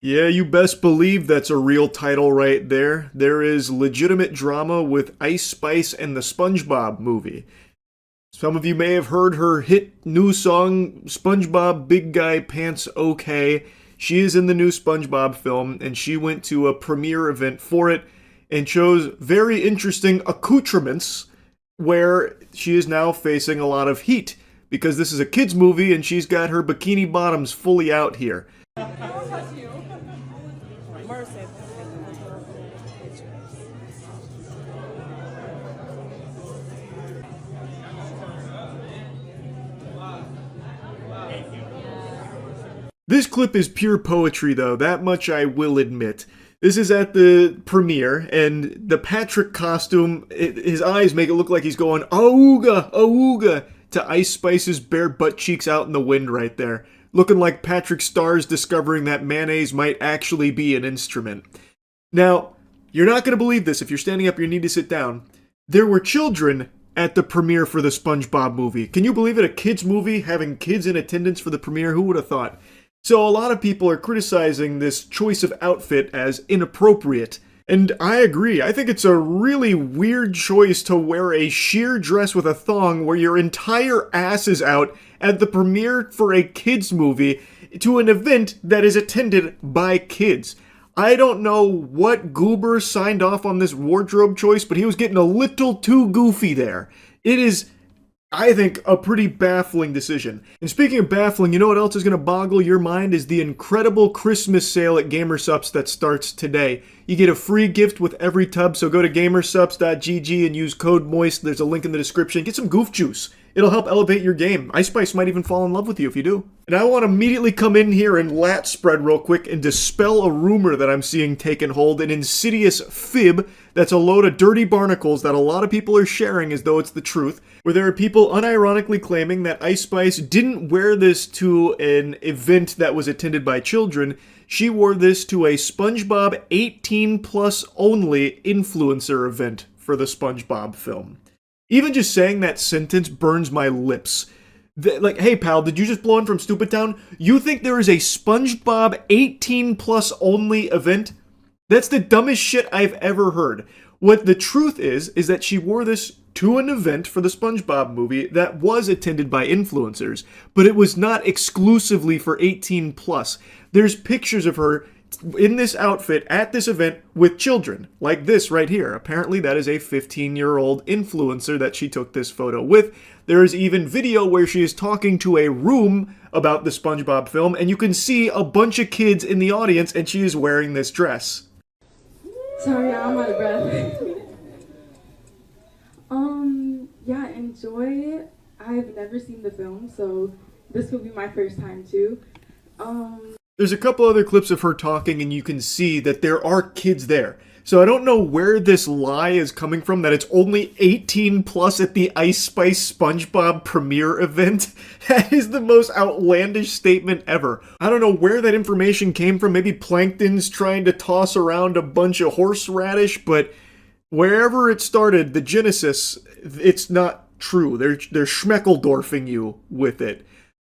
Yeah, you best believe that's a real title right there. There is legitimate drama with Ice Spice and the SpongeBob movie. Some of you may have heard her hit new song, SpongeBob Big Guy Pants OK. She is in the new SpongeBob film, and she went to a premiere event for it and chose very interesting accoutrements where she is now facing a lot of heat because this is a kid's movie and she's got her bikini bottoms fully out here. This clip is pure poetry, though, that much I will admit. This is at the premiere, and the Patrick costume, his eyes make it look like he's going, "Auga, auga," to Ice Spice's bare butt cheeks out in the wind right there. Looking like Patrick Starr's discovering that mayonnaise might actually be an instrument. Now, you're not going to believe this. If you're standing up, you need to sit down. There were children at the premiere for the SpongeBob movie. Can you believe it? A kid's movie having kids in attendance for the premiere? Who would have thought? So a lot of people are criticizing this choice of outfit as inappropriate. And I agree. I think it's a really weird choice to wear a sheer dress with a thong where your entire ass is out at the premiere for a kids movie to an event that is attended by kids. I don't know what goober signed off on this wardrobe choice, but he was getting a little too goofy there. It is, I think, a pretty baffling decision. And speaking of baffling, you know what else is going to boggle your mind is the incredible Christmas sale at Gamersupps that starts today. You get a free gift with every tub, so go to gamersupps.gg and use code MOIST. There's a link in the description. Get some goof juice. It'll help elevate your game. Ice Spice might even fall in love with you if you do. And I want to immediately come in here and lat spread real quick and dispel a rumor that I'm seeing taken hold, an insidious fib that's a load of dirty barnacles that a lot of people are sharing as though it's the truth, where there are people unironically claiming that Ice Spice didn't wear this to an event that was attended by children. She wore this to a SpongeBob 18 plus only influencer event for the SpongeBob film. Even just saying that sentence burns my lips. Like, hey pal, did you just blow in from Stupid Town? You think there is a SpongeBob 18 plus only event? That's the dumbest shit I've ever heard. What the truth is that she wore this to an event for the SpongeBob movie that was attended by influencers, but it was not exclusively for 18 plus. There's pictures of her in this outfit at this event with children, like this right here. Apparently that is a 15-year-old influencer that she took this photo with. There is even video where she is talking to a room about the SpongeBob film, and you can see a bunch of kids in the audience, and she is wearing this dress. Sorry, I'm out of breath. Yeah, enjoy it. I've never seen the film, so this will be my first time too. There's a couple other clips of her talking, and you can see that there are kids there. So I don't know where this lie is coming from, that it's only 18 plus at the Ice Spice SpongeBob premiere event. That is the most outlandish statement ever. I don't know where that information came from. Maybe Plankton's trying to toss around a bunch of horseradish, but wherever it started, the genesis, it's not true. They're schmeckeldorfing you with it.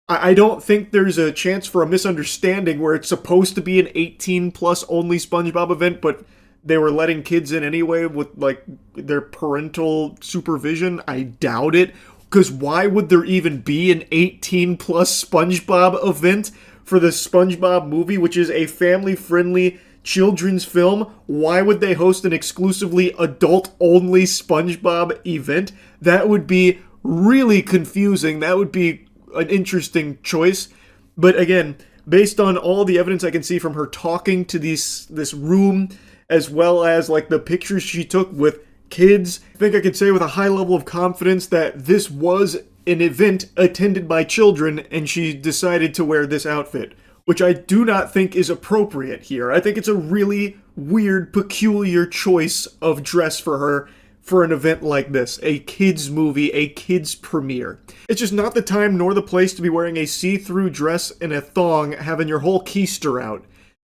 I don't think there's a chance for a misunderstanding where it's supposed to be an 18 plus only SpongeBob event, but they were letting kids in anyway with like their parental supervision. I doubt it, because why would there even be an 18 plus SpongeBob event for the SpongeBob movie, which is a family-friendly children's film? Why would they host an exclusively adult-only SpongeBob event? That would be really confusing. That would be an interesting choice. But again, based on all the evidence I can see from her talking to this room, as well as like the pictures she took with kids, I think I could say with a high level of confidence that this was an event attended by children, and she decided to wear this outfit, which I do not think is appropriate here. I think it's a really weird, peculiar choice of dress for her for an event like this, a kids movie, a kids premiere. It's just not the time nor the place to be wearing a see-through dress and a thong, having your whole keister out.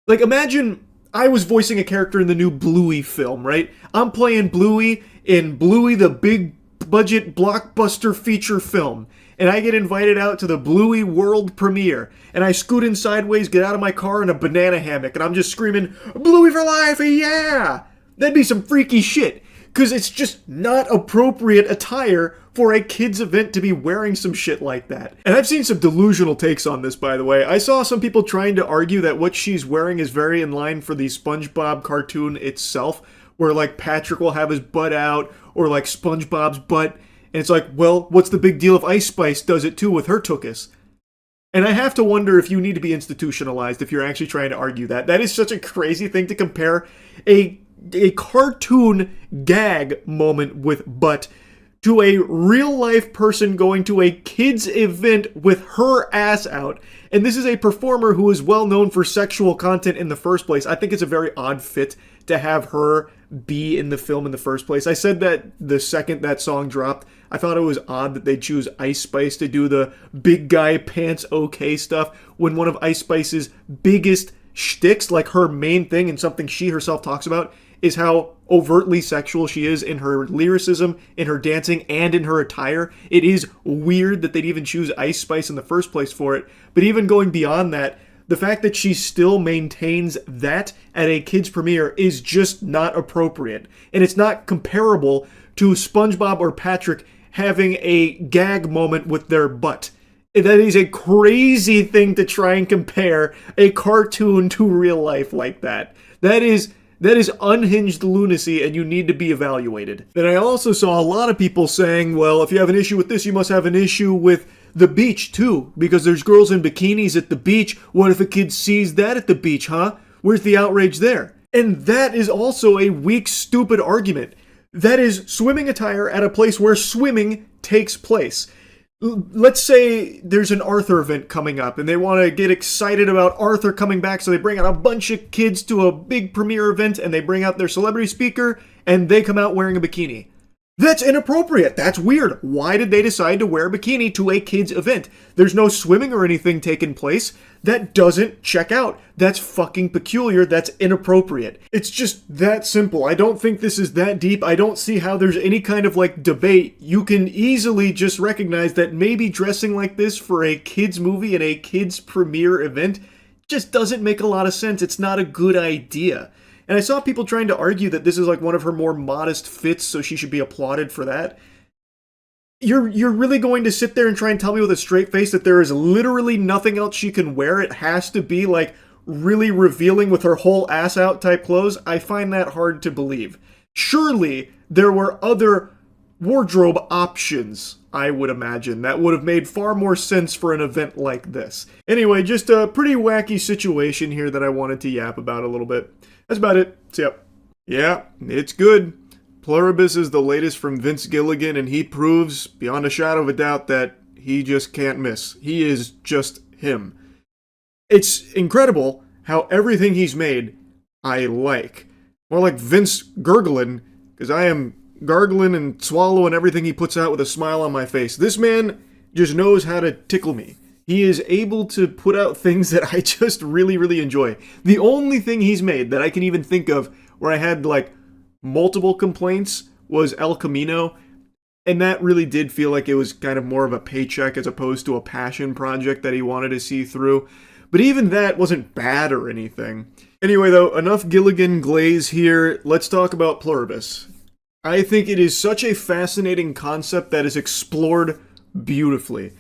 Like, imagine I was voicing a character in the new Bluey film, right? I'm playing Bluey in Bluey the Big Budget Blockbuster feature film, and I get invited out to the Bluey world premiere, and I scoot in sideways, get out of my car in a banana hammock, and I'm just screaming, Bluey for life, yeah! That'd be some freaky shit, because it's just not appropriate attire for a kid's event to be wearing some shit like that. And I've seen some delusional takes on this, by the way. I saw some people trying to argue that what she's wearing is very in line for the SpongeBob cartoon itself, where like Patrick will have his butt out, or like SpongeBob's butt, and it's like, well, what's the big deal if Ice Spice does it too with her tuchus? And I have to wonder if you need to be institutionalized if you're actually trying to argue that. That is such a crazy thing to compare a cartoon gag moment with butt to a real-life person going to a kid's event with her ass out. And this is a performer who is well known for sexual content in the first place. I think it's a very odd fit to have her be in the film in the first place. I said that the second that song dropped, I thought it was odd that they choose Ice Spice to do the big guy pants okay stuff when one of Ice Spice's biggest shticks, like her main thing and something she herself talks about, is how overtly sexual she is in her lyricism, in her dancing, and in her attire. It is weird that they'd even choose Ice Spice in the first place for it. But even going beyond that, the fact that she still maintains that at a kid's premiere is just not appropriate. And it's not comparable to SpongeBob or Patrick having a gag moment with their butt. That is a crazy thing to try and compare a cartoon to real life like that. That is unhinged lunacy, and you need to be evaluated. Then I also saw a lot of people saying, well, if you have an issue with this, you must have an issue with the beach too, because there's girls in bikinis at the beach. What if a kid sees that at the beach, huh? Where's the outrage there? And that is also a weak, stupid argument. That is swimming attire at a place where swimming takes place. Let's say there's an Arthur event coming up and they want to get excited about Arthur coming back, so they bring out a bunch of kids to a big premiere event and they bring out their celebrity speaker and they come out wearing a bikini. That's inappropriate. That's weird. Why did they decide to wear a bikini to a kid's event? There's no swimming or anything taking place. That doesn't check out. That's fucking peculiar. That's inappropriate. It's just that simple. I don't think this is that deep. I don't see how there's any kind of like debate. You can easily just recognize that maybe dressing like this for a kid's movie and a kid's premiere event just doesn't make a lot of sense. It's not a good idea. And I saw people trying to argue that this is like one of her more modest fits, so she should be applauded for that. You're really going to sit there and try and tell me with a straight face that there is literally nothing else she can wear? It has to be like really revealing with her whole ass out type clothes? I find that hard to believe. Surely there were other wardrobe options, I would imagine, that would have made far more sense for an event like this. Anyway, just a pretty wacky situation here that I wanted to yap about a little bit. That's about it. See ya. Yeah, it's good. Pluribus is the latest from Vince Gilligan, and he proves, beyond a shadow of a doubt, that he just can't miss. He is just him. It's incredible how everything he's made, I like. More like Vince gurgling, because I am gargling and swallowing everything he puts out with a smile on my face. This man just knows how to tickle me. He is able to put out things that I just really, really enjoy. The only thing he's made that I can even think of where I had, like, multiple complaints was El Camino, and that really did feel like it was kind of more of a paycheck as opposed to a passion project that he wanted to see through. But even that wasn't bad or anything. Anyway, though, enough Gilligan glaze here. Let's talk about Pluribus. I think it is such a fascinating concept that is explored beautifully.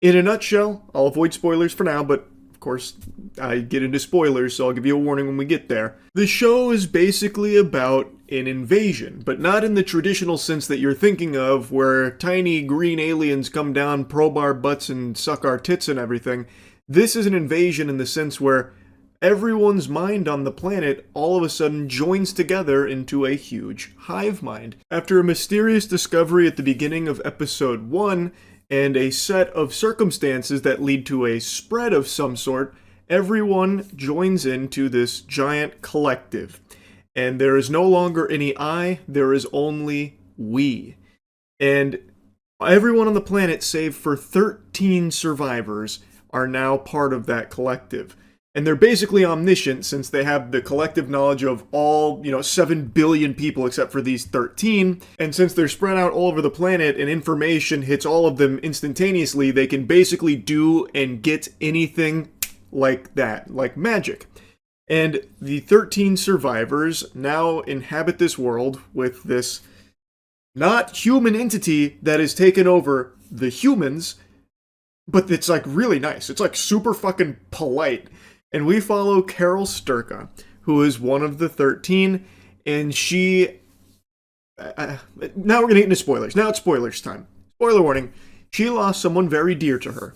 In a nutshell, I'll avoid spoilers for now, but of course, I get into spoilers, so I'll give you a warning when we get there. The show is basically about an invasion, but not in the traditional sense that you're thinking of, where tiny green aliens come down, probe our butts, and suck our tits and everything. This is an invasion in the sense where everyone's mind on the planet all of a sudden joins together into a huge hive mind. After a mysterious discovery at the beginning of episode 1, and a set of circumstances that lead to a spread of some sort, everyone joins into this giant collective. And there is no longer any I, there is only we. And everyone on the planet, save for 13 survivors, are now part of that collective. And they're basically omniscient since they have the collective knowledge of all, 7 billion people except for these 13. And since they're spread out all over the planet and information hits all of them instantaneously, they can basically do and get anything like that, like magic. And the 13 survivors now inhabit this world with this not human entity that has taken over the humans, but it's like really nice. It's like super fucking polite. And we follow Carol Sturka, who is one of the 13, and she... now we're going to get into spoilers. Now it's spoilers time. Spoiler warning. She lost someone very dear to her.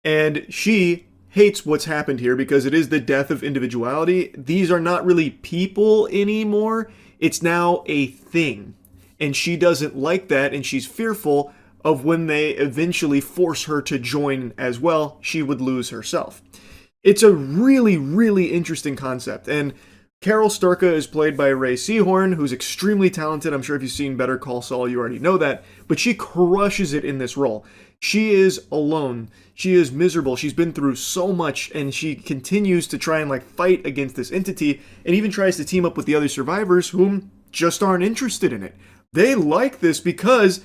And she hates what's happened here because it is the death of individuality. These are not really people anymore. It's now a thing. And she doesn't like that, and she's fearful of when they eventually force her to join as well, she would lose herself. It's a really, really interesting concept, and Carol Sturka is played by Ray Seahorn, who's extremely talented. I'm sure if you've seen Better Call Saul, you already know that, but she crushes it in this role. She is alone. She is miserable. She's been through so much, and she continues to try and fight against this entity, and even tries to team up with the other survivors whom just aren't interested in it. They like this because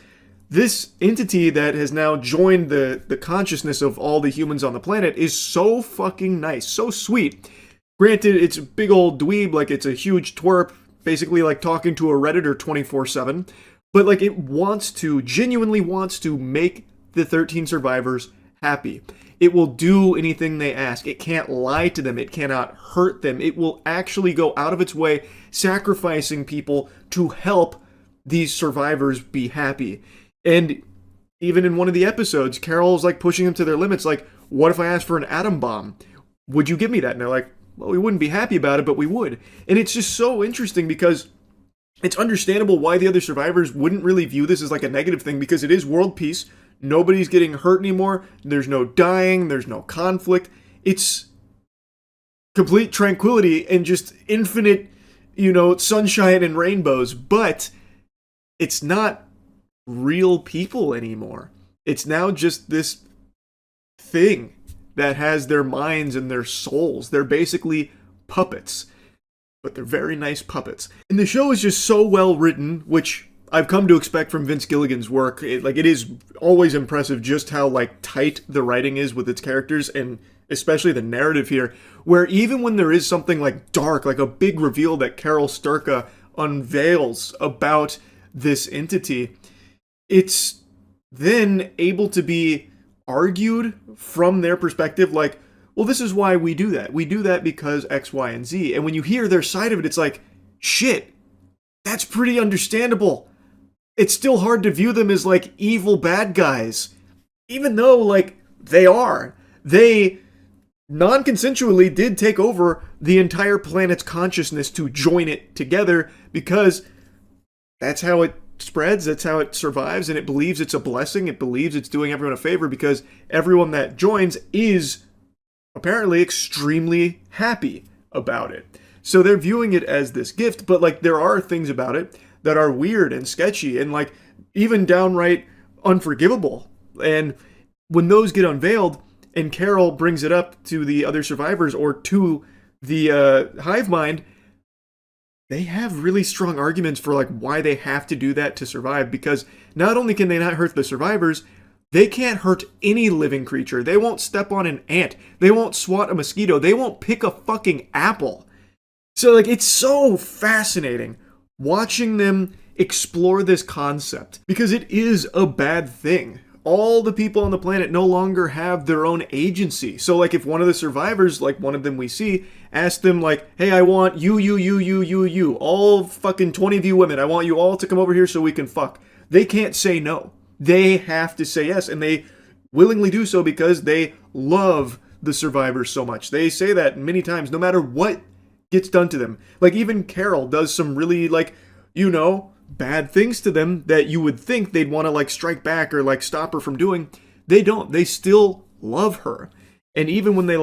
this entity that has now joined the consciousness of all the humans on the planet is so fucking nice, so sweet. Granted, it's a big old dweeb, it's a huge twerp, basically talking to a Redditor 24/7, but it genuinely wants to make the 13 survivors happy. It will do anything they ask. It can't lie to them. It cannot hurt them. It will actually go out of its way, sacrificing people to help these survivors be happy. And even in one of the episodes, Carol's pushing them to their limits. What if I asked for an atom bomb? Would you give me that? And they're like, well, we wouldn't be happy about it, but we would. And it's just so interesting because it's understandable why the other survivors wouldn't really view this as a negative thing, because it is world peace. Nobody's getting hurt anymore. There's no dying. There's no conflict. It's complete tranquility and just infinite, sunshine and rainbows. But it's not real people anymore. It's now just this thing that has their minds and their souls. They're basically puppets, but they're very nice puppets. And the show is just so well written, which I've come to expect from Vince Gilligan's work. It is always impressive just how tight the writing is with its characters, and especially the narrative here, where even when there is something dark, a big reveal that Carol Sturka unveils about this entity, it's then able to be argued from their perspective, well, this is why we do that. We do that because X, Y, and Z. And when you hear their side of it, it's shit, that's pretty understandable. It's still hard to view them as evil bad guys, even though they are. They non-consensually did take over the entire planet's consciousness to join it together, because that's how it spreads, that's how it survives, and it believes it's a blessing. It believes it's doing everyone a favor because everyone that joins is apparently extremely happy about it. So they're viewing it as this gift, but there are things about it that are weird and sketchy and even downright unforgivable. And when those get unveiled and Carol brings it up to the other survivors or to the hive mind, they have really strong arguments for why they have to do that to survive, because not only can they not hurt the survivors, they can't hurt any living creature. They won't step on an ant. They won't swat a mosquito. They won't pick a fucking apple. So it's so fascinating watching them explore this concept, because it is a bad thing. All the people on the planet no longer have their own agency. So if one of the survivors, one of them we see, ask them hey, I want you, all fucking 20 of you women, I want you all to come over here so we can fuck. They can't say no. They have to say yes, and they willingly do so because they love the survivors so much. They say that many times, no matter what gets done to them. Even Carol does some really bad things to them that you would think they'd want to strike back or stop her from doing. They don't. They still love her. And even when they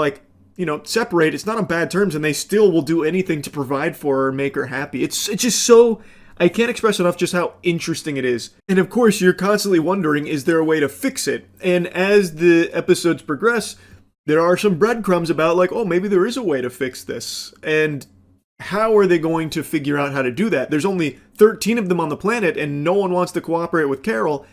separate, it's not on bad terms, and they still will do anything to provide for her and make her happy. It's just so, I can't express enough just how interesting it is. And of course, you're constantly wondering, is there a way to fix it? And as the episodes progress, there are some breadcrumbs about like, oh, maybe there is a way to fix this. And how are they going to figure out how to do that? There's only 13 of them on the planet, and no one wants to cooperate with Carol,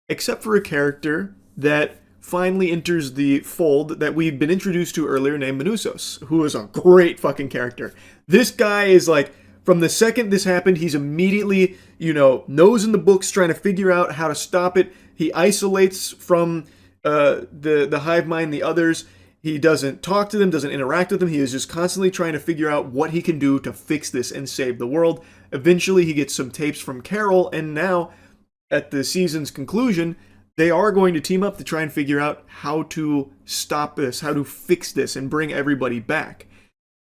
except for a character that finally enters the fold that we've been introduced to earlier named Menusos, who is a great fucking character. This guy is like, from the second this happened, he's immediately, nose in the books trying to figure out how to stop it. He isolates from the hive mind, the others. He doesn't talk to them, doesn't interact with them. He is just constantly trying to figure out what he can do to fix this and save the world. Eventually, he gets some tapes from Carol, and now, at the season's conclusion, they are going to team up to try and figure out how to stop this, how to fix this, and bring everybody back.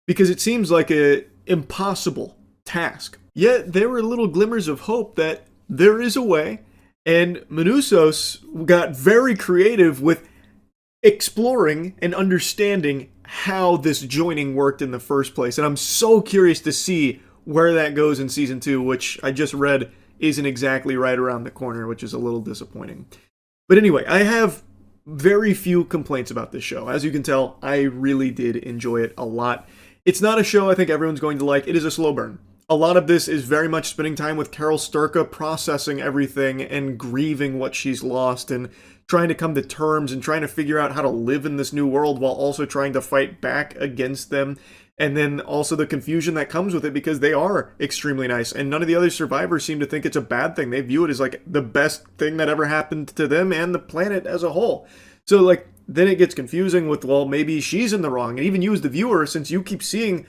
Because it seems like an impossible task. Yet, there were little glimmers of hope that there is a way, and Menusos got very creative with exploring and understanding how this joining worked in the first place. And I'm so curious to see where that goes in season 2, which I just read isn't exactly right around the corner, which is a little disappointing. But anyway, I have very few complaints about this show. As you can tell, I really did enjoy it a lot. It's not a show I think everyone's going to like. It is a slow burn. A lot of this is very much spending time with Carol Sturka, processing everything and grieving what she's lost and trying to come to terms and trying to figure out how to live in this new world while also trying to fight back against them. And then also the confusion that comes with it because they are extremely nice. And none of the other survivors seem to think it's a bad thing. They view it as like the best thing that ever happened to them and the planet as a whole. So like then it gets confusing with, well, maybe she's in the wrong. And even you as the viewer, since you keep seeing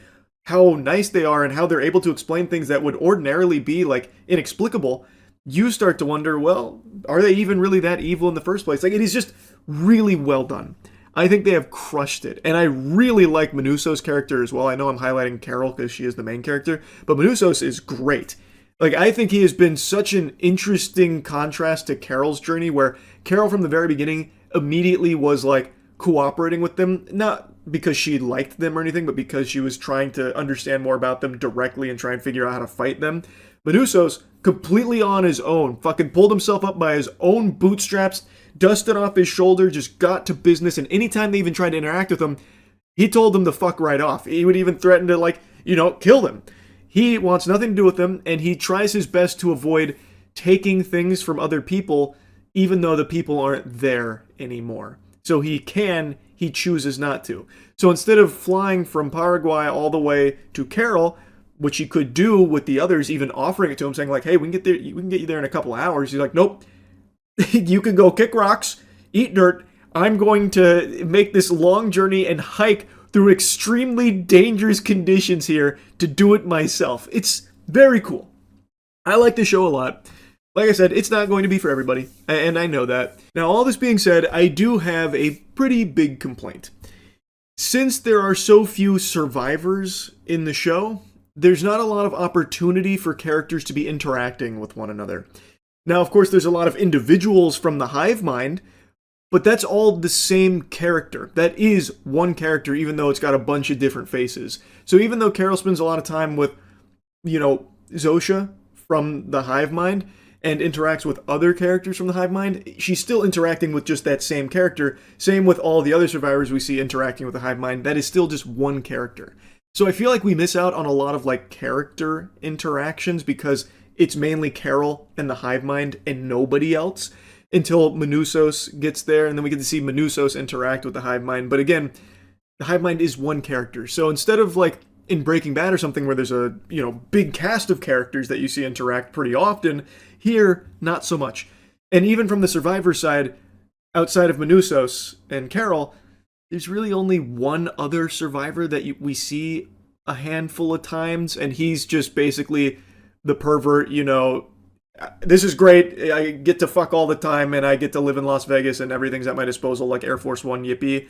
how nice they are and how they're able to explain things that would ordinarily be like inexplicable, you start to wonder, well, are they even really that evil in the first place? Like, it is just really well done. I think they have crushed it. And I really like Menusos' character as well. I know I'm highlighting Carol because she is the main character, but Menusos is great. Like, I think he has been such an interesting contrast to Carol's journey, where Carol from the very beginning immediately was like cooperating with them, not because she liked them or anything, but because she was trying to understand more about them directly and try and figure out how to fight them. Menusos, completely on his own, fucking pulled himself up by his own bootstraps, dusted off his shoulder, just got to business, and anytime they even tried to interact with him, he told them to fuck right off. He would even threaten to, like, kill them. He wants nothing to do with them, and he tries his best to avoid taking things from other people, even though the people aren't there anymore. So he chooses not to. So instead of flying from Paraguay all the way to Carol, which he could do with the others, even offering it to him, saying like, hey, we can get you there in a couple of hours. He's like, nope, you can go kick rocks, eat dirt. I'm going to make this long journey and hike through extremely dangerous conditions here to do it myself. It's very cool. I like the show a lot. Like I said, it's not going to be for everybody, and I know that. Now, all this being said, I do have a pretty big complaint. Since there are so few survivors in the show, there's not a lot of opportunity for characters to be interacting with one another. Now, of course, there's a lot of individuals from the hive mind, but that's all the same character. That is one character, even though it's got a bunch of different faces. So even though Carol spends a lot of time with, Zosha from the hive mind and interacts with other characters from the hive mind, she's still interacting with just that same character. Same with all the other survivors we see interacting with the hive mind. That is still just one character. So I feel like we miss out on a lot of like character interactions because it's mainly Carol and the hive mind and nobody else until Menusos gets there, and then we get to see Menusos interact with the hive mind. But again, the hive mind is one character. So instead of like in Breaking Bad or something where there's a, big cast of characters that you see interact pretty often, here, not so much. And even from the survivor side, outside of Menusos and Carol, there's really only one other survivor that we see a handful of times, and he's just basically the pervert, this is great, I get to fuck all the time, and I get to live in Las Vegas, and everything's at my disposal, like Air Force One, yippee.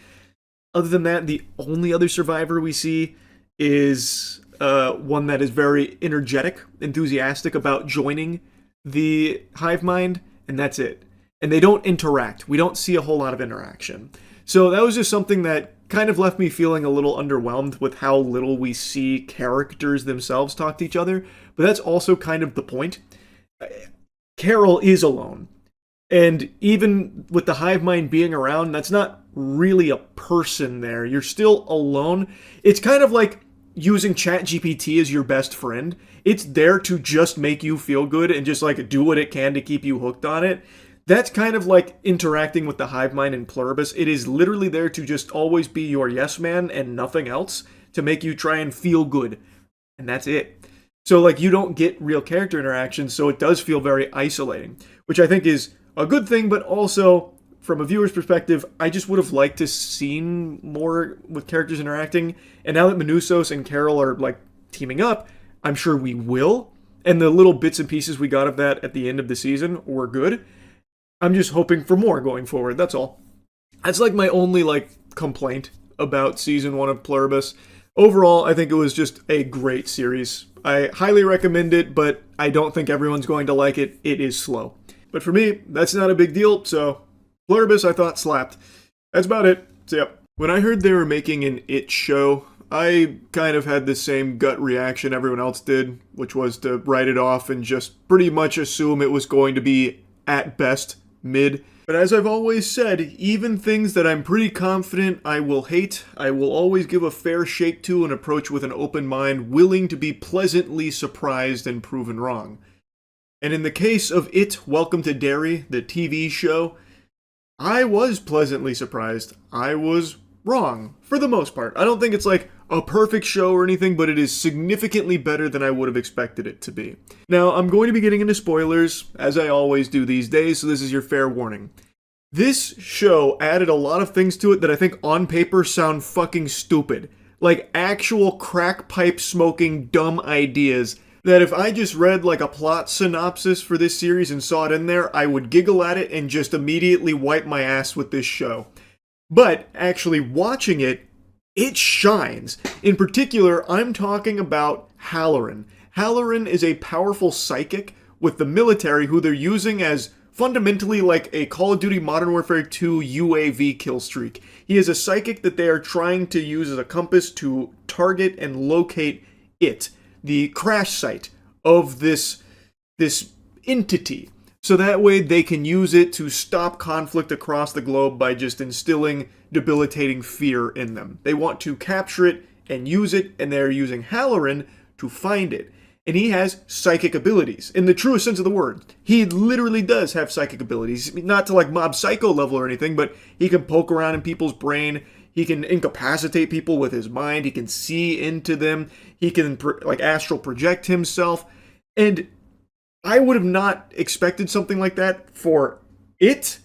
Other than that, the only other survivor we see is one that is very energetic, enthusiastic about joining the hive mind, and that's it. And they don't interact. We don't see a whole lot of interaction. So that was just something that kind of left me feeling a little underwhelmed with how little we see characters themselves talk to each other. But that's also kind of the point. Carol is alone. And even with the hive mind being around, that's not really a person there. You're still alone. It's kind of like using ChatGPT as your best friend. It's there to just make you feel good and just like do what it can to keep you hooked on it. That's kind of like interacting with the hive mind in Pluribus. It is literally there to just always be your yes man and nothing else, to make you try and feel good. And that's it. So like you don't get real character interactions, so it does feel very isolating, which I think is a good thing, but also from a viewer's perspective, I just would have liked to seen more with characters interacting. And now that Manusos and Carol are like teaming up, I'm sure we will. And the little bits and pieces we got of that at the end of the season were good. I'm just hoping for more going forward, that's all. That's like my only like complaint about season 1 of Pluribus. Overall, I think it was just a great series. I highly recommend it, but I don't think everyone's going to like it. It is slow. But for me, that's not a big deal, so Pluribus I thought slapped. That's about it. So yep. When I heard they were making an It show, I kind of had the same gut reaction everyone else did, which was to write it off and just pretty much assume it was going to be, at best, mid. But as I've always said, even things that I'm pretty confident I will hate, I will always give a fair shake to and approach with an open mind, willing to be pleasantly surprised and proven wrong. And in the case of It, Welcome to Derry, the TV show, I was pleasantly surprised. I was wrong, for the most part. I don't think it's like a perfect show or anything, but it is significantly better than I would have expected it to be. Now, I'm going to be getting into spoilers, as I always do these days, so this is your fair warning. This show added a lot of things to it that I think on paper sound fucking stupid. Like actual crack pipe smoking dumb ideas that if I just read like a plot synopsis for this series and saw it in there, I would giggle at it and just immediately wipe my ass with this show. But actually watching it, it shines. In particular, I'm talking about Halloran. Halloran is a powerful psychic with the military who they're using as fundamentally like a Call of Duty Modern Warfare 2 UAV kill streak. He is a psychic that they are trying to use as a compass to target and locate it, the crash site of this entity. So that way they can use it to stop conflict across the globe by just instilling debilitating fear in them. They want to capture it and use it, and they're using Halloran to find it. And he has psychic abilities, in the truest sense of the word. He literally does have psychic abilities. Not to like Mob Psycho level or anything, but he can poke around in people's brain. He can incapacitate people with his mind. He can see into them. He can like astral project himself. And I would have not expected something like that for it.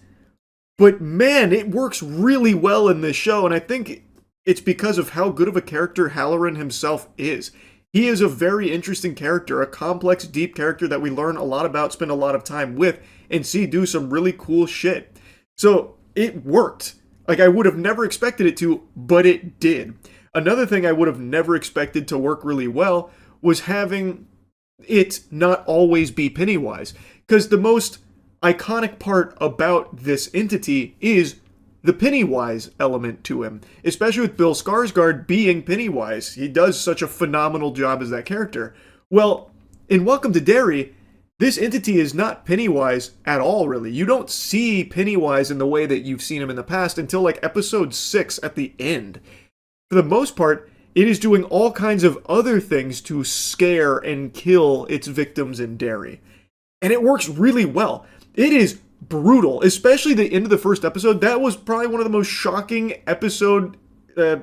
But man, it works really well in this show. And I think it's because of how good of a character Halloran himself is. He is a very interesting character, a complex, deep character that we learn a lot about, spend a lot of time with, and see do some really cool shit. So it worked. Like I would have never expected it to, but it did. Another thing I would have never expected to work really well was having it not always be Pennywise. Because the most iconic part about this entity is the Pennywise element to him, especially with Bill Skarsgård being Pennywise. He does such a phenomenal job as that character. Well, in Welcome to Derry, this entity is not Pennywise at all, really. You don't see Pennywise in the way that you've seen him in the past until like episode 6 at the end. For the most part, it is doing all kinds of other things to scare and kill its victims in Derry. And it works really well. It is brutal, especially the end of the first episode. That was probably one of the most shocking episode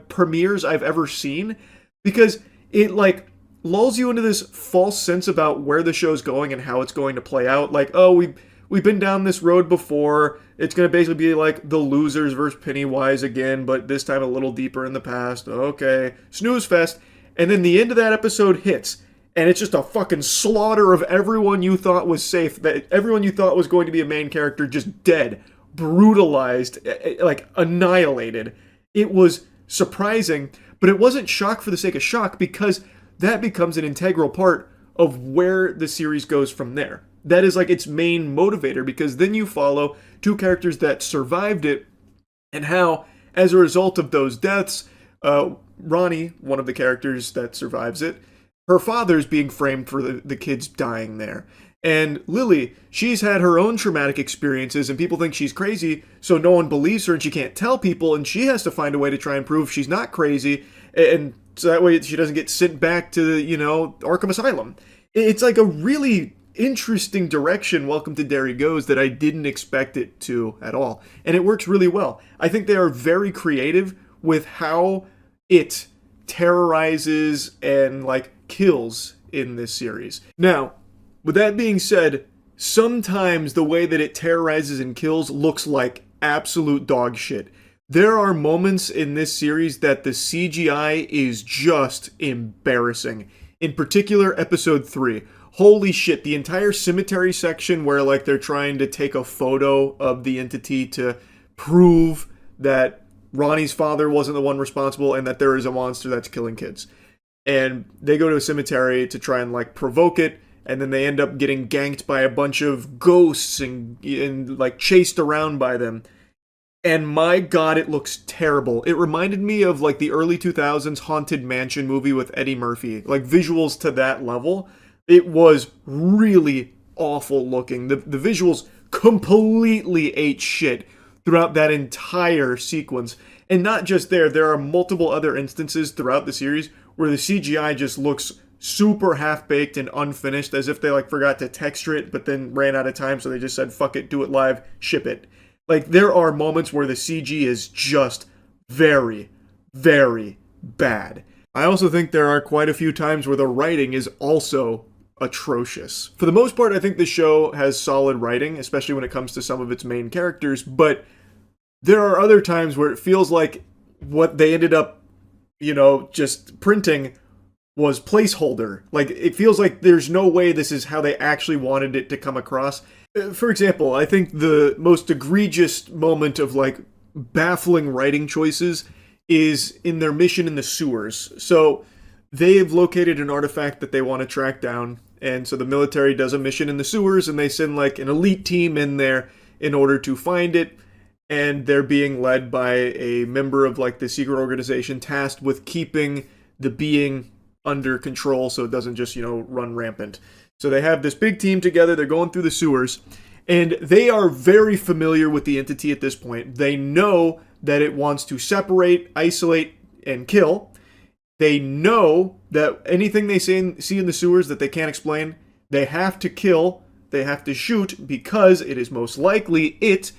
premieres I've ever seen, because it like lulls you into this false sense about where the show's going and how it's going to play out. Like, oh, we've been down this road before. It's going to basically be like the losers versus Pennywise again, but this time a little deeper in the past. Okay, snooze fest. And then the end of that episode hits, and it's just a fucking slaughter of everyone you thought was safe, that everyone you thought was going to be a main character just dead, brutalized, like annihilated. It was surprising, but it wasn't shock for the sake of shock, because that becomes an integral part of where the series goes from there. That is like its main motivator, because then you follow two characters that survived it and how, as a result of those deaths, Ronnie, one of the characters that survives it, her father's being framed for the kids dying there. And Lily, she's had her own traumatic experiences and people think she's crazy, so no one believes her and she can't tell people, and she has to find a way to try and prove she's not crazy, and so that way she doesn't get sent back to, Arkham Asylum. It's like a really interesting direction Welcome to Derry goes that I didn't expect it to at all. And it works really well. I think they are very creative with how it terrorizes and kills in this series. Now, with that being said, sometimes the way that it terrorizes and kills looks like absolute dog shit. There are moments in this series that the CGI is just embarrassing. In particular, episode 3. Holy shit, the entire cemetery section where they're trying to take a photo of the entity to prove that Ronnie's father wasn't the one responsible and that there is a monster that's killing kids. And they go to a cemetery to try and provoke it, and then they end up getting ganked by a bunch of ghosts and chased around by them. And my god, it looks terrible. It reminded me of the early 2000s Haunted Mansion movie with Eddie Murphy. Visuals to that level. It was really awful looking. The visuals completely ate shit throughout that entire sequence. And not just there are multiple other instances throughout the series where the CGI just looks super half-baked and unfinished, as if they forgot to texture it but then ran out of time, so they just said, fuck it, do it live, ship it. There are moments where the CG is just very, very bad. I also think there are quite a few times where the writing is also atrocious. For the most part, I think the show has solid writing, especially when it comes to some of its main characters, but there are other times where it feels like what they ended up, just printing was placeholder. It feels like there's no way this is how they actually wanted it to come across. For example, I think the most egregious moment of baffling writing choices is in their mission in the sewers. So they've located an artifact that they want to track down, and so the military does a mission in the sewers, and they send an elite team in there in order to find it, and they're being led by a member of the secret organization tasked with keeping the being under control so it doesn't just, run rampant. So they have this big team together, they're going through the sewers, and they are very familiar with the entity at this point. They know that it wants to separate, isolate, and kill. They know that anything they see in the sewers that they can't explain, they have to kill, they have to shoot, because it is most likely it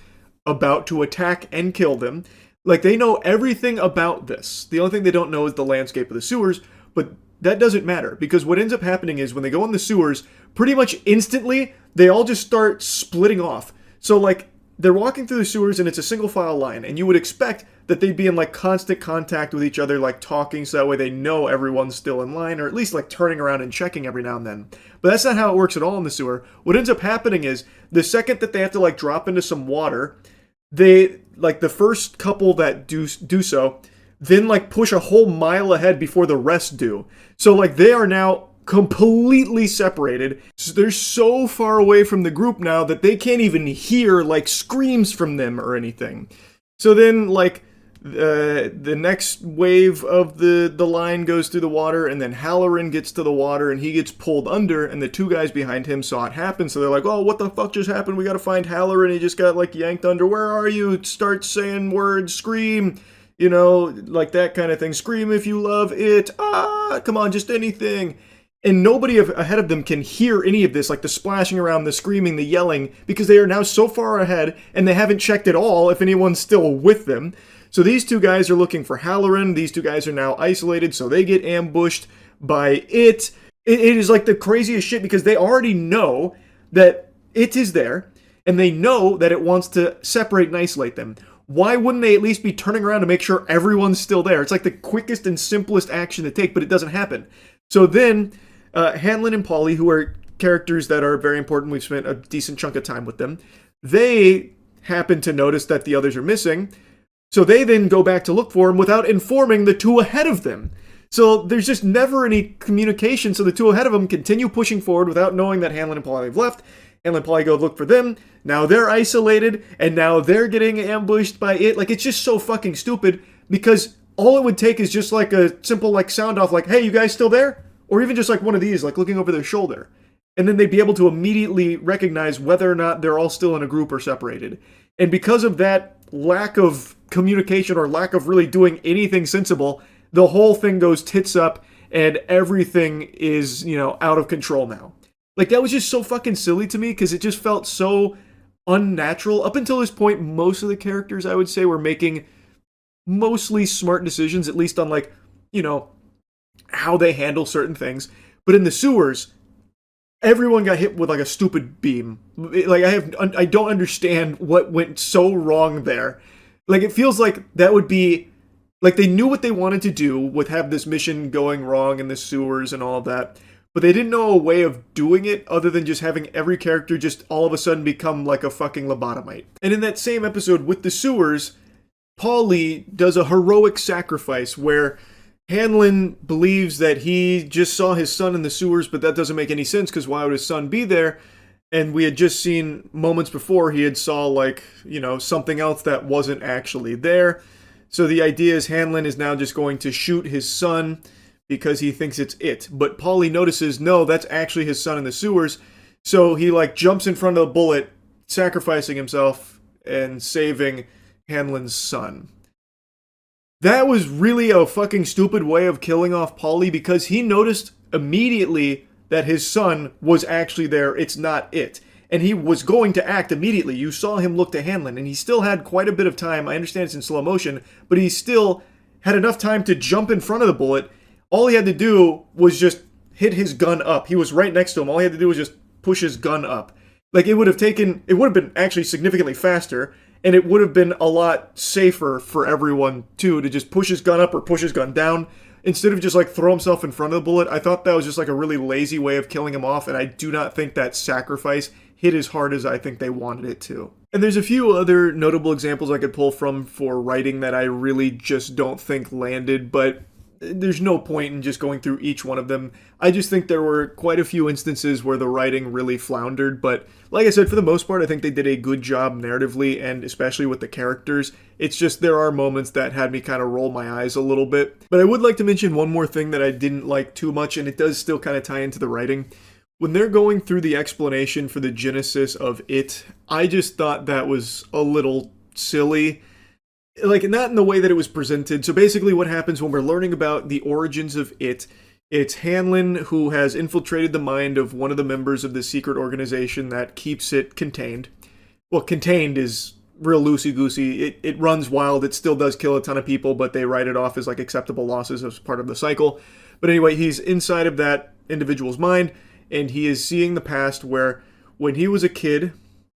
about to attack and kill them. They know everything about this. The only thing they don't know is the landscape of the sewers, but that doesn't matter, because what ends up happening is when they go in the sewers, pretty much instantly, they all just start splitting off. So, they're walking through the sewers and it's a single file line, and you would expect that they'd be in constant contact with each other, talking, so that way they know everyone's still in line, or at least turning around and checking every now and then. But that's not how it works at all in the sewer. What ends up happening is the second that they have to drop into some water, they the first couple that do so then push a whole mile ahead before the rest do. So they are now completely separated. So they're so far away from the group now that they can't even hear screams from them or anything. So then the next wave of the line goes through the water, and then Halloran gets to the water and he gets pulled under, and the two guys behind him saw it happen, so they're oh, what the fuck just happened? We gotta find Halloran. He just got yanked under. Where are you? Start saying words, scream, that kind of thing. Scream if you love it. Come on, just anything. And nobody ahead of them can hear any of this, the splashing around, the screaming, the yelling, because they are now so far ahead, and they haven't checked at all if anyone's still with them. So these two guys are looking for Halloran. These two guys are now isolated, so they get ambushed by it. It is the craziest shit, because they already know that it is there, and they know that it wants to separate and isolate them. Why wouldn't they at least be turning around to make sure everyone's still there? It's the quickest and simplest action to take, but it doesn't happen. So then Hanlon and Polly, who are characters that are very important, we've spent a decent chunk of time with them, they happen to notice that the others are missing, so they then go back to look for them without informing the two ahead of them. So there's just never any communication, so the two ahead of them continue pushing forward without knowing that Hanlon and Polly have left. Hanlon and Polly go look for them, now they're isolated, and now they're getting ambushed by it. It's just so fucking stupid, because all it would take is just a simple sound off, hey, you guys still there? or even just like one of these, like looking over their shoulder. And then they'd be able to immediately recognize whether or not they're all still in a group or separated. And because of that lack of communication or lack of really doing anything sensible, the whole thing goes tits up and everything is, out of control now. Like, that was just so fucking silly to me because it just felt so unnatural. Up until this point, most of the characters, I would say, were making mostly smart decisions, at least on, like, how they handle certain things. But in the sewers, everyone got hit with, like, a stupid beam. Like, I don't understand what went so wrong there. Like, it feels like that would be, like, they knew what they wanted to do with have this mission going wrong in the sewers and all of that, but they didn't know a way of doing it other than just having every character just all of a sudden become like a fucking lobotomite. And in that same episode with the sewers, Paulie does a heroic sacrifice where Hanlon believes that he just saw his son in the sewers, but that doesn't make any sense because why would his son be there? And we had just seen moments before he had saw like, something else that wasn't actually there. So the idea is Hanlon is now just going to shoot his son because he thinks it's it. But Paulie notices, no, that's actually his son in the sewers. So he like jumps in front of the bullet, sacrificing himself and saving Hanlon's son. That was really a fucking stupid way of killing off Paulie because he noticed immediately that his son was actually there. It's not it. And he was going to act immediately. You saw him look to Hanlon, and he still had quite a bit of time. I understand it's in slow motion, but he still had enough time to jump in front of the bullet. All he had to do was just hit his gun up. He was right next to him. All he had to do was just push his gun up. Like, it would have been actually significantly faster, and it would have been a lot safer for everyone, too, to just push his gun up or push his gun down. Instead of just, like, throw himself in front of the bullet. I thought that was just, like, a really lazy way of killing him off, and I do not think that sacrifice hit as hard as I think they wanted it to. And there's a few other notable examples I could pull from for writing that I really just don't think landed, but there's no point in just going through each one of them. I just think there were quite a few instances where the writing really floundered, but like I said, for the most part, I think they did a good job narratively, and especially with the characters. It's just there are moments that had me kind of roll my eyes a little bit. But I would like to mention one more thing that I didn't like too much, and it does still kind of tie into the writing. When they're going through the explanation for the genesis of it, I just thought that was a little silly. Like, not in the way that it was presented. So basically what happens when we're learning about the origins of it, it's Hanlon who has infiltrated the mind of one of the members of the secret organization that keeps it contained. Well, contained is real loosey-goosey. It runs wild. It still does kill a ton of people, but they write it off as like acceptable losses as part of the cycle. But anyway, he's inside of that individual's mind, and he is seeing the past where when he was a kid,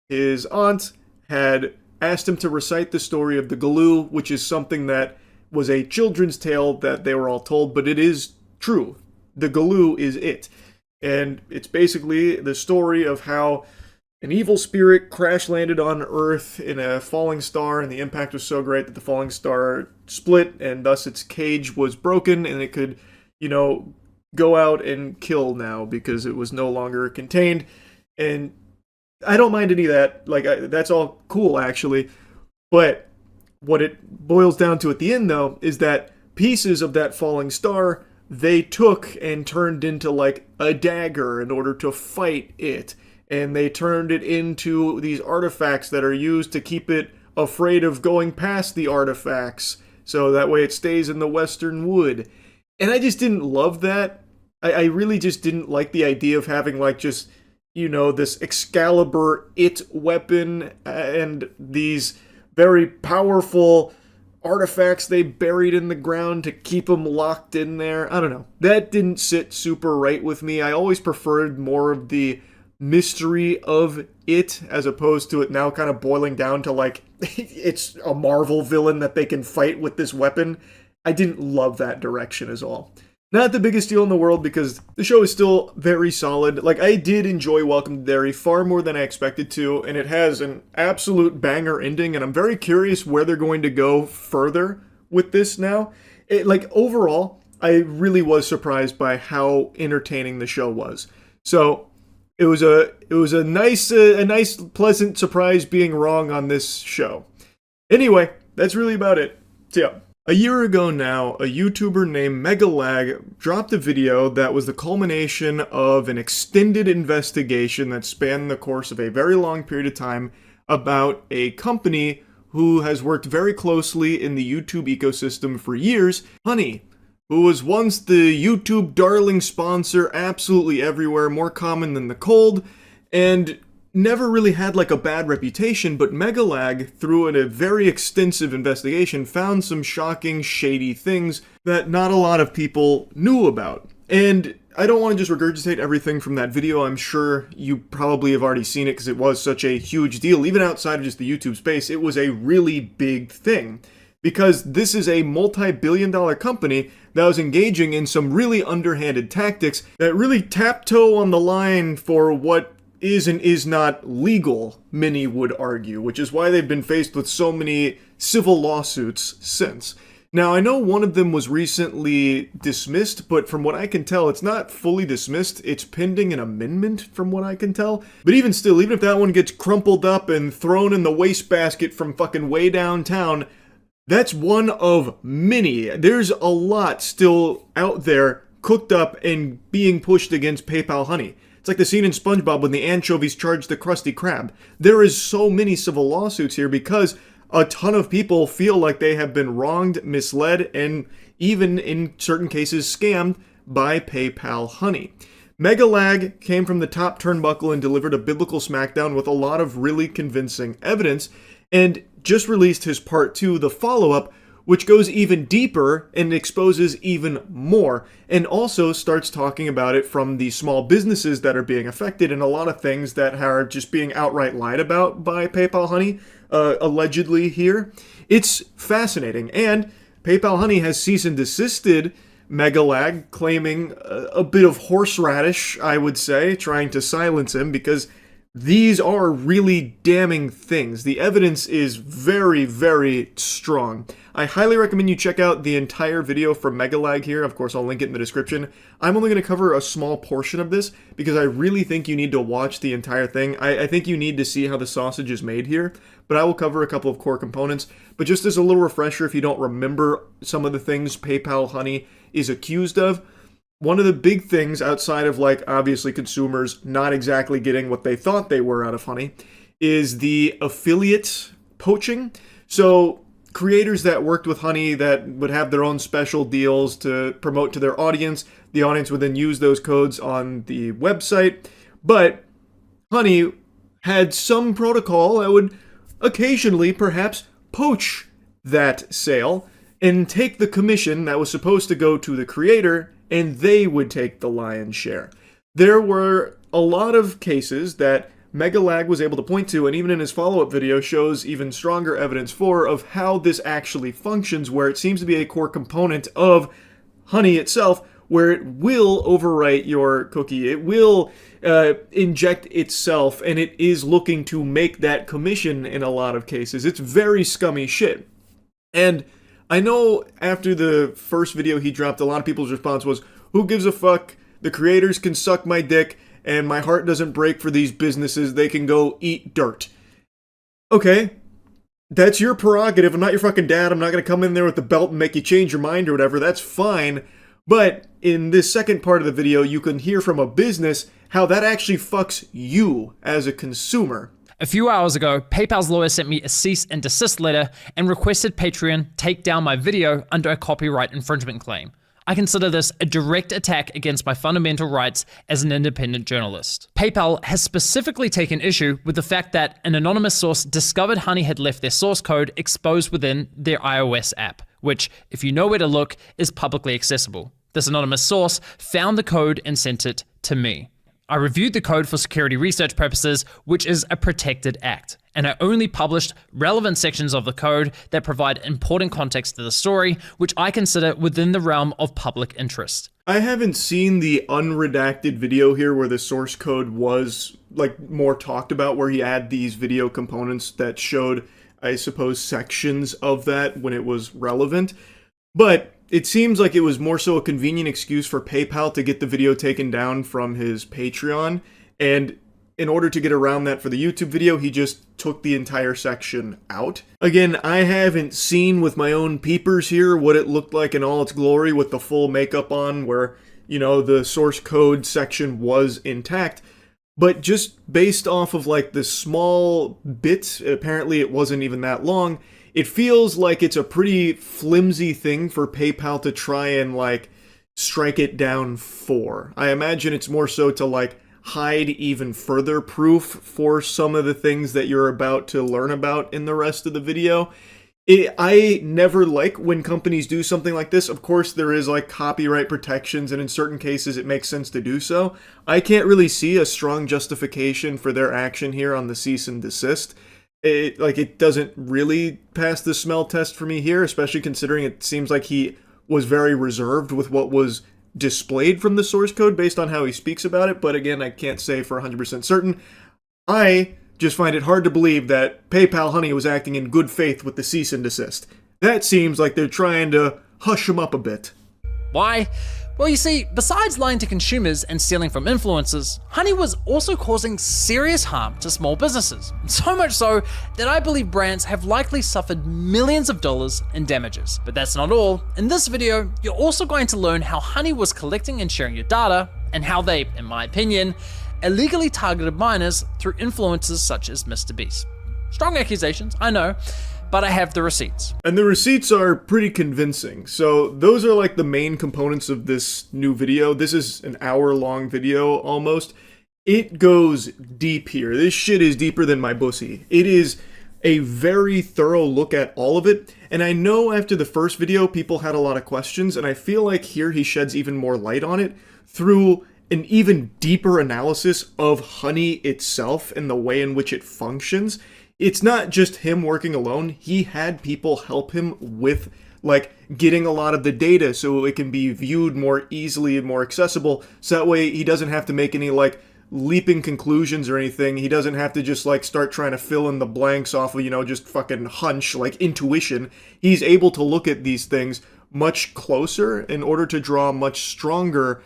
his aunt had asked him to recite the story of the Galoo, which is something that was a children's tale that they were all told, but it is true. The Galoo is it. And it's basically the story of how an evil spirit crash landed on Earth in a falling star, and the impact was so great that the falling star split, and thus its cage was broken, and it could, go out and kill now because it was no longer contained. And I don't mind any of that. Like, that's all cool, actually. But what it boils down to at the end, though, is that pieces of that falling star, they took and turned into, like, a dagger in order to fight it. And they turned it into these artifacts that are used to keep it afraid of going past the artifacts. So that way it stays in the Western wood. And I just didn't love that. I really just didn't like the idea of having, like, just, this Excalibur it weapon and these very powerful artifacts they buried in the ground to keep them locked in there. I don't know. That didn't sit super right with me. I always preferred more of the mystery of it as opposed to it now kind of boiling down to, like, it's a Marvel villain that they can fight with this weapon. I didn't love that direction as all. Not the biggest deal in the world because the show is still very solid. Like, I did enjoy Welcome to Derry far more than I expected to, and it has an absolute banger ending, and I'm very curious where they're going to go further with this now. Overall, I really was surprised by how entertaining the show was. So, it was a nice pleasant surprise being wrong on this show. Anyway, that's really about it. So yeah. A year ago now, a YouTuber named Megalag dropped a video that was the culmination of an extended investigation that spanned the course of a very long period of time about a company who has worked very closely in the YouTube ecosystem for years, Honey, who was once the YouTube darling sponsor absolutely everywhere, more common than the cold, and never really had like a bad reputation, but Megalag, through a very extensive investigation, found some shocking, shady things that not a lot of people knew about. And I don't want to just regurgitate everything from that video. I'm sure you probably have already seen it because it was such a huge deal. Even outside of just the YouTube space, it was a really big thing. Because this is a multi-billion-dollar company that was engaging in some really underhanded tactics that really tiptoe on the line for what is and is not legal, many would argue, which is why they've been faced with so many civil lawsuits since. Now, I know one of them was recently dismissed, but from what I can tell, it's not fully dismissed. It's pending an amendment, from what I can tell. But even still, even if that one gets crumpled up and thrown in the wastebasket from fucking way downtown, that's one of many. There's a lot still out there cooked up and being pushed against PayPal Honey. It's like the scene in SpongeBob when the anchovies charge the Krusty Krab. There is so many civil lawsuits here because a ton of people feel like they have been wronged, misled, and even in certain cases scammed by PayPal Honey. Megalag came from the top turnbuckle and delivered a biblical smackdown with a lot of really convincing evidence, and just released his part 2, the follow-up, which goes even deeper and exposes even more, and also starts talking about it from the small businesses that are being affected and a lot of things that are just being outright lied about by PayPal Honey, allegedly here. It's fascinating, and PayPal Honey has cease and desisted Megalag, claiming a bit of horseradish, I would say, trying to silence him because these are really damning things. The evidence is very, very strong. I highly recommend you check out the entire video from Megalag here. Of course, I'll link it in the description. I'm only going to cover a small portion of this because I really think you need to watch the entire thing. I think you need to see how the sausage is made here, but I will cover a couple of core components. But just as a little refresher, if you don't remember some of the things PayPal Honey is accused of, one of the big things outside of, like, obviously consumers not exactly getting what they thought they were out of Honey is the affiliate poaching. So creators that worked with Honey that would have their own special deals to promote to their audience, the audience would then use those codes on the website. But Honey had some protocol that would occasionally perhaps poach that sale and take the commission that was supposed to go to the creator, and they would take the lion's share. There were a lot of cases that Megalag was able to point to, and even in his follow-up video shows even stronger evidence for, of how this actually functions, where it seems to be a core component of Honey itself, where it will overwrite your cookie, it will inject itself, and it is looking to make that commission in a lot of cases. It's very scummy shit. And I know after the first video he dropped, a lot of people's response was, who gives a fuck? The creators can suck my dick, and my heart doesn't break for these businesses. They can go eat dirt. Okay, that's your prerogative. I'm not your fucking dad. I'm not going to come in there with the belt and make you change your mind or whatever. That's fine. But in this second part of the video, you can hear from a business how that actually fucks you as a consumer. A few hours ago, PayPal's lawyer sent me a cease and desist letter and requested Patreon take down my video under a copyright infringement claim. I consider this a direct attack against my fundamental rights as an independent journalist. PayPal has specifically taken issue with the fact that an anonymous source discovered Honey had left their source code exposed within their iOS app, which, if you know where to look, is publicly accessible. This anonymous source found the code and sent it to me. I reviewed the code for security research purposes, which is a protected act, and I only published relevant sections of the code that provide important context to the story, which I consider within the realm of public interest. I haven't seen the unredacted video here where the source code was, like, more talked about, where he had these video components that showed, I suppose, sections of that when it was relevant. But it seems like it was more so a convenient excuse for PayPal to get the video taken down from his Patreon. And in order to get around that for the YouTube video, he just took the entire section out. Again, I haven't seen with my own peepers here what it looked like in all its glory with the full makeup on, where, you know, the source code section was intact. But just based off of like the small bits, apparently it wasn't even that long, it feels like it's a pretty flimsy thing for PayPal to try and like strike it down for. I imagine it's more so to like hide even further proof for some of the things that you're about to learn about in the rest of the video. I never like when companies do something like this. Of course, there is like copyright protections, and in certain cases it makes sense to do so. I can't really see a strong justification for their action here on the cease and desist. It doesn't really pass the smell test for me here, especially considering it seems like he was very reserved with what was displayed from the source code based on how he speaks about it. But again, I can't say for 100% certain. I just find it hard to believe that PayPal Honey was acting in good faith with the cease and desist. That seems like they're trying to hush him up a bit. Why? Well, you see, besides lying to consumers and stealing from influencers, Honey was also causing serious harm to small businesses. So much so that I believe brands have likely suffered millions of dollars in damages. But that's not all. In this video, you're also going to learn how Honey was collecting and sharing your data, and how they, in my opinion, illegally targeted minors through influencers such as Mr. Beast. Strong accusations, I know, but I have the receipts. And the receipts are pretty convincing. So those are like the main components of this new video. This is an hour-long video almost. It goes deep here. This shit is deeper than my pussy. It is a very thorough look at all of it. And I know after the first video, people had a lot of questions, and I feel like here he sheds even more light on it through an even deeper analysis of Honey itself and the way in which it functions. It's not just him working alone. He had people help him with like getting a lot of the data so it can be viewed more easily and more accessible. So that way he doesn't have to make any like leaping conclusions or anything. He doesn't have to just like start trying to fill in the blanks off of, you know, just fucking hunch, like intuition. He's able to look at these things much closer in order to draw much stronger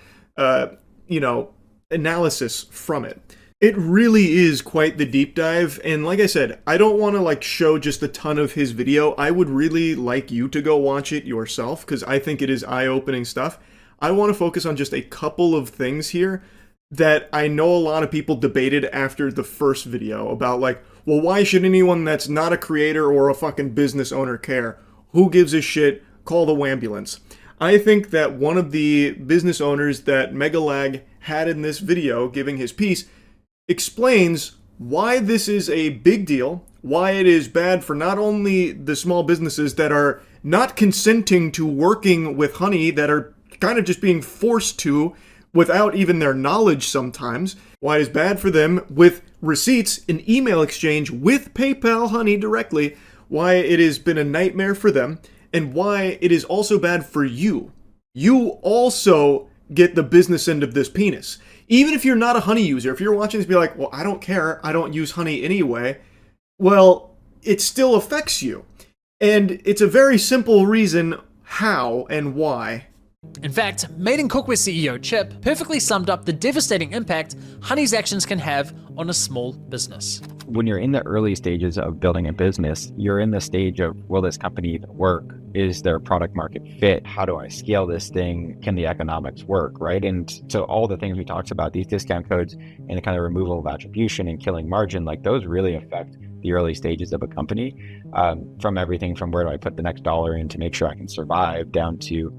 analysis from it. It really is quite the deep dive, and like I said, I don't want to like show just a ton of his video. I would really like you to go watch it yourself, because I think it is eye-opening stuff. I want to focus on just a couple of things here that I know a lot of people debated after the first video about like, well, why should anyone that's not a creator or a fucking business owner care? Who gives a shit? Call the wambulance. I think that one of the business owners that Megalag had in this video giving his piece explains why this is a big deal, why it is bad for not only the small businesses that are not consenting to working with Honey, that are kind of just being forced to without even their knowledge sometimes, why it is bad for them with receipts and email exchange with PayPal Honey directly, why it has been a nightmare for them, and why it is also bad for you. You also get the business end of this penis. Even if you're not a Honey user, if you're watching this be like, well, I don't care, I don't use Honey anyway, well, it still affects you. And it's a very simple reason how and why. In fact, Made in Cookware CEO Chip perfectly summed up the devastating impact Honey's actions can have on a small business. When you're in the early stages of building a business, you're in the stage of, will this company even work? Is there product market fit? How do I scale this thing? Can the economics work, right? And so all the things we talked about, these discount codes and the kind of removal of attribution and killing margin, like those really affect the early stages of a company, from everything from where do I put the next dollar in to make sure I can survive, down to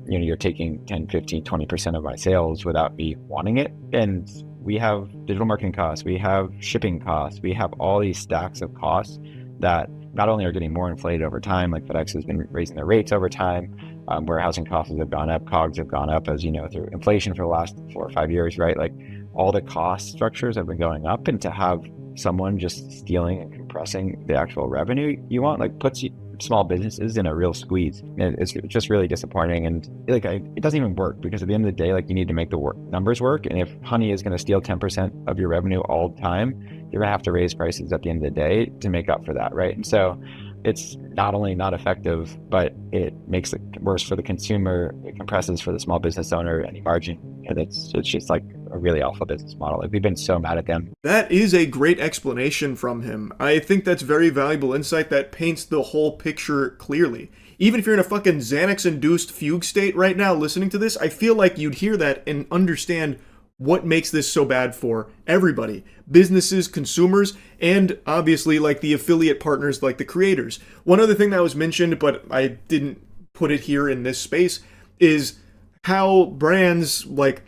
you're taking 10, 15, 20% of my sales without me wanting it. And we have digital marketing costs, we have shipping costs, we have all these stacks of costs that not only are getting more inflated over time, like FedEx has been raising their rates over time, warehousing costs have gone up, COGS have gone up, as you know, through inflation for the last 4 or 5 years, right? Like all the cost structures have been going up, and to have someone just stealing and compressing the actual revenue you want, like puts small businesses in a real squeeze. It's just really disappointing, and it doesn't even work, because at the end of the day, like you need to make the numbers work. And if Honey is going to steal 10% of your revenue all the time, you're going to have to raise prices at the end of the day to make up for that, right? And so it's not only not effective, but it makes it worse for the consumer. It compresses for the small business owner any margin. And it's just like a really awful business model. Like, we've been so mad at them. That is a great explanation from him. I think that's very valuable insight that paints the whole picture clearly. Even if you're in a fucking Xanax-induced fugue state right now listening to this, I feel like you'd hear that and understand what makes this so bad for everybody. Businesses, consumers, and obviously like the affiliate partners like the creators. One other thing that was mentioned, but I didn't put it here in this space, is how brands, like,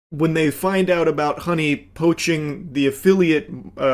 when they find out about Honey poaching the affiliate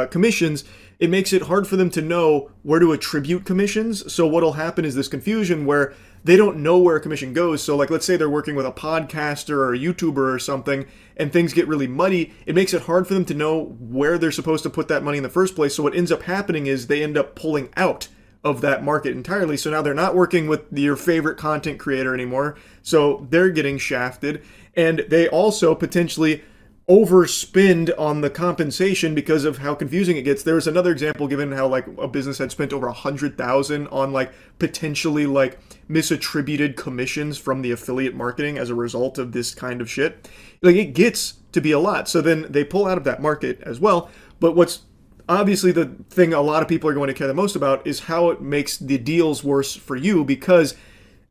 commissions, it makes it hard for them to know where to attribute commissions. So what'll happen is this confusion where they don't know where a commission goes. So like, let's say they're working with a podcaster or a YouTuber or something, and things get really muddy. It makes it hard for them to know where they're supposed to put that money in the first place. So what ends up happening is they end up pulling out of that market entirely. So now they're not working with your favorite content creator anymore. So they're getting shafted. And they also potentially overspend on the compensation because of how confusing it gets. There was another example given how like a business had spent over $100,000 on like potentially like misattributed commissions from the affiliate marketing as a result of this kind of shit. Like, it gets to be a lot. So then they pull out of that market as well. But what's obviously the thing a lot of people are going to care the most about is how it makes the deals worse for you, because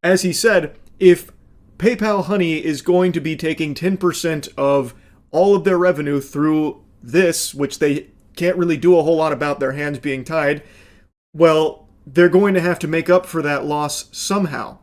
as he said, if PayPal Honey is going to be taking 10% of all of their revenue through this, which they can't really do a whole lot about, their hands being tied, well, they're going to have to make up for that loss somehow.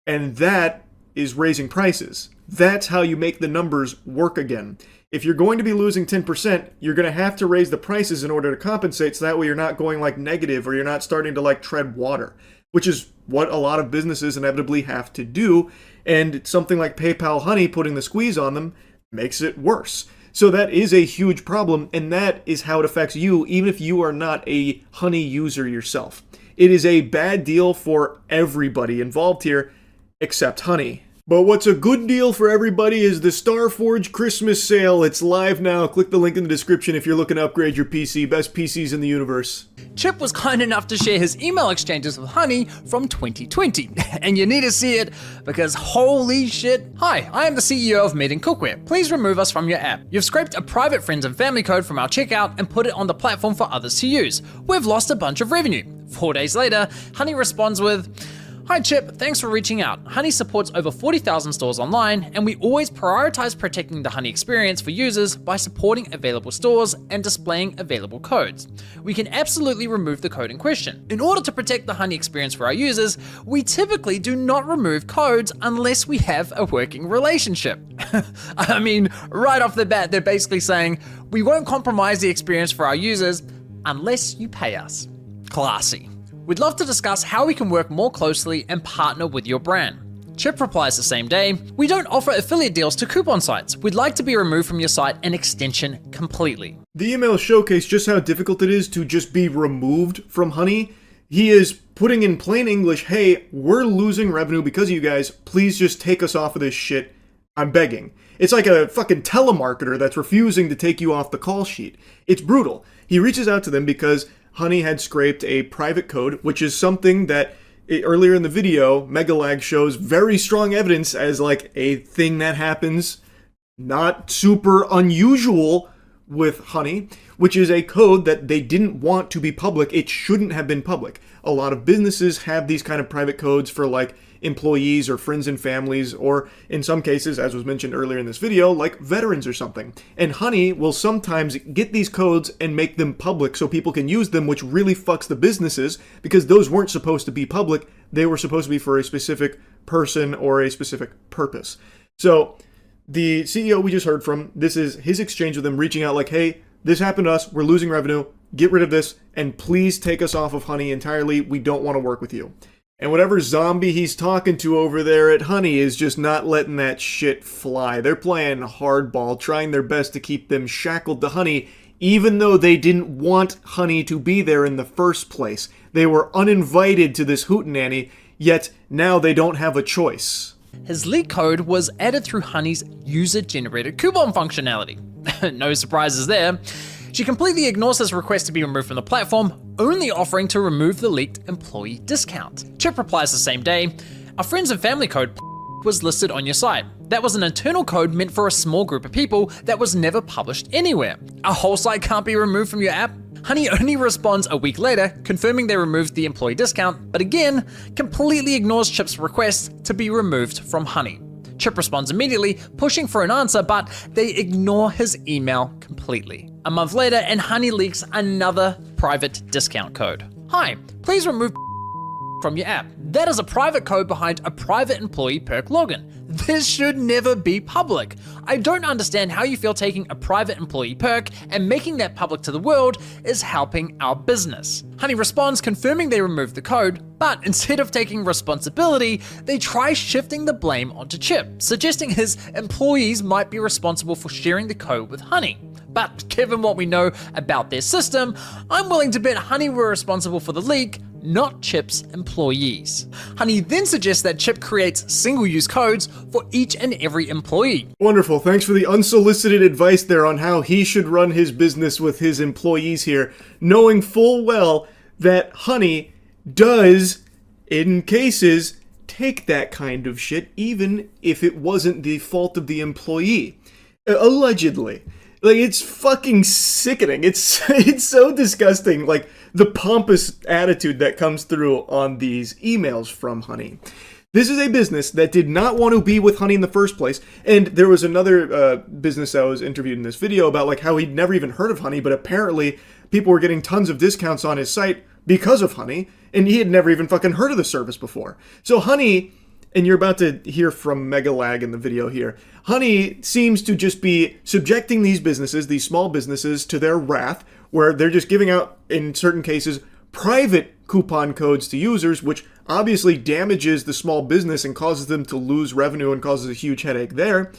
And that is raising prices. That's how you make the numbers work again. If you're going to be losing 10%, you're going to have to raise the prices in order to compensate, so that way you're not going like negative or you're not starting to like tread water, which is what a lot of businesses inevitably have to do. And something like PayPal Honey putting the squeeze on them makes it worse. So that is a huge problem, and that is how it affects you, even if you are not a Honey user yourself. It is a bad deal for everybody involved here, except Honey. But what's a good deal for everybody is the Starforge Christmas sale. It's live now. Click the link in the description if you're looking to upgrade your PC. Best PCs in the universe. Chip was kind enough to share his email exchanges with Honey from 2020. And you need to see it because holy shit. Hi, I am the CEO of Meeting Cookware. Please remove us from your app. You've scraped a private friends and family code from our checkout and put it on the platform for others to use. We've lost a bunch of revenue. 4 days later, Honey responds with, "Hi Chip, thanks for reaching out. Honey supports over 40,000 stores online, and we always prioritize protecting the Honey experience for users by supporting available stores and displaying available codes. We can absolutely remove the code in question. In order to protect the Honey experience for our users, we typically do not remove codes unless we have a working relationship." I mean, right off the bat, they're basically saying, we won't compromise the experience for our users unless you pay us. Classy. We'd love to discuss how we can work more closely and partner with your brand. Chip replies the same day, "We don't offer affiliate deals to coupon sites. We'd like to be removed from your site and extension completely." The email showcased just how difficult it is to just be removed from Honey. He is putting in plain English, hey, we're losing revenue because of you guys. Please just take us off of this shit. I'm begging. It's like a fucking telemarketer that's refusing to take you off the call sheet. It's brutal. He reaches out to them because Honey had scraped a private code, which is something that earlier in the video, Megalag shows very strong evidence as like a thing that happens, not super unusual with Honey, which is a code that they didn't want to be public. It shouldn't have been public. A lot of businesses have these kind of private codes for like employees or friends and families, or in some cases, as was mentioned earlier in this video, like veterans or something. And Honey will sometimes get these codes and make them public so people can use them, which really fucks the businesses because those weren't supposed to be public. They were supposed to be for a specific person or a specific purpose. So the CEO we just heard from, this is his exchange with them reaching out like, hey, this happened to us. We're losing revenue. Get rid of this and please take us off of Honey entirely. We don't want to work with you. And whatever zombie he's talking to over there at Honey is just not letting that shit fly. They're playing hardball, trying their best to keep them shackled to Honey, even though they didn't want Honey to be there in the first place. They were uninvited to this hootenanny, yet now they don't have a choice. His leak code was added through Honey's user-generated coupon functionality. No surprises there. She completely ignores his request to be removed from the platform, only offering to remove the leaked employee discount. Chip replies the same day, "Our friends and family code was listed on your site. That was an internal code meant for a small group of people that was never published anywhere. A whole site can't be removed from your app? Honey only responds a week later, confirming they removed the employee discount, but again, completely ignores Chip's request to be removed from Honey. Chip responds immediately, pushing for an answer, but they ignore his email completely. A month later, and Honey leaks another private discount code. Hi, please remove from your app. That is a private code behind a private employee perk login. This should never be public. I don't understand how you feel taking a private employee perk and making that public to the world is helping our business. Honey responds confirming they removed the code, but instead of taking responsibility, they try shifting the blame onto Chip, suggesting his employees might be responsible for sharing the code with Honey. But given what we know about their system, I'm willing to bet Honey were responsible for the leak, not Chip's employees. Honey then suggests that Chip creates single-use codes for each and every employee. Wonderful. Thanks for the unsolicited advice there on how he should run his business with his employees here, knowing full well that Honey does, in cases, take that kind of shit, even if it wasn't the fault of the employee. Allegedly. Like, it's fucking sickening. It's so disgusting. Like, the pompous attitude that comes through on these emails from Honey. This is a business that did not want to be with Honey in the first place. And there was another business that was interviewed in this video about like how he'd never even heard of Honey, but apparently people were getting tons of discounts on his site because of Honey, and he had never even fucking heard of the service before. So Honey, and you're about to hear from Megalag in the video here, Honey seems to just be subjecting these businesses, these small businesses, to their wrath, where they're just giving out, in certain cases, private coupon codes to users, which obviously damages the small business and causes them to lose revenue and causes a huge headache there.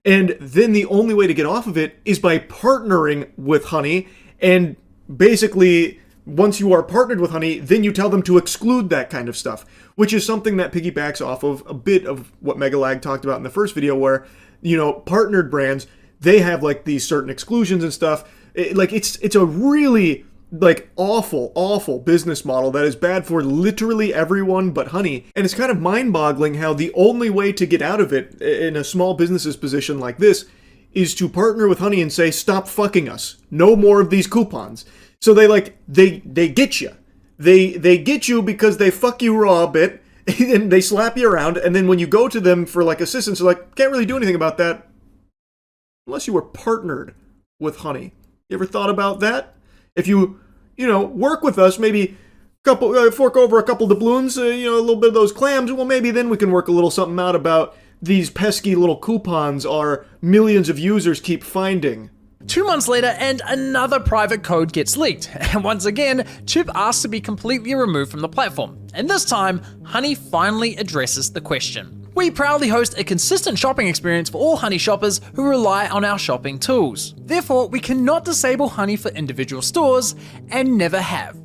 And then the only way to get off of it is by partnering with Honey, and basically, once you are partnered with Honey, then you tell them to exclude that kind of stuff, which is something that piggybacks off of a bit of what Megalag talked about in the first video, where, you know, partnered brands, they have like these certain exclusions and stuff. It's a really like awful business model that is bad for literally everyone but Honey. And it's kind of mind-boggling how the only way to get out of it in a small business's position like this is to partner with Honey and say, stop fucking us. No more of these coupons. So they get you. They get you because they fuck you raw a bit, and they slap you around, and then when you go to them for like assistance, they're like, can't really do anything about that unless you were partnered with Honey. You ever thought about that? If you work with us, maybe fork over a couple doubloons, a little bit of those clams, well, maybe then we can work a little something out about these pesky little coupons our millions of users keep finding. 2 months later, and another private code gets leaked. And once again, Chip asks to be completely removed from the platform. And this time, Honey finally addresses the question. We proudly host a consistent shopping experience for all Honey shoppers who rely on our shopping tools. Therefore, we cannot disable Honey for individual stores, and never have.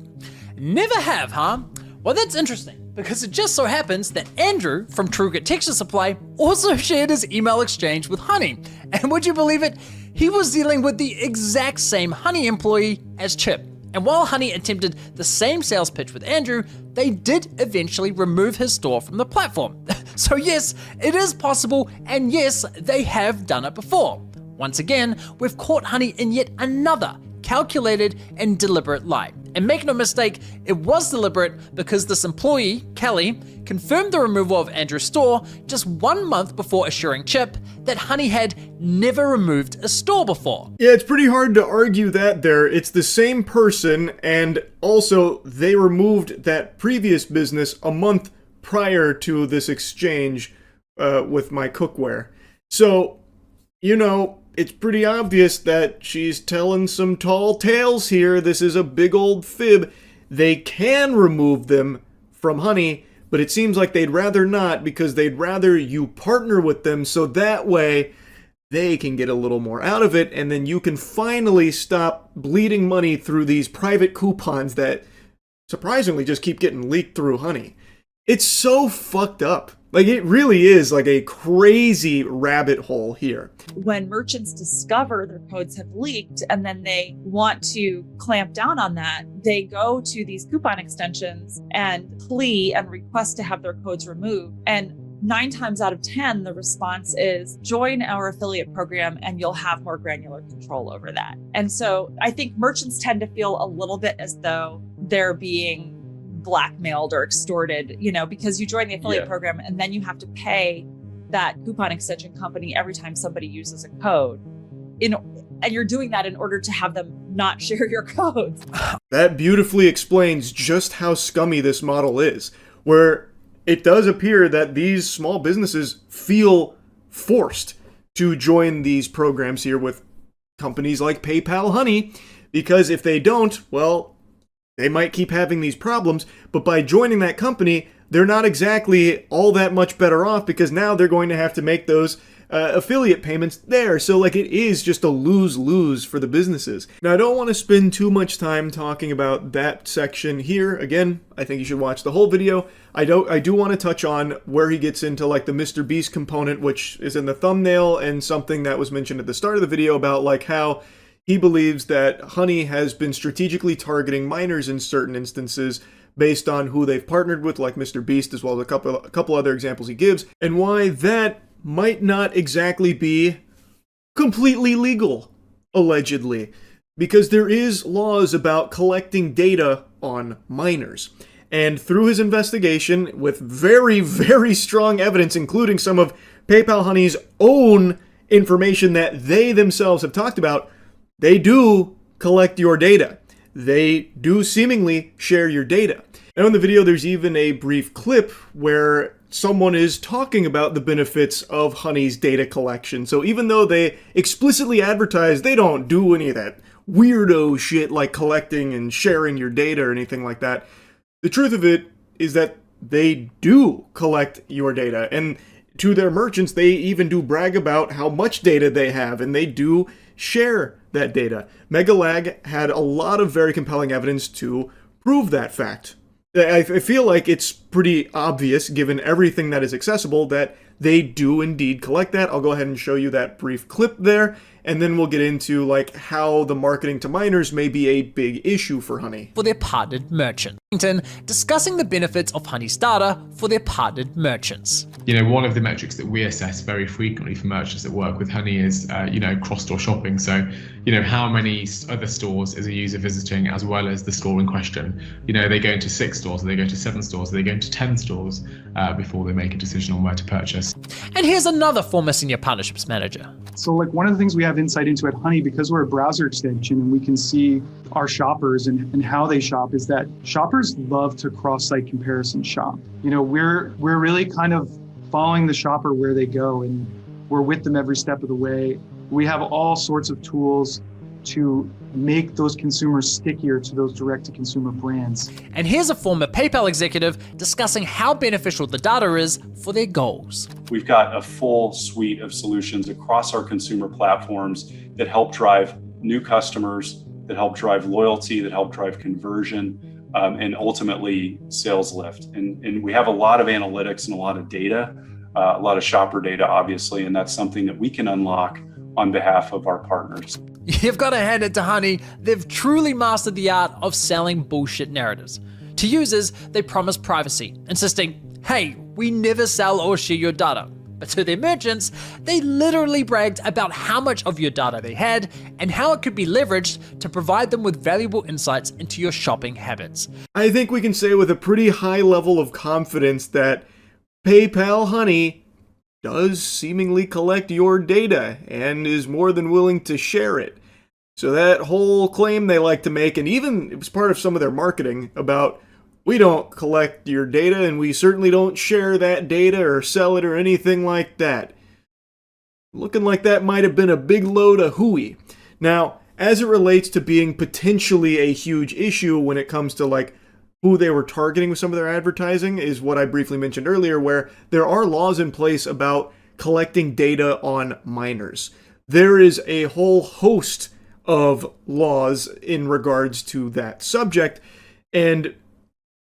Never have, huh? Well, that's interesting, because it just so happens that Andrew from TrueGrit Texture Supply also shared his email exchange with Honey. And would you believe it? He was dealing with the exact same Honey employee as Chip. And while Honey attempted the same sales pitch with Andrew, they did eventually remove his store from the platform. So yes, it is possible, and yes, they have done it before. Once again, we've caught Honey in yet another calculated and deliberate lie. And make no mistake, it was deliberate because this employee, Kelly, confirmed the removal of Andrew's store just 1 month before assuring Chip that Honey had never removed a store before. Yeah, it's pretty hard to argue that there. It's the same person, and also they removed that previous business a month prior to this exchange with my cookware. So, it's pretty obvious that she's telling some tall tales here. This is a big old fib. They can remove them from Honey, but it seems like they'd rather not, because they'd rather you partner with them so that way they can get a little more out of it, and then you can finally stop bleeding money through these private coupons that surprisingly just keep getting leaked through Honey. It's so fucked up. Like, it really is like a crazy rabbit hole here. When merchants discover their codes have leaked and then they want to clamp down on that, they go to these coupon extensions and plea and request to have their codes removed. And 9 times out of 10, the response is join our affiliate program and you'll have more granular control over that. And so I think merchants tend to feel a little bit as though they're being blackmailed or extorted, because you join the affiliate program and then you have to pay that coupon extension company every time somebody uses a code. And you're doing that in order to have them not share your codes. That beautifully explains just how scummy this model is, where it does appear that these small businesses feel forced to join these programs here with companies like PayPal Honey, because if they don't, well, they might keep having these problems, but by joining that company, they're not exactly all that much better off, because now they're going to have to make those affiliate payments there. So it is just a lose-lose for the businesses. Now, I don't want to spend too much time talking about that section here. Again, I think you should watch the whole video. I do want to touch on where he gets into the Mr. Beast component, which is in the thumbnail, and something that was mentioned at the start of the video about how he believes that Honey has been strategically targeting minors in certain instances based on who they've partnered with, like Mr. Beast, as well as a couple other examples he gives, and why that might not exactly be completely legal, allegedly, because there is laws about collecting data on minors. And through his investigation, with very, very strong evidence, including some of PayPal Honey's own information that they themselves have talked about, they do collect your data. They do seemingly share your data. And in the video, there's even a brief clip where someone is talking about the benefits of Honey's data collection. So even though they explicitly advertise they don't do any of that weirdo shit like collecting and sharing your data or anything like that, the truth of it is that they do collect your data. And to their merchants, they even do brag about how much data they have, and they do share that data. Megalag had a lot of very compelling evidence to prove that fact. I feel like it's pretty obvious, given everything that is accessible, that they do indeed collect that. I'll go ahead and show you that brief clip there, and then we'll get into how the marketing to minors may be a big issue for Honey. For their partnered merchants. Discussing the benefits of Honey's data for their partnered merchants. One of the metrics that we assess very frequently for merchants that work with Honey is, cross-store shopping. So, how many other stores is a user visiting as well as the store in question? They go into 6 stores, they go to 7 stores, they go into 10 stores before they make a decision on where to purchase. And here's another former senior partnerships manager. So one of the things we have insight into at Honey, because we're a browser extension and we can see our shoppers and how they shop, is that shoppers love to cross-site comparison shop. We're really kind of following the shopper where they go, and we're with them every step of the way. We have all sorts of tools to make those consumers stickier to those direct-to-consumer brands. And here's a former PayPal executive discussing how beneficial the data is for their goals. We've got a full suite of solutions across our consumer platforms that help drive new customers, that help drive loyalty, that help drive conversion, and ultimately sales lift. And we have a lot of analytics and a lot of data, a lot of shopper data, obviously, and that's something that we can unlock on behalf of our partners. You've got to hand it to Honey. They've truly mastered the art of selling bullshit narratives. To users, they promise privacy, insisting, hey, we never sell or share your data. But to their merchants, they literally bragged about how much of your data they had and how it could be leveraged to provide them with valuable insights into your shopping habits. I think we can say with a pretty high level of confidence that PayPal Honey does seemingly collect your data and is more than willing to share it. So that whole claim they like to make, and even it was part of some of their marketing about, we don't collect your data and we certainly don't share that data or sell it or anything like that. Looking like that might have been a big load of hooey. Now, as it relates to being potentially a huge issue when it comes to who they were targeting with some of their advertising, is what I briefly mentioned earlier, where there are laws in place about collecting data on minors. There is a whole host of laws in regards to that subject, and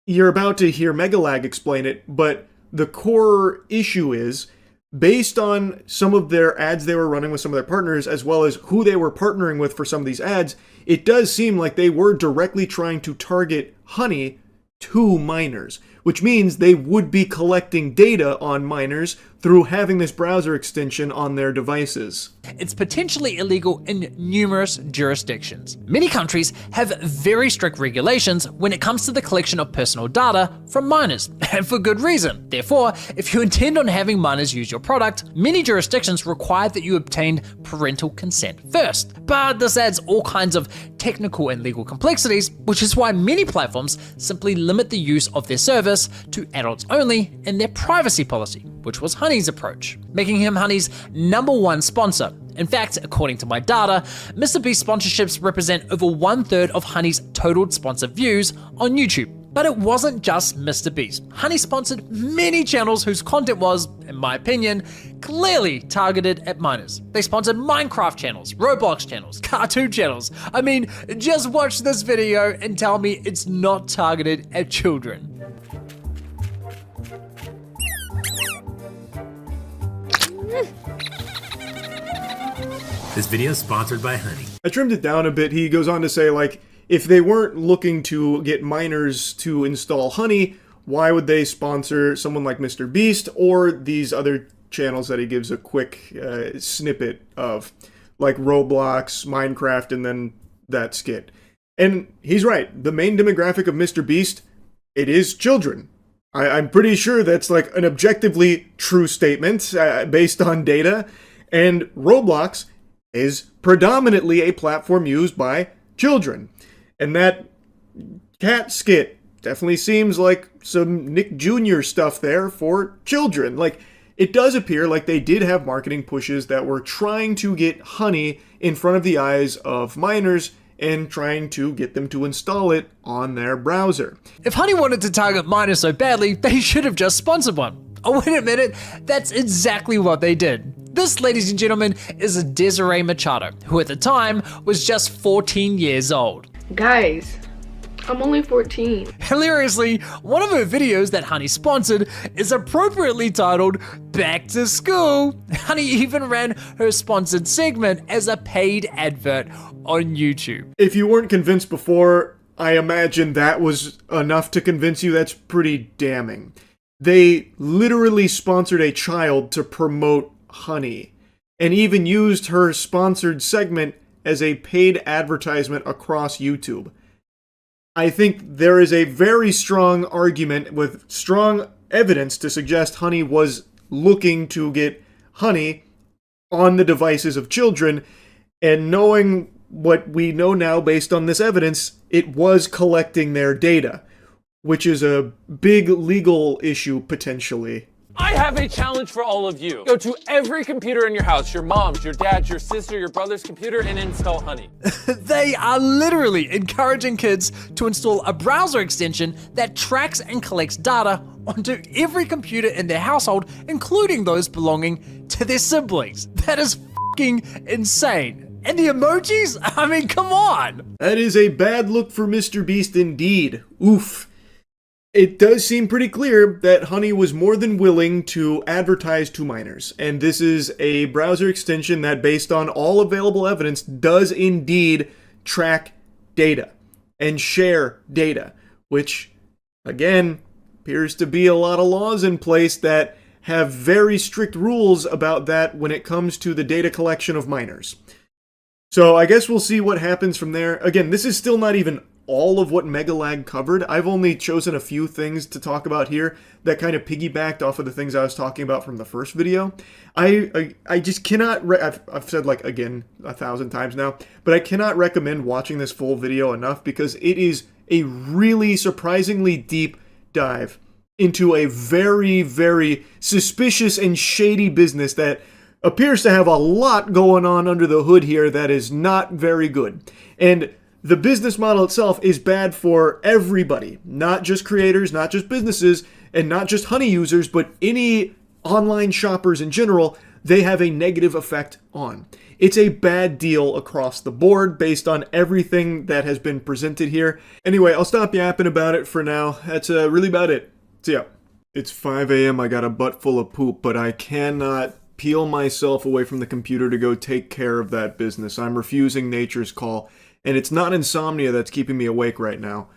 you're about to hear Megalag explain it, but the core issue is, based on some of their ads they were running with some of their partners, as well as who they were partnering with for some of these ads, it does seem like they were directly trying to target Honey to minors, which means they would be collecting data on minors through having this browser extension on their devices. It's potentially illegal in numerous jurisdictions. Many countries have very strict regulations when it comes to the collection of personal data from minors, and for good reason. Therefore, if you intend on having minors use your product, many jurisdictions require that you obtain parental consent first. But this adds all kinds of technical and legal complexities, which is why many platforms simply limit the use of their service to adults only in their privacy policy, which was Honey's approach, making him Honey's #1 sponsor. In fact, according to my data, MrBeast sponsorships represent over 1/3 of Honey's total sponsor views on YouTube. But it wasn't just MrBeast. Honey sponsored many channels whose content was, in my opinion, clearly targeted at minors. They sponsored Minecraft channels, Roblox channels, cartoon channels. I mean, just watch this video and tell me it's not targeted at children. This video is sponsored by Honey. I trimmed it down a bit. He goes on to say, like, if they weren't looking to get minors to install Honey, why would they sponsor someone like MrBeast or these other channels that he gives a quick snippet of, like Roblox, Minecraft, and then that skit? And he's right. The main demographic of MrBeast, it is children. I'm pretty sure that's like an objectively true statement based on data. And Roblox is predominantly a platform used by children. And that cat skit definitely seems like some Nick Jr. stuff there for children. Like, it does appear like they did have marketing pushes that were trying to get Honey in front of the eyes of minors and trying to get them to install it on their browser. If Honey wanted to target minors so badly, they should have just sponsored one. Oh, wait a minute, that's exactly what they did. This, ladies and gentlemen, is Desiree Machado, who at the time was just 14 years old. Guys, I'm only 14. Hilariously, one of her videos that Honey sponsored is appropriately titled Back to School. Honey even ran her sponsored segment as a paid advert on YouTube. If you weren't convinced before, I imagine that was enough to convince you. That's pretty damning. They literally sponsored a child to promote Honey, and even used her sponsored segment as a paid advertisement across YouTube. I think there is a very strong argument with strong evidence to suggest Honey was looking to get Honey on the devices of children, and knowing what we know now based on this evidence, it was collecting their data, which is a big legal issue potentially. I have a challenge for all of you. Go to every computer in your house, your mom's, your dad's, your sister, your brother's computer, and install Honey. They are literally encouraging kids to install a browser extension that tracks and collects data onto every computer in their household, including those belonging to their siblings. That is fucking insane. And the emojis? I mean, come on! That is a bad look for MrBeast indeed. Oof. It does seem pretty clear that Honey was more than willing to advertise to minors, and this is a browser extension that, based on all available evidence, does indeed track data and share data, which, again, appears to be a lot of laws in place that have very strict rules about that when it comes to the data collection of minors. So I guess we'll see what happens from there. Again, this is still not even all of what Megalag covered. I've only chosen a few things to talk about here that kind of piggybacked off of the things I was talking about from the first video. I just cannot, I've said like again 1,000 times now, but I cannot recommend watching this full video enough because it is a really surprisingly deep dive into a very, very suspicious and shady business that appears to have a lot going on under the hood here that is not very good. And the business model itself is bad for everybody, not just creators, not just businesses, and not just Honey users, but any online shoppers in general. They have a negative effect on. It's a bad deal across the board based on everything that has been presented here. Anyway, I'll stop yapping about it for now. That's really about it. See ya. It's 5 a.m. I got a butt full of poop, but I cannot peel myself away from the computer to go take care of that business. I'm refusing nature's call. And it's not insomnia that's keeping me awake right now.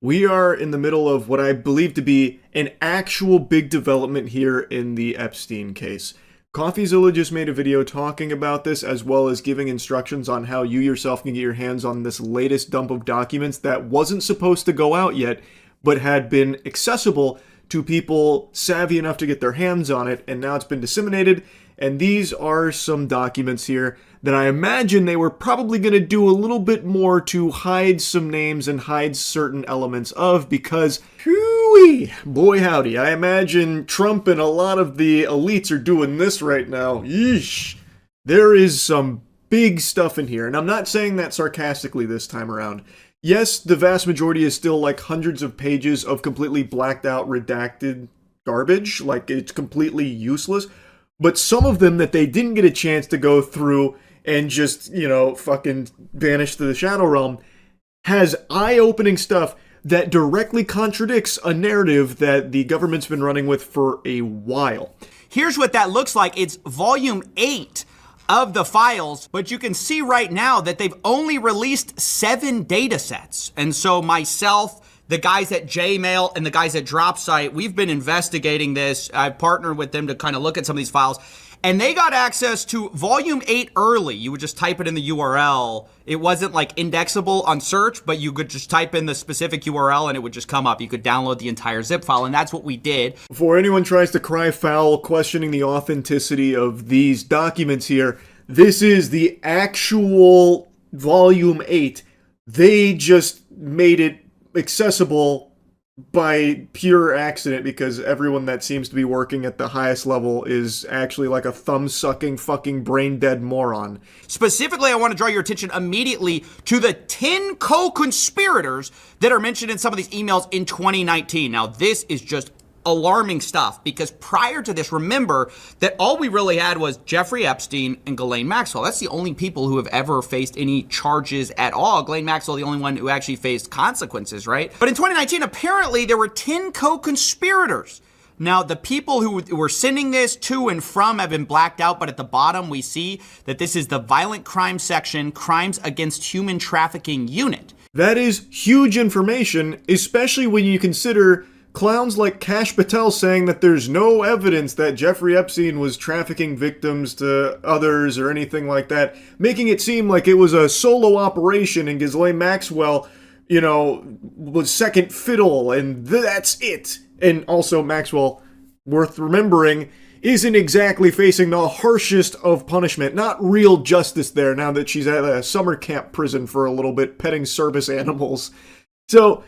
We are in the middle of what I believe to be an actual big development here in the Epstein case. CoffeeZilla just made a video talking about this, as well as giving instructions on how you yourself can get your hands on this latest dump of documents that wasn't supposed to go out yet, but had been accessible to people savvy enough to get their hands on it, and now it's been disseminated. And these are some documents here that I imagine they were probably going to do a little bit more to hide some names and hide certain elements of, because, hooey, boy howdy, I imagine Trump and a lot of the elites are doing this right now. Yeesh. There is some big stuff in here, and I'm not saying that sarcastically this time around. Yes, the vast majority is still like hundreds of pages of completely blacked out, redacted garbage, like it's completely useless. But some of them that they didn't get a chance to go through and just, fucking vanish to the Shadow Realm has eye-opening stuff that directly contradicts a narrative that the government's been running with for a while. Here's what that looks like. It's volume 8 of the files, but you can see right now that they've only released 7 data sets. And so myself, the guys at Jmail and the guys at DropSite, we've been investigating this. I've partnered with them to kind of look at some of these files, and they got access to volume 8 early. You would just type it in the URL. It wasn't like indexable on search, but you could just type in the specific URL and it would just come up. You could download the entire zip file, and that's what we did. Before anyone tries to cry foul questioning the authenticity of these documents here, this is the actual volume 8. They just made it accessible by pure accident because everyone that seems to be working at the highest level is actually like a thumb-sucking fucking brain-dead moron. Specifically, I want to draw your attention immediately to the 10 co-conspirators that are mentioned in some of these emails in 2019. Now, this is just alarming stuff, because prior to this, remember that all we really had was Jeffrey Epstein and Ghislaine Maxwell. That's the only people who have ever faced any charges at all. Ghislaine Maxwell, the only one who actually faced consequences, right? But in 2019, apparently there were 10 co-conspirators. Now, the people who were sending this to and from have been blacked out, but at the bottom we see that this is the Violent Crime Section, Crimes Against Human Trafficking Unit. That is huge information, especially when you consider clowns like Kash Patel saying that there's no evidence that Jeffrey Epstein was trafficking victims to others or anything like that, making it seem like it was a solo operation and Ghislaine Maxwell, was second fiddle and that's it. And also Maxwell, worth remembering, isn't exactly facing the harshest of punishment. Not real justice there now that she's at a summer camp prison for a little bit petting service animals. So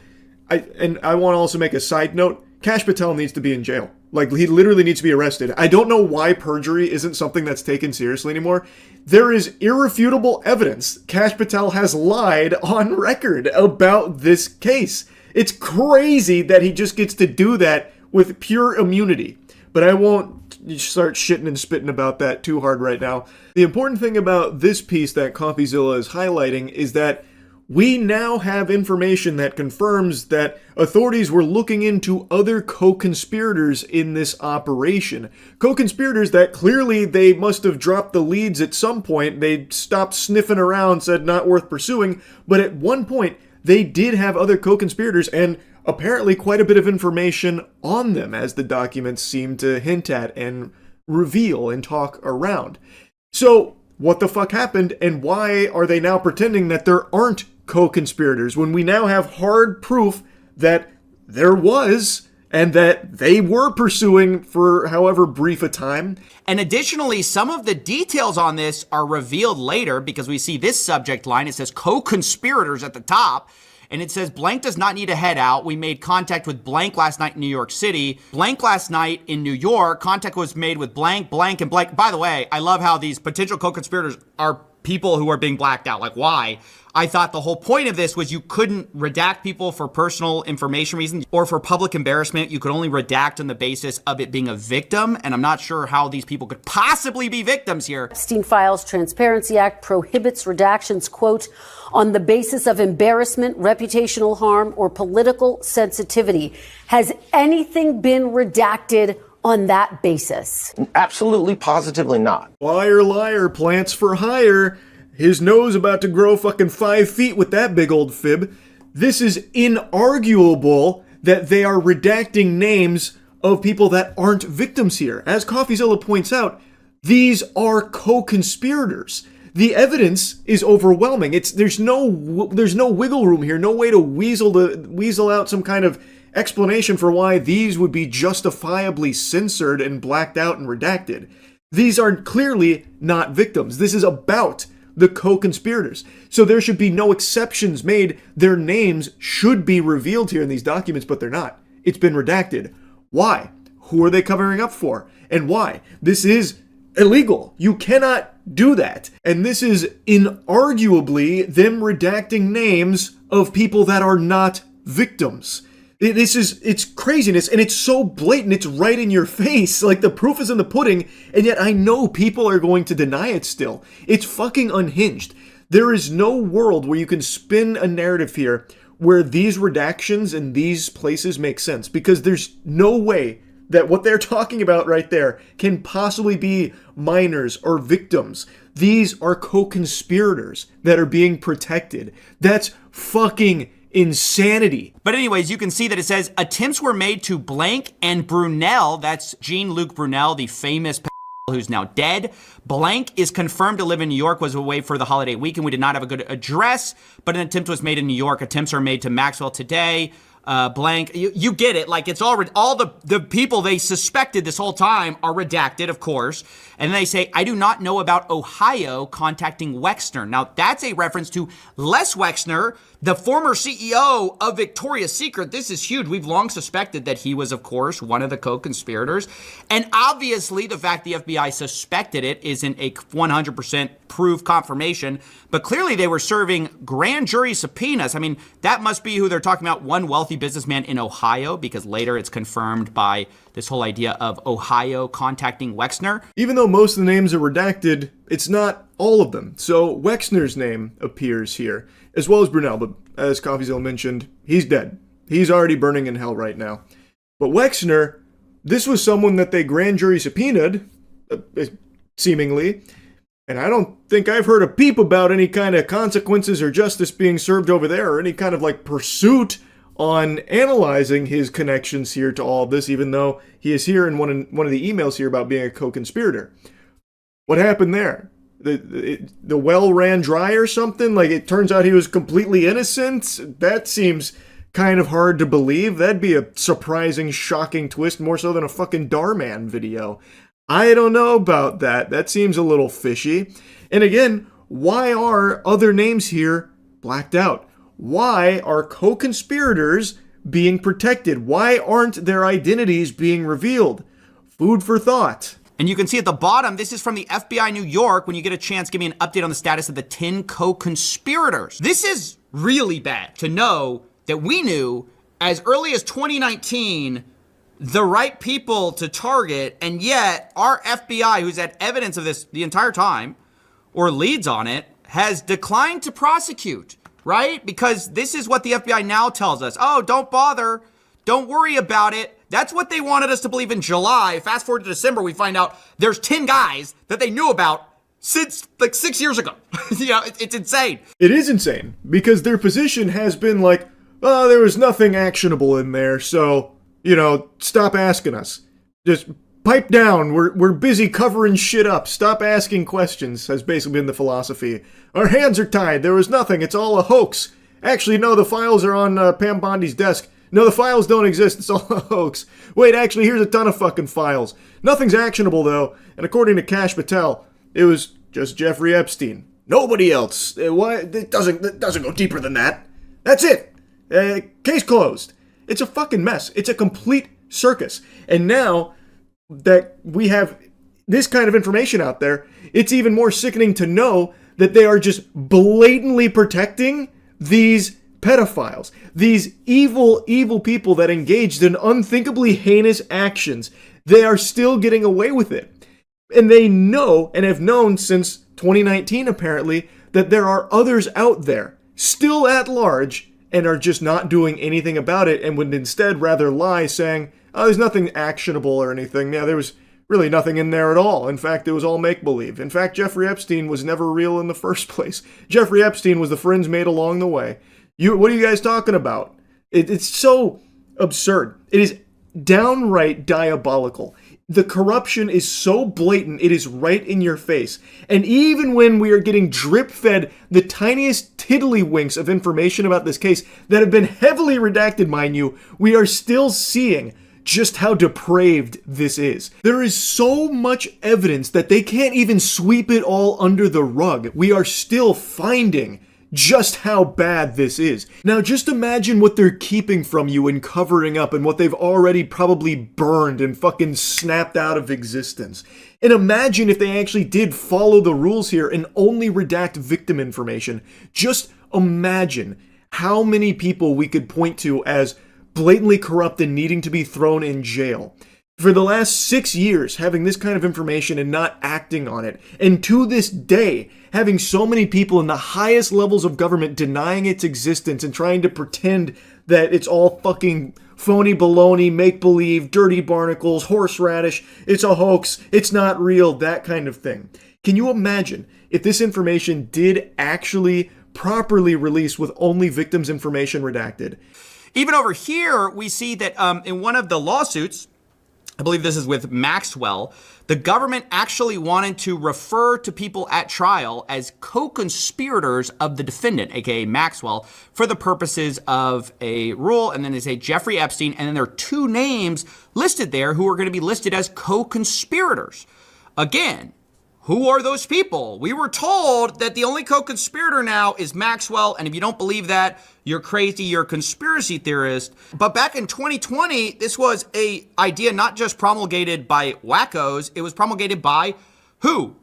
I want to also make a side note. Kash Patel needs to be in jail. Like, he literally needs to be arrested. I don't know why perjury isn't something that's taken seriously anymore. There is irrefutable evidence Kash Patel has lied on record about this case. It's crazy that he just gets to do that with pure immunity. But I won't start shitting and spitting about that too hard right now. The important thing about this piece that CoffeeZilla is highlighting is that we now have information that confirms that authorities were looking into other co-conspirators in this operation. Co-conspirators that clearly they must have dropped the leads at some point. They stopped sniffing around, said not worth pursuing, but at one point they did have other co-conspirators and apparently quite a bit of information on them, as the documents seem to hint at and reveal and talk around. So what the fuck happened, and why are they now pretending that there aren't co-conspirators when we now have hard proof that there was and that they were pursuing for however brief a time? And additionally, some of the details on this are revealed later, because we see this subject line. It says co-conspirators at the top. And it says, blank does not need to head out. We made contact with blank last night in New York City. Blank last night in New York. Contact was made with blank, blank, and blank. By the way, I love how these potential co-conspirators are people who are being blacked out. Like, why? I thought the whole point of this was you couldn't redact people for personal information reasons or for public embarrassment. You could only redact on the basis of it being a victim. And I'm not sure how these people could possibly be victims here. Epstein Files Transparency Act prohibits redactions, quote, on the basis of embarrassment, reputational harm, or political sensitivity. Has anything been redacted on that basis? Absolutely, positively not. Liar, liar, plants for hire. His nose about to grow fucking 5 feet with that big old fib. this is inarguable that they are redacting names of people that aren't victims here. As CoffeeZilla points out, these are co-conspirators. The evidence is overwhelming. There's no wiggle room here, no way to weasel out some kind of explanation for why these would be justifiably censored and blacked out and redacted. These are clearly not victims. This is about the co-conspirators. So there should be no exceptions made. Their names should be revealed here in these documents, but they're not. It's been redacted. Why? Who are they covering up for? And why? This is illegal. You cannot do that. And this is inarguably them redacting names of people that are not victims. It's craziness, and it's so blatant, it's right in your face. Like, the proof is in the pudding, and yet I know people are going to deny it still. It's fucking unhinged. There is no world where you can spin a narrative here where these redactions in these places make sense, because there's no way that what they're talking about right there can possibly be minors or victims. These are co-conspirators that are being protected. That's fucking insanity. But anyways, you can see that it says attempts were made to blank and Brunel, that's Jean-Luc Brunel, the famous who's now dead. Blank is confirmed to live in New York, was away for the holiday weekend. We did not have a good address, but an attempt was made in New York. Attempts are made to Maxwell today. Blank, you get it. Like, it's all the people they suspected this whole time are redacted, of course. And then they say, I do not know about Ohio contacting Wexner. Now, that's a reference to Les Wexner, the former CEO of Victoria's Secret. This is huge. We've long suspected that he was, of course, one of the co-conspirators. And obviously, the fact the FBI suspected it isn't a 100% proof confirmation. But clearly, they were serving grand jury subpoenas. I mean, that must be who they're talking about, one wealthy businessman in Ohio, because later it's confirmed by this whole idea of Ohio contacting Wexner. Even though most of the names are redacted, it's not all of them. So Wexner's name appears here, as well as Brunel, but as CoffeeZilla mentioned, he's dead. He's already burning in hell right now. But Wexner, this was someone that they grand jury subpoenaed, seemingly, and I don't think I've heard a peep about any kind of consequences or justice being served over there, or any kind of like pursuit on analyzing his connections here to all of this, even though he is here in one of the emails here about being a co-conspirator. What happened there? The well ran dry or something? Like, it turns out he was completely innocent? That seems kind of hard to believe. That'd be a surprising, shocking twist, more so than a fucking Darman video. I don't know about that. That seems a little fishy. And again, why are other names here blacked out? Why are co-conspirators being protected? Why aren't their identities being revealed? Food for thought. And you can see at the bottom, this is from the FBI New York. When you get a chance, give me an update on the status of the 10 co-conspirators. This is really bad to know that we knew as early as 2019 the right people to target, and yet our FBI, who's had evidence of this the entire time, or leads on it, has declined to prosecute. Right? Because this is what the FBI now tells us. Oh, don't bother. Don't worry about it. That's what they wanted us to believe in July. Fast forward to December, we find out there's 10 guys that they knew about since like 6 years ago. It's insane. It is insane, because their position has been like, oh, there was nothing actionable in there, so, stop asking us. Just pipe down. We're busy covering shit up. Stop asking questions, has basically been the philosophy. Our hands are tied. There was nothing. It's all a hoax. Actually, no, the files are on Pam Bondi's desk. No, the files don't exist. It's all a hoax. Wait, actually, here's a ton of fucking files. Nothing's actionable, though. And according to Kash Patel, it was just Jeffrey Epstein. Nobody else. Why? It doesn't go deeper than that. That's it. Case closed. It's a fucking mess. It's a complete circus. And now that we have this kind of information out there, it's even more sickening to know that they are just blatantly protecting these pedophiles, these evil, evil people that engaged in unthinkably heinous actions. They are still getting away with it. And they know, and have known since 2019 apparently, that there are others out there, still at large, and are just not doing anything about it, and would instead rather lie, saying, oh, there's nothing actionable or anything. Yeah, there was really nothing in there at all. In fact, it was all make-believe. In fact, Jeffrey Epstein was never real in the first place. Jeffrey Epstein was the friends made along the way. What are you guys talking about? It's so absurd. It is downright diabolical. The corruption is so blatant, it is right in your face. And even when we are getting drip-fed the tiniest tiddlywinks of information about this case that have been heavily redacted, mind you, we are still seeing just how depraved this is. There is so much evidence that they can't even sweep it all under the rug. We are still finding just how bad this is. Now just imagine what they're keeping from you and covering up and what they've already probably burned and fucking snapped out of existence. And imagine if they actually did follow the rules here and only redact victim information. Just imagine how many people we could point to as blatantly corrupt and needing to be thrown in jail. For the last 6 years, having this kind of information and not acting on it, and to this day, having so many people in the highest levels of government denying its existence and trying to pretend that it's all fucking phony baloney, make-believe, dirty barnacles, horseradish, it's a hoax, it's not real, that kind of thing. Can you imagine if this information did actually properly release with only victims' information redacted? Even over here, we see that in one of the lawsuits, I believe this is with Maxwell, the government actually wanted to refer to people at trial as co-conspirators of the defendant, aka Maxwell, for the purposes of a rule. And then they say Jeffrey Epstein, and then there are 2 names listed there who are going to be listed as co-conspirators. Again, who are those people? We were told that the only co-conspirator now is Maxwell, and if you don't believe that, you're crazy, you're a conspiracy theorist. But back in 2020, this was an idea not just promulgated by wackos, it was promulgated by who?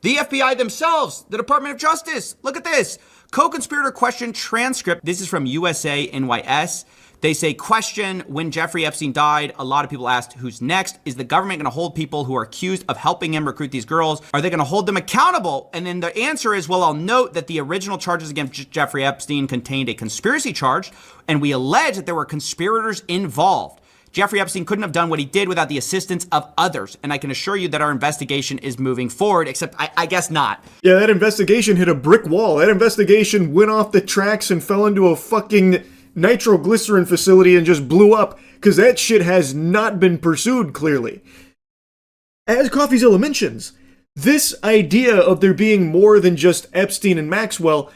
The FBI themselves, the Department of Justice. Look at this. Co-conspirator question transcript. This is from USA NYS. They say, question, when Jeffrey Epstein died, a lot of people asked, who's next? Is the government going to hold people who are accused of helping him recruit these girls? Are they going to hold them accountable? And then the answer is, well, I'll note that the original charges against Jeffrey Epstein contained a conspiracy charge, and we allege that there were conspirators involved. Jeffrey Epstein couldn't have done what he did without the assistance of others. And I can assure you that our investigation is moving forward, except I guess not. Yeah, that investigation hit a brick wall. That investigation went off the tracks and fell into a fucking nitroglycerin facility and just blew up, because that shit has not been pursued, clearly. As CoffeeZilla mentions, this idea of there being more than just Epstein and Maxwell,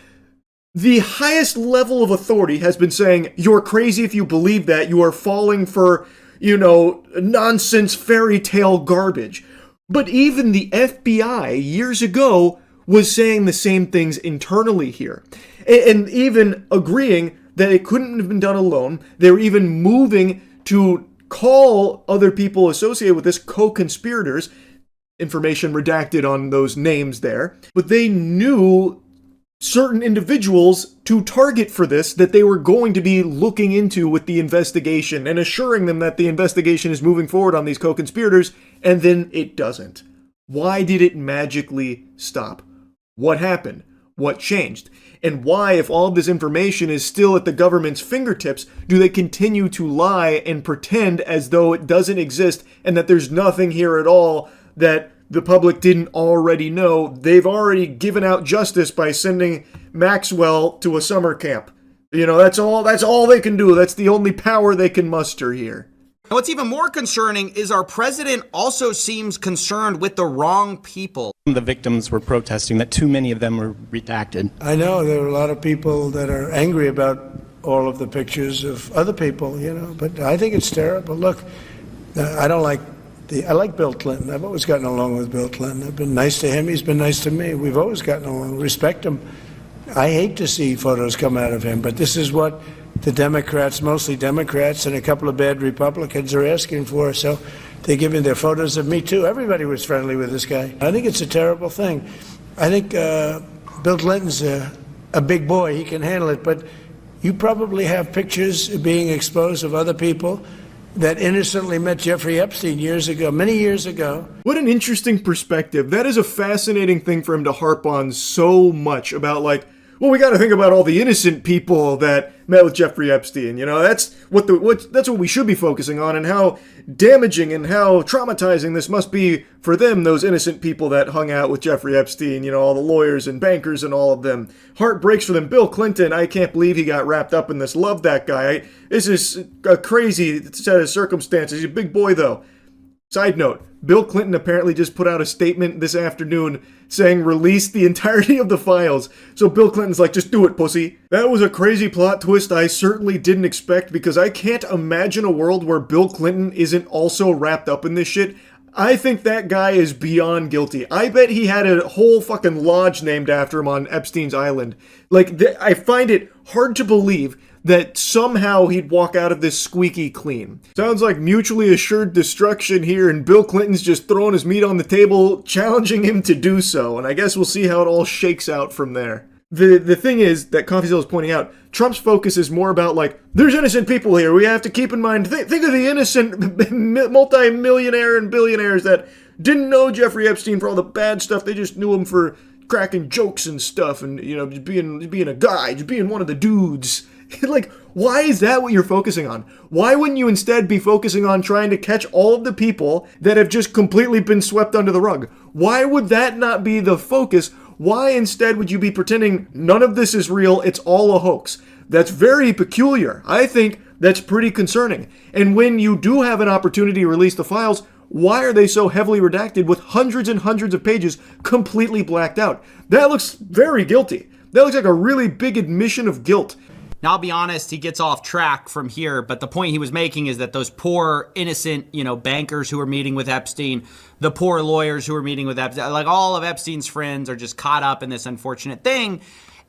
the highest level of authority has been saying, you're crazy if you believe that, you are falling for, nonsense fairy tale garbage. But even the FBI, years ago, was saying the same things internally here. And even agreeing that it couldn't have been done alone. They were even moving to call other people associated with this co-conspirators. Information redacted on those names there. But they knew certain individuals to target for this that they were going to be looking into with the investigation and assuring them that the investigation is moving forward on these co-conspirators, and then it doesn't. Why did it magically stop? What happened? What changed? And why, if all of this information is still at the government's fingertips, do they continue to lie and pretend as though it doesn't exist and that there's nothing here at all that the public didn't already know? They've already given out justice by sending Maxwell to a summer camp. That's all they can do. That's the only power they can muster here. And what's even more concerning is our president also seems concerned with the wrong people. The victims were protesting that too many of them were redacted. I know there are a lot of people that are angry about all of the pictures of other people, but I think it's terrible. Look, I like Bill Clinton. I've always gotten along with Bill Clinton. I've been nice to him. He's been nice to me. We've always gotten along. Respect him. I hate to see photos come out of him, but this is what the Democrats, mostly Democrats, and a couple of bad Republicans are asking for. So they're giving their photos of me, too. Everybody was friendly with this guy. I think it's a terrible thing. I think Bill Clinton's a big boy. He can handle it. But you probably have pictures being exposed of other people that innocently met Jeffrey Epstein years ago, many years ago. What an interesting perspective. That is a fascinating thing for him to harp on so much about, we got to think about all the innocent people that met with Jeffrey Epstein. You know, that's what we should be focusing on, and how damaging and how traumatizing this must be for them, those innocent people that hung out with Jeffrey Epstein, you know, all the lawyers and bankers and all of them. Heart breaks for them. Bill Clinton, I can't believe he got wrapped up in this. Love that guy. This is a crazy set of circumstances. He's a big boy, though. Side note, Bill Clinton apparently just put out a statement this afternoon saying release the entirety of the files. So Bill Clinton's like, just do it, pussy. That was a crazy plot twist I certainly didn't expect, because I can't imagine a world where Bill Clinton isn't also wrapped up in this shit. I think that guy is beyond guilty. I bet he had a whole fucking lodge named after him on Epstein's Island. Like, I find it hard to believe that somehow he'd walk out of this squeaky clean. Sounds like mutually assured destruction here, and Bill Clinton's just throwing his meat on the table, challenging him to do so, and I guess we'll see how it all shakes out from there. The thing is that CoffeeZilla is pointing out, Trump's focus is more about, like, there's innocent people here. We have to keep in mind, think of the innocent multi-millionaire and billionaires that didn't know Jeffrey Epstein for all the bad stuff. They just knew him for cracking jokes and stuff, and, you know, just being a guy, just being one of the dudes. Like, why is that what you're focusing on? Why wouldn't you instead be focusing on trying to catch all of the people that have just completely been swept under the rug? Why would that not be the focus? Why instead would you be pretending none of this is real, it's all a hoax? That's very peculiar. I think that's pretty concerning. And when you do have an opportunity to release the files, why are they so heavily redacted with hundreds and hundreds of pages completely blacked out? That looks very guilty. That looks like a really big admission of guilt. Now, I'll be honest, he gets off track from here, but the point he was making is that those poor, innocent, bankers who were meeting with Epstein, the poor lawyers who were meeting with Epstein, like all of Epstein's friends are just caught up in this unfortunate thing.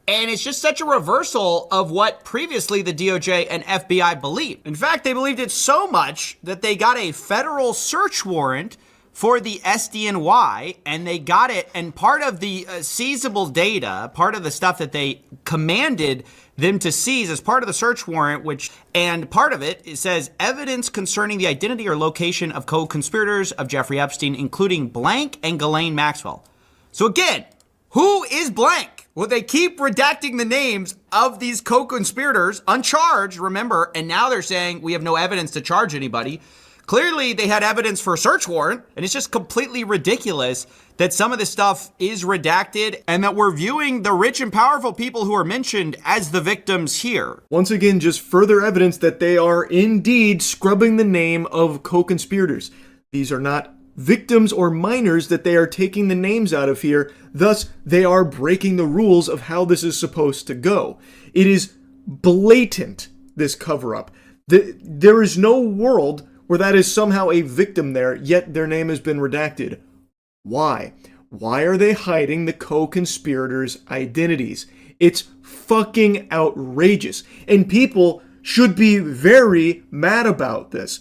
And it's just such a reversal of what previously the DOJ and FBI believed. In fact, they believed it so much that they got a federal search warrant for the SDNY, and they got it, and part of the seizable data, part of the stuff that they commanded them to seize as part of the search warrant, and part of it says evidence concerning the identity or location of co-conspirators of Jeffrey Epstein, including blank and Ghislaine Maxwell. So again, who is blank? Well, they keep redacting the names of these co-conspirators, uncharged, remember, and now they're saying we have no evidence to charge anybody. Clearly, they had evidence for a search warrant, and it's just completely ridiculous that some of this stuff is redacted and that we're viewing the rich and powerful people who are mentioned as the victims here. Once again, just further evidence that they are indeed scrubbing the name of co-conspirators. These are not victims or minors that they are taking the names out of here. Thus, they are breaking the rules of how this is supposed to go. It is blatant, this cover-up. There is no world where that is somehow a victim there, yet their name has been redacted. Why? Why are they hiding the co-conspirators' identities? It's fucking outrageous. And people should be very mad about this.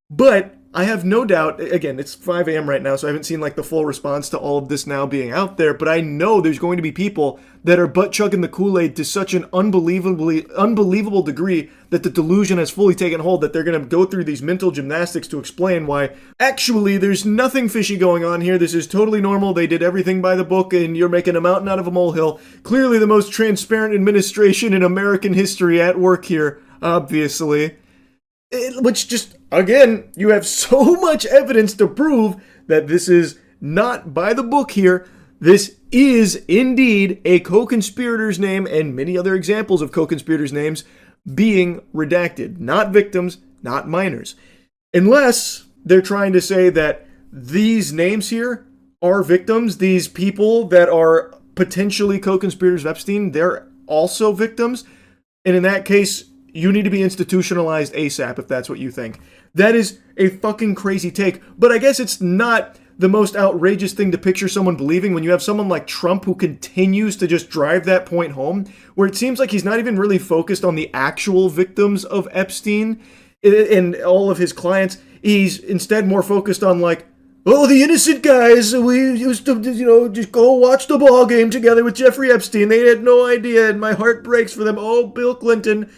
But I have no doubt, again, it's 5 a.m. right now, so I haven't seen like the full response to all of this now being out there, but I know there's going to be people that are butt-chugging the Kool-Aid to such an unbelievable degree that the delusion has fully taken hold, that they're going to go through these mental gymnastics to explain why, actually, there's nothing fishy going on here. This is totally normal. They did everything by the book, and you're making a mountain out of a molehill. Clearly the most transparent administration in American history at work here, obviously. Which just, again, you have so much evidence to prove that this is not by the book here. This is indeed a co-conspirator's name and many other examples of co-conspirators' names being redacted. Not victims, not minors. Unless they're trying to say that these names here are victims, these people that are potentially co-conspirators of Epstein, they're also victims. And in that case, you need to be institutionalized ASAP if that's what you think. That is a fucking crazy take. But I guess it's not the most outrageous thing to picture someone believing when you have someone like Trump who continues to just drive that point home, where it seems like he's not even really focused on the actual victims of Epstein and all of his clients. He's instead more focused on like, oh, the innocent guys, we used to, just go watch the ball game together with Jeffrey Epstein. They had no idea, and my heart breaks for them. Oh, Bill Clinton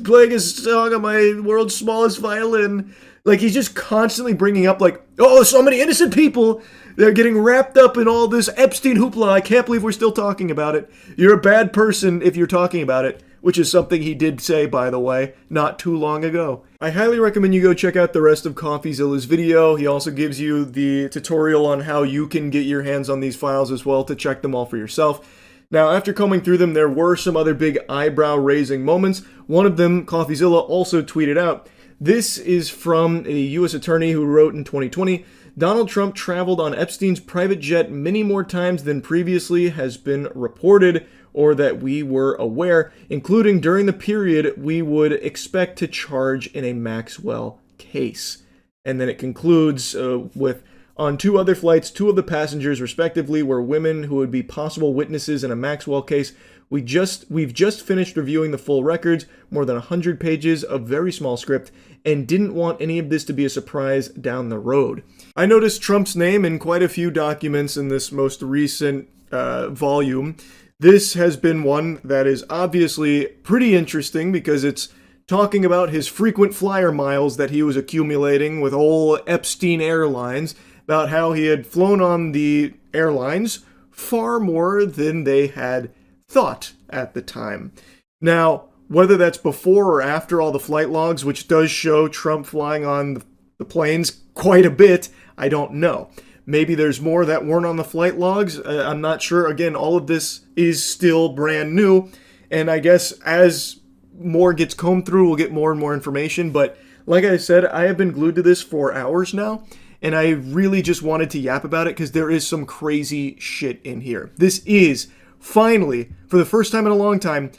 playing a song on my world's smallest violin. Like, he's just constantly bringing up, like, oh, so many innocent people. They're getting wrapped up in all this Epstein hoopla. I can't believe we're still talking about it. You're a bad person if you're talking about it. which is something he did say, by the way, not too long ago. I highly recommend you go check out the rest of CoffeeZilla's video. He also gives you the tutorial on how you can get your hands on these files as well to check them all for yourself. Now, after combing through them, there were some other big eyebrow-raising moments. One of them, CoffeeZilla also tweeted out. This is from a U.S. attorney who wrote in 2020, Donald Trump traveled on Epstein's private jet many more times than previously has been reported or that we were aware, including during the period we would expect to charge in a Maxwell case. And then it concludes with, on 2 other flights, 2 of the passengers respectively were women who would be possible witnesses in a Maxwell case. We've just finished reviewing the full records, more than 100 pages of very small script, and didn't want any of this to be a surprise down the road. I noticed Trump's name in quite a few documents in this most recent volume. This has been one that is obviously pretty interesting because it's talking about his frequent flyer miles that he was accumulating with old Epstein Airlines, about how he had flown on the airlines far more than they had thought at the time. Now, whether that's before or after all the flight logs, which does show Trump flying on the planes quite a bit, I don't know. Maybe there's more that weren't on the flight logs. I'm not sure. Again, all of this is still brand new, and I guess as more gets combed through, we'll get more and more information. But like I said, I have been glued to this for hours now, and I really just wanted to yap about it because there is some crazy shit in here. This is finally, for the first time in a long time,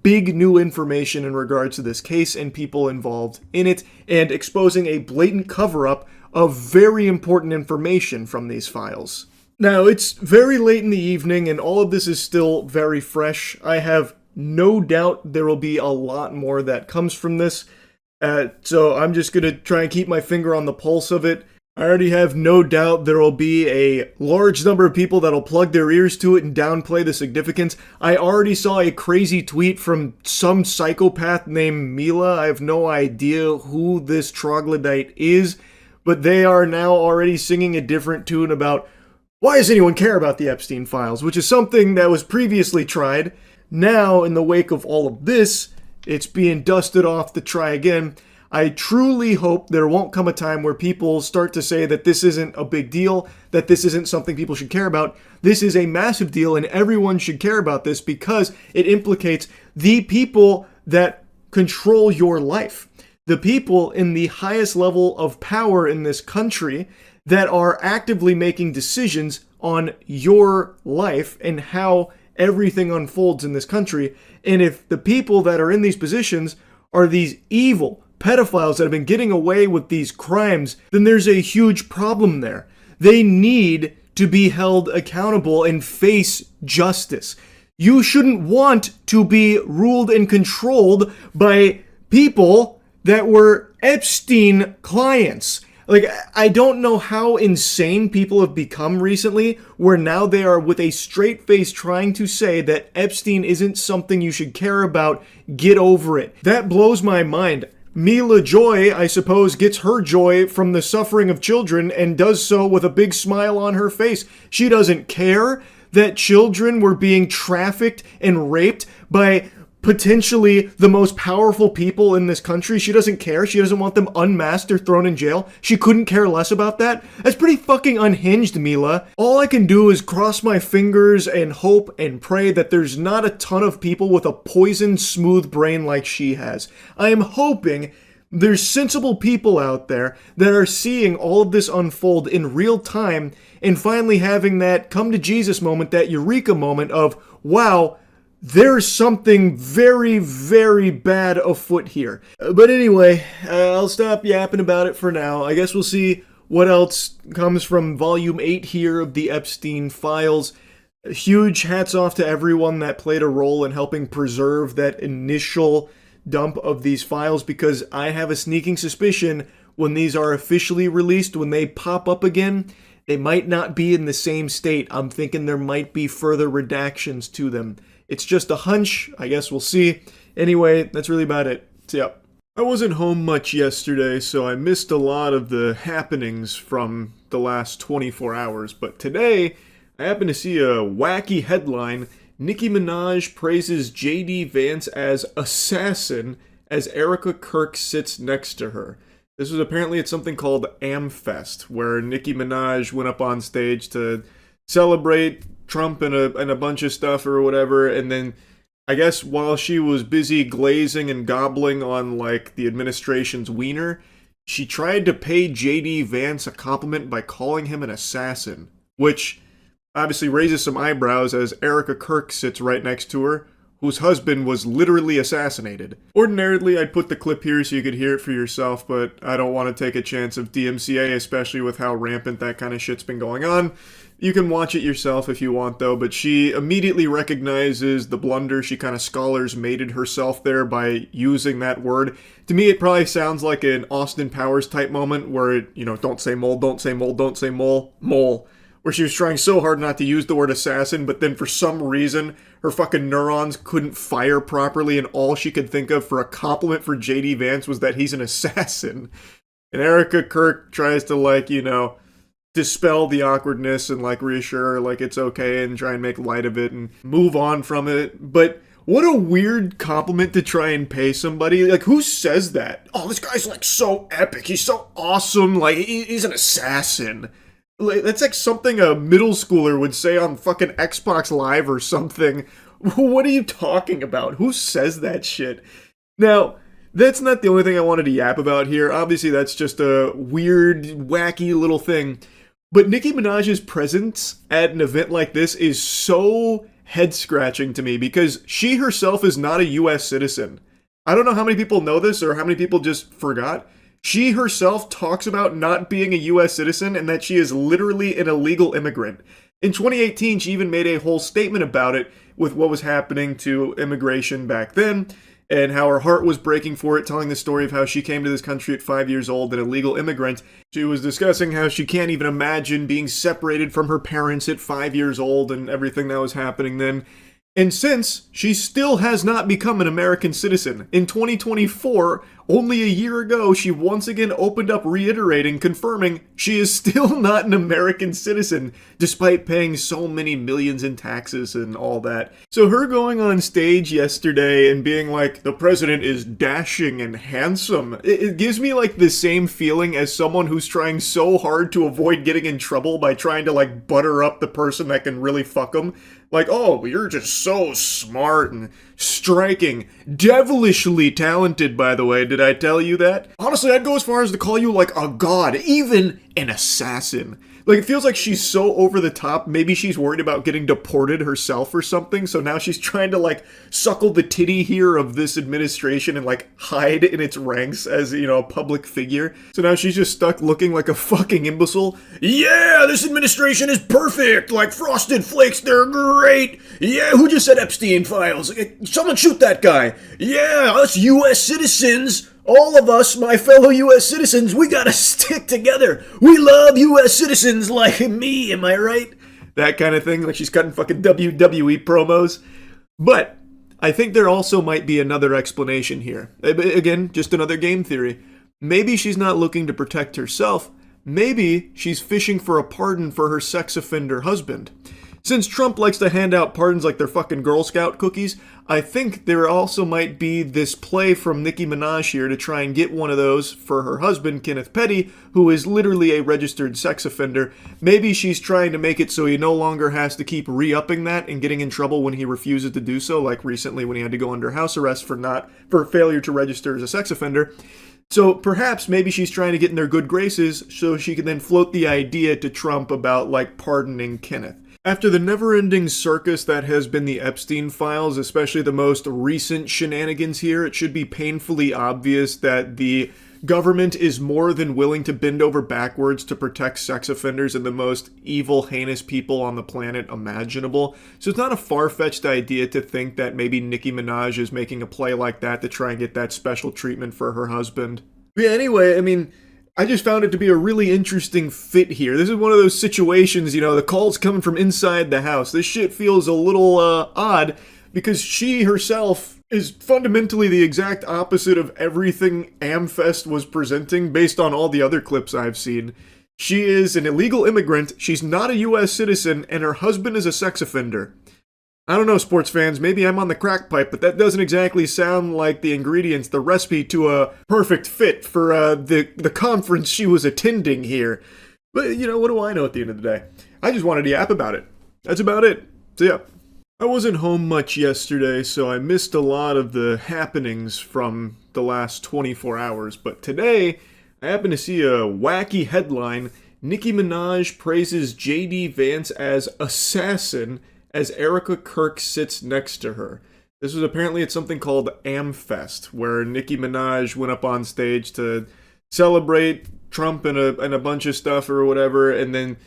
big new information in regards to this case and people involved in it, and exposing a blatant cover-up of very important information from these files. Now, it's very late in the evening, and all of this is still very fresh. I have no doubt there will be a lot more that comes from this, so I'm just going to try and keep my finger on the pulse of it. I already have no doubt there will be a large number of people that'll plug their ears to it and downplay the significance. I already saw a crazy tweet from some psychopath named Mila. I have no idea who this troglodyte is, but they are now already singing a different tune about why does anyone care about the Epstein files, which is something that was previously tried. Now, in the wake of all of this, it's being dusted off to try again. I truly hope there won't come a time where people start to say that this isn't a big deal, that this isn't something people should care about. This is a massive deal, and everyone should care about this because it implicates the people that control your life. The people in the highest level of power in this country that are actively making decisions on your life and how everything unfolds in this country. And if the people that are in these positions are these evil pedophiles that have been getting away with these crimes, then there's a huge problem there. They need to be held accountable and face justice. You shouldn't want to be ruled and controlled by people that were Epstein clients. Like, I don't know how insane people have become recently, where now they are with a straight face trying to say that Epstein isn't something you should care about. Get over it. That blows my mind. Mila Joy, I suppose, gets her joy from the suffering of children and does so with a big smile on her face. She doesn't care that children were being trafficked and raped by potentially the most powerful people in this country. She doesn't care. She doesn't want them unmasked or thrown in jail. She couldn't care less about that. That's pretty fucking unhinged, Mila. All I can do is cross my fingers and hope and pray that there's not a ton of people with a poisoned, smooth brain like she has. I am hoping there's sensible people out there that are seeing all of this unfold in real time and finally having that come to Jesus moment, that eureka moment of, wow, there's something very, very bad afoot here. But anyway, I'll stop yapping about it for now. I guess we'll see what else comes from Volume 8 here of the Epstein Files. Huge hats off to everyone that played a role in helping preserve that initial dump of these files, because I have a sneaking suspicion when these are officially released, when they pop up again, they might not be in the same state. I'm thinking there might be further redactions to them. It's just a hunch. I guess we'll see. Anyway, that's really about it. See ya. I wasn't home much yesterday, so I missed a lot of the happenings from the last 24 hours. But today, I happened to see a wacky headline Nicki Minaj praises J.D. Vance as assassin as Erica Kirk sits next to her. This was apparently at something called AmFest, where Nicki Minaj went up on stage to celebrate Trump and a bunch of stuff or whatever, and then I guess while she was busy glazing and gobbling on, like, the administration's wiener, she tried to pay J.D. Vance a compliment by calling him an assassin, which obviously raises some eyebrows as Erica Kirk sits right next to her, whose husband was literally assassinated. Ordinarily, I'd put the clip here so you could hear it for yourself, but I don't want to take a chance of DMCA, especially with how rampant that kind of shit's been going on. You can watch it yourself if you want, though, but she immediately recognizes the blunder. She kind of scholars mated herself there by using that word. To me, it probably sounds like an Austin Powers type moment where it, you know, don't say mole, don't say mole, don't say mole, mole. Where she was trying so hard not to use the word assassin, but then for some reason, her fucking neurons couldn't fire properly, and all she could think of for a compliment for J.D. Vance was that he's an assassin. And Erica Kirk tries to, like, you know, dispel the awkwardness and, like, reassure her, like, it's okay and try and make light of it and move on from it. But what a weird compliment to try and pay somebody. Like, who says that? Oh, this guy's, like, so epic. He's so awesome. Like, he's an assassin. That's like something a middle schooler would say on fucking Xbox Live or something. What are you talking about? Who says that shit? Now, that's not the only thing I wanted to yap about here. Obviously, that's just a weird, wacky little thing. But Nicki Minaj's presence at an event like this is so head-scratching to me because she herself is not a U.S. citizen. I don't know how many people know this or how many people just forgot. She herself talks about not being a U.S. citizen and that she is literally an illegal immigrant. In 2018, she even made a whole statement about it with what was happening to immigration back then and how her heart was breaking for it, telling the story of how she came to this country at 5 years old, an illegal immigrant. She was discussing how she can't even imagine being separated from her parents at 5 years old and everything that was happening then. And since, she still has not become an American citizen. In 2024, only a year ago, she once again opened up reiterating, confirming she is still not an American citizen, despite paying so many millions in taxes and all that. So her going on stage yesterday and being like, the president is dashing and handsome, it gives me like the same feeling as someone who's trying so hard to avoid getting in trouble by trying to like butter up the person that can really fuck them. Like, oh, you're just so smart and striking. Devilishly talented, by the way. Did I tell you that? Honestly, I'd go as far as to call you, like, a god. Even an assassin. Like, it feels like she's so over the top. Maybe she's worried about getting deported herself or something. So now she's trying to, like, suckle the titty here of this administration and, like, hide in its ranks as, you know, a public figure. So now she's just stuck looking like a fucking imbecile. Yeah, this administration is perfect. Like, Frosted Flakes, they're great. Yeah, who just said Epstein files? Someone shoot that guy. Yeah, us U.S. citizens. All of us, my fellow U.S. citizens, we gotta stick together. We love U.S. citizens like me, am I right? That kind of thing, like she's cutting fucking WWE promos. But I think there also might be another explanation here. Again, just another game theory. Maybe she's not looking to protect herself. Maybe she's fishing for a pardon for her sex offender husband. Since Trump likes to hand out pardons like they're fucking Girl Scout cookies, I think there also might be this play from Nicki Minaj here to try and get one of those for her husband, Kenneth Petty, who is literally a registered sex offender. Maybe she's trying to make it so he no longer has to keep re-upping that and getting in trouble when he refuses to do so, like recently when he had to go under house arrest for failure to register as a sex offender. So perhaps maybe she's trying to get in their good graces so she can then float the idea to Trump about, like, pardoning Kenneth. After the never-ending circus that has been the Epstein files, especially the most recent shenanigans here, it should be painfully obvious that the government is more than willing to bend over backwards to protect sex offenders and the most evil, heinous people on the planet imaginable. So it's not a far-fetched idea to think that maybe Nicki Minaj is making a play like that to try and get that special treatment for her husband. But yeah, anyway, I mean, I just found it to be a really interesting fit here. This is one of those situations, you know, the call's coming from inside the house. This shit feels a little odd because she herself is fundamentally the exact opposite of everything AmFest was presenting based on all the other clips I've seen. She is an illegal immigrant, she's not a U.S. citizen, and her husband is a sex offender. I don't know, sports fans, maybe I'm on the crack pipe, but that doesn't exactly sound like the ingredients, the recipe to a perfect fit for the conference she was attending here. But, you know, what do I know at the end of the day? I just wanted to yap about it. That's about it. So, yeah. I wasn't home much yesterday, so I missed a lot of the happenings from the last 24 hours. But today, I happened to see a wacky headline. Nicki Minaj praises J.D. Vance as assassin as Erica Kirk sits next to her. This was apparently at something called AmFest, where Nicki Minaj went up on stage to celebrate Trump and a bunch of stuff or whatever, and then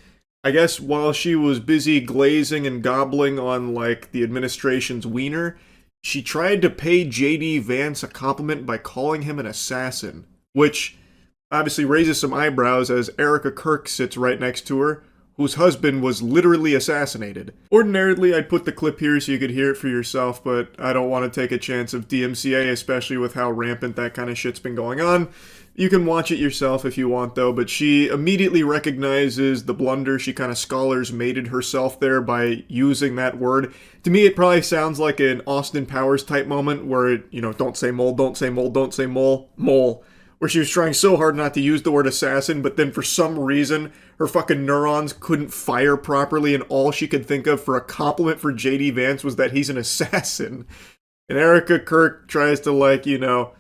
I guess while she was busy glazing and gobbling on, like, the administration's wiener, she tried to pay J.D. Vance a compliment by calling him an assassin, which obviously raises some eyebrows as Erica Kirk sits right next to her, whose husband was literally assassinated. Ordinarily, I'd put the clip here so you could hear it for yourself, but I don't want to take a chance of DMCA, especially with how rampant that kind of shit's been going on. You can watch it yourself if you want, though, but she immediately recognizes the blunder. She kind of scholars mated herself there by using that word. To me, it probably sounds like an Austin Powers type moment where, it, you know, don't say mole, don't say mole, don't say mole, mole. Where she was trying so hard not to use the word assassin, but then for some reason, her fucking neurons couldn't fire properly, and all she could think of for a compliment for J.D. Vance was that he's an assassin. And Erica Kirk tries to, like, you know,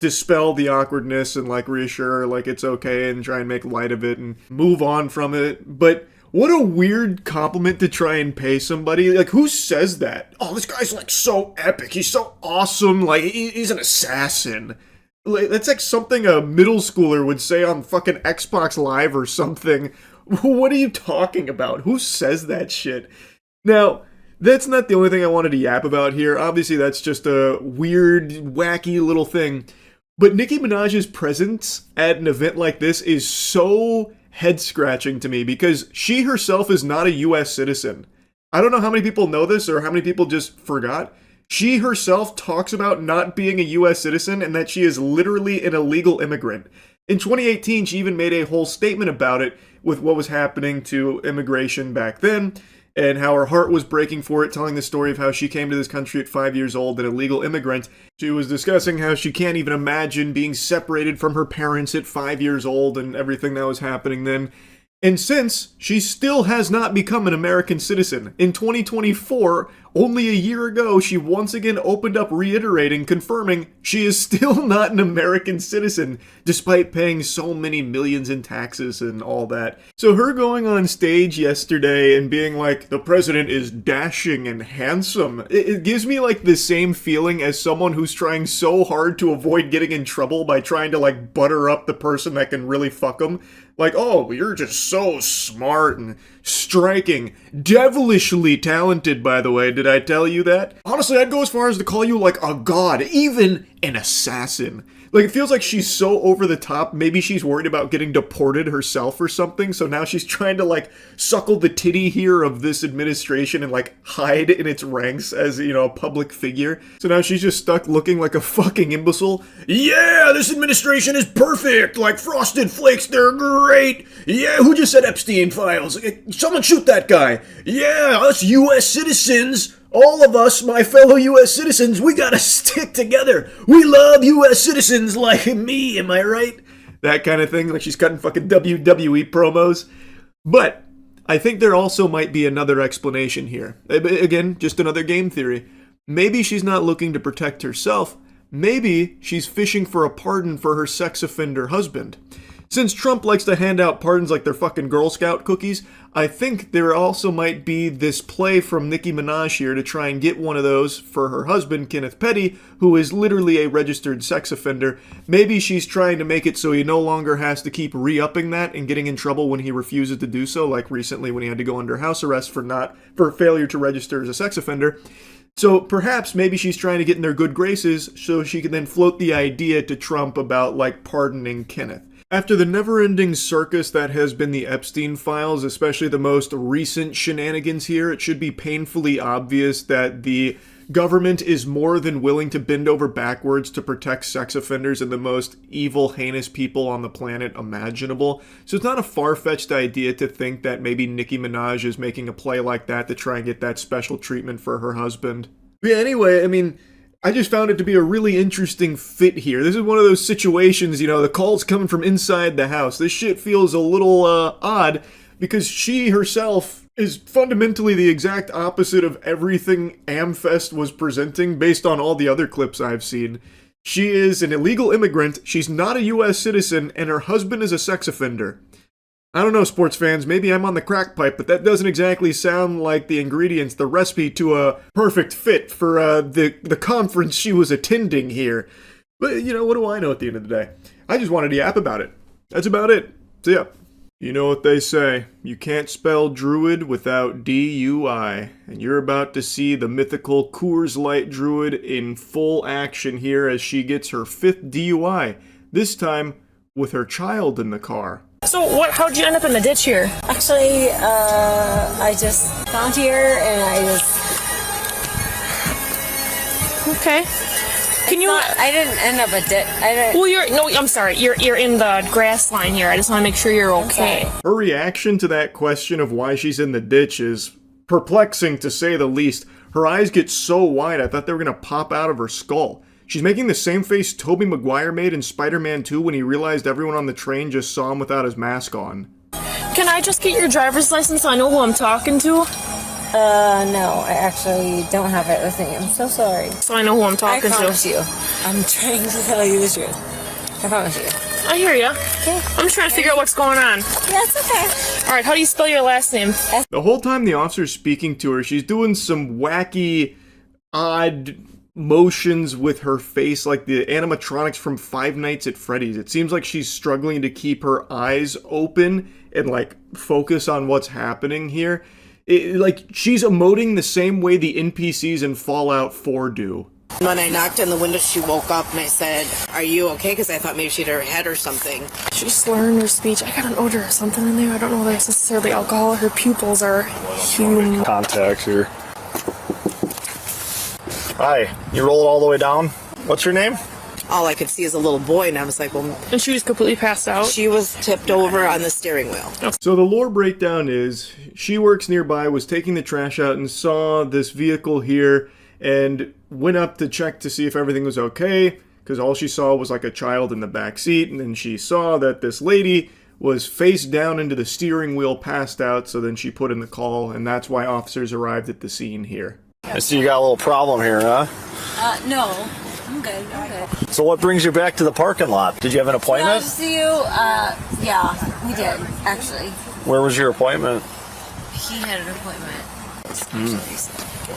dispel the awkwardness and, like, reassure her, like, it's okay and try and make light of it and move on from it. But what a weird compliment to try and pay somebody. Like, who says that? Oh, this guy's, like, so epic. He's so awesome. Like, he's an assassin. That's like something a middle schooler would say on fucking Xbox Live or something. What are you talking about? Who says that shit? Now, that's not the only thing I wanted to yap about here. Obviously, that's just a weird, wacky little thing. But Nicki Minaj's presence at an event like this is so head-scratching to me because she herself is not a U.S. citizen. I don't know how many people know this or how many people just forgot. She herself talks about not being a U.S. citizen and that she is literally an illegal immigrant. In 2018, she even made a whole statement about it with what was happening to immigration back then and how her heart was breaking for it, telling the story of how she came to this country at 5 years old, an illegal immigrant. She was discussing how she can't even imagine being separated from her parents at 5 years old and everything that was happening then. And since, she still has not become an American citizen. In 2024, only a year ago, she once again opened up reiterating, confirming she is still not an American citizen, despite paying so many millions in taxes and all that. So her going on stage yesterday and being like, the president is dashing and handsome, it gives me like the same feeling as someone who's trying so hard to avoid getting in trouble by trying to like butter up the person that can really fuck them. Like, oh, you're just so smart and striking. Devilishly talented, by the way. Did I tell you that? Honestly, I'd go as far as to call you like a god, even an assassin. Like, it feels like she's so over the top. Maybe she's worried about getting deported herself or something. So now she's trying to, like, suckle the titty here of this administration and, like, hide in its ranks as, you know, a public figure. So now she's just stuck looking like a fucking imbecile. Yeah, this administration is perfect. Like, Frosted Flakes, they're great. Yeah, who just said Epstein files? Someone shoot that guy. Yeah, us U.S. citizens. All of us, my fellow U.S. citizens, we gotta stick together. We love U.S. citizens like me, am I right? That kind of thing, like she's cutting fucking WWE promos. But I think there also might be another explanation here. Again, just another game theory. Maybe she's not looking to protect herself. Maybe she's fishing for a pardon for her sex offender husband. Since Trump likes to hand out pardons like they're fucking Girl Scout cookies, I think there also might be this play from Nicki Minaj here to try and get one of those for her husband, Kenneth Petty, who is literally a registered sex offender. Maybe she's trying to make it so he no longer has to keep re-upping that and getting in trouble when he refuses to do so, like recently when he had to go under house arrest for failure to register as a sex offender. So perhaps maybe she's trying to get in their good graces so she can then float the idea to Trump about, like, pardoning Kenneth. After the never-ending circus that has been the Epstein files, especially the most recent shenanigans here, it should be painfully obvious that the government is more than willing to bend over backwards to protect sex offenders and the most evil, heinous people on the planet imaginable. So it's not a far-fetched idea to think that maybe Nicki Minaj is making a play like that to try and get that special treatment for her husband. But yeah, anyway, I mean, I just found it to be a really interesting fit here. This is one of those situations, the call's coming from inside the house. This shit feels a little odd because she herself is fundamentally the exact opposite of everything Amfest was presenting based on all the other clips I've seen. She is an illegal immigrant, she's not a US citizen, and her husband is a sex offender. I don't know, sports fans, maybe I'm on the crack pipe, but that doesn't exactly sound like the ingredients, the recipe to a perfect fit for the conference she was attending here. But, what do I know at the end of the day? I just wanted to yap about it. That's about it. So yeah. You know what they say, you can't spell druid without D-U-I, and you're about to see the mythical Coors Light druid in full action here as she gets her 5th DUI, this time with her child in the car. So how'd you end up in the ditch here? Actually, I just found here and I just... Okay. I didn't end up a ditch. Well, I'm sorry. You're in the grass line here. I just want to make sure you're okay. Her reaction to that question of why she's in the ditch is perplexing to say the least. Her eyes get so wide I thought they were going to pop out of her skull. She's making the same face Tobey Maguire made in Spider-Man 2 when he realized everyone on the train just saw him without his mask on. Can I just get your driver's license so I know who I'm talking to? No, I actually don't have it with me. I'm so sorry. So I know who I'm talking to. I promise you. I'm trying to tell you the truth. I promise you. I hear ya. Okay. I'm just trying to figure out what's going on. That's okay. Alright, how do you spell your last name? The whole time the officer's speaking to her, she's doing some wacky, odd motions with her face like the animatronics from Five Nights at Freddy's. It seems like she's struggling to keep her eyes open and focus on what's happening here. She's emoting the same way the NPCs in Fallout 4 do. When I knocked on the window, she woke up and I said, "Are you okay?" Because I thought maybe she'd hit her head or something. She's slurring her speech. I got an odor or something in there. I don't know if that's necessarily alcohol. Her pupils are huge. Contacts here. Hi, you roll it all the way down. What's your name? All I could see is a little boy, and I was like, well... And she was completely passed out? She was tipped over on the steering wheel. So the lore breakdown is, she works nearby, was taking the trash out, and saw this vehicle here, and went up to check to see if everything was okay, because all she saw was a child in the back seat, and then she saw that this lady was face down into the steering wheel, passed out, so then she put in the call, and that's why officers arrived at the scene here. I see you got a little problem here, huh? No. I'm good. So what brings you back to the parking lot? Did you have an appointment? To see you, yeah, we did, actually. Where was your appointment? He had an appointment.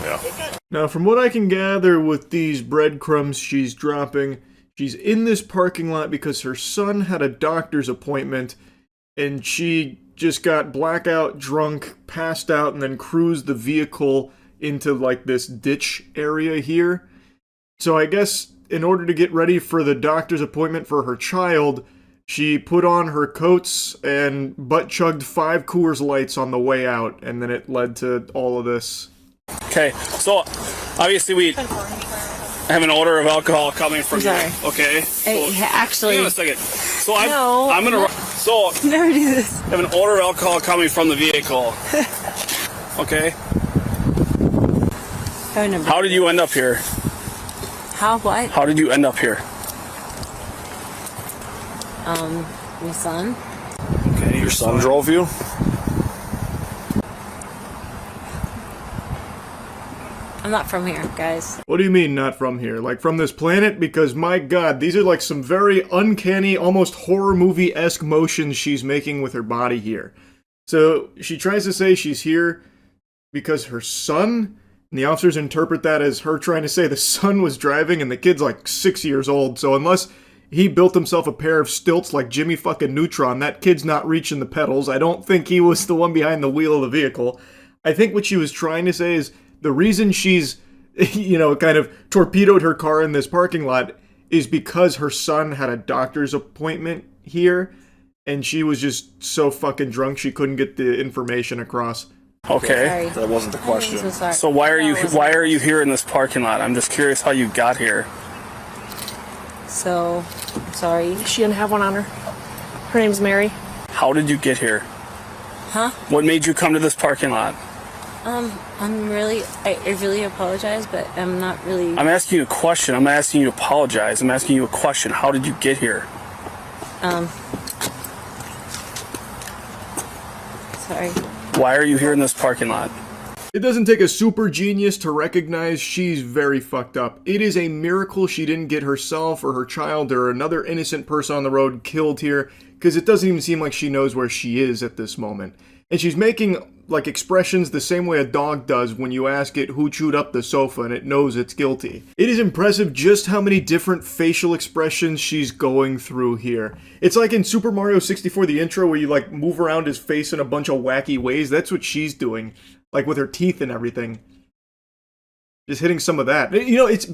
Yeah. Now, from what I can gather with these breadcrumbs she's dropping, she's in this parking lot because her son had a doctor's appointment, and she just got blackout drunk, passed out, and then cruised the vehicle into this ditch area here. So I guess in order to get ready for the doctor's appointment for her child, she put on her coats and butt-chugged 5 Coors Lights on the way out, and then it led to all of this. Okay, so obviously we have an odor of alcohol coming from you. Okay. Actually... Hang on a second. So no, I'm gonna... So... Never do this. I have an odor of alcohol coming from the vehicle. Okay. How did you end up here? How what? How did you end up here? My son. Okay, your son drove you? I'm not from here, guys. What do you mean, not from here? From this planet? Because, my god, these are some very uncanny, almost horror movie-esque motions she's making with her body here. So, she tries to say she's here because her son... And the officers interpret that as her trying to say the son was driving and the kid's 6 years old. So unless he built himself a pair of stilts like Jimmy fucking Neutron, that kid's not reaching the pedals. I don't think he was the one behind the wheel of the vehicle. I think what she was trying to say is the reason she's, kind of torpedoed her car in this parking lot is because her son had a doctor's appointment here. And she was just so fucking drunk she couldn't get the information across. Okay. Sorry. That wasn't the question. I'm so sorry. So why are you here in this parking lot? I'm just curious how you got here. So, I'm sorry. She didn't have one on her. Her name's Mary. How did you get here? Huh? What made you come to this parking lot? I really apologize, but I'm not really. I'm asking you a question. I'm not asking you to apologize. I'm asking you a question. How did you get here? Sorry. Why are you here in this parking lot? It doesn't take a super genius to recognize she's very fucked up. It is a miracle she didn't get herself or her child or another innocent person on the road killed here, because it doesn't even seem like she knows where she is at this moment. And she's making, like, expressions the same way a dog does when you ask it who chewed up the sofa and it knows it's guilty. It is impressive just how many different facial expressions she's going through here. It's like in Super Mario 64, the intro, where you, like, move around his face in a bunch of wacky ways. That's what she's doing. Like, with her teeth and everything. Just hitting some of that. You know, it's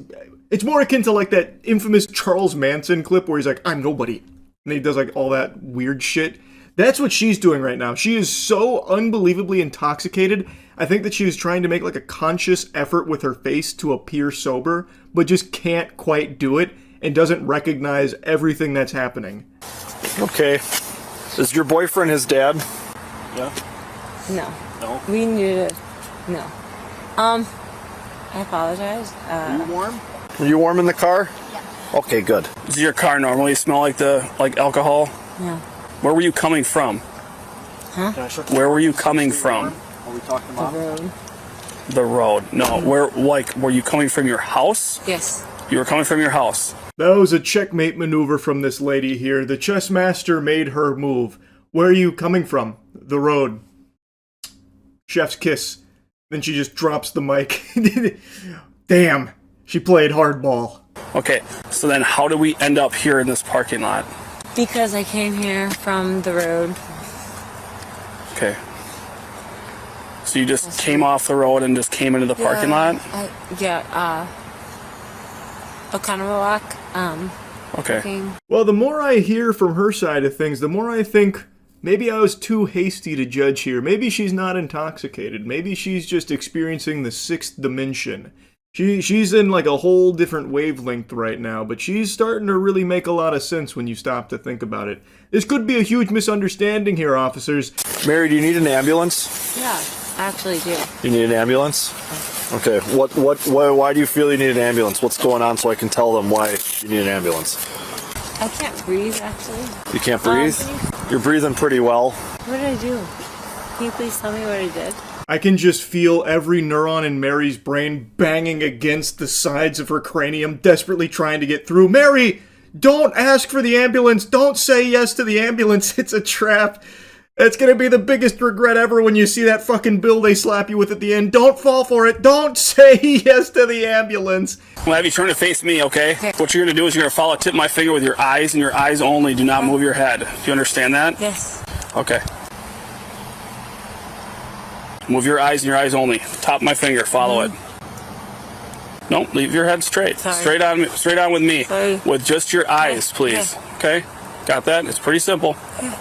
more akin to, like, that infamous Charles Manson clip where he's like, I'm nobody. And he does, like, all that weird shit. That's what she's doing right now. She is so unbelievably intoxicated. I think that she was trying to make like a conscious effort with her face to appear sober, but just can't quite do it and doesn't recognize everything that's happening. Okay. Is your boyfriend his dad? Yeah. No. No. We knew to. No. I apologize. Are you warm? Are you warm in the car? Yeah. Okay, good. Does your car normally smell like alcohol? No. Where were you coming from? Huh? Where were you coming from? Are we talking about The road. The road. No, were you coming from your house? Yes. You were coming from your house. That was a checkmate maneuver from this lady here. The chess master made her move. Where are you coming from? The road. Chef's kiss. Then she just drops the mic. Damn. She played hardball. Okay, so then how did we end up here in this parking lot? Because I came here from the road. Okay. So you just came off the road and just came into the parking lot? Oconomowoc. Okay. Well, the more I hear from her side of things, the more I think maybe I was too hasty to judge here. Maybe she's not intoxicated. Maybe she's just experiencing the sixth dimension. She's in like a whole different wavelength right now, but she's starting to really make a lot of sense when you stop to think about it. This could be a huge misunderstanding here, officers. Mary, do you need an ambulance? Yeah, I actually do. You need an ambulance? Okay. Why do you feel you need an ambulance? What's going on so I can tell them why you need an ambulance? I can't breathe, actually. You can't breathe? You're breathing pretty well. What did I do? Can you please tell me what I did? I can just feel every neuron in Mary's brain banging against the sides of her cranium, desperately trying to get through. Mary, don't ask for the ambulance. Don't say yes to the ambulance. It's a trap. It's gonna be the biggest regret ever when you see that fucking bill they slap you with at the end. Don't fall for it. Don't say yes to the ambulance. Well, have you turn to face me, okay? What you're gonna do is you're gonna follow tip my finger with your eyes and your eyes only. Do not move your head. Do you understand that? Yes. Okay. Move your eyes and your eyes only. Top of my finger. Follow it. No, leave your head straight. Sorry. Straight on with me. Sorry. With just your eyes, please. Okay? Got that? It's pretty simple. Yeah.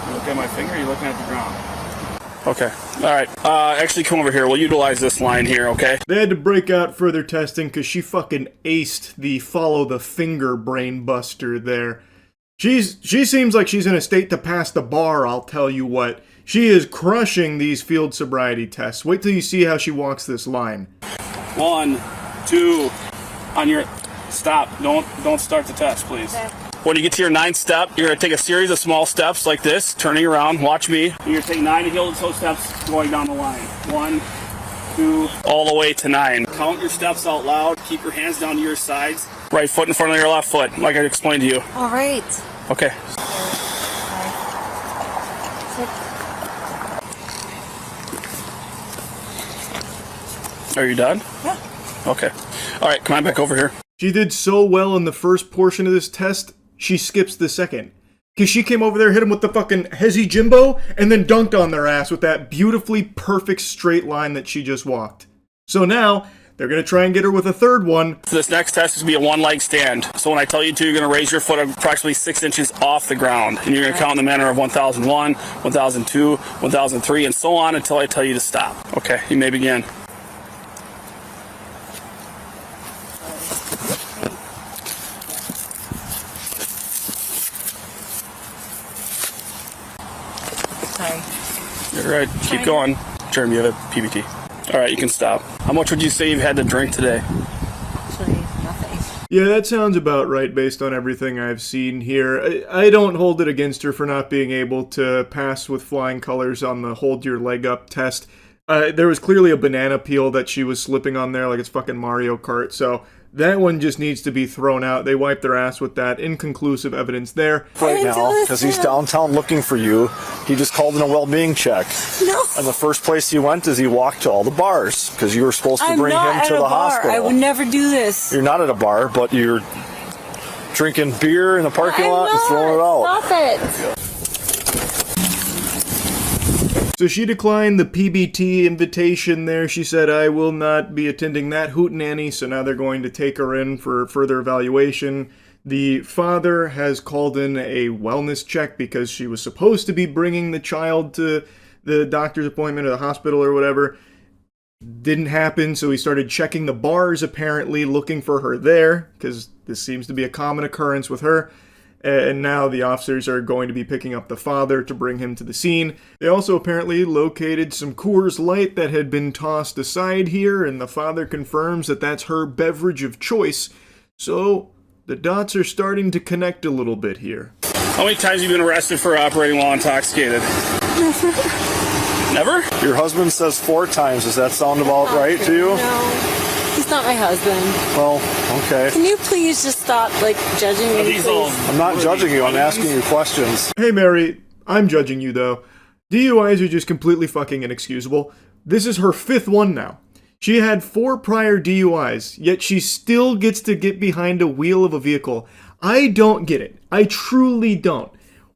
You look at my finger, or you looking at the ground? Okay. All right. Actually, come over here. We'll utilize this line here, okay? They had to break out further testing because she fucking aced the follow the finger brain buster there. She seems like she's in a state to pass the bar, I'll tell you what. She is crushing these field sobriety tests. Wait till you see how she walks this line. 1, 2, on your... Stop. Don't start the test, please. Okay. When you get to your 9th step, you're going to take a series of small steps like this, turning around. Watch me. You're going to take 9 heel-to-toe steps going down the line. 1, 2, all the way to 9. Count your steps out loud. Keep your hands down to your sides. Right foot in front of your left foot, like I explained to you. All right. Okay. Are you done? Yeah. Okay. All right, come on back over here. She did so well in the first portion of this test, she skips the second. Because she came over there, hit him with the fucking Hezi Jimbo, and then dunked on their ass with that beautifully perfect straight line that she just walked. So now, They're going to try and get her with a third one. So this next test is going to be a one-leg stand. So when I tell you to, you're going to raise your foot approximately 6 inches off the ground. And you're going to count in the manner of 1001, 1002, 1003, and so on until I tell you to stop. Okay, you may begin. Sorry. You're right. Keep going. Jeremy, you have a PBT. All right, you can stop. How much would you say you've had to drink today? Actually, nothing. Yeah, that sounds about right based on everything I've seen here. I don't hold it against her for not being able to pass with flying colors on the hold your leg up test. There was clearly a banana peel that she was slipping on there like it's fucking Mario Kart, so that one just needs to be thrown out. They wiped their ass with that. Inconclusive evidence there. Right now, because he's downtown looking for you. He just called in a well-being check. No. And the first place he went is he walked to all the bars because you were supposed to bring him to the hospital. I would never do this. You're not at a bar, but you're drinking beer in the parking lot and throwing it out. Stop it. So she declined the PBT invitation there. She said, I will not be attending that hootenanny, so now they're going to take her in for further evaluation. The father has called in a wellness check because she was supposed to be bringing the child to the doctor's appointment or the hospital or whatever. Didn't happen, so he started checking the bars, apparently, looking for her there, because this seems to be a common occurrence with her. And now the officers are going to be picking up the father to bring him to the scene. They also apparently located some Coors Light that had been tossed aside here, and the father confirms that that's her beverage of choice. So the dots are starting to connect a little bit here. How many times have you been arrested for operating while intoxicated? Never? Your husband says 4 times. Does that sound about right to you? No. He's not my husband. Well, okay. Can you please just stop, judging me, please? I'm not judging you. I'm asking you questions. Hey, Mary, I'm judging you, though. DUIs are just completely fucking inexcusable. This is her 5th one now. She had 4 prior DUIs, yet she still gets to get behind a wheel of a vehicle. I don't get it. I truly don't.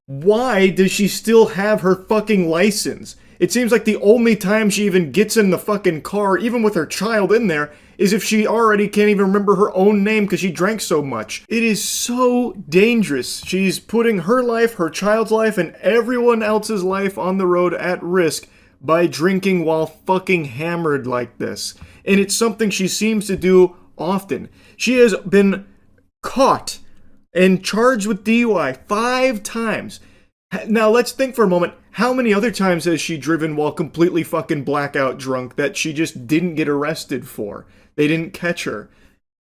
Why does she still have her fucking license? It seems like the only time she even gets in the fucking car, even with her child in there, is if she already can't even remember her own name because she drank so much. It is so dangerous. She's putting her life, her child's life, and everyone else's life on the road at risk by drinking while fucking hammered like this. And it's something she seems to do often. She has been caught and charged with DUI 5 times. Now let's think for a moment, how many other times has she driven while completely fucking blackout drunk that she just didn't get arrested for? They didn't catch her.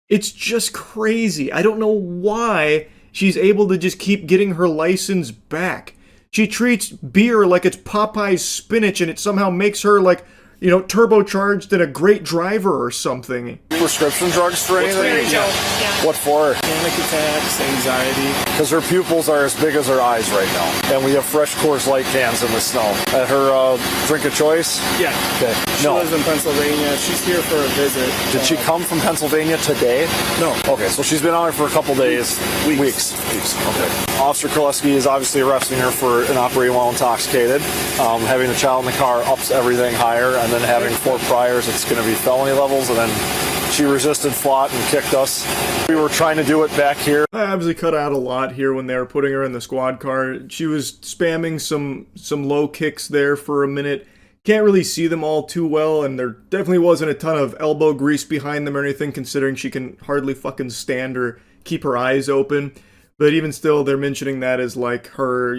It's just crazy. I don't know why she's able to just keep getting her license back. She treats beer like it's Popeye's spinach and it somehow makes her turbocharged and a great driver or something. Prescription drugs for anything? Yeah. What for? Panic attacks, anxiety. Because her pupils are as big as her eyes right now. And we have fresh Coors Light cans in the snow. At her drink of choice? Yeah. Okay. She lives in Pennsylvania. She's here for a visit. Did she come from Pennsylvania today? No. Okay, so she's been on it for a couple days. Weeks. Okay. Officer Kraleski is obviously arresting her for an operating while intoxicated. Having the child in the car ups everything higher, and then having 4 priors, it's going to be felony levels, and then she resisted, fought, and kicked us. We were trying to do it back here. I obviously cut out a lot here when they were putting her in the squad car. She was spamming some low kicks there for a minute. Can't really see them all too well, and there definitely wasn't a ton of elbow grease behind them or anything, considering she can hardly fucking stand or keep her eyes open. But even still, they're mentioning that as like her,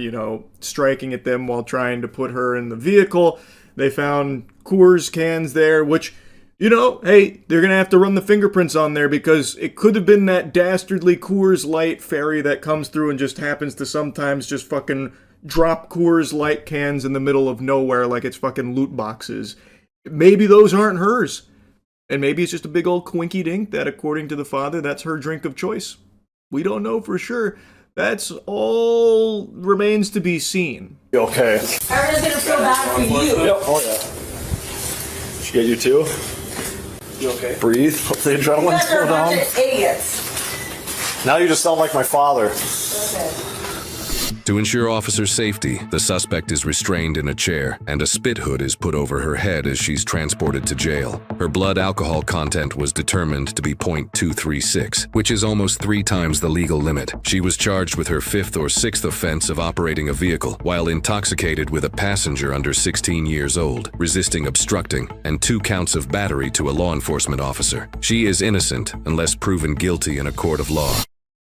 striking at them while trying to put her in the vehicle. They found Coors cans there, which, hey, they're going to have to run the fingerprints on there because it could have been that dastardly Coors Light ferry that comes through and just happens to sometimes just fucking drop Coors Light cans in the middle of nowhere like it's fucking loot boxes. Maybe those aren't hers. And maybe it's just a big old quinky dink that, according to the father, that's her drink of choice. We don't know for sure. That's all remains to be seen. Okay. I'm just gonna feel bad for you. Yep. Oh, yeah. She get you too? You okay? Breathe. Let the adrenaline slow down. Idiots. Now you just sound like my father. Okay. To ensure officer safety, the suspect is restrained in a chair and a spit hood is put over her head as she's transported to jail. Her blood alcohol content was determined to be .236, which is almost 3 times the legal limit. She was charged with her 5th or 6th offense of operating a vehicle while intoxicated with a passenger under 16 years old, resisting obstructing, and 2 counts of battery to a law enforcement officer. She is innocent unless proven guilty in a court of law.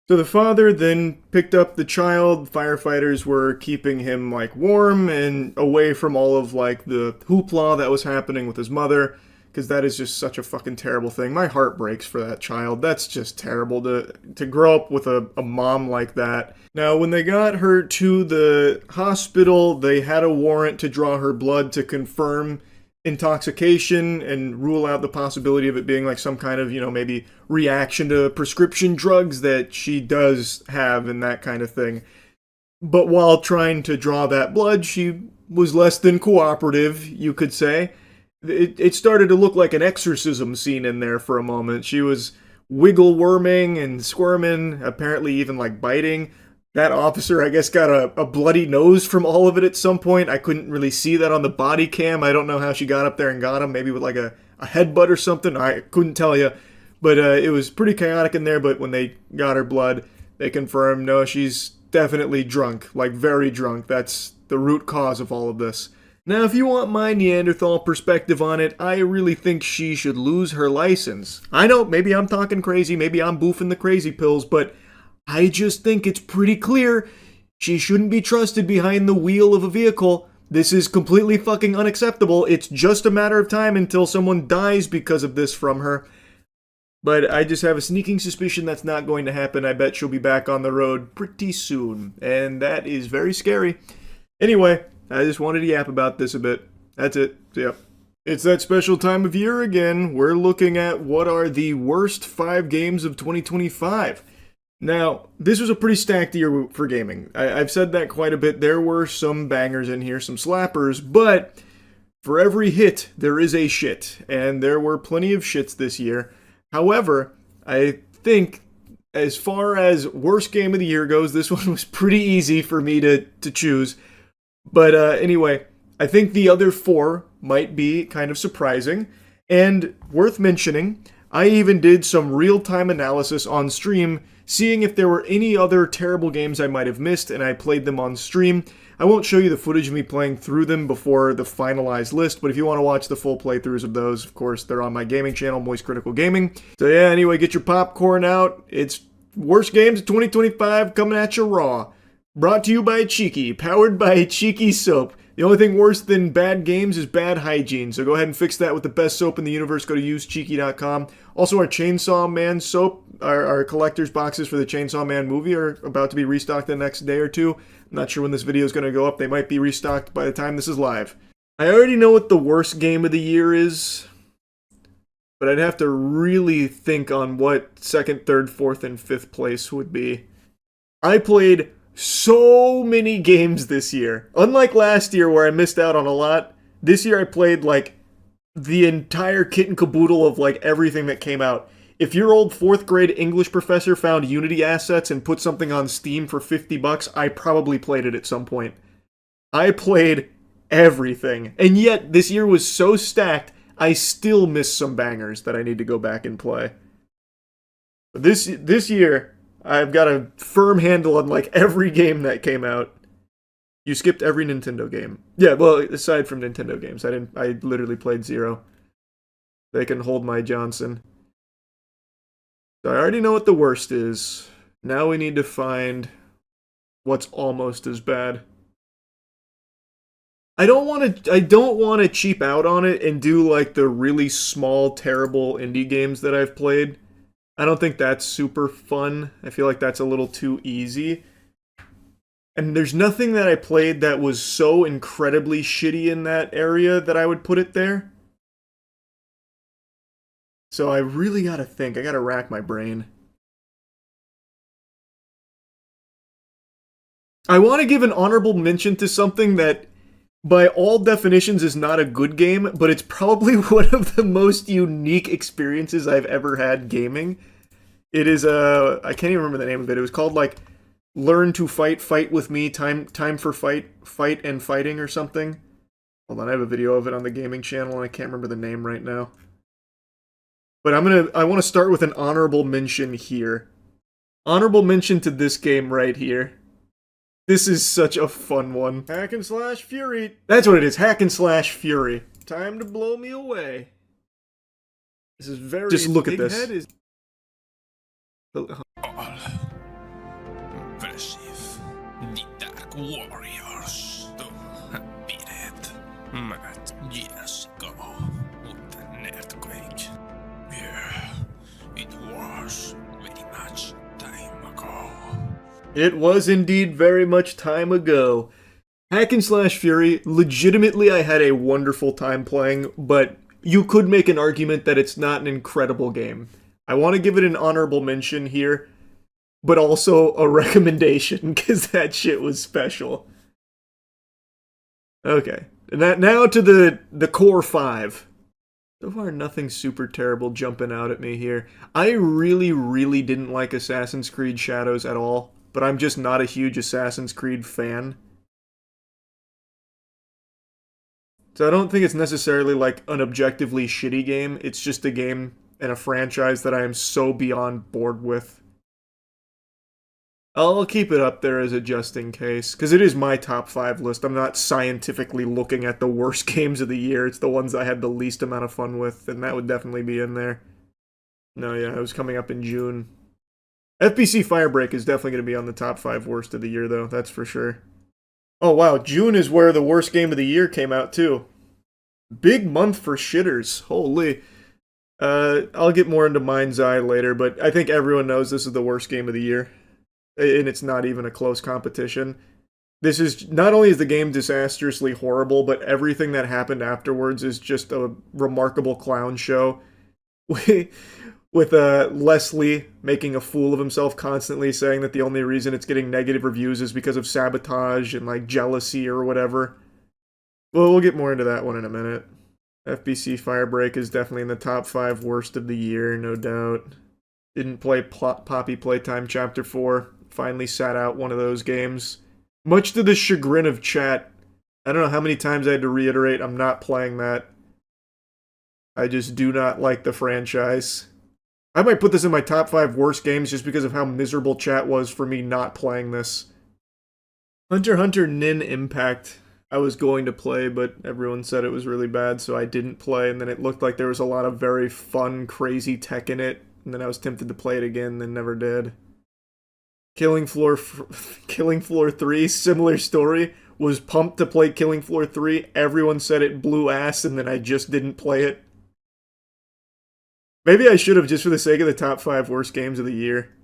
So the father then picked up the child. Firefighters were keeping him like warm and away from all of like the hoopla that was happening with his mother, because that is just such a fucking terrible thing. My heart breaks for that child. That's just terrible to grow up with a mom like that. Now, when they got her to the hospital, they had a warrant to draw her blood to confirm intoxication and rule out the possibility of it being like some kind of, maybe reaction to prescription drugs that she does have and that kind of thing. But while trying to draw that blood, she was less than cooperative, you could say. It started to look like an exorcism scene in there for a moment. She was wiggle worming and squirming, apparently even like biting. That officer, I guess, got a bloody nose from all of it at some point. I couldn't really see that on the body cam. I don't know how she got up there and got him. Maybe with like a headbutt or something. I couldn't tell you. But it was pretty chaotic in there. But when they got her blood, they confirmed, no, she's definitely drunk. Like, very drunk. That's the root cause of all of this. Now, if you want my Neanderthal perspective on it, I really think she should lose her license. I know, maybe I'm talking crazy. Maybe I'm boofing the crazy pills. But I just think it's pretty clear she shouldn't be trusted behind the wheel of a vehicle. This is completely fucking unacceptable. It's just a matter of time until someone dies because of this from her. But I just have a sneaking suspicion that's not going to happen. I bet she'll be back on the road pretty soon. And that is very scary. Anyway, I just wanted to yap about this a bit. That's it. Yep. It's that special time of year again. We're looking at what are the worst 5 games of 2025. Now, this was a pretty stacked year for gaming. I've said that quite a bit. There were some bangers in here, some slappers, but for every hit, there is a shit. And there were plenty of shits this year. However, I think as far as worst game of the year goes, this one was pretty easy for me to choose. But anyway, I think the other 4 might be kind of surprising and worth mentioning. I even did some real-time analysis on stream, seeing if there were any other terrible games I might have missed, and I played them on stream. I won't show you the footage of me playing through them before the finalized list, but if you want to watch the full playthroughs of those, of course, they're on my gaming channel, Moist Critical Gaming. So yeah, anyway, get your popcorn out. It's Worst Games of 2025 coming at you raw. Brought to you by Cheeky, powered by Cheeky Soap. The only thing worse than bad games is bad hygiene, so go ahead and fix that with the best soap in the universe. Go to usecheeky.com. Also, our Chainsaw Man soap, our collector's boxes for the Chainsaw Man movie are about to be restocked the next day or two. I'm not sure when this video is going to go up. They might be restocked by the time this is live. I already know what the worst game of the year is, but I'd have to really think on what 2nd, 3rd, 4th, and 5th place would be. I played so many games this year. Unlike last year where I missed out on a lot, this year I played like the entire kit and caboodle of like everything that came out. If your old 4th grade English professor found Unity assets and put something on Steam for $50, I probably played it at some point. I played everything. And yet this year was so stacked, I still missed some bangers that I need to go back and play. But this year, I've got a firm handle on like every game that came out. You skipped every Nintendo game. Yeah, well, aside from Nintendo games, I literally played 0. They can hold my Johnson. So I already know what the worst is. Now we need to find what's almost as bad. I don't want to cheap out on it and do like the really small, terrible indie games that I've played. I don't think that's super fun. I feel like that's a little too easy. And there's nothing that I played that was so incredibly shitty in that area that I would put it there. So I really gotta think. I gotta rack my brain. I want to give an honorable mention to something that, by all definitions, is not a good game, but it's probably one of the most unique experiences I've ever had gaming. It is I can't even remember the name of it. It was called like Learn to fight, fight with me, time for fight and fighting or something. Hold on, I have a video of it on the gaming channel and I can't remember the name right now. But I want to start with an honorable mention here. Honorable mention to this game right here. This is such a fun one. Hack and slash Fury. That's what it is, hack and slash Fury. Time to blow me away. This is very... Just look at this. Head is... Impressive. The Dark Warriors. To beat it. But years ago, with an earthquake. Yeah, it was very much time ago. It was indeed very much time ago. Hack and slash Fury, legitimately I had a wonderful time playing, but you could make an argument that it's not an incredible game. I want to give it an honorable mention here, but also a recommendation, because that shit was special. Okay, and now to the core 5. So far, nothing super terrible jumping out at me here. I really, really didn't like Assassin's Creed Shadows at all, but I'm just not a huge Assassin's Creed fan. So I don't think it's necessarily like an objectively shitty game, it's just a game and a franchise that I am so beyond bored with. I'll keep it up there as a just in case, because it is my top 5 list. I'm not scientifically looking at the worst games of the year, it's the ones I had the least amount of fun with, and that would definitely be in there. No, yeah, it was coming up in June. FBC Firebreak is definitely going to be on the top 5 worst of the year, though, that's for sure. Oh wow, June is where the worst game of the year came out, too. Big month for shitters, holy. I'll get more into Mind's Eye later, but I think everyone knows this is the worst game of the year. And it's not even a close competition. This is, not only is the game disastrously horrible, but everything that happened afterwards is just a remarkable clown show. With Leslie making a fool of himself constantly, saying that the only reason it's getting negative reviews is because of sabotage and like jealousy or whatever. Well, we'll get more into that one in a minute. FBC Firebreak is definitely in the top 5 worst of the year, no doubt. Didn't play Poppy Playtime Chapter 4. Finally sat out one of those games. Much to the chagrin of chat. I don't know how many times I had to reiterate, I'm not playing that. I just do not like the franchise. I might put this in my top 5 worst games just because of how miserable chat was for me not playing this. Hunter x Hunter Nin Impact. I was going to play, but everyone said it was really bad, so I didn't play, and then it looked like there was a lot of very fun, crazy tech in it, and then I was tempted to play it again, then never did. Killing Floor 3, similar story. Was pumped to play Killing Floor 3, everyone said it blew ass, and then I just didn't play it. Maybe I should have, just for the sake of the top 5 worst games of the year.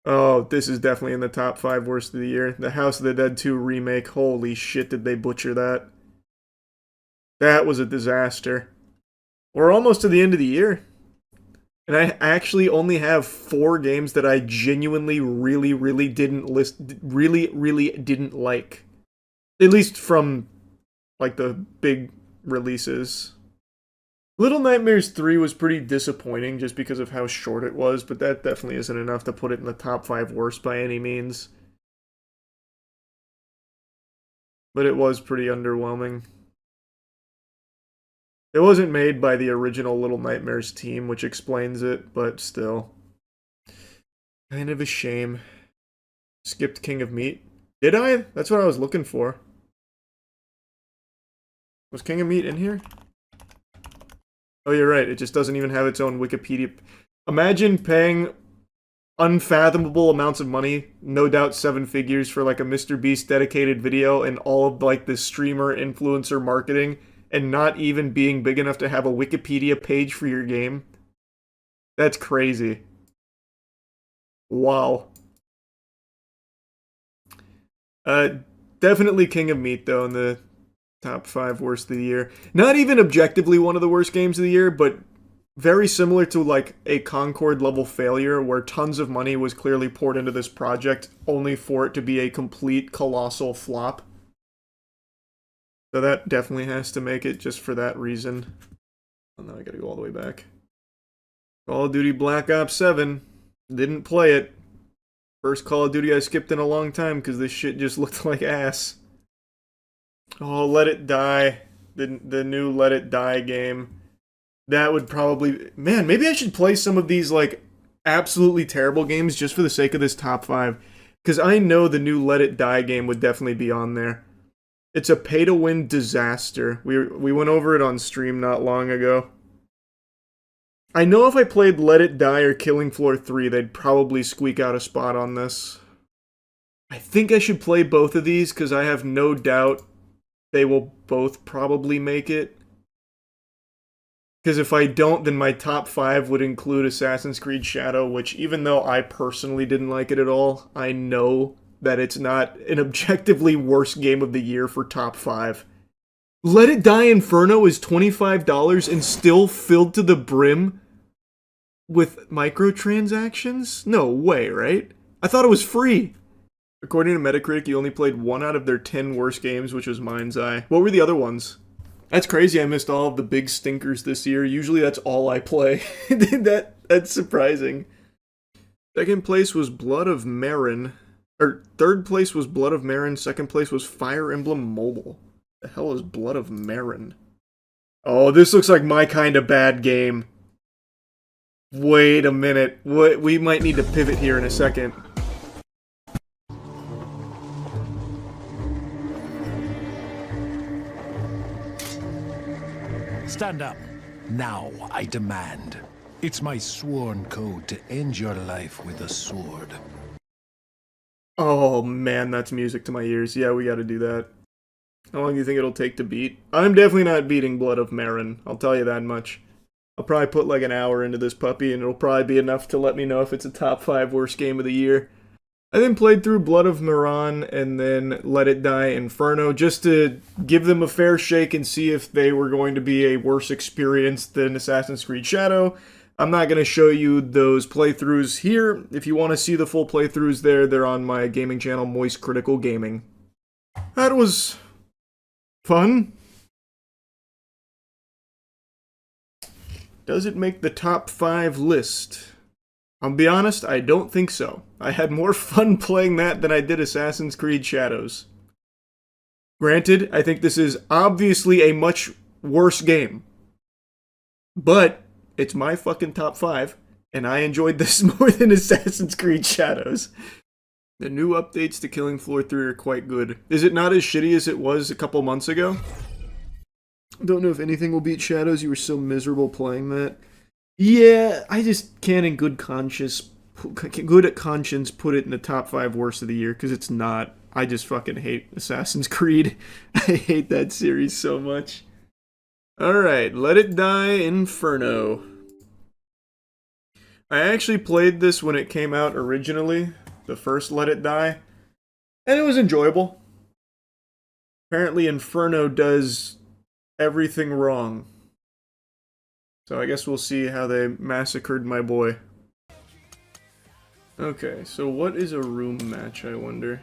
Oh, this is definitely in the top 5 worst of the year. The House of the Dead 2 remake. Holy shit, did they butcher that. That was a disaster. We're almost to the end of the year. And I actually only have 4 games that I genuinely really didn't like. At least from, like, the big releases. Little Nightmares 3 was pretty disappointing just because of how short it was, but that definitely isn't enough to put it in the top 5 worst by any means. But it was pretty underwhelming. It wasn't made by the original Little Nightmares team, which explains it, but still. Kind of a shame. Skipped King of Meat. Did I? That's what I was looking for. Was King of Meat in here? Oh, you're right. It just doesn't even have its own Wikipedia. Imagine paying unfathomable amounts of money, no doubt 7 figures, for like a Mr. Beast dedicated video and all of like the streamer influencer marketing, and not even being big enough to have a Wikipedia page for your game. That's crazy. Wow. Definitely King of Meat though in the top 5 worst of the year. Not even objectively one of the worst games of the year, but very similar to like a Concord level failure where tons of money was clearly poured into this project only for it to be a complete colossal flop. So that definitely has to make it just for that reason. Oh no, I gotta go all the way back. Call of Duty Black Ops 7. Didn't play it. First Call of Duty I skipped in a long time because this shit just looked like ass. Oh, Let It Die. The new Let It Die game. That would probably... Man, maybe I should play some of these, like, absolutely terrible games just for the sake of this top 5. Because I know the new Let It Die game would definitely be on there. It's a pay-to-win disaster. We went over it on stream not long ago. I know if I played Let It Die or Killing Floor 3, they'd probably squeak out a spot on this. I think I should play both of these, because I have no doubt they will both probably make it. Because if I don't, then my top 5 would include Assassin's Creed Shadow, which even though I personally didn't like it at all, I know that it's not an objectively worst game of the year for top 5. Let It Die Inferno is $25 and still filled to the brim with microtransactions? No way, right? I thought it was free. According to Metacritic, you only played 1 out of their 10 worst games, which was Mind's Eye. What were the other ones? That's crazy, I missed all of the big stinkers this year. Usually that's all I play. That's surprising. Second place was Blood of Marin. Or third place was Blood of Marin. Second place was Fire Emblem Mobile. The hell is Blood of Marin? Oh, this looks like my kind of bad game. Wait a minute. What? We might need to pivot here in a second. Stand up. Now, I demand. It's my sworn code to end your life with a sword. Oh man, that's music to my ears. Yeah, we gotta do that. How long do you think it'll take to beat? I'm definitely not beating Blood of Marin, I'll tell you that much. I'll probably put like an hour into this puppy and it'll probably be enough to let me know if it's a top 5 worst game of the year. I then played through Blood of Marin and then Let It Die Inferno just to give them a fair shake and see if they were going to be a worse experience than Assassin's Creed Shadow. I'm not going to show you those playthroughs here. If you want to see the full playthroughs they're on my gaming channel, Moist Critical Gaming. That was fun. Does it make the top 5 list? I'll be honest, I don't think so. I had more fun playing that than I did Assassin's Creed Shadows. Granted, I think this is obviously a much worse game. But it's my fucking top 5, and I enjoyed this more than Assassin's Creed Shadows. The new updates to Killing Floor 3 are quite good. Is it not as shitty as it was a couple months ago? Don't know if anything will beat Shadows. You were so miserable playing that. Yeah, I just can't in good conscience put it in the top 5 worst of the year, because it's not. I just fucking hate Assassin's Creed. I hate that series so much. Alright, Let It Die Inferno. I actually played this when it came out originally, the first Let It Die, and it was enjoyable. Apparently Inferno does everything wrong. So I guess we'll see how they massacred my boy. Okay, so what is a room match, I wonder?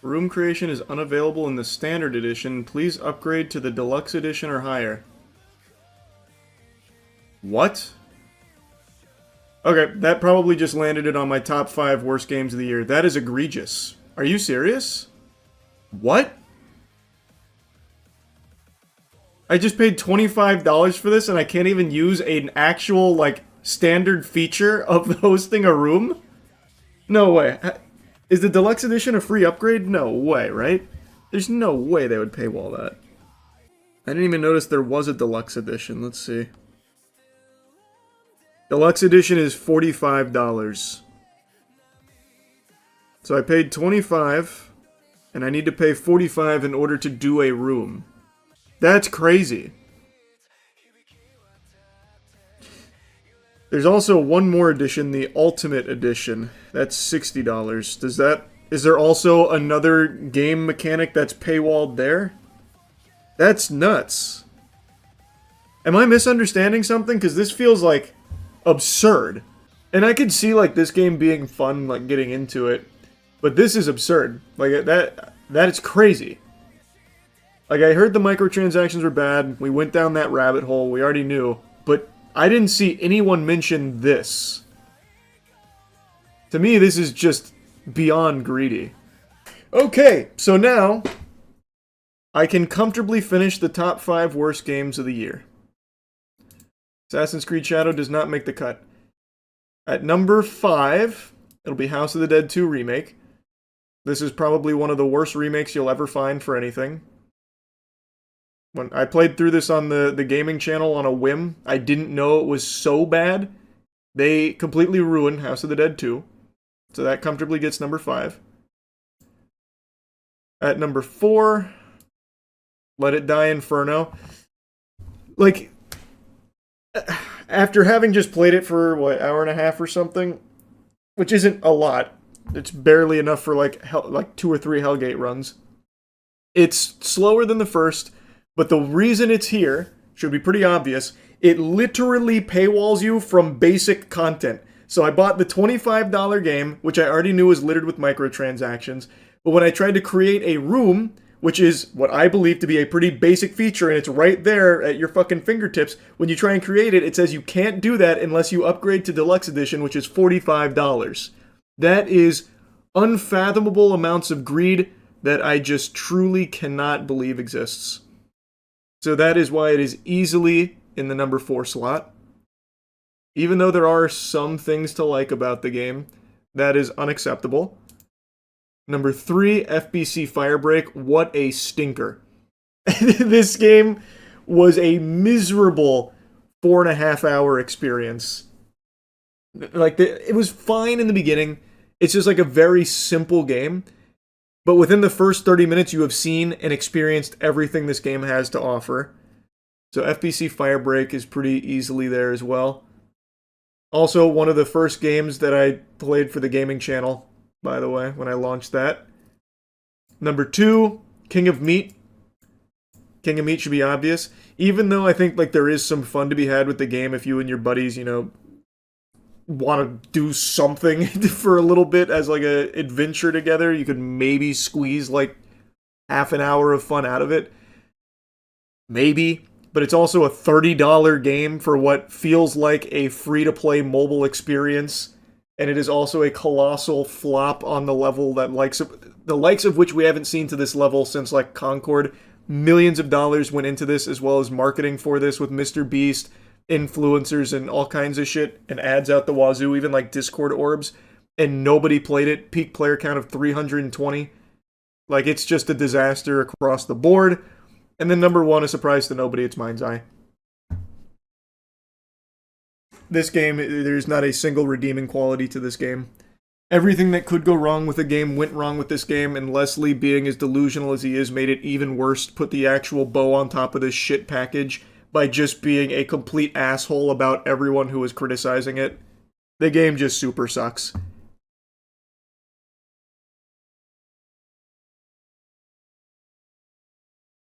Room creation is unavailable in the standard edition. Please upgrade to the deluxe edition or higher. What? Okay, that probably just landed it on my top 5 worst games of the year. That is egregious. Are you serious? What? I just paid $25 for this and I can't even use an actual, like, standard feature of hosting a room? No way. Is the deluxe edition a free upgrade? No way, right? There's no way they would paywall that. I didn't even notice there was a deluxe edition. Let's see. Deluxe edition is $45. So I paid $25, and I need to pay $45 in order to do a room. That's crazy. There's also one more edition, the Ultimate Edition. That's $60. Is there also another game mechanic that's paywalled there? That's nuts. Am I misunderstanding something? Because this feels like absurd. And I could see like this game being fun, like getting into it. But this is absurd. Like that is crazy. Like I heard the microtransactions were bad. We went down that rabbit hole. We already knew. But I didn't see anyone mention this. To me, this is just beyond greedy. Okay, so now I can comfortably finish the top 5 worst games of the year. Assassin's Creed Shadow does not make the cut. At number 5, it'll be House of the Dead 2 Remake. This is probably one of the worst remakes you'll ever find for anything. When I played through this on the gaming channel on a whim, I didn't know it was so bad. They completely ruined House of the Dead 2. So that comfortably gets number 5. At number 4, Let It Die Inferno. Like, after having just played it for, what, hour and a half or something? Which isn't a lot. It's barely enough for, like 2 or 3 Hellgate runs. It's slower than the first, but the reason it's here should be pretty obvious. It literally paywalls you from basic content. So I bought the $25 game, which I already knew was littered with microtransactions, but when I tried to create a room, which is what I believe to be a pretty basic feature, and it's right there at your fucking fingertips, when you try and create it, it says you can't do that unless you upgrade to Deluxe Edition, which is $45. That is unfathomable amounts of greed that I just truly cannot believe exists. So that is why it is easily in the number 4 slot. Even though there are some things to like about the game, that is unacceptable. Number 3, FBC Firebreak. What a stinker. This game was a miserable 4.5-hour experience. Like, it was fine in the beginning. It's just like a very simple game. But within the first 30 minutes, you have seen and experienced everything this game has to offer. So FBC Firebreak is pretty easily there as well. Also, one of the first games that I played for the gaming channel, by the way, when I launched that. Number 2, King of Meat. King of Meat should be obvious. Even though I think like there is some fun to be had with the game if you and your buddies, you know, want to do something for a little bit as like a adventure together, you could maybe squeeze like half an hour of fun out of it. Maybe. But it's also a $30 game for what feels like a free-to-play mobile experience. And it is also a colossal flop on the level that the likes of which we haven't seen to this level since like Concord. Millions of dollars went into this, as well as marketing for this with Mr. Beast, influencers, and all kinds of shit, and ads out the wazoo, even like Discord orbs. And nobody played it. Peak player count of 320. Like, it's just a disaster across the board. And then number 1, a surprise to nobody, it's Mind's Eye. This game, there's not a single redeeming quality to this game. Everything that could go wrong with the game went wrong with this game, and Leslie, being as delusional as he is, made it even worse, put the actual bow on top of this shit package by just being a complete asshole about everyone who was criticizing it. The game just super sucks.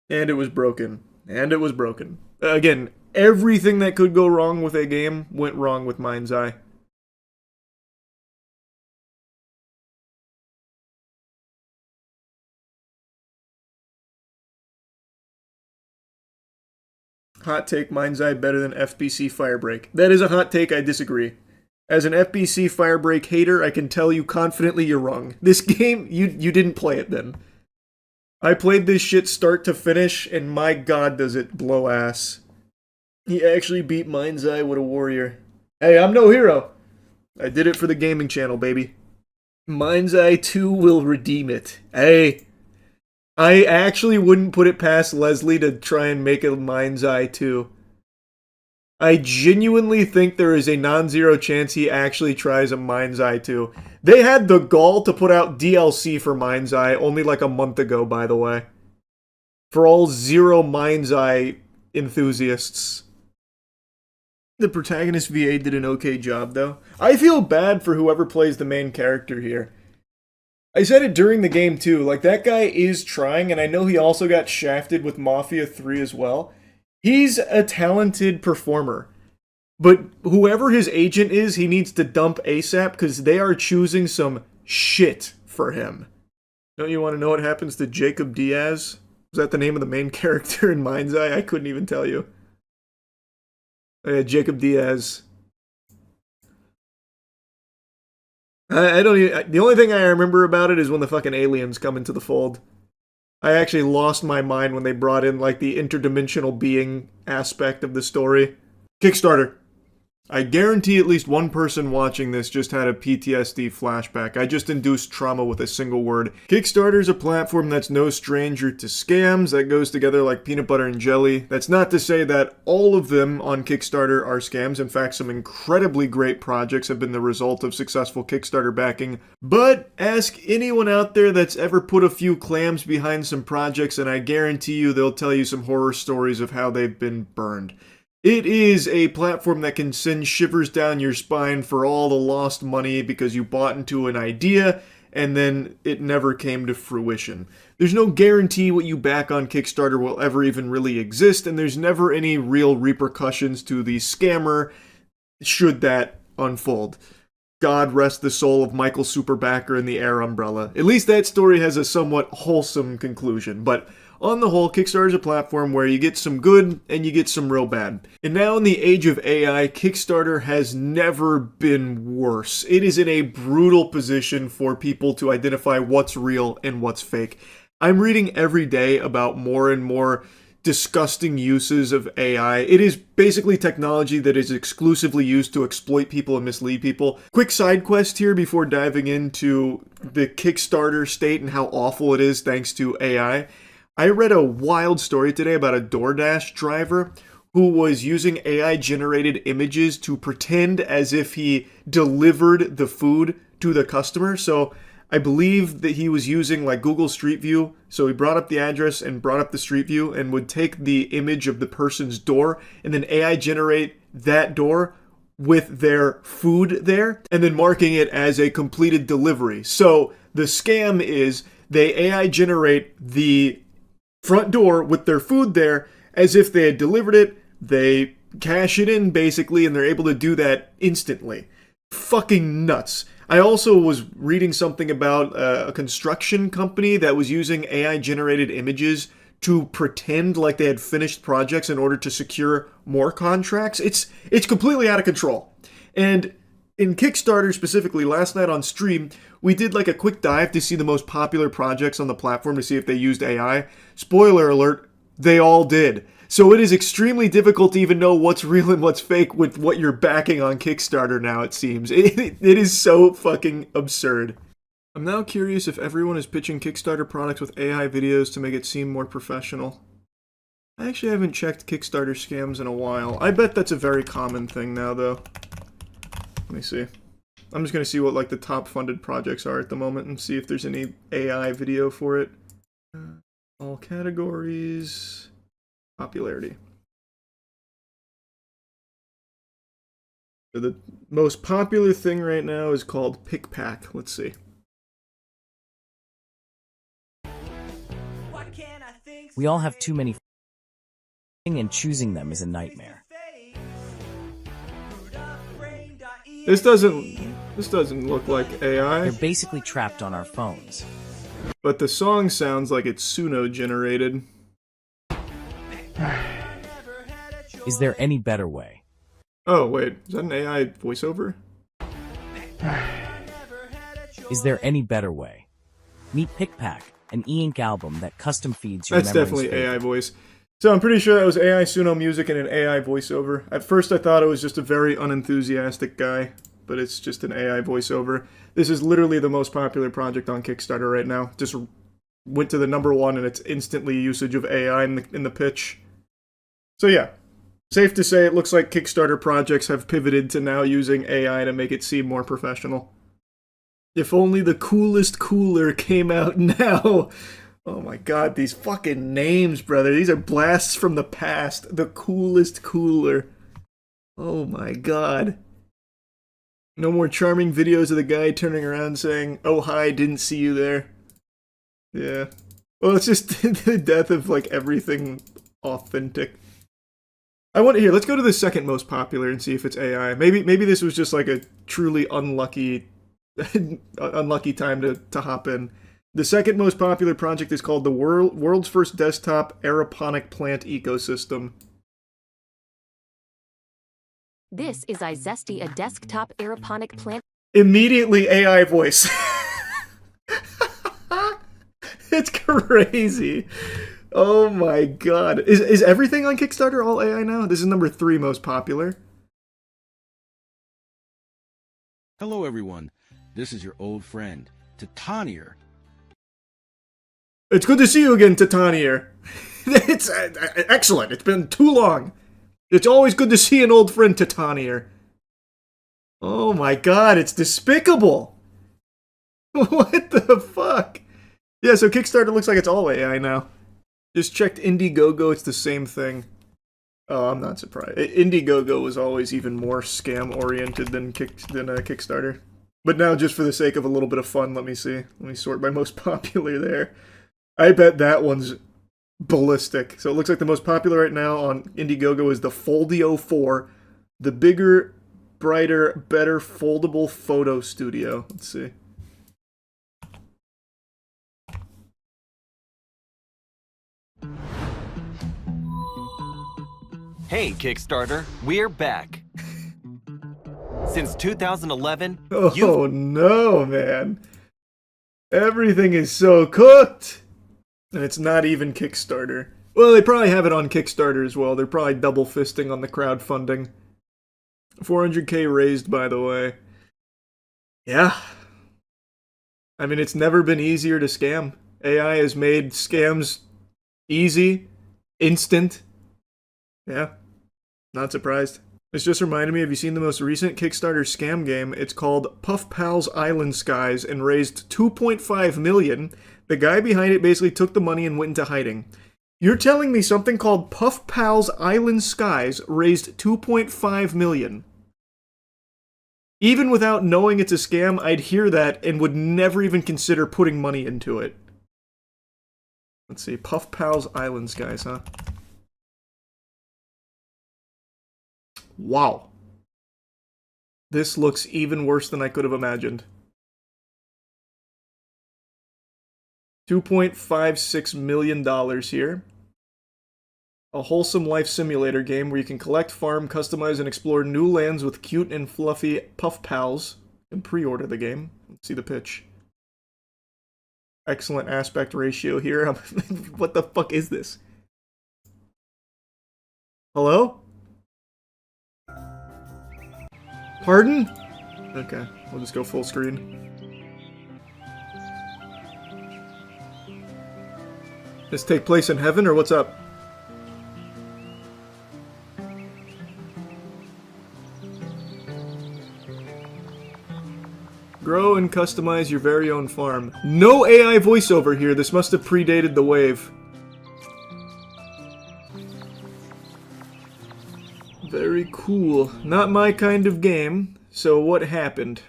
And it was broken. And it was broken. Again, everything that could go wrong with a game went wrong with Mind's Eye. Hot take, Mind's Eye better than FBC Firebreak. That is a hot take, I disagree. As an FBC Firebreak hater, I can tell you confidently you're wrong. This game, you didn't play it then. I played this shit start to finish, and my god does it blow ass. He actually beat Mind's Eye, what a warrior. Hey, I'm no hero. I did it for the gaming channel, baby. Mind's Eye 2 will redeem it. Hey, I actually wouldn't put it past Leslie to try and make a Mind's Eye 2. I genuinely think there is a non-zero chance he actually tries a Mind's Eye 2. They had the gall to put out DLC for Mind's Eye only like a month ago, by the way. For all zero Mind's Eye enthusiasts. The protagonist VA did an okay job, though. I feel bad for whoever plays the main character here. I said it during the game, too. Like, that guy is trying, and I know he also got shafted with Mafia 3 as well. He's a talented performer. But whoever his agent is, he needs to dump ASAP, because they are choosing some shit for him. Don't you want to know what happens to Jacob Diaz? Is that the name of the main character in Mind's Eye? I couldn't even tell you. Jacob Diaz. I don't even, the only thing I remember about it is when the fucking aliens come into the fold. I actually lost my mind when they brought in, like, the interdimensional being aspect of the story. Kickstarter. I guarantee at least one person watching this just had a PTSD flashback. I just induced trauma with a single word. Kickstarter is a platform that's no stranger to scams, that goes together like peanut butter and jelly. That's not to say that all of them on Kickstarter are scams. In fact, some incredibly great projects have been the result of successful Kickstarter backing. But ask anyone out there that's ever put a few clams behind some projects, and I guarantee you they'll tell you some horror stories of how they've been burned. It is a platform that can send shivers down your spine for all the lost money because you bought into an idea and then it never came to fruition. There's no guarantee what you back on Kickstarter will ever even really exist, and there's never any real repercussions to the scammer should that unfold. God rest the soul of Michael Superbacker and the Air Umbrella. At least that story has a somewhat wholesome conclusion, but on the whole, Kickstarter is a platform where you get some good and you get some real bad. And now in the age of AI, Kickstarter has never been worse. It is in a brutal position for people to identify what's real and what's fake. I'm reading every day about more and more disgusting uses of AI. It is basically technology that is exclusively used to exploit people and mislead people. Quick side quest here before diving into the Kickstarter state and how awful it is thanks to AI. I read a wild story today about a DoorDash driver who was using AI-generated images to pretend as if he delivered the food to the customer. So I believe that he was using like Google Street View. So he brought up the address and brought up the Street View and would take the image of the person's door and then AI generate that door with their food there and then marking it as a completed delivery. So the scam is they AI generate the front door with their food there as if they had delivered it. They cash it in basically and they're able to do that instantly. Fucking nuts. I also was reading something about a construction company that was using AI generated images to pretend like they had finished projects in order to secure more contracts. It's completely out of control. And in Kickstarter specifically, last night on stream, we did like a quick dive to see the most popular projects on the platform to see if they used AI. Spoiler alert, they all did. So it is extremely difficult to even know what's real and what's fake with what you're backing on Kickstarter now, it seems. It is so fucking absurd. I'm now curious if everyone is pitching Kickstarter products with AI videos to make it seem more professional. I actually haven't checked Kickstarter scams in a while. I bet that's a very common thing now, though. Let me see. I'm just going to see what like the top funded projects are at the moment and see if there's any AI video for it. All categories. Popularity. So the most popular thing right now is called Pick Pack. Let's see. We all have too many and choosing them is a nightmare. This doesn't look like AI. They're basically trapped on our phones. But the song sounds like it's Suno generated. Is there any better way? Oh wait, is that an AI voiceover? Is there any better way? Meet PickPack, an e-ink album that custom feeds your That's definitely AI voice. So I'm pretty sure that was AI Suno music and an AI voiceover. At first I thought it was just a very unenthusiastic guy, but it's just an AI voiceover. This is literally the most popular project on Kickstarter right now. Just went to the #1 and it's instantly usage of AI in the pitch. So yeah, safe to say it looks like Kickstarter projects have pivoted to now using AI to make it seem more professional. If only the coolest cooler came out now. Oh my god, these fucking names, brother. These are blasts from the past. The coolest cooler. Oh my god. No more charming videos of the guy turning around saying, "Oh hi, didn't see you there." Yeah. Well, it's just the death of like everything authentic. I want here. Let's go to the second most popular and see if it's AI. Maybe this was just like a truly unlucky time to hop in. The second most popular project is called the World's First Desktop Aeroponic Plant Ecosystem. This is iZesty, a desktop aeroponic plant Immediately AI voice. It's crazy. Oh my god. Is everything on Kickstarter all AI now? This is number 3 most popular. Hello everyone. This is your old friend, Titanier. It's good to see you again, Titanier. It's excellent. It's been too long. It's always good to see an old friend, Titanier. Oh my god, it's despicable. What the fuck? Yeah, so Kickstarter looks like it's all AI now. Just checked Indiegogo, it's the same thing. Oh, I'm not surprised. Indiegogo was always even more scam-oriented than Kickstarter. But now, just for the sake of a little bit of fun, let me see. Let me sort by most popular there. I bet that one's ballistic. So it looks like the most popular right now on Indiegogo is the Foldio 4. The bigger, brighter, better foldable photo studio. Let's see. Hey, Kickstarter, we're back. Since 2011, Oh no, man. Everything is so cooked. And it's not even Kickstarter. Well, they probably have it on Kickstarter as well. They're probably double fisting on the crowdfunding. 400k raised, by the way. Yeah. I mean, it's never been easier to scam. AI has made scams easy, instant. Yeah. Not surprised. This just reminded me, have you seen the most recent Kickstarter scam game? It's called Puff Pals Island Skies and raised $2.5 million. The guy behind it basically took the money and went into hiding. You're telling me something called Puff Pals Island Skies raised $2.5 million? Even without knowing it's a scam, I'd hear that and would never even consider putting money into it. Let's see, Puff Pals Island Skies, huh? Wow. This looks even worse than I could have imagined. $2.56 million here. A wholesome life simulator game where you can collect, farm, customize, and explore new lands with cute and fluffy puff pals. And pre-order the game. Let's see the pitch. Excellent aspect ratio here. What the fuck is this? Hello? Pardon? Okay, we'll just go full screen. This take place in heaven, or what's up? Grow and customize your very own farm. No AI voiceover here, this must have predated the wave. Very cool. Not my kind of game. So what happened?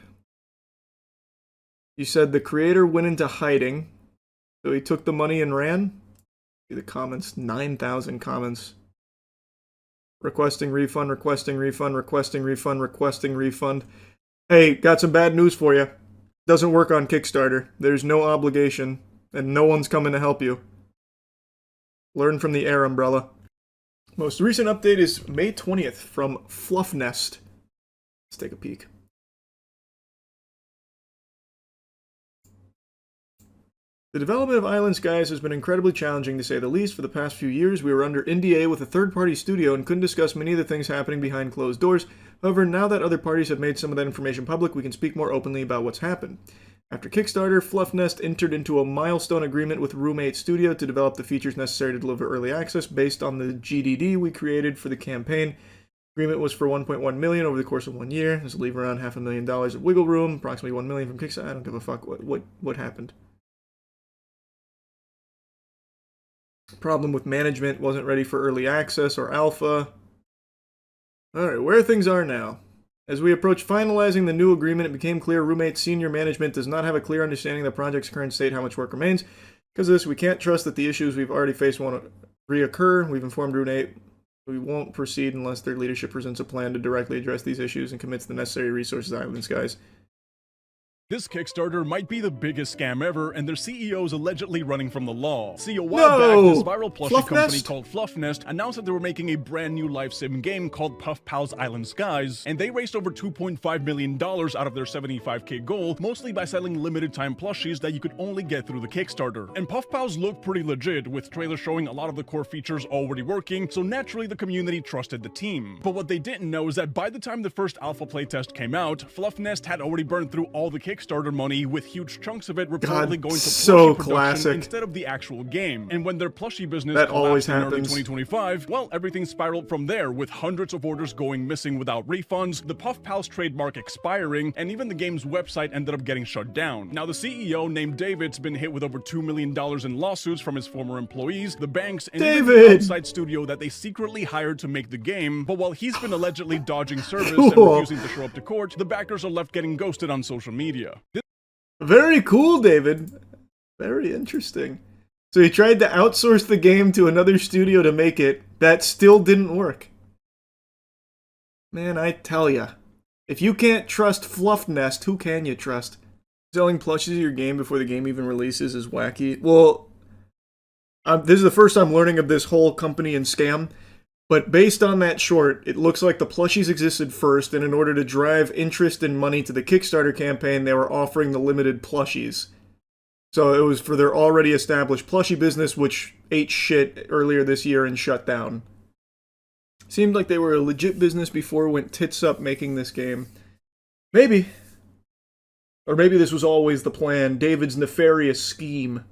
You said the creator went into hiding. So he took the money and ran? See the comments. 9,000 comments. Requesting refund, requesting refund, requesting refund, requesting refund. Hey, got some bad news for you. Doesn't work on Kickstarter. There's no obligation. And no one's coming to help you. Learn from the air umbrella. Most recent update is May 20th from Fluffnest. Let's take a peek. The development of Island Skies has been incredibly challenging to say the least. For the past few years, we were under NDA with a third-party studio and couldn't discuss many of the things happening behind closed doors. However, now that other parties have made some of that information public, we can speak more openly about what's happened. After Kickstarter, Fluffnest entered into a milestone agreement with Roommate Studio to develop the features necessary to deliver early access based on the GDD we created for the campaign. Agreement was for $1.1 million over the course of 1 year. This will leave around $500,000 of wiggle room, approximately $1 million from Kickstarter. I don't give a fuck what happened. Problem with management, wasn't ready for early access or alpha. Alright, where things are now. As we approach finalizing the new agreement, it became clear Roommate's senior management does not have a clear understanding of the project's current state, how much work remains. Because of this, we can't trust that the issues we've already faced won't reoccur. We've informed Roommate we won't proceed unless their leadership presents a plan to directly address these issues and commits the necessary resources to Island Skies. This Kickstarter might be the biggest scam ever, and their CEO is allegedly running from the law. See, a while back, this viral plushie company called Fluff Nest announced that they were making a brand new life sim game called Puff Pal's Island Skies, and they raised over $2.5 million out of their $75K goal, mostly by selling limited time plushies that you could only get through the Kickstarter. And Puff Pals look pretty legit, with trailers showing a lot of the core features already working, so naturally the community trusted the team. But what they didn't know is that by the time the first alpha playtest came out, Fluff Nest had already burned through all the Kickstarter money, with huge chunks of it reportedly going to plushie production instead of the actual game. And when their plushie business collapsed in early 2025, well, everything spiraled from there, with hundreds of orders going missing without refunds, the Puff Pals trademark expiring, and even the game's website ended up getting shut down. Now, the CEO, named David's been hit with over $2 million in lawsuits from his former employees, the banks, and even the outside studio that they secretly hired to make the game. But while he's been allegedly dodging service and refusing to show up to court, the backers are left getting ghosted on social media. Very cool, David. Very interesting. So he tried to outsource the game to another studio to make it. That still didn't work. Man, I tell ya. If you can't trust Fluff Nest, who can you trust? Selling plushies of your game before the game even releases is wacky. Well, this is the first I'm learning of this whole company and scam. But based on that short, it looks like the plushies existed first, and in order to drive interest and money to the Kickstarter campaign, they were offering the limited plushies. So it was for their already established plushie business, which ate shit earlier this year and shut down. Seemed like they were a legit business before it went tits up making this game. Maybe. Or maybe this was always the plan, David's nefarious scheme.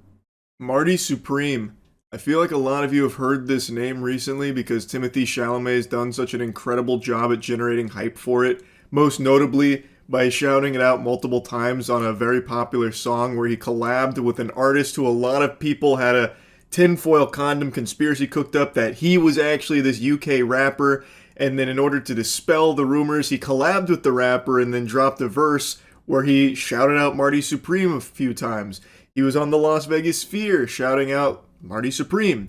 Marty Supreme. I feel like a lot of you have heard this name recently because Timothée Chalamet has done such an incredible job at generating hype for it, most notably by shouting it out multiple times on a very popular song where he collabed with an artist who a lot of people had a tinfoil condom conspiracy cooked up that he was actually this UK rapper, and then in order to dispel the rumors, he collabed with the rapper and then dropped a verse where he shouted out Marty Supreme a few times. He was on the Las Vegas Sphere shouting out Marty Supreme.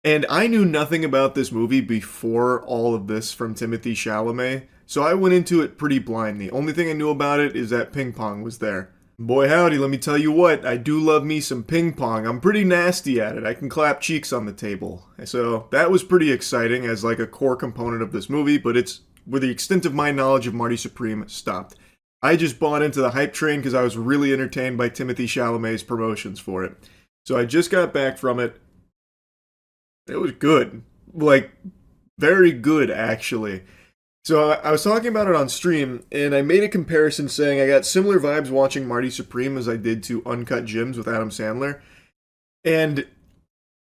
And I knew nothing about this movie before all of this from Timothée Chalamet, so I went into it pretty blind. The only thing I knew about it is that ping pong was there. Boy howdy, let me tell you what, I do love me some ping pong. I'm pretty nasty at it. I can clap cheeks on the table. So that was pretty exciting as like a core component of this movie, but it's where the extent of my knowledge of Marty Supreme stopped. I just bought into the hype train because I was really entertained by Timothée Chalamet's promotions for it. So I just got back from it. It was good. Like, very good, actually. So I was talking about it on stream, and I made a comparison saying I got similar vibes watching Marty Supreme as I did to Uncut Gems with Adam Sandler. And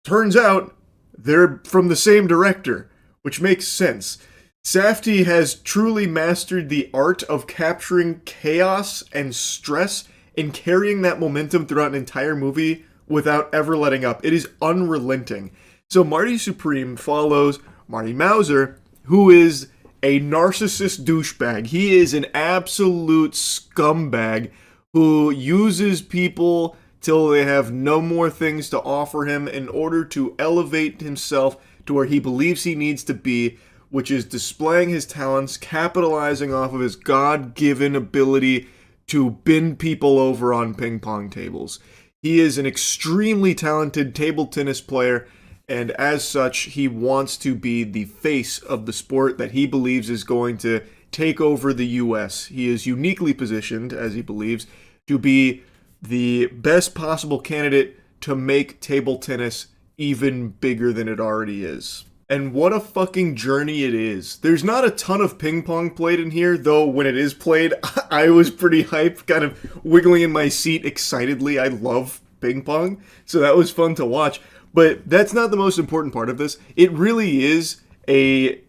turns out they're from the same director, which makes sense. Safdie has truly mastered the art of capturing chaos and stress and carrying that momentum throughout an entire movie without ever letting up. It is unrelenting. So Marty Supreme follows Marty Mauser, who is a narcissist douchebag. He is an absolute scumbag who uses people till they have no more things to offer him in order to elevate himself to where he believes he needs to be, which is displaying his talents, capitalizing off of his God-given ability to bend people over on ping pong tables. He is an extremely talented table tennis player, and as such, he wants to be the face of the sport that he believes is going to take over the U.S. He is uniquely positioned, as he believes, to be the best possible candidate to make table tennis even bigger than it already is. And what a fucking journey it is. There's not a ton of ping pong played in here, though when it is played, I was pretty hyped, kind of wiggling in my seat excitedly. I love ping pong, so that was fun to watch. But that's not the most important part of this. It really is a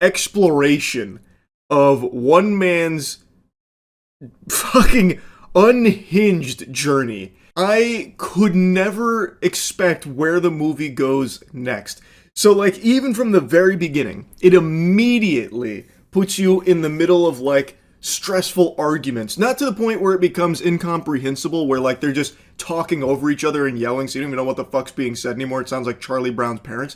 exploration of one man's fucking unhinged journey. I could never expect where the movie goes next. So, like, even from the very beginning, it immediately puts you in the middle of, like, stressful arguments. Not to the point where it becomes incomprehensible, where, like, they're just talking over each other and yelling, so you don't even know what the fuck's being said anymore. It sounds like Charlie Brown's parents.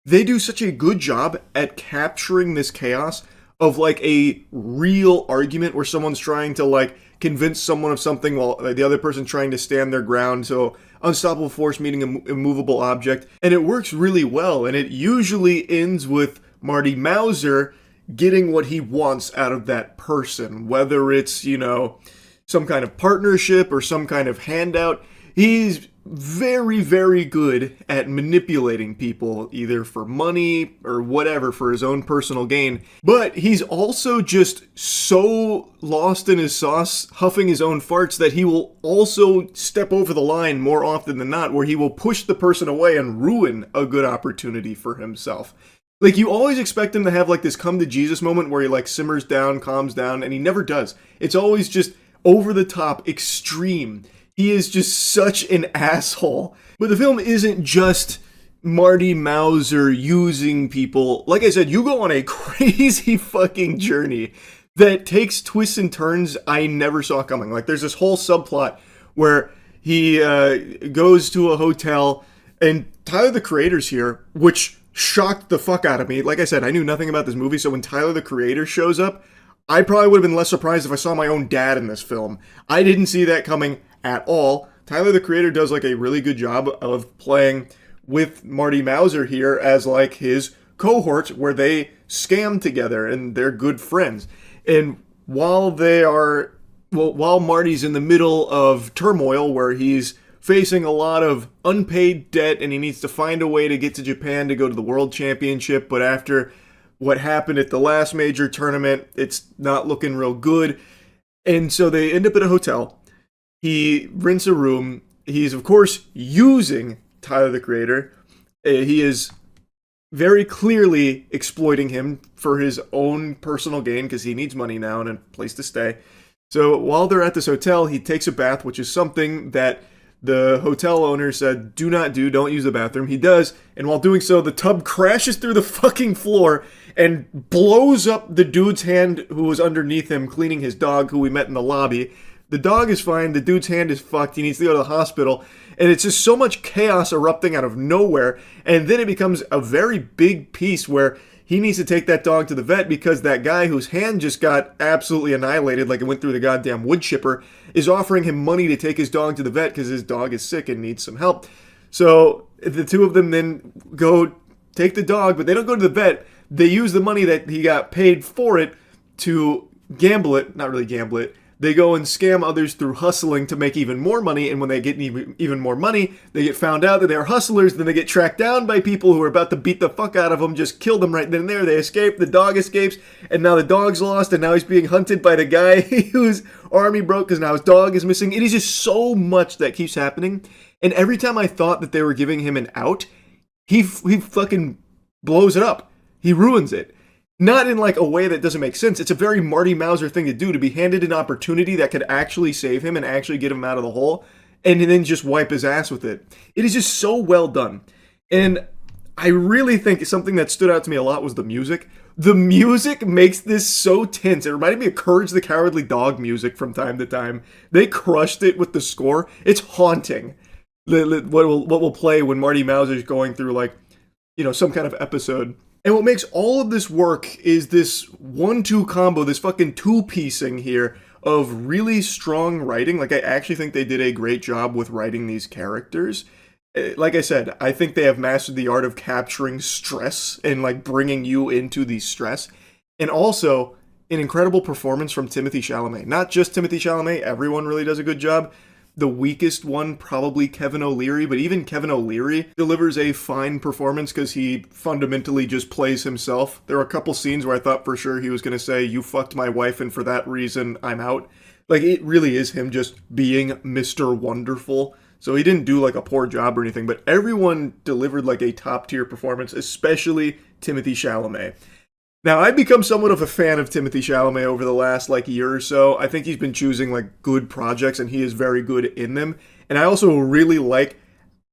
They do such a good job at capturing this chaos of, like, a real argument where someone's trying to, like, convince someone of something while the other person trying to stand their ground. So unstoppable force meeting an immovable object. And it works really well. And it usually ends with Marty Mauser getting what he wants out of that person. Whether it's, you know, some kind of partnership or some kind of handout. He's very, very good at manipulating people, either for money or whatever, for his own personal gain. But he's also just so lost in his sauce, huffing his own farts, that he will also step over the line more often than not, where he will push the person away and ruin a good opportunity for himself. Like, you always expect him to have, like, this come-to-Jesus moment where he, like, simmers down, calms down, and he never does. It's always just over the top, extreme. He is just such an asshole. But the film isn't just Marty Mauser using people. Like I said, you go on a crazy fucking journey that takes twists and turns I never saw coming. Like, there's this whole subplot where he goes to a hotel, and Tyler, the Creator's here, which shocked the fuck out of me. Like I said, I knew nothing about this movie, so when Tyler, the Creator, shows up, I probably would have been less surprised if I saw my own dad in this film. I didn't see that coming at all. Tyler, the Creator, does like a really good job of playing with Marty Mauser here as like his cohort, where they scam together and they're good friends. And while Marty's in the middle of turmoil where he's facing a lot of unpaid debt and he needs to find a way to get to Japan to go to the World Championship, but after what happened at the last major tournament, it's not looking real good. And so they end up at a hotel. He rents a room. He's, of course, using Tyler, the Creator. He is very clearly exploiting him for his own personal gain because he needs money now and a place to stay. So while they're at this hotel, he takes a bath, which is something that the hotel owner said, do not do, don't use the bathroom. He does, and while doing so, the tub crashes through the fucking floor and blows up the dude's hand who was underneath him cleaning his dog, who we met in the lobby. The dog is fine, the dude's hand is fucked, he needs to go to the hospital, and it's just so much chaos erupting out of nowhere, and then it becomes a very big piece where he needs to take that dog to the vet because that guy whose hand just got absolutely annihilated, like it went through the goddamn wood chipper, is offering him money to take his dog to the vet because his dog is sick and needs some help. So the two of them then go take the dog, but they don't go to the vet. They use the money that he got paid for it to gamble it, not really gamble it. They go and scam others through hustling to make even more money, and when they get even more money, they get found out that they're hustlers, then they get tracked down by people who are about to beat the fuck out of them, just kill them right then and there. They escape, the dog escapes, and now the dog's lost, and now he's being hunted by the guy whose arm he broke because now his dog is missing. It is just so much that keeps happening, and every time I thought that they were giving him an out, he fucking blows it up. He ruins it. Not in like a way that doesn't make sense. It's a very Marty Mauser thing to do, to be handed an opportunity that could actually save him and actually get him out of the hole, and then just wipe his ass with it. It is just so well done. And I really think something that stood out to me a lot was the music. The music makes this so tense. It reminded me of Courage the Cowardly Dog music from time to time. They crushed it with the score. It's haunting. What will play when Marty Mauser's going through, like, you know, some kind of episode. And what makes all of this work is this 1-2 combo, this fucking two-piecing here of really strong writing. Like, I actually think they did a great job with writing these characters. Like I said, I think they have mastered the art of capturing stress and, like, bringing you into the stress. And also, an incredible performance from Timothée Chalamet. Not just Timothée Chalamet, everyone really does a good job. The weakest one, probably Kevin O'Leary, but even Kevin O'Leary delivers a fine performance because he fundamentally just plays himself. There are a couple scenes where I thought for sure he was going to say, "You fucked my wife, and for that reason, I'm out." Like, it really is him just being Mr. Wonderful. So he didn't do like a poor job or anything, but everyone delivered like a top-tier performance, especially Timothée Chalamet. Now, I've become somewhat of a fan of Timothée Chalamet over the last, like, year or so. I think he's been choosing, like, good projects, and he is very good in them. And I also really like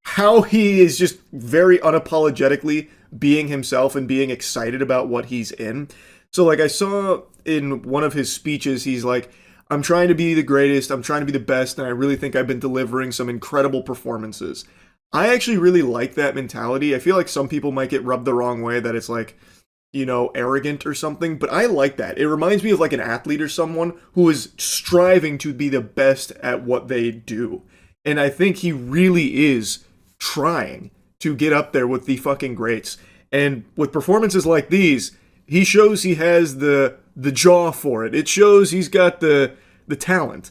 how he is just very unapologetically being himself and being excited about what he's in. So, like, I saw in one of his speeches, he's like, I'm trying to be the greatest, I'm trying to be the best, and I really think I've been delivering some incredible performances. I actually really like that mentality. I feel like some people might get rubbed the wrong way, that it's like, arrogant or something, but I like that. It reminds me of like an athlete or someone who is striving to be the best at what they do. And I think he really is trying to get up there with the fucking greats. And with performances like these, he shows he has the jaw for it. It shows he's got the talent.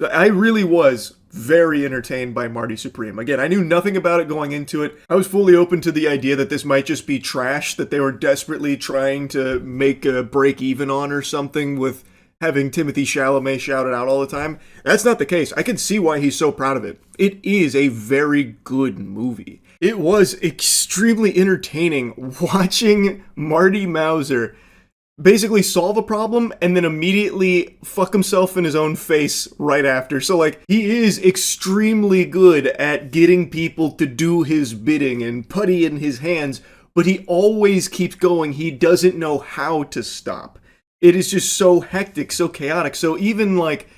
I really was very entertained by Marty Supreme. Again, I knew nothing about it going into it. I was fully open to the idea that this might just be trash that they were desperately trying to make a break even on or something with having Timothée Chalamet shouted out all the time. That's not the case. I can see why he's so proud of it. It is a very good movie. It was extremely entertaining watching Marty Mauser basically solve a problem and then immediately fuck himself in his own face right after. So like, he is extremely good at getting people to do his bidding and putty in his hands, but he always keeps going. He doesn't know how to stop. It is just so hectic, so chaotic. So even like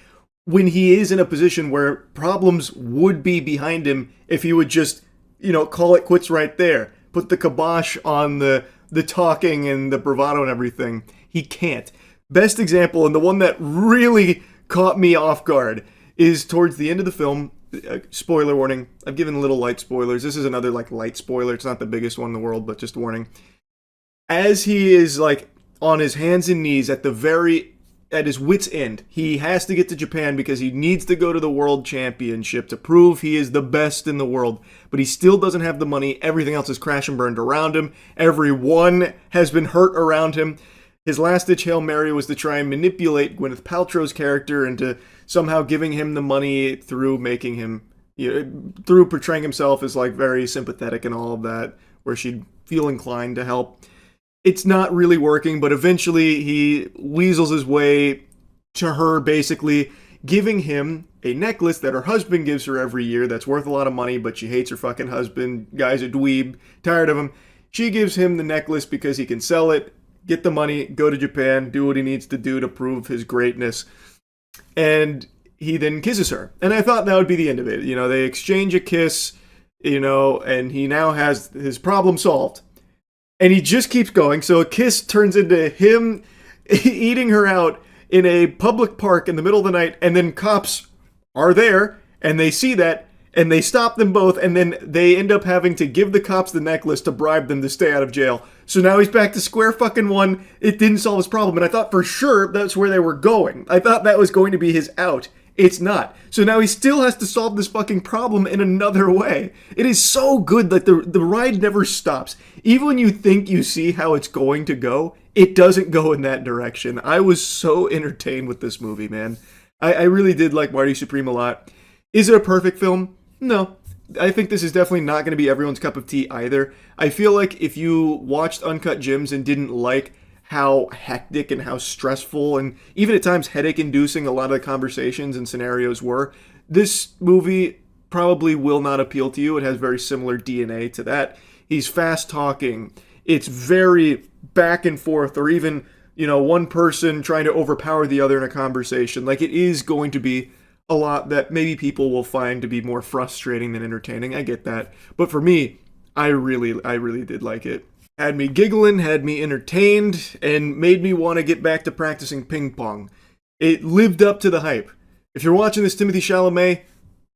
when he is in a position where problems would be behind him if he would just, call it quits right there, put the kibosh on the talking and the bravado and everything, he can't. Best example, and the one that really caught me off guard, is towards the end of the film. Spoiler warning. I've given little light spoilers. This is another like light spoiler. It's not the biggest one in the world, but just warning. As he is like on his hands and knees at his wit's end, he has to get to Japan because he needs to go to the world championship to prove he is the best in the world, but he still doesn't have the money. Everything else is crash and burned around him. Everyone has been hurt around him. His last-ditch Hail Mary was to try and manipulate Gwyneth Paltrow's character into somehow giving him the money through making him, through portraying himself as like very sympathetic and all of that, where she'd feel inclined to help. It's not really working, but eventually he weasels his way to her basically giving him a necklace that her husband gives her every year that's worth a lot of money, but she hates her fucking husband. Guy's a dweeb, tired of him. She gives him the necklace because he can sell it, get the money, go to Japan, do what he needs to do to prove his greatness. And he then kisses her. And I thought that would be the end of it. They exchange a kiss, and he now has his problem solved. And he just keeps going, so a kiss turns into him eating her out in a public park in the middle of the night, and then cops are there, and they see that, and they stop them both, and then they end up having to give the cops the necklace to bribe them to stay out of jail. So now he's back to square fucking one. It didn't solve his problem, and I thought for sure that's where they were going. I thought that was going to be his out. It's not. So now he still has to solve this fucking problem in another way. It is so good that the ride never stops. Even when you think you see how it's going to go, it doesn't go in that direction. I was so entertained with this movie, man. I really did like Marty Supreme a lot. Is it a perfect film? No. I think this is definitely not going to be everyone's cup of tea either. I feel like if you watched Uncut Gems and didn't like how hectic and how stressful and even at times headache-inducing a lot of the conversations and scenarios were, this movie probably will not appeal to you. It has very similar DNA to that. He's fast-talking. It's very back and forth, or even, one person trying to overpower the other in a conversation. Like, it is going to be a lot that maybe people will find to be more frustrating than entertaining. I get that. But for me, I really did like it. Had me giggling, had me entertained, and made me want to get back to practicing ping pong. It lived up to the hype. If you're watching this, Timothée Chalamet,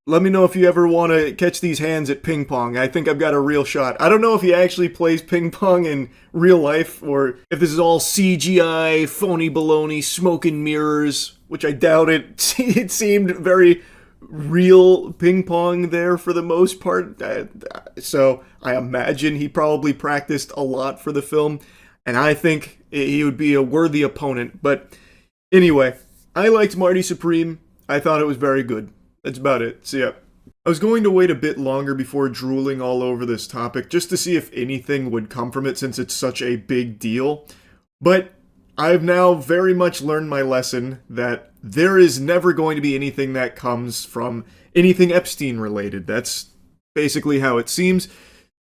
let me know if you ever want to catch these hands at ping pong. I think I've got a real shot. I don't know if he actually plays ping pong in real life, or if this is all CGI, phony baloney, smoke and mirrors, which I doubt it. It seemed very real ping pong there for the most part. So I imagine he probably practiced a lot for the film, and I think he would be a worthy opponent. But anyway, I liked Marty Supreme. I thought it was very good. That's about it. So yeah. I was going to wait a bit longer before drooling all over this topic just to see if anything would come from it since it's such a big deal. But I've now very much learned my lesson that there is never going to be anything that comes from anything Epstein related. That's basically how it seems.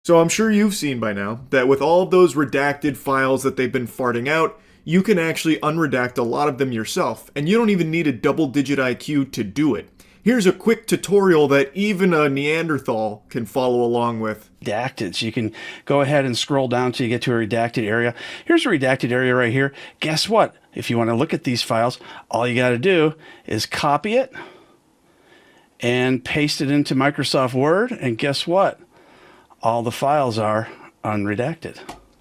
So I'm sure you've seen by now that with all of those redacted files that they've been farting out, you can actually unredact a lot of them yourself, and you don't even need a double-digit IQ to do it. here's a quick tutorial that even a Neanderthal can follow along with. Redacted. So you can go ahead and scroll down till you get to a redacted area. Here's a redacted area right here. Guess what? If you want to look at these files, all you got to do is copy it and paste it into Microsoft Word. And guess what? All the files are unredacted.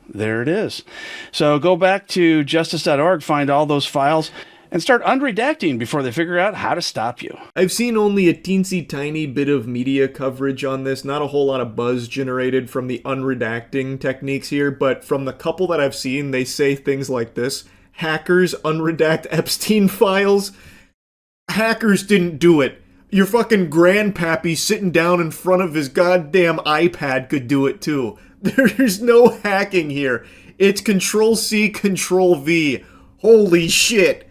There it is. So go back to justice.org, find all those files, and start unredacting before they figure out how to stop you. I've seen only a teensy tiny bit of media coverage on this, not a whole lot of buzz generated from the unredacting techniques here, but from the couple that I've seen, they say things like this: hackers unredact Epstein files. Hackers didn't do it. Your fucking grandpappy sitting down in front of his goddamn iPad could do it too. There's no hacking here. It's Control-C, Control-V. Holy shit.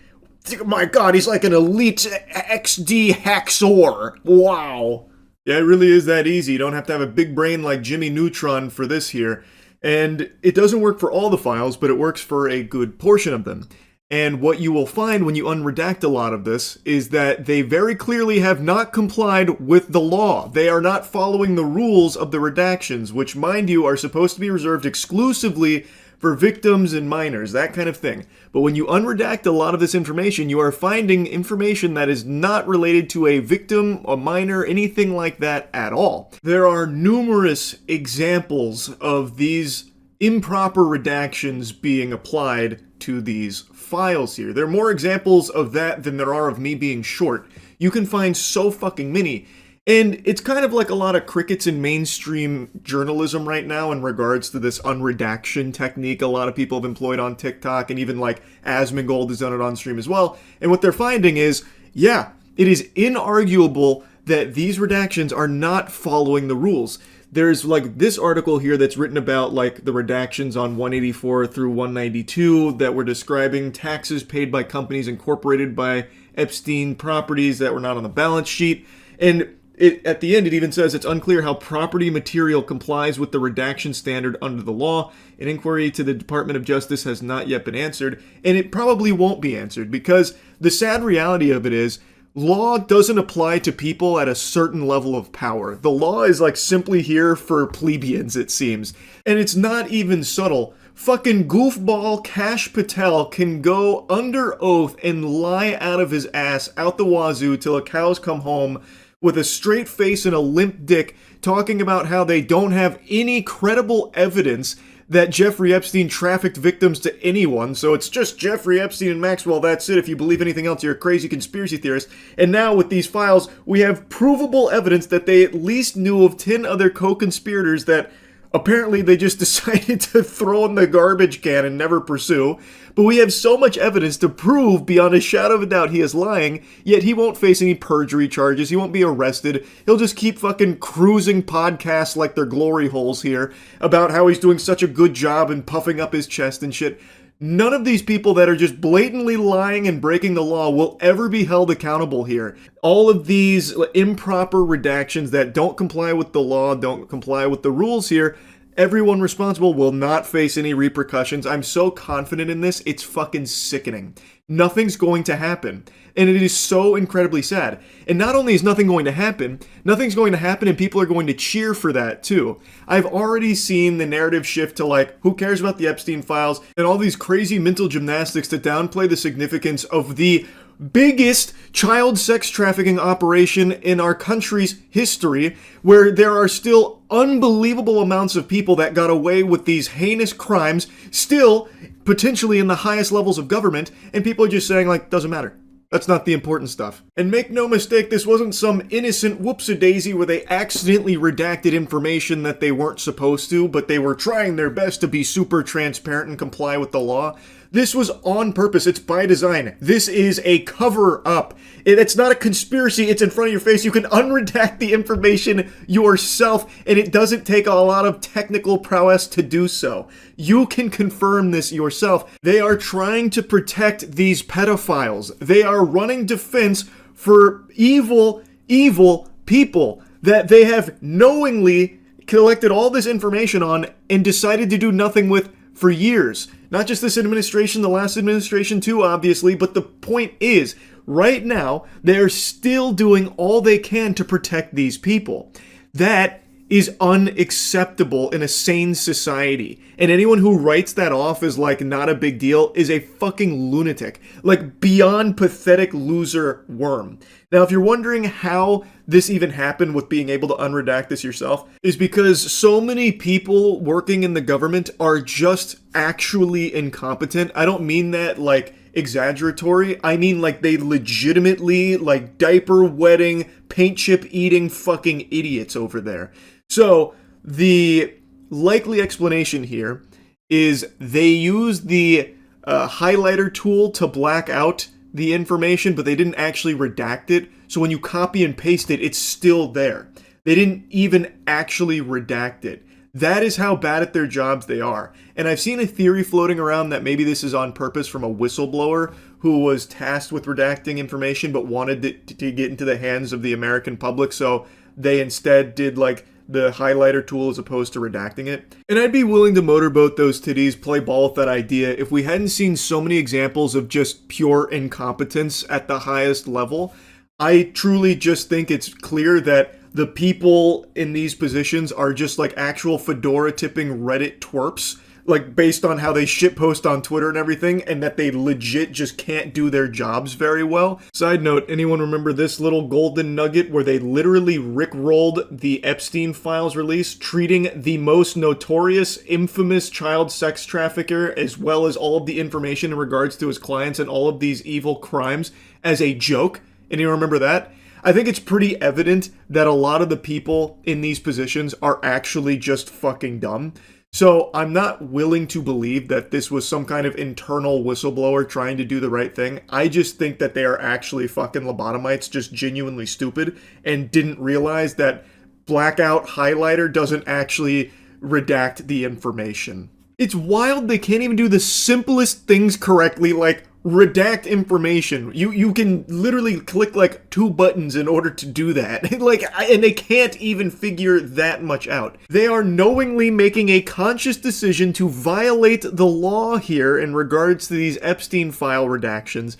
My god, he's like an elite XD hacksaw. Wow. Yeah, it really is that easy. You don't have to have a big brain like Jimmy Neutron for this here. And it doesn't work for all the files, but it works for a good portion of them. And what you will find when you unredact a lot of this is that they very clearly have not complied with the law. They are not following the rules of the redactions, which, mind you, are supposed to be reserved exclusively for victims and minors, that kind of thing. But when you unredact a lot of this information, you are finding information that is not related to a victim, a minor, anything like that at all. There are numerous examples of these improper redactions being applied to these files here. There are more examples of that than there are of me being short. You can find so fucking many. And it's kind of like a lot of crickets in mainstream journalism right now in regards to this unredaction technique a lot of people have employed on TikTok, and even like Asmongold has done it on stream as well. And what they're finding is, yeah, it is inarguable that these redactions are not following the rules. There's like this article here that's written about like the redactions on 184 through 192 that were describing taxes paid by companies incorporated by Epstein properties that were not on the balance sheet. And at the end, it even says it's unclear how property material complies with the redaction standard under the law. An inquiry to the Department of Justice has not yet been answered, and it probably won't be answered because the sad reality of it is law doesn't apply to people at a certain level of power. The law is like simply here for plebeians, it seems. And it's not even subtle. Fucking goofball Kash Patel can go under oath and lie out of his ass out the wazoo till the cows come home with a straight face and a limp dick, talking about how they don't have any credible evidence that Jeffrey Epstein trafficked victims to anyone, so it's just Jeffrey Epstein and Maxwell, that's it. If you believe anything else, you're a crazy conspiracy theorist. And now with these files, we have provable evidence that they at least knew of 10 other co-conspirators that apparently they just decided to throw in the garbage can and never pursue. But we have so much evidence to prove beyond a shadow of a doubt he is lying, yet he won't face any perjury charges, he won't be arrested, he'll just keep fucking cruising podcasts like they're glory holes here about how he's doing such a good job and puffing up his chest and shit. None of these people that are just blatantly lying and breaking the law will ever be held accountable here. All of these improper redactions that don't comply with the law, don't comply with the rules here, everyone responsible will not face any repercussions. I'm so confident in this, it's fucking sickening. Nothing's going to happen. And it is so incredibly sad. And not only is nothing going to happen, nothing's going to happen and people are going to cheer for that too. I've already seen the narrative shift to like, who cares about the Epstein files, and all these crazy mental gymnastics to downplay the significance of the biggest child sex trafficking operation in our country's history, where there are still unbelievable amounts of people that got away with these heinous crimes, still potentially in the highest levels of government, and people are just saying like, doesn't matter. That's not the important stuff. And make no mistake, this wasn't some innocent whoops-a-daisy where they accidentally redacted information that they weren't supposed to, but they were trying their best to be super transparent and comply with the law. This was on purpose. It's by design. This is a cover-up. It's not a conspiracy. It's in front of your face. You can unredact the information yourself, and it doesn't take a lot of technical prowess to do so. You can confirm this yourself. They are trying to protect these pedophiles. They are running defense for evil, evil people that they have knowingly collected all this information on and decided to do nothing with for years. Not just this administration, the last administration too, obviously, but the point is, right now, they're still doing all they can to protect these people. That is unacceptable in a sane society. And anyone who writes that off as like not a big deal is a fucking lunatic. Like beyond pathetic loser worm. Now, if you're wondering how this even happened with being able to unredact this yourself, is because so many people working in the government are just actually incompetent. I don't mean that like exaggeratory. I mean like they legitimately like diaper wetting, paint chip eating fucking idiots over there. So the likely explanation here is they use the highlighter tool to black out the information, but they didn't actually redact it. So when you copy and paste it, it's still there. They didn't even actually redact it. That is how bad at their jobs they are. And I've seen a theory floating around that maybe this is on purpose from a whistleblower who was tasked with redacting information but wanted it to get into the hands of the American public, so they instead did like the highlighter tool as opposed to redacting it. And I'd be willing to motorboat those titties, play ball with that idea, if we hadn't seen so many examples of just pure incompetence at the highest level. I truly just think it's clear that the people in these positions are just like actual fedora tipping Reddit twerps, like based on how they shitpost on Twitter and everything, and that they legit just can't do their jobs very well. Side note, anyone remember this little golden nugget where they literally rickrolled the Epstein files release, treating the most notorious, infamous child sex trafficker, as well as all of the information in regards to his clients and all of these evil crimes, as a joke? Anyone remember that? I think it's pretty evident that a lot of the people in these positions are actually just fucking dumb. So I'm not willing to believe that this was some kind of internal whistleblower trying to do the right thing. I just think that they are actually fucking lobotomites, just genuinely stupid, and didn't realize that blackout highlighter doesn't actually redact the information. It's wild they can't even do the simplest things correctly, like redact information. You can literally click like 2 buttons in order to do that. And they can't even figure that much out. They are knowingly making a conscious decision to violate the law here in regards to these Epstein file redactions.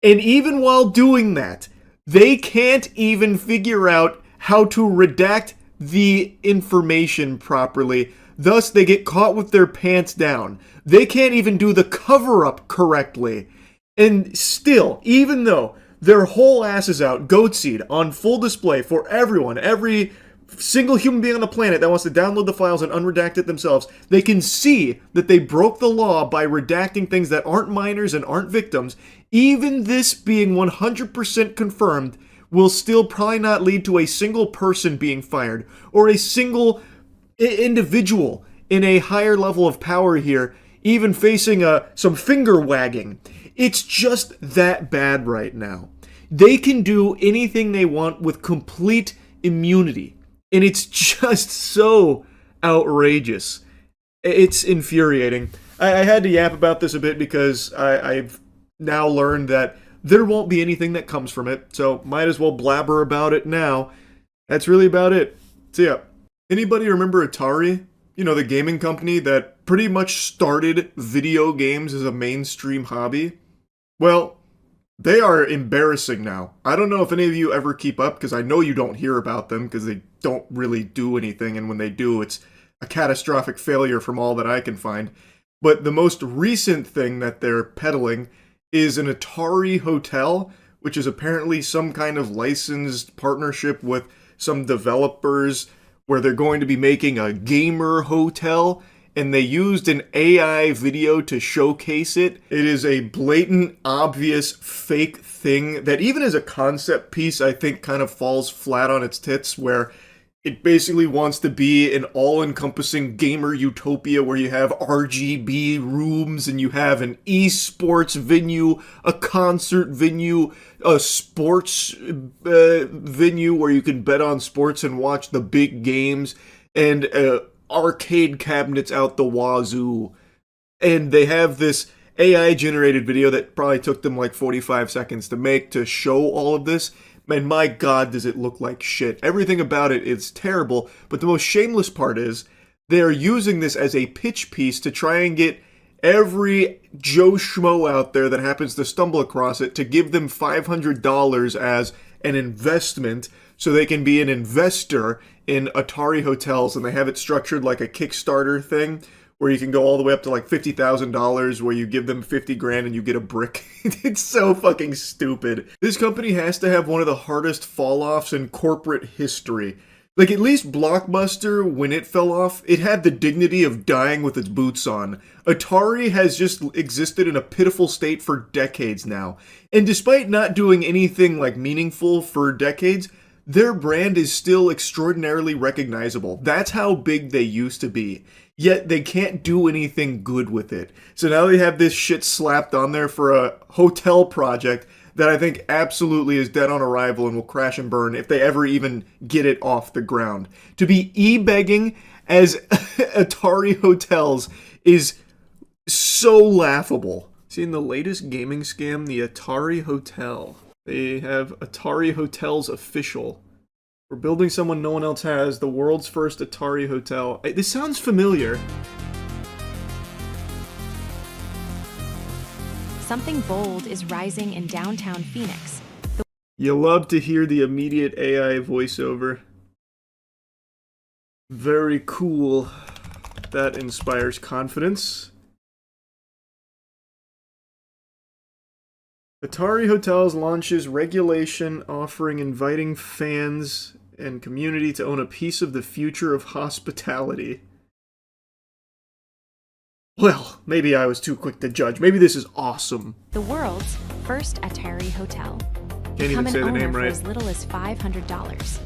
And even while doing that, they can't even figure out how to redact the information properly. Thus, they get caught with their pants down. They can't even do the cover-up correctly. And still, even though their whole ass is out, goat seed, on full display for everyone, every single human being on the planet that wants to download the files and unredact it themselves, they can see that they broke the law by redacting things that aren't minors and aren't victims. Even this being 100% confirmed will still probably not lead to a single person being fired, or a single individual in a higher level of power here even facing some finger wagging. It's just that bad right now. They can do anything they want with complete immunity. And it's just so outrageous. It's infuriating. I had to yap about this a bit because I've now learned that there won't be anything that comes from it. So might as well blabber about it now. That's really about it. See ya. Anybody remember Atari? You know, the gaming company that pretty much started video games as a mainstream hobby? Well, they are embarrassing now. I don't know if any of you ever keep up, because I know you don't hear about them, because they don't really do anything, and when they do, it's a catastrophic failure from all that I can find. But the most recent thing that they're peddling is an Atari hotel, which is apparently some kind of licensed partnership with some developers where they're going to be making a gamer hotel, and they used an AI video to showcase it. It is a blatant, obvious, fake thing that even as a concept piece, I think kind of falls flat on its tits, where it basically wants to be an all-encompassing gamer utopia where you have RGB rooms and you have an esports venue, a concert venue, a sports venue where you can bet on sports and watch the big games, and arcade cabinets out the wazoo. And they have this AI-generated video that probably took them like 45 seconds to make to show all of this. And my god, does it look like shit. Everything about it is terrible, but the most shameless part is they're using this as a pitch piece to try and get every Joe Schmo out there that happens to stumble across it to give them $500 as an investment so they can be an investor in Atari hotels, and they have it structured like a Kickstarter thing where you can go all the way up to like $50,000 where you give them 50 grand and you get a brick. It's so fucking stupid. This company has to have one of the hardest fall-offs in corporate history. Like, at least Blockbuster, when it fell off, it had the dignity of dying with its boots on. Atari has just existed in a pitiful state for decades now. And despite not doing anything, like, meaningful for decades, their brand is still extraordinarily recognizable. That's how big they used to be. Yet they can't do anything good with it. So now they have this shit slapped on there for a hotel project that I think absolutely is dead on arrival and will crash and burn if they ever even get it off the ground. To be e-begging as Atari hotels is so laughable. Seeing the latest gaming scam, the Atari Hotel. They have Atari Hotels Official. We're building someone no one else has, the world's first Atari Hotel. This sounds familiar. Something bold is rising in downtown Phoenix. You love to hear the immediate AI voiceover. Very cool. That inspires confidence. Atari Hotels launches regulation offering inviting fans and community to own a piece of the future of hospitality. Well, maybe I was too quick to judge. Maybe this is awesome. The world's first Atari Hotel. Can't even say the name for right. as little as $500.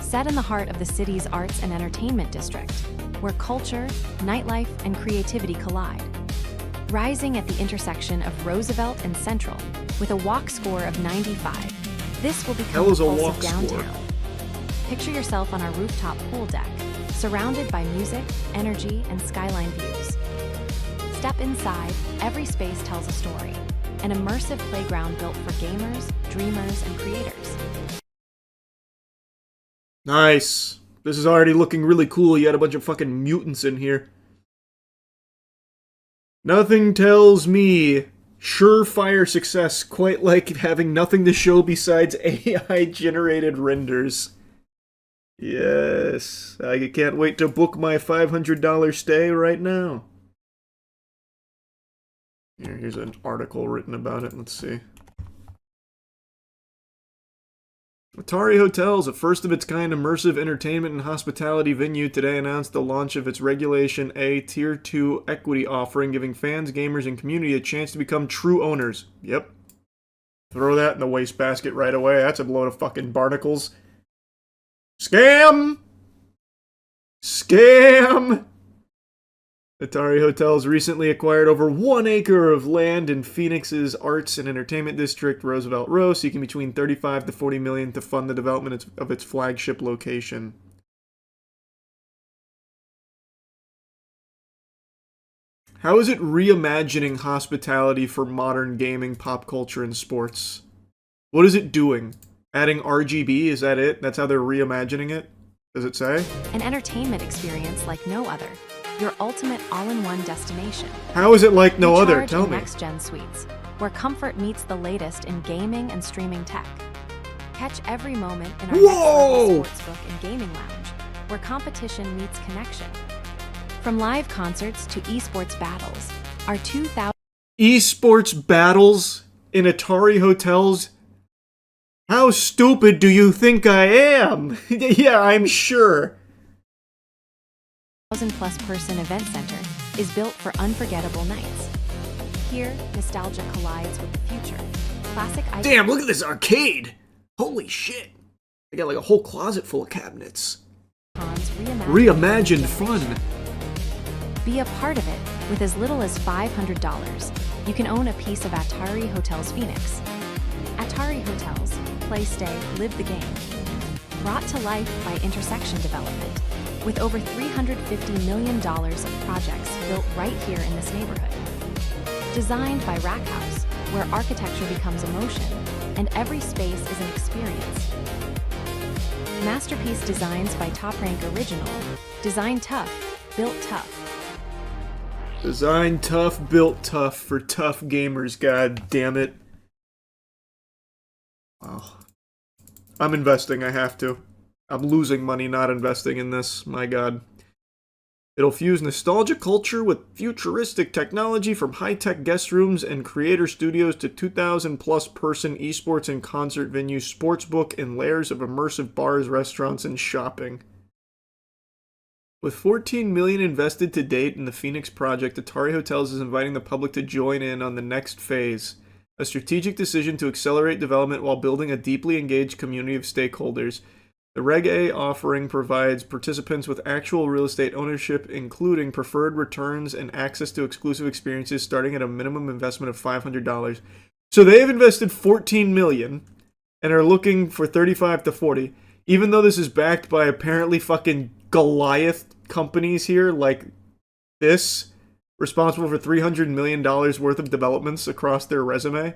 Set in the heart of the city's arts and entertainment district, where culture, nightlife, and creativity collide. Rising at the intersection of Roosevelt and Central, with a walk score of 95, this will become the pulse of downtown. Picture yourself on our rooftop pool deck, surrounded by music, energy, and skyline views. Step inside, every space tells a story. An immersive playground built for gamers, dreamers, and creators. Nice. This is already looking really cool. You had a bunch of fucking mutants in here. Nothing tells me surefire success quite like having nothing to show besides AI-generated renders. Yes, I can't wait to book my $500 stay right now. Here's an article written about it. Let's see. Atari Hotels, a first-of-its-kind immersive entertainment and hospitality venue, today announced the launch of its Regulation A Tier 2 equity offering, giving fans, gamers, and community a chance to become true owners. Yep. Throw that in the wastebasket right away. That's a load of fucking barnacles. Scam! Scam! Atari Hotels recently acquired over 1 acre of land in Phoenix's arts and entertainment district, Roosevelt Row, seeking between $35 to $40 million to fund the development of its flagship location. How is it reimagining hospitality for modern gaming, pop culture, and sports? What is it doing? Adding RGB? Is that it? That's how they're reimagining it? Does it say? An entertainment experience like no other. Your ultimate all-in-one destination. How is it like no other? Tell me. Next-gen suites, where comfort meets the latest in gaming and streaming tech. Catch every moment in our next-level sportsbook and gaming lounge, where competition meets connection. From live concerts to esports battles, our 2,000 esports battles in Atari Hotels? How stupid do you think I am? Yeah, I'm sure. 1,000-plus person event center is built for unforgettable nights. Here, nostalgia collides with the future. Classic icons. Damn, look at this arcade! Holy shit! They got like a whole closet full of cabinets. Reimagined fun. Be a part of it with as little as $500. You can own a piece of Atari Hotels Phoenix. Atari Hotels. Play, stay, live the game. Brought to life by Intersection Development, with over $350 million of projects built right here in this neighborhood. Designed by Rack House, where architecture becomes emotion, and every space is an experience. Masterpiece designs by Top Rank Original. Design tough, built tough. Design tough, built tough for tough gamers, god damn it. Wow. I'm investing, I have to. I'm losing money not investing in this, my god. It'll fuse nostalgia culture with futuristic technology from high-tech guest rooms and creator studios to 2,000-plus person esports and concert venues, sportsbook, and layers of immersive bars, restaurants, and shopping. With $14 million invested to date in the Phoenix project, Atari Hotels is inviting the public to join in on the next phase, a strategic decision to accelerate development while building a deeply engaged community of stakeholders. The Reg A offering provides participants with actual real estate ownership, including preferred returns and access to exclusive experiences starting at a minimum investment of $500. So they've invested $14 million and are looking for 35 to 40. Even though this is backed by apparently fucking Goliath companies here like this, responsible for $300 million worth of developments across their resume,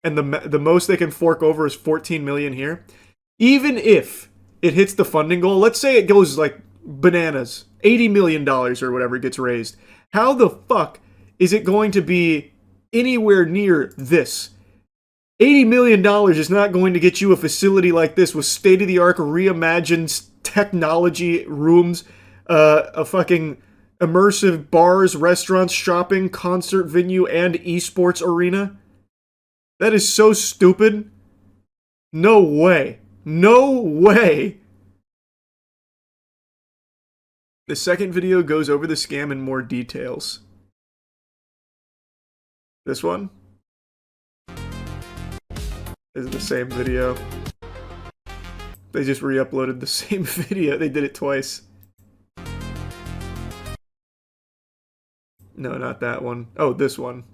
and the most they can fork over is $14 million here. Even if it hits the funding goal, let's say it goes like bananas, $80 million or whatever gets raised. How the fuck is it going to be anywhere near this? $80 million is not going to get you a facility like this with state-of-the-art reimagined technology rooms, a fucking immersive bars, restaurants, shopping, concert venue, and esports arena. That is so stupid. No way. No way! The second video goes over the scam in more details. This one is the same video. They just re-uploaded the same video. They did it twice. No, not that one. Oh, this one.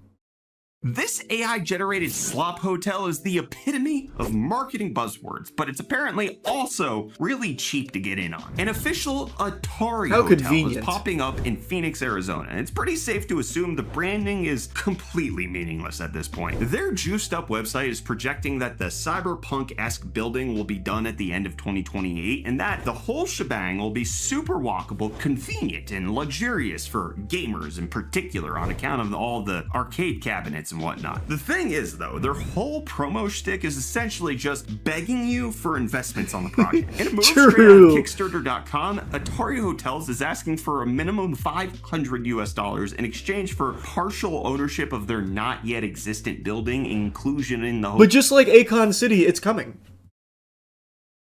This AI-generated slop hotel is the epitome of marketing buzzwords, but it's apparently also really cheap to get in on. An official Atari hotel is popping up in Phoenix, Arizona, and it's pretty safe to assume the branding is completely meaningless at this point. Their juiced-up website is projecting that the cyberpunk-esque building will be done at the end of 2028, and that the whole shebang will be super walkable, convenient, and luxurious for gamers in particular on account of all the arcade cabinets and whatnot. The thing is, though, their whole promo shtick is essentially just begging you for investments on the project. In a move straight on Kickstarter.com, Atari Hotels is asking for a minimum $500 US in exchange for partial ownership of their not yet existent building, inclusion in the hotel. But just like Akon City, it's coming.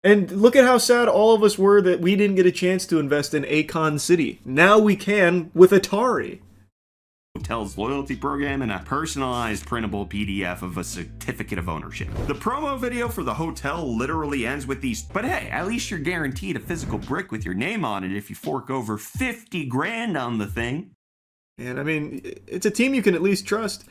And look at how sad all of us were that we didn't get a chance to invest in Akon City. Now we can with Atari. Hotel's loyalty program and a personalized printable PDF of a certificate of ownership. The promo video for the hotel literally ends with these, but hey, at least you're guaranteed a physical brick with your name on it if you fork over 50 grand on the thing. And I mean, it's a team you can at least trust.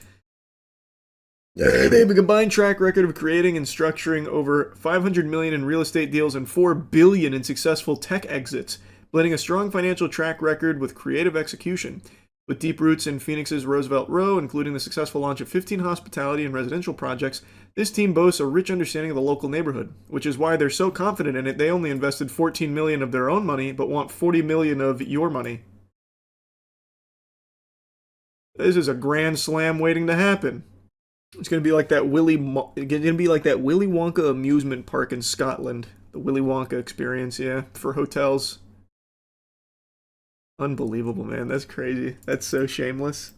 They have a combined track record of creating and structuring over $500 million in real estate deals and $4 billion in successful tech exits, blending a strong financial track record with creative execution. With deep roots in Phoenix's Roosevelt Row, including the successful launch of 15 hospitality and residential projects, this team boasts a rich understanding of the local neighborhood, which is why they're so confident in it they only invested $14 million of their own money, but want $40 million of your money. This is a grand slam waiting to happen. It's going to be like that Willy Wonka amusement park in Scotland. The Willy Wonka experience, yeah, for hotels. Unbelievable, man. That's crazy. That's so shameless.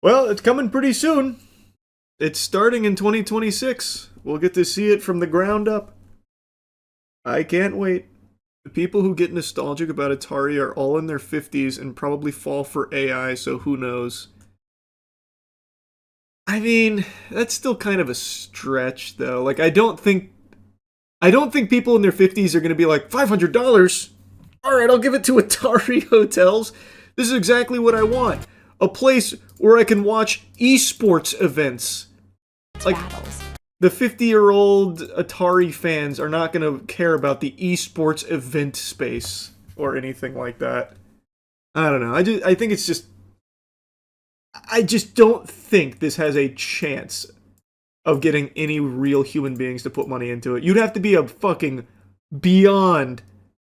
Well, it's coming pretty soon. It's starting in 2026. We'll get to see it from the ground up. I can't wait. The people who get nostalgic about Atari are all in their 50s and probably fall for AI, so who knows. I mean, that's still kind of a stretch, though. Like, I don't think people in their 50s are going to be like, $500? Alright, I'll give it to Atari Hotels. This is exactly what I want. A place where I can watch esports events. Like, the 50-year-old Atari fans are not going to care about the esports event space or anything like that. I don't know. I think it's just... I just don't think this has a chance of getting any real human beings to put money into it. You'd have to be a fucking beyond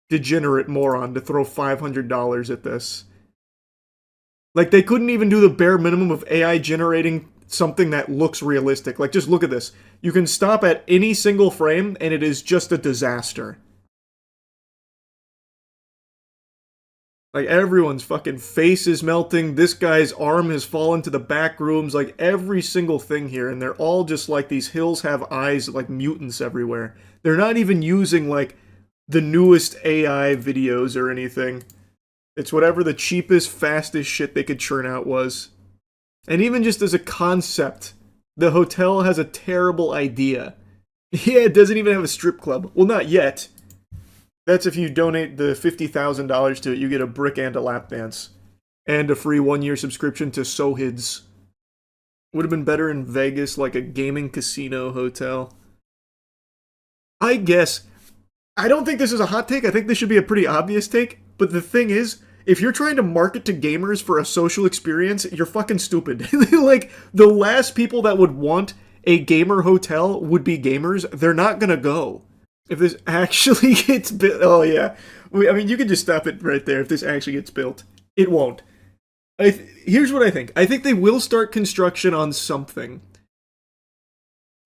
degenerate moron to throw $500 at this. Like, they couldn't even do the bare minimum of AI generating something that looks realistic. Like, just look at this. You can stop at any single frame, and it is just a disaster. Like, everyone's fucking face is melting. This guy's arm has fallen to the back rooms. Like, every single thing here. And they're all just like, these hills have eyes like mutants everywhere. They're not even using, like, the newest AI videos or anything. It's whatever the cheapest, fastest shit they could churn out was. And even just as a concept, the hotel has a terrible idea. Yeah, it doesn't even have a strip club. Well, not yet. That's if you donate the $50,000 to it, you get a brick and a lap dance. And a free 1-year subscription to Sohids. Would have been better in Vegas, like a gaming casino hotel. I guess. I don't think this is a hot take. I think this should be a pretty obvious take. But the thing is, if you're trying to market to gamers for a social experience, you're fucking stupid. Like, the last people that would want a gamer hotel would be gamers. They're not gonna go. If this actually gets built... Oh, yeah. I mean, you can just stop it right there if this actually gets built. It won't. Here's what I think. I think they will start construction on something.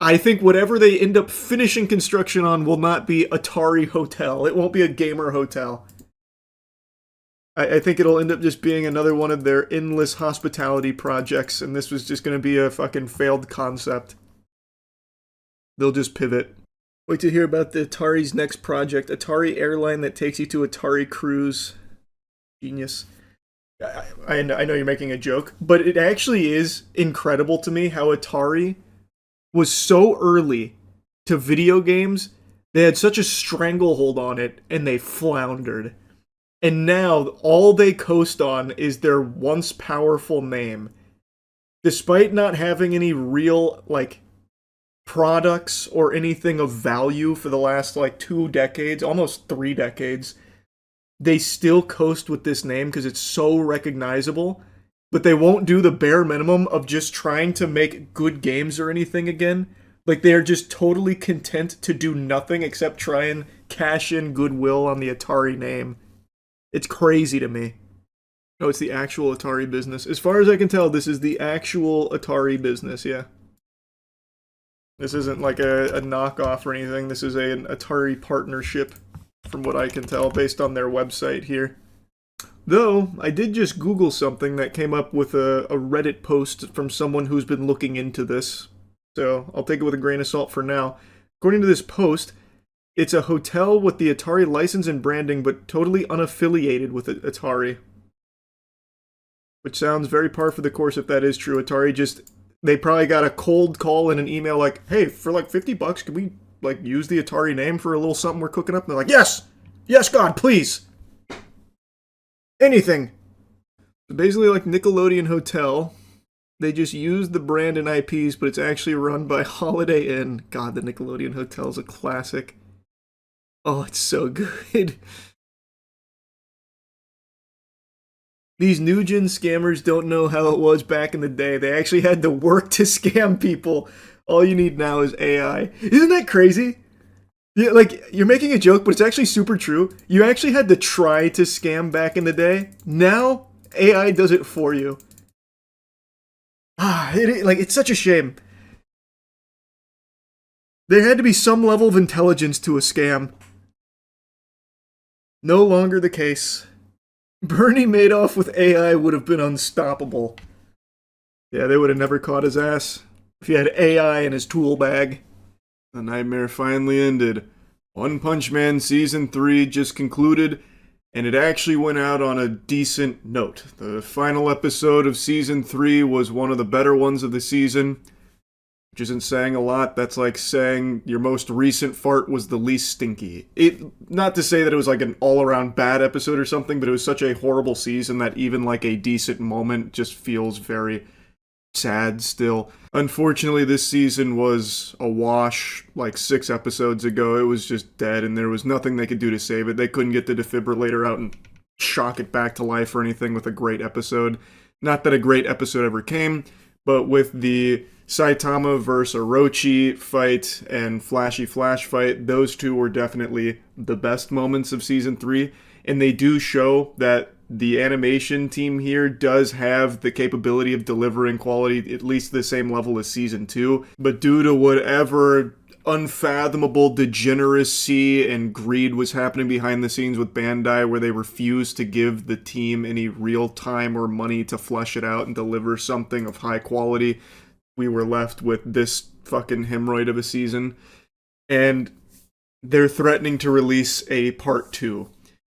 I think whatever they end up finishing construction on will not be Atari Hotel. It won't be a gamer hotel. I think it'll end up just being another one of their endless hospitality projects, and this was just going to be a fucking failed concept. They'll just pivot. Wait to hear about the Atari's next project. Atari airline that takes you to Atari cruise. Genius. I know you're making a joke, but it actually is incredible to me how Atari was so early to video games. They had such a stranglehold on it, and they floundered. And now, all they coast on is their once powerful name. Despite not having any real, like, products or anything of value for the last, like, 2 decades, almost 3 decades, they still coast with this name because it's so recognizable, but they won't do the bare minimum of just trying to make good games or anything again. Like, they're just totally content to do nothing except try and cash in goodwill on the Atari name. It's crazy to me. Oh, it's the actual Atari business. As far as I can tell, this is the actual Atari business, yeah. This isn't like a knockoff or anything. This is an Atari partnership, from what I can tell, based on their website here. Though, I did just Google something that came up with a Reddit post from someone who's been looking into this. So, I'll take it with a grain of salt for now. According to this post, it's a hotel with the Atari license and branding, but totally unaffiliated with Atari. Which sounds very par for the course if that is true. Atari just... They probably got a cold call and an email like, hey, for like $50, can we like use the Atari name for a little something we're cooking up? And they're like, yes! Yes, God, please! Anything! So basically like Nickelodeon Hotel. They just use the brand and IPs, but it's actually run by Holiday Inn. God, the Nickelodeon Hotel is a classic. Oh, it's so good. These new-gen scammers don't know how it was back in the day. They actually had to work to scam people. All you need now is AI. Isn't that crazy? Yeah, like, you're making a joke, but it's actually super true. You actually had to try to scam back in the day. Now, AI does it for you. It's such a shame. There had to be some level of intelligence to a scam. No longer the case. Bernie Madoff with AI would have been unstoppable. Yeah, they would have never caught his ass if he had AI in his tool bag. The nightmare finally ended. One Punch Man Season 3 just concluded, and it actually went out on a decent note. The final episode of Season 3 was one of the better ones of the season, which isn't saying a lot. That's like saying your most recent fart was the least stinky. Not to say that it was like an all-around bad episode or something, but it was such a horrible season that even like a decent moment just feels very sad still. Unfortunately, this season was a wash like 6 episodes ago. It was just dead, and there was nothing they could do to save it. They couldn't get the defibrillator out and shock it back to life or anything with a great episode. Not that a great episode ever came, but with the Saitama vs. Orochi fight and Flashy Flash fight, those two were definitely the best moments of Season 3, and they do show that the animation team here does have the capability of delivering quality at least the same level as Season 2, but due to whatever unfathomable degeneracy and greed was happening behind the scenes with Bandai, where they refused to give the team any real time or money to flesh it out and deliver something of high quality, we were left with this fucking hemorrhoid of a season. And they're threatening to release a part 2.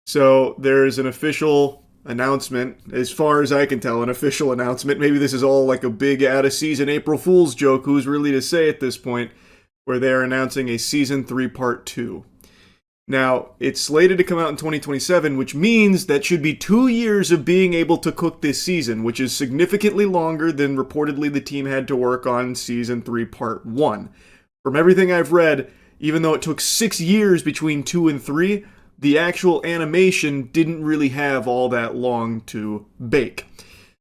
So there's an official announcement, as far as I can tell, an official announcement. Maybe this is all like a big out-of-season April Fool's joke, who's really to say at this point, where they're announcing a Season 3 Part 2. Now, it's slated to come out in 2027, which means that should be 2 years of being able to cook this season, which is significantly longer than reportedly the team had to work on Season 3 Part 1. From everything I've read, even though it took 6 years between 2 and 3, the actual animation didn't really have all that long to bake.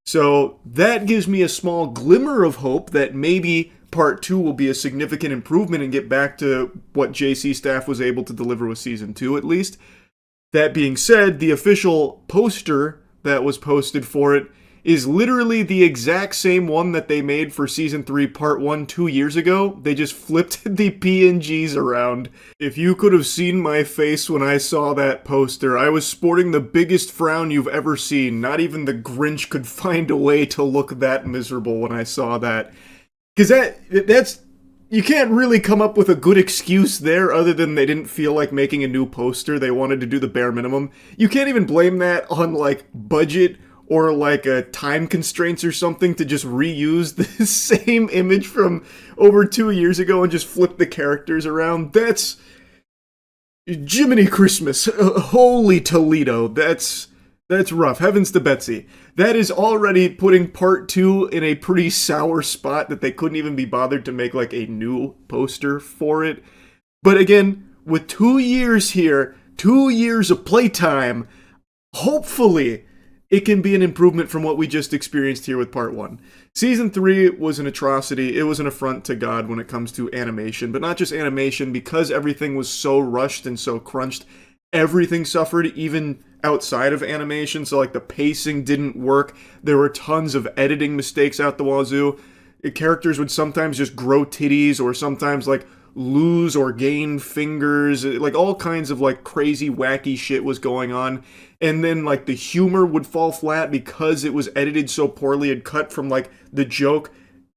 So that gives me a small glimmer of hope that maybe Part 2 will be a significant improvement and get back to what JC Staff was able to deliver with Season 2 at least. That being said, the official poster that was posted for it is literally the exact same one that they made for Season 3 Part 1 2 years ago. They just flipped the PNGs around. If you could have seen my face when I saw that poster, I was sporting the biggest frown you've ever seen. Not even the Grinch could find a way to look that miserable when I saw that. Because that's... You can't really come up with a good excuse there other than they didn't feel like making a new poster. They wanted to do the bare minimum. You can't even blame that on, like, budget or like a time constraints or something to just reuse the same image from over 2 years ago and just flip the characters around. That's Jiminy Christmas. Holy Toledo. That's rough. Heavens to Betsy. That is already putting Part 2 in a pretty sour spot that they couldn't even be bothered to make like a new poster for it. But again, with 2 years here, 2 years of playtime, hopefully it can be an improvement from what we just experienced here with Part 1. Season 3 was an atrocity. It was an affront to God when it comes to animation. But not just animation, because everything was so rushed and so crunched, everything suffered, even outside of animation. So like the pacing didn't work. There were tons of editing mistakes out the wazoo. Characters would sometimes just grow titties or sometimes like lose or gain fingers. Like all kinds of like crazy wacky shit was going on. And then like the humor would fall flat because it was edited so poorly and cut from like the joke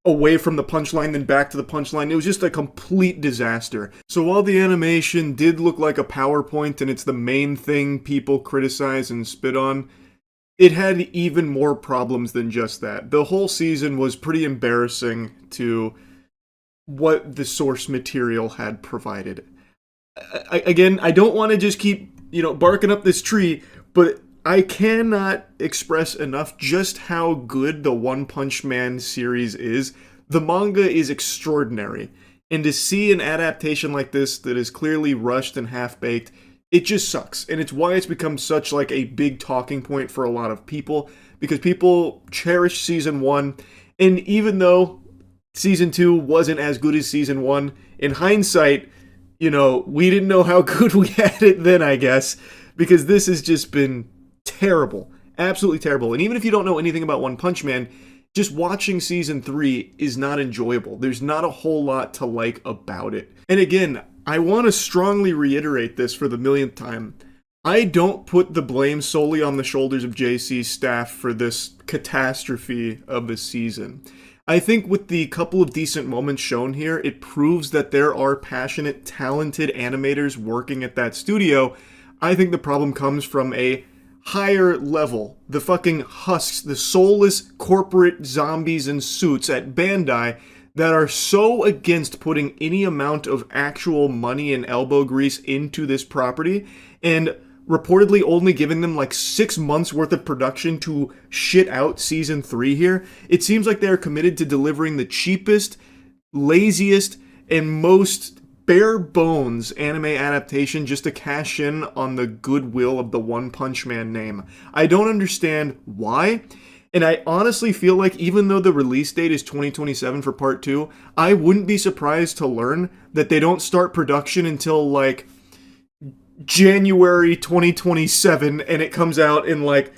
away from the punchline then back to the punchline. It was just a complete disaster. So while the animation did look like a PowerPoint and it's the main thing people criticize and spit on, it had even more problems than just that. The whole season was pretty embarrassing to what the source material had provided. Again, I don't want to just keep, barking up this tree, but I cannot express enough just how good the One Punch Man series is. The manga is extraordinary, and to see an adaptation like this that is clearly rushed and half-baked, it just sucks. And it's why it's become such like a big talking point for a lot of people, because people cherish Season 1, and even though Season 2 wasn't as good as Season 1, in hindsight, we didn't know how good we had it then, I guess, because this has just been terrible. Absolutely terrible. And even if you don't know anything about One Punch Man, just watching Season 3 is not enjoyable. There's not a whole lot to like about it. And again, I want to strongly reiterate this for the millionth time. I don't put the blame solely on the shoulders of JC's staff for this catastrophe of the season. I think with the couple of decent moments shown here, it proves that there are passionate, talented animators working at that studio. I think the problem comes from a higher level. The fucking husks, the soulless corporate zombies in suits at Bandai that are so against putting any amount of actual money and elbow grease into this property, and reportedly only giving them like 6 months worth of production to shit out Season 3 here. It seems like they're committed to delivering the cheapest, laziest, and most bare bones anime adaptation just to cash in on the goodwill of the One Punch Man name. I don't understand why, and I honestly feel like even though the release date is 2027 for Part 2, I wouldn't be surprised to learn that they don't start production until like January 2027 and it comes out in like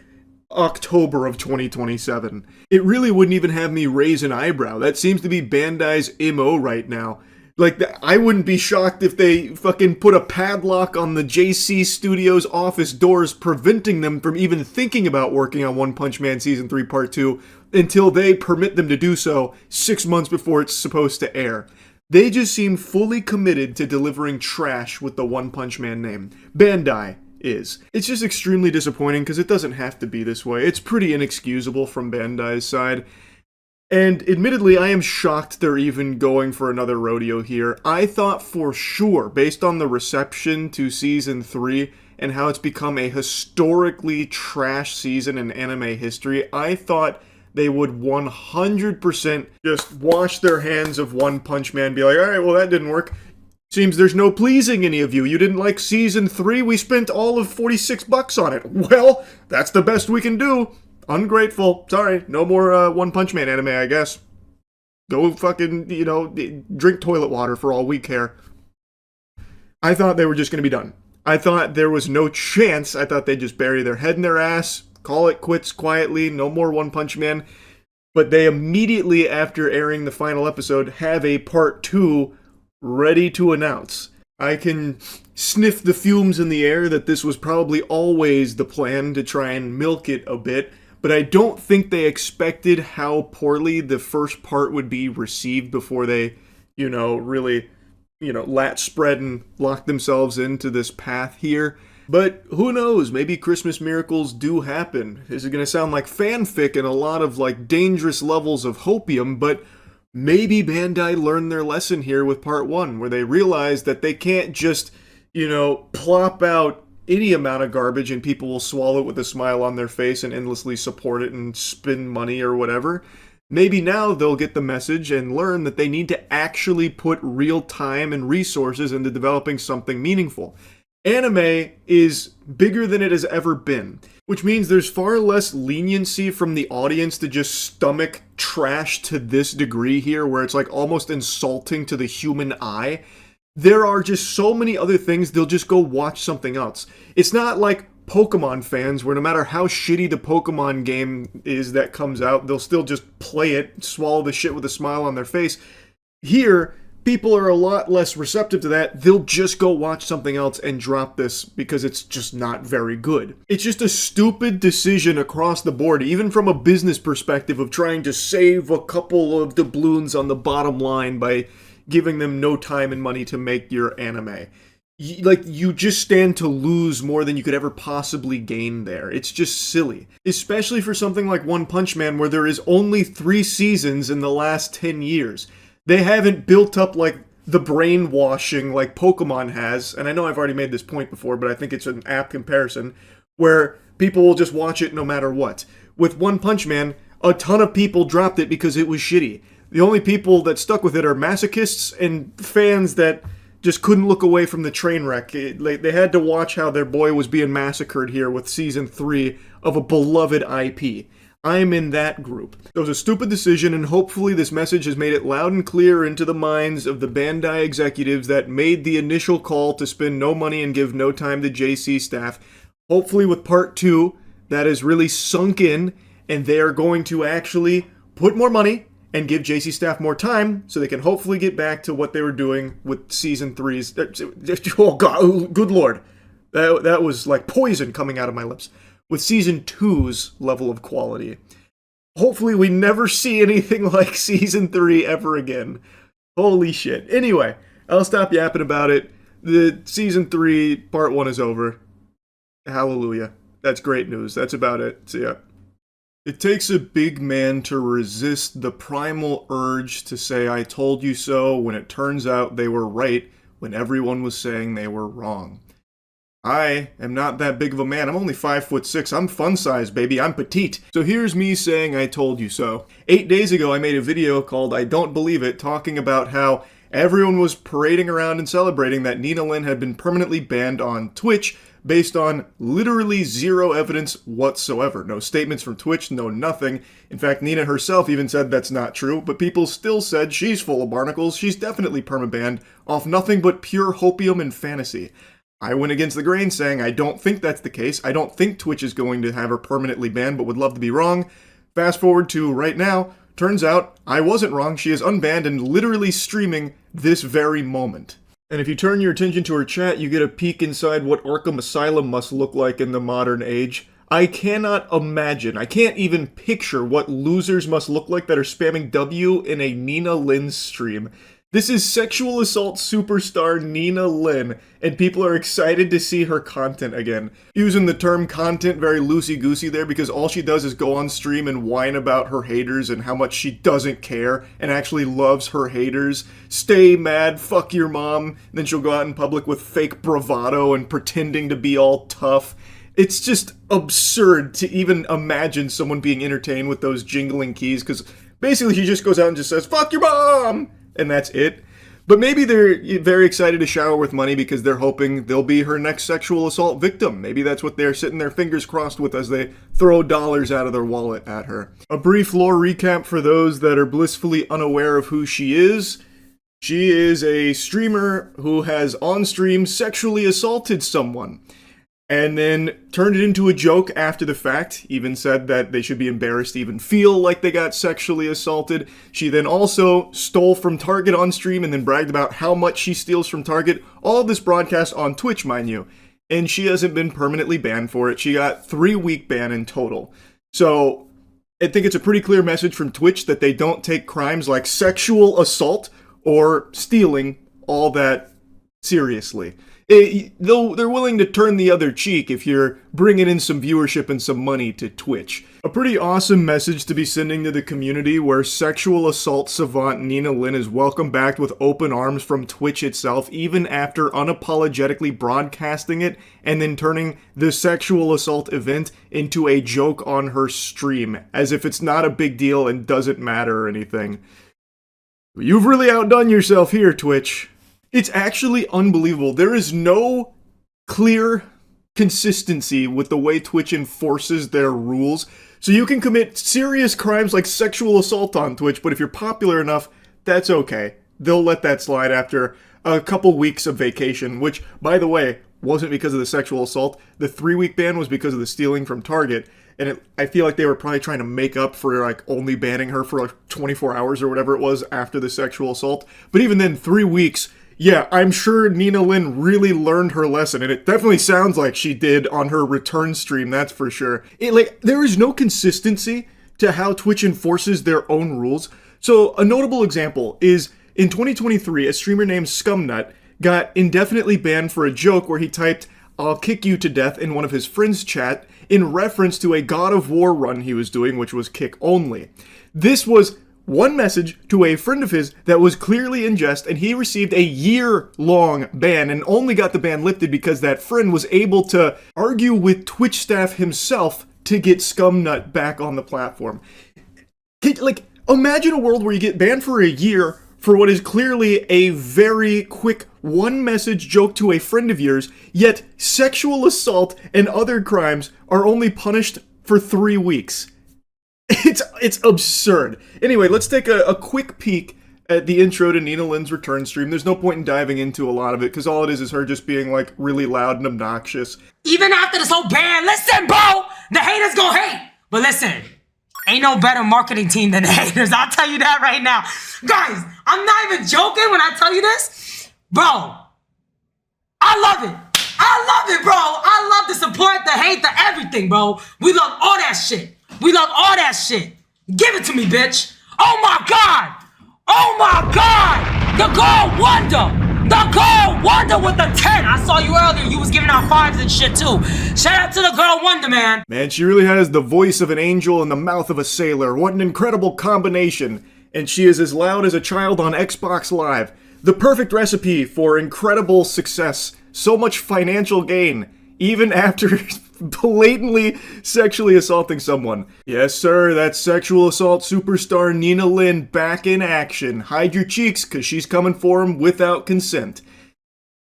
October of 2027. It really wouldn't even have me raise an eyebrow. That seems to be Bandai's MO right now. Like, I wouldn't be shocked if they fucking put a padlock on the JC Studios office doors, preventing them from even thinking about working on One Punch Man Season 3 Part 2 until they permit them to do so 6 months before it's supposed to air. They just seem fully committed to delivering trash with the One Punch Man name. Bandai is. It's just extremely disappointing because it doesn't have to be this way. It's pretty inexcusable from Bandai's side. And admittedly, I am shocked they're even going for another rodeo here. I thought for sure, based on the reception to Season 3 and how it's become a historically trash season in anime history, I thought they would 100% just wash their hands of One Punch Man, be like, alright, well that didn't work. Seems there's no pleasing any of you. You didn't like Season 3? We spent all of $46 on it. Well, that's the best we can do. Ungrateful. Sorry, no more One Punch Man anime, I guess. Go fucking, drink toilet water for all we care. I thought they were just going to be done. I thought there was no chance. I thought they'd just bury their head in their ass, call it quits quietly, no more One Punch Man. But they immediately, after airing the final episode, have a Part 2 ready to announce. I can sniff the fumes in the air that this was probably always the plan to try and milk it a bit. But I don't think they expected how poorly the first part would be received before they, really, latch spread and lock themselves into this path here. But who knows, maybe Christmas miracles do happen. This is going to sound like fanfic and a lot of, dangerous levels of hopium, but maybe Bandai learned their lesson here with Part 1, where they realized that they can't just, plop out any amount of garbage and people will swallow it with a smile on their face and endlessly support it and spend money or whatever. Maybe now they'll get the message and learn that they need to actually put real time and resources into developing something meaningful. Anime is bigger than it has ever been, which means there's far less leniency from the audience to just stomach trash to this degree here, where it's almost insulting to the human eye. There are just so many other things, they'll just go watch something else. It's not like Pokemon fans, where no matter how shitty the Pokemon game is that comes out, they'll still just play it, swallow the shit with a smile on their face. Here, people are a lot less receptive to that. They'll just go watch something else and drop this because it's just not very good. It's just a stupid decision across the board, even from a business perspective of trying to save a couple of doubloons on the bottom line by giving them no time and money to make your anime. You just stand to lose more than you could ever possibly gain there. It's just silly. Especially for something like One Punch Man, where there is only 3 seasons in the last 10 years. They haven't built up the brainwashing like Pokemon has, and I know I've already made this point before, but I think it's an apt comparison, where people will just watch it no matter what. With One Punch Man, a ton of people dropped it because it was shitty. The only people that stuck with it are masochists and fans that just couldn't look away from the train wreck. They had to watch how their boy was being massacred here with Season 3 of a beloved IP. I'm in that group. It was a stupid decision, and hopefully this message has made it loud and clear into the minds of the Bandai executives that made the initial call to spend no money and give no time to JC staff. Hopefully with Part 2, that has really sunk in, and they are going to actually put more money and give JC staff more time so they can hopefully get back to what they were doing with Season 3's... Oh, God, good Lord. That was like poison coming out of my lips. With Season 2's level of quality. Hopefully we never see anything like Season 3 ever again. Holy shit. Anyway, I'll stop yapping about it. The Season 3 Part 1 is over. Hallelujah. That's great news. That's about it. So yeah. It takes a big man to resist the primal urge to say I told you so when it turns out they were right when everyone was saying they were wrong. I am not that big of a man. I'm only 5'6". I'm fun size, baby. I'm petite. So here's me saying I told you so. 8 days ago, I made a video called I Don't Believe It, talking about how everyone was parading around and celebrating that Nina Lin had been permanently banned on Twitch based on literally zero evidence whatsoever. No statements from Twitch, no nothing. In fact, Nina herself even said that's not true, but people still said she's full of barnacles, she's definitely permabanned, off nothing but pure hopium and fantasy. I went against the grain saying I don't think that's the case. I don't think Twitch is going to have her permanently banned, but would love to be wrong. Fast forward to right now, turns out I wasn't wrong. She is unbanned and literally streaming this very moment. And if you turn your attention to her chat, you get a peek inside what Arkham Asylum must look like in the modern age. I cannot imagine, I can't even picture what losers must look like that are spamming W in a Nina Lynn stream. This is sexual assault superstar Nina Lynn, and people are excited to see her content again. Using the term content very loosey-goosey there because all she does is go on stream and whine about her haters and how much she doesn't care and actually loves her haters. Stay mad, fuck your mom, and then she'll go out in public with fake bravado and pretending to be all tough. It's just absurd to even imagine someone being entertained with those jingling keys because basically she just goes out and just says, fuck your mom! And that's it. But maybe they're very excited to shower with money because they're hoping they'll be her next sexual assault victim. Maybe that's what they're sitting their fingers crossed with as they throw dollars out of their wallet at her. A brief lore recap for those that are blissfully unaware of who she is. She is a streamer who has on-stream sexually assaulted someone. And then turned it into a joke after the fact, even said that they should be embarrassed to even feel like they got sexually assaulted. She then also stole from Target on stream and then bragged about how much she steals from Target. All of this broadcast on Twitch, mind you. And she hasn't been permanently banned for it. She got 3-week ban in total. So I think it's a pretty clear message from Twitch that they don't take crimes like sexual assault or stealing all that seriously. Though they're willing to turn the other cheek if you're bringing in some viewership and some money to Twitch. A pretty awesome message to be sending to the community where sexual assault savant Nina Lynn is welcomed back with open arms from Twitch itself, even after unapologetically broadcasting it and then turning the sexual assault event into a joke on her stream, as if it's not a big deal and doesn't matter or anything. You've really outdone yourself here, Twitch. It's actually unbelievable. There is no clear consistency with the way Twitch enforces their rules. So you can commit serious crimes like sexual assault on Twitch, but if you're popular enough, that's okay. They'll let that slide after a couple weeks of vacation, which, by the way, wasn't because of the sexual assault. The 3-week ban was because of the stealing from Target. And I feel like they were probably trying to make up for like only banning her for like 24 hours or whatever it was after the sexual assault. But even then, 3 weeks... Yeah, I'm sure Nina Lynn really learned her lesson, and it definitely sounds like she did on her return stream, that's for sure. There is no consistency to how Twitch enforces their own rules. So, a notable example is, in 2023, a streamer named Scumnut got indefinitely banned for a joke where he typed, "I'll kick you to death" in one of his friends' chat, in reference to a God of War run he was doing, which was kick only. This was one message to a friend of his that was clearly in jest, and he received a year-long ban and only got the ban lifted because that friend was able to argue with Twitch staff himself to get Scumnut back on the platform. Imagine a world where you get banned for a year for what is clearly a very quick one-message joke to a friend of yours, yet sexual assault and other crimes are only punished for 3 weeks. It's absurd. Anyway, let's take a quick peek at the intro to Nina Lynn's return stream. There's no point in diving into a lot of it, because all it is her just being, like, really loud and obnoxious. Even after this whole ban, listen, bro! The haters gon' hate! But listen, ain't no better marketing team than the haters. I'll tell you that right now. Guys, I'm not even joking when I tell you this. Bro, I love it. I love it, bro. I love the support, the hate, the everything, bro. We love all that shit. We love all that shit. Give it to me, bitch. Oh my God. Oh my God. The girl Wonder. The girl Wonder with the 10. I saw you earlier. You was giving out 5s and shit too. Shout out to the girl Wonder, man. Man, she really has the voice of an angel and the mouth of a sailor. What an incredible combination. And she is as loud as a child on Xbox Live. The perfect recipe for incredible success. So much financial gain. Even after blatantly sexually assaulting someone. Yes, sir, that's sexual assault superstar Nina Lynn back in action. Hide your cheeks, because she's coming for him without consent.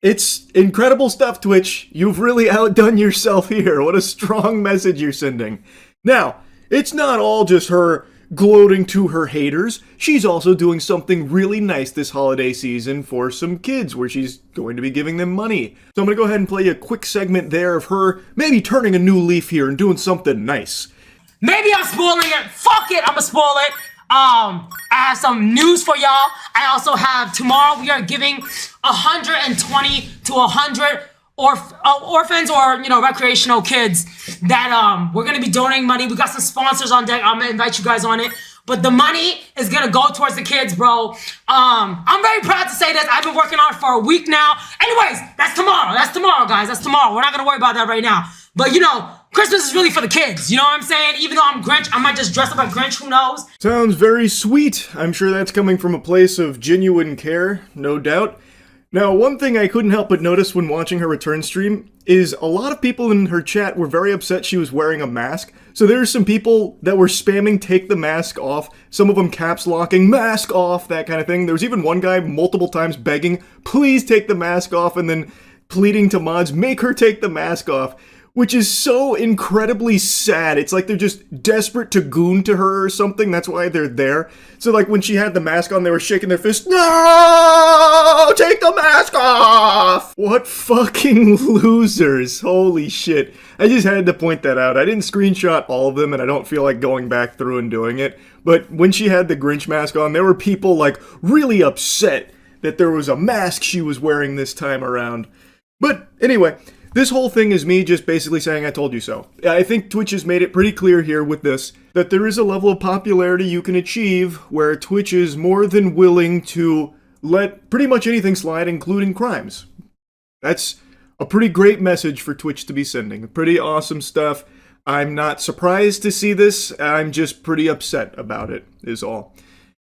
It's incredible stuff, Twitch. You've really outdone yourself here. What a strong message you're sending. Now, it's not all just her gloating to her haters, she's also doing something really nice this holiday season for some kids, where she's going to be giving them money. So I'm going to go ahead and play a quick segment there of her maybe turning a new leaf here and doing something nice. Maybe I'm spoiling it. Fuck it, I'm gonna spoil it. I have some news for y'all. I also have, tomorrow we are giving 120 to 100 orphans or, recreational kids that we're gonna be donating money. We got some sponsors on deck. I'm gonna invite you guys on it. But the money is gonna go towards the kids, bro. I'm very proud to say this. I've been working on it for a week now. Anyways, that's tomorrow. That's tomorrow, guys. That's tomorrow. We're not gonna worry about that right now. But Christmas is really for the kids. You know what I'm saying? Even though I'm Grinch, I might just dress up like Grinch. Who knows? Sounds very sweet. I'm sure that's coming from a place of genuine care, no doubt. Now, one thing I couldn't help but notice when watching her return stream is a lot of people in her chat were very upset she was wearing a mask. So there's some people that were spamming take the mask off, some of them caps locking, mask off, that kind of thing. There was even one guy multiple times begging, please take the mask off, and then pleading to mods, make her take the mask off. Which is so incredibly sad. It's like they're just desperate to goon to her or something. That's why they're there. So like when she had the mask on, they were shaking their fists. No! Take the mask off! What fucking losers. Holy shit. I just had to point that out. I didn't screenshot all of them and I don't feel like going back through and doing it. But when she had the Grinch mask on, there were people like really upset that there was a mask she was wearing this time around. But anyway, this whole thing is me just basically saying I told you so. I think Twitch has made it pretty clear here with this that there is a level of popularity you can achieve where Twitch is more than willing to let pretty much anything slide, including crimes. That's a pretty great message for Twitch to be sending. Pretty awesome stuff. I'm not surprised to see this. I'm just pretty upset about it, is all.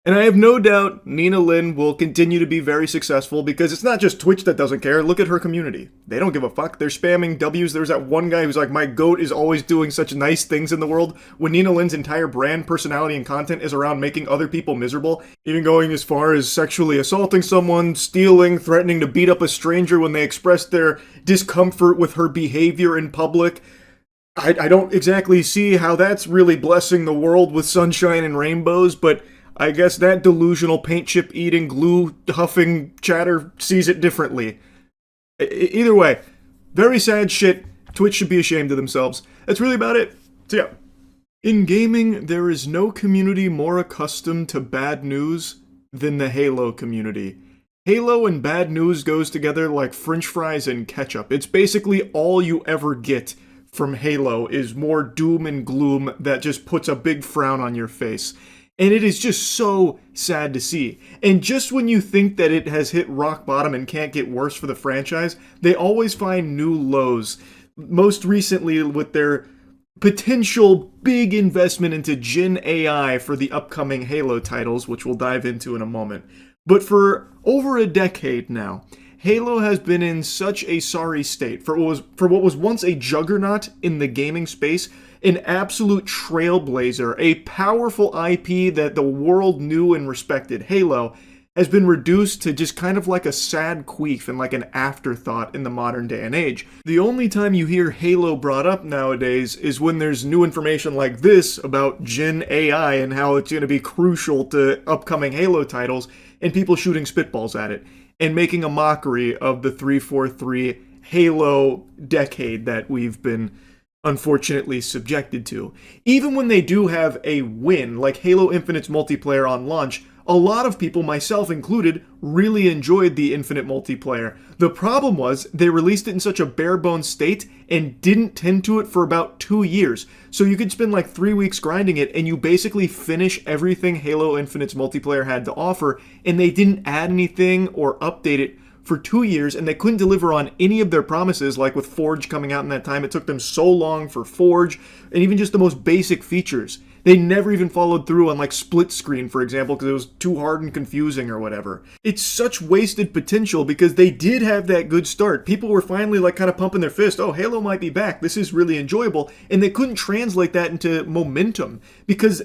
And I have no doubt Nina Lin will continue to be very successful because it's not just Twitch that doesn't care. Look at her community. They don't give a fuck. They're spamming W's. There's that one guy who's like, my goat is always doing such nice things in the world, when Nina Lin's entire brand, personality, and content is around making other people miserable, even going as far as sexually assaulting someone, stealing, threatening to beat up a stranger when they express their discomfort with her behavior in public. I don't exactly see how that's really blessing the world with sunshine and rainbows, but I guess that delusional paint chip eating, glue huffing chatter sees it differently. Either way, very sad shit. Twitch should be ashamed of themselves. That's really about it. So yeah. In gaming, there is no community more accustomed to bad news than the Halo community. Halo and bad news goes together like french fries and ketchup. It's basically all you ever get from Halo is more doom and gloom that just puts a big frown on your face. And it is just so sad to see. And just when you think that it has hit rock bottom and can't get worse for the franchise, they always find new lows. Most recently with their potential big investment into Gen AI for the upcoming Halo titles, which we'll dive into in a moment. But for over a decade now, Halo has been in such a sorry state. For what was once a juggernaut in the gaming space, an absolute trailblazer, a powerful IP that the world knew and respected, Halo, has been reduced to just kind of like a sad queef and like an afterthought in the modern day and age. The only time you hear Halo brought up nowadays is when there's new information like this about Gen AI and how it's going to be crucial to upcoming Halo titles, and people shooting spitballs at it and making a mockery of the 343 Halo decade that we've been unfortunately subjected to. Even when they do have a win, like Halo Infinite's multiplayer on launch, a lot of people, myself included, really enjoyed the Infinite multiplayer. The problem was, they released it in such a bare-bones state and didn't tend to it for about 2 years. So you could spend like 3 weeks grinding it and you basically finish everything Halo Infinite's multiplayer had to offer, and they didn't add anything or update it for 2 years, and they couldn't deliver on any of their promises. Like with Forge coming out in that time, it took them so long for Forge, and even just the most basic features. They never even followed through on like split screen, for example, because it was too hard and confusing or whatever. It's such wasted potential because they did have that good start. People were finally like kind of pumping their fist, oh, Halo might be back, this is really enjoyable, and they couldn't translate that into momentum because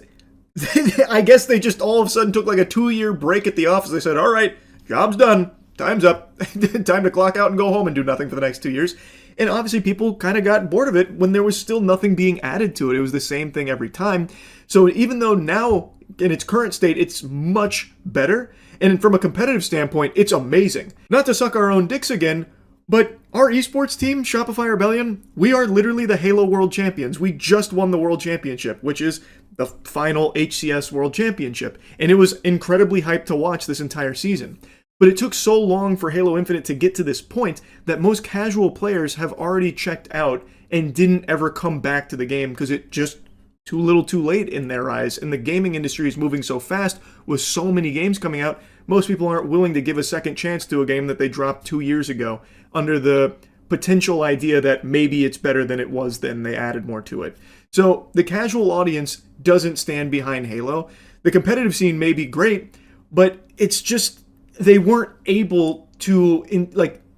I guess they just all of a sudden took like a 2-year break at the office. They said, all right, job's done. Time's up. Time to clock out and go home and do nothing for the next 2 years. And obviously people kind of got bored of it when there was still nothing being added to it. It was the same thing every time. So even though now in its current state, it's much better. And from a competitive standpoint, it's amazing. Not to suck our own dicks again, but our esports team, Shopify Rebellion, we are literally the Halo World Champions. We just won the World Championship, which is the final HCS World Championship. And it was incredibly hyped to watch this entire season. But it took so long for Halo Infinite to get to this point that most casual players have already checked out and didn't ever come back to the game because it just too little too late in their eyes. And the gaming industry is moving so fast with so many games coming out, most people aren't willing to give a second chance to a game that they dropped 2 years ago under the potential idea that maybe it's better than it was then they added more to it. So the casual audience doesn't stand behind Halo. The competitive scene may be great, but it's just they weren't able to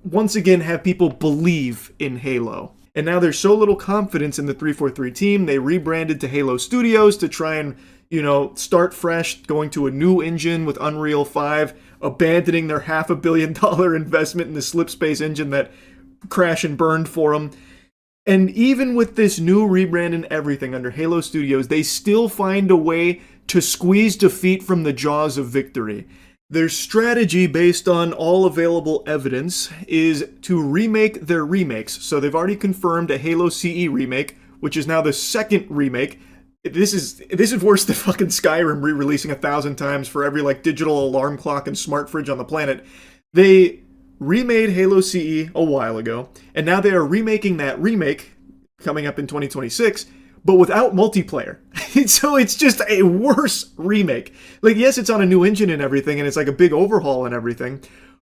once again have people believe in Halo. And now there's so little confidence in the 343 team, they rebranded to Halo Studios to try and, start fresh, going to a new engine with Unreal 5, abandoning their $500 million investment in the Slipspace engine that crashed and burned for them. And even with this new rebrand and everything under Halo Studios, they still find a way to squeeze defeat from the jaws of victory. Their strategy, based on all available evidence, is to remake their remakes. So they've already confirmed a Halo CE remake, which is now the second remake. This is worse than fucking Skyrim re-releasing 1,000 times for every digital alarm clock and smart fridge on the planet. They remade Halo CE a while ago, and now they are remaking that remake coming up in 2026, but without multiplayer. So it's just a worse remake. Yes, it's on a new engine and everything, and it's a big overhaul and everything,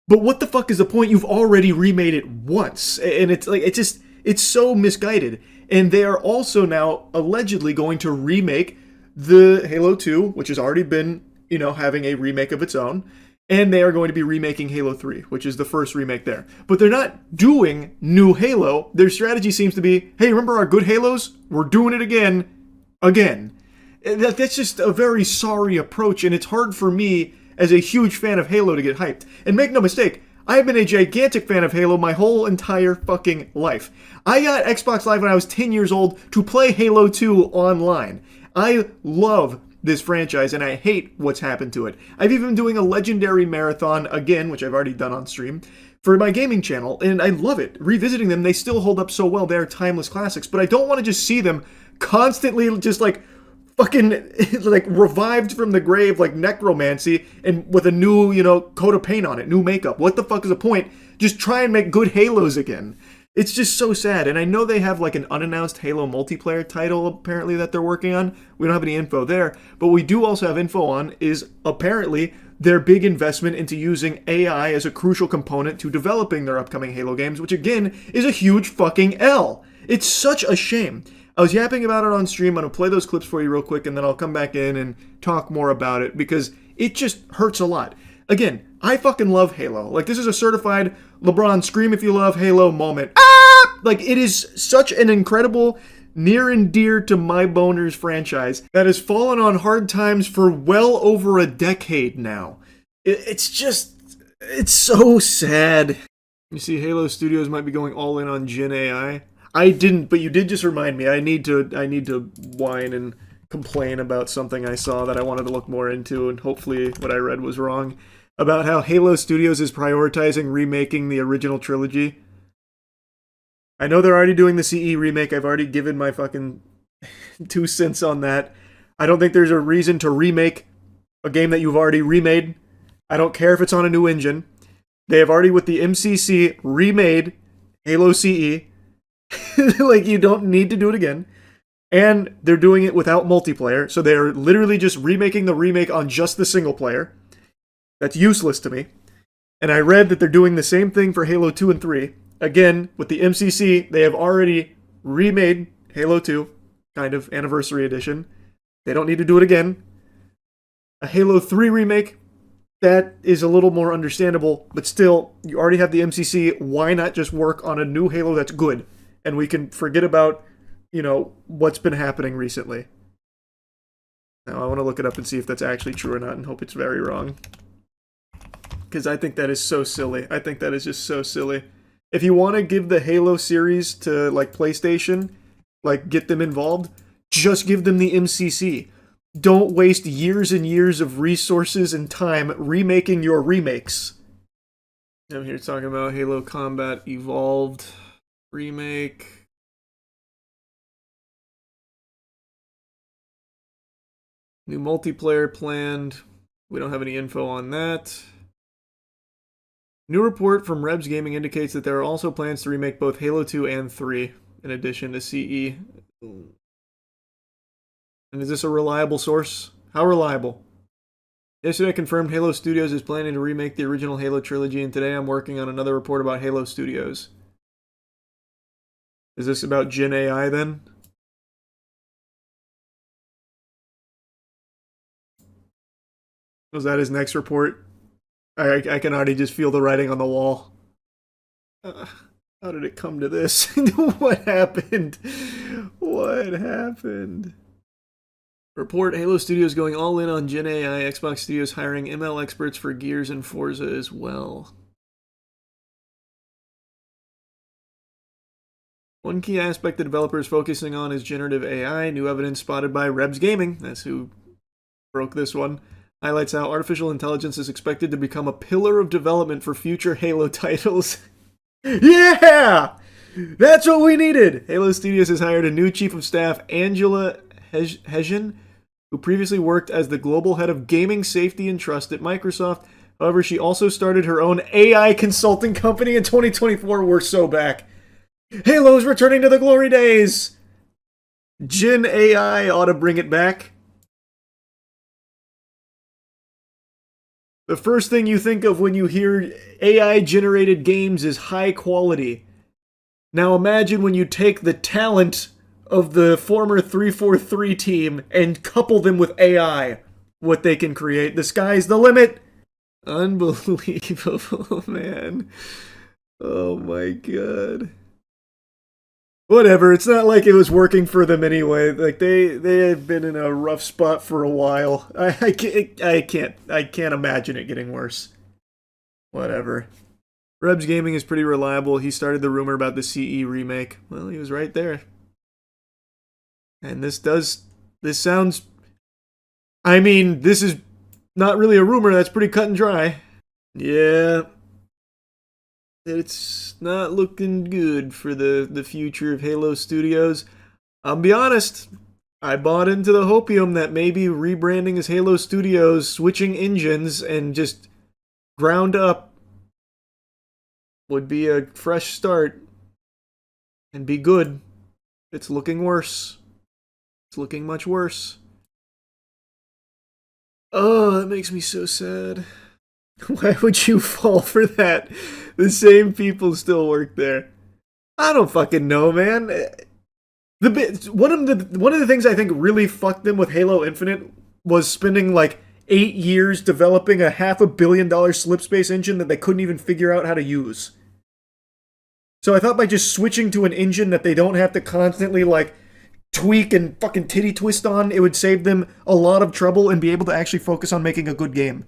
but what the fuck is the point? You've already remade it once, and it's so misguided. And they are also now allegedly going to remake the Halo 2, which has already been, having a remake of its own, and they are going to be remaking Halo 3, which is the first remake there. But they're not doing new Halo. Their strategy seems to be, hey, remember our good Halos? We're doing it again. That's just a very sorry approach, and it's hard for me, as a huge fan of Halo, to get hyped. And make no mistake, I have been a gigantic fan of Halo my whole entire fucking life. I got Xbox Live when I was 10 years old to play Halo 2 online. I love this franchise, and I hate what's happened to it. I've even been doing a Legendary Marathon, again, which I've already done on stream, for my gaming channel, and I love it. Revisiting them, they still hold up so well. They're timeless classics, but I don't want to just see them constantly just fucking revived from the grave like necromancy and with a new, coat of paint on it, new makeup. What the fuck is the point? Just try and make good Halos again. It's just so sad. And I know they have an unannounced Halo multiplayer title apparently that they're working on. We don't have any info there, but we do also have info on is apparently their big investment into using AI as a crucial component to developing their upcoming Halo games, which again is a huge fucking L. It's such a shame. I was yapping about it on stream. I'm going to play those clips for you real quick, and then I'll come back in and talk more about it, because it just hurts a lot. Again, I fucking love Halo. This is a certified LeBron scream if you love Halo moment. Ah! It is such an incredible, near and dear to my boners franchise that has fallen on hard times for well over a decade now. It's so sad. You see, Halo Studios might be going all in on Gen AI. I didn't, but you did just remind me. I need to whine and complain about something I saw that I wanted to look more into, and hopefully what I read was wrong, about how Halo Studios is prioritizing remaking the original trilogy. I know they're already doing the CE remake. I've already given my fucking 2 cents on that. I don't think there's a reason to remake a game that you've already remade. I don't care if it's on a new engine. They have already, with the MCC, remade Halo CE. You don't need to do it again. And they're doing it without multiplayer, so they're literally just remaking the remake on just the single player. That's useless to me. And I read that they're doing the same thing for Halo 2 and 3. Again, with the MCC, they have already remade Halo 2, kind of Anniversary Edition. They don't need to do it again. A Halo 3 remake, that is a little more understandable, but still, you already have the MCC. Why not just work on a new Halo that's good? And we can forget about, what's been happening recently. Now, I want to look it up and see if that's actually true or not, and hope it's very wrong. Because I think that is so silly. I think that is just so silly. If you want to give the Halo series to, PlayStation, get them involved, just give them the MCC. don't waste years and years of resources and time remaking your remakes. I'm here talking about Halo Combat Evolved remake. New multiplayer planned. We don't have any info on that. New report from Rebs Gaming indicates that there are also plans to remake both Halo 2 and 3, in addition to CE. And is this a reliable source? How reliable? Yesterday I confirmed Halo Studios is planning to remake the original Halo trilogy, and today I'm working on another report about Halo Studios. Is this about Gen AI then? Was that his next report? I can already just feel the writing on the wall. How did it come to this? What happened? What happened? Report, Halo Studios going all in on Gen AI. Xbox Studios hiring ML experts for Gears and Forza as well. One key aspect the developer is focusing on is generative AI. New evidence spotted by Rebs Gaming, that's who broke this one, highlights how artificial intelligence is expected to become a pillar of development for future Halo titles. Yeah! That's what we needed! Halo Studios has hired a new chief of staff, Angela Hesian, who previously worked as the global head of gaming safety and trust at Microsoft. However, she also started her own AI consulting company in 2024. We're so back. Halo's returning to the glory days! Gen AI ought to bring it back. The first thing you think of when you hear AI-generated games is high quality. Now imagine when you take the talent of the former 343 team and couple them with AI. What they can create. The sky's the limit! Unbelievable, man. Oh my god. Whatever, it's not like it was working for them anyway. Like, they have been in a rough spot for a while. I can't imagine it getting worse. Whatever. Rebs Gaming is pretty reliable. He started the rumor about the CE remake. Well, he was right there. And this sounds... I mean, this is not really a rumor. That's pretty cut and dry. Yeah. It's not looking good for the future of Halo Studios. I'll be honest, I bought into the hopium that maybe rebranding as Halo Studios, switching engines, and just ground up would be a fresh start and be good. It's looking worse. It's looking much worse. Oh, that makes me so sad. Why would you fall for that? The same people still work there. I don't fucking know, man. One of the things I think really fucked them with Halo Infinite was spending like 8 years developing a $500 million slipspace engine that they couldn't even figure out how to use. So I thought by just switching to an engine that they don't have to constantly like tweak and fucking titty twist on, it would save them a lot of trouble and be able to actually focus on making a good game.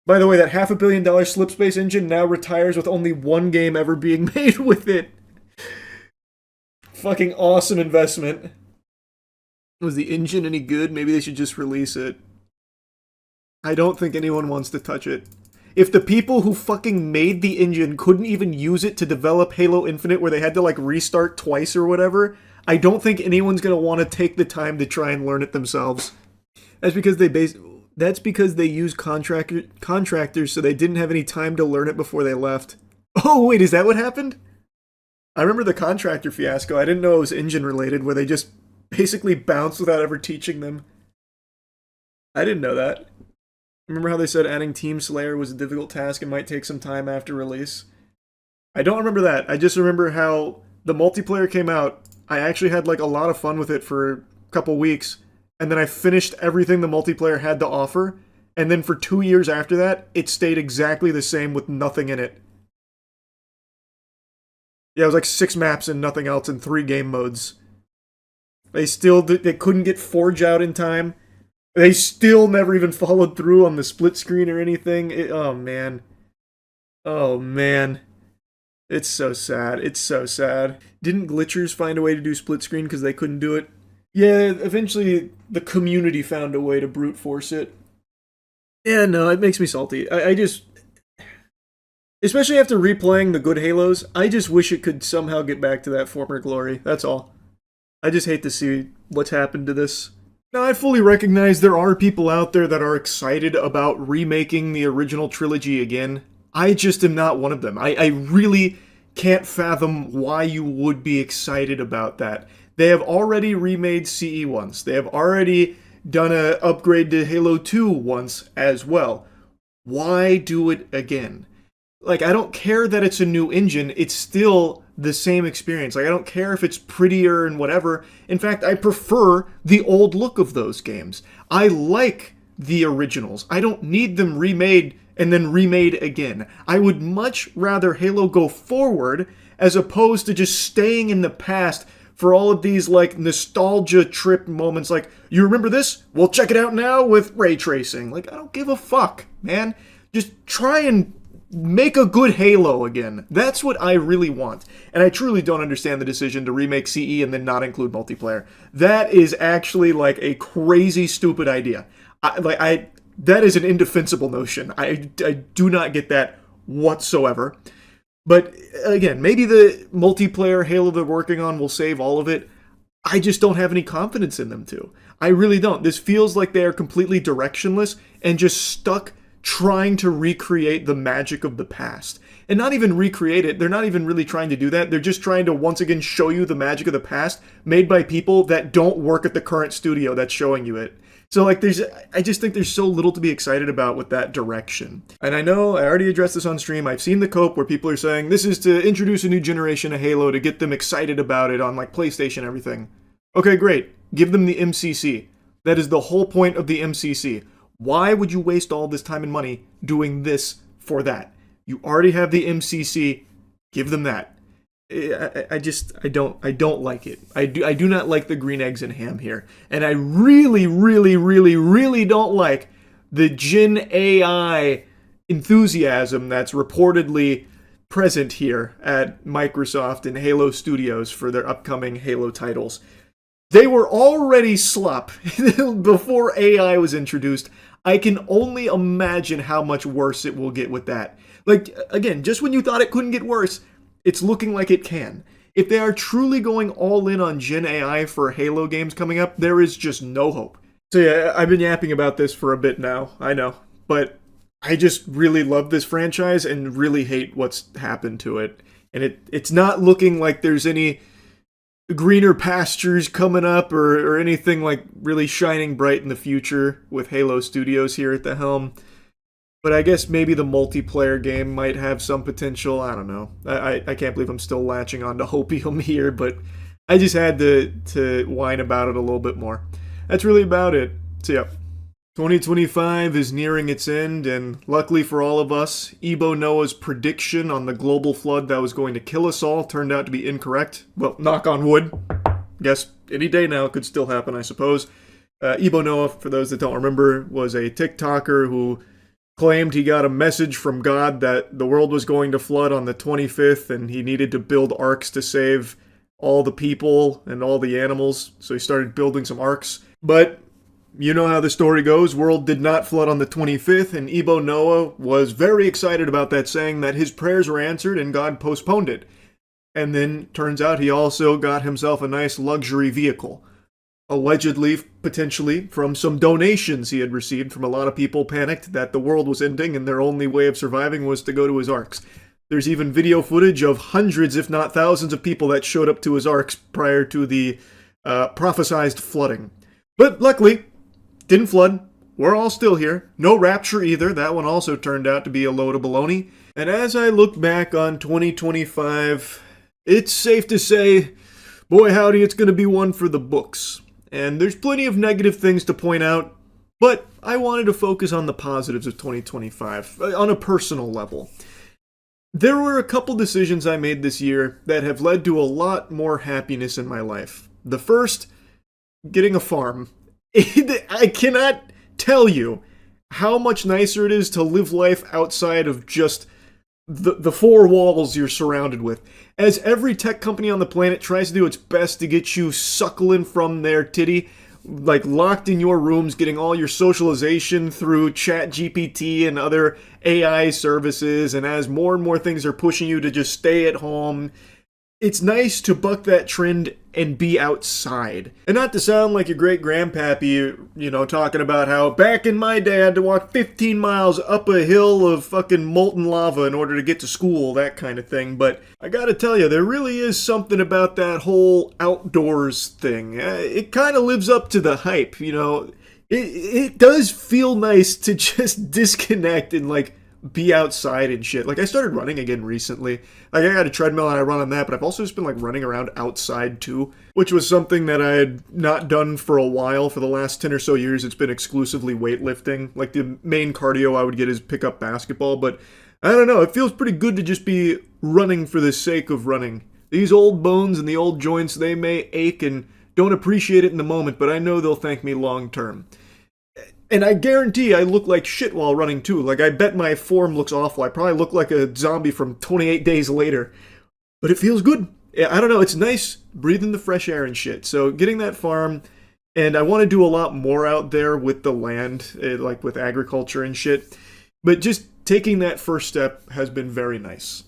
By the way, that $500 million slipspace engine now retires with only one game ever being made with it. Fucking awesome investment. Was the engine any good? Maybe they should just release it. I don't think anyone wants to touch it. If the people who fucking made the engine couldn't even use it to develop Halo Infinite, where they had to like restart twice or whatever, I don't think anyone's gonna want to take the time to try and learn it themselves. That's because they use contractors, so they didn't have any time to learn it before they left. Oh, wait, is that what happened? I remember the contractor fiasco. I didn't know it was engine related, where they just basically bounced without ever teaching them. I didn't know that. Remember how they said adding Team Slayer was a difficult task and might take some time after release? I don't remember that. I just remember how the multiplayer came out. I actually had like a lot of fun with it for a couple weeks. And then I finished everything the multiplayer had to offer, and then for 2 years after that, it stayed exactly the same with nothing in it. Yeah, it was like 6 maps and nothing else in 3 game modes. They couldn't get Forge out in time. They still never even followed through on the split screen or anything. Oh, man. Oh, man. It's so sad. It's so sad. Didn't Glitchers find a way to do split screen because they couldn't do it Yeah, eventually the community found a way to brute force it. Yeah, no, it makes me salty. I just... Especially after replaying the good Halos, I just wish it could somehow get back to that former glory. That's all. I just hate to see what's happened to this. Now, I fully recognize there are people out there that are excited about remaking the original trilogy again. I just am not one of them. I really can't fathom why you would be excited about that. They have already remade CE once. They have already done an upgrade to Halo 2 once as well. Why do it again? Like, I don't care that it's a new engine, it's still the same experience. Like, I don't care if it's prettier and whatever. In fact, I prefer the old look of those games. I like the originals. I don't need them remade and then remade again. I would much rather Halo go forward as opposed to just staying in the past for all of these, like, nostalgia trip moments. Like, you remember this? Well, check it out now with ray tracing. Like, I don't give a fuck, man. Just try and make a good Halo again. That's what I really want. And I truly don't understand the decision to remake CE and then not include multiplayer. That is actually like a crazy stupid idea. That is an indefensible notion. I do not get that whatsoever. But again, maybe the multiplayer Halo they're working on will save all of it. I just don't have any confidence in them to. I really don't. This feels like they are completely directionless and just stuck trying to recreate the magic of the past. And not even recreate it, they're not even really trying to do that. They're just trying to once again show you the magic of the past made by people that don't work at the current studio that's showing you it. So like I just think there's so little to be excited about with that direction. And I know I already addressed this on stream. I've seen the cope where people are saying this is to introduce a new generation of Halo to get them excited about it on like PlayStation and everything. Okay, great. Give them the MCC. That is the whole point of the MCC. Why would you waste all this time and money doing this for that? You already have the MCC. Give them that. I don't like it. I do not like the green eggs and ham here. And I really, really, really, really don't like the Gen AI enthusiasm that's reportedly present here at Microsoft and Halo Studios for their upcoming Halo titles. They were already slop before AI was introduced. I can only imagine how much worse it will get with that. Like, again, just when you thought it couldn't get worse, it's looking like it can. If they are truly going all in on Gen AI for Halo games coming up, there is just no hope. So yeah, I've been yapping about this for a bit now, I know. But I just really love this franchise and really hate what's happened to it. And it's not looking like there's any greener pastures coming up or anything like really shining bright in the future with Halo Studios here at the helm. But I guess maybe the multiplayer game might have some potential. I don't know. I can't believe I'm still latching on to Hopium here, but I just had to whine about it a little bit more. That's really about it. So yeah, 2025 is nearing its end, and luckily for all of us, Ebo Noah's prediction on the global flood that was going to kill us all turned out to be incorrect. Well, knock on wood. Guess any day now it could still happen, I suppose. Ebo Noah, for those that don't remember, was a TikToker who claimed he got a message from God that the world was going to flood on the 25th and he needed to build arks to save all the people and all the animals. So he started building some arks. But you know how the story goes. World did not flood on the 25th, and Ebo Noah was very excited about that, saying that his prayers were answered and God postponed it. And then turns out he also got himself a nice luxury vehicle. Allegedly, potentially, from some donations he had received from a lot of people panicked that the world was ending and their only way of surviving was to go to his arks. There's even video footage of hundreds, if not thousands, of people that showed up to his arks prior to the prophesized flooding. But luckily, didn't flood. We're all still here. No rapture either. That one also turned out to be a load of baloney. And as I look back on 2025, it's safe to say, boy howdy, it's going to be one for the books. And there's plenty of negative things to point out, but I wanted to focus on the positives of 2025, on a personal level. There were a couple decisions I made this year that have led to a lot more happiness in my life. The first, getting a farm. I cannot tell you how much nicer it is to live life outside of just the four walls you're surrounded with. As every tech company on the planet tries to do its best to get you suckling from their titty, like locked in your rooms, getting all your socialization through ChatGPT and other AI services, and as more and more things are pushing you to just stay at home, it's nice to buck that trend and be outside. And not to sound like your great-grandpappy, you know, talking about how back in my day I had to walk 15 miles up a hill of fucking molten lava in order to get to school, that kind of thing, but I gotta tell you, there really is something about that whole outdoors thing. It kind of lives up to the hype, you know. It does feel nice to just disconnect and, like, be outside and shit. Like, I started running again recently. Like, I got a treadmill and I run on that, but I've also just been, like, running around outside, too, which was something that I had not done for a while. For the last 10 or so years, it's been exclusively weightlifting. Like, the main cardio I would get is pick up basketball, but I don't know, it feels pretty good to just be running for the sake of running. These old bones and the old joints, they may ache and don't appreciate it in the moment, but I know they'll thank me long term. And I guarantee I look like shit while running too. Like, I bet my form looks awful. I probably look like a zombie from 28 Days Later. But it feels good. I don't know, it's nice breathing the fresh air and shit. So getting that farm, and I want to do a lot more out there with the land, like with agriculture and shit. But just taking that first step has been very nice.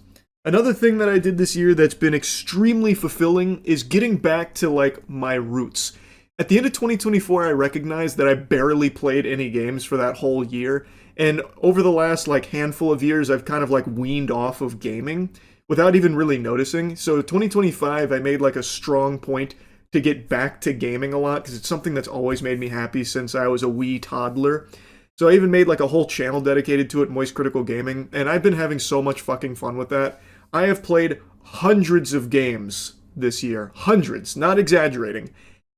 Another thing that I did this year that's been extremely fulfilling is getting back to, like, my roots. At the end of 2024, I recognized that I barely played any games for that whole year, and over the last, like, handful of years, I've kind of, like, weaned off of gaming without even really noticing. So 2025, I made, like, a strong point to get back to gaming a lot, because it's something that's always made me happy since I was a wee toddler. So I even made, like, a whole channel dedicated to it, Moist Critical Gaming, and I've been having so much fucking fun with that. I have played hundreds of games this year. Hundreds, not exaggerating.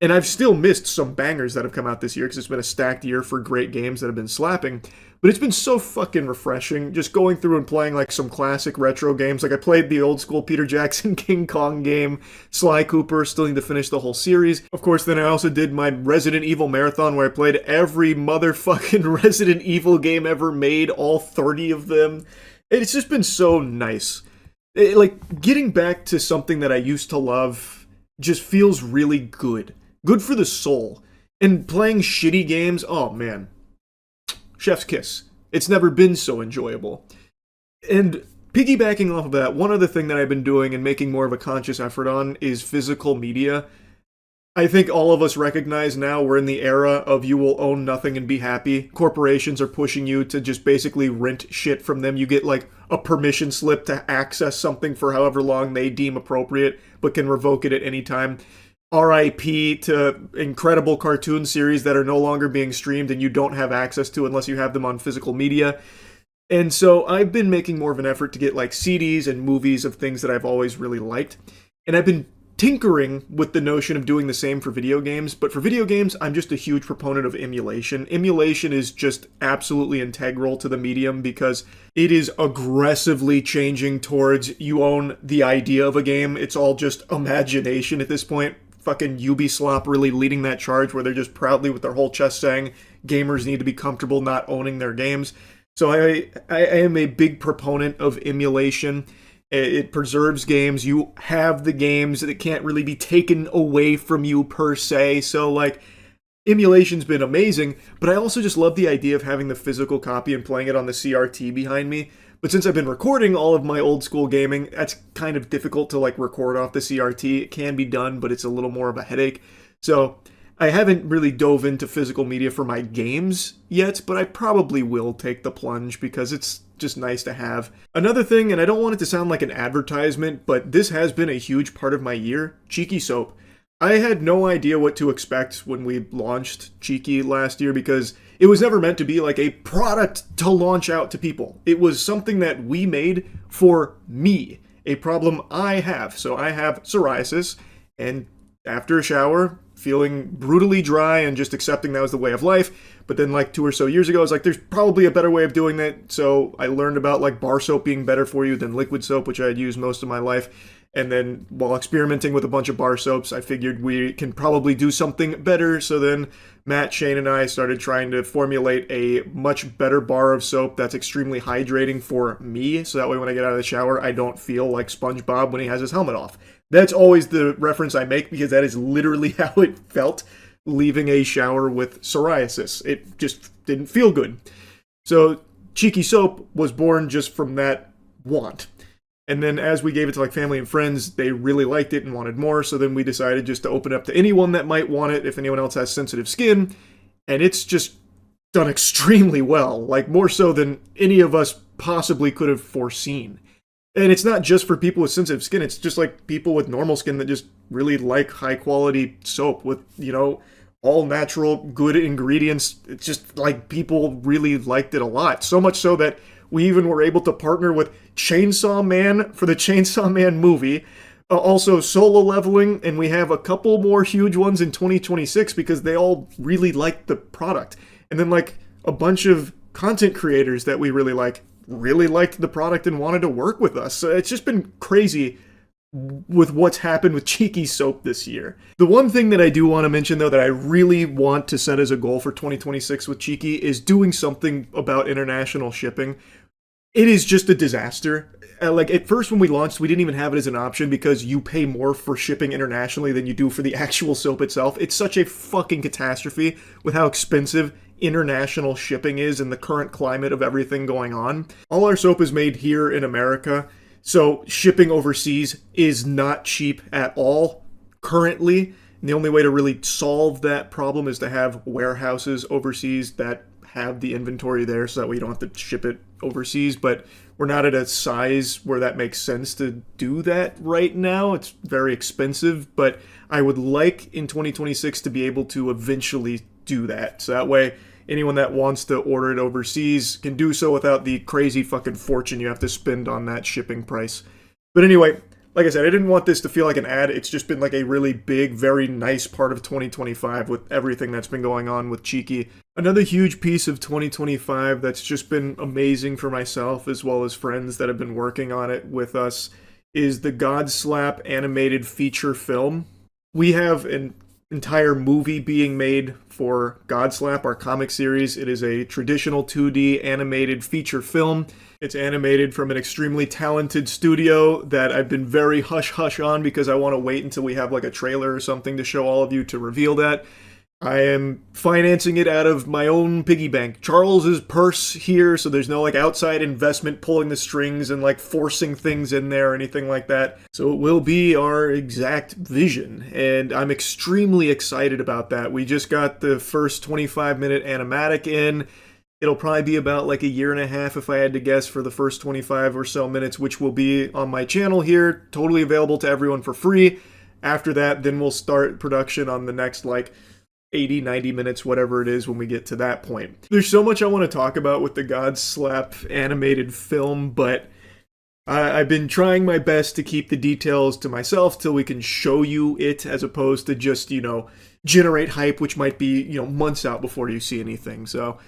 And I've still missed some bangers that have come out this year because it's been a stacked year for great games that have been slapping. But it's been so fucking refreshing just going through and playing, like, some classic retro games. Like, I played the old school Peter Jackson King Kong game, Sly Cooper, still need to finish the whole series. Of course, then I also did my Resident Evil marathon where I played every motherfucking Resident Evil game ever made, all 30 of them. It's just been so nice. Like, getting back to something that I used to love just feels really good. Good for the soul. And playing shitty games, oh man. Chef's kiss. It's never been so enjoyable. And piggybacking off of that, one other thing that I've been doing and making more of a conscious effort on is physical media. I think all of us recognize now we're in the era of you will own nothing and be happy. Corporations are pushing you to just basically rent shit from them. You get, like, a permission slip to access something for however long they deem appropriate, but can revoke it at any time. RIP to incredible cartoon series that are no longer being streamed and you don't have access to unless you have them on physical media. And so I've been making more of an effort to get, like, CDs and movies of things that I've always really liked. And I've been tinkering with the notion of doing the same for video games, but for video games, I'm just a huge proponent of emulation. Emulation is just absolutely integral to the medium because it is aggressively changing towards you own the idea of a game. It's all just imagination at this point. Fucking Ubisoft really leading that charge where they're just proudly with their whole chest saying gamers need to be comfortable not owning their games. So I am a big proponent of emulation. It preserves games. You have the games. It can't really be taken away from you per se. So, like, emulation's been amazing, but I also just love the idea of having the physical copy and playing it on the CRT behind me. But since I've been recording all of my old school gaming, that's kind of difficult to, like, record off the CRT. It can be done, but it's a little more of a headache. So I haven't really dove into physical media for my games yet, but I probably will take the plunge because it's just nice to have. Another thing, and I don't want it to sound like an advertisement, but this has been a huge part of my year, Cheeky Soap. I had no idea what to expect when we launched Cheeky last year because it was never meant to be like a product to launch out to people. It was something that we made for me, a problem I have. So I have psoriasis, and after a shower, feeling brutally dry and just accepting that was the way of life. But then, like, 2 or so years ago, I was like, there's probably a better way of doing that. So I learned about, like, bar soap being better for you than liquid soap, which I had used most of my life. And then while experimenting with a bunch of bar soaps, I figured we can probably do something better. So then Matt, Shane, and I started trying to formulate a much better bar of soap that's extremely hydrating for me. So that way when I get out of the shower, I don't feel like SpongeBob when he has his helmet off. That's always the reference I make because that is literally how it felt leaving a shower with psoriasis. It just didn't feel good. So Cheeky Soap was born just from that want. And then as we gave it to like family and friends, they really liked it and wanted more. So then we decided just to open up to anyone that might want it if anyone else has sensitive skin. And it's just done extremely well, like more so than any of us possibly could have foreseen. And it's not just for people with sensitive skin. It's just like people with normal skin that just really like high quality soap with, you know, all natural, good ingredients. It's just like people really liked it a lot. So much so that we even were able to partner with Chainsaw Man for the Chainsaw Man movie. Also Solo Leveling, and we have a couple more huge ones in 2026 because they all really liked the product. And then like a bunch of content creators that we really liked the product and wanted to work with us. So it's just been crazy with what's happened with Cheeky Soap this year. The one thing that I do want to mention though that I really want to set as a goal for 2026 with Cheeky is doing something about international shipping. It is just a disaster. Like at first when we launched, we didn't even have it as an option because you pay more for shipping internationally than you do for the actual soap itself. It's such a fucking catastrophe with how expensive international shipping is in the current climate of everything going on. All our soap is made here in America, so shipping overseas is not cheap at all currently. And the only way to really solve that problem is to have warehouses overseas that have the inventory there so that we don't have to ship it overseas. But we're not at a size where that makes sense to do that right now. It's very expensive, but I would like in 2026 to be able to eventually do that. So that way anyone that wants to order it overseas can do so without the crazy fucking fortune you have to spend on that shipping price. But anyway, like I said, I didn't want this to feel like an ad. It's just been like a really big, very nice part of 2025 with everything that's been going on with Cheeky. Another huge piece of 2025 that's just been amazing for myself as well as friends that have been working on it with us is the Godslap animated feature film. We have an entire movie being made for Godslap, our comic series. It is a traditional 2D animated feature film. It's animated from an extremely talented studio that I've been very hush-hush on because I want to wait until we have like a trailer or something to show all of you to reveal that. I am financing it out of my own piggy bank. Charles's purse here, so there's no like outside investment pulling the strings and like forcing things in there or anything like that. So it will be our exact vision, and I'm extremely excited about that. We just got the first 25-minute animatic in. It'll probably be about like a year and a half if I had to guess for the first 25 or so minutes, which will be on my channel here, totally available to everyone for free. After that, then we'll start production on the next like 80, 90 minutes, whatever it is when we get to that point. There's so much I want to talk about with the Godslap animated film, but I've been trying my best to keep the details to myself till we can show you it as opposed to just, you know, generate hype, which might be, you know, months out before you see anything. So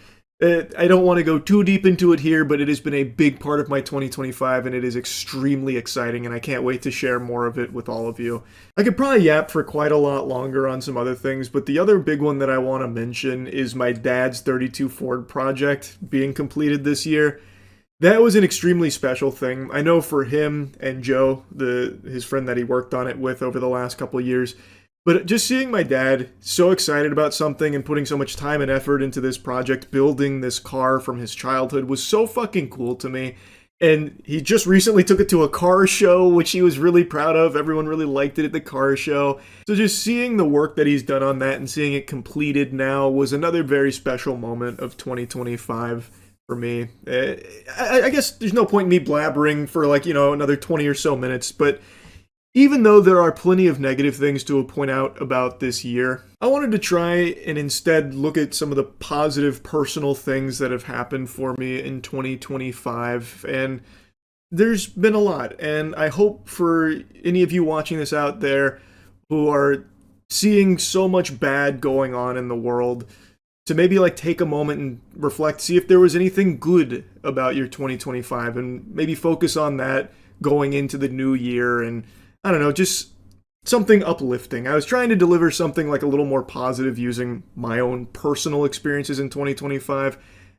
I don't want to go too deep into it here, but it has been a big part of my 2025, and it is extremely exciting, and I can't wait to share more of it with all of you. I could probably yap for quite a lot longer on some other things, but the other big one that I want to mention is my dad's 32 Ford project being completed this year. That was an extremely special thing. I know for him and Joe, his friend that he worked on it with over the last couple of years, but just seeing my dad so excited about something and putting so much time and effort into this project, building this car from his childhood, was so fucking cool to me. And he just recently took it to a car show, which he was really proud of. Everyone really liked it at the car show. So just seeing the work that he's done on that and seeing it completed now was another very special moment of 2025 for me. I guess there's no point in me blabbering for like, you know, another 20 or so minutes, but even though there are plenty of negative things to point out about this year, I wanted to try and instead look at some of the positive personal things that have happened for me in 2025, and there's been a lot, and I hope for any of you watching this out there who are seeing so much bad going on in the world to maybe like take a moment and reflect, see if there was anything good about your 2025, and maybe focus on that going into the new year. And I don't know, just something uplifting. I was trying to deliver something like a little more positive using my own personal experiences in 2025,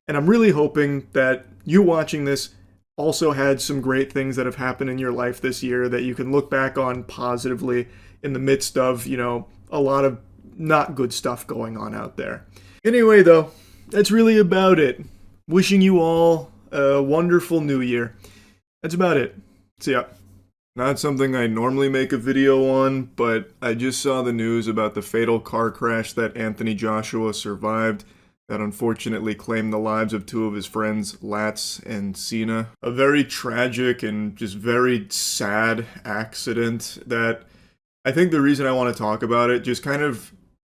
and I'm really hoping that you watching this also had some great things that have happened in your life this year that you can look back on positively in the midst of, you know, a lot of not good stuff going on out there. Anyway, though, that's really about it. Wishing you all a wonderful new year. That's about it. See ya. Not something I normally make a video on, but I just saw the news about the fatal car crash that Anthony Joshua survived that unfortunately claimed the lives of two of his friends, Latz and Cena. A very tragic and just very sad accident that I think the reason I want to talk about it just kind of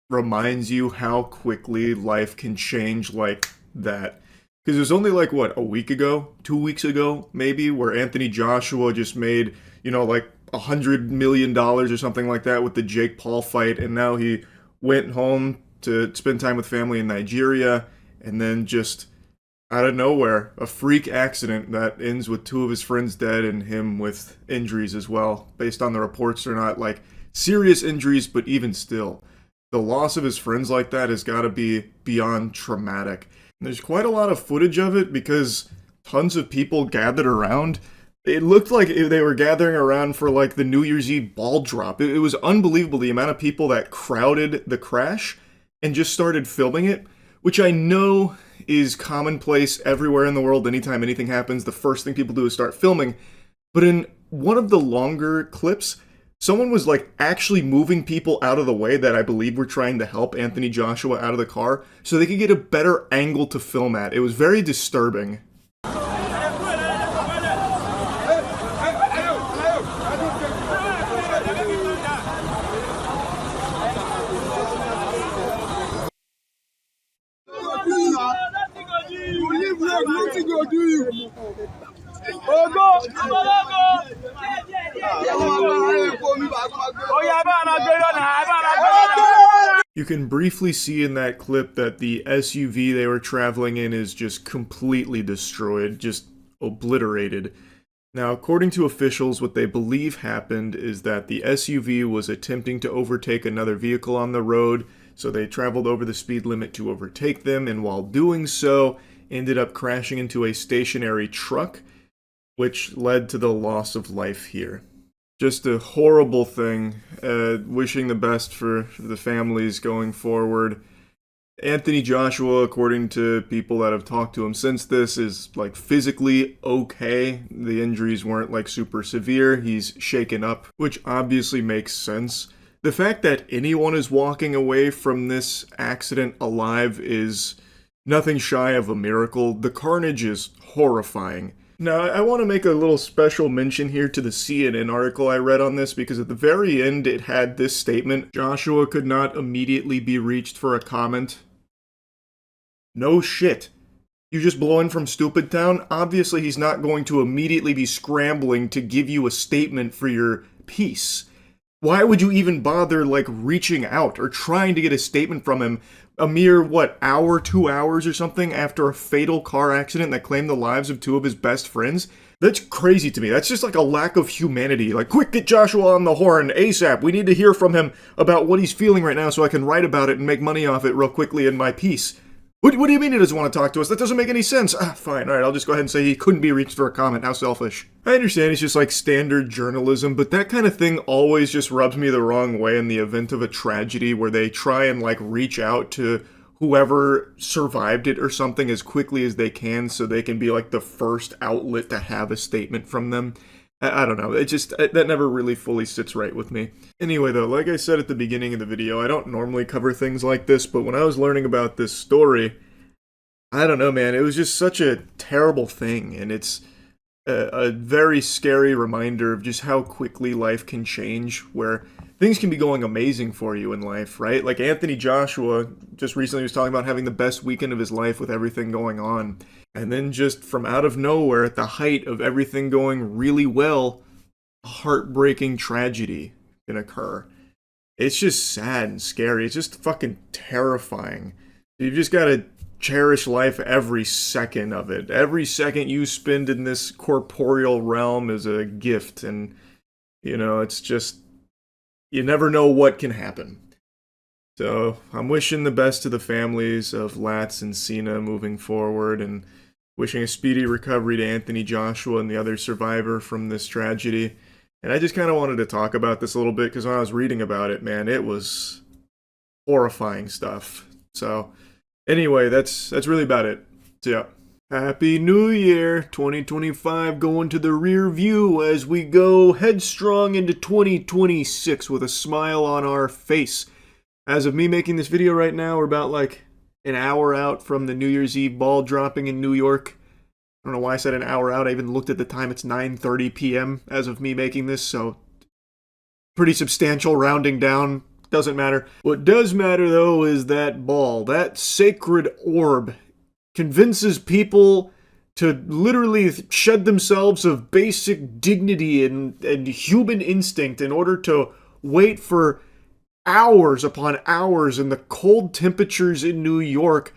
reminds you how quickly life can change like that. Because it was only like, what, a week ago? 2 weeks ago, maybe? Where Anthony Joshua just made, you know, like $100 million or something like that with the Jake Paul fight. And now he went home to spend time with family in Nigeria. And then just out of nowhere, a freak accident that ends with two of his friends dead and him with injuries as well. Based on the reports, they're not like serious injuries, but even still, the loss of his friends like that has got to be beyond traumatic. There's quite a lot of footage of it because tons of people gathered around. It looked like they were gathering around for like the New Year's Eve ball drop. It was unbelievable the amount of people that crowded the crash and just started filming it, which I know is commonplace everywhere in the world. Anytime anything happens, the first thing people do is start filming. But in one of the longer clips, someone was like actually moving people out of the way that I believe were trying to help Anthony Joshua out of the car so they could get a better angle to film at. It was very disturbing. You can briefly see in that clip that the SUV they were traveling in is just completely destroyed, just obliterated. Now, according to officials, what they believe happened is that the SUV was attempting to overtake another vehicle on the road, so they traveled over the speed limit to overtake them, and while doing so, ended up crashing into a stationary truck, which led to the loss of life here. Just a horrible thing. Wishing the best for the families going forward. Anthony Joshua, according to people that have talked to him since this, is like physically okay. The injuries weren't like super severe. He's shaken up, which obviously makes sense. The fact that anyone is walking away from this accident alive is nothing shy of a miracle. The carnage is horrifying. Now, I want to make a little special mention here to the CNN article I read on this, because at the very end it had this statement: Joshua could not immediately be reached for a comment. No shit. You just blow in from Stupid Town? Obviously he's not going to immediately be scrambling to give you a statement for your piece. Why would you even bother, like, reaching out or trying to get a statement from him a mere, what, hour, 2 hours or something after a fatal car accident that claimed the lives of two of his best friends? That's crazy to me. That's just like a lack of humanity. Like, quick, get Joshua on the horn ASAP. We need to hear from him about what he's feeling right now so I can write about it and make money off it real quickly in my piece. What do you mean he doesn't want to talk to us? That doesn't make any sense. Fine, alright, I'll just go ahead and say he couldn't be reached for a comment. How selfish. I understand it's just like standard journalism, but that kind of thing always just rubs me the wrong way in the event of a tragedy where they try and like reach out to whoever survived it or something as quickly as they can so they can be like the first outlet to have a statement from them. I don't know, that never really fully sits right with me. Anyway though, like I said at the beginning of the video, I don't normally cover things like this, but when I was learning about this story, I don't know, man, it was just such a terrible thing, and it's a very scary reminder of just how quickly life can change, where things can be going amazing for you in life, right? Like Anthony Joshua just recently was talking about having the best weekend of his life with everything going on. And then just from out of nowhere, at the height of everything going really well, a heartbreaking tragedy can occur. It's just sad and scary. It's just fucking terrifying. You've just got to cherish life every second of it. Every second you spend in this corporeal realm is a gift, and You know, it's just, you never know what can happen. So I'm wishing the best to the families of Latz and Cena moving forward, and wishing a speedy recovery to Anthony Joshua and the other survivor from this tragedy. And I just kind of wanted to talk about this a little bit because when I was reading about it, man, it was horrifying stuff. So anyway, that's really about it. So yeah. Happy New Year, 2025 going to the rear view as we go headstrong into 2026 with a smile on our face. As of me making this video right now, we're about like an hour out from the New Year's Eve ball dropping in New York. I don't know why I said an hour out. I even looked at the time. It's 9:30 p.m. as of me making this, so pretty substantial rounding down. Doesn't matter. What does matter, though, is that ball, that sacred orb, convinces people to literally shed themselves of basic dignity and human instinct in order to wait for hours upon hours in the cold temperatures in New York,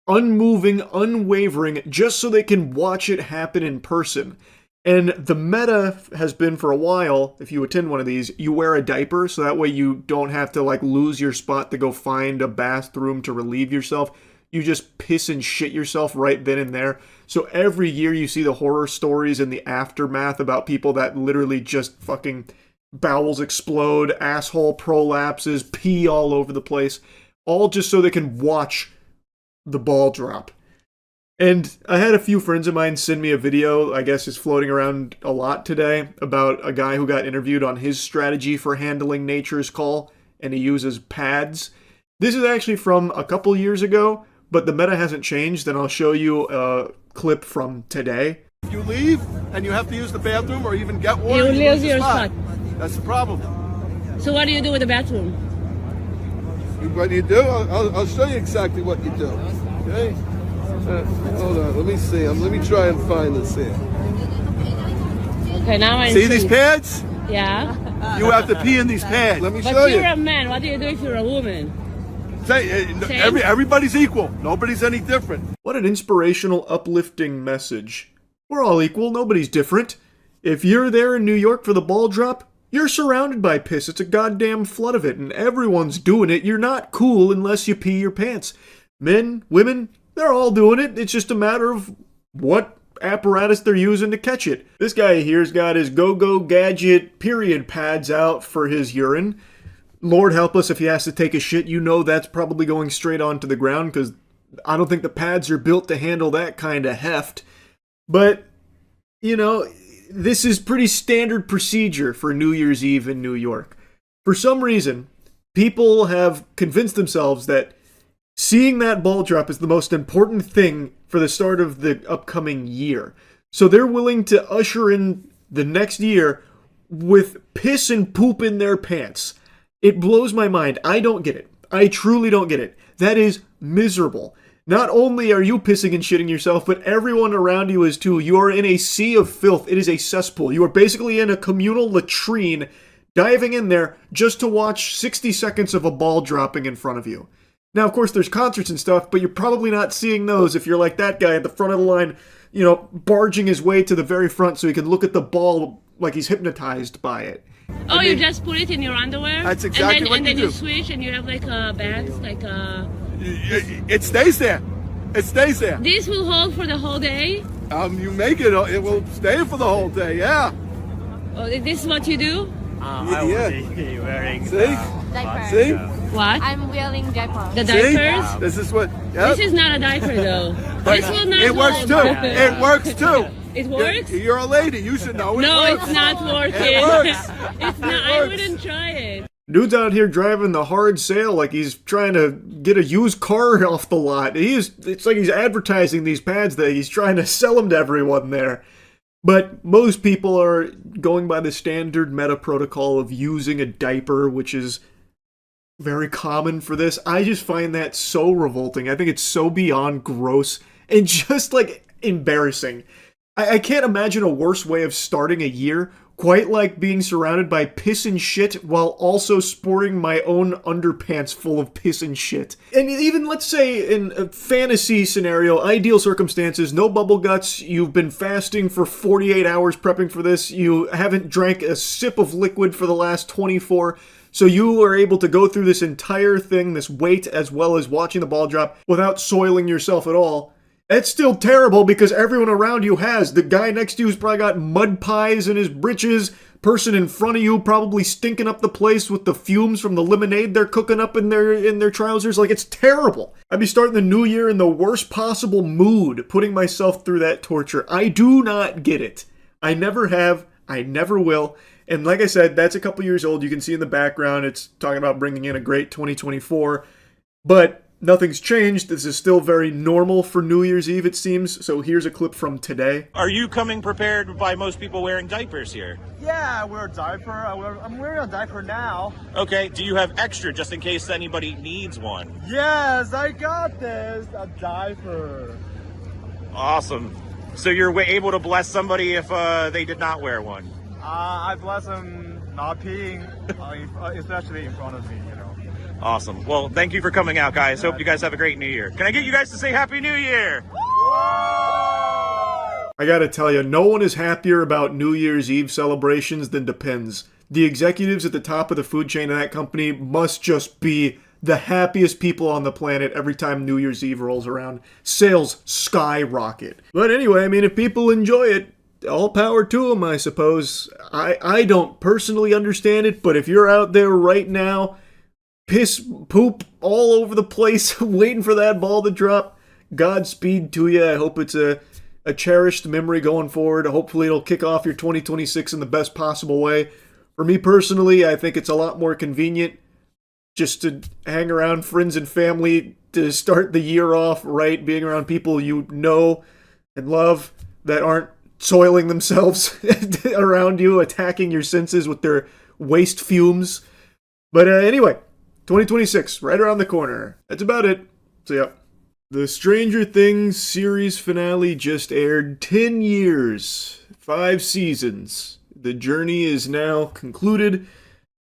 unmoving, unwavering, just so they can watch it happen in person. And the meta has been for a while, if you attend one of these, you wear a diaper, so that way you don't have to like lose your spot to go find a bathroom to relieve yourself. You just piss and shit yourself right then and there. So every year you see the horror stories and the aftermath about people that literally just fucking bowels explode, asshole prolapses, pee all over the place, all just so they can watch the ball drop. And I had a few friends of mine send me a video, I guess is floating around a lot today, about a guy who got interviewed on his strategy for handling nature's call, and he uses pads. This is actually from a couple years ago, but the meta hasn't changed, and I'll show you a clip from today. If you leave and you have to use the bathroom or even get water, you lose your your spot. That's the problem. So what do you do with the bathroom? What do you do? I'll show you exactly what you do. Okay? Hold on. Let me see. Let me try and find this here. Okay, now I see these pads? Yeah. You have to pee in these pads. Let me show you. But you're a man. What do you do if you're a woman? Everybody's equal. Nobody's any different. What an inspirational, uplifting message. We're all equal. Nobody's different. If you're there in New York for the ball drop, you're surrounded by piss. It's a goddamn flood of it, and everyone's doing it. You're not cool unless you pee your pants. Men, women, they're all doing it. It's just a matter of what apparatus they're using to catch it. This guy here's got his go-go gadget period pads out for his urine. Lord help us if he has to take a shit. You know that's probably going straight onto the ground because I don't think the pads are built to handle that kind of heft. But, you know, this is pretty standard procedure for New Year's Eve in New York. For some reason, people have convinced themselves that seeing that ball drop is the most important thing for the start of the upcoming year. So they're willing to usher in the next year with piss and poop in their pants. It blows my mind. I don't get it. I truly don't get it. That is miserable. Not only are you pissing and shitting yourself, but everyone around you is too. You are in a sea of filth. It is a cesspool. You are basically in a communal latrine, diving in there just to watch 60 seconds of a ball dropping in front of you. Now, of course, there's concerts and stuff, but you're probably not seeing those if you're like that guy at the front of the line, you know, barging his way to the very front so he can look at the ball like he's hypnotized by it. Oh, you just put it in your underwear? That's exactly what you do. And then you switch and you have like bags, like It stays there. It stays there. This will hold for the whole day? You make it will stay for the whole day, yeah. Oh, this is what you do? I will be wearing diaper. See? What? I'm wearing diaper. The diapers? See? This is what... Yep. This is not a diaper though. This will not It works hold. too. It works too. It works? You're a lady. You should know it No, works. it's not working. It works. It's not. I wouldn't try it. Dude's out here driving the hard sale like he's trying to get a used car off the lot. It's like he's advertising these pads that he's trying to sell them to everyone there. But most people are going by the standard meta protocol of using a diaper, which is very common for this. I just find that so revolting. I think it's so beyond gross and just like embarrassing. I can't imagine a worse way of starting a year quite like being surrounded by piss and shit while also sporting my own underpants full of piss and shit. And even, let's say, in a fantasy scenario, ideal circumstances, no bubble guts, you've been fasting for 48 hours prepping for this, you haven't drank a sip of liquid for the last 24, so you are able to go through this entire thing, this wait, as well as watching the ball drop, without soiling yourself at all. It's still terrible because everyone around you has. The guy next to you's probably got mud pies in his britches. Person in front of you probably stinking up the place with the fumes from the lemonade they're cooking up in their trousers. Like, it's terrible. I'd be starting the new year in the worst possible mood, putting myself through that torture. I do not get it. I never have. I never will. And like I said, that's a couple years old. You can see in the background, it's talking about bringing in a great 2024. But nothing's changed. This is still very normal for New Year's Eve, it seems. So here's a clip from today. Are you coming prepared by most people wearing diapers here? Yeah, I wear a diaper. I'm wearing a diaper now. Okay, do you have extra just in case anybody needs one? Yes, I got this. A diaper. Awesome. So you're able to bless somebody if they did not wear one? I bless them not peeing, especially in front of me, you know. Awesome. Well, thank you for coming out, guys. Hope you guys have a great New Year. Can I get you guys to say Happy New Year? I gotta tell you, no one is happier about New Year's Eve celebrations than Penguinz. The executives at the top of the food chain of that company must just be the happiest people on the planet every time New Year's Eve rolls around. Sales skyrocket. But anyway, I mean, if people enjoy it, all power to them, I suppose. I don't personally understand it, but if you're out there right now, piss, poop all over the place, waiting for that ball to drop, Godspeed to you. I hope it's a cherished memory going forward. Hopefully it'll kick off your 2026 in the best possible way. For me personally, I think it's a lot more convenient just to hang around friends and family to start the year off right, being around people you know and love that aren't soiling themselves around you, attacking your senses with their waste fumes. But anyway, 2026, right around the corner. That's about it. So yeah. The Stranger Things series finale just aired. 10 years, 5 seasons. The journey is now concluded.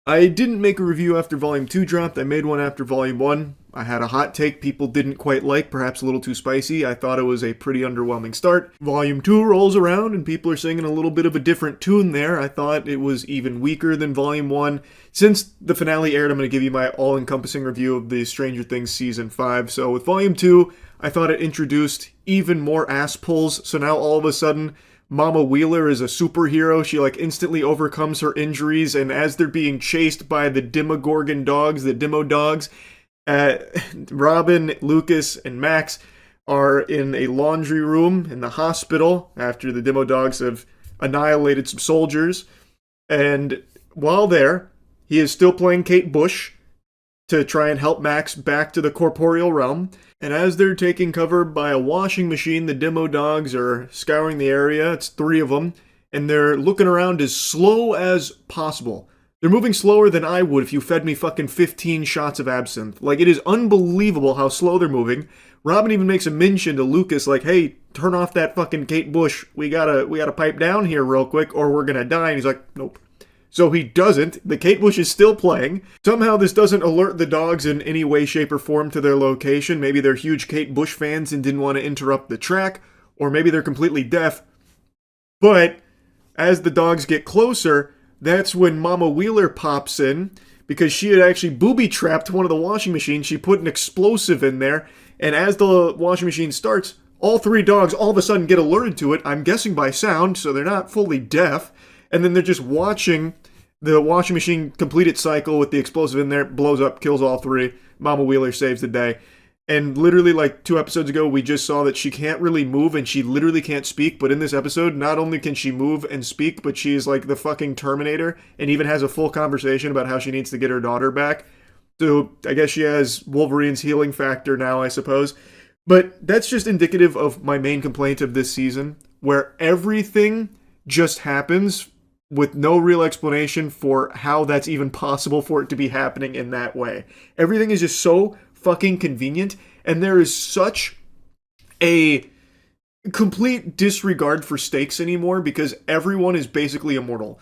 I didn't make a review after Volume 2 dropped. I made one after Volume 1. I had a hot take people didn't quite like, perhaps a little too spicy. I thought it was a pretty underwhelming start. Volume 2 rolls around and people are singing a little bit of a different tune there. I thought it was even weaker than Volume 1. Since the finale aired, I'm going to give you my all-encompassing review of the Stranger Things Season 5. So with Volume 2, I thought it introduced even more ass pulls. So now all of a sudden, Mama Wheeler is a superhero. She instantly overcomes her injuries, and as they're being chased by the Demogorgon dogs, the Demo dogs, Robin, Lucas, and Max are in a laundry room in the hospital after the Demo dogs have annihilated some soldiers. And while there, he is still playing Kate Bush to try and help Max back to the corporeal realm. And as they're taking cover by a washing machine, the Demo dogs are scouring the area. It's 3 of them. And they're looking around as slow as possible. They're moving slower than I would if you fed me fucking 15 shots of absinthe. It is unbelievable how slow they're moving. Robin even makes a mention to Lucas, hey, turn off that fucking Kate Bush. We gotta pipe down here real quick or we're gonna die. And he's like, nope. So he doesn't. The Kate Bush is still playing. Somehow this doesn't alert the dogs in any way, shape, or form to their location. Maybe they're huge Kate Bush fans and didn't want to interrupt the track. Or maybe they're completely deaf. But as the dogs get closer, that's when Mama Wheeler pops in, because she had actually booby-trapped one of the washing machines. She put an explosive in there, and as the washing machine starts, all 3 dogs all of a sudden get alerted to it, I'm guessing by sound, so they're not fully deaf, and then they're just watching the washing machine complete its cycle with the explosive in there, blows up, kills all 3, Mama Wheeler saves the day. And literally 2 episodes ago, we just saw that she can't really move and she literally can't speak. But in this episode, not only can she move and speak, but she is the fucking Terminator and even has a full conversation about how she needs to get her daughter back. So I guess she has Wolverine's healing factor now, I suppose. But that's just indicative of my main complaint of this season, where everything just happens with no real explanation for how that's even possible for it to be happening in that way. Everything is just so fucking convenient, and there is such a complete disregard for stakes anymore because everyone is basically immortal.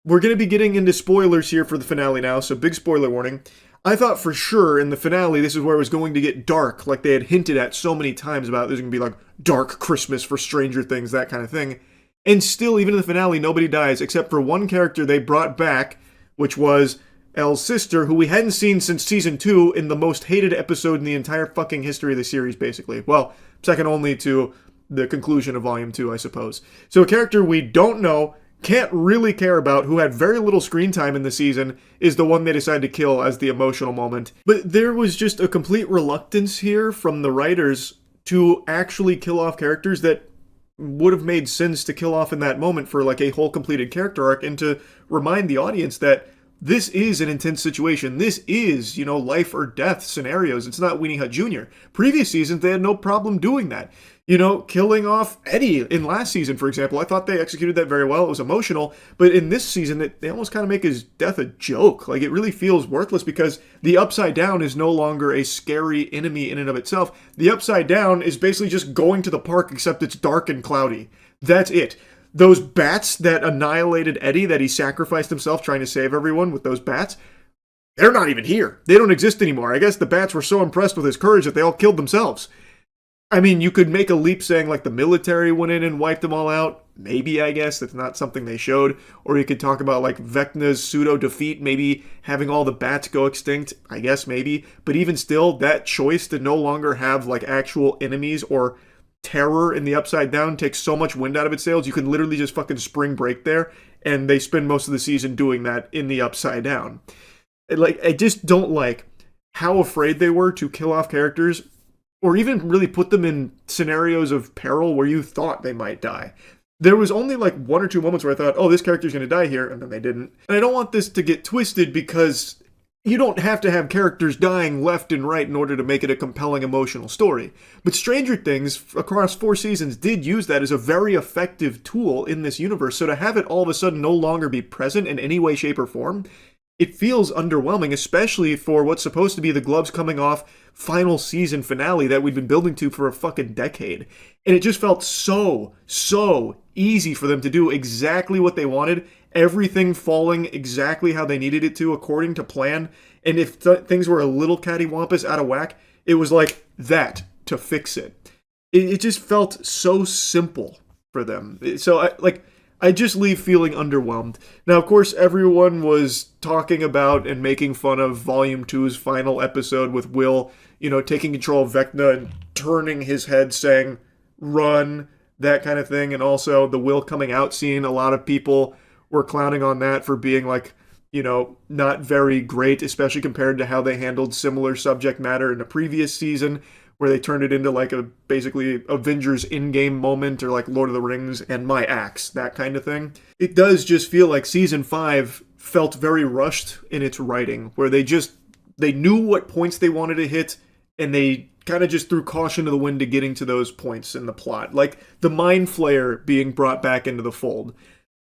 We're going to be getting into spoilers here for the finale now, so big spoiler warning. I thought for sure in the finale this is where it was going to get dark, like they had hinted at so many times about there's going to be like dark Christmas for Stranger Things, that kind of thing. And still, even in the finale, nobody dies except for one character they brought back, which was Elle's sister, who we hadn't seen since season 2 in the most hated episode in the entire fucking history of the series, basically. Well, second only to the conclusion of Volume 2, I suppose. So a character we don't know, can't really care about, who had very little screen time in the season, is the one they decided to kill as the emotional moment. But there was just a complete reluctance here from the writers to actually kill off characters that would have made sense to kill off in that moment for like a whole completed character arc, and to remind the audience that this is an intense situation. This is, life or death scenarios. It's not Weenie Hut Jr. Previous seasons, they had no problem doing that. Killing off Eddie in last season, for example. I thought they executed that very well. It was emotional. But in this season, they almost kind of make his death a joke. Like, it really feels worthless because the Upside Down is no longer a scary enemy in and of itself. The Upside Down is basically just going to the park, except it's dark and cloudy. That's it. Those bats that annihilated Eddie, that he sacrificed himself trying to save everyone with those bats, they're not even here. They don't exist anymore. I guess the bats were so impressed with his courage that they all killed themselves. I mean, you could make a leap saying, like, the military went in and wiped them all out. Maybe, I guess. That's not something they showed. Or you could talk about, like, Vecna's pseudo-defeat, maybe having all the bats go extinct. I guess, maybe. But even still, that choice to no longer have, like, actual enemies or terror in the Upside Down takes so much wind out of its sails. You can literally just fucking spring break there, and they spend most of the season doing that in the Upside Down. I just don't like how afraid they were to kill off characters, or even really put them in scenarios of peril where you thought they might die. There was only like one or two moments where I thought, oh, this character's going to die here, and then they didn't. And I don't want this to get twisted, because you don't have to have characters dying left and right in order to make it a compelling emotional story. But Stranger Things, across 4 seasons, did use that as a very effective tool in this universe. So to have it all of a sudden no longer be present in any way, shape, or form, it feels underwhelming, especially for what's supposed to be the gloves coming off final season finale that we've been building to for a fucking decade. And it just felt so easy for them to do exactly what they wanted, everything falling exactly how they needed it to, according to plan. And if things were a little cattywampus, out of whack, it was like that to fix it. It just felt so simple for them. So I just leave feeling underwhelmed. Now, of course, everyone was talking about and making fun of Volume 2's final episode with Will, taking control of Vecna and turning his head saying, run, that kind of thing. And also the Will coming out scene, a lot of people were clowning on that for being not very great, especially compared to how they handled similar subject matter in the previous season, where they turned it into like a basically Avengers in-game moment, or like Lord of the Rings and My Axe, that kind of thing. It does just feel like season 5 felt very rushed in its writing, where they knew what points they wanted to hit, and they kind of just threw caution to the wind to getting to those points in the plot. Like the Mind Flayer being brought back into the fold.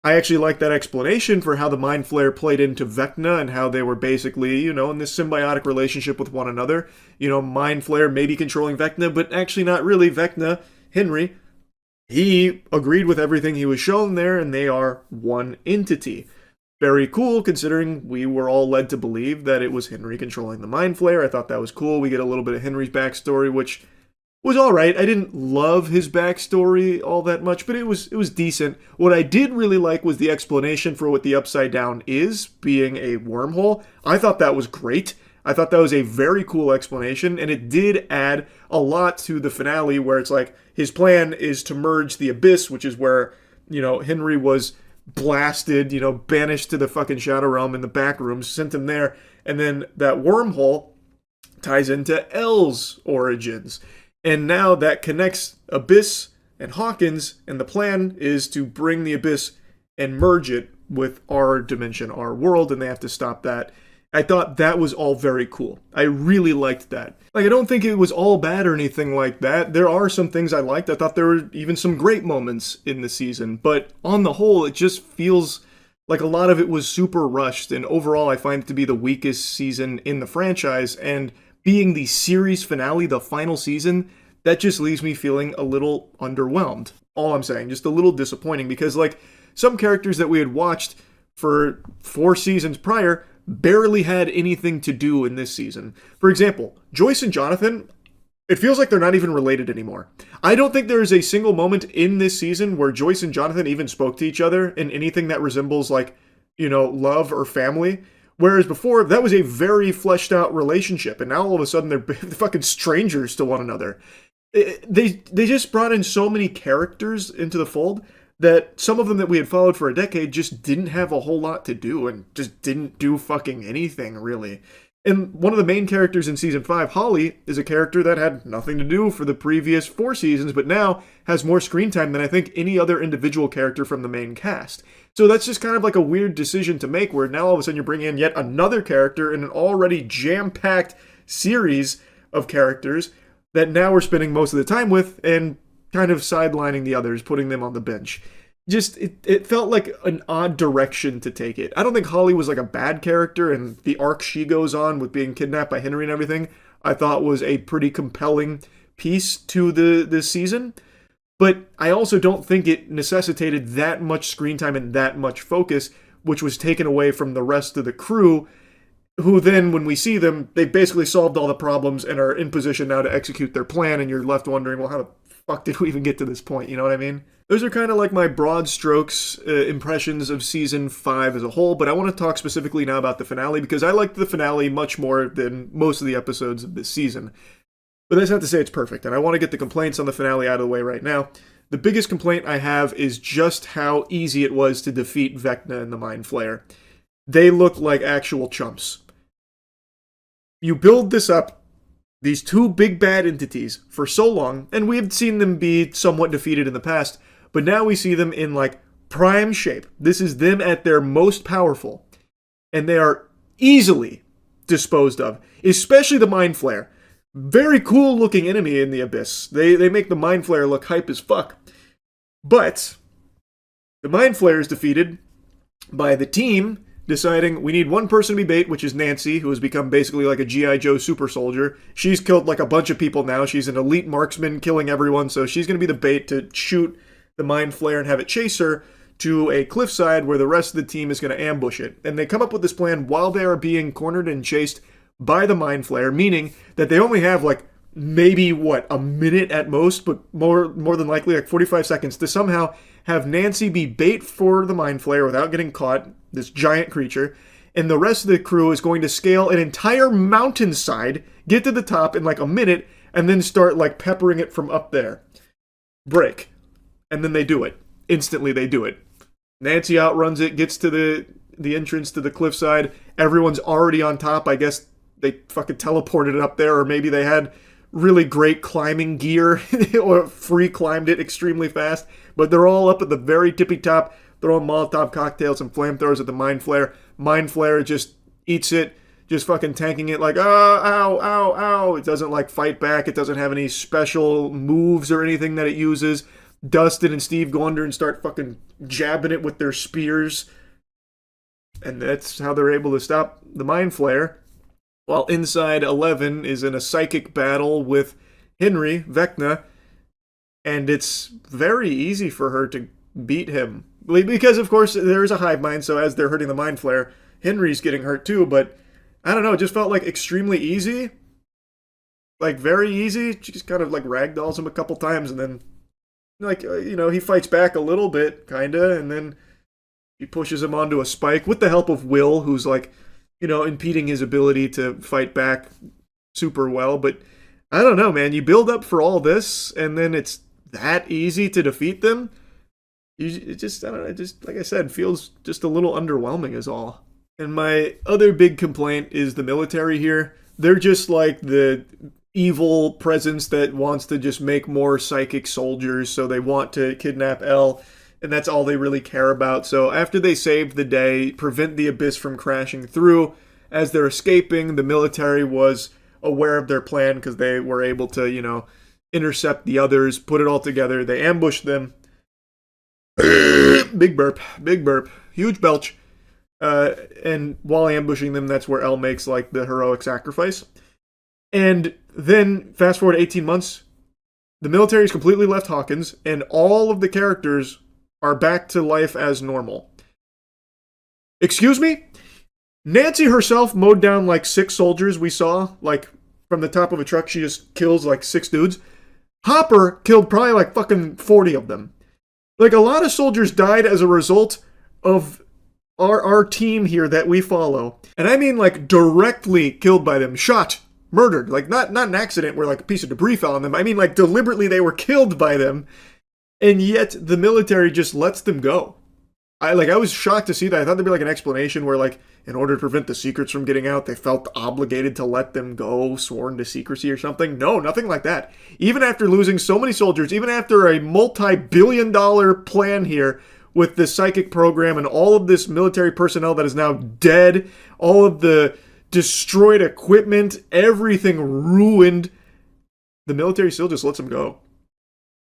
I actually like that explanation for how the Mind Flayer played into Vecna and how they were basically, in this symbiotic relationship with one another. Mind Flayer maybe controlling Vecna, but actually not really. Vecna, Henry, he agreed with everything he was shown there, and they are one entity. Very cool, considering we were all led to believe that it was Henry controlling the Mind Flayer. I thought that was cool. We get a little bit of Henry's backstory, which was all right. I didn't love his backstory all that much, but it was decent. What I did really like was the explanation for what the Upside Down is, being a wormhole. I thought that was great. I thought that was a very cool explanation, and it did add a lot to the finale, where it's like his plan is to merge the Abyss, which is where, Henry was blasted, banished to the fucking Shadow Realm in the back rooms, sent him there, and then that wormhole ties into Elle's origins. And now that connects Abyss and Hawkins, and the plan is to bring the Abyss and merge it with our dimension, our world, and they have to stop that. I thought that was all very cool. I really liked that. I don't think it was all bad or anything like that. There are some things I liked. I thought there were even some great moments in the season. But on the whole, it just feels like a lot of it was super rushed. And overall, I find it to be the weakest season in the franchise. And being the series finale, the final season, that just leaves me feeling a little underwhelmed. All I'm saying, just a little disappointing, because like some characters that we had watched for 4 seasons prior barely had anything to do in this season. For example, Joyce and Jonathan, it feels like they're not even related anymore. I don't think there is a single moment in this season where Joyce and Jonathan even spoke to each other in anything that resembles like, you know, love or family. Whereas before, that was a very fleshed out relationship, and now all of a sudden they're fucking strangers to one another. They just brought in so many characters into the fold that some of them that we had followed for a decade just didn't have a whole lot to do and just didn't do fucking anything, really. And one of the main characters in Season 5, Holly, is a character that had nothing to do for the previous 4 seasons, but now has more screen time than I think any other individual character from the main cast. So that's just kind of like a weird decision to make, where now all of a sudden you're bringing in yet another character in an already jam-packed series of characters that now we're spending most of the time with, and kind of sidelining the others, putting them on the bench. Just, it felt like an odd direction to take it. I don't think Holly was like a bad character, and the arc she goes on with being kidnapped by Henry and everything, I thought was a pretty compelling piece to this season. But I also don't think it necessitated that much screen time and that much focus, which was taken away from the rest of the crew, who then, when we see them, they basically solved all the problems and are in position now to execute their plan, and you're left wondering, well, how the fuck did we even get to this point? You know what I mean? Those are kind of like my broad strokes impressions of Season 5 as a whole, but I want to talk specifically now about the finale, because I liked the finale much more than most of the episodes of this season. But that's not to say it's perfect, and I want to get the complaints on the finale out of the way right now. The biggest complaint I have is just how easy it was to defeat Vecna and the Mind Flayer. They look like actual chumps. You build this up, these 2 big bad entities, for so long, and we've seen them be somewhat defeated in the past, but now we see them in like prime shape. This is them at their most powerful, and they are easily disposed of, especially the Mind Flayer. Very cool looking enemy in the Abyss. They make the Mind Flayer look hype as fuck. But the Mind Flayer is defeated by the team deciding we need one person to be bait, which is Nancy, who has become basically like a G.I. Joe super soldier. She's killed like a bunch of people now. She's an elite marksman killing everyone, so she's going to be the bait to shoot the Mind Flayer and have it chase her to a cliffside where the rest of the team is going to ambush it. And they come up with this plan while they are being cornered and chased by the Mind Flayer, meaning that they only have like maybe a minute at most, but more than likely like 45 seconds to somehow have Nancy be bait for the Mind Flayer without getting caught, this giant creature, and the rest of the crew is going to scale an entire mountainside, get to the top in like a minute, and then start like peppering it from up there. Break. And then they do it. Instantly they do it. Nancy outruns it, gets to the entrance to the cliffside. Everyone's already on top. I guess they fucking teleported it up there, or maybe they had really great climbing gear or free climbed it extremely fast. But they're all up at the very tippy top, throwing Molotov cocktails and flamethrowers at the Mind Flayer. Mind Flayer just eats it, just fucking tanking it like, oh, ow, ow, ow. It doesn't like fight back. It doesn't have any special moves or anything that it uses. Dustin and Steve go under and start fucking jabbing it with their spears. And that's how they're able to stop the Mind Flayer. While inside, 11 is in a psychic battle with Henry, Vecna, and it's very easy for her to beat him. Because, of course, there is a hive mind, so as they're hurting the Mind Flayer, Henry's getting hurt too, but I don't know, it just felt like extremely easy. Like, very easy. She just kind of, like, ragdolls him a couple times, and then, like, he fights back a little bit, kinda, and then he pushes him onto a spike with the help of Will, who's, like, impeding his ability to fight back super well. But I don't know, man. You build up for all this, and then it's that easy to defeat them. It just, I don't know, it just, like I said, feels just a little underwhelming is all. And my other big complaint is the military here. They're just like the evil presence that wants to just make more psychic soldiers, so they want to kidnap Elle, and that's all they really care about. So after they save the day, prevent the Abyss from crashing through, as they're escaping, the military was aware of their plan because they were able to, intercept the others, put it all together. They ambushed them. Big burp, huge belch. And while ambushing them, that's where Elle makes like the heroic sacrifice. And then fast forward 18 months, The military's completely left Hawkins, and all of the characters are back to life as normal. Excuse me? Nancy herself mowed down like 6 soldiers we saw, like from the top of a truck. She just kills like 6 dudes. Hopper killed probably like fucking 40 of them. Like, a lot of soldiers died as a result of our team here that we follow. And I mean like directly killed by them. Shot. Murdered. Like, not an accident where like a piece of debris fell on them. I mean like deliberately they were killed by them. And yet the military just lets them go. I was shocked to see that. I thought there'd be like an explanation where like, in order to prevent the secrets from getting out, they felt obligated to let them go, sworn to secrecy or something. No, nothing like that. Even after losing so many soldiers, even after a multi-billion-dollar plan here with the psychic program and all of this military personnel that is now dead, all of the destroyed equipment, everything ruined, the military still just lets them go.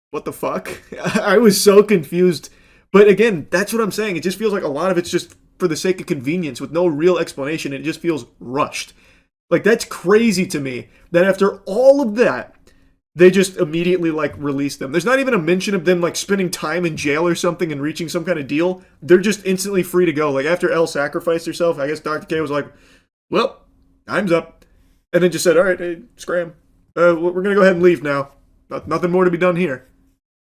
What the fuck? I was so confused. But again, that's what I'm saying. It just feels like a lot of it's just for the sake of convenience with no real explanation. It just feels rushed. Like, that's crazy to me that after all of that, they just immediately like release them. There's not even a mention of them like spending time in jail or something and reaching some kind of deal. They're just instantly free to go. Like, after Elle sacrificed herself, I guess Dr. K was like, well, time's up. And then just said, all right, hey, scram. We're going to go ahead and leave now. Nothing more to be done here.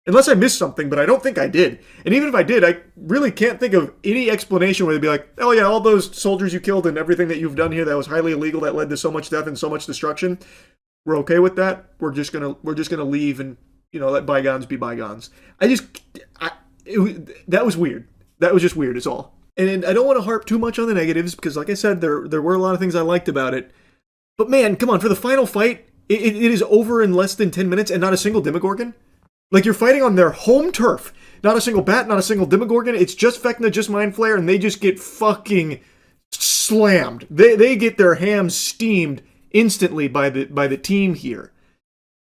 Unless I missed something, but I don't think I did. And even if I did, I really can't think of any explanation where they'd be like, oh yeah, all those soldiers you killed and everything that you've done here that was highly illegal, that led to so much death and so much destruction, we're okay with that. We're just gonna leave and, you know, let bygones be bygones. That was weird. That was just weird is all. And I don't want to harp too much on the negatives because, like I said, there were a lot of things I liked about it. But man, come on, for the final fight, it is over in less than 10 minutes and not a single Demogorgon? Like, you're fighting on their home turf. Not a single bat, not a single Demogorgon. It's just Vecna, just Mind Flayer, and they just get fucking slammed. They get their hams steamed instantly by the team here.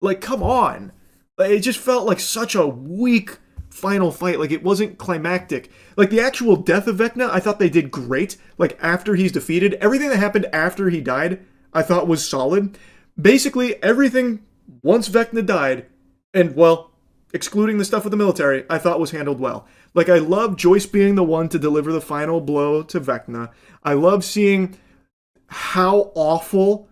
Like, come on. It just felt like such a weak final fight. Like, it wasn't climactic. Like, the actual death of Vecna, I thought they did great. Like, after he's defeated, everything that happened after he died, I thought was solid. Basically, everything once Vecna died, and, well, excluding the stuff with the military, I thought was handled well. Like, I love Joyce being the one to deliver the final blow to Vecna. I love seeing how awful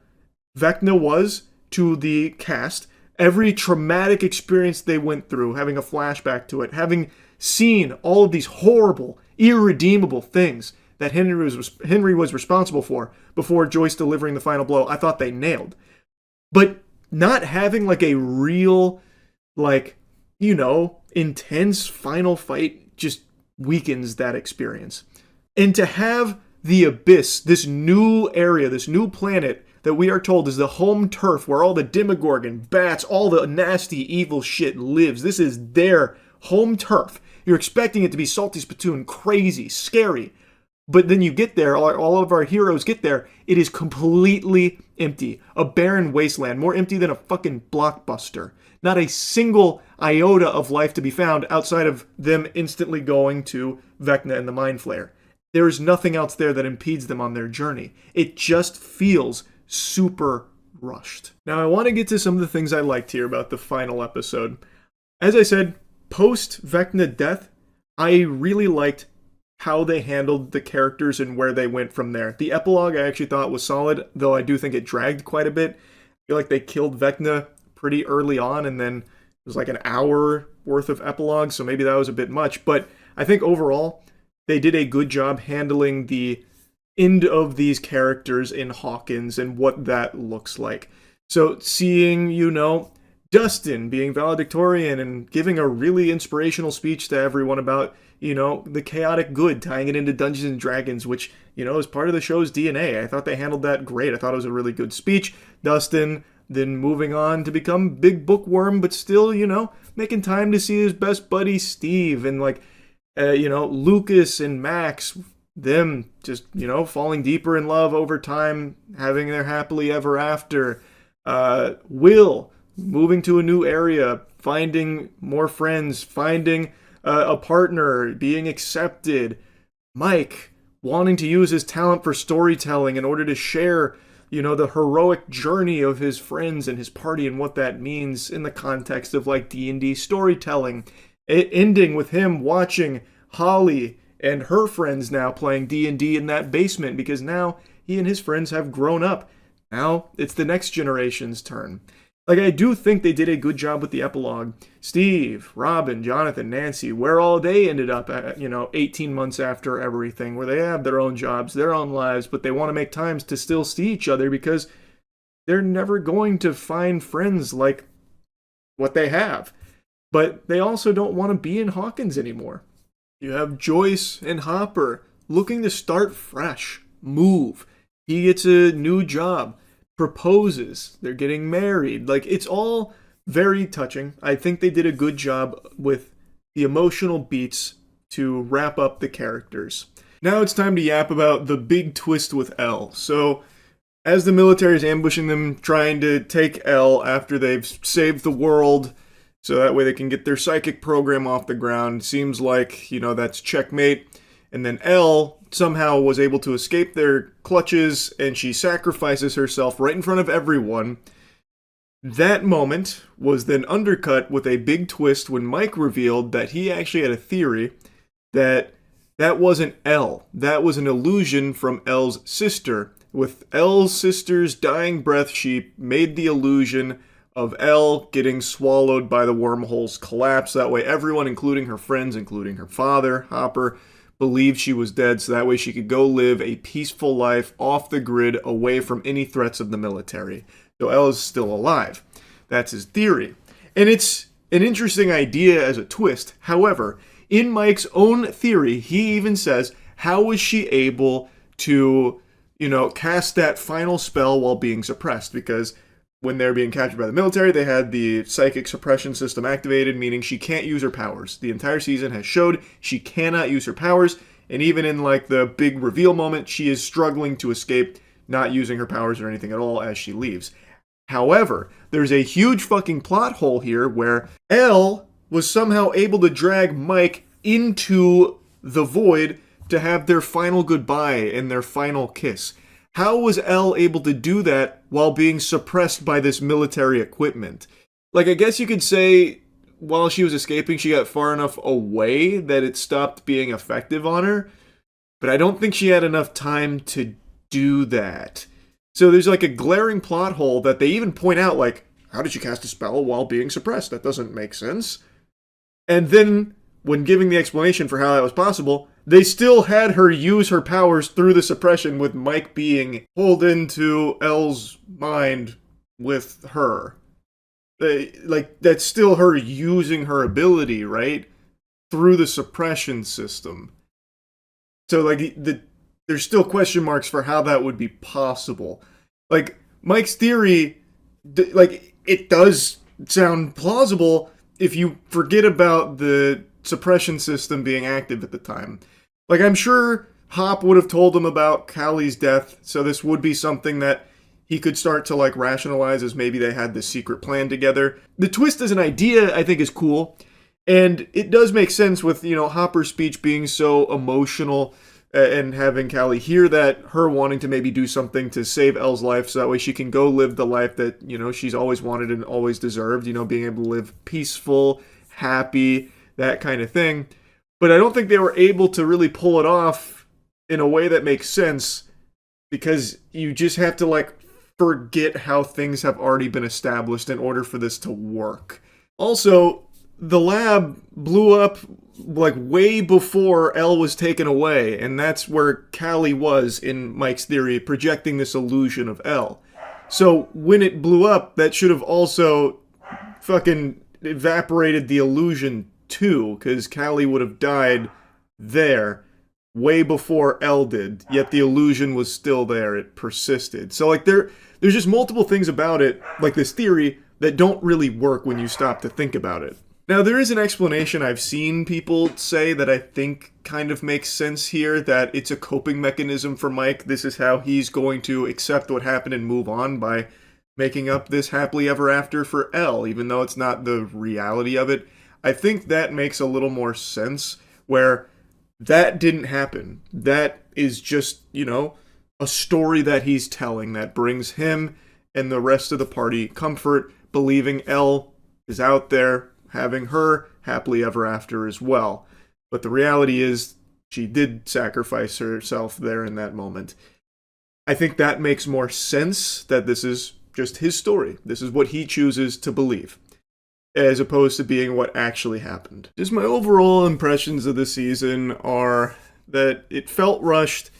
Vecna was to the cast. Every traumatic experience they went through, having a flashback to it, having seen all of these horrible, irredeemable things that Henry was responsible for before Joyce delivering the final blow, I thought they nailed. But not having like a real, like, you know, intense final fight just weakens that experience. And to have the Abyss, this new area, this new planet that we are told is the home turf where all the Demogorgon, bats, all the nasty evil shit lives. This is their home turf. You're expecting it to be Salty Spittoon, crazy, scary. But then you get there, all of our heroes get there, it is completely empty. A barren wasteland, more empty than a fucking blockbuster. Not a single iota of life to be found outside of them instantly going to Vecna and the Mind Flayer. There is nothing else there that impedes them on their journey. It just feels super rushed. Now, I want to get to some of the things I liked here about the final episode. As I said, post-Vecna death, I really liked how they handled the characters and where they went from there. The epilogue I actually thought was solid, though I do think it dragged quite a bit. I feel like they killed Vecna pretty early on, and then it was like an hour worth of epilogue, so maybe that was a bit much. But I think overall, they did a good job handling the end of these characters in Hawkins and what that looks like. So seeing, you know, Dustin being valedictorian and giving a really inspirational speech to everyone about, you know, the chaotic good, tying it into Dungeons and Dragons, which, you know, is part of the show's DNA. I thought they handled that great. I thought it was a really good speech. Dustin then moving on to become big bookworm, but still, you know, making time to see his best buddy Steve, and like, you know, Lucas and Max, them just, you know, falling deeper in love over time, having their happily ever after. Will moving to a new area, finding more friends, finding a partner, being accepted. Mike wanting to use his talent for storytelling in order to share, the heroic journey of his friends and his party and what that means in the context of like D&D storytelling. Ending with him watching Holly and her friends now playing D&D in that basement because now he and his friends have grown up. Now it's the next generation's turn. Like, I do think they did a good job with the epilogue. Steve, Robin, Jonathan, Nancy, where all they ended up at, 18 months after everything, where they have their own jobs, their own lives, but they want to make times to still see each other because they're never going to find friends like what they have. But they also don't want to be in Hawkins anymore. You have Joyce and Hopper looking to start fresh, move. He gets a new job. Proposes, they're getting married. Like, it's all very touching. I think they did a good job with the emotional beats to wrap up the characters. Now it's time to yap about the big twist with Elle. So, as the military is ambushing them, trying to take Elle after they've saved the world, so that way they can get their psychic program off the ground, seems like, that's checkmate. And then Elle somehow was able to escape their clutches, and she sacrifices herself right in front of everyone. That moment was then undercut with a big twist when Mike revealed that he actually had a theory that wasn't Elle. That was an illusion from Elle's sister. With Elle's sister's dying breath, she made the illusion of Elle getting swallowed by the wormhole's collapse. That way everyone, including her friends, including her father, Hopper, believed she was dead, so that way she could go live a peaceful life off the grid, away from any threats of the military. So Elle is still alive. That's his theory. And it's an interesting idea as a twist. However, in Mike's own theory, he even says, how was she able to, cast that final spell while being suppressed? Because when they're being captured by the military, they had the psychic suppression system activated, meaning she can't use her powers. The entire season has showed she cannot use her powers, and even in like the big reveal moment, she is struggling to escape, not using her powers or anything at all as she leaves. However, there's a huge fucking plot hole here where Elle was somehow able to drag Mike into the void to have their final goodbye and their final kiss. How was Elle able to do that while being suppressed by this military equipment? Like, I guess you could say while she was escaping, she got far enough away that it stopped being effective on her. But I don't think she had enough time to do that. So there's like a glaring plot hole that they even point out, like, how did you cast a spell while being suppressed? That doesn't make sense. And then, when giving the explanation for how that was possible, they still had her use her powers through the suppression with Mike being pulled into Elle's mind with her. That's still her using her ability, right? Through the suppression system. So, there's still question marks for how that would be possible. Like, Mike's theory, it does sound plausible if you forget about the suppression system being active at the time. Like, I'm sure Hop would have told him about Callie's death, so this would be something that he could start to, rationalize as maybe they had this secret plan together. The twist as an idea, I think, is cool, and it does make sense with, Hopper's speech being so emotional and having Callie hear that, her wanting to maybe do something to save Elle's life so that way she can go live the life that, she's always wanted and always deserved, being able to live peaceful, happy, that kind of thing. But I don't think they were able to really pull it off in a way that makes sense because you just have to, forget how things have already been established in order for this to work. Also, the lab blew up, way before Elle was taken away, and that's where Callie was, in Mike's theory, projecting this illusion of Elle. So, when it blew up, that should have also fucking evaporated the illusion too, because Callie would have died there way before Elle did, yet the illusion was still there. It persisted. So, there's just multiple things about it, like this theory, that don't really work when you stop to think about it. Now, there is an explanation I've seen people say that I think kind of makes sense here, that it's a coping mechanism for Mike. This is how he's going to accept what happened and move on by making up this happily ever after for Elle, even though it's not the reality of it. I think that makes a little more sense, where that didn't happen. That is just, a story that he's telling that brings him and the rest of the party comfort, believing Elle is out there having her happily ever after as well. But the reality is she did sacrifice herself there in that moment. I think that makes more sense, that this is just his story. This is what he chooses to believe, as opposed to being what actually happened. Just my overall impressions of the season are that it felt rushed,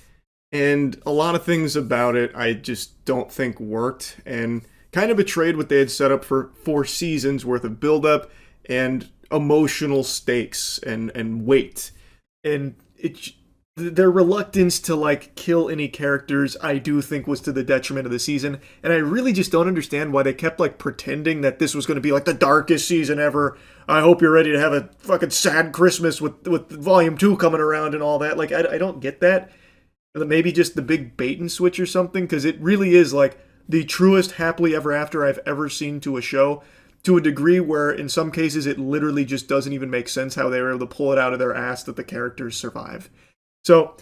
and a lot of things about it I just don't think worked, and kind of betrayed what they had set up for 4 seasons worth of build-up and emotional stakes and weight. And their reluctance to like kill any characters, I do think, was to the detriment of the season. And I really just don't understand why they kept like pretending that this was going to be like the darkest season ever. I hope you're ready to have a fucking sad Christmas with Volume 2 coming around and all that. Like, I don't get that. Maybe just the big bait and switch or something, because it really is like the truest happily ever after I've ever seen to a show, to a degree where in some cases it literally just doesn't even make sense how they were able to pull it out of their ass that the characters survive. So,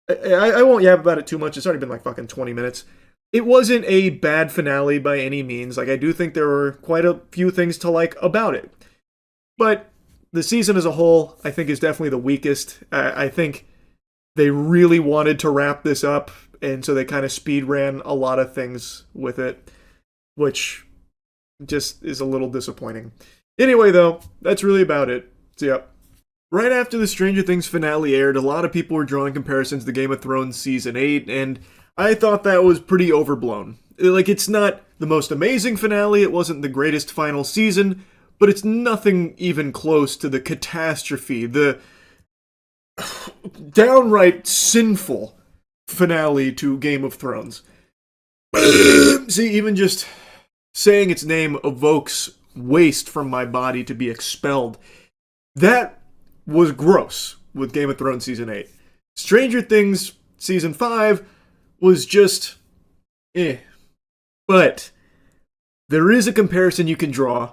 I won't yap about it too much. It's already been like fucking 20 minutes. It wasn't a bad finale by any means. Like, I do think there were quite a few things to like about it. But the season as a whole, I think, is definitely the weakest. I think they really wanted to wrap this up, and so they kind of speed ran a lot of things with it, which just is a little disappointing. Anyway, though, that's really about it. So, yeah. Right after the Stranger Things finale aired, a lot of people were drawing comparisons to Game of Thrones Season 8, and I thought that was pretty overblown. Like, it's not the most amazing finale, it wasn't the greatest final season, but it's nothing even close to the catastrophe, the downright sinful finale to Game of Thrones. See, even just saying its name evokes waste from my body to be expelled. That was gross with Game of Thrones Season 8. Stranger Things Season 5 was just But there is a comparison you can draw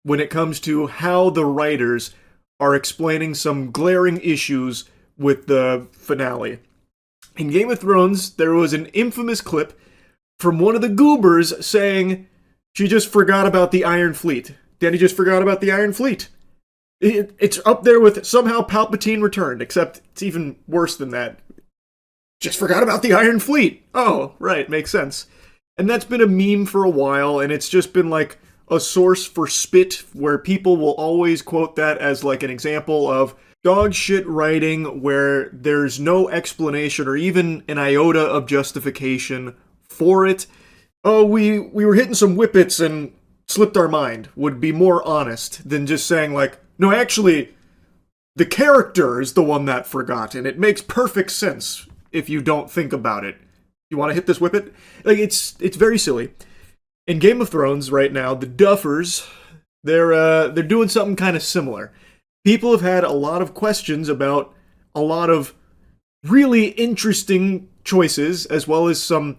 when it comes to how the writers are explaining some glaring issues with the finale. In Game of Thrones, there was an infamous clip from one of the goobers saying she just forgot about the Iron Fleet. Danny just forgot about the Iron Fleet. It's up there with somehow Palpatine returned, except it's even worse than that. Just forgot about the Iron Fleet. Oh, right, makes sense. And that's been a meme for a while, and it's just been like a source for spit, where people will always quote that as like an example of dog shit writing where there's no explanation or even an iota of justification for it. Oh, we were hitting some whippets and slipped our mind, would be more honest than just saying like, no, actually, the character is the one that forgot, and it makes perfect sense if you don't think about it. You want to hit this whippet? Like, it's very silly. In Game of Thrones right now, the Duffers, they're doing something kind of similar. People have had a lot of questions about a lot of really interesting choices, as well as some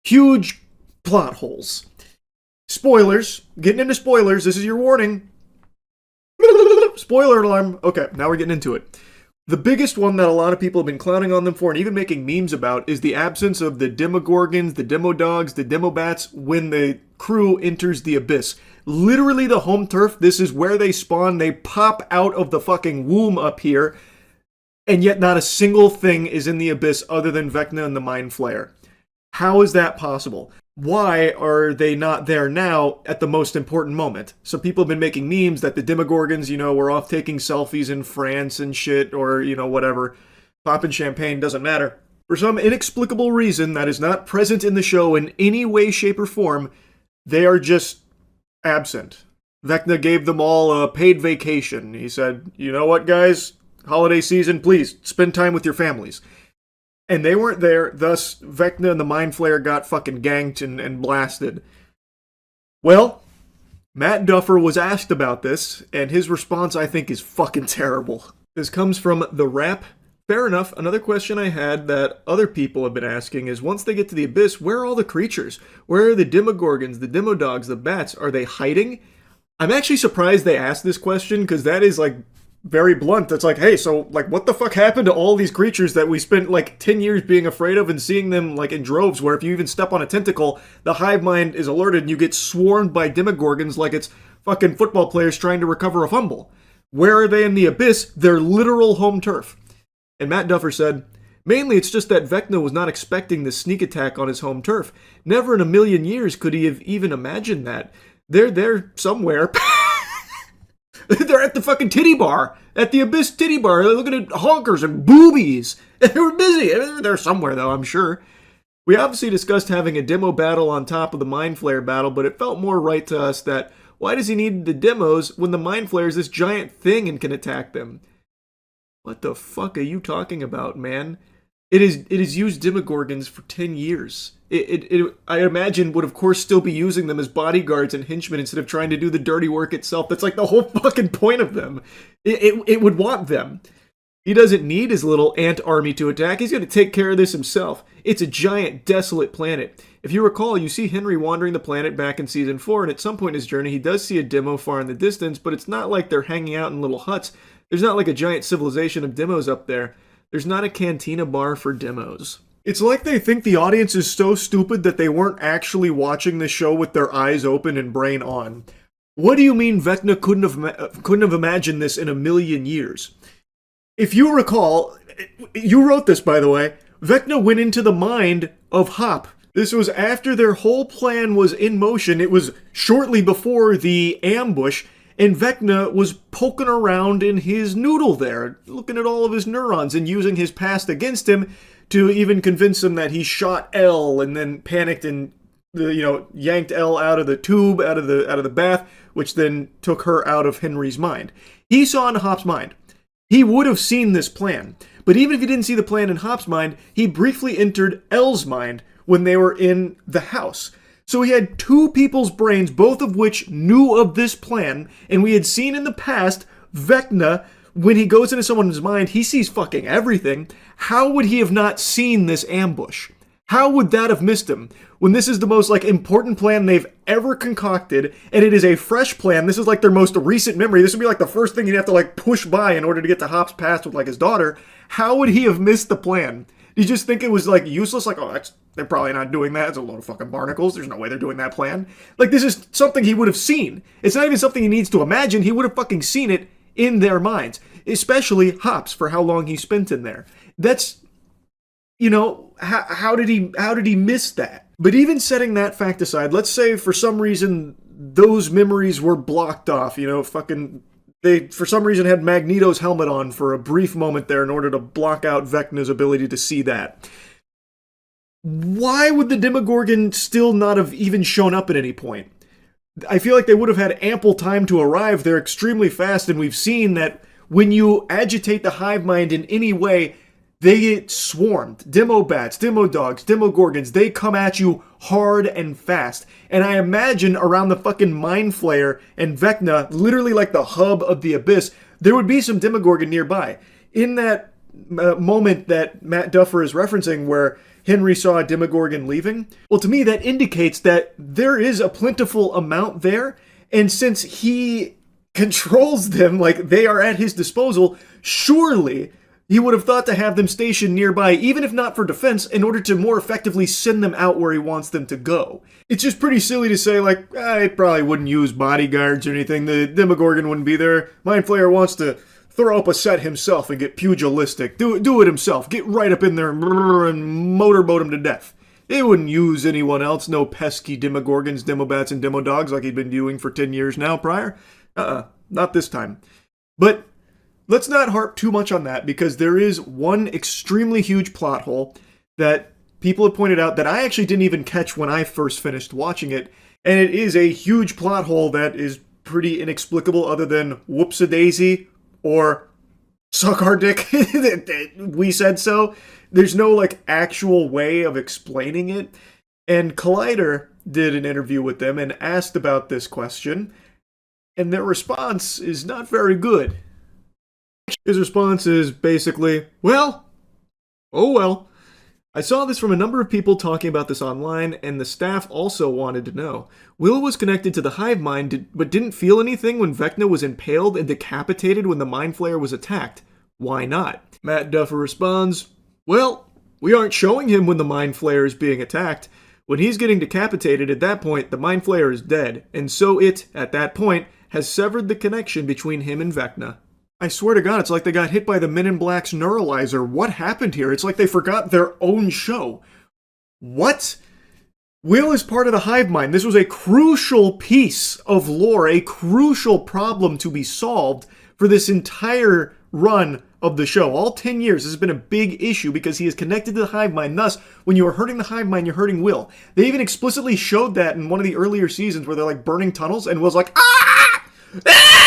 huge plot holes. Spoilers. Getting into spoilers. This is your warning. Spoiler alarm. Okay, now we're getting into it. The biggest one that a lot of people have been clowning on them for and even making memes about is the absence of the Demogorgons, the Demodogs, the Demobats when the crew enters the Abyss. Literally the home turf, this is where they spawn. They pop out of the fucking womb up here, and yet not a single thing is in the Abyss other than Vecna and the Mind Flayer. How is that possible? Why are they not there now at the most important moment? So people have been making memes that the Demogorgons, were off taking selfies in France and shit, or, whatever. Popping champagne, doesn't matter. For some inexplicable reason that is not present in the show in any way, shape, or form, they are just absent. Vecna gave them all a paid vacation. He said, you know what, guys? Holiday season, please, spend time with your families. And they weren't there, thus Vecna and the Mind Flayer got fucking ganked and blasted. Well, Matt Duffer was asked about this, and his response, I think, is fucking terrible. This comes from The Rap. Fair enough. Another question I had that other people have been asking is, once they get to the Abyss, where are all the creatures? Where are the Demogorgons, the Demodogs, the bats? Are they hiding? I'm actually surprised they asked this question, because that is, like, very blunt. It's like, hey, so, like, what the fuck happened to all these creatures that we spent, like, 10 years being afraid of and seeing them, like, in droves, where if you even step on a tentacle, the hive mind is alerted and you get swarmed by demogorgons like it's fucking football players trying to recover a fumble. Where are they in the abyss? They're literal home turf. And Matt Duffer said, mainly it's just that Vecna was not expecting the sneak attack on his home turf. Never in a million years could he have even imagined that. They're there somewhere. They're at the fucking titty bar. At the Abyss titty bar. They're looking at honkers and boobies. They were busy. They're somewhere, though, I'm sure. We obviously discussed having a demo battle on top of the Mind Flayer battle, but it felt more right to us that why does he need the demos when the Mind Flayer is this giant thing and can attack them? What the fuck are you talking about, man? It is used Demogorgons for 10 years. I imagine would of course still be using them as bodyguards and henchmen instead of trying to do the dirty work itself. That's like the whole fucking point of them. It would want them. He doesn't need his little ant army to attack. He's going to take care of this himself. It's a giant, desolate planet. If you recall, you see Henry wandering the planet back in Season 4, and at some point in his journey, he does see a demo far in the distance, but it's not like they're hanging out in little huts. There's not like a giant civilization of demos up there. There's not a cantina bar for demos. It's like they think the audience is so stupid that they weren't actually watching the show with their eyes open and brain on. What do you mean Vecna couldn't have imagined this in a million years? If you recall, you wrote this by the way, Vecna went into the mind of Hop. This was after their whole plan was in motion. It was shortly before the ambush, and Vecna was poking around in his noodle there, looking at all of his neurons and using his past against him to even convince him that he shot Elle and then panicked and yanked Elle out of the tube, out of the bath, which then took her out of Henry's mind. He saw in Hop's mind. He would have seen this plan. But even if he didn't see the plan in Hop's mind, he briefly entered Elle's mind when they were in the house. So he had two people's brains, both of which knew of this plan, and we had seen in the past Vecna, when he goes into someone's mind, he sees fucking everything. How would he have not seen this ambush? How would that have missed him? When this is the most important plan they've ever concocted, and it is a fresh plan. This is like their most recent memory. This would be like the first thing you'd have to push by in order to get to Hop's past with his daughter. How would he have missed the plan? Do you just think it was useless? They're probably not doing that. It's a load of fucking barnacles. There's no way they're doing that plan. This is something he would have seen. It's not even something he needs to imagine. He would have fucking seen it in their minds. Especially Hops, for how long he spent in there. That's, how did he miss that? But even setting that fact aside, let's say for some reason those memories were blocked off. They for some reason had Magneto's helmet on for a brief moment there in order to block out Vecna's ability to see that. Why would the Demogorgon still not have even shown up at any point? I feel like they would have had ample time to arrive. They're extremely fast, and we've seen that when you agitate the hive mind in any way, they get swarmed. Demo bats, demo dogs, demogorgons, they come at you hard and fast. And I imagine around the fucking Mind Flayer and Vecna, literally like the hub of the abyss, there would be some demogorgon nearby. In that moment that Matt Duffer is referencing where Henry saw a demogorgon leaving, well, to me that indicates that there is a plentiful amount there, and since he controls them, they are at his disposal, surely he would have thought to have them stationed nearby, even if not for defense, in order to more effectively send them out where he wants them to go. It's just pretty silly to say, he probably wouldn't use bodyguards or anything, the Demogorgon wouldn't be there, Mind Flayer wants to throw up a set himself and get pugilistic, do it himself, get right up in there and motorboat him to death. They wouldn't use anyone else, no pesky Demogorgons, Demobats, and Demodogs like he'd been doing for 10 years now prior. Not this time. But let's not harp too much on that, because there is one extremely huge plot hole that people have pointed out that I actually didn't even catch when I first finished watching it, and it is a huge plot hole that is pretty inexplicable other than whoops-a-daisy or suck our dick, we said so. There's no actual way of explaining it, and Collider did an interview with them and asked about this question, and their response is not very good. His response is basically, well, oh well. I saw this from a number of people talking about this online, and the staff also wanted to know. Will was connected to the hive mind, but didn't feel anything when Vecna was impaled and decapitated when the Mind Flayer was attacked. Why not? Matt Duffer responds, well, we aren't showing him when the Mind Flayer is being attacked. When he's getting decapitated, at that point, the Mind Flayer is dead, and so it, at that point, has severed the connection between him and Vecna. I swear to God, it's like they got hit by the Men in Black's neuralizer. What happened here? It's like they forgot their own show. What? Will is part of the hive mind. This was a crucial piece of lore, a crucial problem to be solved for this entire run of the show. All 10 years, this has been a big issue because he is connected to the hive mind. Thus, when you are hurting the hive mind, you're hurting Will. They even explicitly showed that in one of the earlier seasons where they're like burning tunnels and Will's like, ah! Ah!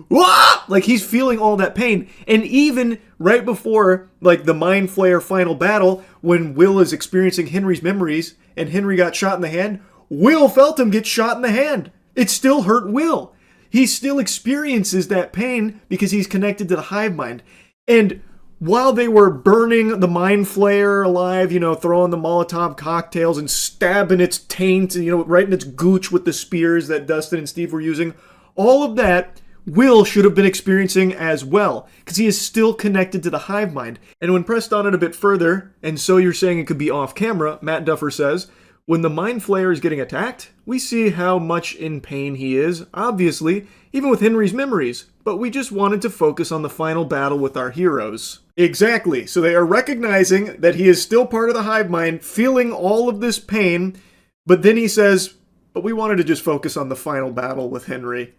Wah! Like he's feeling all that pain. And even right before like the Mind Flayer final battle, when Will is experiencing Henry's memories and Henry got shot in the hand, Will felt him get shot in the hand. It still hurt Will. He still experiences that pain because he's connected to the hive mind. And while they were burning the Mind Flayer alive, you know, throwing the Molotov cocktails and stabbing its taint, you know, right in its gooch with the spears that Dustin and Steve were using, all of that Will should have been experiencing as well, because he is still connected to the hive mind. And when pressed on it a bit further, and so you're saying it could be off camera, Matt Duffer says, when the Mind Flayer is getting attacked, we see how much in pain he is, obviously, even with Henry's memories, but we just wanted to focus on the final battle with our heroes. Exactly, so they are recognizing that he is still part of the hive mind, feeling all of this pain, but then he says, but we wanted to just focus on the final battle with Henry.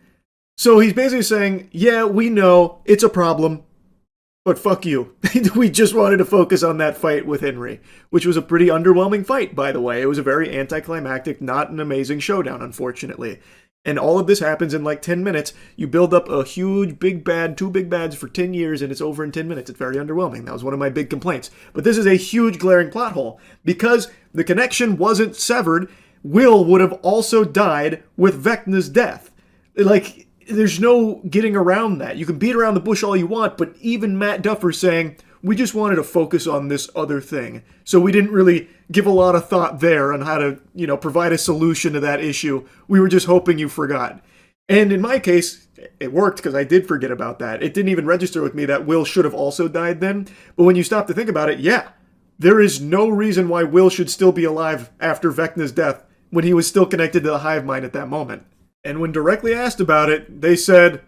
So he's basically saying, yeah, we know, it's a problem, but fuck you. We just wanted to focus on that fight with Henry, which was a pretty underwhelming fight, by the way. It was a very anticlimactic, not an amazing showdown, unfortunately. And all of this happens in like 10 minutes. You build up a huge, big bad, two big bads for 10 years, and it's over in 10 minutes. It's very underwhelming. That was one of my big complaints. But this is a huge, glaring plot hole. Because the connection wasn't severed, Will would have also died with Vecna's death. Like, there's no getting around that. You can beat around the bush all you want, but even Matt Duffer's saying, we just wanted to focus on this other thing. So we didn't really give a lot of thought there on how to, you know, provide a solution to that issue. We were just hoping you forgot. And in my case, it worked because I did forget about that. It didn't even register with me that Will should have also died then. But when you stop to think about it, yeah, there is no reason why Will should still be alive after Vecna's death when he was still connected to the hive mind at that moment. And when directly asked about it, they said,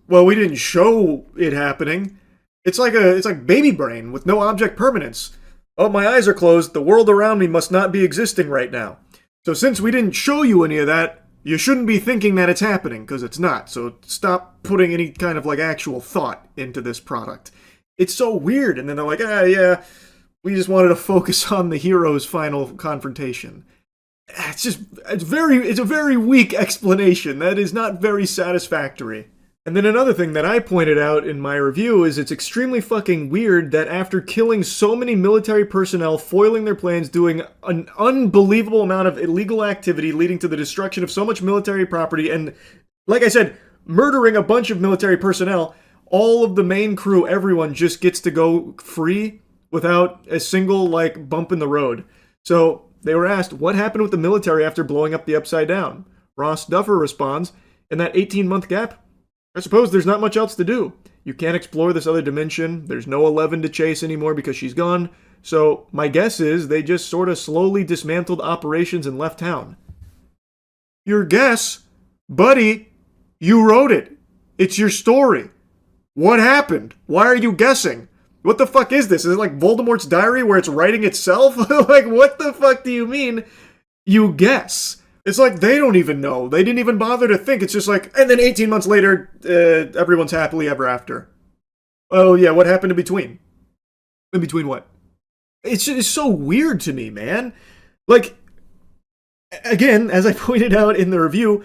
well, we didn't show it happening. It's like baby brain with no object permanence. Oh, my eyes are closed. The world around me must not be existing right now. So since we didn't show you any of that, you shouldn't be thinking that it's happening, because it's not. So stop putting any kind of like actual thought into this product. It's so weird. And then they're like, yeah, we just wanted to focus on the hero's final confrontation. It's a very weak explanation. That is not very satisfactory. And then another thing that I pointed out in my review is it's extremely fucking weird that after killing so many military personnel, foiling their plans, doing an unbelievable amount of illegal activity leading to the destruction of so much military property, and, like I said, murdering a bunch of military personnel, all of the main crew, everyone just gets to go free without a single, like, bump in the road. So they were asked, what happened with the military after blowing up the Upside Down? Ross Duffer responds, in that 18-month gap, I suppose there's not much else to do. You can't explore this other dimension. There's no 11 to chase anymore because she's gone. So my guess is they just sort of slowly dismantled operations and left town. Your guess? Buddy, you wrote it. It's your story. What happened? Why are you guessing? What the fuck is this? Is it like Voldemort's diary where it's writing itself? Like, what the fuck do you mean you guess? It's like they don't even know. They didn't even bother to think. It's just like, and then 18 months later, everyone's happily ever after. Oh yeah, what happened in between? In between what? It's just so weird to me, man. Like, again, as I pointed out in the review,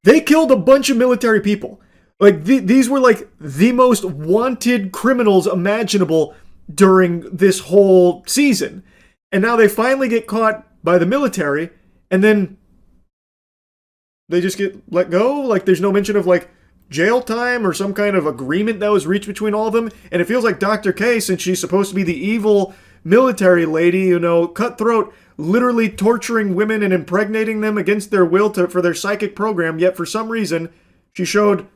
they killed a bunch of military people. Like, these were like the most wanted criminals imaginable during this whole season. And now they finally get caught by the military, and then they just get let go? Like, there's no mention of, like, jail time or some kind of agreement that was reached between all of them? And it feels like Dr. K, since she's supposed to be the evil military lady, you know, cutthroat, literally torturing women and impregnating them against their will for their psychic program, yet for some reason, she showed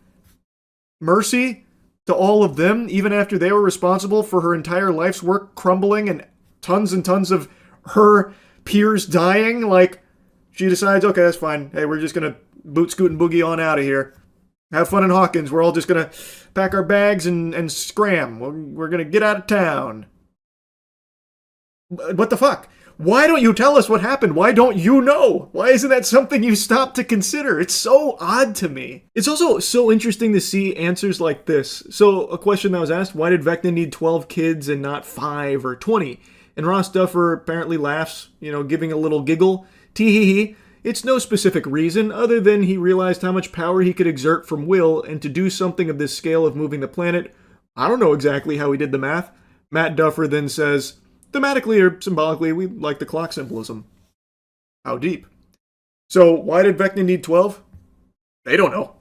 mercy to all of them, even after they were responsible for her entire life's work crumbling and tons of her peers dying. Like, she decides, okay, that's fine. Hey, we're just gonna boot, scoot, and boogie on out of here. Have fun in Hawkins. We're all just gonna pack our bags and scram. We're gonna get out of town. What the fuck? Why don't you tell us what happened? Why don't you know? Why isn't that something you stop to consider? It's so odd to me. It's also so interesting to see answers like this. So, a question that was asked, why did Vecna need 12 kids and not 5 or 20? And Ross Duffer apparently laughs, you know, giving a little giggle. Tee-hee-hee. It's no specific reason, other than he realized how much power he could exert from will, and to do something of this scale of moving the planet, I don't know exactly how he did the math. Matt Duffer then says, thematically or symbolically, we like the clock symbolism. How deep? So, why did Vecna need 12? They don't know.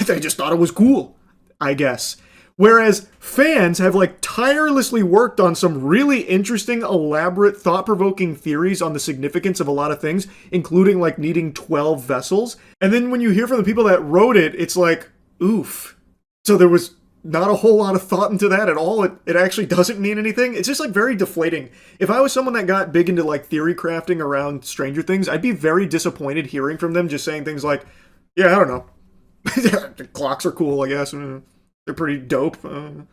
They just thought it was cool, I guess. Whereas fans have like tirelessly worked on some really interesting, elaborate, thought-provoking theories on the significance of a lot of things, including like needing 12 vessels. And then when you hear from the people that wrote it, it's like, oof. So there was not a whole lot of thought into that at all. It actually doesn't mean anything. It's just like very deflating. If I was someone that got big into like theory crafting around Stranger Things, I'd be very disappointed hearing from them just saying things like, yeah, I don't know. The clocks are cool, I guess. They're pretty dope. I don't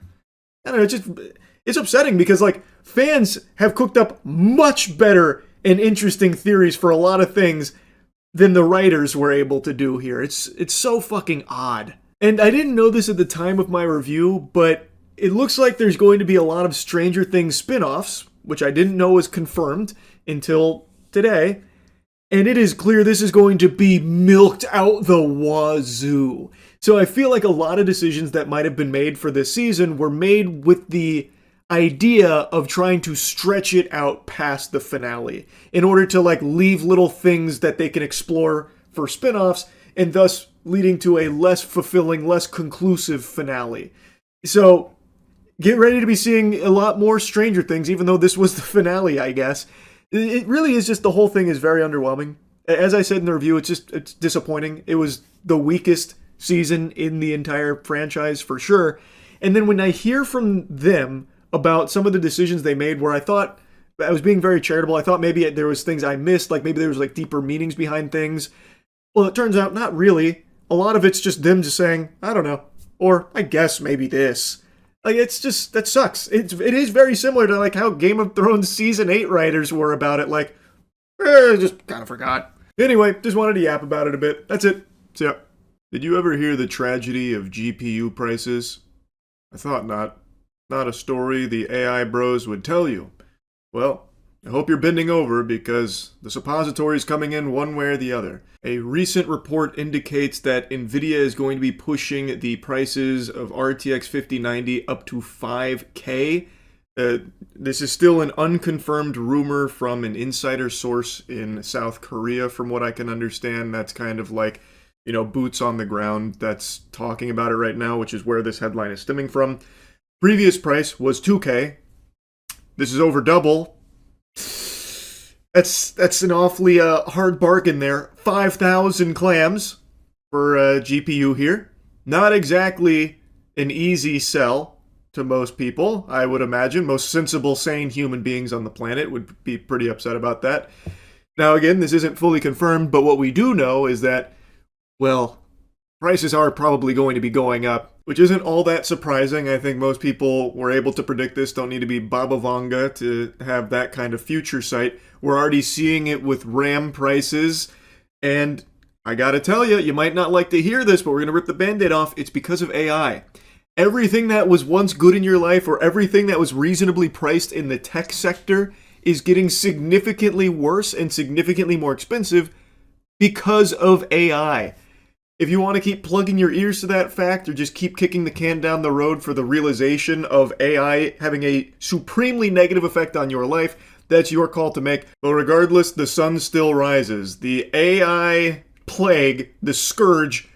know, it's upsetting because like fans have cooked up much better and interesting theories for a lot of things than the writers were able to do here. It's so fucking odd. And I didn't know this at the time of my review, but it looks like there's going to be a lot of Stranger Things spin-offs, which I didn't know was confirmed until today. And it is clear this is going to be milked out the wazoo. So I feel like a lot of decisions that might have been made for this season were made with the idea of trying to stretch it out past the finale in order to like leave little things that they can explore for spin-offs and thus leading to a less fulfilling, less conclusive finale. So get ready to be seeing a lot more Stranger Things, even though this was the finale, I guess. It really is just, the whole thing is very underwhelming. As I said in the review, it's disappointing. It was the weakest season in the entire franchise for sure. And then when I hear from them about some of the decisions they made where I thought I was being very charitable, I thought maybe there was things I missed, like maybe there was like deeper meanings behind things. Well, it turns out not really. A lot of it's just them just saying, I don't know, or I guess maybe this. Like, it's just, that sucks. It is very similar to like how Game of Thrones Season 8 writers were about it, like, just kind of forgot. Anyway, just wanted to yap about it a bit. That's it. So, did you ever hear the tragedy of GPU prices? I thought not. Not a story the AI bros would tell you. Well, I hope you're bending over because the suppository's coming in one way or the other. A recent report indicates that Nvidia is going to be pushing the prices of RTX 5090 up to 5K. This is still an unconfirmed rumor from an insider source in South Korea, from what I can understand. That's kind of like, you know, boots on the ground that's talking about it right now, which is where this headline is stemming from. Previous price was 2K. This is over double. That's an awfully hard bargain there. 5,000 clams for a GPU here. Not exactly an easy sell to most people, I would imagine. Most sensible, sane human beings on the planet would be pretty upset about that. Now again, this isn't fully confirmed, but what we do know is that, well, prices are probably going to be going up, which isn't all that surprising. I think most people were able to predict this. Don't need to be Baba Vanga to have that kind of future sight. We're already seeing it with RAM prices, and I gotta tell you, you might not like to hear this, but we're gonna rip the Band-Aid off. It's because of AI. Everything that was once good in your life, or everything that was reasonably priced in the tech sector, is getting significantly worse and significantly more expensive because of AI. If you want to keep plugging your ears to that fact, or just keep kicking the can down the road for the realization of AI having a supremely negative effect on your life, that's your call to make. But regardless, the sun still rises. The AI plague, the scourge,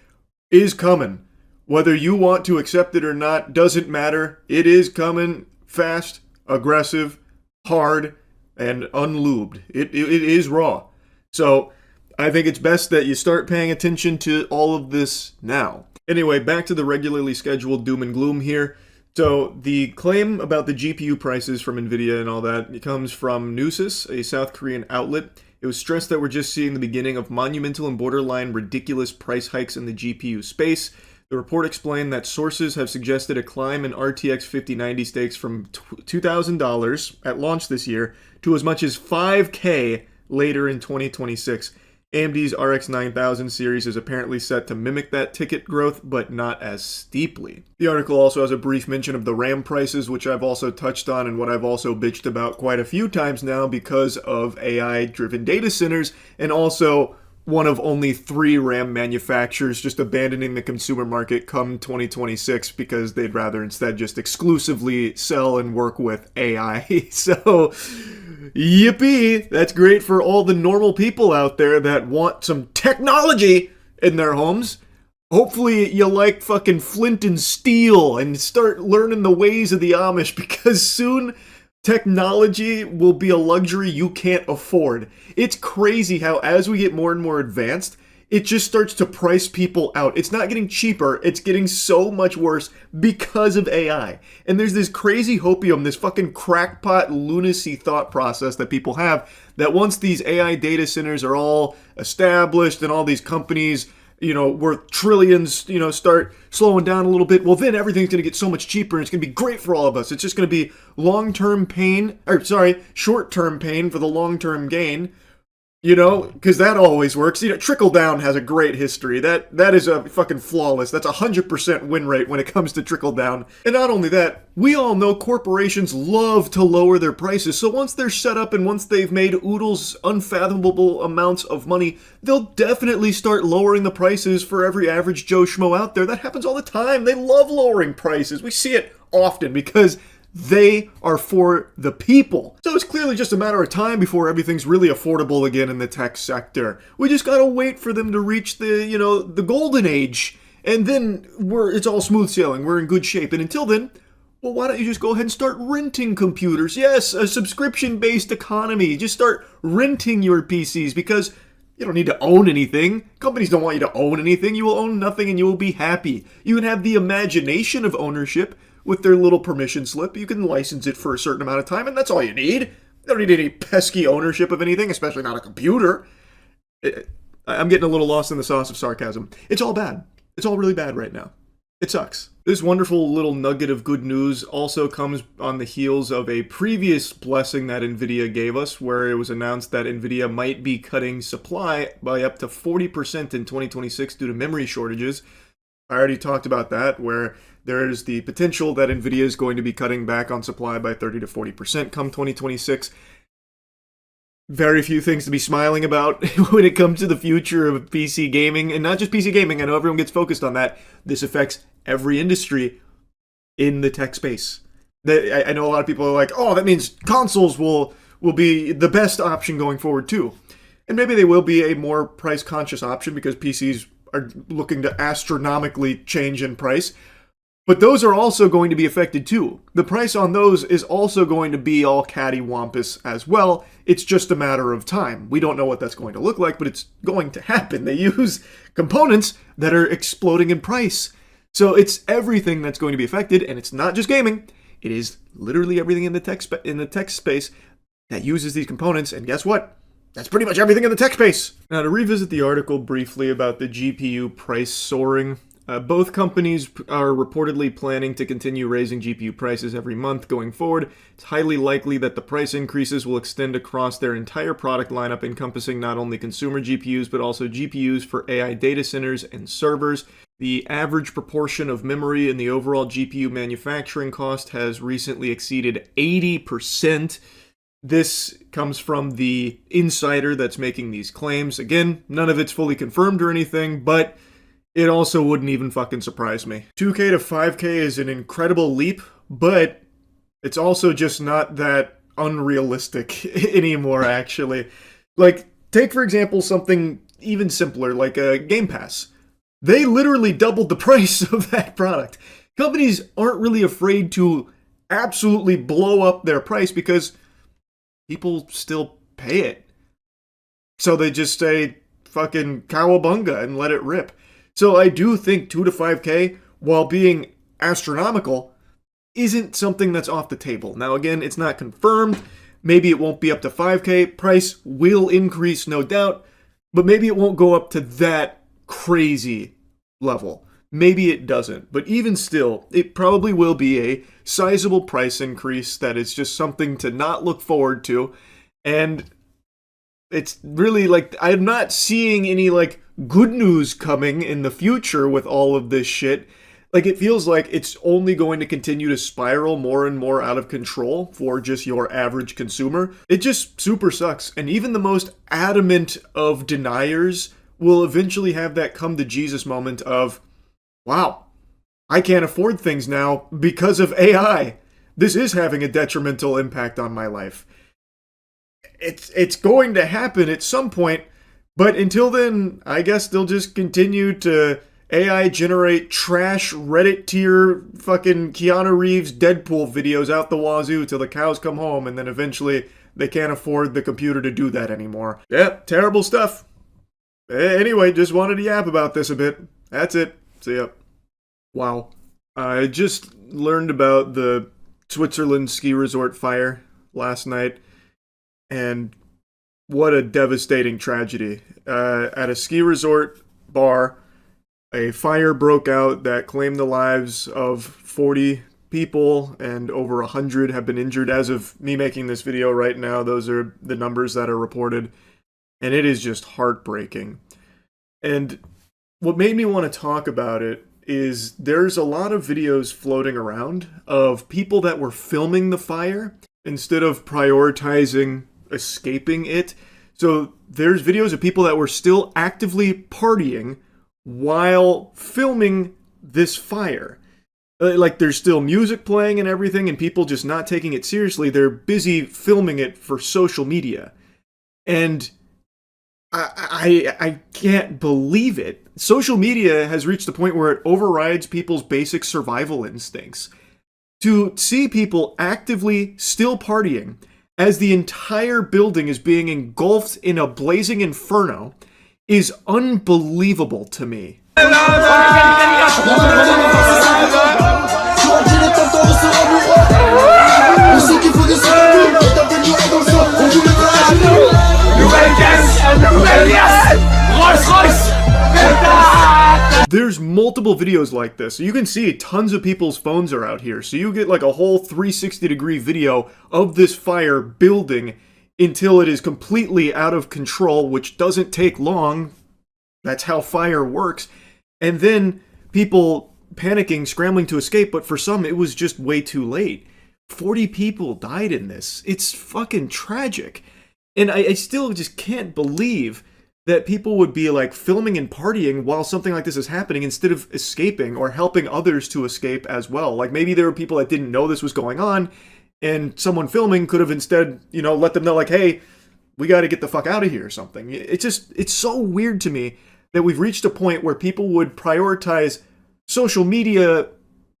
is coming. Whether you want to accept it or not doesn't matter. It is coming fast, aggressive, hard, and unlubed. It is raw. So I think it's best that you start paying attention to all of this now. Anyway, back to the regularly scheduled doom and gloom here. So the claim about the GPU prices from NVIDIA and all that, it comes from Newsys, a South Korean outlet. It was stressed that we're just seeing the beginning of monumental and borderline ridiculous price hikes in the GPU space. The report explained that sources have suggested a climb in RTX 5090 stakes from $2,000 at launch this year to as much as $5,000 later in 2026. AMD's RX 9000 series is apparently set to mimic that ticket growth, but not as steeply. The article also has a brief mention of the RAM prices, which I've also touched on and what I've also bitched about quite a few times now because of AI-driven data centers, and also one of only 3 RAM manufacturers just abandoning the consumer market come 2026 because they'd rather instead just exclusively sell and work with AI. So, yippee! That's great for all the normal people out there that want some technology in their homes. Hopefully you like fucking flint and steel and start learning the ways of the Amish, because soon technology will be a luxury you can't afford. It's crazy how as we get more and more advanced, it just starts to price people out. It's not getting cheaper, it's getting so much worse because of AI. And there's this crazy hopium, this fucking crackpot lunacy thought process that people have, that once these AI data centers are all established and all these companies, worth trillions, start slowing down a little bit, well, then everything's going to get so much cheaper and it's going to be great for all of us. It's just going to be short-term pain for the long-term gain, because that always works. Trickle down has a great history. That is a fucking flawless. That's 100% win rate when it comes to trickle down. And not only that, we all know corporations love to lower their prices. So once they're set up and once they've made oodles unfathomable amounts of money, they'll definitely start lowering the prices for every average Joe Schmo out there. That happens all the time. They love lowering prices. We see it often because they are for the people. So it's clearly just a matter of time before everything's really affordable again in the tech sector. We just gotta wait for them to reach the golden age, and then it's all smooth sailing. We're in good shape. And until then, well, why don't you just go ahead and start renting computers? Yes, a subscription-based economy. Just start renting your PCs, because you don't need to own anything. Companies don't want you to own anything. You will own nothing and you will be happy. You can have the imagination of ownership with their little permission slip. You can license it for a certain amount of time, and that's all you need. You don't need any pesky ownership of anything, especially not a computer. I'm getting a little lost in the sauce of sarcasm. It's all bad. It's all really bad right now. It sucks. This wonderful little nugget of good news also comes on the heels of a previous blessing that NVIDIA gave us, where it was announced that NVIDIA might be cutting supply by up to 40% in 2026 due to memory shortages. I already talked about that, where there is the potential that NVIDIA is going to be cutting back on supply by 30 to 40% come 2026. Very few things to be smiling about when it comes to the future of PC gaming, and not just PC gaming. I know everyone gets focused on that. This affects every industry in the tech space. I know a lot of people are like, oh, that means consoles will be the best option going forward too. And maybe they will be a more price-conscious option because PCs are looking to astronomically change in price. But those are also going to be affected too. The price on those is also going to be all cattywampus as well. It's just a matter of time. We don't know what that's going to look like, but it's going to happen. They use components that are exploding in price. So it's everything that's going to be affected, and it's not just gaming. It is literally everything in the tech space that uses these components, and guess what? That's pretty much everything in the tech space. Now, to revisit the article briefly about the GPU price soaring, both companies are reportedly planning to continue raising GPU prices every month going forward. It's highly likely that the price increases will extend across their entire product lineup, encompassing not only consumer GPUs, but also GPUs for AI data centers and servers. The average proportion of memory in the overall GPU manufacturing cost has recently exceeded 80%. This comes from the insider that's making these claims. Again, none of it's fully confirmed or anything, but it also wouldn't even fucking surprise me. 2K to 5K is an incredible leap, but it's also just not that unrealistic anymore, actually. Like, take for example something even simpler, like a Game Pass. They literally doubled the price of that product. Companies aren't really afraid to absolutely blow up their price because people still pay it. So they just say fucking cowabunga and let it rip. So I do think 2 to 5K, while being astronomical, isn't something that's off the table. Now again, it's not confirmed. Maybe it won't be up to 5K. Price will increase, no doubt, but maybe it won't go up to that crazy level. Maybe it doesn't, but even still, it probably will be a sizable price increase that is just something to not look forward to. And it's really like, I'm not seeing any like good news coming in the future with all of this shit. Like, it feels like it's only going to continue to spiral more and more out of control for just your average consumer. It just super sucks. And even the most adamant of deniers will eventually have that come to Jesus moment of, wow, I can't afford things now because of AI. This is having a detrimental impact on my life. It's going to happen at some point, but until then, I guess they'll just continue to AI generate trash Reddit tier fucking Keanu Reeves Deadpool videos out the wazoo till the cows come home, and then eventually they can't afford the computer to do that anymore. Yep, terrible stuff. Anyway, just wanted to yap about this a bit. That's it. See ya. Wow. I just learned about the Switzerland ski resort fire last night, and what a devastating tragedy. At a ski resort bar, a fire broke out that claimed the lives of 40 people, and over 100 have been injured. As of me making this video right now, those are the numbers that are reported, and it is just heartbreaking. And what made me want to talk about it is there's a lot of videos floating around of people that were filming the fire instead of prioritizing escaping it. So there's videos of people that were still actively partying while filming this fire. Like, there's still music playing and everything, and people just not taking it seriously. They're busy filming it for social media. And I can't believe it. Social media has reached the point where it overrides people's basic survival instincts. To see people actively still partying as the entire building is being engulfed in a blazing inferno is unbelievable to me. There's multiple videos like this. So you can see tons of people's phones are out here. So you get like a whole 360-degree video of this fire building until it is completely out of control, which doesn't take long. That's how fire works. And then people panicking, scrambling to escape, but for some it was just way too late. 40 people died in this. It's fucking tragic. And I still just can't believe that people would be like filming and partying while something like this is happening instead of escaping or helping others to escape as well. Like, maybe there were people that didn't know this was going on, and someone filming could have instead, let them know, like, hey, we got to get the fuck out of here or something. It's so weird to me that we've reached a point where people would prioritize social media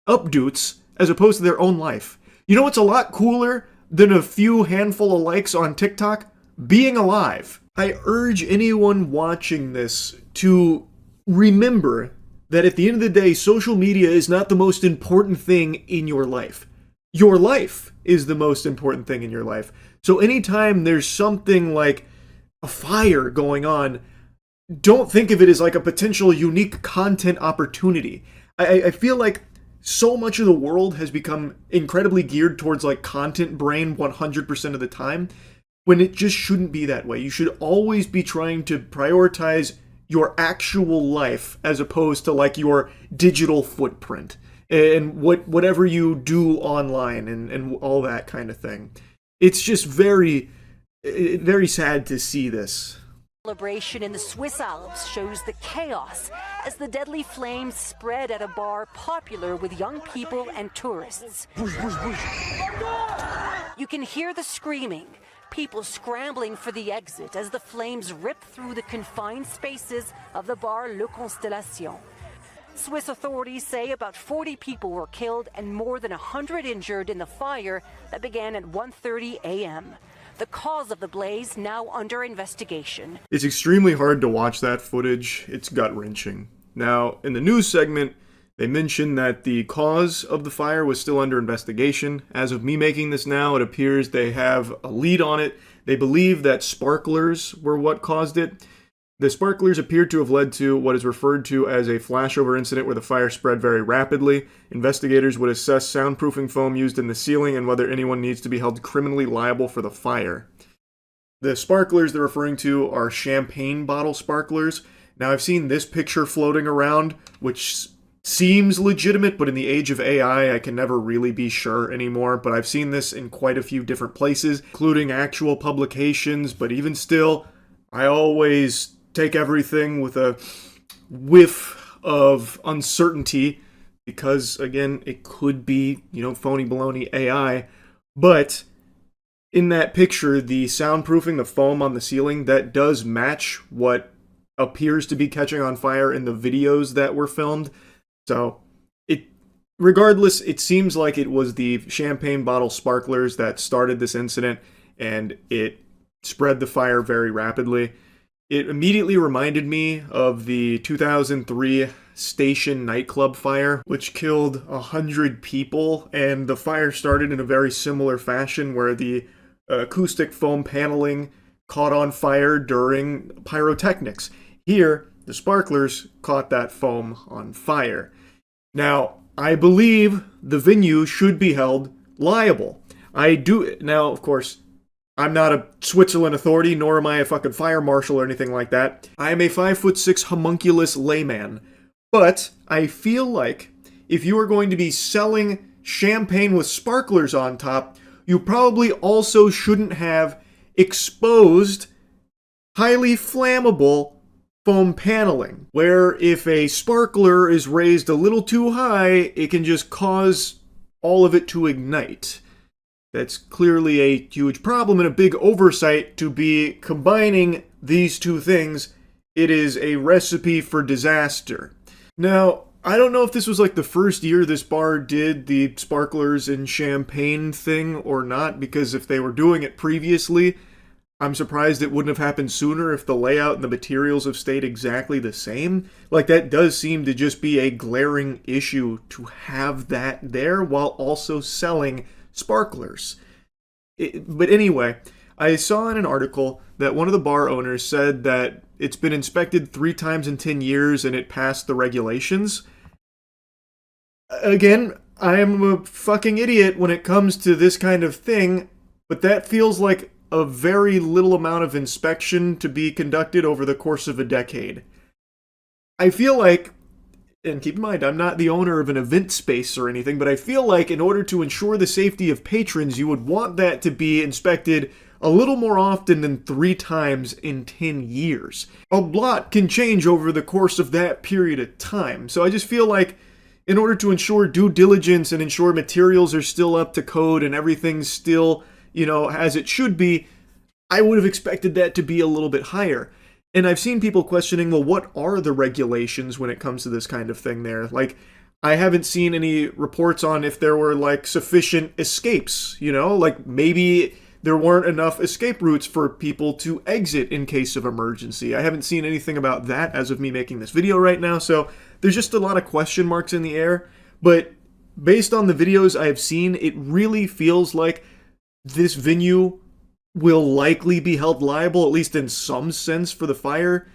updates as opposed to their own life. You know what's a lot cooler than a few handful of likes on TikTok? Being alive. I urge anyone watching this to remember that at the end of the day, social media is not the most important thing in your life. Your life is the most important thing in your life. So anytime there's something like a fire going on, don't think of it as like a potential unique content opportunity. I feel like so much of the world has become incredibly geared towards like content brain 100% of the time, when it just shouldn't be that way. You should always be trying to prioritize your actual life as opposed to like your digital footprint and whatever you do online and all that kind of thing. It's just very, very sad to see this. Celebration in the Swiss Alps shows the chaos as the deadly flames spread at a bar popular with young people and tourists. You can hear the screaming, people scrambling for the exit as the flames rip through the confined spaces of the bar Le Constellation. Swiss authorities say about 40 people were killed and more than 100 injured in the fire that began at 1:30 a.m. The cause of the blaze now under investigation. It's extremely hard to watch that footage. It's gut-wrenching. Now, in the news segment, they mentioned that the cause of the fire was still under investigation. As of me making this now, it appears they have a lead on it. They believe that sparklers were what caused it. The sparklers appeared to have led to what is referred to as a flashover incident where the fire spread very rapidly. Investigators would assess soundproofing foam used in the ceiling and whether anyone needs to be held criminally liable for the fire. The sparklers they're referring to are champagne bottle sparklers. Now, I've seen this picture floating around, which seems legitimate, but in the age of AI, I can never really be sure anymore. But I've seen this in quite a few different places, including actual publications. But even still, I always take everything with a whiff of uncertainty because, again, it could be, phony baloney AI. But in that picture, the soundproofing, the foam on the ceiling, that does match what appears to be catching on fire in the videos that were filmed. So, regardless, it seems like it was the champagne bottle sparklers that started this incident, and it spread the fire very rapidly. It immediately reminded me of the 2003 Station nightclub fire, which killed 100 people, and the fire started in a very similar fashion where the acoustic foam paneling caught on fire during pyrotechnics. Here, the sparklers caught that foam on fire. Now, I believe the venue should be held liable. I do. Now, of course, I'm not a Switzerland authority, nor am I a fucking fire marshal or anything like that. I am a 5'6" homunculus layman. But I feel like if you are going to be selling champagne with sparklers on top, you probably also shouldn't have exposed, highly flammable foam paneling, where if a sparkler is raised a little too high, it can just cause all of it to ignite. That's clearly a huge problem and a big oversight to be combining these two things. It is a recipe for disaster. Now, I don't know if this was like the first year this bar did the sparklers and champagne thing or not, because if they were doing it previously, I'm surprised it wouldn't have happened sooner if the layout and the materials have stayed exactly the same. Like, that does seem to just be a glaring issue to have that there while also selling sparklers. But anyway, I saw in an article that one of the bar owners said that it's been inspected 3 times in 10 years and it passed the regulations. Again, I am a fucking idiot when it comes to this kind of thing, but that feels like a very little amount of inspection to be conducted over the course of a decade. I feel like, and keep in mind, I'm not the owner of an event space or anything, but I feel like in order to ensure the safety of patrons, you would want that to be inspected a little more often than 3 times in 10 years. A lot can change over the course of that period of time, so I just feel like in order to ensure due diligence and ensure materials are still up to code and everything's still, as it should be, I would have expected that to be a little bit higher. And I've seen people questioning, well, what are the regulations when it comes to this kind of thing there? Like, I haven't seen any reports on if there were, like, sufficient escapes, Like, maybe there weren't enough escape routes for people to exit in case of emergency. I haven't seen anything about that as of me making this video right now, so there's just a lot of question marks in the air. But based on the videos I've seen, it really feels like this venue will likely be held liable, at least in some sense, for the fire,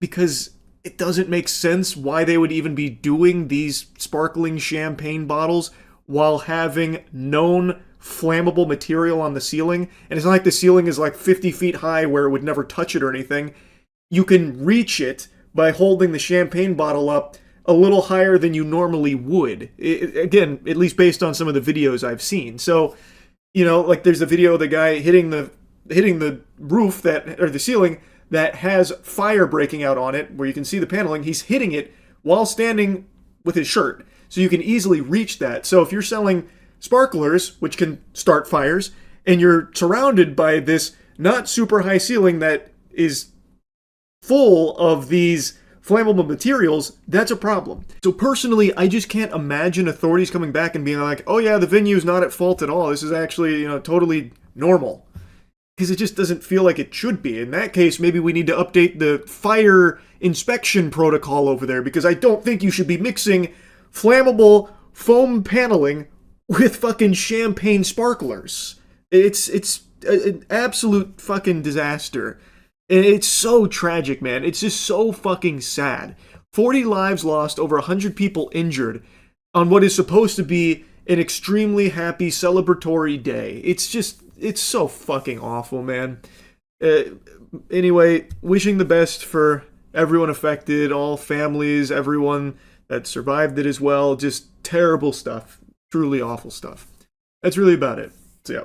because it doesn't make sense why they would even be doing these sparkling champagne bottles while having known flammable material on the ceiling. And it's not like the ceiling is like 50 feet high where it would never touch it or anything. You can reach it by holding the champagne bottle up a little higher than you normally would. Again, at least based on some of the videos I've seen. So, like there's a video of the guy hitting the roof or the ceiling that has fire breaking out on it, where you can see the paneling. He's hitting it while standing with his shirt. So you can easily reach that. So if you're selling sparklers, which can start fires, and you're surrounded by this not super high ceiling that is full of these flammable materials, that's a problem. So personally, I just can't imagine authorities coming back and being like, oh yeah, the venue's not at fault at all. This is actually, totally normal. because it just doesn't feel like it should be. In that case, maybe we need to update the fire inspection protocol over there, because I don't think you should be mixing flammable foam paneling with fucking champagne sparklers. It's an absolute fucking disaster. And it's so tragic, man. It's just so fucking sad. 40 lives lost, over 100 people injured on what is supposed to be an extremely happy celebratory day. It's so fucking awful, man. Anyway, wishing the best for everyone affected, all families, everyone that survived it as well. Just terrible stuff. Truly awful stuff. That's really about it. So yeah.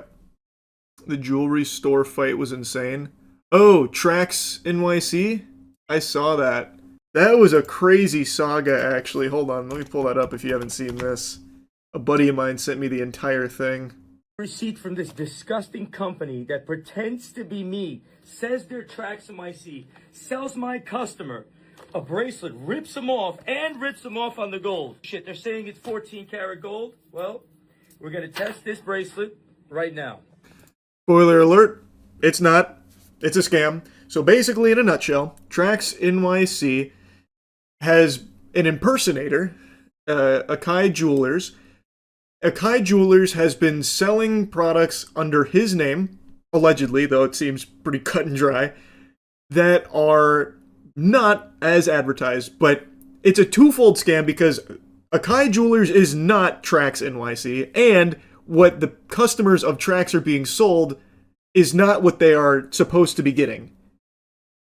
The jewelry store fight was insane. Oh, Trax NYC? I saw that. That was a crazy saga, actually. Hold on, let me pull that up if you haven't seen this. A buddy of mine sent me the entire thing. Receipt from this disgusting company that pretends to be me, says they're Trax NYC, sells my customer a bracelet, rips them off, and rips them off on the gold. Shit, they're saying it's 14 karat gold. Well, we're gonna test this bracelet right now. Spoiler alert, it's not. It's a scam. So basically, in a nutshell, Trax NYC has an impersonator, Akai Jewelers. Akai Jewelers has been selling products under his name, allegedly, though it seems pretty cut and dry, that are not as advertised, but it's a twofold scam because Akai Jewelers is not Trax NYC, and what the customers of Trax are being sold is not what they are supposed to be getting.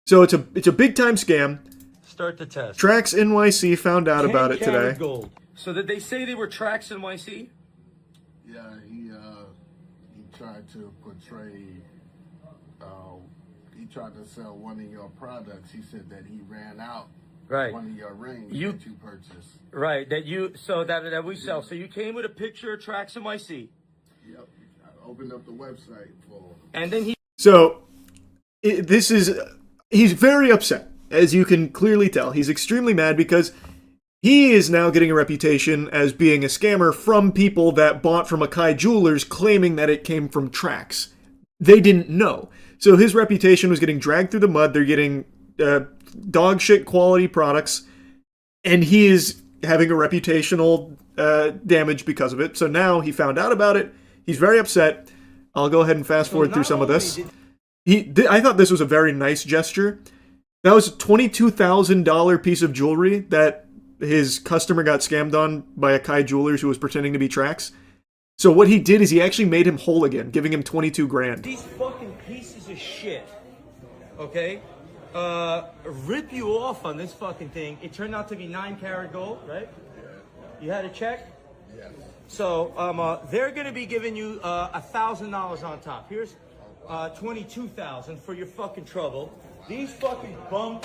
So it's a big time scam. Start the test. Trax NYC found out about it today. Gold. So did they say they were Trax NYC? Yeah, he tried to portray. He tried to sell one of your products. He said that he ran out. Right. One of your rings that you purchased. Right. That we sell. Yeah. So you came with a picture of Trax NYC. Yep. I opened up the website for. And then he. So he's very upset, as you can clearly tell. He's extremely mad because he is now getting a reputation as being a scammer from people that bought from Akai Jewelers claiming that it came from Trax. They didn't know. So his reputation was getting dragged through the mud. They're getting dog shit quality products, and he is having a reputational damage because of it. So now he found out about it. He's very upset. I'll go ahead and fast forward through some of this. I thought this was a very nice gesture. That was a $22,000 piece of jewelry that his customer got scammed on by Akai Jewelers who was pretending to be Trax. So what he did is he actually made him whole again, giving him 22 grand. These fucking pieces of shit, okay, rip you off on this fucking thing. It turned out to be 9 karat gold, right? You had a check? Yes. So they're going to be giving you $1,000 on top. Here's $22,000 for your fucking trouble. These fucking bum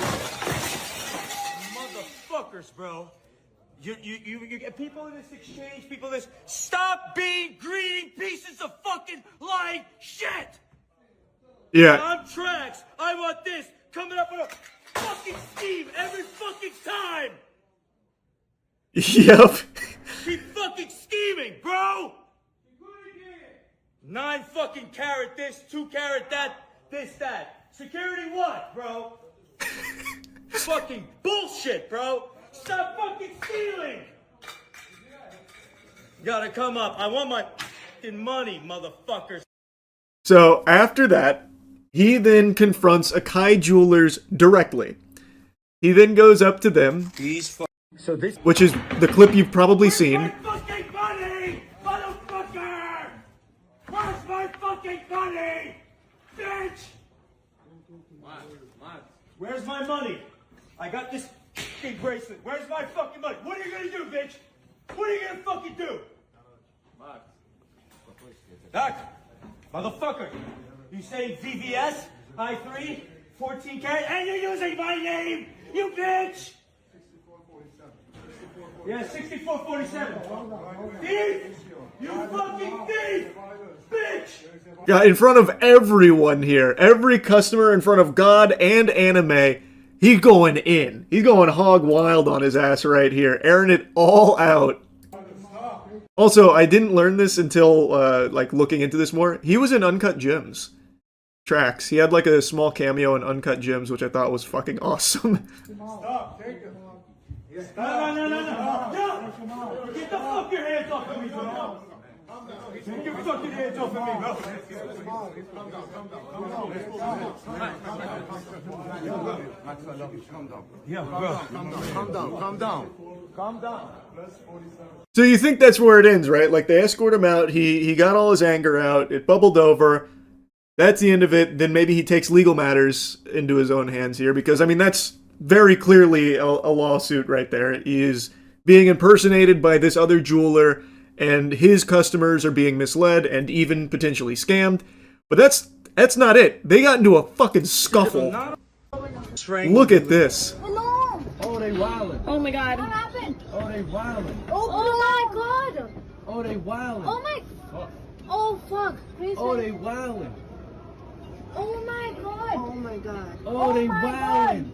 motherfuckers, bro. You get people in this exchange, people in this. Stop being greedy pieces of fucking lying shit. Yeah. I'm Trax. I want this coming up with a fucking scheme every fucking time. Yep. Keep fucking scheming, bro. 9 fucking carat this, 2 carat that, this, that. Security what, bro? Fucking bullshit, bro. Stop fucking stealing. Gotta come up. I want my fucking money, motherfuckers. So after that, he then confronts Akai Jewelers directly. He then goes up to them, which is the clip you've probably seen. Where's my fucking money, motherfucker? Where's my fucking money, bitch? Where's my money? I got this fucking bracelet. Where's my fucking money? What are you gonna do, bitch? What are you gonna fucking do? Doc, motherfucker, you say VVS, I3, 14 karat, and you're using my name, you bitch! Yeah, 6447. Thief! You fucking thief! Bitch! Yeah, in front of everyone here, every customer, in front of God and anime, he's going in. He's going hog wild on his ass right here, airing it all out. Also, I didn't learn this until, looking into this more. He was in Uncut Gems. Trax. He had like a small cameo in Uncut Gems, which I thought was fucking awesome. Stop, take it. No. Get the fuck your hands off of me, bro. Take your fucking hands off of me, bro. Calm down. So you think that's where it ends, right? Like they escort him out, he got all his anger out, it bubbled over. That's the end of it. Then maybe he takes legal matters into his own hands here, because I mean that's very clearly a lawsuit right there. He is being impersonated by this other jeweler, and his customers are being misled and even potentially scammed. But that's not it. They got into a fucking scuffle. Look at this. Oh, they wildin'. Oh my god. What happened? Oh, they wildin'. Oh my god. Oh, they wildin'. Oh my. Oh fuck. Please. Oh, they wildin'. Oh my god. Oh my god. Oh, they wildin'.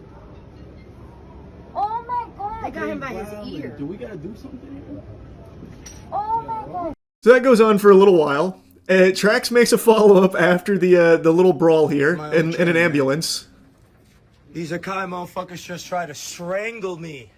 Oh my god. They got him by his ear. Do we gotta do something here? Oh my god. So that goes on for a little while. Trax makes a follow-up after the little brawl here in an ambulance. These Akai motherfuckers just try to strangle me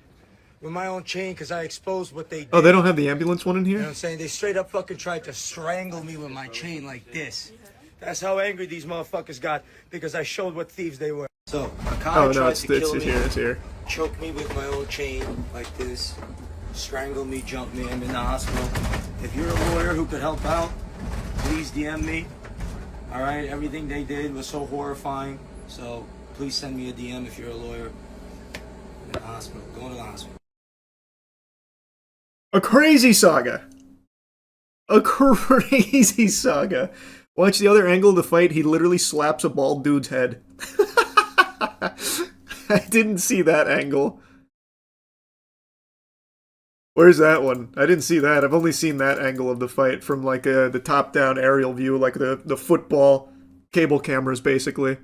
with my own chain because I exposed what they did. Oh, they don't have the ambulance one in You here? know what I'm saying? They straight up fucking tried to strangle me with my chain like this. That's how angry these motherfuckers got because I showed what thieves they were. So, Akai tried to kill me, it's here. choke me with my own chain like this, strangle me, jump me, I'm in the hospital. If you're a lawyer who could help out, please DM me. All right, everything they did was so horrifying. So please send me a DM if you're a lawyer. In the hospital, going to the hospital. A crazy saga. A crazy saga. Watch the other angle of the fight. He literally slaps a bald dude's head. I didn't see that angle. Where's that one? I didn't see that. I've only seen that angle of the fight from like the top-down aerial view, like the football cable cameras, basically.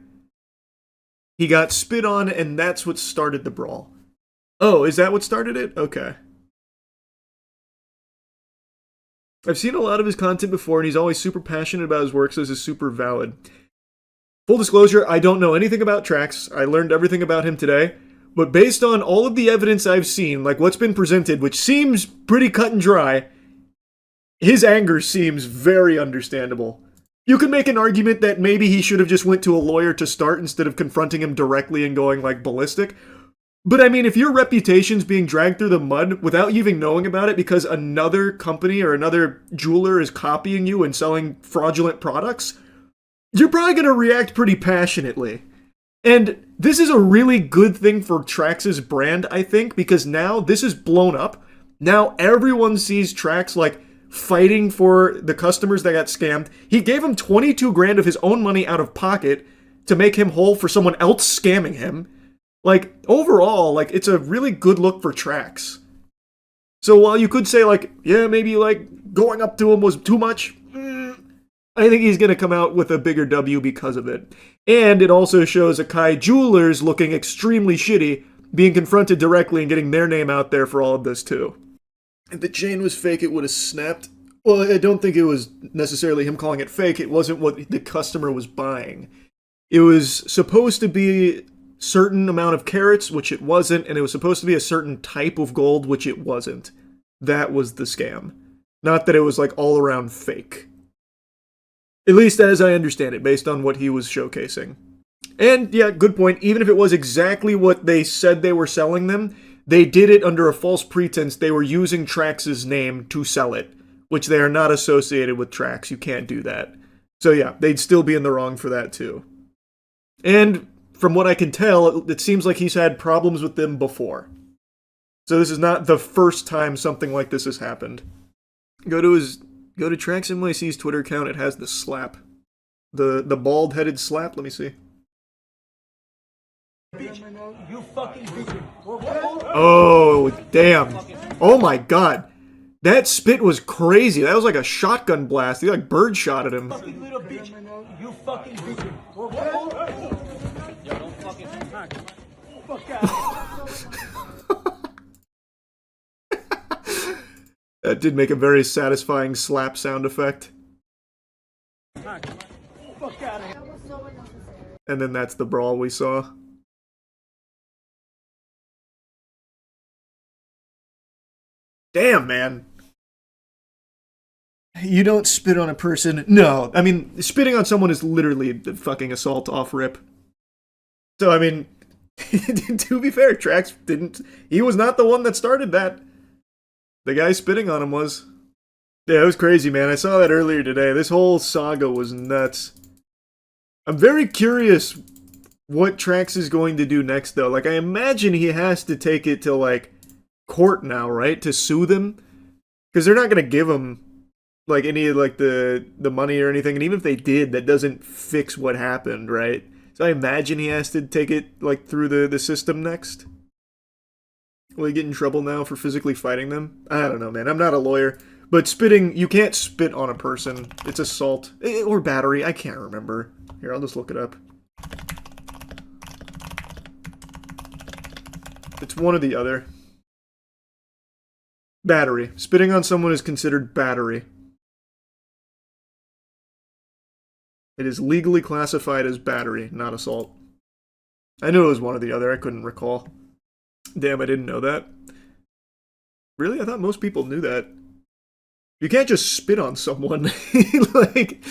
He got spit on, and that's what started the brawl. Oh, is that what started it? Okay. I've seen a lot of his content before, and he's always super passionate about his work, so this is super valid. Full disclosure, I don't know anything about Trax. I learned everything about him today. But based on all of the evidence I've seen, like what's been presented, which seems pretty cut and dry, his anger seems very understandable. You could make an argument that maybe he should have just went to a lawyer to start instead of confronting him directly and going like ballistic. But I mean, if your reputation's being dragged through the mud without you even knowing about it because another company or another jeweler is copying you and selling fraudulent products, you're probably going to react pretty passionately. And this is a really good thing for Trax's brand, I think, because now this is blown up. Now everyone sees Trax like fighting for the customers that got scammed. He gave him 22 grand of his own money out of pocket to make him whole for someone else scamming him. Like, overall, like, it's a really good look for Trax. So while you could say, like, yeah, maybe, like, going up to him was too much, I think he's going to come out with a bigger W because of it. And it also shows Akai Jewelers looking extremely shitty, being confronted directly and getting their name out there for all of this, too. If the chain was fake, it would have snapped. Well, I don't think it was necessarily him calling it fake. It wasn't what the customer was buying. It was supposed to be certain amount of carats, which it wasn't, and it was supposed to be a certain type of gold, which it wasn't. That was the scam. Not that it was like all around fake. At least as I understand it, based on what he was showcasing. And yeah, good point, even if it was exactly what they said they were selling them, they did it under a false pretense. They were using Trax's name to sell it, which they are not associated with Trax. You can't do that. So yeah, they'd still be in the wrong for that too. And from what I can tell, it seems like he's had problems with them before. So this is not the first time something like this has happened. Go to Trax NYC's Twitter account. It has the slap. The bald-headed slap. Let me see. Oh, damn. Oh my god. That spit was crazy. That was like a shotgun blast. He like bird shot at him. You fucking bitch. Yo, don't fucking fuck out. That did make a very satisfying slap sound effect. Fuck out of here. And then that's the brawl we saw. Damn, man. You don't spit on a person. No, I mean, spitting on someone is literally the fucking assault off rip. So, I mean, to be fair, Trax didn't... He was not the one that started that. The guy spitting on him was. Yeah, it was crazy, man. I saw that earlier today. This whole saga was nuts. I'm very curious what Trax is going to do next, though. Like, I imagine he has to take it to, like, court now, right? To sue them? Because they're not going to give him, like, any, like, the money or anything. And even if they did, that doesn't fix what happened, right? So I imagine he has to take it, like, through the system next. Will he get in trouble now for physically fighting them? I don't know, man. I'm not a lawyer. But spitting, you can't spit on a person. It's assault. Or battery. I can't remember. Here, I'll just look it up. It's one or the other. Battery. Spitting on someone is considered battery. It is legally classified as battery, not assault. I knew it was one or the other. I couldn't recall. Damn, I didn't know that. Really? I thought most people knew that. You can't just spit on someone. Like,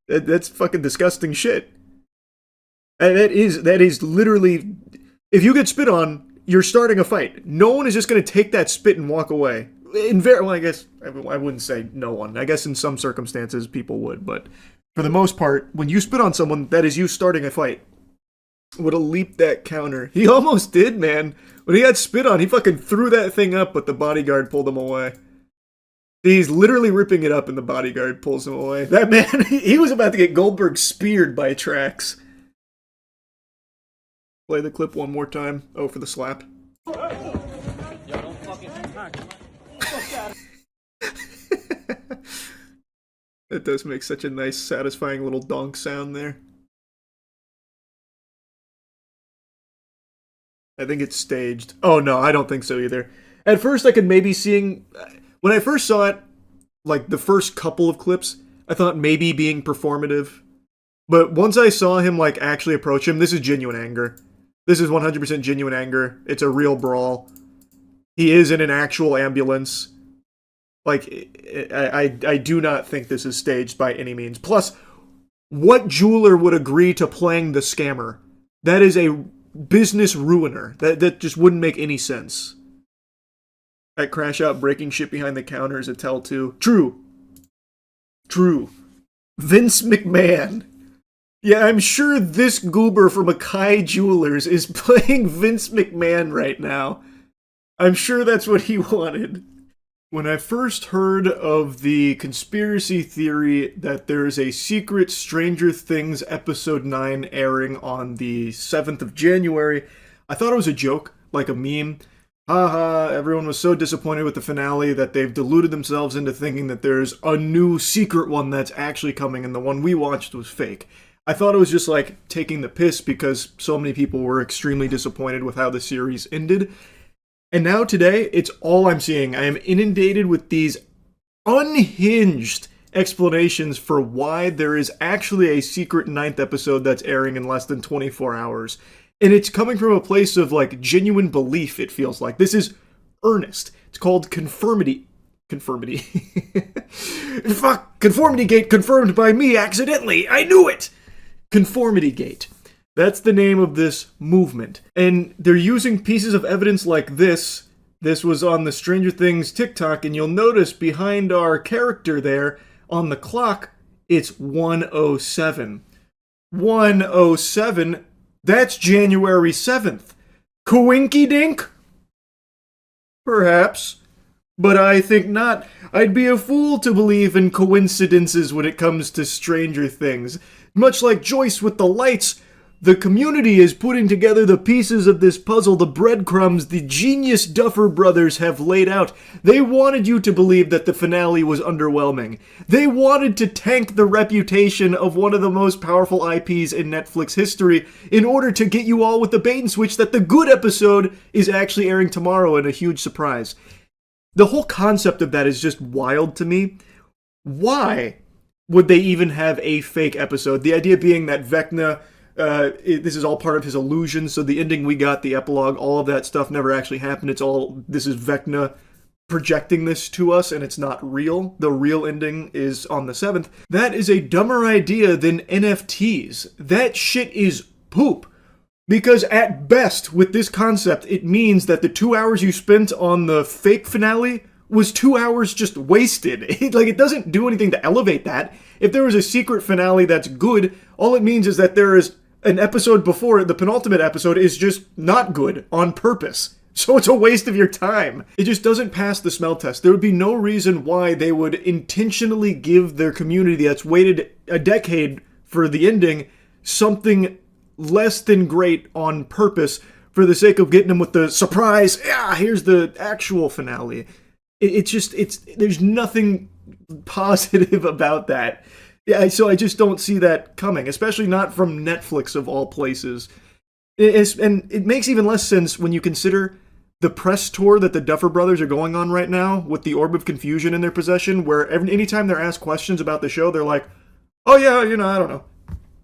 that's fucking disgusting shit. And that is literally... If you get spit on, you're starting a fight. No one is just going to take that spit and walk away. Well, I guess I wouldn't say no one. I guess in some circumstances people would, but for the most part, when you spit on someone, that is you starting a fight. Would have leaped that counter. He almost did, man. When he got spit on, he fucking threw that thing up, but the bodyguard pulled him away. He's literally ripping it up, and the bodyguard pulls him away. That man, he was about to get Goldberg speared by Trax. Play the clip one more time. Oh, for the slap. It does make such a nice, satisfying little donk sound there. I think it's staged. Oh, no, I don't think so either. At first, I could maybe seeing... When I first saw it, like, the first couple of clips, I thought maybe being performative. But once I saw him, like, actually approach him, this is genuine anger. This is 100% genuine anger. It's a real brawl. He is in an actual ambulance. Like, I do not think this is staged by any means. Plus, what jeweler would agree to playing the scammer? That is a business ruiner. That just wouldn't make any sense. That crash out breaking shit behind the counter is a tell too. True. Vince McMahon. Yeah, I'm sure this goober from Akai Jewelers is playing Vince McMahon right now. I'm sure that's what he wanted. When I first heard of the conspiracy theory that there's a secret Stranger Things episode 9 airing on the 7th of January, I thought it was a joke, like a meme. Haha, everyone was so disappointed with the finale that they've deluded themselves into thinking that there's a new secret one that's actually coming and the one we watched was fake. I thought it was just like taking the piss because so many people were extremely disappointed with how the series ended. And now today, it's all I'm seeing. I am inundated with these unhinged explanations for why there is actually a secret 9th episode that's airing in less than 24 hours. And it's coming from a place of, like, genuine belief, it feels like. This is earnest. It's called Conformity. Fuck! Conformity Gate confirmed by me accidentally! I knew it! Conformity Gate. That's the name of this movement. And they're using pieces of evidence like this. This was on the Stranger Things TikTok, and you'll notice behind our character there, on the clock, it's 107. 107? That's January 7th. Coinky dink? Perhaps. But I think not. I'd be a fool to believe in coincidences when it comes to Stranger Things. Much like Joyce with the lights, the community is putting together the pieces of this puzzle, the breadcrumbs the genius Duffer brothers have laid out. They wanted you to believe that the finale was underwhelming. They wanted to tank the reputation of one of the most powerful IPs in Netflix history in order to get you all with the bait and switch that the good episode is actually airing tomorrow, and a huge surprise. The whole concept of that is just wild to me. Why would they even have a fake episode? The idea being that Vecna, this is all part of his illusion, so the ending we got, the epilogue, all of that stuff never actually happened. This is Vecna projecting this to us, and it's not real. The real ending is on the 7th. That is a dumber idea than NFTs. That shit is poop. Because at best, with this concept, it means that the 2 hours you spent on the fake finale was 2 hours just wasted. It doesn't do anything to elevate that. If there was a secret finale that's good, all it means is that there is an episode before it, the penultimate episode, is just not good on purpose. So it's a waste of your time. It just doesn't pass the smell test. There would be no reason why they would intentionally give their community that's waited a decade for the ending something less than great on purpose for the sake of getting them with the surprise, yeah, here's the actual finale. There's nothing positive about that. Yeah, so I just don't see that coming, especially not from Netflix of all places. And it makes even less sense when you consider the press tour that the Duffer Brothers are going on right now with the Orb of Confusion in their possession, where anytime they're asked questions about the show, they're like, oh yeah, I don't know.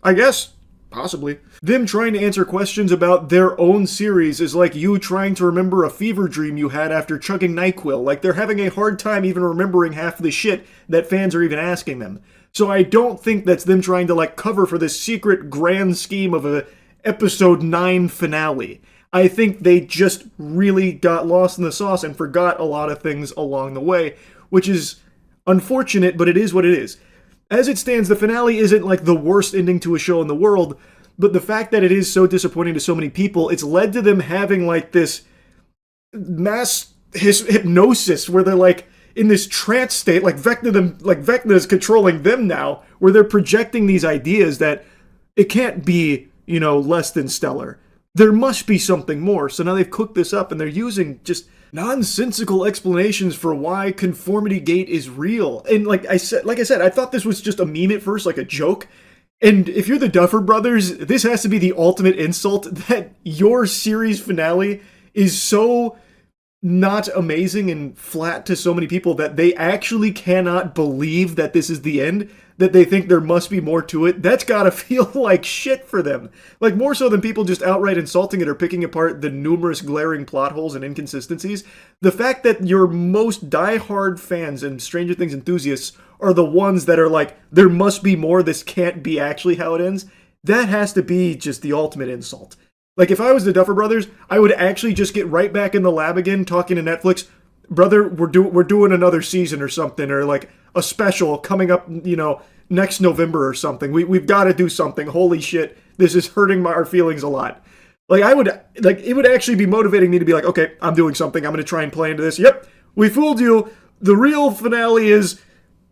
I guess. Possibly. Them trying to answer questions about their own series is like you trying to remember a fever dream you had after chugging NyQuil. Like, they're having a hard time even remembering half the shit that fans are even asking them. So I don't think that's them trying to, cover for this secret grand scheme of a episode 9 finale. I think they just really got lost in the sauce and forgot a lot of things along the way, which is unfortunate, but it is what it is. As it stands, the finale isn't the worst ending to a show in the world, but the fact that it is so disappointing to so many people, it's led to them having this mass hypnosis where they're in this trance state, Vecna is controlling them now, where they're projecting these ideas that it can't be, less than stellar. There must be something more. So now they've cooked this up and they're using just nonsensical explanations for why Conformity Gate is real. And like I said, I thought this was just a meme at first, like a joke. And if you're the Duffer Brothers, this has to be the ultimate insult that your series finale is so not amazing and flat to so many people that they actually cannot believe that this is the end, that they think there must be more to it. That's gotta feel like shit for them. More so than people just outright insulting it or picking apart the numerous glaring plot holes and inconsistencies. The fact that your most diehard fans and Stranger Things enthusiasts are the ones that are there must be more, this can't be actually how it ends, that has to be just the ultimate insult. If I was the Duffer Brothers, I would actually just get right back in the lab again, talking to Netflix, brother, we're doing another season or something, or a special coming up, next November or something. We've got to do something. Holy shit, this is hurting our feelings a lot. It would actually be motivating me to be okay, I'm doing something. I'm going to try and play into this. Yep, we fooled you. The real finale is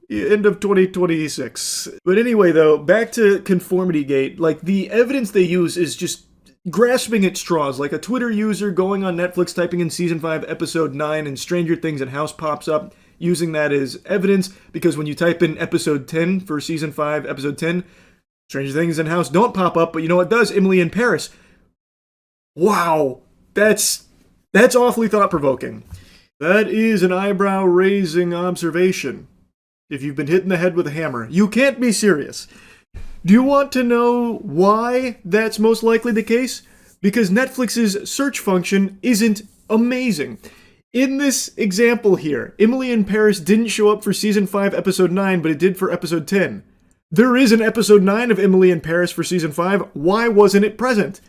end of 2026. But anyway, though, back to Conformity Gate. The evidence they use is just grasping at straws, like a Twitter user going on Netflix, typing in Season 5, Episode 9, and Stranger Things and House pops up, using that as evidence, because when you type in Episode 10 for Season 5, Episode 10, Stranger Things and House don't pop up, but you know what does? Emily in Paris. Wow, that's awfully thought-provoking. That is an eyebrow-raising observation. If you've been hit in the head with a hammer, you can't be serious. Do you want to know why that's most likely the case? Because Netflix's search function isn't amazing. In this example here, Emily in Paris didn't show up for Season 5, Episode 9, but it did for Episode 10. There is an Episode 9 of Emily in Paris for Season 5. Why wasn't it present?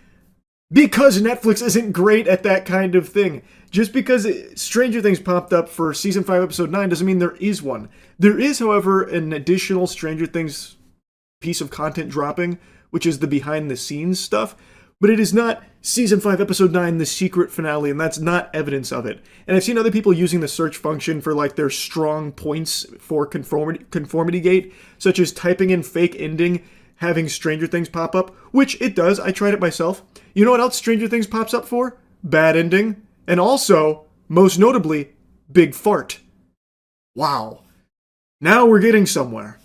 Because Netflix isn't great at that kind of thing. Just because Stranger Things popped up for Season 5, Episode 9 doesn't mean there is one. There is, however, an additional Stranger Things piece of content dropping, which is the behind-the-scenes stuff, but it is not Season 5, Episode 9, the secret finale, and that's not evidence of it. And I've seen other people using the search function for their strong points for Conformity Gate, such as typing in fake ending, having Stranger Things pop up, which it does. I tried it myself. You know what else Stranger Things pops up for? Bad ending. And also, most notably, big fart. Wow. Now we're getting somewhere.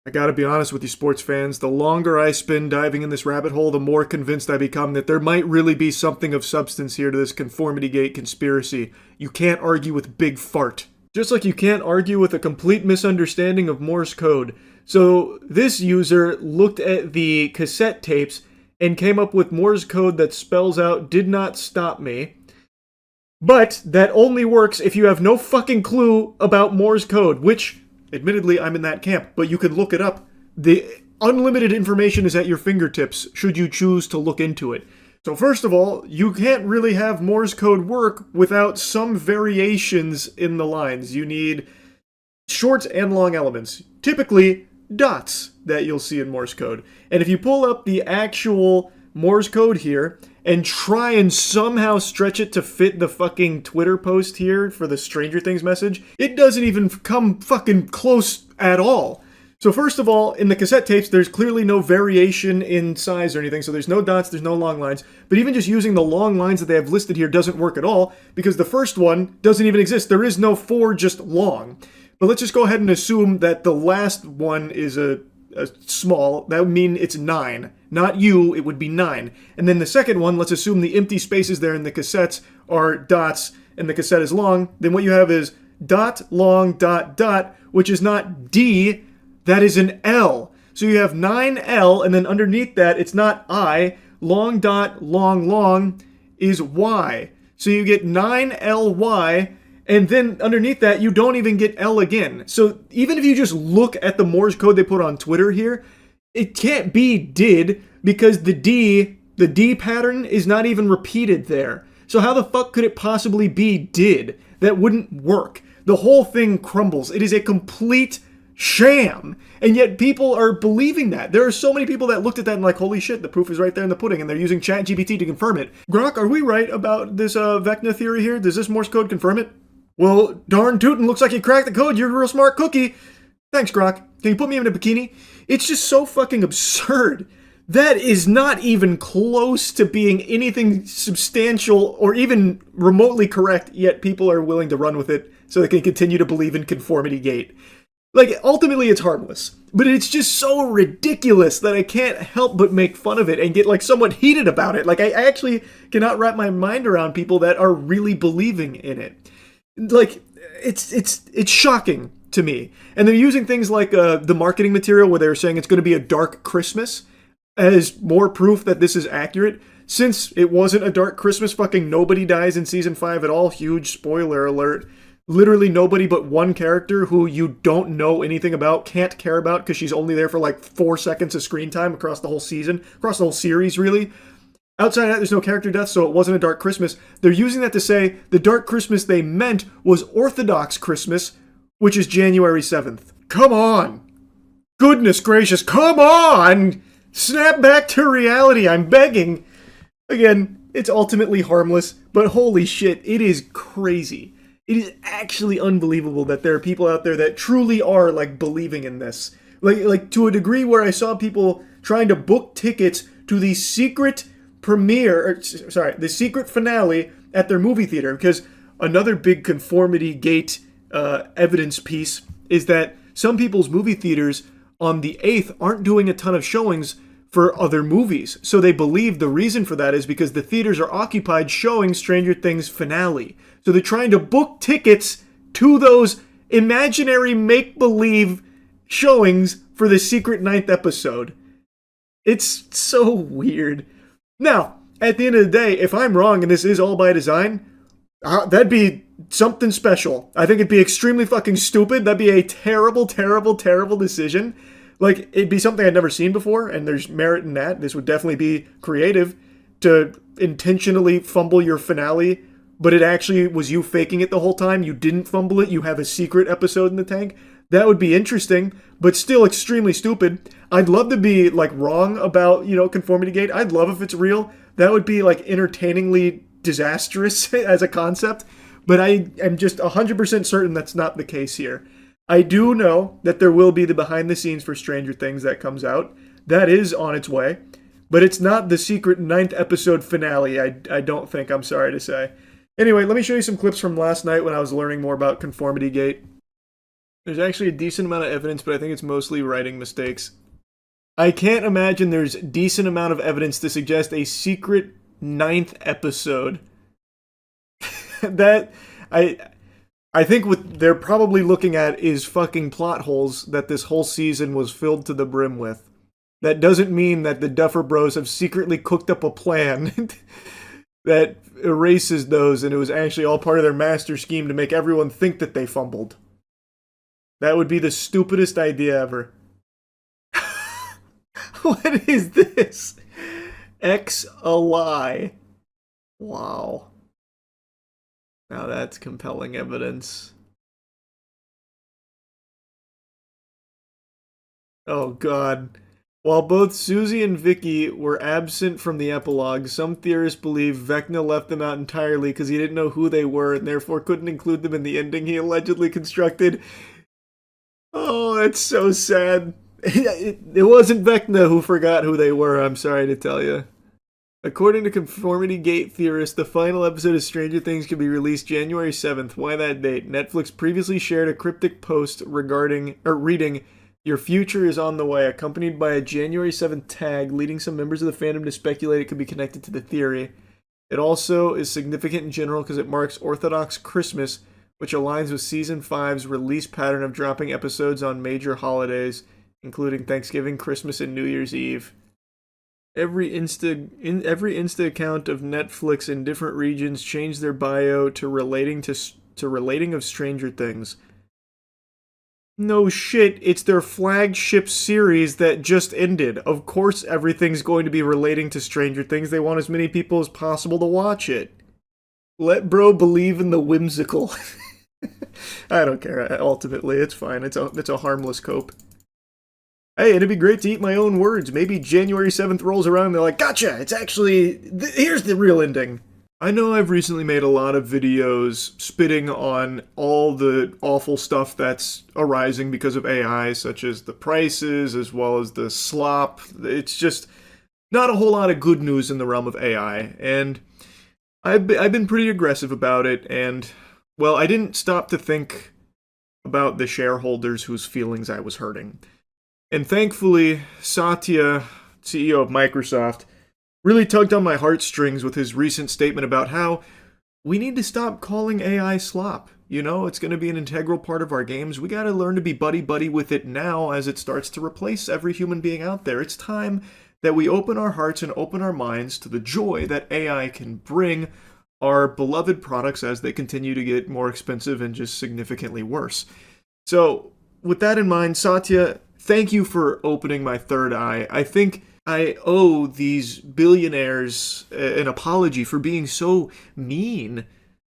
I gotta be honest with you, sports fans, the longer I spend diving in this rabbit hole, the more convinced I become that there might really be something of substance here to this Conformity Gate conspiracy. You can't argue with big fart. Just like you can't argue with a complete misunderstanding of Morse code. So this user looked at the cassette tapes and came up with Morse code that spells out "did not stop me." But that only works if you have no fucking clue about Morse code, which, admittedly, I'm in that camp, but you can look it up. The unlimited information is at your fingertips, should you choose to look into it. So first of all, you can't really have Morse code work without some variations in the lines. You need short and long elements, typically dots that you'll see in Morse code. And if you pull up the actual Morse code here and try and somehow stretch it to fit the fucking Twitter post here for the Stranger Things message, it doesn't even come fucking close at all. So first of all, in the cassette tapes, there's clearly no variation in size or anything, so there's no dots, there's no long lines. But even just using the long lines that they have listed here doesn't work at all, because the first one doesn't even exist. There is no 4 just long. But let's just go ahead and assume that the last one is a small. That would mean it's 9. Not you, it would be 9. And then the second one, let's assume the empty spaces there in the cassettes are dots and the cassette is long. Then what you have is dot, long, dot, dot, which is not D, that is an L. So you have 9L, and then underneath that, it's not I. Long dot, long, long is Y. So you get 9LY, and then underneath that, you don't even get L again. So even if you just look at the Morse code they put on Twitter here, it can't be did, because the D pattern is not even repeated there. So how the fuck could it possibly be did? That wouldn't work. The whole thing crumbles. It is a complete sham, and yet people are believing that. There are so many people that looked at that and like, holy shit, the proof is right there in the pudding, and they're using ChatGPT to confirm it. Grok, are we right about this Vecna theory here? Does this Morse code confirm it? Well, darn tootin', looks like you cracked the code. You're a real smart cookie. Thanks, Grok. Can you put me in a bikini? It's just so fucking absurd. That is not even close to being anything substantial or even remotely correct, yet people are willing to run with it so they can continue to believe in conformity gate. Like, ultimately it's harmless, but it's just so ridiculous that I can't help but make fun of it and get, like, somewhat heated about it. Like, I actually cannot wrap my mind around people that are really believing in it. Like, it's shocking to me. And they're using things like the marketing material where they're saying it's going to be a dark Christmas as more proof that this is accurate. Since it wasn't a dark Christmas, fucking nobody dies in season 5 at all. Huge spoiler alert. Literally nobody but one character who you don't know anything about, can't care about because she's only there for like 4 seconds of screen time across the whole season, across the whole series really. Outside of that, there's no character deaths, so it wasn't a dark Christmas. They're using that to say the dark Christmas they meant was Orthodox Christmas, which is January 7th. Come on! Goodness gracious, come on! Snap back to reality, I'm begging! Again, it's ultimately harmless, but holy shit, it is crazy. It is actually unbelievable that there are people out there that truly are, like, believing in this. Like to a degree where I saw people trying to book tickets to the secret premiere, the secret finale at their movie theater, because another big conformity gate evidence piece is that some people's movie theaters on the 8th aren't doing a ton of showings for other movies. So they believe the reason for that is because the theaters are occupied showing Stranger Things finale. So they're trying to book tickets to those imaginary make-believe showings for the secret 9th episode. It's so weird. Now, at the end of the day, if I'm wrong and this is all by design, that'd be something special. I think it'd be extremely fucking stupid. That'd be a terrible, terrible, terrible decision. Like, it'd be something I'd never seen before, and there's merit in that. This would definitely be creative to intentionally fumble your finale, but it actually was you faking it the whole time. You didn't fumble it. You have a secret episode in the tank. That would be interesting, but still extremely stupid. I'd love to be, like, wrong about, conformity gate. I'd love if it's real. That would be, like, entertainingly disastrous as a concept, but I am just 100% certain that's not the case here. I do know that there will be the behind the scenes for Stranger Things that comes out. That is on its way, but it's not the secret 9th episode finale, I don't think, I'm sorry to say. Anyway, let me show you some clips from last night when I was learning more about conformity gate. There's actually a decent amount of evidence, but I think it's mostly writing mistakes. I can't imagine there's a decent amount of evidence to suggest a secret 9th episode. I I think what they're probably looking at is fucking plot holes that this whole season was filled to the brim with. That doesn't mean that the Duffer Bros have secretly cooked up a plan that erases those, and it was actually all part of their master scheme to make everyone think that they fumbled. That would be the stupidest idea ever. What is this? X a lie. Wow. Now that's compelling evidence. Oh god. While both Susie and Vicky were absent from the epilogue, some theorists believe Vecna left them out entirely because he didn't know who they were and therefore couldn't include them in the ending he allegedly constructed. Oh, that's so sad. It wasn't Vecna who forgot who they were, I'm sorry to tell you. According to Conformity Gate theorists, the final episode of Stranger Things could be released January 7th. Why that date? Netflix previously shared a cryptic post reading, "Your future is on the way," accompanied by a January 7th tag, leading some members of the fandom to speculate it could be connected to the theory. It also is significant in general because it marks Orthodox Christmas, which aligns with Season 5's release pattern of dropping episodes on major holidays, including Thanksgiving, Christmas, and New Year's Eve. Every Insta account of Netflix in different regions changed their bio to relating of Stranger Things. No shit, it's their flagship series that just ended. Of course everything's going to be relating to Stranger Things. They want as many people as possible to watch it. Let bro believe in the whimsical. I don't care, ultimately, it's fine. It's a harmless cope. Hey, it'd be great to eat my own words. Maybe January 7th rolls around and they're like, gotcha! It's actually... here's the real ending. I know I've recently made a lot of videos spitting on all the awful stuff that's arising because of AI, such as the prices, as well as the slop. It's just not a whole lot of good news in the realm of AI, and I've been pretty aggressive about it, and, well, I didn't stop to think about the shareholders whose feelings I was hurting. And thankfully, Satya, CEO of Microsoft, really tugged on my heartstrings with his recent statement about how we need to stop calling AI slop. You know, it's going to be an integral part of our games. We got to learn to be buddy-buddy with it now as it starts to replace every human being out there. It's time that we open our hearts and open our minds to the joy that AI can bring our beloved products as they continue to get more expensive and just significantly worse. So, with that in mind, Satya, thank you for opening my third eye. I think I owe these billionaires an apology for being so mean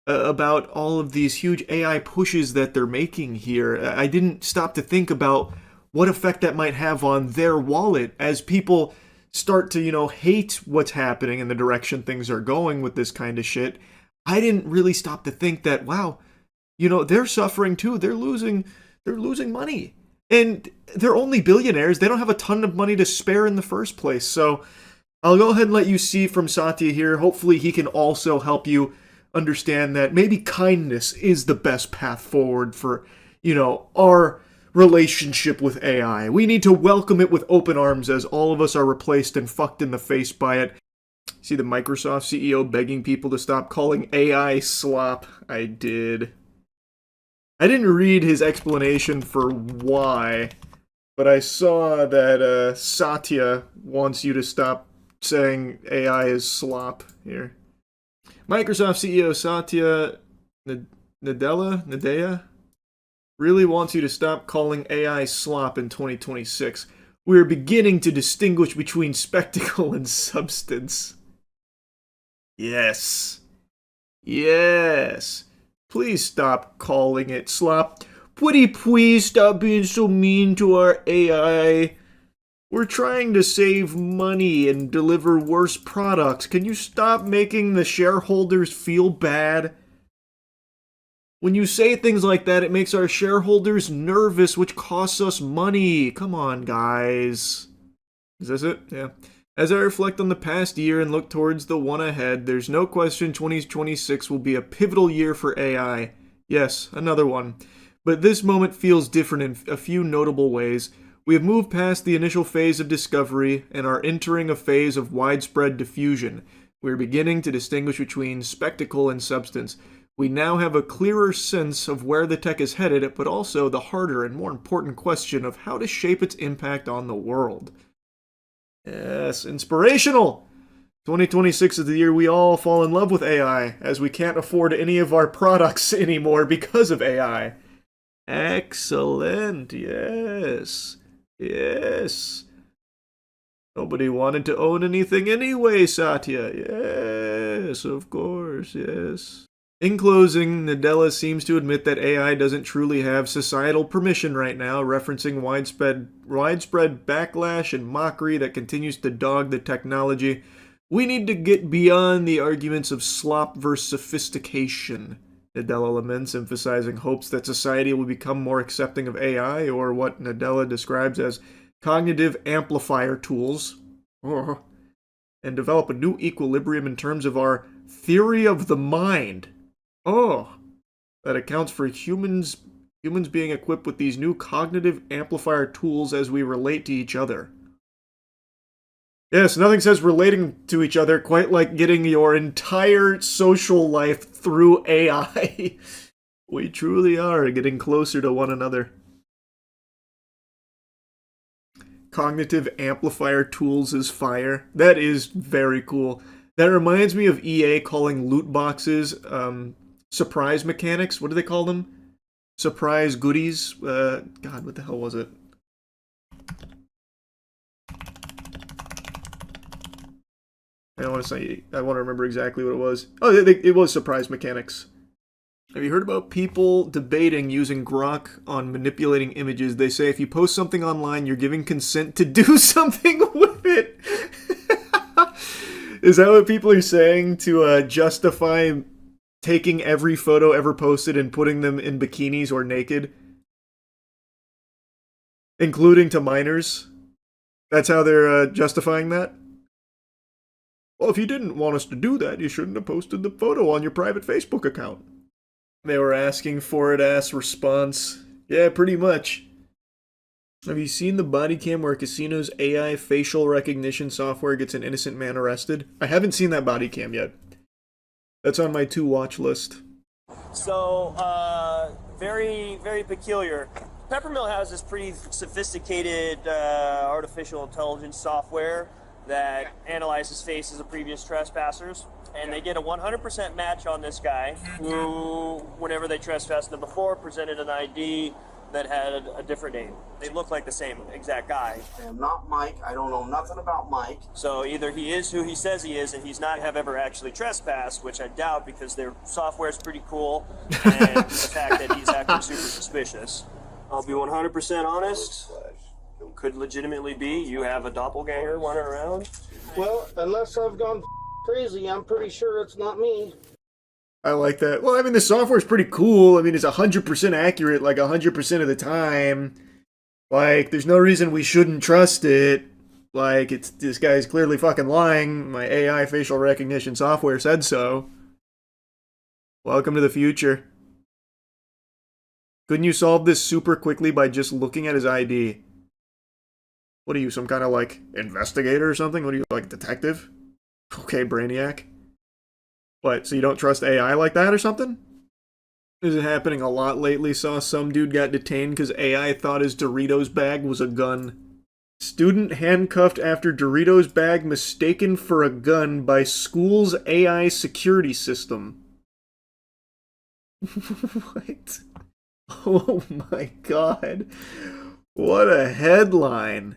about all of these huge AI pushes that they're making here. I didn't stop to think about what effect that might have on their wallet as people start to, you know, hate what's happening and the direction things are going with this kind of shit. I didn't really stop to think that, wow, you know, they're suffering too. They're losing money. And they're only billionaires. They don't have a ton of money to spare in the first place. So I'll go ahead and let you see from Satya here. Hopefully he can also help you understand that maybe kindness is the best path forward for, you know, our relationship with AI. We need to welcome it with open arms as all of us are replaced and fucked in the face by it. See the Microsoft CEO begging people to stop calling AI slop? I did. I didn't read his explanation for why, but I saw that Satya wants you to stop saying AI is slop here. Microsoft CEO Satya Nadella really wants you to stop calling AI slop in 2026. We're beginning to distinguish between spectacle and substance. Yes. Yes. Please stop calling it slop. Pretty please stop being so mean to our AI. We're trying to save money and deliver worse products. Can you stop making the shareholders feel bad? When you say things like that, it makes our shareholders nervous, which costs us money. Come on, guys. Is this it? Yeah. As I reflect on the past year and look towards the one ahead, there's no question 2026 will be a pivotal year for AI. Yes, another one. But this moment feels different in a few notable ways. We have moved past the initial phase of discovery and are entering a phase of widespread diffusion. We are beginning to distinguish between spectacle and substance. We now have a clearer sense of where the tech is headed, but also the harder and more important question of how to shape its impact on the world. Yes, inspirational! 2026 is the year we all fall in love with AI, as we can't afford any of our products anymore because of AI. Excellent, yes. Yes. Nobody wanted to own anything anyway, Satya. Yes, of course, yes. In closing, Nadella seems to admit that AI doesn't truly have societal permission right now, referencing widespread backlash and mockery that continues to dog the technology. We need to get beyond the arguments of slop versus sophistication, Nadella laments, emphasizing hopes that society will become more accepting of AI, or what Nadella describes as cognitive amplifier tools, and develop a new equilibrium in terms of our theory of the mind. That accounts for humans being equipped with these new cognitive amplifier tools as we relate to each other. Yes, nothing says relating to each other quite like getting your entire social life through AI. We truly are getting closer to one another. Cognitive amplifier tools is fire. That is very cool. That reminds me of EA calling loot boxes surprise mechanics. What do they call them? Surprise goodies? God, what the hell was it? I want to remember exactly what it was. Oh, it was surprise mechanics. Have you heard about people debating using Grok on manipulating images? They say if you post something online, you're giving consent to do something with it. Is that what people are saying to justify taking every photo ever posted and putting them in bikinis or naked? Including to minors? That's how they're justifying that? Well, if you didn't want us to do that, you shouldn't have posted the photo on your private Facebook account. They were asking for it-ass response. Yeah, pretty much. Have you seen the body cam where a casino's AI facial recognition software gets an innocent man arrested? I haven't seen that body cam yet. That's on my to-watch list. So, very, very peculiar. Peppermill has this pretty sophisticated artificial intelligence software that analyzes faces of previous trespassers, and they get a 100% match on this guy who, whenever they trespassed them before, presented an ID that had a different name. They look like the same exact guy. I'm not Mike. I don't know nothing about Mike. So either he is who he says he is, and he's not have ever actually trespassed, which I doubt because their software is pretty cool, and the fact that he's acting super suspicious. I'll be 100% honest. Could legitimately be you have a doppelganger running around. Well, unless I've gone crazy, I'm pretty sure it's not me. I like that. Well, I mean, the software's pretty cool. I mean, it's 100% accurate, like 100% of the time. Like, there's no reason we shouldn't trust it. Like, this guy's clearly fucking lying. My AI facial recognition software said so. Welcome to the future. Couldn't you solve this super quickly by just looking at his ID? What are you, some kind of, like, investigator or something? What are you, like, detective? Okay, Brainiac. What, so you don't trust AI like that or something? This is happening a lot lately. Saw some dude got detained because AI thought his Doritos bag was a gun. Student handcuffed after Doritos bag mistaken for a gun by school's AI security system. What? Oh my god. What a headline.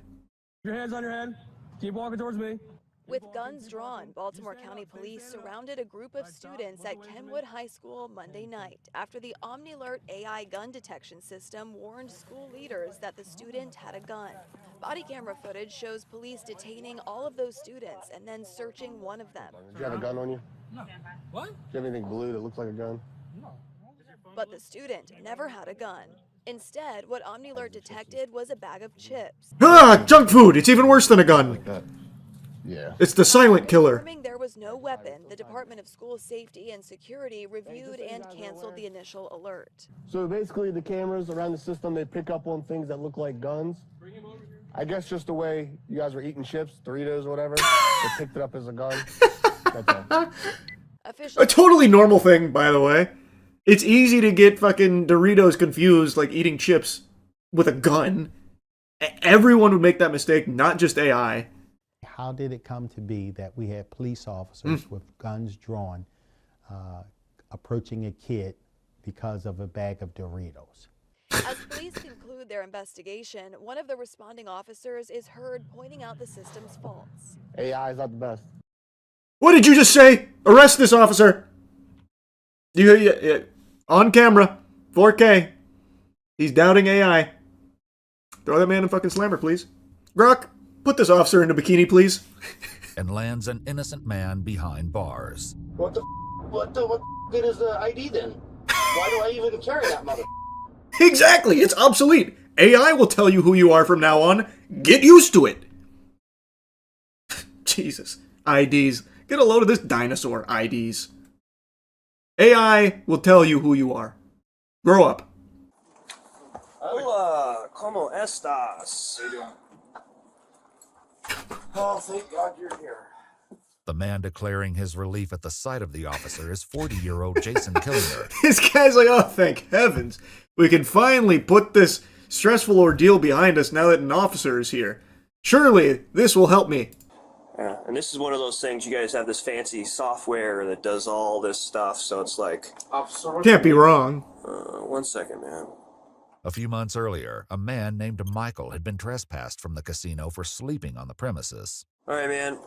Your hands on your head. Keep walking towards me. With guns drawn, Baltimore County Police surrounded a group of students at Kenwood High School Monday night after the OmniAlert AI gun detection system warned school leaders that the student had a gun. Body camera footage shows police detaining all of those students and then searching one of them. Do you have a gun on you? No. What? Do you have anything blue that looks like a gun? No. But the student never had a gun. Instead, what OmniAlert detected was a bag of chips. Ah, junk food! It's even worse than a gun! Like that. Yeah. It's the silent killer. Confirming there was no weapon, the Department of School Safety and Security reviewed and canceled the initial alert. So basically the cameras around the system, they pick up on things that look like guns. I guess just the way you guys were eating chips, Doritos, whatever, they picked it up as a gun. That's all. A totally normal thing, by the way. It's easy to get fucking Doritos confused like eating chips with a gun. Everyone would make that mistake, not just AI. How did it come to be that we had police officers with guns drawn approaching a kid because of a bag of Doritos? As police conclude their investigation, one of the responding officers is heard pointing out the system's faults. AI is not the best. What did you just say? Arrest this officer! On camera, 4K. He's doubting AI. Throw that man in fucking slammer, please. Grok, put this officer in a bikini, please. And lands an innocent man behind bars. What good is the ID then? Why do I even carry that mother? Exactly, it's obsolete. AI will tell you who you are from now on. Get used to it. Jesus. IDs. Get a load of this dinosaur IDs. AI will tell you who you are. Grow up. Hola, ¿cómo estás? How you doing? Oh, thank God you're here. The man declaring his relief at the sight of the officer is 40-year-old Jason Killinger. This guy's like, oh, thank heavens. We can finally put this stressful ordeal behind us now that an officer is here. Surely, this will help me. Yeah, and this is one of those things, you guys have this fancy software that does all this stuff, so it's like... Can't be wrong. 1 second, man. A few months earlier, a man named Michael had been trespassed from the casino for sleeping on the premises. All right, man.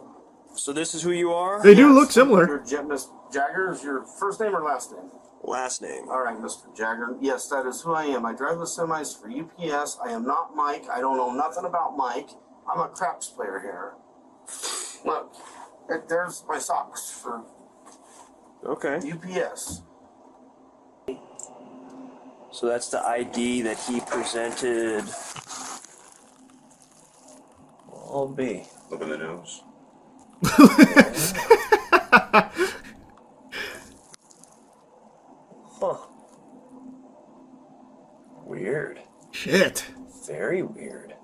So this is who you are? They do look similar. Miss Jagger, is your first name or last name? Last name. All right, Mr. Jagger. Yes, that is who I am. I drive the semis for UPS. I am not Mike. I don't know nothing about Mike. I'm a craps player here. Look, there's my socks for UPS. So that's the ID that he presented. I'll be. Look in the news. Huh. Weird. Shit. Very weird.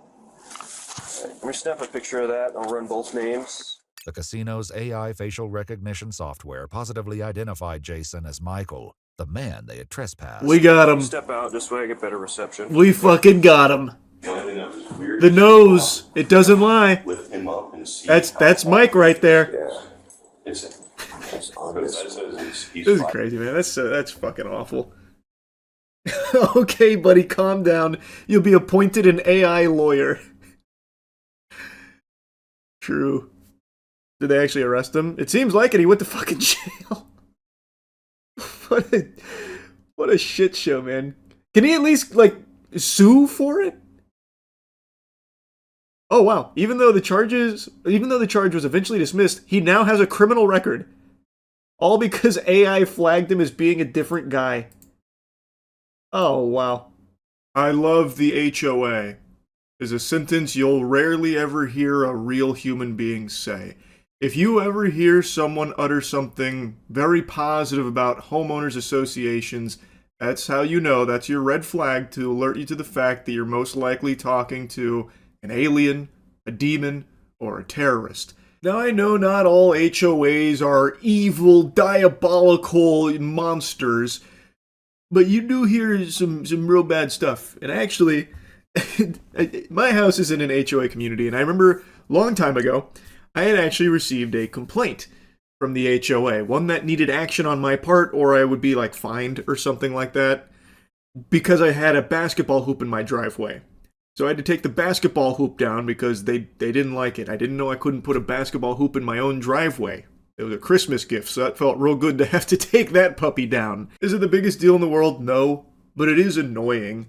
Right, let me snap a picture of that. I'll run both names. The casino's AI facial recognition software positively identified Jason as Michael, the man they had trespassed. We got him. Step out this way, I get better reception. We fucking got him. The nose, it doesn't lie. That's Mike right there. Yeah. It's on this is crazy, man. That's fucking awful. Okay, buddy, calm down. You'll be appointed an AI lawyer. True. Did they actually arrest him? It seems like it. He went to fucking jail. What a shit show, man. Can he at least, like, sue for it? Oh, wow. Even though the charge was eventually dismissed, he now has a criminal record. All because AI flagged him as being a different guy. Oh, wow. I love the HOA. Is a sentence you'll rarely ever hear a real human being say. If you ever hear someone utter something very positive about homeowners associations, that's how you know, that's your red flag to alert you to the fact that you're most likely talking to an alien, a demon, or a terrorist. Now I know not all HOAs are evil, diabolical monsters, but you do hear some real bad stuff. And actually, my house is in an HOA community, and I remember a long time ago, I had actually received a complaint from the HOA, one that needed action on my part, or I would be like fined or something like that, because I had a basketball hoop in my driveway. So I had to take the basketball hoop down because they didn't like it. I didn't know I couldn't put a basketball hoop in my own driveway. It was a Christmas gift, so that felt real good to have to take that puppy down. Is it the biggest deal in the world? No, but it is annoying.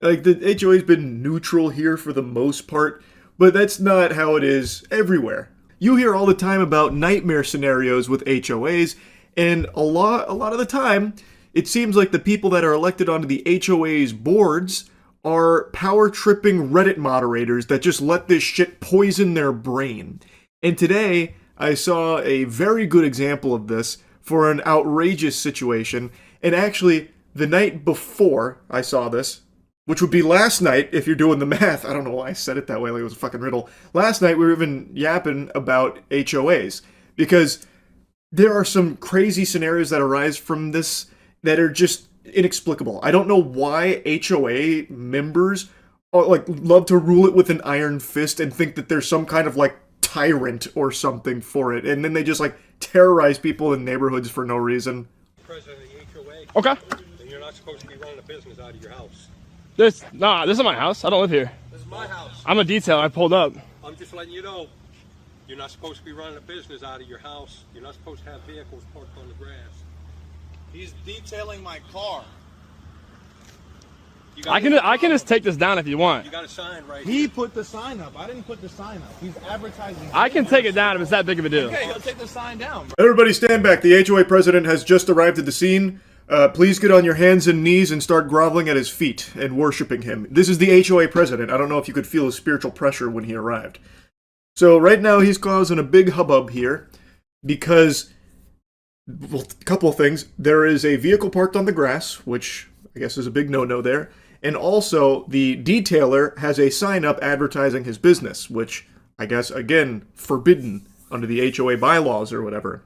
Like, the HOA's been neutral here for the most part, but that's not how it is everywhere. You hear all the time about nightmare scenarios with HOAs, and a lot of the time, it seems like the people that are elected onto the HOA's boards are power-tripping Reddit moderators that just let this shit poison their brain. And today, I saw a very good example of this for an outrageous situation, and actually, the night before I saw this, which would be last night, if you're doing the math. I don't know why I said it that way, like it was a fucking riddle. Last night, we were even yapping about HOAs, because there are some crazy scenarios that arise from this, that are just inexplicable. I don't know why HOA members love to rule it with an iron fist and think that there's some kind of tyrant or something for it, and then they just terrorize people in neighborhoods for no reason. President of the HOA. Okay. Then you're not supposed to be running a business out of your house. This is my house. I don't live here. This is my house. I'm a detail. I pulled up. I'm just letting you know, you're not supposed to be running a business out of your house. You're not supposed to have vehicles parked on the grass. He's detailing my car. I can just take this down if you want. You got a sign right He here. put the sign up. I didn't put the sign up. He's advertising. I can take it down if it's that big of a deal. Okay, he'll take the sign down, bro. Everybody stand back. The HOA president has just arrived at the scene. Please get on your hands and knees and start groveling at his feet and worshiping him. This is the HOA president. I don't know if you could feel his spiritual pressure when he arrived. So right now he's causing a big hubbub here because, well, a couple of things. There is a vehicle parked on the grass, which I guess is a big no-no there. And also, the detailer has a sign up advertising his business, which I guess, again, forbidden under the HOA bylaws or whatever.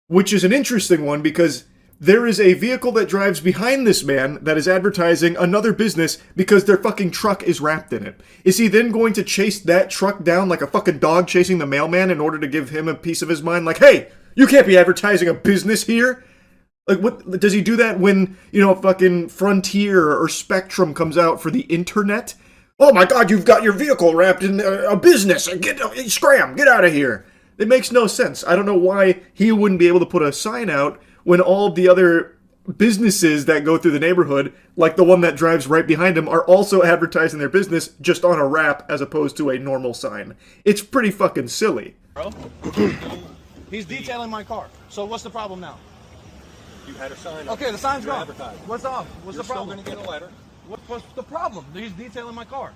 Which is an interesting one because there is a vehicle that drives behind this man that is advertising another business because their fucking truck is wrapped in it. Is he then going to chase that truck down like a fucking dog chasing the mailman in order to give him a piece of his mind? Like, hey, you can't be advertising a business here! What does he do that when, fucking Frontier or Spectrum comes out for the internet? Oh my god, you've got your vehicle wrapped in a business! Scram! Get out of here! It makes no sense. I don't know why he wouldn't be able to put a sign out when all of the other businesses that go through the neighborhood, like the one that drives right behind him, are also advertising their business just on a wrap as opposed to a normal sign. It's pretty fucking silly. Bro, he's detailing my car. So what's the problem now? You had a sign up. Okay, the sign's You're gone. advertising. What's off? What's You're the problem? still going to get a letter. What's the problem? He's detailing my car.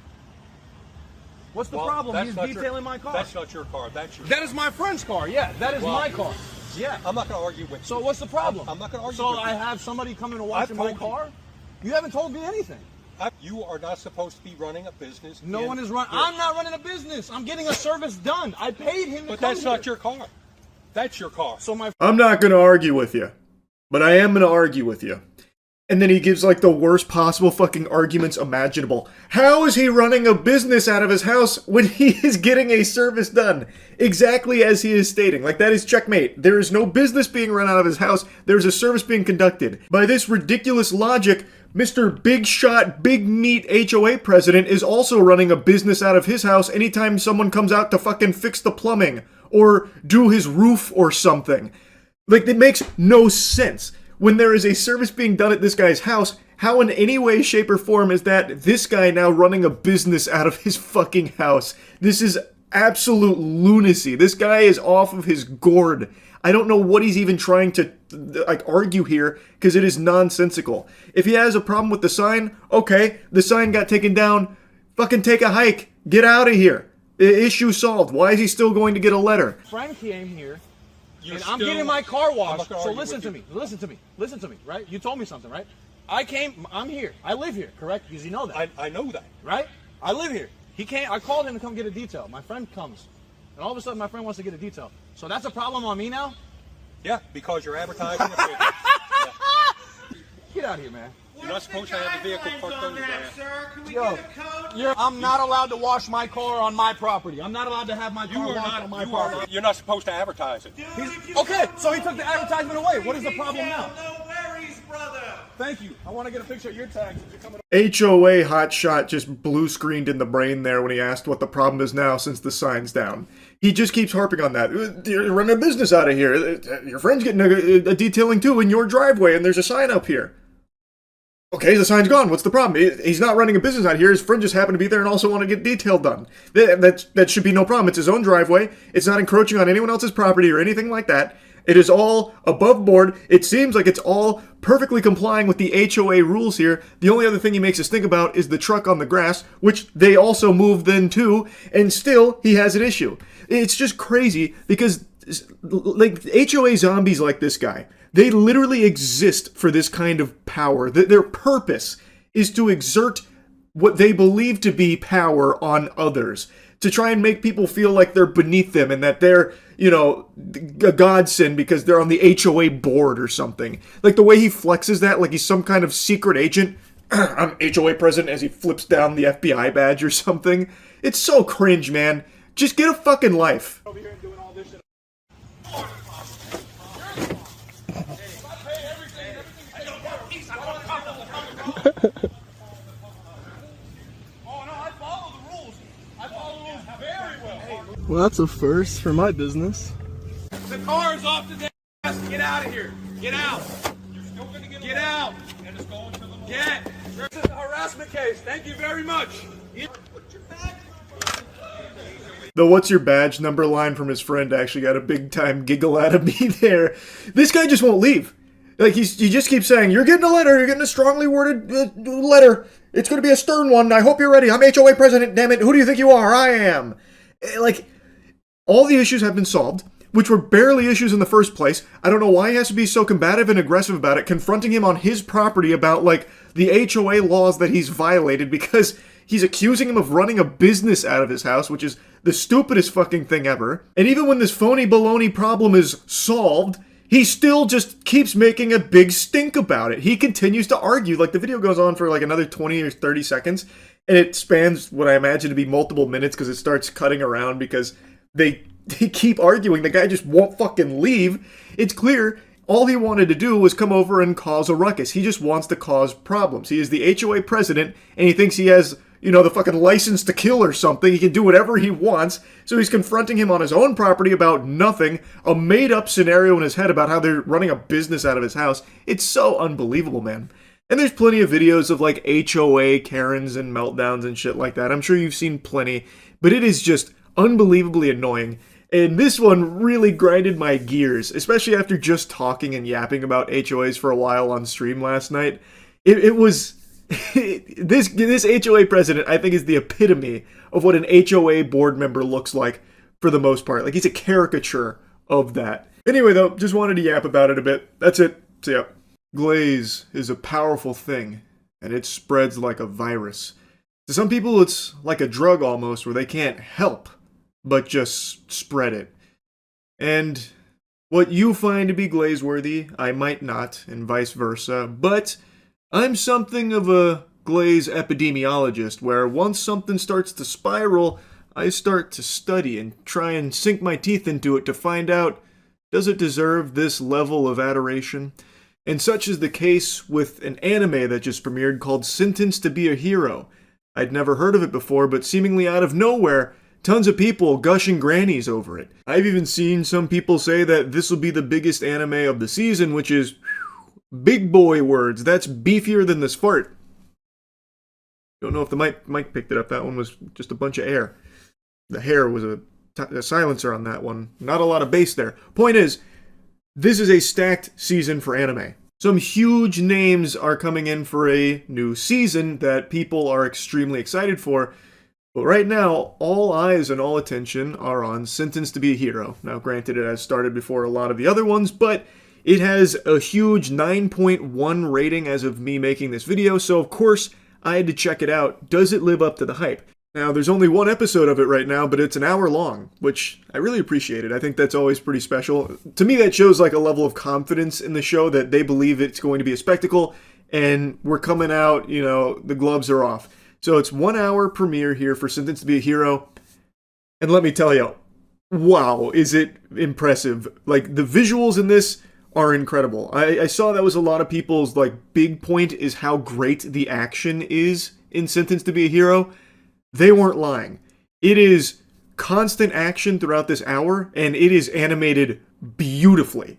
What's the Well, problem? that's He's not detailing my car. That's not your car. That's your. That is my friend's car. Yeah, that is Well, my car. Yeah. I'm not going to argue with you. So what's the problem? I'm not going to argue so with you. I have somebody coming to watch I've my told car? You haven't told me anything. You are not supposed to be running a business. No one is running. I'm not running a business. I'm getting a service done. I paid him to But come that's here. not your car. That's your car. So my. I'm not going to argue with you, but I am going to argue with you. And then he gives the worst possible fucking arguments imaginable. How is he running a business out of his house when he is getting a service done? Exactly as he is stating. That is checkmate. There is no business being run out of his house. There's a service being conducted. By this ridiculous logic, Mr. Big Shot, Big Meat HOA president is also running a business out of his house anytime someone comes out to fucking fix the plumbing or do his roof or something. It makes no sense. When there is a service being done at this guy's house, how in any way, shape, or form is that this guy now running a business out of his fucking house? This is absolute lunacy. This guy is off of his gourd. I don't know what he's even trying to argue here, because it is nonsensical. If he has a problem with the sign, okay, the sign got taken down. Fucking take a hike. Get out of here. Issue solved. Why is he still going to get a letter? Friend came here. And I'm getting my car washed. So listen to me. Listen to me, right? You told me something, right? I'm here. I live here, correct? Because you know that. I know that. Right? I live here. He came. I called him to come get a detail. My friend comes. And all of a sudden, my friend wants to get a detail. So that's a problem on me now? Yeah, because you're advertising a business. Get out of here, man. You're not supposed to have a vehicle parked on the grass. I'm not allowed to wash my car on my property. I'm not allowed to have my car washed on my property. You're not supposed to advertise it. Okay, so he took the advertisement away. What is the problem now? Thank you. I want to get a picture of your tags. HOA hotshot just blue screened in the brain there when he asked what the problem is now since the sign's down. He just keeps harping on that. You're running a business out of here. Your friend's getting a detailing too in your driveway and there's a sign up here. Okay, the sign's gone. What's the problem? He's not running a business out here. His friend just happened to be there and also want to get detail done. That should be no problem. It's his own driveway. It's not encroaching on anyone else's property or anything like that. It is all above board. It seems like it's all perfectly complying with the HOA rules here. The only other thing he makes us think about is the truck on the grass, which they also moved then too, and still he has an issue. It's just crazy because HOA zombies like this guy, they literally exist for this kind of power. Their purpose is to exert what they believe to be power on others, to try and make people feel like they're beneath them and that they're, you know, a godsend because they're on the HOA board or something. Like the way he flexes that, like he's some kind of secret agent. I'm HOA president as he flips down the FBI badge or something. It's so cringe, man. Just get a fucking life. Well, that's a first for my business. The car is off today. Get out of here. Get out. Get out. Get. This is a harassment case. Thank you very much. The "what's your badge" number line from his friend actually got a big time giggle out of me there. This guy just won't leave. Like he just keeps saying, "You're getting a letter. You're getting a strongly worded letter. It's going to be a stern one. I hope you're ready. I'm HOA president. Damn it! Who do you think you are? I am." Like, all the issues have been solved, which were barely issues in the first place. I don't know why he has to be so combative and aggressive about it, confronting him on his property about, like, the HOA laws that he's violated because he's accusing him of running a business out of his house, which is the stupidest fucking thing ever. And even when this phony baloney problem is solved, he still just keeps making a big stink about it. He continues to argue. Like, the video goes on for like another 20 or 30 seconds, and it spans what I imagine to be multiple minutes because it starts cutting around because they keep arguing. The guy just won't fucking leave. It's clear all he wanted to do was come over and cause a ruckus. He just wants to cause problems. He is the HOA president, and he thinks he has, you know, the fucking license to kill or something. He can do whatever he wants. So he's confronting him on his own property about nothing. A made-up scenario in his head about how they're running a business out of his house. It's so unbelievable, man. And there's plenty of videos of, like, HOA Karens and meltdowns and shit like that. I'm sure you've seen plenty. But it is just unbelievably annoying. And this one really grinded my gears, especially after just talking and yapping about HOAs for a while on stream last night. It was... this HOA president, I think, is the epitome of what an HOA board member looks like for the most part. Like, he's a caricature of that. Anyway, though, just wanted to yap about it a bit. That's it. So, yeah. Glaze is a powerful thing, and it spreads like a virus. To some people, it's like a drug almost, where they can't help but just spread it. And what you find to be glaze-worthy, I might not, and vice versa, but I'm something of a glaze epidemiologist, where once something starts to spiral, I start to study and try and sink my teeth into it to find out, does it deserve this level of adoration? And such is the case with an anime that just premiered called Sentenced to be a Hero. I'd never heard of it before, but seemingly out of nowhere, tons of people gushing grannies over it. I've even seen some people say that this will be the biggest anime of the season, which is big boy words. That's beefier than this fart. Don't know if the mic picked it up. That one was just a bunch of air. The hair was a silencer on that one. Not a lot of bass there. Point is, this is a stacked season for anime. Some huge names are coming in for a new season that people are extremely excited for. But right now, all eyes and all attention are on Sentenced to be a Hero. Now, granted, it has started before a lot of the other ones, but it has a huge 9.1 rating as of me making this video, so of course, I had to check it out. Does it live up to the hype? Now, there's only one episode of it right now, but it's an hour long, which I really appreciate it. I think that's always pretty special. To me, that shows like a level of confidence in the show that they believe it's going to be a spectacle, and we're coming out, you know, the gloves are off. So it's 1 hour premiere here for Sentenced to be a Hero, and let me tell you, wow, is it impressive. Like, the visuals in this are incredible. I saw that was a lot of people's, like, big point is how great the action is in Sentenced to be a Hero. They weren't lying. It is constant action throughout this hour, and it is animated beautifully.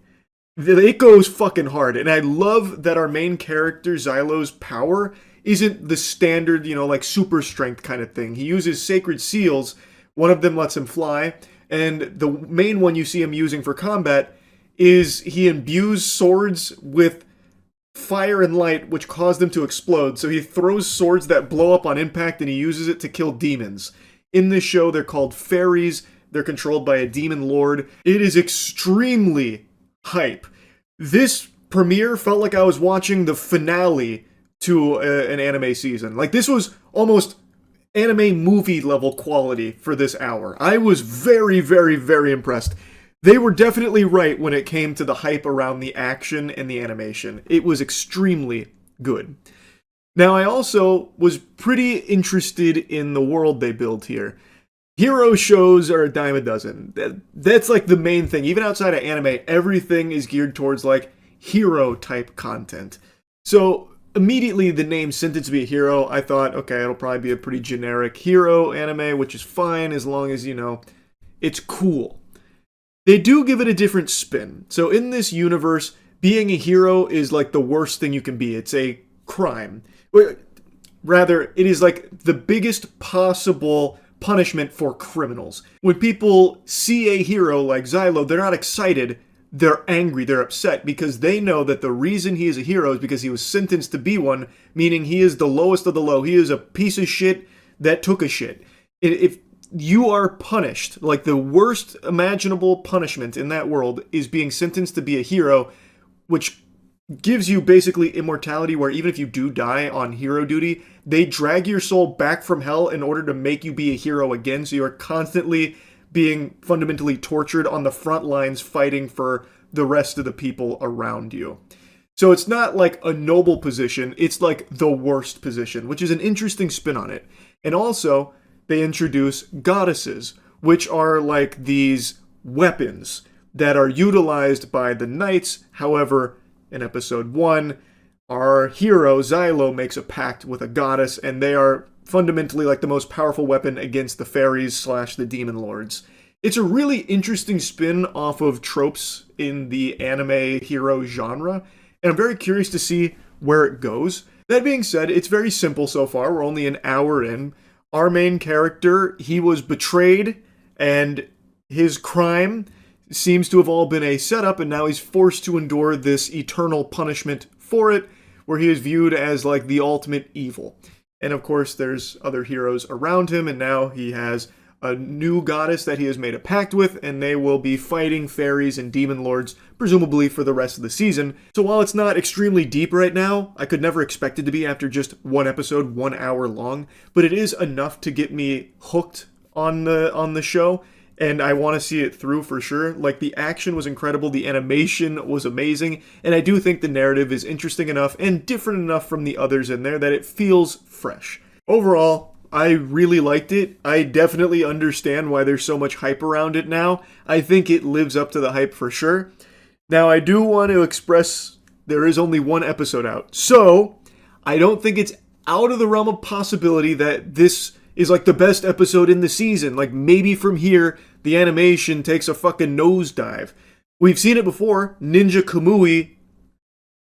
It goes fucking hard, and I love that our main character, Xylo's power, isn't the standard, you know, like super strength kind of thing. He uses sacred seals. One of them lets him fly, and the main one you see him using for combat is he imbues swords with fire and light, which cause them to explode. So he throws swords that blow up on impact, and he uses it to kill demons. In this show, they're called fairies. They're controlled by a demon lord. It is extremely hype. This premiere felt like I was watching the finale to an anime season. Like, this was almost anime movie level quality for this hour. I was very, very, very impressed. They were definitely right when it came to the hype around the action and the animation. It was extremely good. Now, I also was pretty interested in the world they build here. Hero shows are a dime a dozen. That's like the main thing. Even outside of anime, everything is geared towards like hero type content. So immediately the name Sentenced to be a Hero, I thought, okay, it'll probably be a pretty generic hero anime, which is fine as long as, it's cool. They do give it a different spin. So in this universe, being a hero is like the worst thing you can be. It's a crime. Rather, it is like the biggest possible punishment for criminals. When people see a hero like Xylo, they're not excited, they're angry, they're upset, because they know that the reason he is a hero is because he was sentenced to be one, meaning he is the lowest of the low. He is a piece of shit that took a shit. If you are punished, like the worst imaginable punishment in that world is being sentenced to be a hero, which gives you basically immortality, where even if you do die on hero duty, they drag your soul back from hell in order to make you be a hero again. So you are constantly being fundamentally tortured on the front lines fighting for the rest of the people around you. So it's not like a noble position, it's like the worst position, which is an interesting spin on it. And also, they introduce goddesses, which are like these weapons that are utilized by the knights. However, in episode 1, our hero, Xylo, makes a pact with a goddess, and they are fundamentally like the most powerful weapon against the fairies / the demon lords. It's a really interesting spin off of tropes in the anime hero genre, and I'm very curious to see where it goes. That being said, it's very simple so far. We're only an hour in. Our main character, he was betrayed, and his crime seems to have all been a setup, and now he's forced to endure this eternal punishment for it, where he is viewed as like the ultimate evil. And of course, there's other heroes around him, and now he has a new goddess that he has made a pact with, and they will be fighting fairies and demon lords, presumably for the rest of the season. So while it's not extremely deep right now, I could never expect it to be after just one episode, 1 hour long, but it is enough to get me hooked on the show. And I want to see it through for sure. Like, the action was incredible, the animation was amazing, and I do think the narrative is interesting enough and different enough from the others in there that it feels fresh. Overall, I really liked it. I definitely understand why there's so much hype around it now. I think it lives up to the hype for sure. Now, I do want to express there is only 1 episode out, so I don't think it's out of the realm of possibility that this is like the best episode in the season. Like, maybe from here, the animation takes a fucking nosedive. We've seen it before. Ninja Kamui,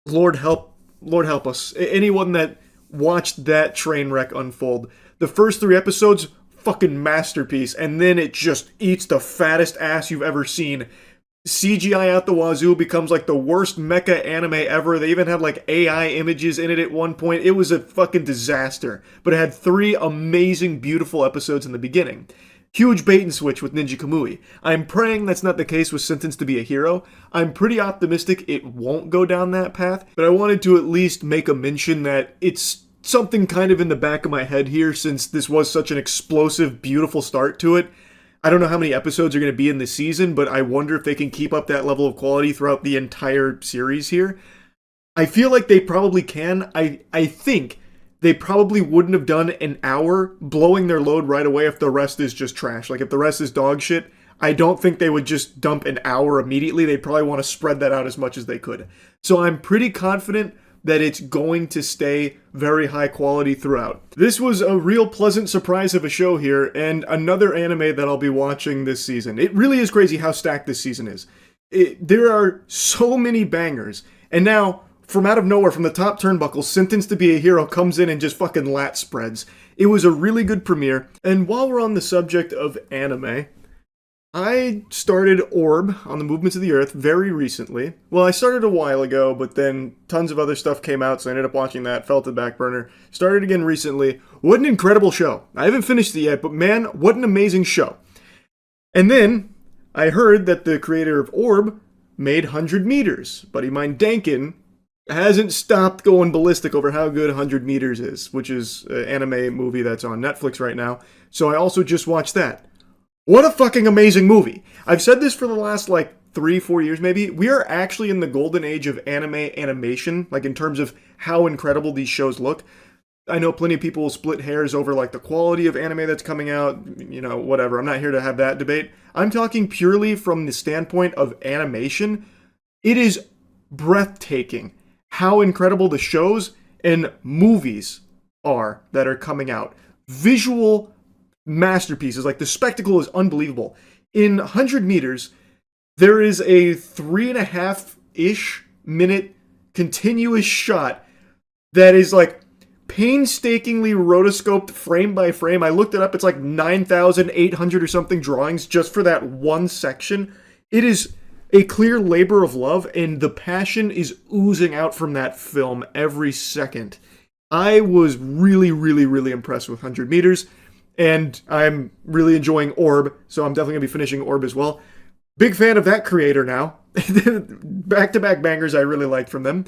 Lord help us. Anyone that watched that train wreck unfold. The first 3 episodes, fucking masterpiece. And then it just eats the fattest ass you've ever seen. CGI out the wazoo, becomes like the worst mecha anime ever. They even have like AI images in it at one point. It was a fucking disaster. But it had 3 amazing, beautiful episodes in the beginning. Huge bait and switch with Ninja Kamui. I'm praying that's not the case with Sentenced to be a Hero. I'm pretty optimistic it won't go down that path, but I wanted to at least make a mention that it's something kind of in the back of my head here, since this was such an explosive, beautiful start to it. I don't know how many episodes are going to be in this season, but I wonder if they can keep up that level of quality throughout the entire series here. I feel like they probably can. I think they probably wouldn't have done an hour blowing their load right away if the rest is just trash. Like, if the rest is dog shit, I don't think they would just dump an hour immediately. They'd probably want to spread that out as much as they could. So I'm pretty confident that it's going to stay very high quality throughout. This was a real pleasant surprise of a show here, and another anime that I'll be watching this season. It really is crazy how stacked this season is. There are so many bangers, and now, from out of nowhere, from the top turnbuckle, Sentenced to be a Hero comes in and just fucking lat spreads. It was a really good premiere, and while we're on the subject of anime, I started Orb on the Movements of the Earth very recently. Well, I started a while ago, but then tons of other stuff came out, so I ended up watching that, fell to the back burner. Started again recently. What an incredible show. I haven't finished it yet, but man, what an amazing show. And then I heard that the creator of Orb made 100 Meters. Buddy mine Dankin hasn't stopped going ballistic over how good 100 Meters is, which is an anime movie that's on Netflix right now. So I also just watched that. What a fucking amazing movie. I've said this for the last, like, 3-4 years maybe. We are actually in the golden age of anime animation, like in terms of how incredible these shows look. I know plenty of people will split hairs over, like, the quality of anime that's coming out, you know, whatever. I'm not here to have that debate. I'm talking purely from the standpoint of animation. It is breathtaking how incredible the shows and movies are that are coming out. Visual masterpieces, like the spectacle is unbelievable. In 100 Meters, there is a 3.5-ish minute continuous shot that is like painstakingly rotoscoped frame by frame. I looked it up, it's like 9,800 or something drawings just for that one section. It is a clear labor of love, and the passion is oozing out from that film every second. I was really, really, really impressed with 100 Meters, and I'm really enjoying Orb, so I'm definitely going to be finishing Orb as well. Big fan of that creator now. Back-to-back bangers I really liked from them.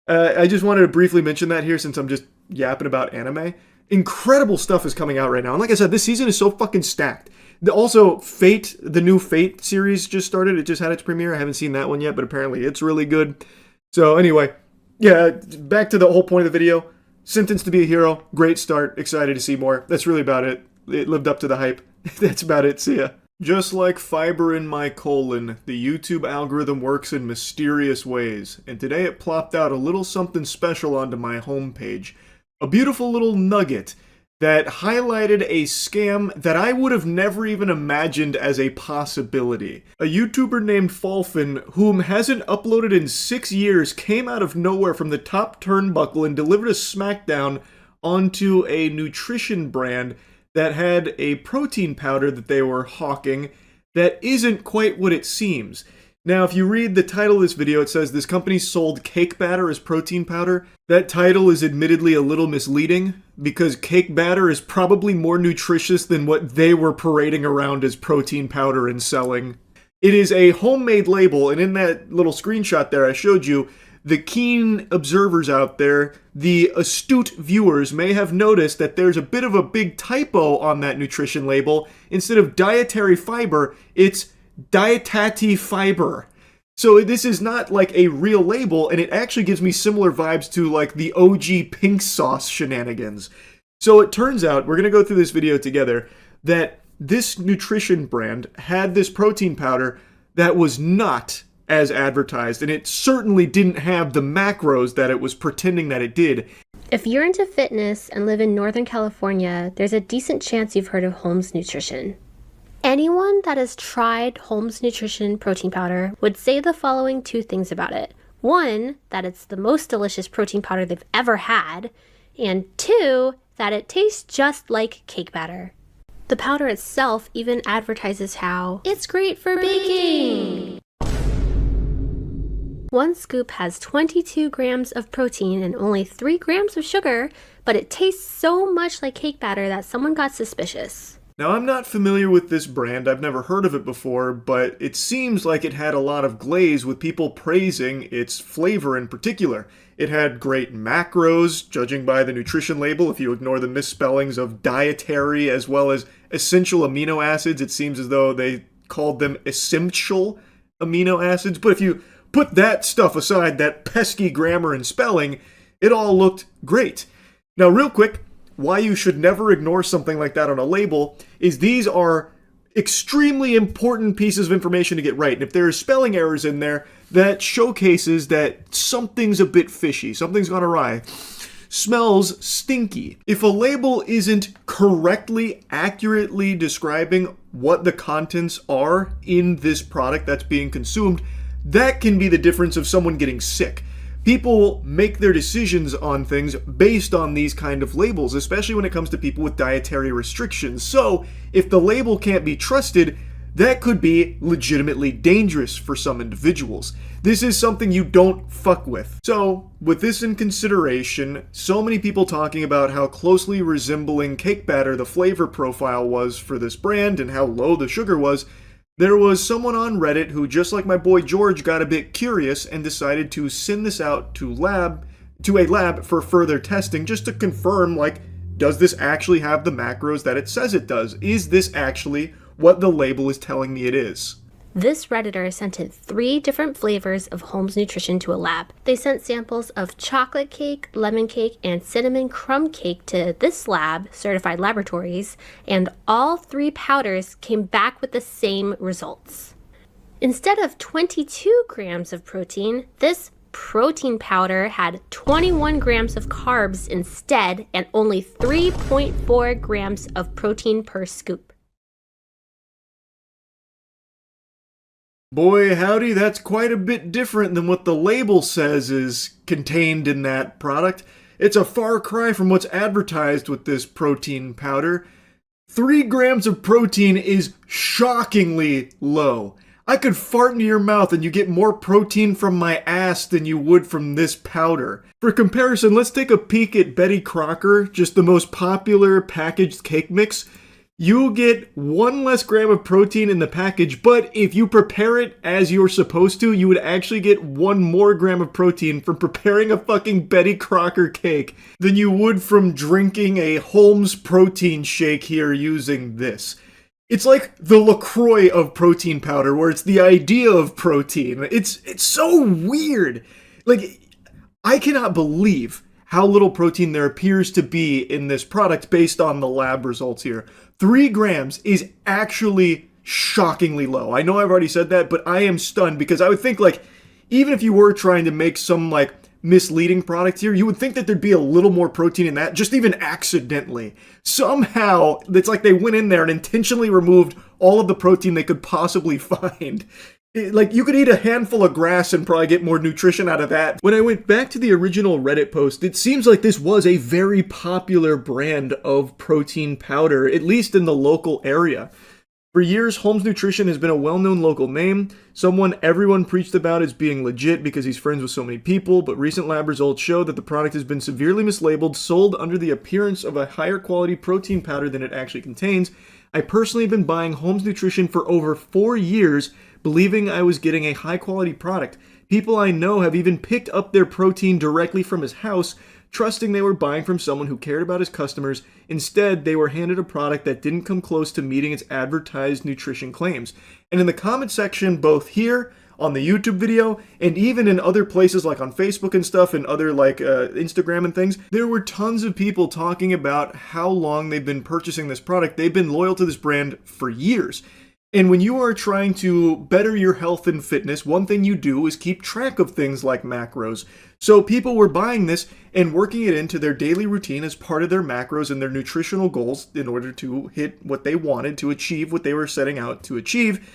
I just wanted to briefly mention that here since I'm just yapping about anime. Incredible stuff is coming out right now. And like I said, this season is so fucking stacked. Also, Fate, the new Fate series just started. It just had its premiere. I haven't seen that one yet, but apparently it's really good. So anyway, yeah, back to the whole point of the video. Sentenced to be a Hero. Great start. Excited to see more. That's really about it. It lived up to the hype. That's about it. See ya. Just like fiber in my colon, the YouTube algorithm works in mysterious ways, and today it plopped out a little something special onto my homepage. A beautiful little nugget that highlighted a scam that I would have never even imagined as a possibility. A YouTuber named Falfin, whom hasn't uploaded in 6 years, came out of nowhere from the top turnbuckle and delivered a smackdown onto a nutrition brand that had a protein powder that they were hawking that isn't quite what it seems. Now, if you read the title of this video, it says this company sold cake batter as protein powder. That title is admittedly a little misleading, because cake batter is probably more nutritious than what they were parading around as protein powder and selling. It is a homemade label, and in that little screenshot there I showed you, the keen observers out there, the astute viewers, may have noticed that there's a bit of a big typo on that nutrition label. Instead of dietary fiber, it's dietati fiber. So this is not like a real label, and it actually gives me similar vibes to like the OG pink sauce shenanigans. So it turns out, we're going to go through this video together, that this nutrition brand had this protein powder that was not as advertised, and it certainly didn't have the macros that it was pretending that it did. If you're into fitness and live in Northern California, there's a decent chance you've heard of Holmes Nutrition. Anyone that has tried Holmes Nutrition protein powder would say the following 2 things about it. 1, that it's the most delicious protein powder they've ever had, and 2, that it tastes just like cake batter. The powder itself even advertises how it's great for baking. 1 scoop has 22 grams of protein and only 3 grams of sugar, but it tastes so much like cake batter that someone got suspicious. Now, I'm not familiar with this brand, I've never heard of it before, but it seems like it had a lot of glaze with people praising its flavor in particular. It had great macros, judging by the nutrition label. If you ignore the misspellings of dietary as well as essential amino acids, it seems as though they called them essential amino acids. But if you put that stuff aside, that pesky grammar and spelling, it all looked great. Now, real quick, why you should never ignore something like that on a label is these are extremely important pieces of information to get right. And if there are spelling errors in there, that showcases that something's a bit fishy, something's gone awry. Smells stinky. If a label isn't correctly, accurately describing what the contents are in this product that's being consumed, that can be the difference of someone getting sick. People make their decisions on things based on these kind of labels, especially when it comes to people with dietary restrictions. So, if the label can't be trusted, that could be legitimately dangerous for some individuals. This is something you don't fuck with. So, with this in consideration, so many people talking about how closely resembling cake batter the flavor profile was for this brand and how low the sugar was, There was someone on Reddit who, just like my boy George, got a bit curious and decided to send this out to a lab for further testing, just to confirm, like, does this actually have the macros that it says it does? Is this actually what the label is telling me it is? This Redditor sent in 3 different flavors of Holmes Nutrition to a lab. They sent samples of chocolate cake, lemon cake, and cinnamon crumb cake to this lab, Certified Laboratories, and all 3 powders came back with the same results. Instead of 22 grams of protein, this protein powder had 21 grams of carbs instead, and only 3.4 grams of protein per scoop. Boy, howdy, that's quite a bit different than what the label says is contained in that product. It's a far cry from what's advertised with this protein powder. 3 grams of protein is shockingly low. I could fart into your mouth and you get more protein from my ass than you would from this powder. For comparison, let's take a peek at Betty Crocker, just the most popular packaged cake mix. You'll get 1 less gram of protein in the package, but if you prepare it as you're supposed to, you would actually get 1 more gram of protein from preparing a fucking Betty Crocker cake than you would from drinking a Holmes protein shake here using this. It's like the LaCroix of protein powder, where it's the idea of protein. It's so weird. Like, I cannot believe how little protein there appears to be in this product based on the lab results here. 3 grams is actually shockingly low. I know I've already said that, but I am stunned because I would think, like, even if you were trying to make some, like, misleading product here, you would think that there'd be a little more protein in that, just even accidentally. Somehow, it's like they went in there and intentionally removed all of the protein they could possibly find. Like, you could eat a handful of grass and probably get more nutrition out of that. When I went back to the original Reddit post, it seems like this was a very popular brand of protein powder, at least in the local area. For years, Holmes Nutrition has been a well-known local name, someone everyone preached about as being legit because he's friends with so many people, but recent lab results show that the product has been severely mislabeled, sold under the appearance of a higher quality protein powder than it actually contains. I personally have been buying Holmes Nutrition for over 4 years, believing I was getting a high-quality product. People I know have even picked up their protein directly from his house, trusting they were buying from someone who cared about his customers. Instead, they were handed a product that didn't come close to meeting its advertised nutrition claims. And in the comment section, both here, on the YouTube video, and even in other places like on Facebook and stuff, and other like Instagram and things, there were tons of people talking about how long they've been purchasing this product. They've been loyal to this brand for years. And when you are trying to better your health and fitness, one thing you do is keep track of things like macros. So people were buying this and working it into their daily routine as part of their macros and their nutritional goals in order to hit what they wanted, to achieve what they were setting out to achieve.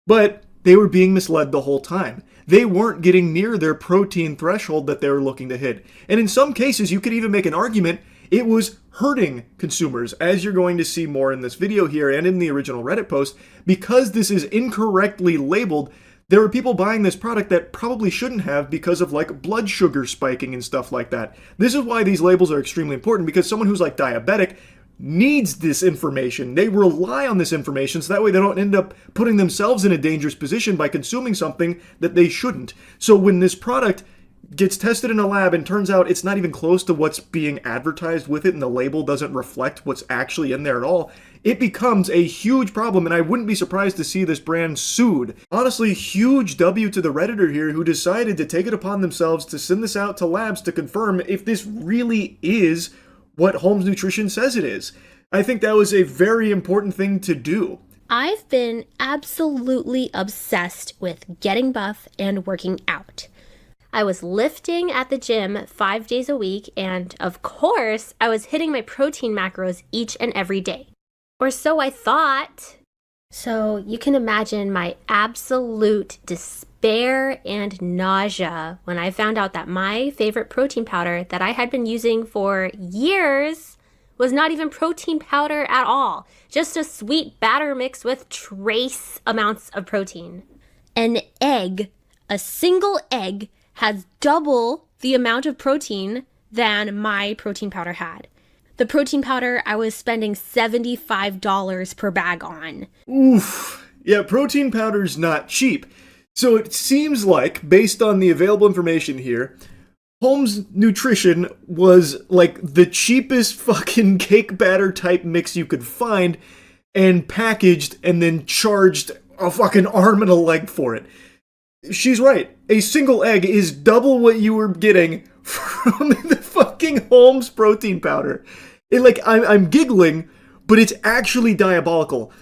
But they were being misled the whole time. They weren't getting near their protein threshold that they were looking to hit. And in some cases, you could even make an argument it was hurting consumers, as you're going to see more in this video here and in the original Reddit post. Because this is incorrectly labeled, there were people buying this product that probably shouldn't have because of like blood sugar spiking and stuff like that. This is why these labels are extremely important, because someone who's like diabetic needs this information. They rely on this information so that way they don't end up putting themselves in a dangerous position by consuming something that they shouldn't. So when this product gets tested in a lab and turns out it's not even close to what's being advertised with it and the label doesn't reflect what's actually in there at all, it becomes a huge problem, and I wouldn't be surprised to see this brand sued. Honestly, huge W to the Redditor here who decided to take it upon themselves to send this out to labs to confirm if this really is what Holmes Nutrition says it is. I think that was a very important thing to do. I've been absolutely obsessed with getting buff and working out. I was lifting at the gym 5 days a week, and of course, I was hitting my protein macros each and every day. Or so I thought. So you can imagine my absolute despair and nausea when I found out that my favorite protein powder that I had been using for years was not even protein powder at all. Just a sweet batter mix with trace amounts of protein. An egg, a single egg, has double the amount of protein than my protein powder had. The protein powder I was spending $75 per bag on. Oof. Yeah, protein powder's not cheap. So it seems like, based on the available information here, Holmes Nutrition was like the cheapest fucking cake batter type mix you could find, and packaged and then charged a fucking arm and a leg for it. She's right. A single egg is double what you were getting from the fucking Holmes protein powder. I'm giggling, but it's actually diabolical.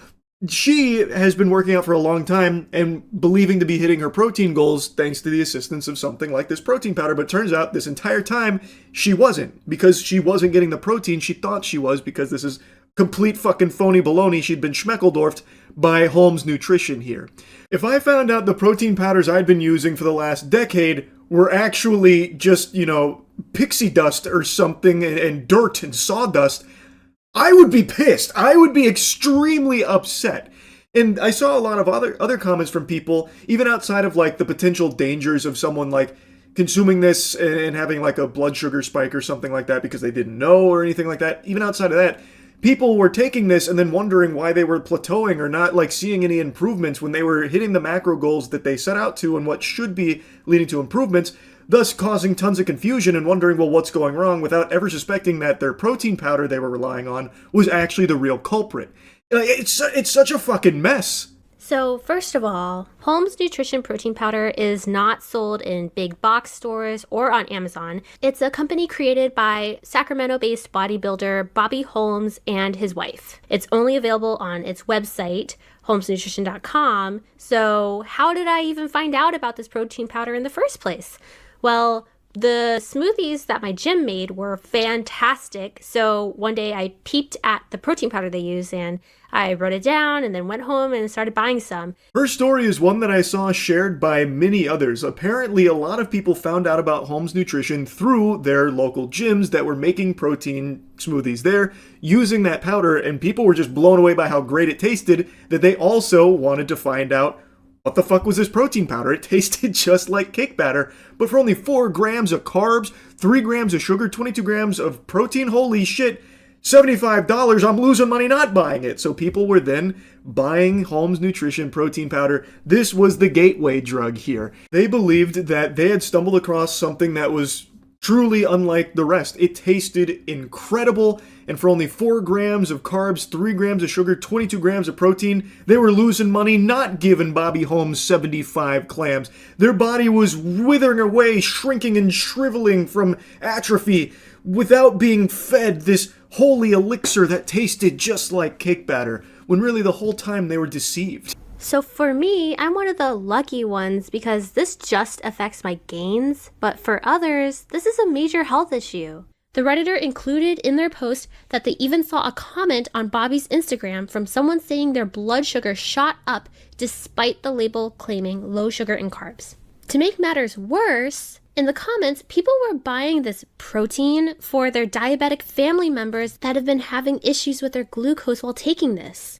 She has been working out for a long time and believing to be hitting her protein goals thanks to the assistance of something like this protein powder, but turns out this entire time she wasn't, because she wasn't getting the protein she thought she was, because this is complete fucking phony baloney. She'd been schmeckeldorfed by Holmes Nutrition here. If I found out the protein powders I'd been using for the last decade were actually just, pixie dust or something and dirt and sawdust, I would be pissed. I would be extremely upset. And I saw a lot of other comments from people, even outside of like the potential dangers of someone like consuming this and having like a blood sugar spike or something like that because they didn't know or anything like that. Even outside of that, people were taking this and then wondering why they were plateauing or not like seeing any improvements when they were hitting the macro goals that they set out to and what should be leading to improvements, thus causing tons of confusion and wondering, well, what's going wrong, without ever suspecting that their protein powder they were relying on was actually the real culprit. It's such a fucking mess. So first of all, Holmes Nutrition Protein Powder is not sold in big box stores or on Amazon. It's a company created by Sacramento-based bodybuilder Bobby Holmes and his wife. It's only available on its website, holmesnutrition.com. So how did I even find out about this protein powder in the first place? Well, the smoothies that my gym made were fantastic. So one day I peeped at the protein powder they use and I wrote it down and then went home and started buying some. Her story is one that I saw shared by many others. Apparently, a lot of people found out about Holmes Nutrition through their local gyms that were making protein smoothies there using that powder, and people were just blown away by how great it tasted that they also wanted to find out what the fuck was this protein powder. It tasted just like cake batter, but for only 4 grams of carbs, 3 grams of sugar, 22 grams of protein. Holy shit, $75, I'm losing money not buying it. So people were then buying Holmes Nutrition protein powder. This was the gateway drug here. They believed that they had stumbled across something that was truly unlike the rest. It tasted incredible, and for only 4 grams of carbs, 3 grams of sugar, 22 grams of protein, they were losing money not giving Bobby Holmes 75 clams. Their body was withering away, shrinking and shriveling from atrophy without being fed this holy elixir that tasted just like cake batter, when really the whole time they were deceived. So for me, I'm one of the lucky ones because this just affects my gains, but for others, this is a major health issue. The Redditor included in their post that they even saw a comment on Bobby's Instagram from someone saying their blood sugar shot up despite the label claiming low sugar and carbs. To make matters worse, in the comments, people were buying this protein for their diabetic family members that have been having issues with their glucose while taking this.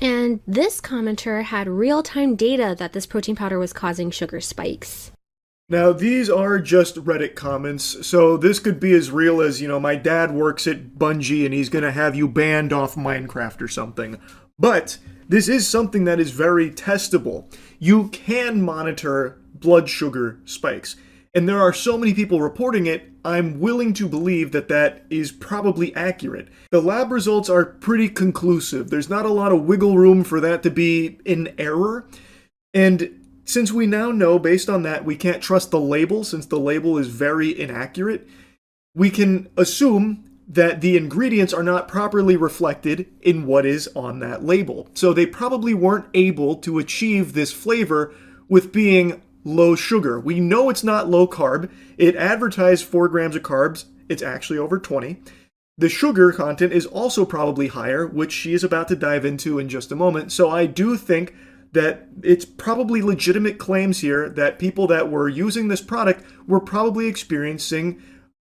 And this commenter had real-time data that this protein powder was causing sugar spikes. Now, these are just Reddit comments, so this could be as real as, my dad works at Bungie and he's gonna have you banned off Minecraft or something. But this is something that is very testable. You can monitor blood sugar spikes. And there are so many people reporting it, I'm willing to believe that that is probably accurate. The lab results are pretty conclusive. There's not a lot of wiggle room for that to be in error. And since we now know, based on that, we can't trust the label, since the label is very inaccurate, we can assume that the ingredients are not properly reflected in what is on that label. So they probably weren't able to achieve this flavor with being low sugar. We know it's not low carb. It advertised 4 grams of carbs. It's actually over 20. The sugar content is also probably higher, which she is about to dive into in just a moment. So I do think that it's probably legitimate claims here that people that were using this product were probably experiencing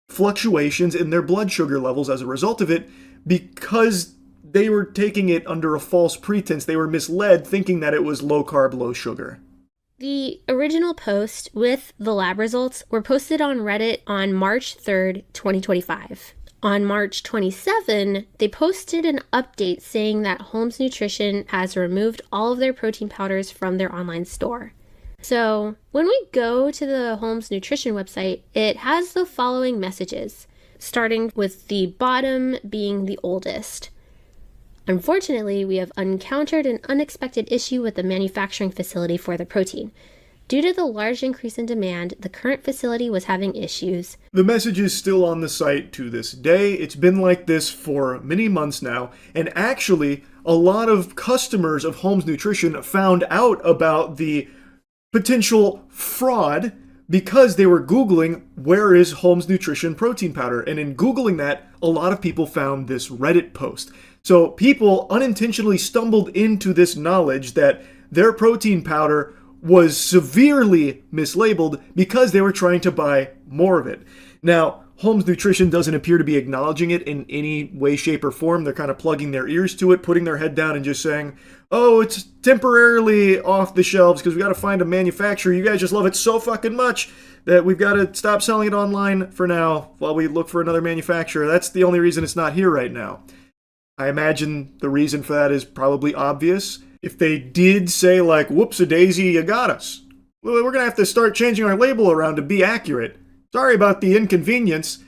fluctuations in their blood sugar levels as a result of it, because they were taking it under a false pretense. They were misled thinking that it was low carb, low sugar. The original post with the lab results were posted on Reddit on March 3rd, 2025. On March 27, they posted an update saying that Holmes Nutrition has removed all of their protein powders from their online store. So when we go to the Holmes Nutrition website, it has the following messages, starting with the bottom being the oldest. Unfortunately, we have encountered an unexpected issue with the manufacturing facility for the protein. Due to the large increase in demand, the current facility was having issues. The message is still on the site to this day. It's been like this for many months now, and actually, a lot of customers of Holmes Nutrition found out about the potential fraud because they were Googling, where is Holmes Nutrition protein powder? And in Googling that, a lot of people found this Reddit post. So people unintentionally stumbled into this knowledge that their protein powder was severely mislabeled because they were trying to buy more of it. Now, Holmes Nutrition doesn't appear to be acknowledging it in any way, shape, or form. They're kind of plugging their ears to it, putting their head down and just saying, oh, it's temporarily off the shelves because we got to find a manufacturer. You guys just love it so fucking much that we've got to stop selling it online for now while we look for another manufacturer. That's the only reason it's not here right now. I imagine the reason for that is probably obvious. If they did say, like, whoops-a-daisy, you got us, well, we're going to have to start changing our label around to be accurate. Sorry about the inconvenience.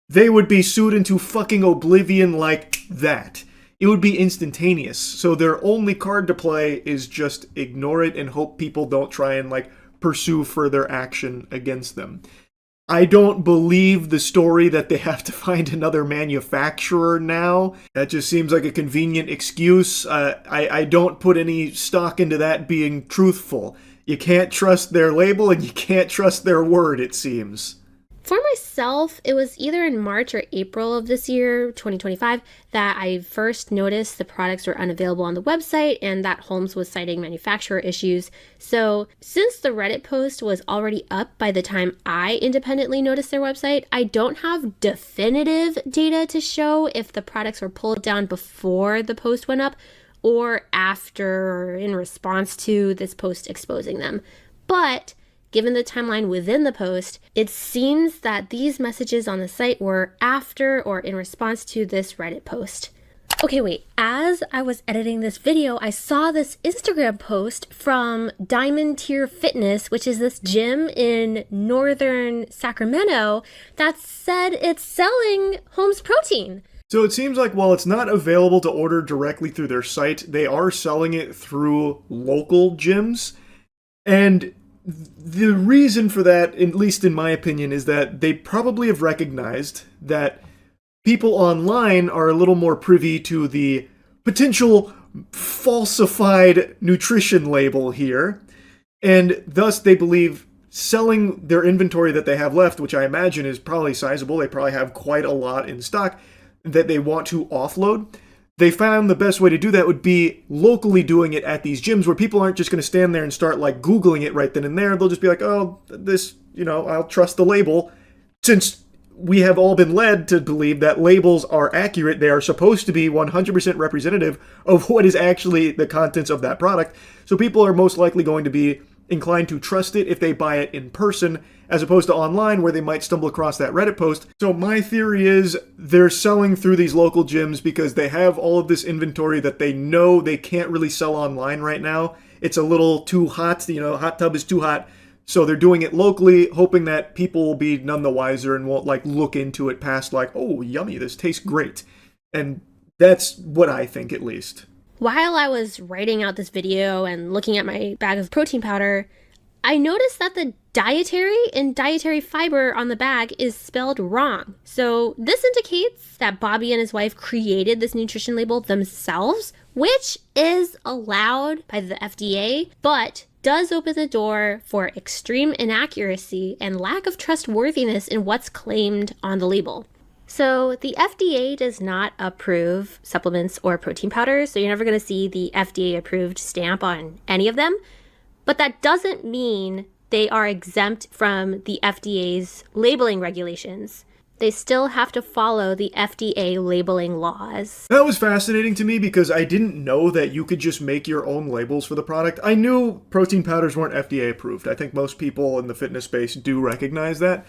They would be sued into fucking oblivion like that. It would be instantaneous. So their only card to play is just ignore it and hope people don't try and, like, pursue further action against them. I don't believe the story that they have to find another manufacturer now. That just seems like a convenient excuse. I don't put any stock into that being truthful. You can't trust their label and you can't trust their word, it seems. For myself, it was either in March or April of this year, 2025, that I first noticed the products were unavailable on the website and that Holmes was citing manufacturer issues. So since the Reddit post was already up by the time I independently noticed their website, I don't have definitive data to show if the products were pulled down before the post went up or after or in response to this post exposing them. But given the timeline within the post, it seems that these messages on the site were after or in response to this Reddit post. Okay, wait. As I was editing this video, I saw this Instagram post from Diamond Tier Fitness, which is this gym in northern Sacramento, that said it's selling Holmes protein. So it seems like while it's not available to order directly through their site, they are selling it through local gyms. And the reason for that, at least in my opinion, is that they probably have recognized that people online are a little more privy to the potential falsified nutrition label here, and thus they believe selling their inventory that they have left, which I imagine is probably sizable, they probably have quite a lot in stock that they want to offload. They found the best way to do that would be locally doing it at these gyms where people aren't just going to stand there and start like Googling it right then and there. They'll just be like, oh, this, I'll trust the label. Since we have all been led to believe that labels are accurate, they are supposed to be 100% representative of what is actually the contents of that product. So people are most likely going to be inclined to trust it if they buy it in person, as opposed to online where they might stumble across that Reddit post. So my theory is they're selling through these local gyms because they have all of this inventory that they know they can't really sell online right now. It's a little too hot, hot tub is too hot. So they're doing it locally, hoping that people will be none the wiser and won't like look into it past like, oh, yummy, this tastes great. And that's what I think, at least. While I was writing out this video and looking at my bag of protein powder, I noticed that the dietary and dietary fiber on the bag is spelled wrong. So this indicates that Bobby and his wife created this nutrition label themselves, which is allowed by the FDA, but does open the door for extreme inaccuracy and lack of trustworthiness in what's claimed on the label. So the FDA does not approve supplements or protein powders, so you're never going to see the FDA approved stamp on any of them. But that doesn't mean they are exempt from the FDA's labeling regulations. They still have to follow the FDA labeling laws. That was fascinating to me because I didn't know that you could just make your own labels for the product. I knew protein powders weren't FDA approved. I think most people in the fitness space do recognize that.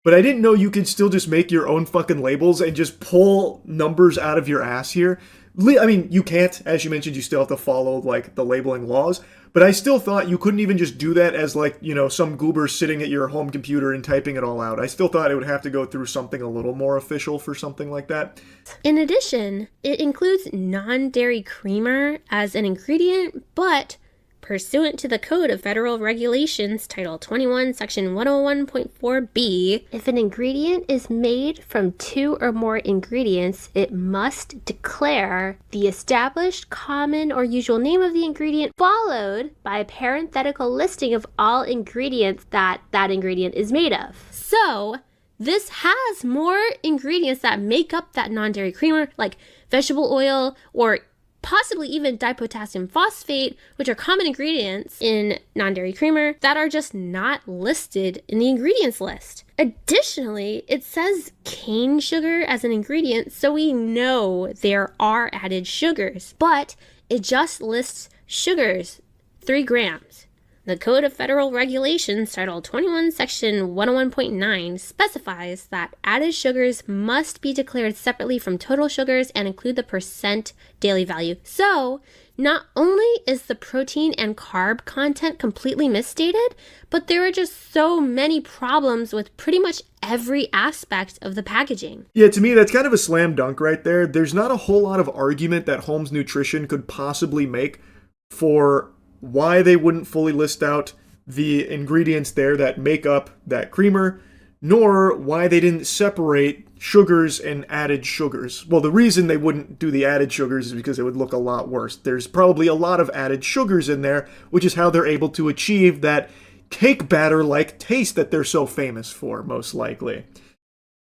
But I didn't know you could still just make your own fucking labels and just pull numbers out of your ass here. I mean, you can't, as you mentioned, you still have to follow, like, the labeling laws. But I still thought you couldn't even just do that as, like, you know, some goober sitting at your home computer and typing it all out. I still thought it would have to go through something a little more official for something like that. In addition, it includes non-dairy creamer as an ingredient, but pursuant to the Code of Federal Regulations, Title 21, Section 101.4b, if an ingredient is made from 2 or more ingredients, it must declare the established common or usual name of the ingredient, followed by a parenthetical listing of all ingredients that that ingredient is made of. So, this has more ingredients that make up that non-dairy creamer, like vegetable oil or possibly even dipotassium phosphate, which are common ingredients in non-dairy creamer that are just not listed in the ingredients list. Additionally, it says cane sugar as an ingredient, so we know there are added sugars, but it just lists sugars, 3 grams. The Code of Federal Regulations, Title 21, Section 101.9, specifies that added sugars must be declared separately from total sugars and include the percent daily value. So, not only is the protein and carb content completely misstated, but there are just so many problems with pretty much every aspect of the packaging. Yeah, to me, that's kind of a slam dunk right there. There's not a whole lot of argument that Holmes Nutrition could possibly make for why they wouldn't fully list out the ingredients there that make up that creamer, nor why they didn't separate sugars and added sugars. Well, the reason they wouldn't do the added sugars is because it would look a lot worse. There's probably a lot of added sugars in there, which is how they're able to achieve that cake batter-like taste that they're so famous for, most likely.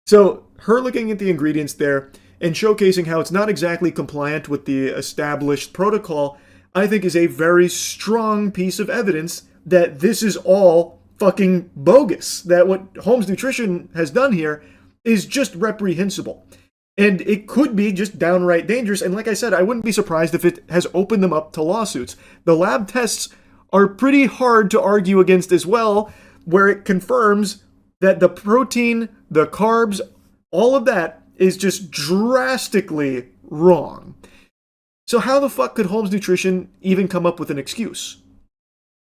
So, her looking at the ingredients there and showcasing how it's not exactly compliant with the established protocol, I think is a very strong piece of evidence that this is all fucking bogus. That what Holmes Nutrition has done here is just reprehensible. And it could be just downright dangerous. And like I said, I wouldn't be surprised if it has opened them up to lawsuits. The lab tests are pretty hard to argue against as well, where it confirms that the protein, the carbs, all of that is just drastically wrong. So how the fuck could Holmes Nutrition even come up with an excuse?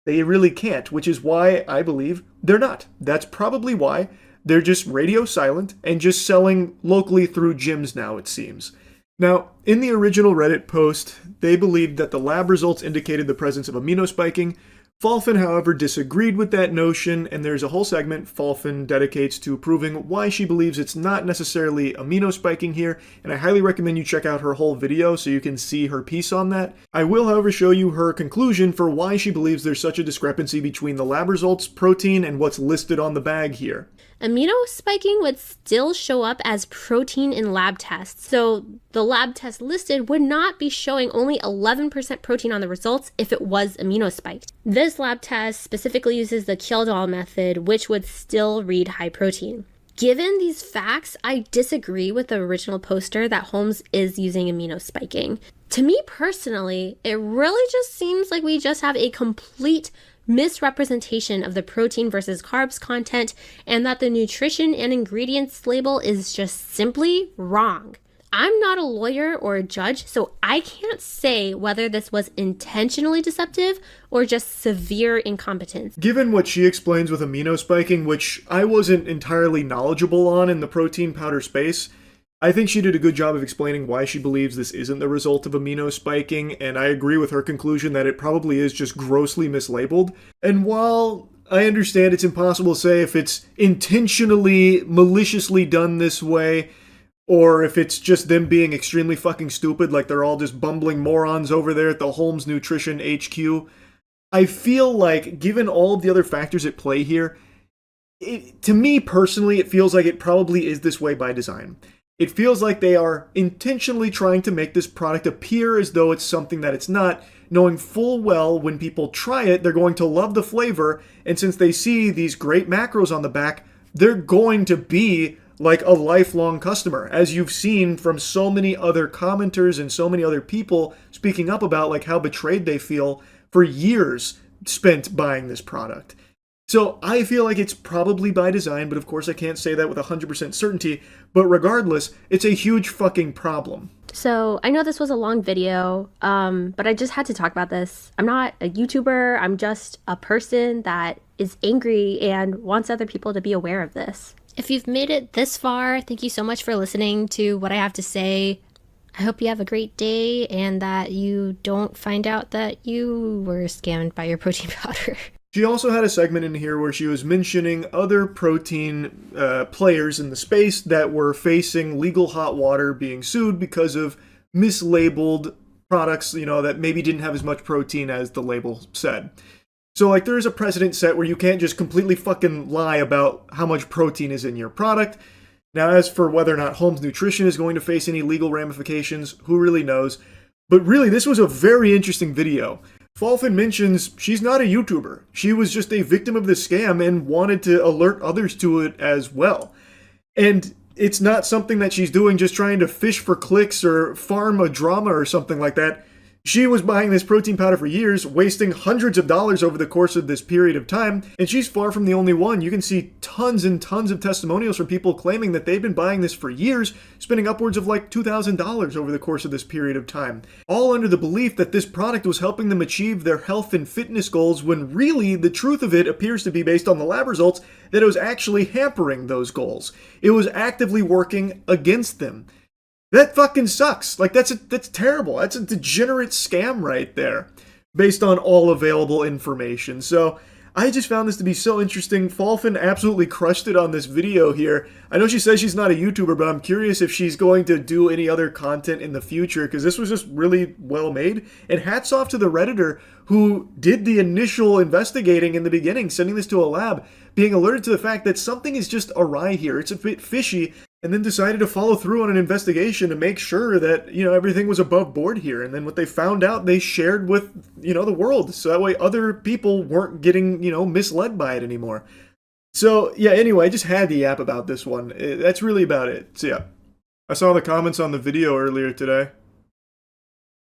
They really can't, which is why I believe they're not. That's probably why they're just radio silent and just selling locally through gyms now, it seems. Now, in the original Reddit post, they believed that the lab results indicated the presence of amino spiking. Falfin, however, disagreed with that notion, and there's a whole segment Falfin dedicates to proving why she believes it's not necessarily amino spiking here, and I highly recommend you check out her whole video so you can see her piece on that. I will, however, show you her conclusion for why she believes there's such a discrepancy between the lab results, protein, and what's listed on the bag here. Amino spiking would still show up as protein in lab tests, so the lab test listed would not be showing only 11% protein on the results if it was amino spiked. This lab test specifically uses the Kjeldahl method, which would still read high protein. Given these facts, I disagree with the original poster that Holmes is using amino spiking. To me personally, it really just seems like we just have a complete misrepresentation of the protein versus carbs content, and that the nutrition and ingredients label is just simply wrong. I'm not a lawyer or a judge, so I can't say whether this was intentionally deceptive or just severe incompetence. Given what she explains with amino spiking, which I wasn't entirely knowledgeable on in the protein powder space, I think she did a good job of explaining why she believes this isn't the result of amino spiking, and I agree with her conclusion that it probably is just grossly mislabeled. And while I understand it's impossible to say if it's intentionally, maliciously done this way, or if it's just them being extremely fucking stupid, like they're all just bumbling morons over there at the Holmes Nutrition HQ, I feel like, given all of the other factors at play here, to me personally, it feels like it probably is this way by design. It feels like they are intentionally trying to make this product appear as though it's something that it's not, knowing full well when people try it, they're going to love the flavor, and since they see these great macros on the back, they're going to be like a lifelong customer, as you've seen from so many other commenters and so many other people speaking up about like how betrayed they feel for years spent buying this product. So I feel like it's probably by design, but of course I can't say that with 100% certainty. But regardless, it's a huge fucking problem. So I know this was a long video, but I just had to talk about this. I'm not a YouTuber. I'm just a person that is angry and wants other people to be aware of this. If you've made it this far, thank you so much for listening to what I have to say. I hope you have a great day and that you don't find out that you were scammed by your protein powder. She also had a segment in here where she was mentioning other protein players in the space that were facing legal hot water, being sued because of mislabeled products, you know, that maybe didn't have as much protein as the label said. So, like, there's a precedent set where you can't just completely fucking lie about how much protein is in your product. Now, as for whether or not Holmes Nutrition is going to face any legal ramifications, who really knows? But really, this was a very interesting video. Falfin mentions she's not a YouTuber. She was just a victim of this scam and wanted to alert others to it as well. And it's not something that she's doing just trying to fish for clicks or farm a drama or something like that. She was buying this protein powder for years, wasting hundreds of dollars over the course of this period of time, and she's far from the only one. You can see tons and tons of testimonials from people claiming that they've been buying this for years, spending upwards of like $2,000 over the course of this period of time, all under the belief that this product was helping them achieve their health and fitness goals, when really the truth of it appears to be, based on the lab results, that it was actually hampering those goals. It was actively working against them. That fucking sucks. Like, that's terrible. That's a degenerate scam right there, based on all available information. So, I just found this to be so interesting. Falfin absolutely crushed it on this video here. I know she says she's not a YouTuber, but I'm curious if she's going to do any other content in the future, because this was just really well made. And hats off to the Redditor who did the initial investigating in the beginning, sending this to a lab, being alerted to the fact that something is just awry here. It's a bit fishy, and then decided to follow through on an investigation to make sure that, you know, everything was above board here. And then what they found out, they shared with, you know, the world. So that way other people weren't getting, you know, misled by it anymore. So, yeah, anyway, I just had to yap about this one. That's really about it. So, yeah. I saw the comments on the video earlier today.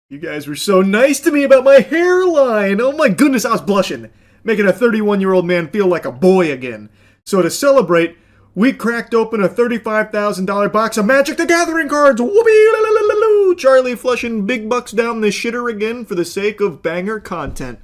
You guys were so nice to me about my hairline. Oh my goodness, I was blushing. Making a 31-year-old man feel like a boy again. So to celebrate, we cracked open a $35,000 box of Magic the Gathering cards. Whoopee! Charlie flushing big bucks down the shitter again for the sake of banger content.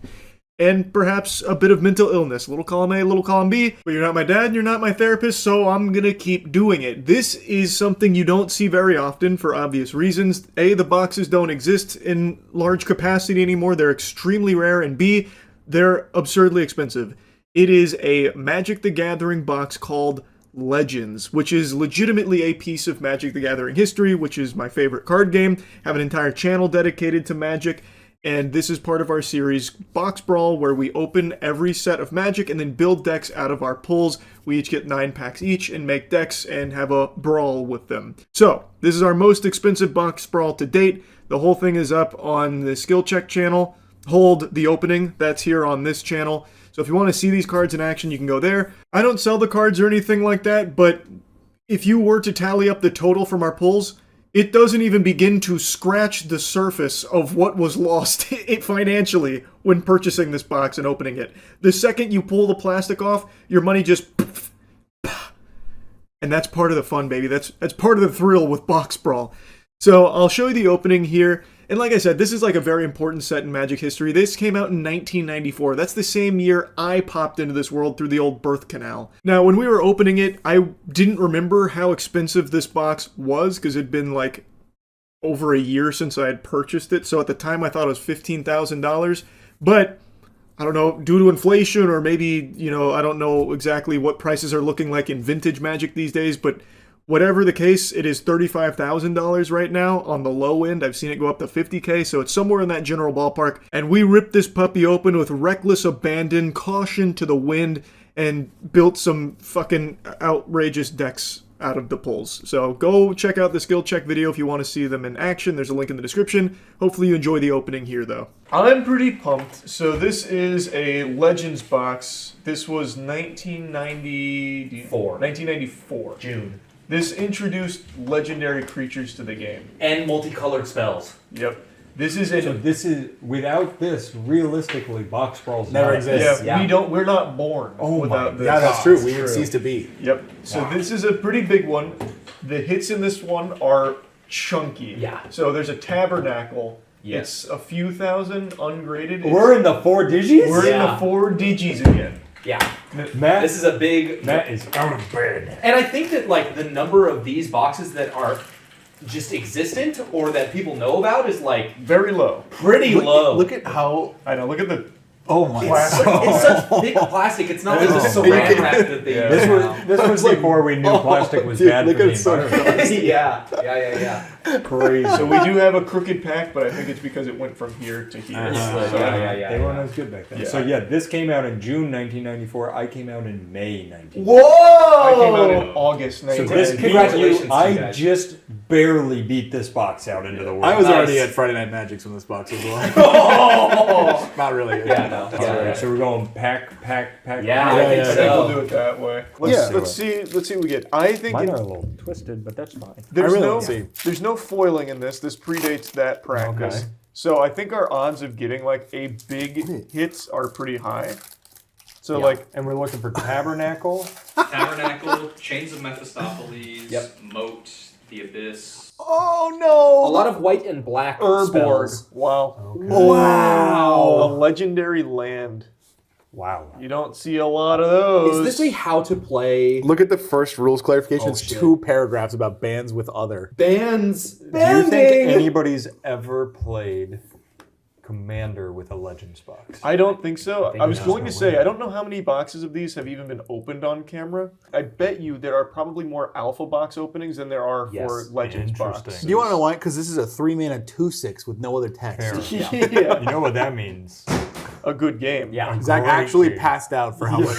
And perhaps a bit of mental illness. Little column A, little column B. But you're not my dad, you're not my therapist, so I'm gonna keep doing it. This is something you don't see very often for obvious reasons. A, the boxes don't exist in large capacity anymore. They're extremely rare. And B, they're absurdly expensive. It is a Magic the Gathering box called Legends, which is legitimately a piece of Magic the Gathering history, which is my favorite card game. I have an entire channel dedicated to Magic, and this is part of our series Box Brawl, where we open every set of Magic and then build decks out of our pulls. We each get 9 packs each and make decks and have a brawl with them. So, this is our most expensive Box Brawl to date. The whole thing is up on the Skill Check channel. Hold the opening, that's here on this channel. So if you want to see these cards in action, you can go there. I don't sell the cards or anything like that, but if you were to tally up the total from our pulls, it doesn't even begin to scratch the surface of what was lost financially when purchasing this box and opening it. The second you pull the plastic off, your money just... And that's part of the fun, baby. That's part of the thrill with Box Brawl. So I'll show you the opening here. And like I said, this is like a very important set in Magic history. This came out in 1994. That's the same year I popped into this world through the old birth canal. Now, when we were opening it, I didn't remember how expensive this box was, because it'd been like over a year since I had purchased it. So at the time, I thought it was $15,000. But I don't know, due to inflation, or maybe, you know, I don't know exactly what prices are looking like in vintage Magic these days, but whatever the case, it is $35,000 right now on the low end. I've seen it go up to $50K, so it's somewhere in that general ballpark. And we ripped this puppy open with reckless abandon, caution to the wind, and built some fucking outrageous decks out of the pulls. So go check out the skill check video if you want to see them in action. There's a link in the description. Hopefully you enjoy the opening here, though. I'm pretty pumped. So this is a Legends box. This was 1994. June. This introduced legendary creatures to the game. And multicolored spells. Yep. This is So this is without this. Realistically, box brawls Never exists. Yeah, we're not born without this. Yeah, that's true. We didn't cease to be. Yep. So this is a pretty big one. The hits in this one are chunky. Yeah. So there's a tabernacle. Yes. It's a few thousand ungraded. We're in the 4 digits? We're in the 4 digits again. Yeah. Matt, This is a big. Matt is out of bed. And I think that like the number of these boxes that are just existent or that people know about is like very low. Pretty low. Look at how. I know. Look at the. Oh my plastic. It's such thick plastic. It's not like the saran wrap that they use. This was before we knew plastic was bad for the environment. Yeah. Crazy. So we do have a crooked pack, but I think it's because it went from here to here. So They weren't as good back then. Yeah. So yeah, this came out in June 1994. I came out in May 1994. Whoa! I came out in August So 1994. this Congratulations to you I guys. just barely beat this box out into the world. I was Nice. already at Friday Night Magics when this box was launched. Not really. Yeah, no. Alright, so we're going pack. Yeah, I think I think so. we'll do it that way. Let's see what we get. I think Mine are a little twisted, but that's fine. there's no foiling in this. This predates that practice. Okay. So I think our odds of getting like a big hits are pretty high. So and we're looking for Tabernacle. Tabernacle, Chains of Mephistopheles, Moat, The Abyss. Oh no! A lot of white and black Urborg. spells. Wow. Okay. Wow. A legendary land. Wow. You don't see a lot of those. Is this a how to play? Look at the first rules clarification. Oh, It's shit. 2 paragraphs about bands with other. Bands. Do you think anybody's ever played Commander with a Legends box? I don't think so. I was that's going to no say, way. I don't know how many boxes of these have even been opened on camera. I bet you there are probably more alpha box openings than there are for Legends boxes. Do you want to know why? Because this is a 3-mana 2/6 with no other text. Yeah. You know what that means? A good game. Yeah. Zach actually passed out for how much.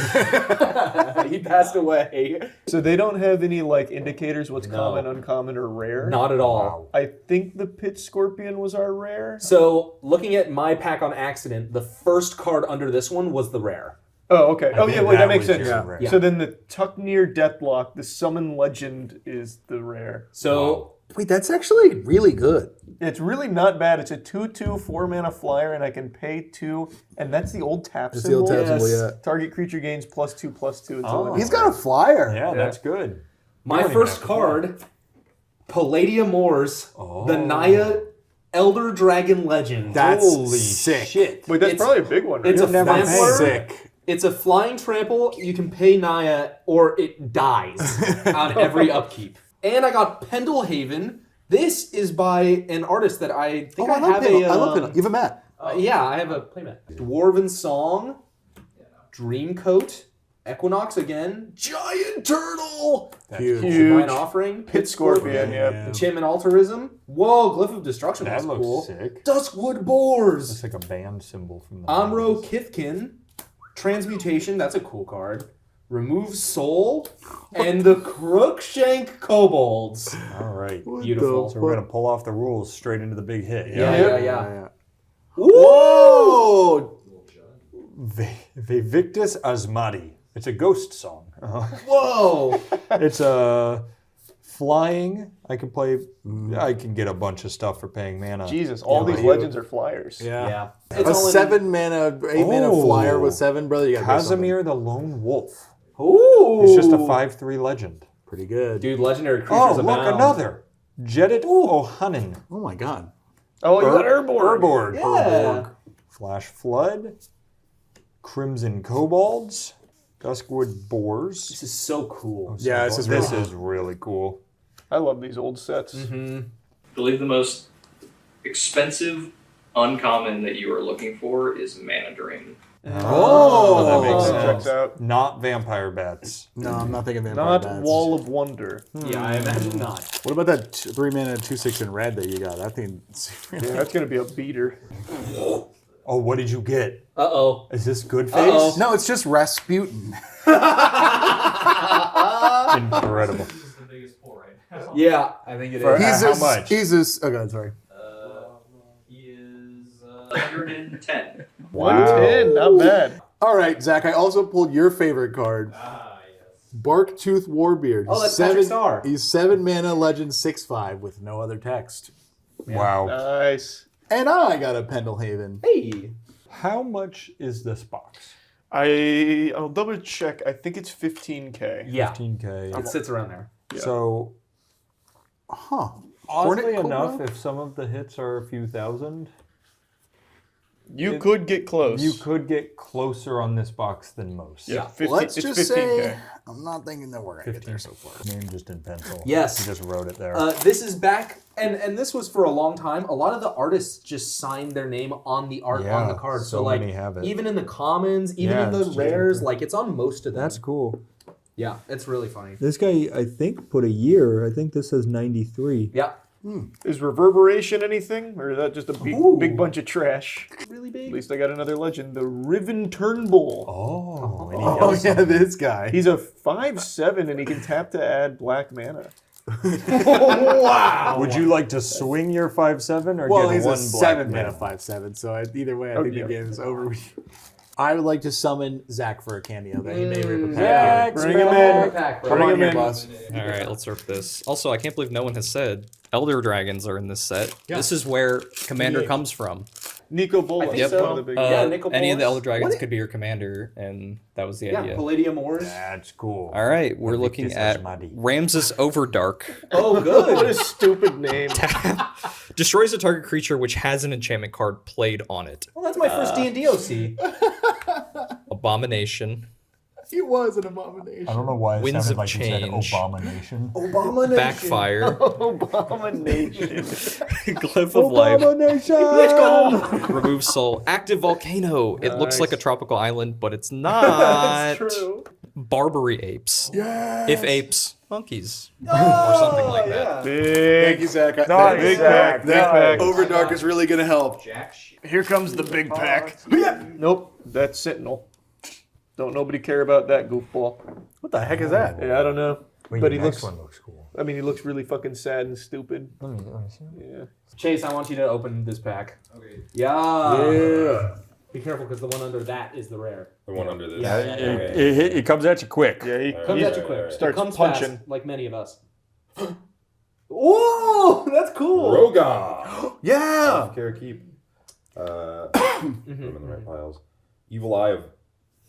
He passed away. So they don't have any like indicators what's common, uncommon, or rare? Not at all. I think the Pit Scorpion was our rare. So, looking at my pack on accident, the first card under this one was the rare. Oh, okay. Oh, yeah, wait, that makes was sense. your rare. Yeah. So then the Tucknear Deathlock, the Summon Legend, is the rare. So, Wait, that's actually really good. It's really not bad. It's a 2/2 4-mana flyer, and I can pay 2, and that's the old tap That's the symbol. old tap symbol, yeah. Target creature gains +2/+2 until end of He's got a flyer. Yeah, that's good. my first card, Palladium Moors, the Naya Elder Dragon Legend. That's Holy sick. shit. Wait, that's It's- probably a big one. It's a Right? Flampler. Sick. It's a flying trample. You can pay Naya or it dies on every upkeep. And I got Pendlehaven. This is by an artist that I think I have I love Pendle. You have a Matt. Yeah, I have a playmat. Dwarven Song, Dreamcoat, Equinox again, Giant Turtle, Huge. Divine Offering, Pit Scorpion, yeah. Enchantment Altruism. Whoa, Glyph of Destruction. That That's looks cool. sick. Duskwood Boars, It's like a band symbol from the Amro 90s. Kithkin, Transmutation. That's a cool card. Remove Soul, and the Crookshank Kobolds. All right. Beautiful. So we're going to pull off the rules straight into the big hit. Yeah. Whoa! Vivictus Asmati. It's a ghost song. Whoa! It's a flying. I can play. I can get a bunch of stuff for paying mana. Jesus, all these legends are flyers. Yeah. It's A all in- 7-mana, 8-mana flyer with 7, brother. You got Casimir the Lone Wolf. Ooh! It's just a 5/3 legend. Pretty good. Dude, legendary Oh, creatures look, abound. another. Jedit Ohanin. Oh my god. Oh, you got Urborg. Urborg. Yeah. Flash Flood. Crimson Kobolds. Duskwood Boars. This is so cool. Yeah, this is really cool. I love these old sets. I believe the most expensive uncommon that you are looking for is Mana Drain. Oh, that makes that sense. checks out. Not vampire bats. No, I'm not thinking Vampire Not Bats. Wall of Wonder. Yeah, I imagine not. What about that 3-mana 2/6 in red that you got? That thing. Yeah, that's going to be a beater. Oh, what did you get? Uh-oh. Is this good Uh-oh. face? No, it's just Rasputin. Incredible. This is the biggest pull right now. Yeah, I think it For- is. He's how this, much? He's this. Oh god, sorry. He is 110. 110, not bad. All right, Zach. I also pulled your favorite card. Barktooth Warbeard. Oh, that's Patrick Star. He's 7-mana legend 6/5 with no other text. Wow. Nice. And I got a Pendelhaven. Hey. How much is this box? I'll double check. I think it's 15K. Yeah. 15K. It sits around there. Yeah. So, oddly enough, if some of the hits are a few thousand, you could get close. You could get closer on this box than most. Yeah, 50, Let's it's just 15K. say I'm not thinking that we're gonna get there so far. Name just in pencil. Yes. You just wrote it there. This is back, and this was for a long time. A lot of the artists just signed their name on the art on the card. so like, many have it. even in the commons, even in the it's rares, like it's on most of them. That's cool. Yeah, it's really funny. This guy, I think, put a year. I think this says 93. Yeah. Is reverberation anything, or is that just a big bunch of trash? Really big. At least I got another legend, the Riven Turnbull. Oh yeah, this guy. He's a 5/7 and he can tap to add black mana. Wow. Would you like to swing your 5/7 or Well, get he's one a black 7-mana 5/7, so either way, I think the yeah. game is over. I would like to summon Zach for a cameo that he may rip a Zach, pack. Bring him in. Come on here, boss. All right, let's rip this. Also, I can't believe no one has said Elder Dragons are in this set. Yeah. This is where Commander comes from. Nico Bolas. think so. One of the big Nico Any of the Bolas. Elder Dragons What? could be your commander, and that was the Yeah, idea. Palladium Ores. That's cool. All right, we're looking at Ramses Overdark. Oh, good. What a stupid name. Destroys a target creature which has an enchantment card played on it. Well, that's my first D&D OC. Abomination. He was an abomination. I don't know why it Winds sounded of like you said Change. abomination. Abomination. Backfire. Abomination. Glyph of Life. Abomination! Let's go! Remove soul. Active volcano. It looks like a tropical island, but it's not. That's true. Barbary apes. Yes. If apes, monkeys. Or something like that. Big. Thank you, Zach. Nice. Big pack. Big pack. Overdark is really going to help. Here comes the big pack. Nope, that's Sentinel. Don't nobody care about that goofball. What the heck is that? Yeah, I don't know. Wait, but the he next looks. one looks cool. I mean, he looks really fucking sad and stupid. Let me see. Yeah. Chase, I want you to open this pack. Okay. Yeah. Be careful, because the one under that is the rare. The one under this. Yeah, It comes at you quick. Yeah, he Comes at you quick. starts It comes punching. fast, like many of us. Oh, that's cool. Roga. Yeah. Keep. Put them in the right piles. Evil Eye of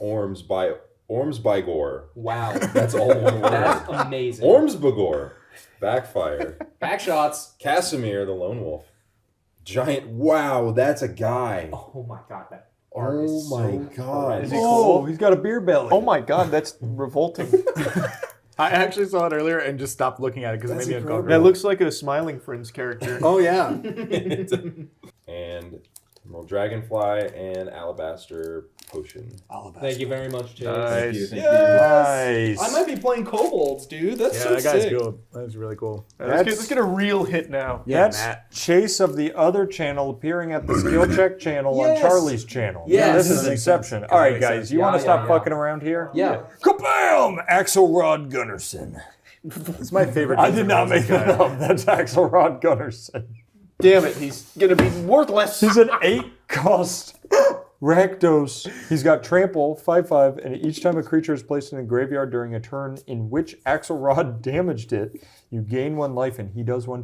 Ormsbygor. Wow. That's all one word. That's amazing. Ormsbygor. Backfire. Back shots. Casimir, the lone wolf. Giant. Wow, that's a guy. Oh my god, that art Oh is my so god. horrendous. Oh, he's got a beer belly. Oh my god, that's revolting. I actually saw it earlier and just stopped looking at it because it made me uncomfortable. That looks like a Smiling Friends character. Oh, yeah. And Emerald Dragonfly and Alabaster Potion. Thank you very much, Chase. Nice. Thank you. Nice. I might be playing kobolds, dude. That's Yeah, so that guy's sick. cool. That's really cool. Let's get a real hit now. Yeah, That's Matt. Chase of the other channel appearing at the skill check channel Yes. on Charlie's channel. Yes. This is Inception. All right, guys, you want to stop fucking around here? Yeah. Kabam! Axelrod Gunnarsson. It's my favorite. I did not make that up. That's Axelrod Gunnarsson. Damn it, he's gonna be worthless. He's an 8-cost Rakdos. He's got trample, 5/5, and each time a creature is placed in a graveyard during a turn in which Axelrod damaged it, you gain 1 life, and he does 1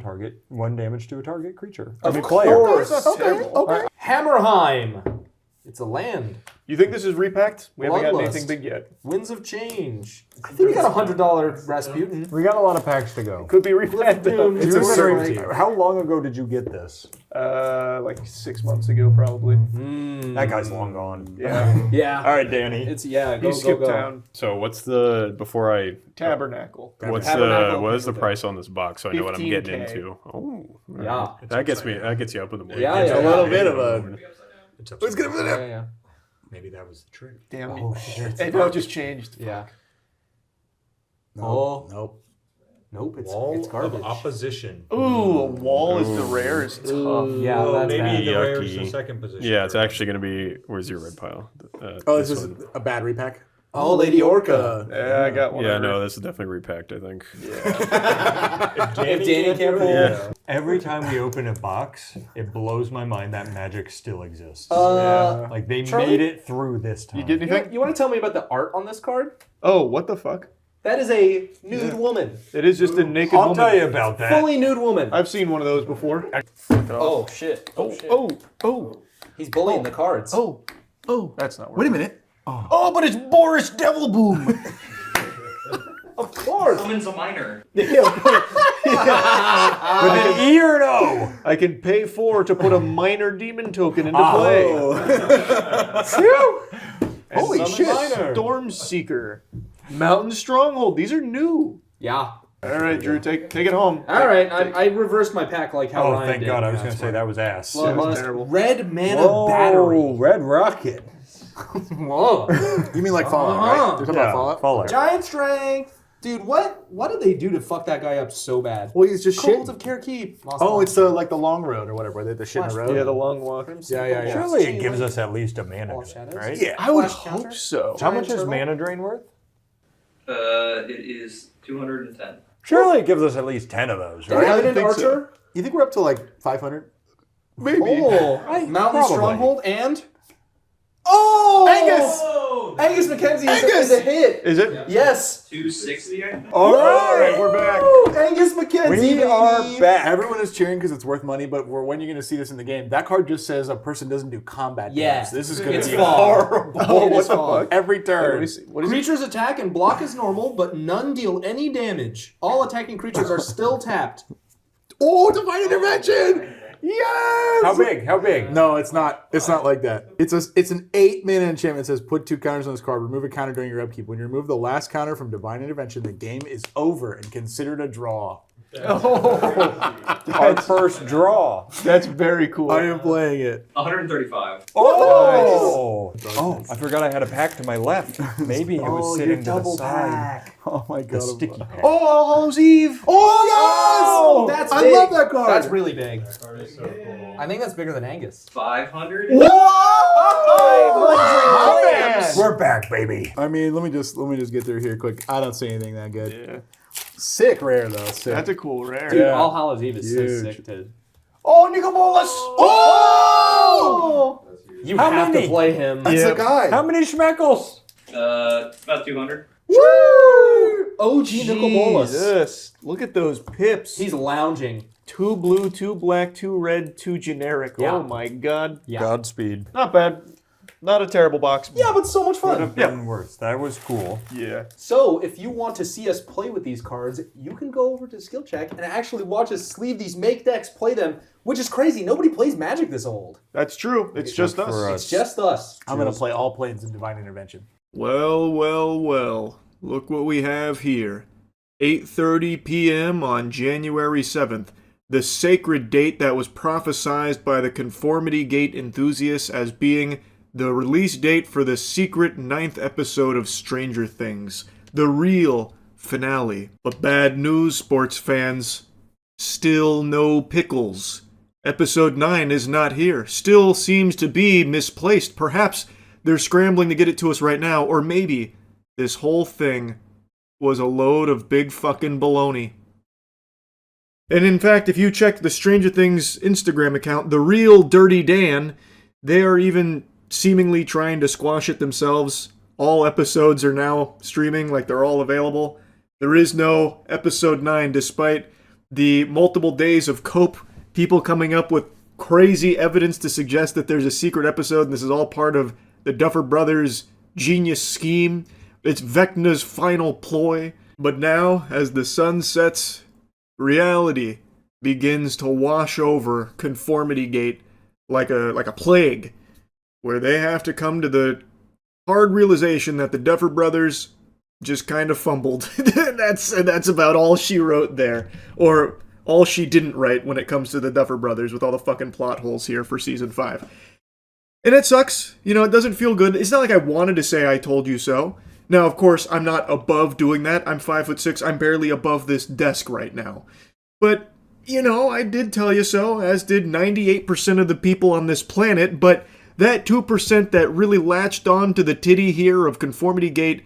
damage to a target creature. Player. Okay. Hammerheim. It's a land. You think this is repacked? We haven't gotten Bloodlust. anything big yet. Winds of Change. I think we got a $100 Rasputin. We got a lot of packs to go. Could be repacked. Doom. It's a certainty. How long ago did you get this? Like 6 months ago, probably. That guy's long gone. Yeah. Yeah. All right, Danny. It's go He skipped go. town. So what's the before I Tabernacle. Tabernacle. what is the price on this box so I know what I'm getting 15K. into? Oh, Yeah. that gets you up in the morning. Yeah, It's yeah, a yeah. little bit of a. Let's get him Yeah, yeah. Maybe that was the trick. Damn it. Oh shit. And now it just changed. Yeah. No, nope. Nope. It's Wall garbage. of opposition. Ooh, a wall is the rare is tough. Yeah, Oh, that's maybe bad. the rare is the Yucky. second position. Yeah, it's actually going to be. Where's your red pile? Oh, this is one. a bad repack. Oh, Lady Orca. Yeah, I got one. Yeah, of no, her. this is definitely repacked. I think. If Danny can't pull. Yeah. Every time we open a box, it blows my mind that magic still exists. Like they Charlie? made it through this time. You get anything? You want to tell me about the art on this card? Oh, what the fuck? That is a nude woman. It is just a naked I'll woman. tell you about that. Fully nude woman. I've seen one of those before. Oh shit. Oh. He's bullying the cards. Oh. That's not working. Wait a minute. Oh, but it's Boris Devilboom. Of course. Woman's a minor. With an E or an O. I can pay 4 to put a minor demon token into play. Holy shit. Stormseeker. Mountain Stronghold. These are new. Yeah. All right, Drew, take it home. All right, I reversed my pack like how Oh, Ryan thank did. God. I was going to say that was ass. Bloodlust. Red Mana Battery. Red Rocket. Whoa. You mean like Fallout, right? You're talking about Fallout? Giant Strength. Dude, what did they do to fuck that guy up so bad? Well, he's just Cult shit. of Kharkiv. Oh, it's the long road or whatever. The shit in the road. Yeah, the long walk. Yeah. Surely it gives us at least a mana drain, right? Yeah. I would Flash hope counter? so. How much is mana drain worth? It is 210. Surely it gives us at least 10 of those, right? I Revenant think Archer. so. You think we're up to like 500? Maybe. Oh, Mountain probably. Stronghold and Angus McKenzie is a hit. Is it? Yes. 260, I think. All right, we're back. Angus McKenzie. We are back. Everyone is cheering because it's worth money, but when you're going to see this in the game, that card just says a person doesn't do combat damage. This is going to be horrible. It is fog. Every turn. Let me see. What is it? Creatures attack and block as normal, but none deal any damage. All attacking creatures are still tapped. Oh, Divine Intervention! Yes! How big? How big? No, it's not. It's not like that. It's an 8 mana enchantment. It says put 2 counters on this card. Remove a counter during your upkeep. When you remove the last counter from Divine Intervention, the game is over and considered a draw. Our first draw. That's very cool. I am playing it. 135. Oh! Oh, I forgot I had a pack to my left. Maybe it was sitting to the side. Oh my god. The sticky pack. Oh, All Hallows Eve. Oh, yes! That's I big. love that card. That's really big. That card is so cool. I think that's bigger than Angus. 500. We're back, baby. I mean, let me just get through here quick. I don't see anything that good. Yeah. Sick rare though. Sick. That's a cool rare. Dude, All Hallows Eve is so Huge. sick to. Oh, Nicobolus! Oh! You How have many? to play him. That's the guy. How many schmeckles? About 200. Woo! OG Nicobolus. Jesus. Look at those pips. He's lounging. 2 blue, 2 black, 2 red, 2 generic. Yeah. Oh my god. Yeah. Godspeed. Not bad. Not a terrible box. Yeah, but so much Would fun. have been worse. That was cool. Yeah. So, if you want to see us play with these cards, you can go over to Skill Check and actually watch us sleeve these make decks, play them, which is crazy. Nobody plays Magic this old. That's true. It's just us. for It's just us. I'm gonna play all planes in Divine Intervention. Well, well, well. Look what we have here. 8:30 p.m. on January 7th. The sacred date that was prophesied by the Conformity Gate enthusiasts as being the release date for the secret 9th episode of Stranger Things. The real finale. But bad news, sports fans. Still no pickles. Episode 9 is not here. Still seems to be misplaced. Perhaps they're scrambling to get it to us right now, or maybe this whole thing was a load of big fucking baloney. And in fact, if you check the Stranger Things Instagram account, The Real Dirty Dan, they are even seemingly trying to squash it themselves. All episodes are now streaming, like they're all available. There is no episode 9, despite the multiple days of cope, people coming up with crazy evidence to suggest that there's a secret episode, and this is all part of the Duffer Brothers' genius scheme. It's Vecna's final ploy. But now, as the sun sets, reality begins to wash over Conformity Gate like a plague, where they have to come to the hard realization that the Duffer Brothers just kind of fumbled. That's about all she wrote there. Or all she didn't write when it comes to the Duffer Brothers, with all the fucking plot holes here for season 5. And it sucks. You know, it doesn't feel good. It's not like I wanted to say I told you so. Now, of course, I'm not above doing that. I'm 5'6". I'm barely above this desk right now. But, you know, I did tell you so, as did 98% of the people on this planet, but that 2% that really latched on to the titty here of Conformity Gate,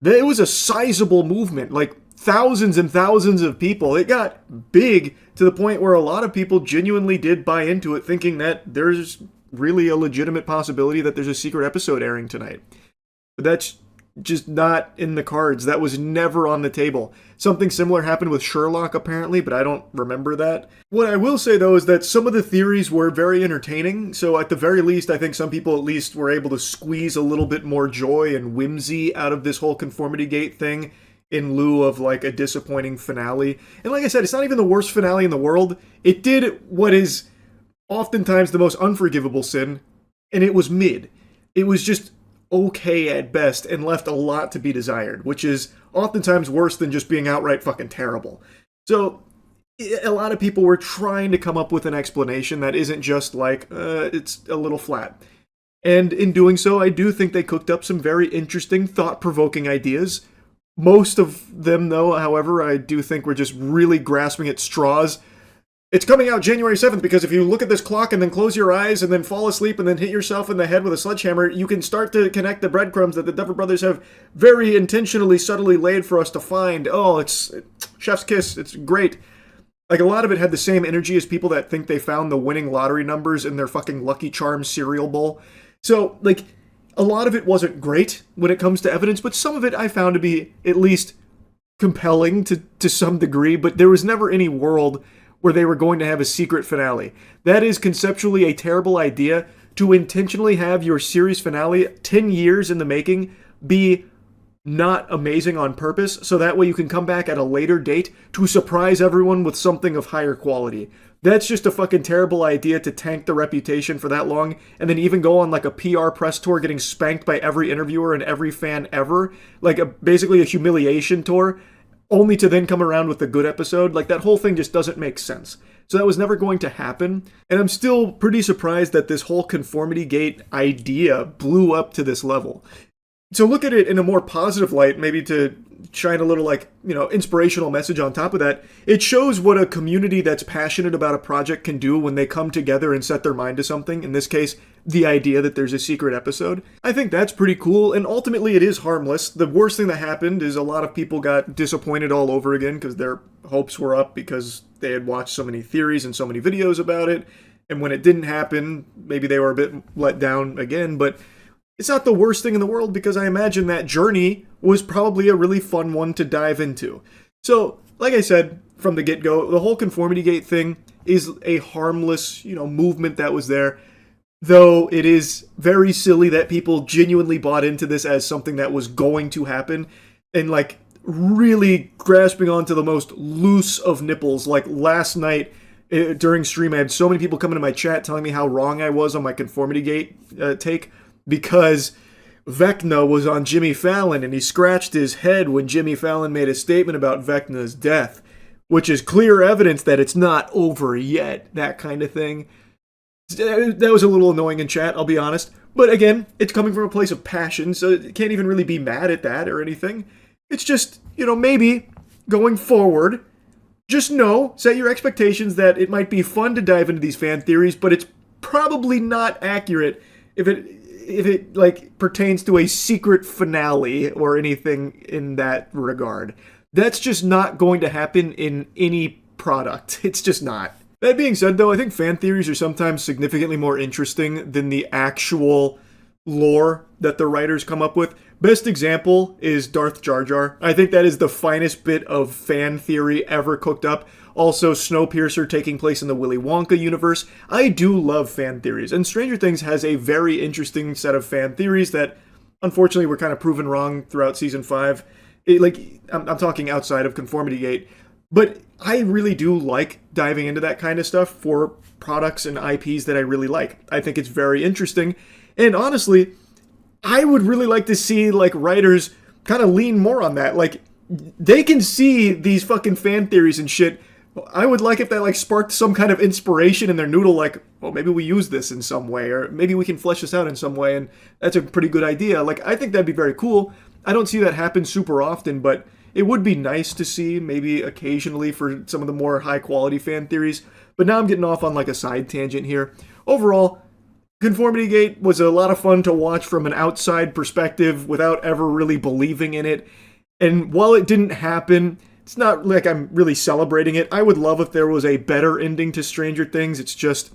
it was a sizable movement, like thousands and thousands of people. It got big to the point where a lot of people genuinely did buy into it, thinking that there's really a legitimate possibility that there's a secret episode airing tonight. But that's just not in the cards. That was never on the table. Something similar happened with Sherlock, apparently, but I don't remember that. What I will say, though, is that some of the theories were very entertaining, so at the very least, I think some people at least were able to squeeze a little bit more joy and whimsy out of this whole Conformity Gate thing in lieu of, like, a disappointing finale. And like I said, it's not even the worst finale in the world. It did what is oftentimes the most unforgivable sin, and it was mid. It was just okay at best and left a lot to be desired, which is oftentimes worse than just being outright fucking terrible. So a lot of people were trying to come up with an explanation that isn't just like, it's a little flat. And in doing so, I do think they cooked up some very interesting, thought-provoking ideas. Most of them, though, however, I do think were just really grasping at straws. It's coming out January 7th because if you look at this clock and then close your eyes and then fall asleep and then hit yourself in the head with a sledgehammer, you can start to connect the breadcrumbs that the Duffer Brothers have very intentionally, subtly laid for us to find. Oh, it's chef's kiss. It's great. Like, a lot of it had the same energy as people that think they found the winning lottery numbers in their fucking Lucky Charms cereal bowl. So, like, a lot of it wasn't great when it comes to evidence, but some of it I found to be at least compelling to some degree, but there was never any world where they were going to have a secret finale. That is conceptually a terrible idea, to intentionally have your series finale 10 years in the making be not amazing on purpose, so that way you can come back at a later date to surprise everyone with something of higher quality. That's just a fucking terrible idea to tank the reputation for that long, and then even go on like a PR press tour getting spanked by every interviewer and every fan ever, like basically a humiliation tour, only to then come around with a good episode. Like, that whole thing just doesn't make sense. So that was never going to happen, and I'm still pretty surprised that this whole Conformity Gate idea blew up to this level. So look at it in a more positive light, maybe to shine a little, like, inspirational message on top of that. It shows what a community that's passionate about a project can do when they come together and set their mind to something. In this case, the idea that there's a secret episode. I think that's pretty cool, and ultimately it is harmless. The worst thing that happened is a lot of people got disappointed all over again because their hopes were up because they had watched so many theories and so many videos about it. And when it didn't happen, maybe they were a bit let down again, but it's not the worst thing in the world because I imagine that journey was probably a really fun one to dive into. So, like I said from the get-go, the whole Conformity Gate thing is a harmless, movement that was there. Though it is very silly that people genuinely bought into this as something that was going to happen and, like, really grasping onto the most loose of nipples. Like, last night during stream, I had so many people come into my chat telling me how wrong I was on my Conformity Gate take, because Vecna was on Jimmy Fallon and he scratched his head when Jimmy Fallon made a statement about Vecna's death, which is clear evidence that it's not over yet, that kind of thing. That was a little annoying in chat, I'll be honest. But again, it's coming from a place of passion, so you can't even really be mad at that or anything. It's just, maybe going forward, just set your expectations that it might be fun to dive into these fan theories, but it's probably not accurate if it like pertains to a secret finale or anything in that regard. That's just not going to happen in any product. It's just not. That being said, though, I think fan theories are sometimes significantly more interesting than the actual lore that the writers come up with. Best example is Darth Jar Jar. I think that is the finest bit of fan theory ever cooked up. Also, Snowpiercer taking place in the Willy Wonka universe. I do love fan theories, and Stranger Things has a very interesting set of fan theories that, unfortunately, were kind of proven wrong throughout Season 5. I'm talking outside of Conformity Gate, but I really do like diving into that kind of stuff for products and IPs that I really like. I think it's very interesting, and honestly, I would really like to see, like, writers kind of lean more on that. Like, they can see these fucking fan theories and shit. I would like if that, like, sparked some kind of inspiration in their noodle, like, well, maybe we use this in some way, or maybe we can flesh this out in some way, and that's a pretty good idea. Like, I think that'd be very cool. I don't see that happen super often, but it would be nice to see, maybe occasionally, for some of the more high-quality fan theories. But now I'm getting off on, like, a side tangent here. Overall, Conformity Gate was a lot of fun to watch from an outside perspective without ever really believing in it. And while it didn't happen, it's not like I'm really celebrating it. I would love if there was a better ending to Stranger Things. It's just,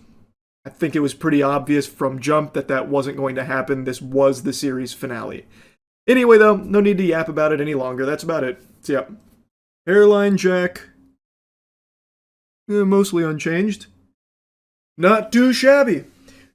I think it was pretty obvious from jump that that wasn't going to happen. This was the series finale. Anyway, though, no need to yap about it any longer. That's about it. So, yep. Hairline jack. Mostly unchanged. Not too shabby.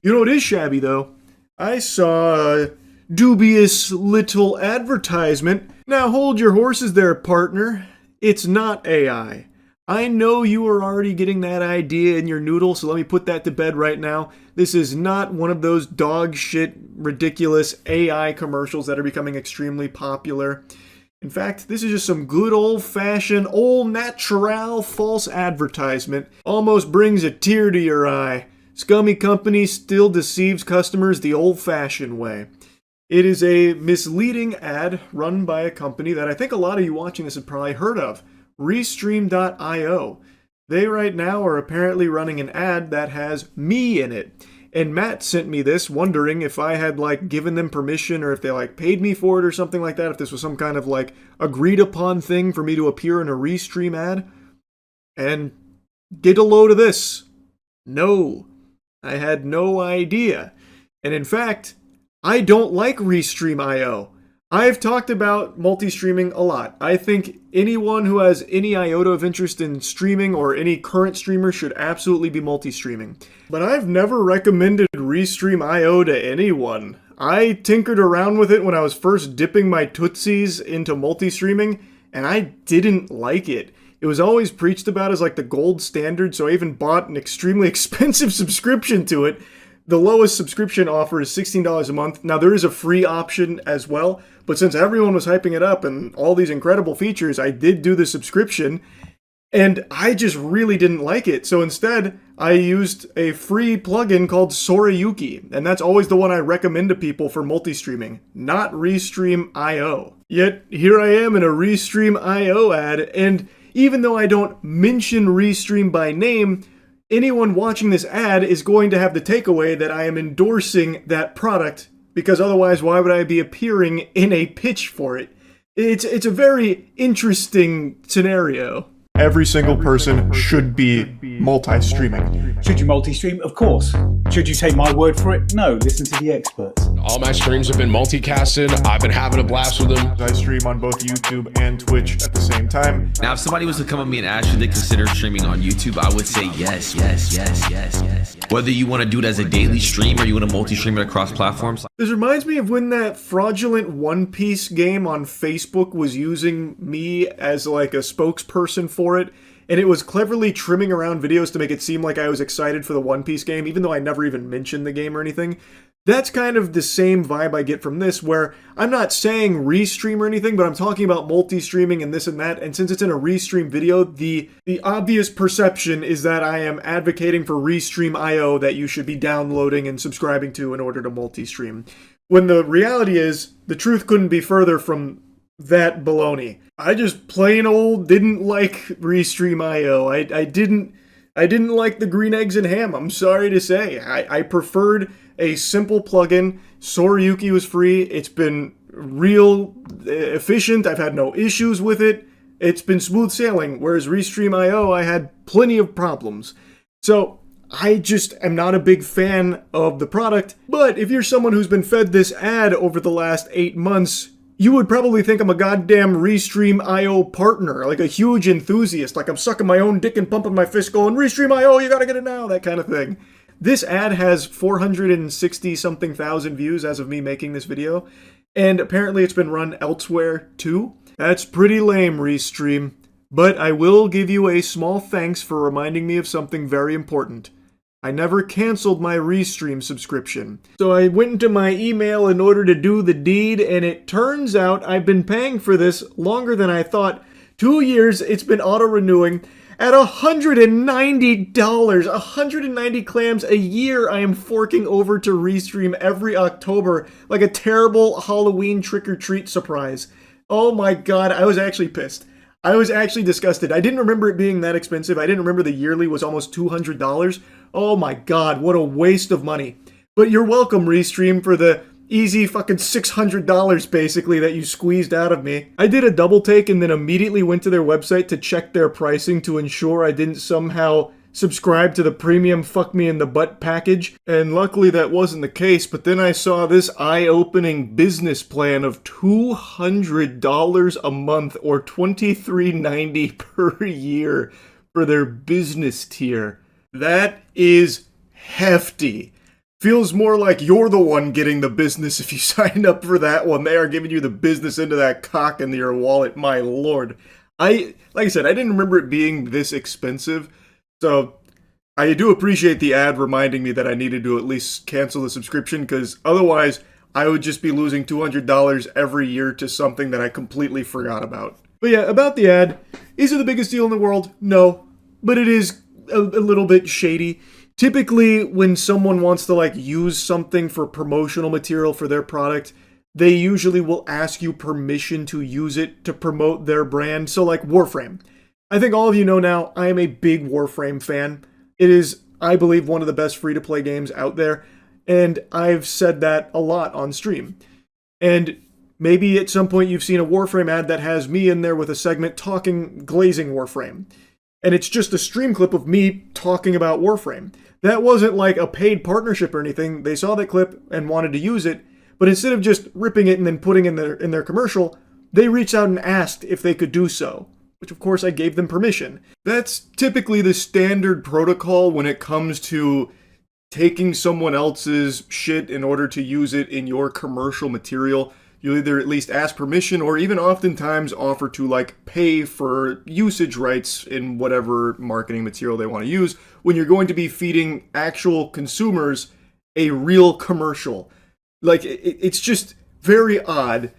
You know what is shabby, though? I saw a dubious little advertisement. Now hold your horses there, partner. It's not AI. I know you are already getting that idea in your noodle, so let me put that to bed right now. This is not one of those dog shit, ridiculous AI commercials that are becoming extremely popular. In fact, this is just some good old-fashioned, old natural false advertisement. Almost brings a tear to your eye. Scummy company still deceives customers the old-fashioned way. It is a misleading ad run by a company that I think a lot of you watching this have probably heard of. Restream.io. They right now are apparently running an ad that has me in it. And Matt sent me this wondering if I had given them permission or if they paid me for it or something like that, if this was some kind of agreed upon thing for me to appear in a Restream ad. And get a load of this. No. I had no idea. And in fact, I don't like Restream.io. I've talked about multi-streaming a lot. I think anyone who has any iota of interest in streaming or any current streamer should absolutely be multi-streaming. But I've never recommended Restream.io to anyone. I tinkered around with it when I was first dipping my tootsies into multi-streaming, and I didn't like it. It was always preached about as the gold standard, so I even bought an extremely expensive subscription to it. The lowest subscription offer is $16 a month. Now, there is a free option as well, but since everyone was hyping it up and all these incredible features, I did do the subscription, and I just really didn't like it. So instead, I used a free plugin called Sorayuki, and that's always the one I recommend to people for multi-streaming, not Restream.io. Yet, here I am in a Restream.io ad, and even though I don't mention Restream by name, anyone watching this ad is going to have the takeaway that I am endorsing that product, because otherwise why would I be appearing in a pitch for it? It's a very interesting scenario. Every single person should be multi-streaming. Should you multi-stream? Of course. Should you take my word for it? No, listen to the experts. All my streams have been multicasted. I've been having a blast with them. I stream on both YouTube and Twitch at the same time. Now, if somebody was to come at me and ask you to consider streaming on YouTube, I would say yes. Whether you want to do it as a daily stream or you want to multi-stream it across platforms. This reminds me of when that fraudulent One Piece game on Facebook was using me as a spokesperson for it, and it was cleverly trimming around videos to make it seem like I was excited for the One Piece game, even though I never even mentioned the game or anything. That's kind of the same vibe I get from this, where I'm not saying Restream or anything, but I'm talking about multi-streaming and this and that, and since it's in a Restream video, the obvious perception is that I am advocating for Restream.io that you should be downloading and subscribing to in order to multi-stream. When the reality is, the truth couldn't be further from that baloney. I just plain old didn't like Restream.io. I didn't like the green eggs and ham, I'm sorry to say. I preferred a simple plugin. Sorayuki was free. It's been real efficient. I've had no issues with it. It's been smooth sailing, whereas Restream.io, I had plenty of problems. So I just am not a big fan of the product, but if you're someone who's been fed this ad over the last 8 months, you would probably think I'm a goddamn Restream.io partner, a huge enthusiast, I'm sucking my own dick and pumping my fist going, Restream.io, you gotta get it now, that kind of thing. This ad has 460-something thousand views as of me making this video, and apparently it's been run elsewhere too. That's pretty lame, Restream. But I will give you a small thanks for reminding me of something very important. I never canceled my Restream subscription. So I went into my email in order to do the deed, and it turns out I've been paying for this longer than I thought. 2 years, it's been auto-renewing. At $190, 190 clams a year I am forking over to Restream every October like a terrible Halloween trick-or-treat surprise. Oh my god, I was actually pissed. I was actually disgusted. I didn't remember it being that expensive. I didn't remember the yearly was almost $200. Oh my god, what a waste of money. But you're welcome, Restream, for the easy fucking $600 basically that you squeezed out of me. I did a double take and then immediately went to their website to check their pricing to ensure I didn't somehow subscribe to the premium fuck me in the butt package, and luckily that wasn't the case, but then I saw this eye-opening business plan of $200 a month or $23.90 per year for their business tier. That is hefty. Feels more like you're the one getting the business if you signed up for that one. They are giving you the business into that cock into your wallet, my lord. Like I said, I didn't remember it being this expensive, so I do appreciate the ad reminding me that I needed to at least cancel the subscription, because otherwise I would just be losing $200 every year to something that I completely forgot about. But yeah, about the ad, is it the biggest deal in the world? No, but it is a little bit shady. Typically, when someone wants to like use something for promotional material for their product, they usually will ask you permission to use it to promote their brand. So like Warframe. I think all of you know now, I am a big Warframe fan. It is, I believe, one of the best free-to-play games out there, and I've said that a lot on stream. And maybe at some point you've seen a Warframe ad that has me in there with a segment glazing Warframe. And it's just a stream clip of me talking about Warframe. That wasn't like a paid partnership or anything. They saw that clip and wanted to use it, but instead of just ripping it and then putting in their commercial, they reached out and asked if they could do so, which of course I gave them permission. That's typically the standard protocol when it comes to taking someone else's shit in order to use it in your commercial material. You either at least ask permission or even oftentimes offer to like pay for usage rights in whatever marketing material they want to use when you're going to be feeding actual consumers a real commercial. Like, it's just very odd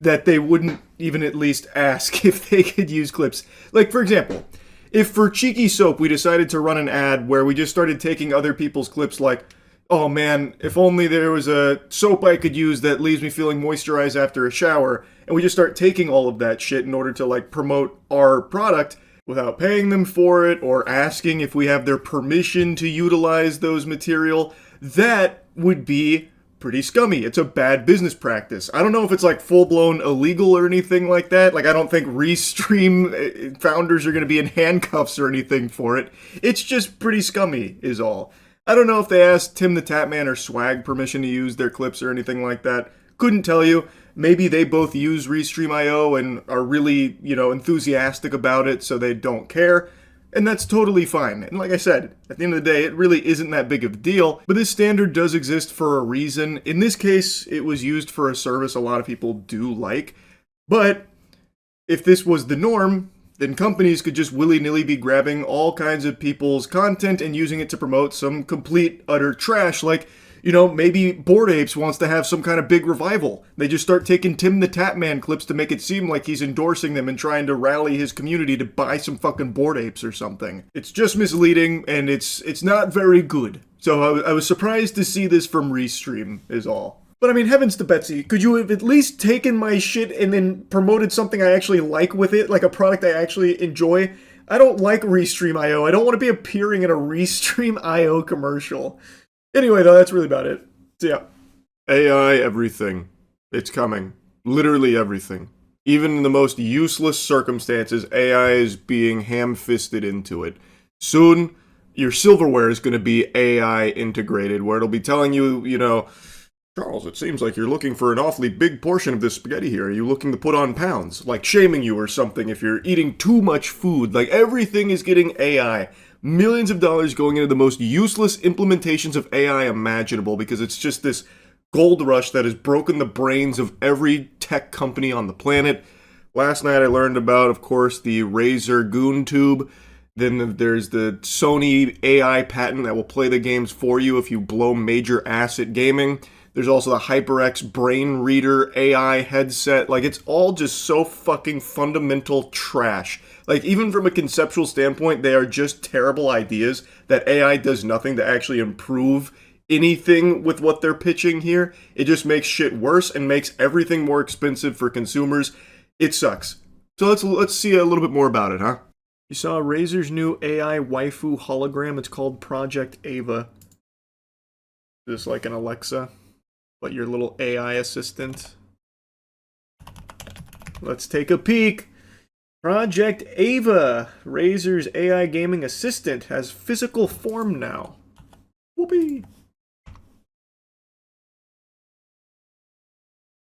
that they wouldn't even at least ask if they could use clips. Like, for example, if for Cheeky Soap we decided to run an ad where we just started taking other people's clips like, oh man, if only there was a soap I could use that leaves me feeling moisturized after a shower, and we just start taking all of that shit in order to like promote our product without paying them for it or asking if we have their permission to utilize those material, that would be pretty scummy. It's a bad business practice. I don't know if it's like full-blown illegal or anything like that. Like, I don't think Restream founders are going to be in handcuffs or anything for it. It's just pretty scummy is all. I don't know if they asked Tim the Tatman or Swag permission to use their clips or anything like that. Couldn't tell you. Maybe they both use Restream.io and are really, enthusiastic about it, so they don't care. And that's totally fine. And like I said, at the end of the day, it really isn't that big of a deal. But this standard does exist for a reason. In this case, it was used for a service a lot of people do like. But if this was the norm, then companies could just willy-nilly be grabbing all kinds of people's content and using it to promote some complete, utter trash. Like, maybe Bored Apes wants to have some kind of big revival. They just start taking Tim the Tatman clips to make it seem like he's endorsing them and trying to rally his community to buy some fucking Bored Apes or something. It's just misleading, and it's not very good. So I was surprised to see this from Restream, is all. But I mean, heavens to Betsy, could you have at least taken my shit and then promoted something I actually like with it, like a product I actually enjoy? I don't like Restream.io. I don't want to be appearing in a Restream.io commercial. Anyway, though, that's really about it. So yeah. AI everything. It's coming. Literally everything. Even in the most useless circumstances, AI is being ham-fisted into it. Soon, your silverware is going to be AI integrated, where it'll be telling you, Charles, it seems like you're looking for an awfully big portion of this spaghetti here. Are you looking to put on pounds? Like shaming you or something if you're eating too much food. Like, everything is getting AI. Millions of dollars going into the most useless implementations of AI imaginable because it's just this gold rush that has broken the brains of every tech company on the planet. Last night I learned about, of course, the Razer Goon Tube. Then there's the Sony AI patent that will play the games for you if you blow major ass at gaming. There's also the HyperX Brain Reader AI headset. Like, it's all just so fucking fundamental trash. Like, even from a conceptual standpoint, they are just terrible ideas that AI does nothing to actually improve anything with what they're pitching here. It just makes shit worse and makes everything more expensive for consumers. It sucks. So let's see a little bit more about it, huh? You saw Razer's new AI waifu hologram. It's called Project Ava. Just like an Alexa, but your little AI assistant. Let's take a peek. Project Ava, Razer's AI gaming assistant, has physical form now. Whoopee!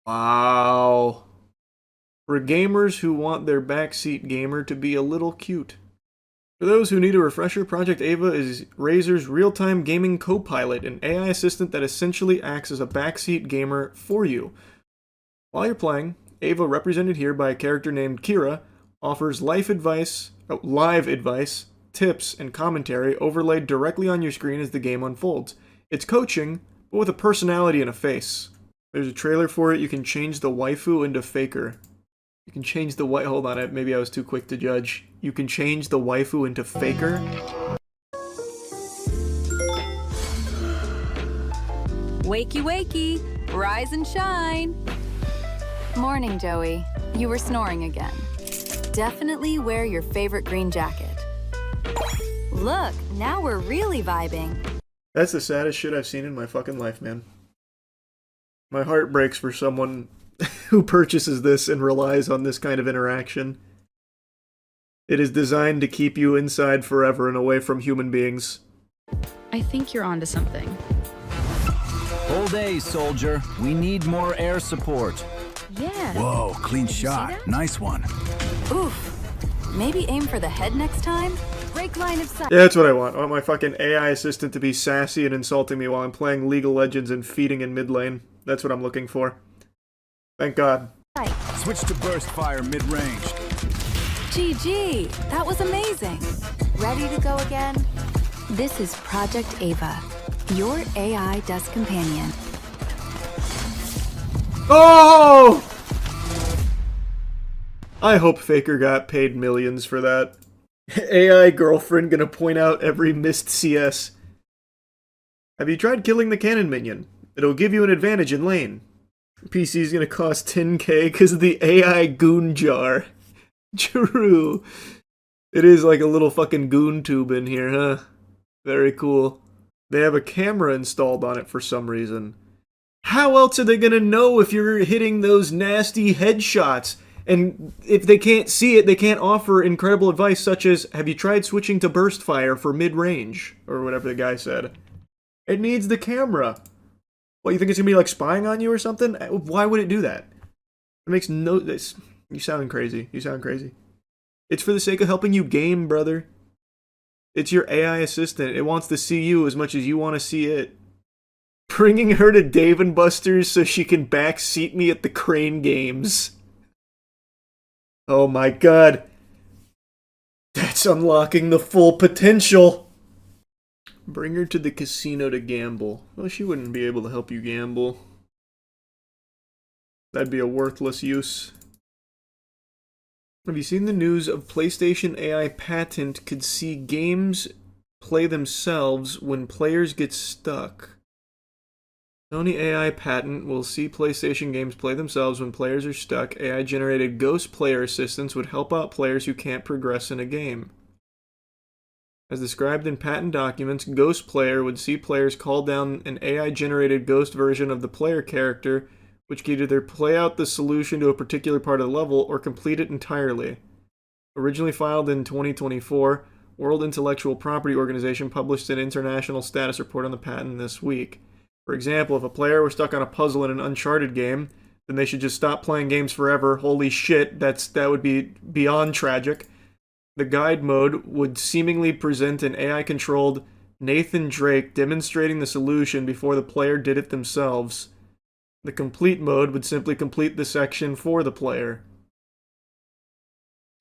Wow. For gamers who want their backseat gamer to be a little cute. For those who need a refresher, Project Ava is Razer's real-time gaming co-pilot, an AI assistant that essentially acts as a backseat gamer for you. While you're playing, Ava, represented here by a character named Kira, offers live advice, tips, and commentary overlaid directly on your screen as the game unfolds. It's coaching, but with a personality and a face. There's a trailer for it. You can change the waifu into Faker. You can change the hold on, maybe I was too quick to judge. You can change the waifu into Faker. Wakey, wakey, rise and shine. Morning, Joey. You were snoring again. Definitely wear your favorite green jacket. Look, now we're really vibing. That's the saddest shit I've seen in my fucking life, man. My heart breaks for someone who purchases this and relies on this kind of interaction. It is designed to keep you inside forever and away from human beings. I think you're onto something. Whole day, soldier. We need more air support. Yeah. Whoa, clean shot. Nice one. Oof. Maybe aim for the head next time? Break line of sight. Yeah, that's what I want. I want my fucking AI assistant to be sassy and insulting me while I'm playing League of Legends and feeding in mid lane. That's what I'm looking for. Thank God. Switch to burst fire mid-range. GG, that was amazing. Ready to go again? This is Project Ava, your AI desk companion. Oh! I hope Faker got paid millions for that. AI girlfriend gonna point out every missed CS. Have you tried killing the cannon minion? It'll give you an advantage in lane. PC's gonna cost 10k because of the AI goon jar. True. It is like a little fucking goon tube in here, huh? Very cool. They have a camera installed on it for some reason. How else are they gonna know if you're hitting those nasty headshots? And if they can't see it, they can't offer incredible advice such as, have you tried switching to burst fire for mid-range? Or whatever the guy said. It needs the camera. What, you think it's gonna be like spying on you or something? Why would it do that? It makes no... You sound crazy. You sound crazy. It's for the sake of helping you game, brother. It's your AI assistant. It wants to see you as much as you want to see it. Bringing her to Dave & Buster's so she can backseat me at the Crane Games. Oh my god. That's unlocking the full potential. Bring her to the casino to gamble. Well, she wouldn't be able to help you gamble. That'd be a worthless use. Have you seen the news of PlayStation AI patent could see games play themselves when players get stuck? Sony AI patent will see PlayStation games play themselves when players are stuck. AI-generated ghost player assistants would help out players who can't progress in a game. As described in patent documents, Ghost Player would see players call down an AI-generated ghost version of the player character, which could either play out the solution to a particular part of the level or complete it entirely. Originally filed in 2024, World Intellectual Property Organization published an international status report on the patent this week. For example, if a player were stuck on a puzzle in an Uncharted game, then they should just stop playing games forever. Holy shit, that would be beyond tragic. The guide mode would seemingly present an AI-controlled Nathan Drake demonstrating the solution before the player did it themselves. The complete mode would simply complete the section for the player.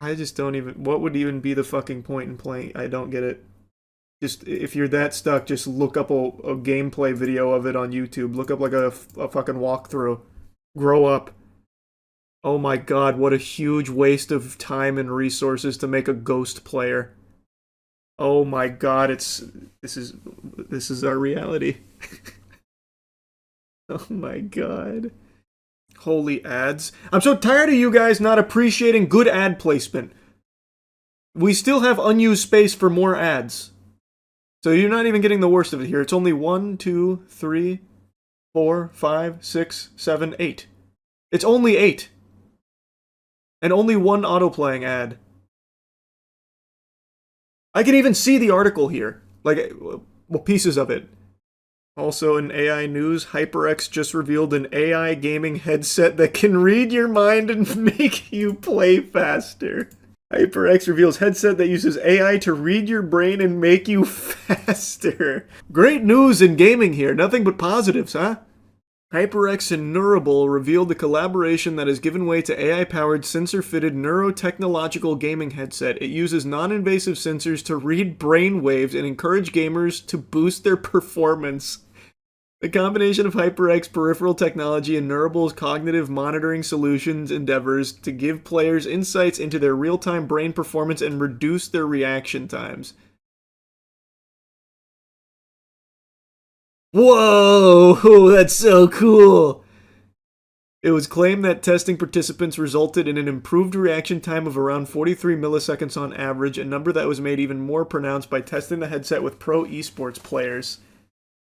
I just don't even... What would even be the fucking point in playing? I don't get it. Just, if you're that stuck, just look up a gameplay video of it on YouTube. Look up like a fucking walkthrough. Grow up. Oh my god, what a huge waste of time and resources to make a ghost player. Oh my god, this is our reality. Oh my god. Holy ads. I'm so tired of you guys not appreciating good ad placement. We still have unused space for more ads. So you're not even getting the worst of it here. It's only 1, 2, 3, 4, 5, 6, 7, 8. It's only 8. and only one autoplaying ad. I can even see the article here, like, well, pieces of it. Also in AI news, HyperX just revealed an AI gaming headset that can read your mind and make you play faster. HyperX reveals headset that uses AI to read your brain and make you faster. Great news in gaming here, nothing but positives, huh? HyperX and Neurable revealed the collaboration that has given way to AI-powered sensor-fitted neurotechnological gaming headset. It uses non-invasive sensors to read brain waves and encourage gamers to boost their performance. The combination of HyperX peripheral technology and Neurable's cognitive monitoring solutions endeavors to give players insights into their real-time brain performance and reduce their reaction times. Whoa, that's so cool! It was claimed that testing participants resulted in an improved reaction time of around 43 milliseconds on average, a number that was made even more pronounced by testing the headset with pro esports players.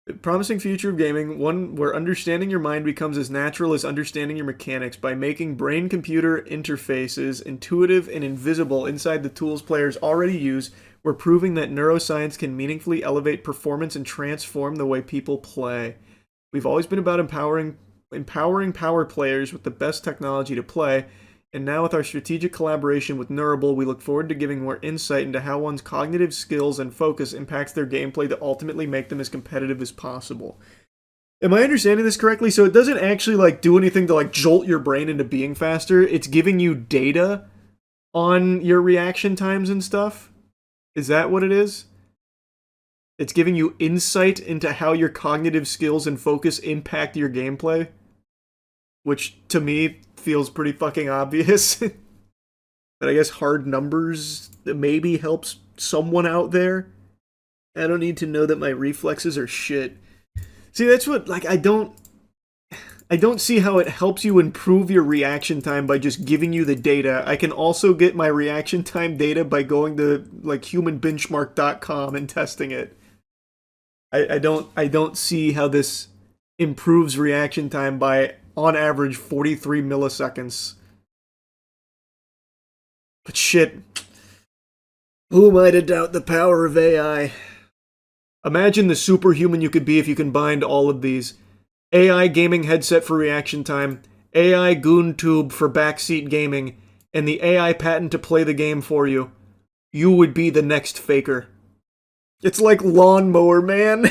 A promising future of gaming, one where understanding your mind becomes as natural as understanding your mechanics by making brain-computer interfaces intuitive and invisible inside the tools players already use. We're proving that neuroscience can meaningfully elevate performance and transform the way people play. We've always been about empowering power players with the best technology to play, and now with our strategic collaboration with Neurable, we look forward to giving more insight into how one's cognitive skills and focus impacts their gameplay to ultimately make them as competitive as possible. Am I understanding this correctly? So it doesn't actually like do anything to like jolt your brain into being faster. It's giving you data on your reaction times and stuff. Is that what it is? It's giving you insight into how your cognitive skills and focus impact your gameplay. Which, to me, feels pretty fucking obvious. But I guess hard numbers maybe helps someone out there. I don't need to know that my reflexes are shit. See, that's what, like, I don't see how it helps you improve your reaction time by just giving you the data. I can also get my reaction time data by going to, like, humanbenchmark.com and testing it. I don't see how this improves reaction time by, on average, 43 milliseconds. But shit, who am I to doubt the power of AI? Imagine the superhuman you could be if you combined all of these. AI gaming headset for reaction time, AI goon tube for backseat gaming, and the AI patent to play the game for you. You would be the next Faker. It's like Lawnmower Man.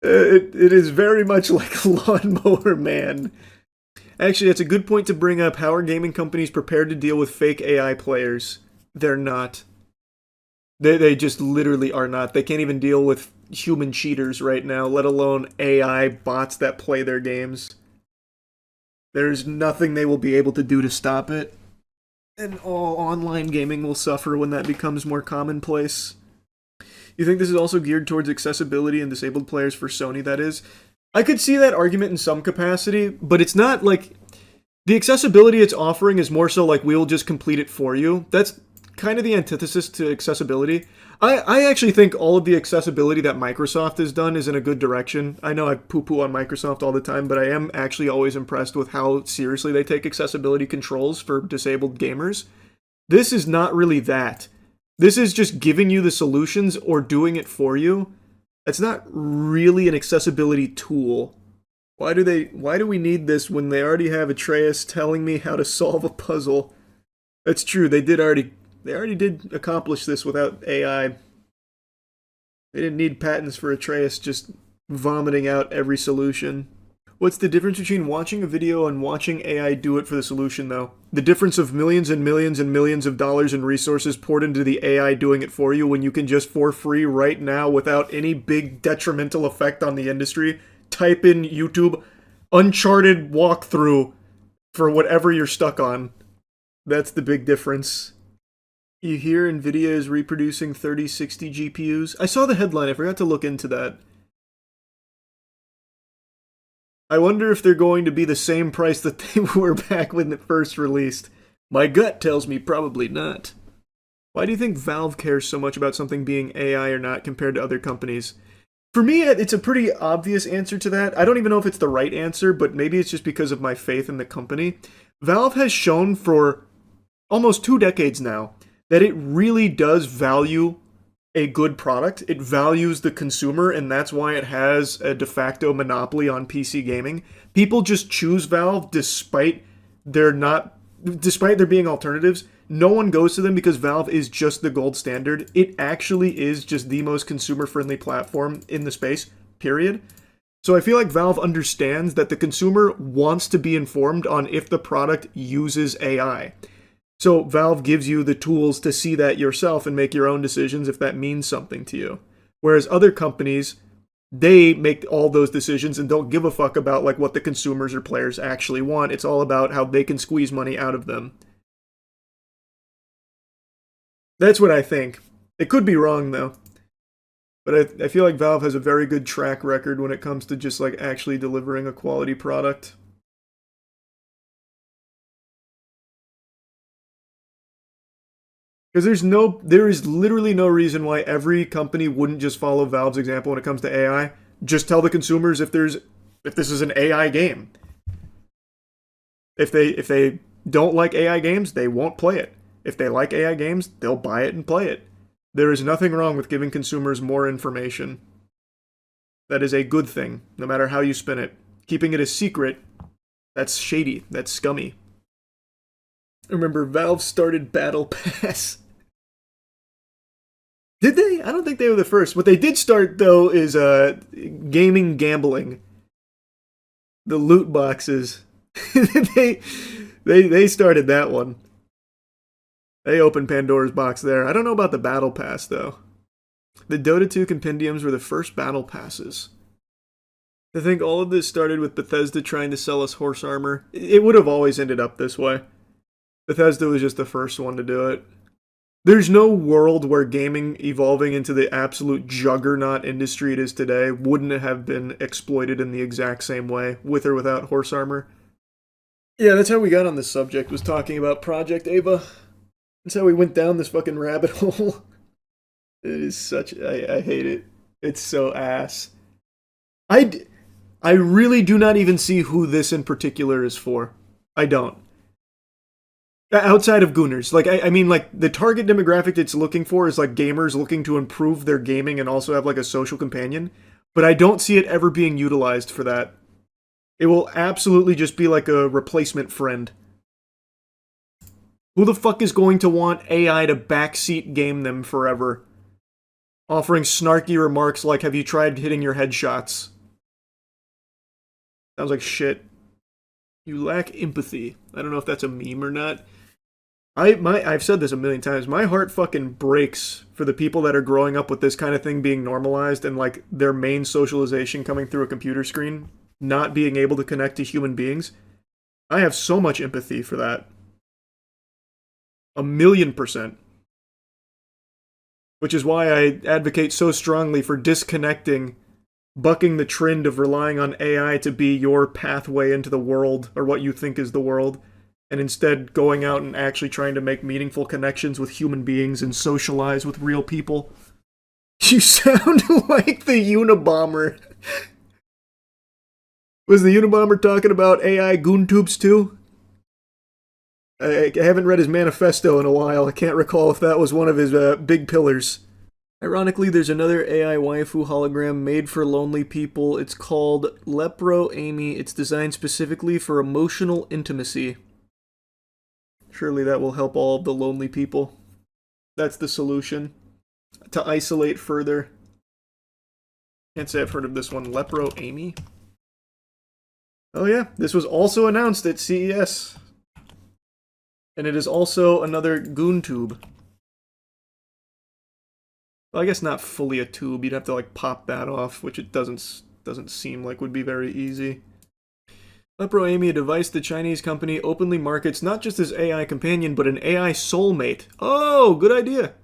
It is very much like Lawnmower Man. Actually, that's a good point to bring up. How are gaming companies prepared to deal with fake AI players? They're not. They just literally are not. They can't even deal with human cheaters right now, let alone AI bots that play their games. There's nothing they will be able to do to stop it. And all online gaming will suffer when that becomes more commonplace. You think this is also geared towards accessibility and disabled players for Sony, that is? I could see that argument in some capacity, but it's not like... The accessibility it's offering is more so like, we'll just complete it for you. That's kind of the antithesis to accessibility. I actually think all of the accessibility that Microsoft has done is in a good direction. I know I poo-poo on Microsoft all the time, but I am actually always impressed with how seriously they take accessibility controls for disabled gamers. This is not really that. This is just giving you the solutions or doing it for you. It's not really an accessibility tool. Why do we need this when they already have Atreus telling me how to solve a puzzle? That's true, they already did accomplish this without AI. They didn't need patents for Atreus just vomiting out every solution. What's the difference between watching a video and watching AI do it for the solution, though? The difference of millions and millions and millions of dollars in resources poured into the AI doing it for you when you can just for free right now without any big detrimental effect on the industry, type in YouTube Uncharted walkthrough for whatever you're stuck on. That's the big difference. You hear NVIDIA is reproducing 3060 GPUs? I saw the headline, I forgot to look into that. I wonder if they're going to be the same price that they were back when it first released. My gut tells me probably not. Why do you think Valve cares so much about something being AI or not compared to other companies? For me, it's a pretty obvious answer to that. I don't even know if it's the right answer, but maybe it's just because of my faith in the company. Valve has shown for almost 2 decades now that it really does value a good product. It values the consumer, and that's why it has a de facto monopoly on PC gaming. People just choose Valve despite there being alternatives. No one goes to them because Valve is just the gold standard. It actually is just the most consumer-friendly platform in the space, period. So I feel like Valve understands that the consumer wants to be informed on if the product uses AI. So Valve gives you the tools to see that yourself and make your own decisions if that means something to you. Whereas other companies, they make all those decisions and don't give a fuck about like what the consumers or players actually want. It's all about how they can squeeze money out of them. That's what I think. It could be wrong though. But I feel like Valve has a very good track record when it comes to just like actually delivering a quality product. Because there is literally no reason why every company wouldn't just follow Valve's example when it comes to AI. Just tell the consumers if this is an AI game. If they don't like AI games, they won't play it. If they like AI games, they'll buy it and play it. There is nothing wrong with giving consumers more information. That is a good thing, no matter how you spin it. Keeping it a secret, that's shady, that's scummy. Remember, Valve started Battle Pass. Did they? I don't think they were the first. What they did start, though, is gaming gambling. The loot boxes. they started that one. They opened Pandora's box there. I don't know about the Battle Pass, though. The Dota 2 compendiums were the first Battle Passes. I think all of this started with Bethesda trying to sell us horse armor. It would have always ended up this way. Bethesda was just the first one to do it. There's no world where gaming evolving into the absolute juggernaut industry it is today wouldn't have been exploited in the exact same way, with or without horse armor. Yeah, that's how we got on this subject, was talking about Project Ava. That's how we went down this fucking rabbit hole. It is such... I hate it. It's so ass. I really do not even see who this in particular is for. I don't. Outside of Gooners. Like, I mean, like, the target demographic it's looking for is, like, gamers looking to improve their gaming and also have, like, a social companion. But I don't see it ever being utilized for that. It will absolutely just be, like, a replacement friend. Who the fuck is going to want AI to backseat game them forever? Offering snarky remarks like, have you tried hitting your headshots? Sounds like shit. You lack empathy. I don't know if that's a meme or not. I've said this a million times. My heart fucking breaks for the people that are growing up with this kind of thing being normalized and like their main socialization coming through a computer screen, not being able to connect to human beings. I have so much empathy for that. 1,000,000%. Which is why I advocate so strongly for disconnecting, bucking the trend of relying on AI to be your pathway into the world, or what you think is the world, and instead going out and actually trying to make meaningful connections with human beings and socialize with real people. You sound like the Unabomber. Was the Unabomber talking about AI GoonTubes too? I haven't read his manifesto in a while. I can't recall if that was one of his big pillars. Ironically, there's another AI waifu hologram made for lonely people. It's called Lepro Amy. It's designed specifically for emotional intimacy. Surely that will help all of the lonely people. That's the solution. To isolate further. Can't say I've heard of this one. Lepro Amy? Oh yeah, this was also announced at CES. And it is also another GoonTube. Well, I guess not fully a tube. You'd have to like pop that off, which it doesn't seem like would be very easy. Lepro Amy, a device the Chinese company openly markets not just as AI companion, but an AI soulmate. Oh, good idea.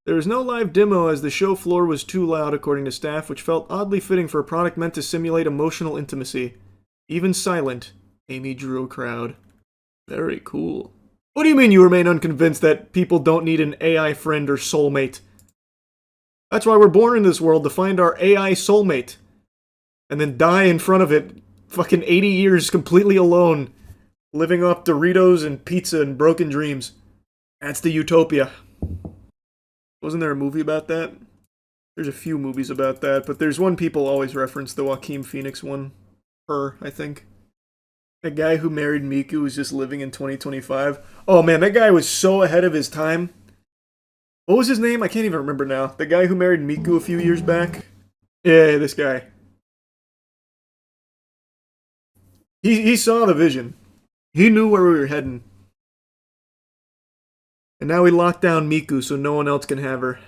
There was no live demo as the show floor was too loud, according to staff, which felt oddly fitting for a product meant to simulate emotional intimacy. Even silent, Amy drew a crowd. Very cool. What do you mean you remain unconvinced that people don't need an AI friend or soulmate? That's why we're born in this world, to find our AI soulmate. And then die in front of it, fucking 80 years completely alone, living off Doritos and pizza and broken dreams. That's the utopia. Wasn't there a movie about that? There's a few movies about that, but there's one people always reference, the Joaquin Phoenix one. Her, I think. A guy who married Miku was just living in 2025. Oh man, that guy was so ahead of his time. What was his name? I can't even remember now. The guy who married Miku a few years back? Yeah, this guy. He saw the vision. He knew where we were heading. And now we locked down Miku so no one else can have her.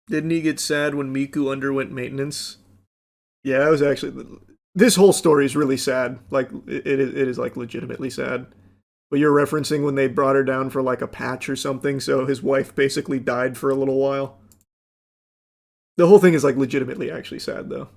Didn't he get sad when Miku underwent maintenance? Yeah, that was actually... This whole story is really sad. Like, it is like legitimately sad. But you're referencing when they brought her down for like a patch or something, so his wife basically died for a little while. The whole thing is like legitimately actually sad though.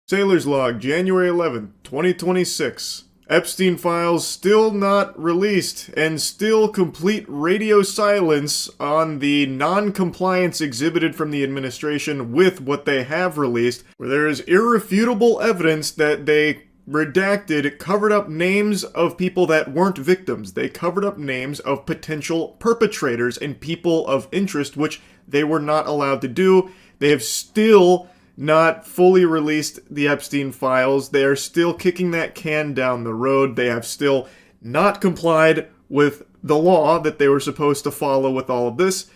Sailor's Log, January 11th, 2026. Epstein files still not released, and still complete radio silence on the non-compliance exhibited from the administration with what they have released, where there is irrefutable evidence that they redacted, covered up names of people that weren't victims. They covered up names of potential perpetrators and people of interest, which they were not allowed to do. They have still not fully released the Epstein files. They are still kicking that can down the road. They have still not complied with the law that they were supposed to follow with all of this.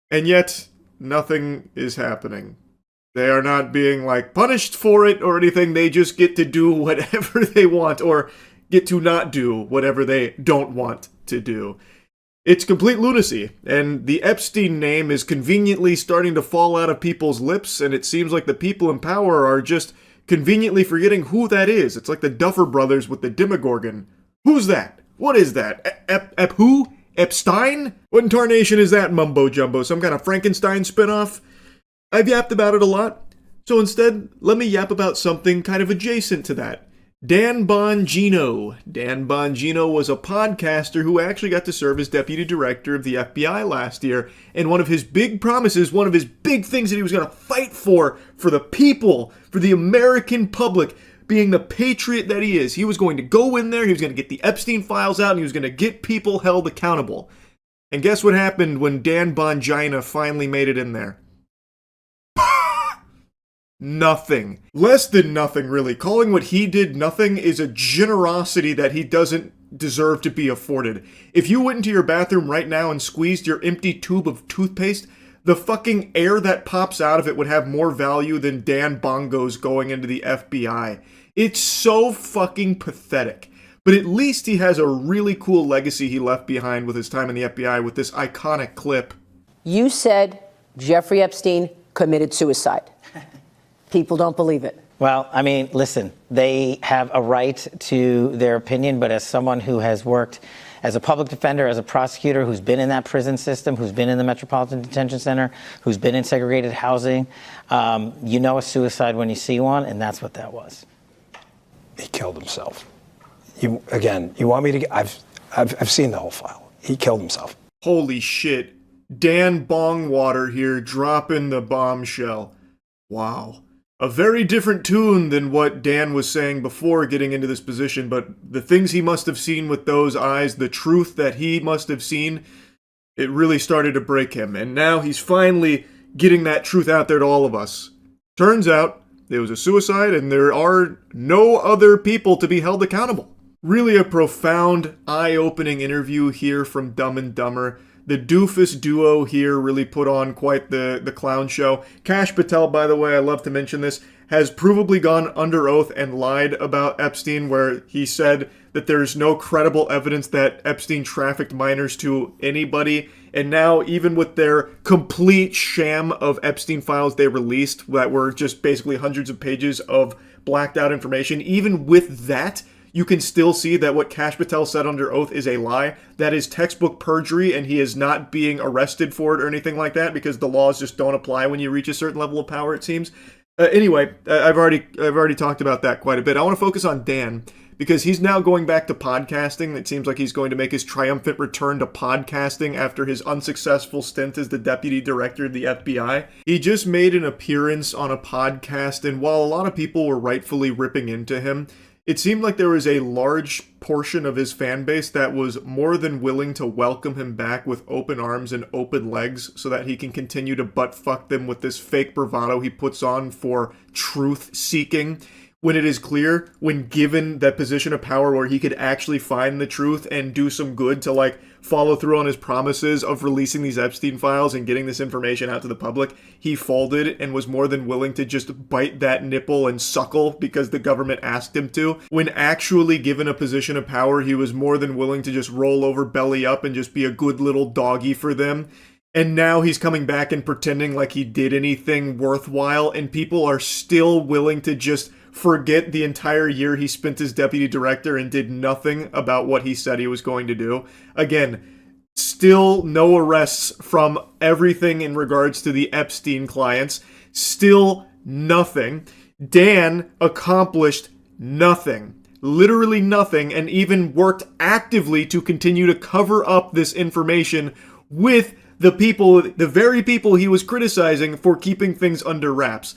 And yet, nothing is happening. They are not being, like, punished for it or anything. They just get to do whatever they want, or get to not do whatever they don't want to do. It's complete lunacy, and the Epstein name is conveniently starting to fall out of people's lips, and it seems like the people in power are just conveniently forgetting who that is. It's like the Duffer Brothers with the Demogorgon. Who's that? What is that? Who? Epstein? What in tarnation is that mumbo-jumbo? Some kind of Frankenstein spinoff? I've yapped about it a lot, so instead, let me yap about something kind of adjacent to that. Dan Bongino. Dan Bongino was a podcaster who actually got to serve as deputy director of the FBI last year, and one of his big promises, one of his big things that he was going to fight for the people, for the American public, being the patriot that he is, he was going to go in there, he was going to get the Epstein files out, and he was going to get people held accountable. And guess what happened when Dan Bongino finally made it in there? Nothing. Less than nothing, really. Calling what he did nothing is a generosity that he doesn't deserve to be afforded. If you went into your bathroom right now and squeezed your empty tube of toothpaste, the fucking air that pops out of it would have more value than Dan Bongo's going into the FBI. It's so fucking pathetic. But at least he has a really cool legacy he left behind with his time in the FBI with this iconic clip. You said Jeffrey Epstein committed suicide. People don't believe it. Well, I mean, listen, they have a right to their opinion, but as someone who has worked as a public defender, as a prosecutor, who's been in that prison system, who's been in the Metropolitan Detention Center, who's been in segregated housing, you know a suicide when you see one, and that's what that was. He killed himself. You want me to? I've seen the whole file. He killed himself. Holy shit. Dan Bongwater here dropping the bombshell. Wow. A very different tune than what Dan was saying before getting into this position, but the things he must have seen with those eyes, the truth that he must have seen, it really started to break him. And now he's finally getting that truth out there to all of us. Turns out it was a suicide and there are no other people to be held accountable. Really a profound, eye-opening interview here from Dumb and Dumber. The doofus duo here really put on quite the clown show. Kash Patel, by the way, I love to mention this, has provably gone under oath and lied about Epstein, where he said that there's no credible evidence that Epstein trafficked minors to anybody. And now, even with their complete sham of Epstein files they released that were just basically hundreds of pages of blacked out information, even with that, you can still see that what Kash Patel said under oath is a lie. That is textbook perjury, and he is not being arrested for it or anything like that because the laws just don't apply when you reach a certain level of power, it seems. Anyway, I've already talked about that quite a bit. I want to focus on Dan because he's now going back to podcasting. It seems like he's going to make his triumphant return to podcasting after his unsuccessful stint as the deputy director of the FBI. He just made an appearance on a podcast, and while a lot of people were rightfully ripping into him, it seemed like there was a large portion of his fan base that was more than willing to welcome him back with open arms and open legs so that he can continue to butt fuck them with this fake bravado he puts on for truth seeking, when it is clear, when given that position of power where he could actually find the truth and do some good to, like, follow through on his promises of releasing these Epstein files and getting this information out to the public, he folded and was more than willing to just bite that nipple and suckle because the government asked him to. When actually given a position of power, he was more than willing to just roll over belly up and just be a good little doggy for them. And now he's coming back and pretending like he did anything worthwhile, and people are still willing to just forget the entire year he spent as deputy director and did nothing about what he said he was going to do. Again, still no arrests from everything in regards to the Epstein clients. Still nothing. Dan accomplished nothing. Literally nothing, and even worked actively to continue to cover up this information with the very people he was criticizing for keeping things under wraps.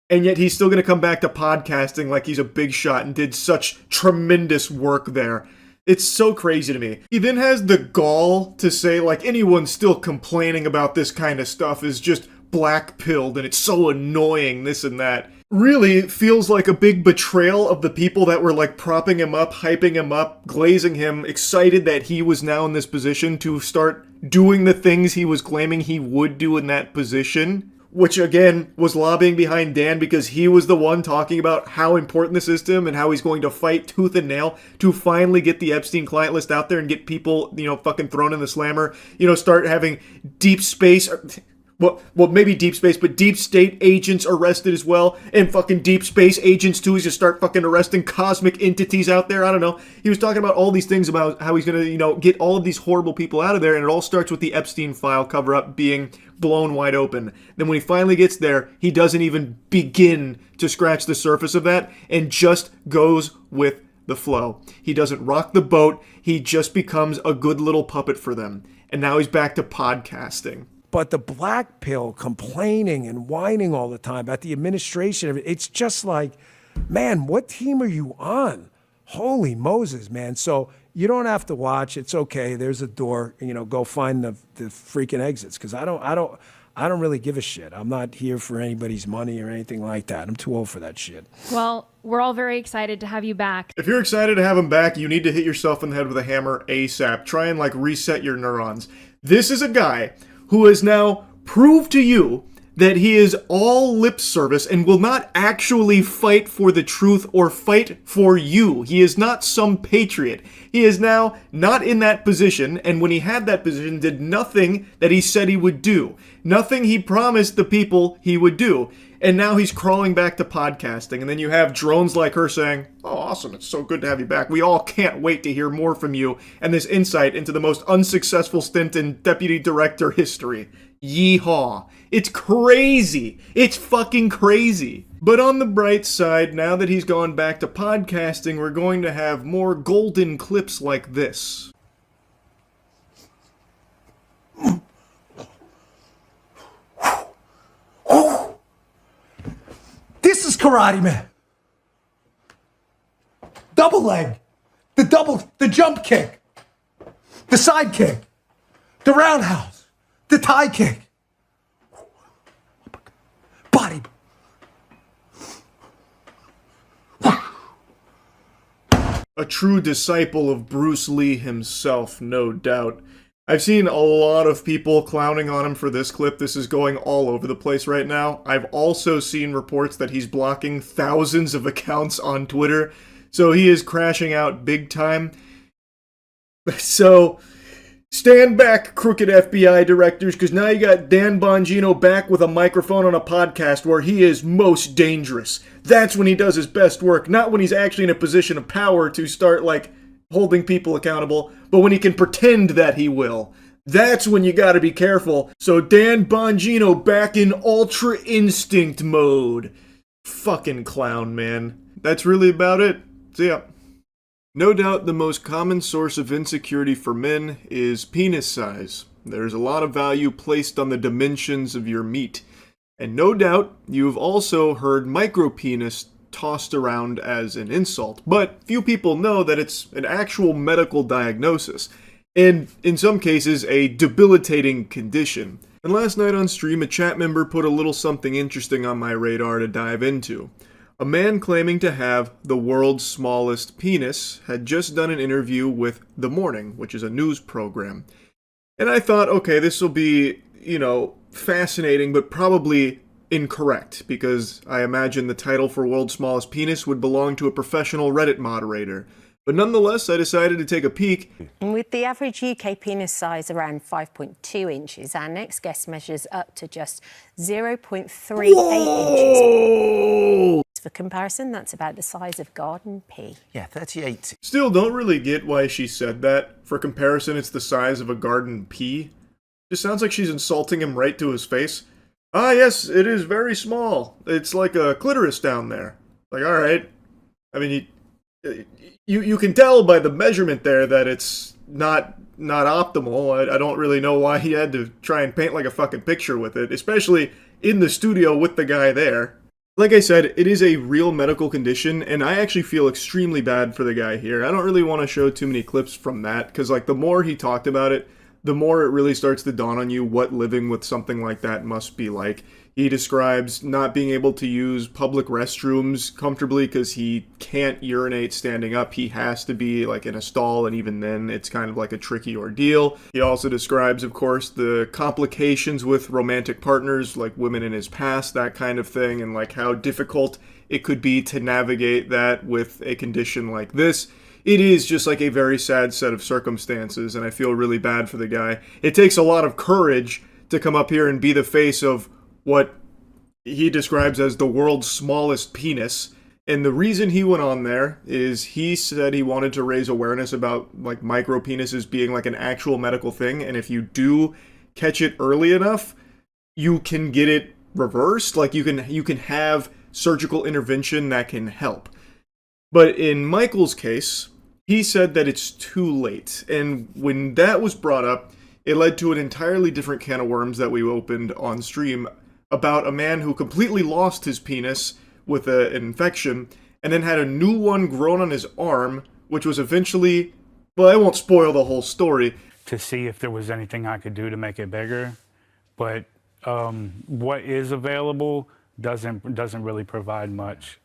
And yet he's still going to come back to podcasting like he's a big shot and did such tremendous work there. It's so crazy to me. He then has the gall to say, like, anyone still complaining about this kind of stuff is just black-pilled and it's so annoying, this and that. Really, it feels like a big betrayal of the people that were, like, propping him up, hyping him up, glazing him, excited that he was now in this position to start doing the things he was claiming he would do in that position. Which, again, was lobbying behind Dan because he was the one talking about how important this is to him and how he's going to fight tooth and nail to finally get the Epstein client list out there and get people, fucking thrown in the slammer. Start having deep space, well, maybe deep space, but deep state agents arrested as well, and fucking deep space agents too. He's just start fucking arresting cosmic entities out there. I don't know. He was talking about all these things about how he's gonna, get all of these horrible people out of there, and it all starts with the Epstein file cover-up being blown wide open. Then when he finally gets there, he doesn't even begin to scratch the surface of that, and just goes with the flow. He doesn't rock the boat. He just becomes a good little puppet for them. And now he's back to podcasting. But the black pill, complaining and whining all the time about the administration of it, it's just like, man, what team are you on? Holy Moses, man. So you don't have to watch. It's okay. There's a door. Go find the freaking exits, because I don't really give a shit. I'm not here for anybody's money or anything like that. I'm too old for that shit. Well, we're all very excited to have you back. If you're excited to have him back, you need to hit yourself in the head with a hammer ASAP. Try and reset your neurons. This is a guy who has now proved to you that he is all lip service and will not actually fight for the truth or fight for you. He is not some patriot. He is now not in that position, and when he had that position, did nothing that he said he would do. Nothing he promised the people he would do. And now he's crawling back to podcasting, and then you have drones like her saying, "Oh, awesome, it's so good to have you back. We all can't wait to hear more from you," and this insight into the most unsuccessful stint in deputy director history. Yeehaw. It's crazy. It's fucking crazy. But on the bright side, now that he's gone back to podcasting, we're going to have more golden clips like this. This is Karate Man. Double leg. The jump kick. The side kick. The roundhouse. The tie kick. Body. A true disciple of Bruce Lee himself, no doubt. I've seen a lot of people clowning on him for this clip. This is going all over the place right now. I've also seen reports that he's blocking thousands of accounts on Twitter, so he is crashing out big time. So, stand back, crooked FBI directors, because now you got Dan Bongino back with a microphone on a podcast where he is most dangerous. That's when he does his best work, not when he's actually in a position of power to start, holding people accountable, but when he can pretend that he will. That's when you gotta be careful. So Dan Bongino back in Ultra Instinct mode. Fucking clown, man. That's really about it. See ya. No doubt the most common source of insecurity for men is penis size. There's a lot of value placed on the dimensions of your meat. And no doubt you've also heard micropenis tossed around as an insult, but few people know that it's an actual medical diagnosis, and in some cases a debilitating condition. And last night on stream, a chat member put a little something interesting on my radar to dive into. A man claiming to have the world's smallest penis had just done an interview with The Morning, which is a news program. And I thought, okay, this will be, fascinating, but probably incorrect, because I imagine the title for world's smallest penis would belong to a professional Reddit moderator. But nonetheless, I decided to take a peek. With the average UK penis size around 5.2 inches, our next guest measures up to just 0.38 inches. For comparison, that's about the size of garden pea. Yeah, 38. Still don't really get why she said that. For comparison, it's the size of a garden pea. Just sounds like she's insulting him right to his face. Ah, yes, it is very small. It's like a clitoris down there. Like, alright. I mean, you can tell by the measurement there that it's not optimal. I don't really know why he had to try and paint like a fucking picture with it, especially in the studio with the guy there. Like I said, it is a real medical condition, and I actually feel extremely bad for the guy here. I don't really want to show too many clips from that, because the more he talked about it, the more it really starts to dawn on you what living with something like that must be like. He describes not being able to use public restrooms comfortably because he can't urinate standing up. He has to be in a stall, and even then it's kind of like a tricky ordeal. He also describes, of course, the complications with romantic partners, like women in his past, that kind of thing, and how difficult it could be to navigate that with a condition like this. It is just a very sad set of circumstances, and I feel really bad for the guy. It takes a lot of courage to come up here and be the face of what he describes as the world's smallest penis. And the reason he went on there is he said he wanted to raise awareness about micro penises being an actual medical thing, and if you do catch it early enough, you can get it reversed. You can have surgical intervention that can help. But in Michael's case, he said that it's too late. And when that was brought up, it led to an entirely different can of worms that we opened on stream about a man who completely lost his penis with an infection and then had a new one grown on his arm, which was eventually, well, I won't spoil the whole story. To see if there was anything I could do to make it bigger. But what is available doesn't really provide much.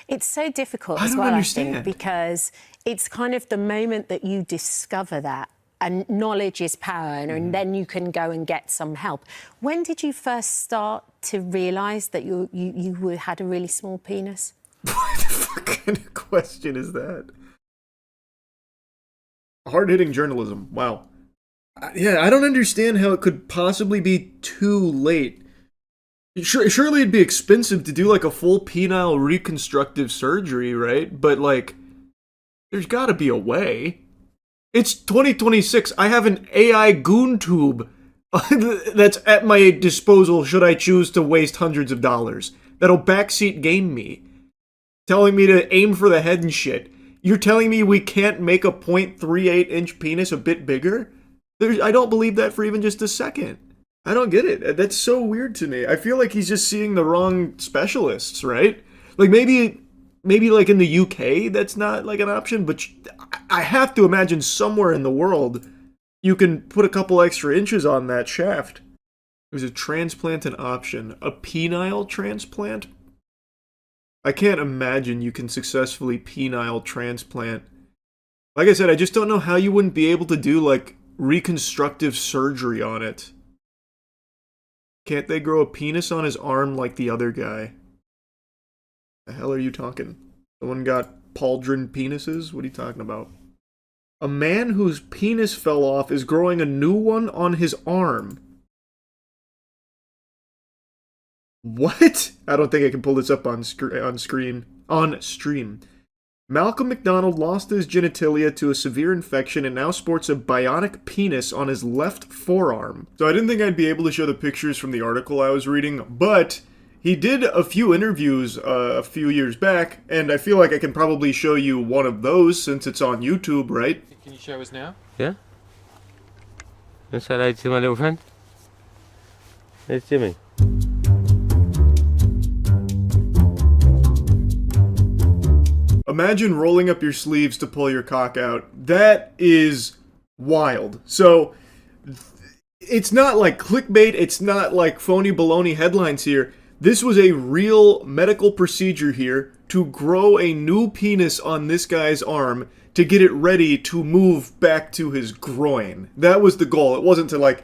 It's so difficult I as don't well, understand. I think, because it's kind of the moment that you discover that, and knowledge is power, and then you can go and get some help. When did you first start to realise that you had a really small penis? What the fuck kind of question is that? Hard-hitting journalism. Wow. Yeah, I don't understand how it could possibly be too late. Surely it'd be expensive to do a full penile reconstructive surgery, right? But there's gotta be a way. It's 2026. I have an AI goon tube that's at my disposal should I choose to waste hundreds of dollars. That'll backseat game me. Telling me to aim for the head and shit. You're telling me we can't make a 0.38 inch penis a bit bigger? I don't believe that for even just a second. I don't get it. That's so weird to me. I feel like he's just seeing the wrong specialists, right? Maybe in the UK that's not an option, but I have to imagine somewhere in the world you can put a couple extra inches on that shaft. There's a transplant an option. A penile transplant? I can't imagine you can successfully penile transplant. Like I said, I just don't know how you wouldn't be able to do reconstructive surgery on it. Can't they grow a penis on his arm like the other guy? The hell are you talking? Someone got pauldron penises? What are you talking about? A man whose penis fell off is growing a new one on his arm. What? I don't think I can pull this up on stream. Malcolm McDonald lost his genitalia to a severe infection and now sports a bionic penis on his left forearm. So I didn't think I'd be able to show the pictures from the article I was reading, but he did a few interviews a few years back, and I feel like I can probably show you one of those since it's on YouTube, right? Can you show us now? Yeah? Let's say hello to my little friend. There's Jimmy. Imagine rolling up your sleeves to pull your cock out. That is wild. So, it's not like clickbait, it's not like phony baloney headlines here. This was a real medical procedure here to grow a new penis on this guy's arm to get it ready to move back to his groin. That was the goal. It wasn't to like,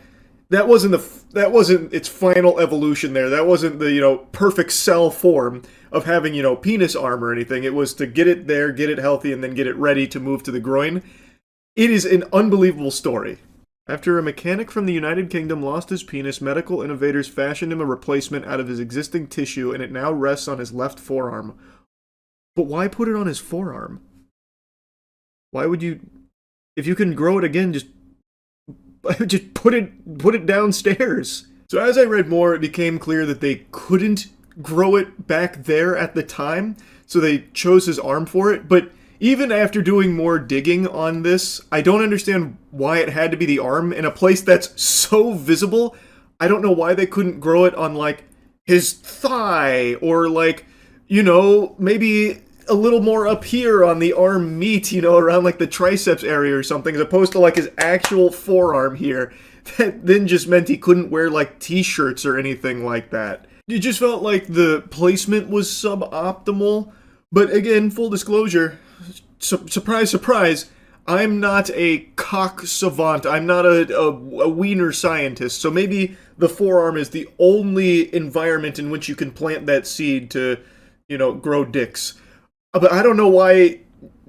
that wasn't its final evolution there. That wasn't the, perfect cell form of having, penis arm or anything. It was to get it there, get it healthy, and then get it ready to move to the groin. It is an unbelievable story. After a mechanic from the United Kingdom lost his penis, medical innovators fashioned him a replacement out of his existing tissue, and it now rests on his left forearm. But why put it on his forearm? Why would you... If you can grow it again, just put it downstairs. So as I read more, it became clear that they couldn't grow it back there at the time, so they chose his arm for it. But even after doing more digging on this, I don't understand why it had to be the arm in a place that's so visible. I don't know why they couldn't grow it on, like, his thigh, or, like, maybe a little more up here on the arm meat, around, like, the triceps area or something, as opposed to, like, his actual forearm here. That then just meant he couldn't wear, like, t-shirts or anything like that. It just felt like the placement was suboptimal. But again, full disclosure, surprise, surprise, I'm not a cock savant. I'm not a wiener scientist. So maybe the forearm is the only environment in which you can plant that seed to, grow dicks. But I don't know why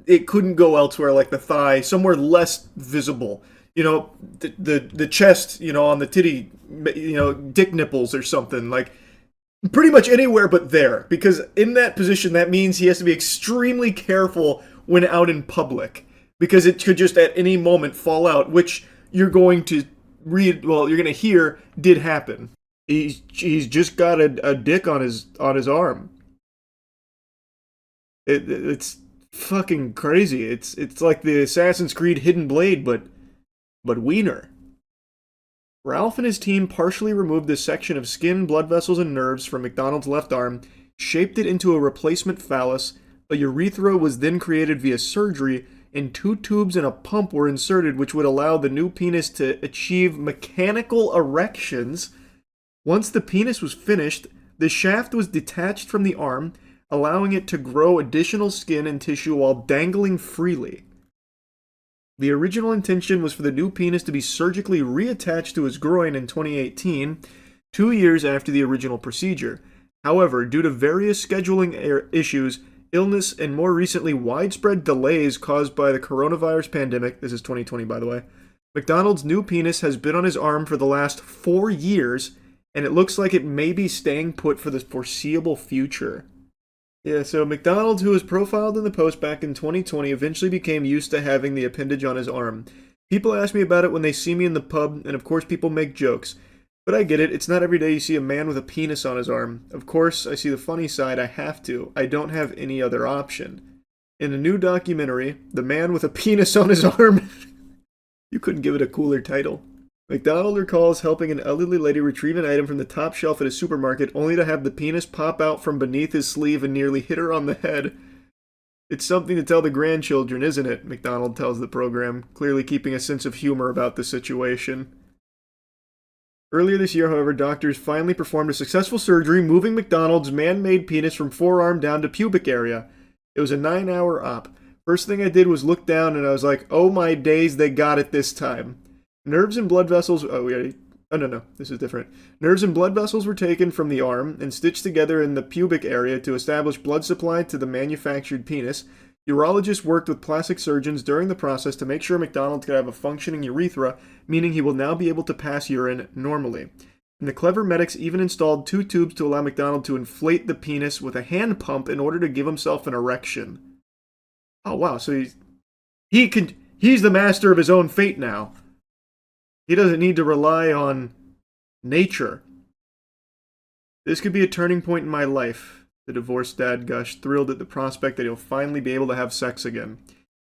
it couldn't go elsewhere, like the thigh, somewhere less visible. The chest, on the titty, dick nipples or something, like, pretty much anywhere but there, because in that position, that means he has to be extremely careful when out in public, because it could just at any moment fall out, which you're going to hear did happen. He's just got a dick on his arm. It's fucking crazy. It's like the Assassin's Creed Hidden Blade, but wiener. Ralph and his team partially removed this section of skin, blood vessels, and nerves from McDonald's left arm, shaped it into a replacement phallus. A urethra was then created via surgery, and 2 tubes and a pump were inserted, which would allow the new penis to achieve mechanical erections. Once the penis was finished, the shaft was detached from the arm, allowing it to grow additional skin and tissue while dangling freely. The original intention was for the new penis to be surgically reattached to his groin in 2018, 2 years after the original procedure. However, due to various scheduling issues, illness, and more recently widespread delays caused by the coronavirus pandemic, this is 2020 by the way, McDonald's new penis has been on his arm for the last 4 years, and it looks like it may be staying put for the foreseeable future. Yeah, so McDonald, who was profiled in the post back in 2020, eventually became used to having the appendage on his arm. People ask me about it when they see me in the pub, and of course people make jokes. But I get it, it's not every day you see a man with a penis on his arm. Of course, I see the funny side, I have to. I don't have any other option. In a new documentary, The Man with a Penis on His Arm... You couldn't give it a cooler title. McDonald recalls helping an elderly lady retrieve an item from the top shelf at a supermarket, only to have the penis pop out from beneath his sleeve and nearly hit her on the head. It's something to tell the grandchildren, isn't it? McDonald tells the program, clearly keeping a sense of humor about the situation. Earlier this year, however, doctors finally performed a successful surgery, moving McDonald's man-made penis from forearm down to pubic area. It was a 9-hour op. First thing I did was look down and I was like, oh my days, they got it this time. Nerves and blood vessels... no, this is different. Nerves and blood vessels were taken from the arm and stitched together in the pubic area to establish blood supply to the manufactured penis. Urologists worked with plastic surgeons during the process to make sure McDonald could have a functioning urethra, meaning he will now be able to pass urine normally. And the clever medics even installed 2 tubes to allow McDonald to inflate the penis with a hand pump in order to give himself an erection. Oh wow, so he's the master of his own fate now. He doesn't need to rely on nature. This could be a turning point in my life. The divorced dad gushed, thrilled at the prospect that he'll finally be able to have sex again.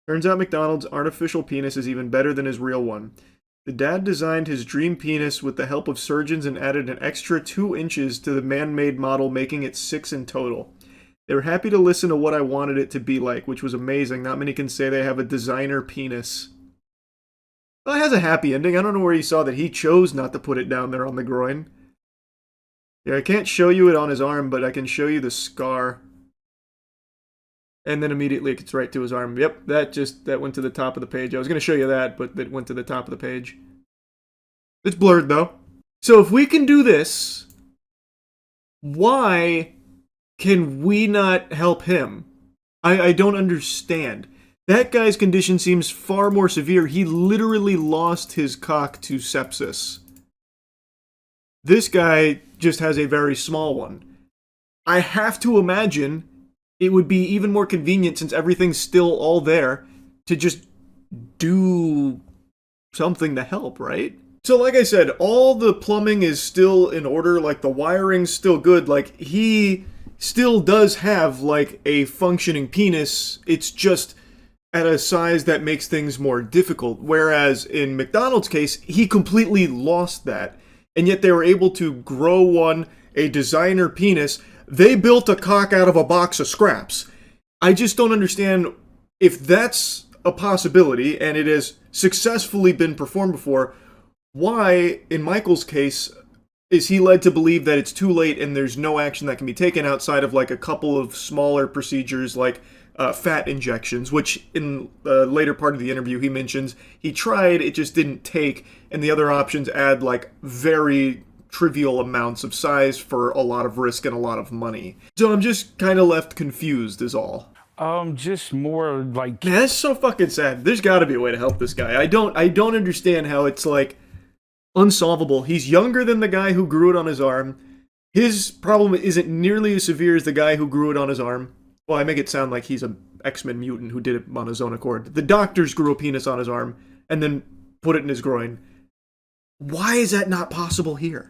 Turns out McDonald's artificial penis is even better than his real one. The dad designed his dream penis with the help of surgeons and added an extra 2 inches to the man-made model, making it 6 in total. They were happy to listen to what I wanted it to be like, which was amazing. Not many can say they have a designer penis. Well, it has a happy ending. I don't know where you saw that he chose not to put it down there on the groin. Yeah, I can't show you it on his arm, but I can show you the scar. And then immediately it gets right to his arm. Yep, that went to the top of the page. I was going to show you that, but that went to the top of the page. It's blurred, though. So if we can do this, why can we not help him? I don't understand. That guy's condition seems far more severe. He literally lost his cock to sepsis. This guy just has a very small one. I have to imagine it would be even more convenient, since everything's still all there, to just do something to help, right? So like I said, all the plumbing is still in order, like the wiring's still good, like he still does have like a functioning penis, it's just at a size that makes things more difficult, whereas in McDonald's case, he completely lost that, and yet they were able to grow one, a designer penis. They built a cock out of a box of scraps. I just don't understand if that's a possibility, and it has successfully been performed before, why, in Michael's case, is he led to believe that it's too late and there's no action that can be taken outside of like a couple of smaller procedures like fat injections, which in the later part of the interview he mentions he tried, it just didn't take, and the other options add like very trivial amounts of size for a lot of risk and a lot of money. So I'm just kind of left confused is all. Just more like... Man, that's so fucking sad. There's got to be a way to help this guy. I don't understand how it's like unsolvable. He's younger than the guy who grew it on his arm. His problem isn't nearly as severe as the guy who grew it on his arm. Well, I make it sound like he's an X-Men mutant who did it on his own accord. The doctors grew a penis on his arm and then put it in his groin. Why is that not possible here?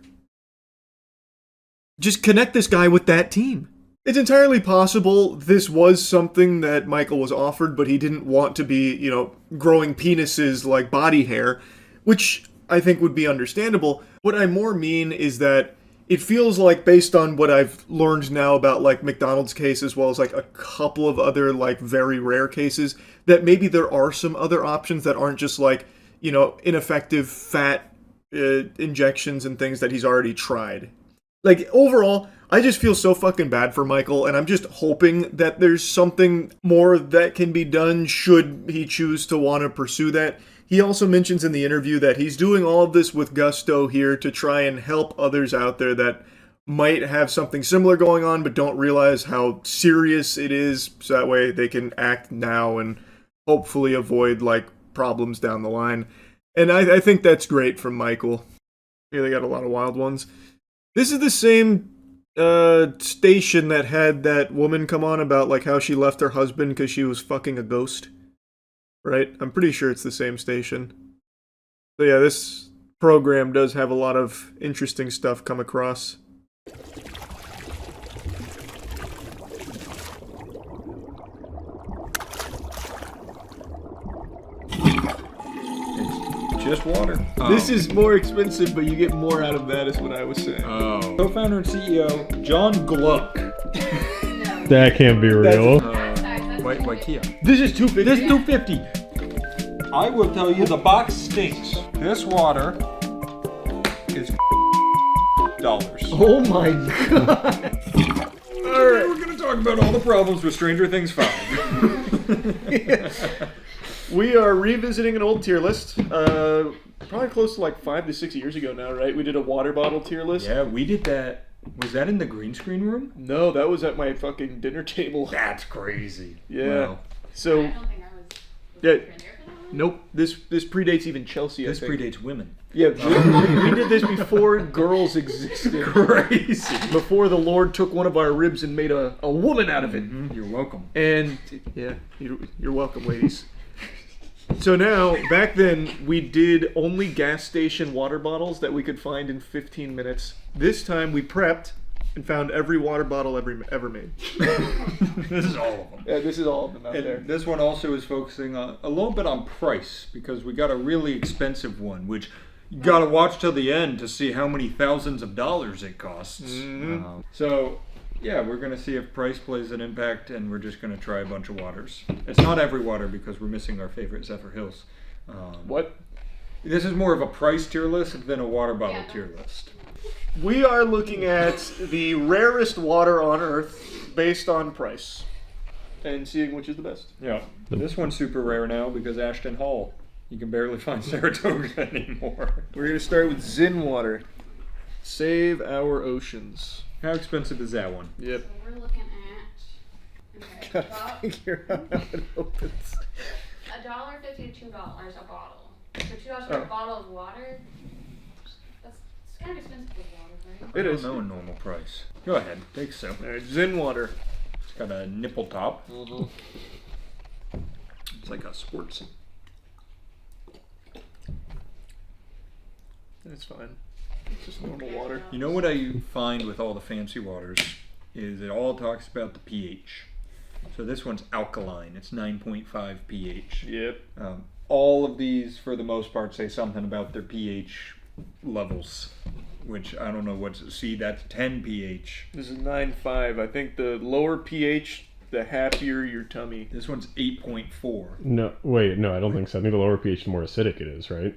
Just connect this guy with that team. It's entirely possible this was something that Michael was offered, but he didn't want to be, growing penises like body hair, which I think would be understandable. What I more mean is that it feels like, based on what I've learned now about like McDonald's case, as well as like a couple of other like very rare cases, that maybe there are some other options that aren't just like, ineffective fat injections and things that he's already tried. Like, overall, I just feel so fucking bad for Michael, and I'm just hoping that there's something more that can be done should he choose to want to pursue that. He also mentions in the interview that he's doing all of this with gusto here to try and help others out there that might have something similar going on but don't realize how serious it is, so that way they can act now and hopefully avoid, like, problems down the line. And I think that's great from Michael. Yeah, they got a lot of wild ones. This is the same station that had that woman come on about like how she left her husband because she was fucking a ghost. Right? I'm pretty sure it's the same station. So yeah, this program does have a lot of interesting stuff come across. Just water. This is more expensive, but you get more out of that, is what I was saying. Oh. Co-founder and CEO John Gluck. That can't be real. Wait, Kia. This is $250. This is $250. I will tell you, the box stinks. This water is dollars. Oh my god. Alright, we're gonna talk about all the problems with Stranger Things 5. We are revisiting an old tier list. Probably close to like 5 to 6 years ago now, right? We did a water bottle tier list. Yeah, we did that. Was that in the green screen room? No, that was at my fucking dinner table. That's crazy. Yeah. Wow. So, yeah. Nope. This predates even Chelsea. This I think. predates women. Yeah, we did this before girls existed. Crazy. Before the Lord took one of our ribs and made a woman out of it. Mm-hmm. You're welcome. And yeah, you're welcome, ladies. So now, back then, we did only gas station water bottles that we could find in 15 minutes. This time we prepped and found every water bottle ever made. This is all of them. Yeah, this is all of them out there. This one also is focusing on a little bit on price because we got a really expensive one, which you got to watch till the end to see how many thousands of dollars it costs. So, yeah, we're going to see if price plays an impact, and we're just going to try a bunch of waters. It's not every water because we're missing our favorite Zephyrhills. What? This is more of a price tier list than a water bottle tier list. We are looking at the rarest water on Earth based on price and seeing which is the best. Yeah. This one's super rare now because Ashton Hall. You can barely find Saratoga anymore. We're going to start with Zin water. Save our oceans. How expensive is that one? Yep. We're looking at Gotta figure out how it opens. $1.50 to $2 a bottle. So $2 for a bottle of water. It's kind of expensive with water, right? It is. I don't know a normal price. Go ahead, take a sip. All right, Zin water. It's got a nipple top. It's like a sports. That's fine. It's just normal water. You know what I find with all the fancy waters is it all talks about the pH. So this one's alkaline. It's 9.5 pH. Yep. All of these, for the most part, say something about their pH levels, which I don't know what's. See, that's 10 pH. This is 9.5. I think the lower pH, the happier your tummy. This one's 8.4. No, wait, no, I don't think so. I think the lower pH, the more acidic it is, right?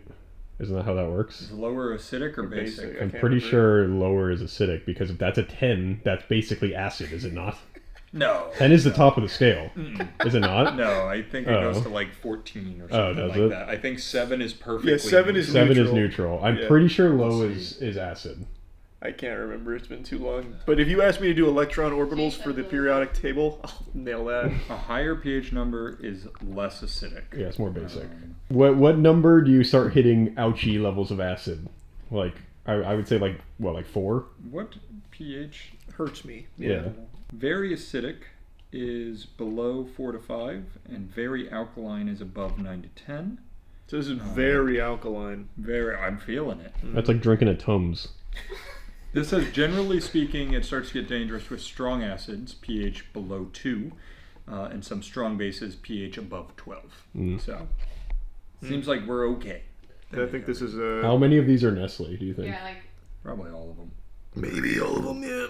Isn't that how that works? Is lower acidic or basic? I'm pretty sure lower is acidic because if that's a 10, that's basically acid, is it not? No. 10 is the top of the scale. Is it not? No, I think it goes to like 14 or something like that. I think 7 is perfectly. Yeah, 7 is neutral. 7 neutral. is neutral. I'm pretty sure low is acid. I can't remember. It's been too long. But if you ask me to do electron orbitals for the periodic table, I'll nail that. A higher pH number is less acidic. Yeah, it's more basic. What number do you start hitting ouchie levels of acid? Like, I would say like 4? What pH hurts me? Yeah. Very acidic is below 4 to 5, and very alkaline is above 9 to 10. So this is very alkaline. I'm feeling it. That's like drinking a Tums. This says, generally speaking, it starts to get dangerous with strong acids, pH below 2, and some strong bases, pH above 12. So, seems like we're okay. I think this is a... How many of these are Nestle, do you think? Yeah, like... Probably all of them. Maybe all of them, yeah.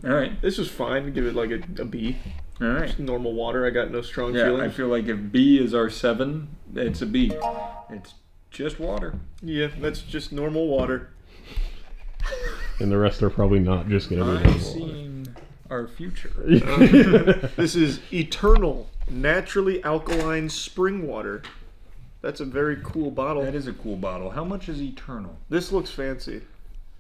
All right. This was fine. Give it like a B. All right. Just normal water. I got no strong Yeah, feelings. I feel like if B is our 7, it's a B. It's just water. Yeah, that's just normal water. And the rest are probably not just going to be I've seen our future. This is eternal, naturally alkaline spring water. That's a very cool bottle. That is a cool bottle. How much is eternal? This looks fancy.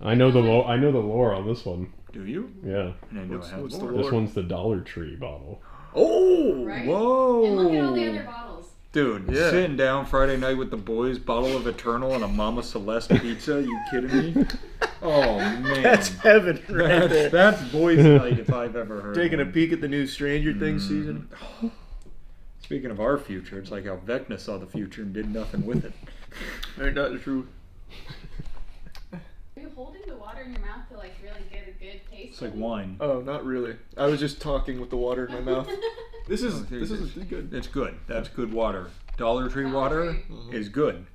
I know the lore on this one. Do you? Yeah. I didn't know it had what's the lore. lore? This one's the Dollar Tree bottle. Oh! Right? Whoa! And look at all the other bottles. Dude, Yeah. sitting down Friday night with the boys, bottle of Eternal and a Mama Celeste pizza. You kidding me? Oh man, That's heaven right there. That's boys' night if I've ever heard. Taking a one. peek at the new Stranger Things season. Speaking of our future, it's like how Vecna saw the future and did nothing with it. Ain't that the truth? Are you holding the water in your mouth to like really get a good taste? It's like wine. Oh, not really. I was just talking with the water in my mouth. This is good. It's good. That's good water. Dollar Tree water is good.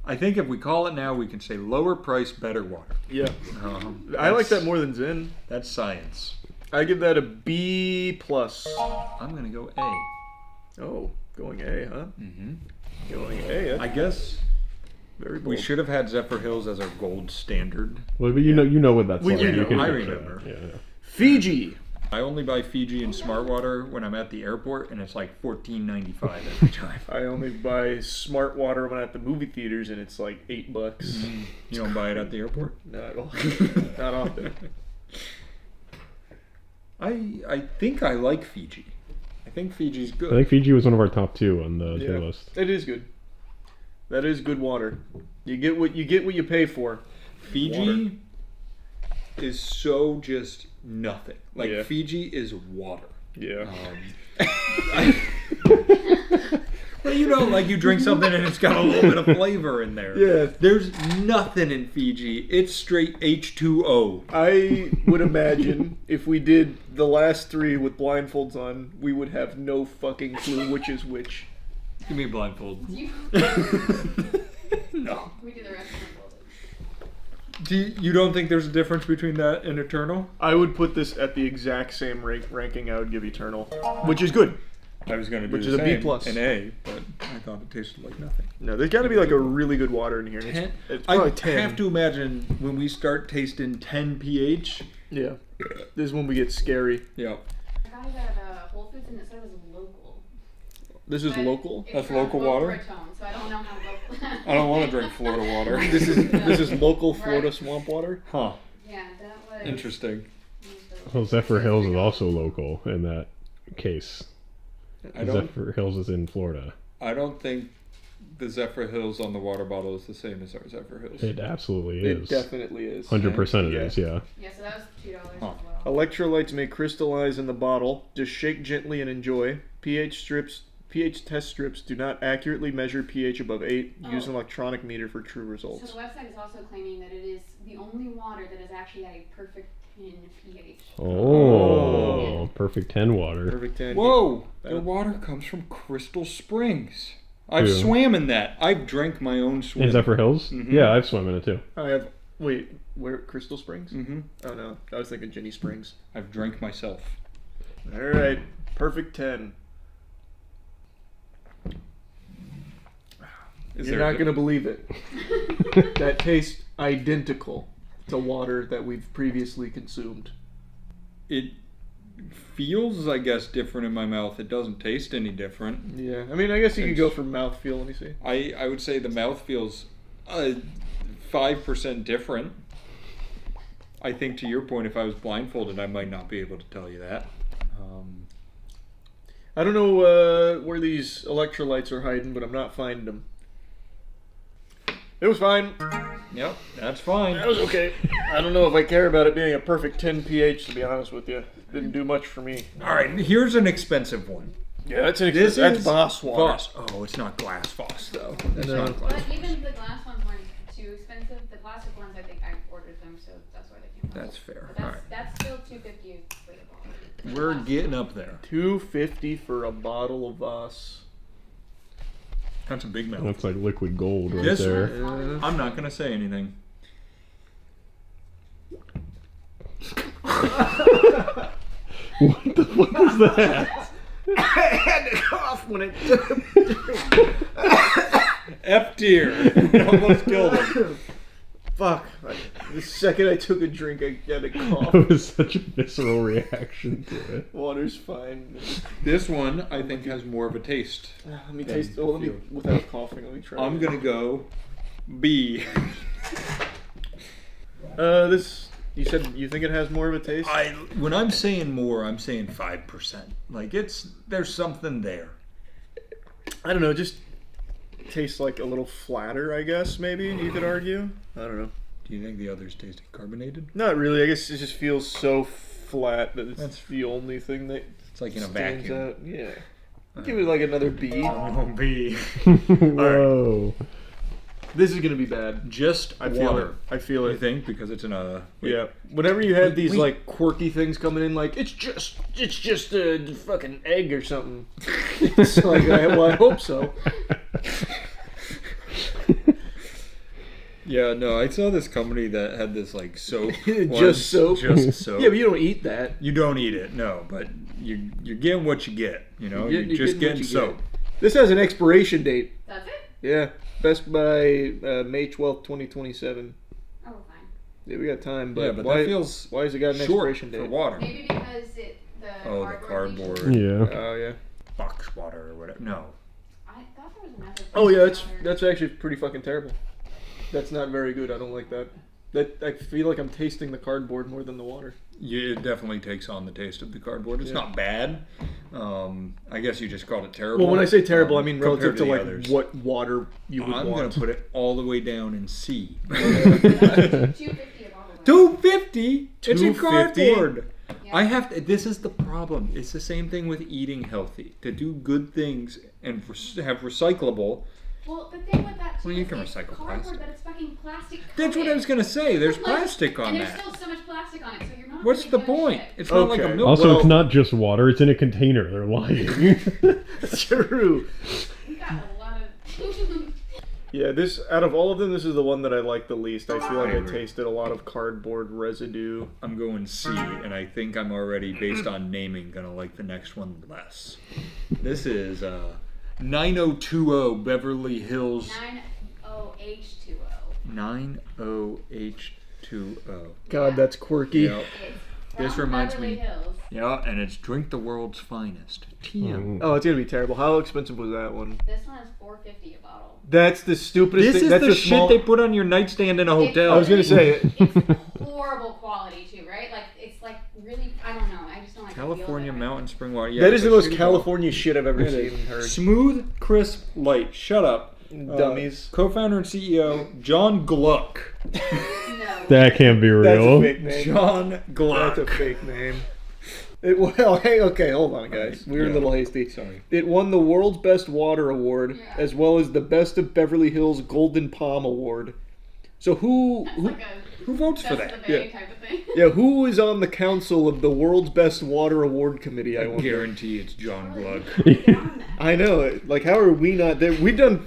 I think if we call it now, we can say lower price, better water. Yeah. I like that more than Zin. That's science. I give that a B+. I'm gonna go A. Oh, going A, huh? Mm-hmm. Going A. I guess very bold. we should have had Zephyrhills as our gold standard. Well, but you know what that's like. You know. I picture remember. that. Yeah. Fiji. I only buy Fiji and Smart Water when I'm at the airport, and it's like $14.95 every time. I only buy Smart Water when I'm at the movie theaters, and it's like $8. You don't buy it at the airport? Not at all. Not often. I think I like Fiji. I think Fiji's good. I think Fiji was one of our top 2 on the tier list. It is good. That is good water. You get what you pay for. Fiji is so just nothing. Like Yeah. Fiji is water. Yeah. We're But you know, like you drink something and it's got a little bit of flavor in there. Yeah. There's nothing in Fiji. It's straight H2O. I would imagine if we did the last three with blindfolds on, we would have no fucking clue which is which. Give me a blindfold. You... No. We do the rest of You don't think there's a difference between that and Eternal? I would put this at the exact same ranking I would give Eternal, which is good. I was going to do which the is a B same, plus, an A, but I thought it tasted like nothing. No, there's got to be like a really good water in here. It's I probably 10. have to imagine when we start tasting 10 pH. Yeah, this is when we get scary. Yeah. I got it at Whole Foods and it said it was local. This is But local. it's That's from local Boca water? Raton, so I don't know how local. I don't want to drink Florida water. This is local Florida swamp water. Huh. Yeah, that was Interesting. Well, Zephyr Hills is also local in that case. I don't- Zephyr Hills is in Florida. I don't think the Zephyr Hills on the water bottle is the same as our Zephyr Hills. It absolutely It is. definitely is. 100% it Yeah. is, yeah. Yeah, so that was $2 as Huh. well. Electrolytes may crystallize in the bottle. Just shake gently and enjoy. pH test strips do not accurately measure pH above 8. Use an electronic meter for true So results. the website is also claiming that it is the only water that is actually at a perfect 10 pH. Oh, perfect 10 water. Perfect 10. Whoa! Their water comes from Crystal Springs. I've Ew. swam in that. I've drank my own swim. In Zephyr Hills? Mhm. Yeah, I've swum in it too. I have. Wait, where? Crystal Springs? Mm-hmm. Oh no, I was thinking Ginny Springs. I've drank myself. All right, perfect 10. You're not gonna believe it. That tastes identical to water that we've previously consumed. It feels, I guess, different in my mouth. It doesn't taste any different. Yeah, I mean, I guess you could go for mouthfeel. Let me see. I would say the mouth feels 5% different. I think to your point, if I was blindfolded, I might not be able to tell you that. I don't know where these electrolytes are hiding, but I'm not finding them. It was fine. Yep, that's fine. That was okay. I don't know if I care about it being a perfect 10 pH, to be honest with you. Didn't do much for me. All right, here's an expensive one. Yeah, that's This that's is Voss water. Voss. Oh, it's not glass Voss though. It's No. not glass. But even the glass ones weren't too expensive. The plastic ones, I think I ordered them, so that's why they came out. That's fair. But All right. that's still $2.50 for the bottle. We're getting up there. $2.50 for a bottle of Voss. That's a big mouth. That's like liquid gold right Yes, there. sir. I'm not gonna say anything. What the fuck is that? I had to cough when it. F tier. Almost killed him. Fuck. The second I took a drink, I had to cough. That was such a visceral reaction to it. Water's fine. This one, I think, has more of a taste. Let me taste. Oh, let me, without coughing, let me try. I'm gonna go B. This. You said you think it has more of a taste? When I'm saying more, I'm saying 5%. Like there's something there. I don't know. Just tastes like a little flatter, I guess. Maybe you could argue. I don't know. Do you think the others tasted carbonated? Not really. I guess it just feels so flat that it's the only thing that it's like in a stands vacuum. out. Yeah. I'll give it like another B. Oh, B. Whoa. This is gonna be bad. Just I feel water. it. I feel You it. think because it's in a Yeah. Whenever you had these we- like quirky things coming in, like it's just a fucking egg or something. It's like, well, I hope so. Yeah, no, I saw this company that had this like soap. Just soap. Just soap. Yeah, but you don't eat that. You don't eat it, no, but you're getting what you get. You know, You're you're just getting what getting you soap. get. This has an expiration date. That's it? Yeah. Best by May 12th, 2027. Oh, fine. Yeah, we got time, but, Yeah, but why, that feels why has it got an short expiration date? for water. Maybe because the cardboard. Yeah. Oh yeah. Box water or whatever. No. I thought there was another. Oh yeah, water. that's actually pretty fucking terrible. That's not very good. I don't like that. That I feel like I'm tasting the cardboard more than the water. Yeah, it definitely takes on the taste of the cardboard. It's not bad. I guess you just called it terrible. Well, when I say terrible, I mean relative compared to the like others. what water you would I'm want. going to put it all the way down in C. $2.50 a bottle. $2.50? It's in $2.50? cardboard. Yeah. I have to. This is the problem. It's the same thing with eating healthy. To do good things and have recyclable. Well, the thing with that too Well, you is can it's recycle cardboard, plastic. but it's fucking plastic. That's what I was gonna say. There's plastic on and there's that. still so much plastic on it, so you're not. What's the really gonna point? ship. It's not like a milk. Also, it's not just water; it's in a container. They're lying. True. We got a lot of. Yeah, this out of all of them, this is the one that I like the least. I feel like I agree. tasted a lot of cardboard residue. I'm going C, and I think I'm already, based on naming, gonna like the next one less. This is 9020 Beverly Hills. 90H2O. 90H2O. God, that's quirky. Yep. This From reminds Beverly me. Hills. Yeah, and it's drink the world's finest. TM. Oh, it's gonna be terrible. How expensive was that one? This one is $4.50 a bottle. That's the stupidest This thing. is That's the a small... shit they put on your nightstand in a hotel. I was gonna say it. Horrible quality too, right? Like it's like really. I don't know. I just don't like. California the feel of it. Mountain Spring Water. Yeah, That is it's the a most shitty California shit I've ever It seen is. and heard. Smooth, crisp, light. Shut up. Dummies. Co-founder and CEO John Gluck. That can't be That's real. a fake name. John Gluck. That's a fake name. Well, hey, okay, hold on, guys. We were a little hasty. Sorry. It won the World's Best Water Award, as well as the Best of Beverly Hills Golden Palm Award. So who votes for Best that? of the Bay type of thing. Yeah, who is on the council of the World's Best Water Award Committee? I I wonder. guarantee it's John Gluck. I know. Like, how are we not there? We've done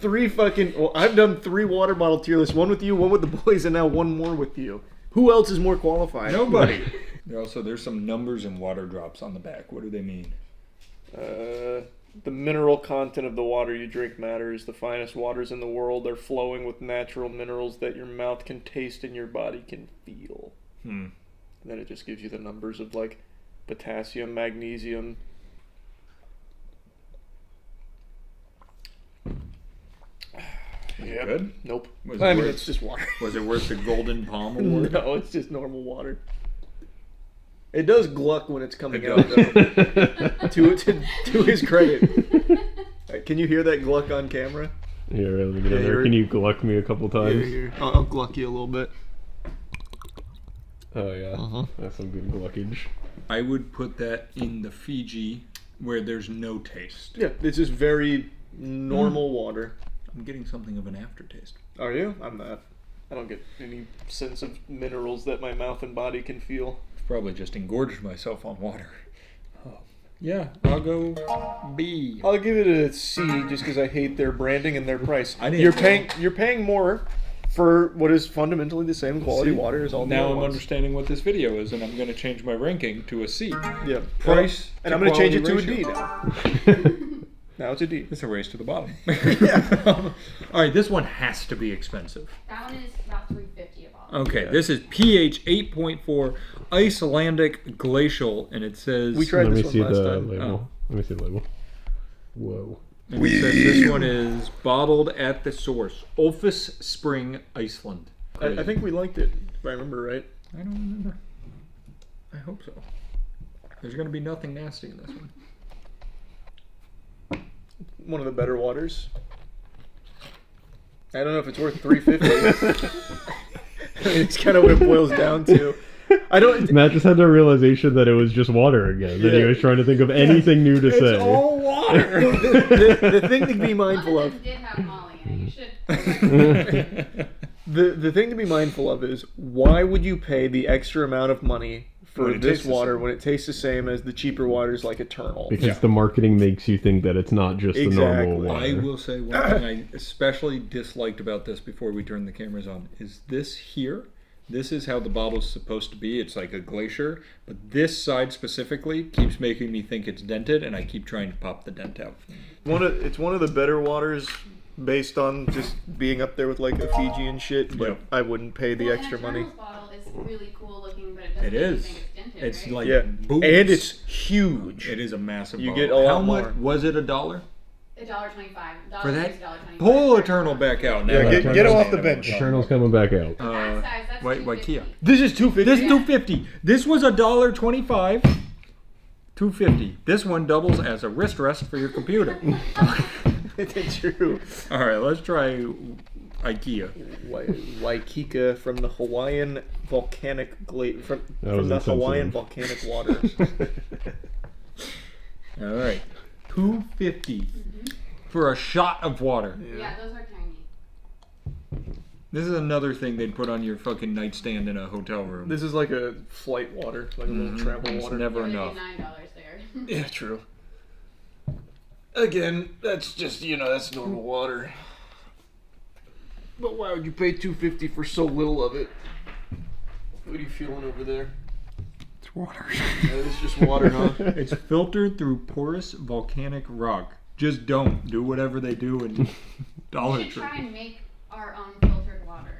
I've done 3 water bottle tier lists. One with you, one with the boys, and now one more with you. Who else is more qualified? Nobody. There's some numbers and water drops on the back. What do they mean? The mineral content of the water you drink matters. The finest waters in the world are flowing with natural minerals that your mouth can taste and your body can feel. And then it just gives you the numbers of like potassium, magnesium. Yep. Good? Nope. Was I it mean, worth- it's just water. Was it worth the Golden Palm Award? No, it's just normal water. It does gluck when it's coming It out, though. does. to his credit. Can you hear that gluck on camera? Yeah, really. Get in Yeah, there. you're- Can you gluck me a couple times? Here. I'll gluck you a little bit. Oh yeah, that's some good gluckage. I would put that in the Fiji where there's no taste. Yeah, it's just very normal water. I'm getting something of an aftertaste. Are you? I'm not. I don't get any sense of minerals that my mouth and body can feel. Probably just engorged myself on water. Yeah, I'll go B. I'll give it a C just because I hate their branding and their price. I didn't You're paying more for what is fundamentally the same quality water as all the now other I'm ones. understanding what this video is, and I'm going to change my ranking to a C. Yeah, Price and to I'm going to change it to a quality D ratio. now. Now it's a D. It's a race to the bottom. All right, this one has to be expensive. That one is about $3.50 a bottle. Okay, this is pH 8.4 Icelandic Glacial, and it says. We tried Let me this see one last the time. label. Let me see the label. Whoa. And it says this one is bottled at the source, Olfus Spring, Iceland. I think we liked it, if I remember right. I don't remember. I hope so. There's going to be nothing nasty in this one. One of the better waters. I don't know if it's worth $3.50. I mean, it's kind of what it boils down to. I don't. Matt just had the realization that it was just water again. That he was trying to think of anything new to say. It's all water. the thing to be mindful of. Did have Molly in it. You should. The thing to be mindful of is why would you pay the extra amount of money for When it this tastes the water same. when it tastes the same as the cheaper waters like Eternal? Because the marketing makes you think that it's not just the normal water. I will say one thing I especially disliked about this before we turn the cameras on is this here. This is how the bottle's supposed to be. It's like a glacier, but this side specifically keeps making me think it's dented, and I keep trying to pop the dent out. It's one of the better waters based on just being up there with like the Fiji and shit, but Yep. I wouldn't pay the extra money. Eternal's bottle is really cool looking, but it doesn't It make you is. think it's dented, It's right? like Yeah, boots. and it's huge. It is a massive You bottle. get a lot How more. much was it? $1? $1.25. For that? $1.25. Pull Eternal back out. Yeah, Now get I him off understand the what bench. we're talking Eternal's coming back out. about. That size, that's Why Kia? This is $2.50. This $2.50. This was $1.25. $2.50. This one doubles as a wrist rest for your computer. It's true. All right, let's try. IKEA. Waikika from the Hawaiian volcanic from the insensitive. Hawaiian volcanic waters. All right, $2.50 for a shot of water. Yeah, those are tiny. This is another thing they'd put on your fucking nightstand in a hotel room. This is like a flight water, like a little travel It's water. never It would be enough. $9 there. Yeah, true. Again, that's just that's normal water. But why would you pay $2.50 for so little of it? What are you feeling over there? It's water. Yeah, it's just water, huh? It's filtered through porous volcanic rock. Just don't do whatever they do in Dollar We should Tree try and make our own filtered water.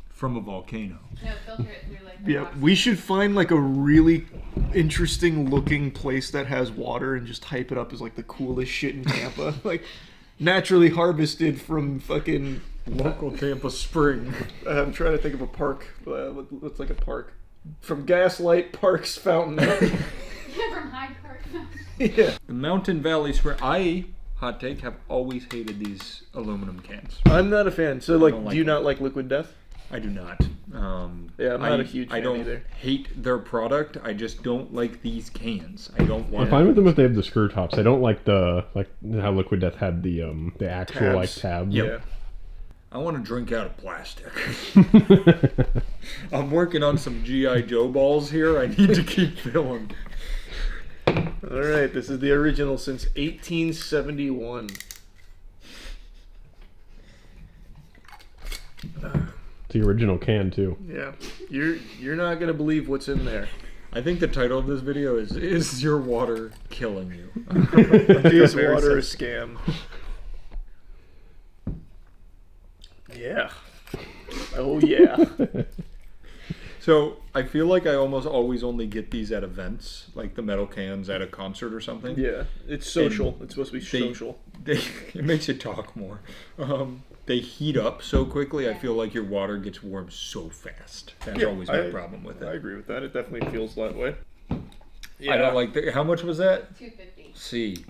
from a volcano. No, filter it through like the Yeah, rocks. we should find like a really interesting looking place that has water and just hype it up as like the coolest shit in Tampa. Like naturally harvested from fucking Local Tampa spring. I'm trying to think of a park. Looks like a park. From Gaslight Park's fountain. Yeah, from Hyde Park. Yeah. The Mountain Valley Spring. Hot take, have always hated these aluminum cans. I'm not a fan. So like, don't do like you them. not like Liquid Death? I do not. Yeah, I'm not a huge I fan don't either. hate their product. I just don't like these cans. I don't want. I'm fine with them if they have the screw tops. I don't like how Liquid Death had the actual like Tabs. tab. Yeah. I want to drink out of plastic. I'm working on some G.I. Joe balls here. I need to keep filling. All right, this is the original since 1871. The original can too. Yeah, you're not gonna believe what's in there. I think the title of this video is your water killing you? Is water a scam? Yeah. Oh yeah. So I feel like I almost always only get these at events, like the metal cans at a concert or something. Yeah, it's social. And It's supposed to be they- social. It makes you talk more. They heat up so quickly. I feel like your water gets warm so fast. That's Yeah, always my problem with it. I agree with that. It definitely feels that way. I don't like the. How much was that? $2.50. C.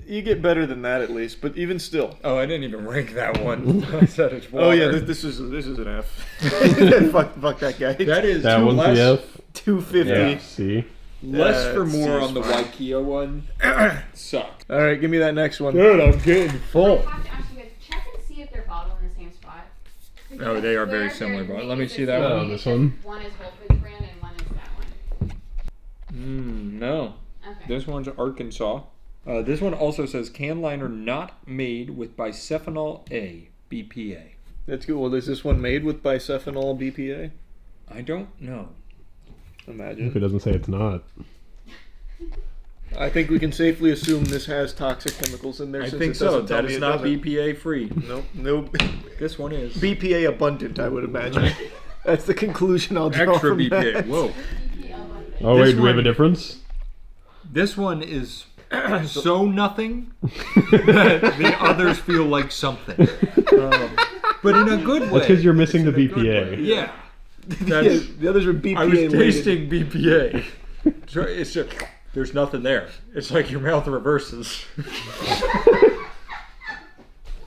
You get better than that at least, but even still. Oh, I didn't even rank that one. I said it's water. Oh yeah, this is an F. fuck that guy. That one's the F. $2.50. Yeah, C. Less for C more is on the fine. IKEA one. Sucked. All right, give me that next one. Dude, I'm getting full. You have to actually check and see if they're bottled in the same spot. Oh, they are very Because similar, they're- but let me it's see just- that Oh, one. this one. One is Whole Foods brand and one is that one. No. Okay. This one's Arkansas. This one also says can liner not made with bisphenol A, BPA. That's good. Well, is this one made with bisphenol BPA? I don't know. Imagine. If it doesn't say it's not. I think we can safely assume this has toxic chemicals in there. I since think it so. doesn't tell That me is it not doesn't. BPA free. Nope. Nope. This one is. BPA abundant, I would imagine. That's the conclusion I'll draw Extra from BPA. that. Whoa. Oh This wait, do we have a one- difference? This one is so nothing that the others feel like something. But in a good way. That's because you're missing the It's in a good BPA. way. Yeah. Yeah, That's, the others are BPA. I was weighted. tasting BPA. So it's just, there's nothing there. It's like your mouth reverses.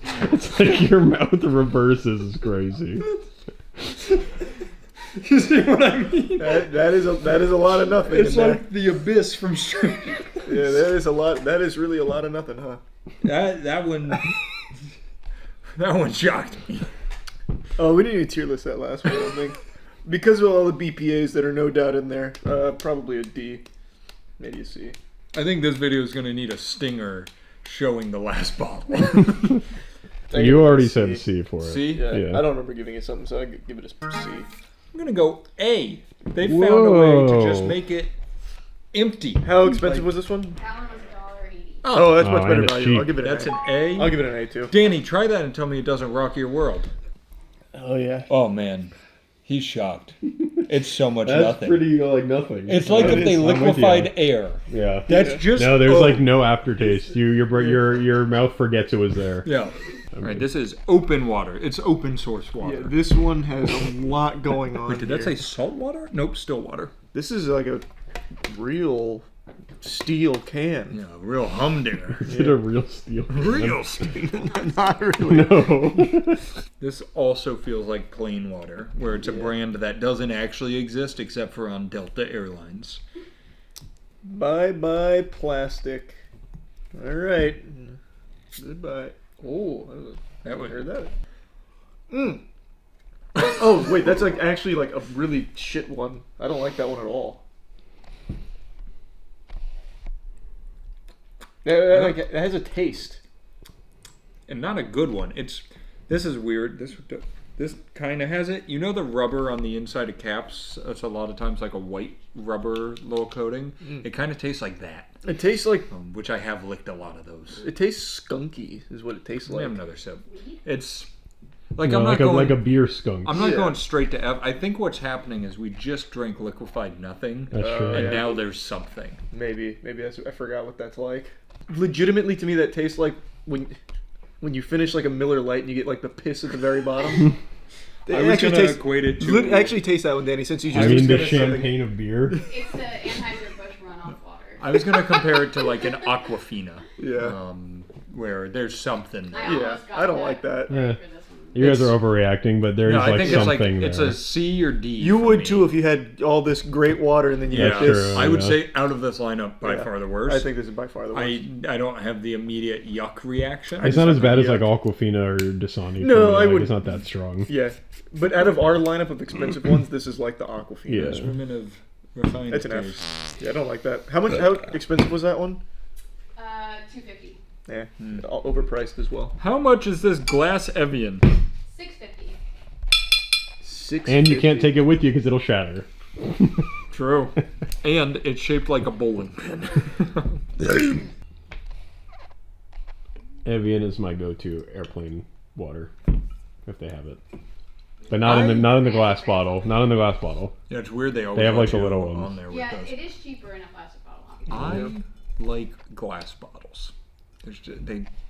It's like your mouth reverses is crazy. You see what I mean? That is a lot of nothing. It's in like the abyss from Stranger. Yeah, that is a lot. That is really a lot of nothing, huh? That one. That one shocked me. Oh, we didn't even tier list that last one. I don't think because of all the BPA's that are no doubt in there. Probably a D, maybe a C. I think this video is going to need a stinger showing the last bottle. You already said a C for it. C? Yeah, Yeah. I don't remember giving it something, so I give it a C. I'm going to go A. They found a way to just make it empty. How expensive was this one? That one was $1.80. Oh, that's much Oh, better and it's value. cheap. I'll give it That's an an A. A. I'll give it an A too. Danny, try that and tell me it doesn't rock your world. Oh yeah. Oh man, he's shocked. It's so much That's nothing. pretty like nothing. It's like if they I'm with you. liquefied air. Yeah. That's just No, there's like no aftertaste. Your mouth forgets it was there. Yeah. All right, this is open water. It's open source water. Yeah, this one has a lot going on. Wait, did that here. say salt water? Nope, still water. This is like a real steel can. Yeah, a real humdinger. Is it a real steel? Real steel. Not really. No. This also feels like plain water, where it's a brand that doesn't actually exist except for on Delta Airlines. Bye-bye plastic. All right. Goodbye. Oh, that would heard that. Oh, wait, that's like actually like a really shit one. I don't like that one at all. It has a taste. And not a good one. This is weird. This kind of has it. You know the rubber on the inside of caps? It's a lot of times like a white rubber little coating. It kind of tastes like that. It tastes like... which I have licked a lot of those. It tastes skunky, is what it tastes like. Let me have another sip. It's... Like No, I'm not like going like a beer skunk. I'm not going straight to F. I think what's happening is we just drank liquefied nothing, That's true. and Yeah. now there's something. Maybe that's, I forgot what that's like. Legitimately, to me, that tastes like when you finish like a Miller Lite and you get like the piss at the very bottom. I was gonna equate it to... Actually, taste that one, Danny. Since you just... I mean, the champagne of beer. It's the Anheuser-Busch runoff water. I was gonna compare it to like an Aquafina. Yeah. Where there's something there. Yeah, I don't like that. Yeah. You guys are overreacting, but there's No, I like think something it's there. a C or D. You would too if you had all this great water and then you Yeah, get this. I would say out of this lineup, by far the worst. I think this is by far the worst. I don't have the immediate yuck reaction. It's not as bad as like Aquafina or Dasani. No, I like, would. It's not that strong. Yeah, but out of our lineup of expensive ones, this is like the Aquafina. Yeah. Women of refined That's an F. taste. Yeah, I don't like that. How expensive was that one? $250. Yeah, overpriced as well. How much is this glass Evian? $650. And you can't take it with you because it'll shatter. True. And it's shaped like a bowling pin. Evian is my go-to airplane water, if they have it. But not in the glass bottle. Not in the glass bottle. Yeah, it's weird they always They have like the let you little on ones. there with Yeah, those. it is cheaper in a plastic bottle. I like glass bottles.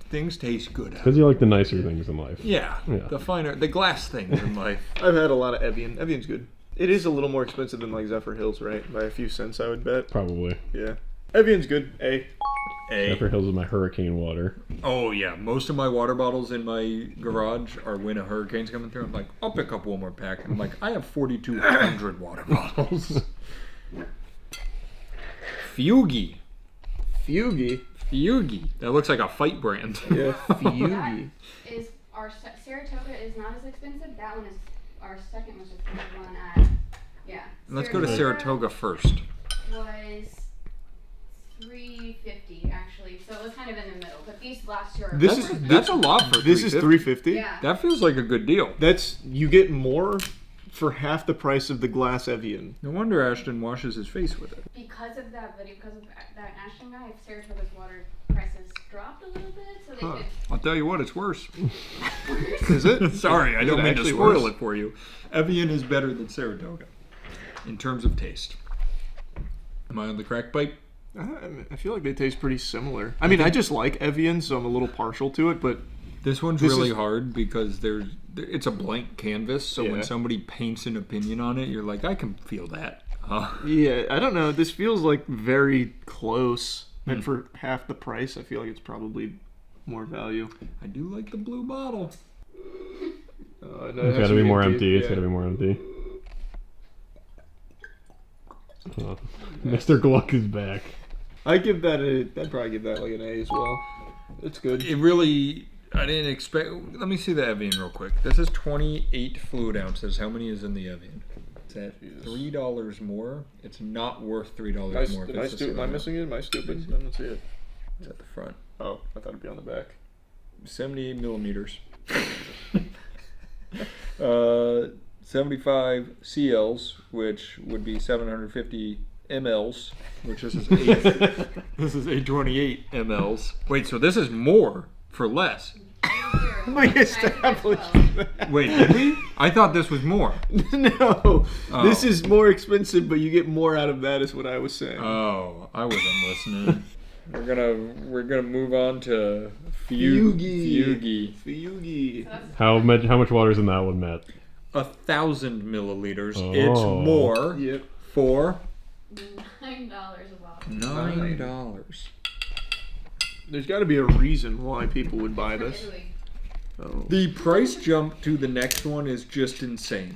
Things taste good. Because you like the nicer things in life. Yeah, the glass things in life. I've had a lot of Evian. Evian's good. It is a little more expensive than like Zephyr Hills, right? By a few cents, I would bet. Probably. Yeah. Evian's good. A. Zephyr Hills is my hurricane water. Oh yeah, most of my water bottles in my garage are when a hurricane's coming through. I'm like, I'll pick up one more pack. And I'm like, I have 4,200 water bottles. Fugi. Fugi. That looks like a fight brand. Yeah, Fugi. Is our Saratoga is not as expensive. That one is our second most expensive one at Let's go to Saratoga first. Was $350 actually, so it was kind of in the middle. But these last two are That's a lot for This is $350. Yeah. That feels like a good deal. You get more for half the price of the glass Evian. No wonder Ashton washes his face with it. Because of that video, because of that Ashton guy, Saratoga's water prices dropped a little bit, so they could. I'll tell you what, it's worse. Is it? Sorry, I Is don't it mean to actually spoil worse? it for you. Evian is better than Saratoga in terms of taste. Am I on the crack pipe? I feel like they taste pretty similar. I mean, I just like Evian, so I'm a little partial to it, but This one's really hard because it's a blank canvas, so when somebody paints an opinion on it, you're like, I can feel that. Yeah, I don't know. This feels like very close, and for half the price, I feel like it's probably more value. I do like the blue bottle. No, It's got to be more empty. It's got to be more empty. Mr. Gluck is back. I'd probably give that like an A as well. It's good. It really, I didn't expect. Let me see the Evian real quick. This is 28 fluid ounces. How many is in the Evian? Is that $3 more? It's not worth $3 more. Am I missing it? Am I stupid? I don't see it. It's at the front. Oh, I thought it'd be on the back. 78 millimeters. 75 CLs, which would be 750 mLs, which this is 828 mLs. Wait, so this is more for less. We established that. Wait, did we? I thought this was more. No, this is more expensive, but you get more out of that. Is what I was saying. Oh, I wasn't listening. We're gonna move on to Fugi. How much water is in that one, Matt? 1,000 milliliters. Oh. It's more for $9 a bottle. $9. There's got to be a reason why people would buy this. Oh. The price jump to the next one is just insane.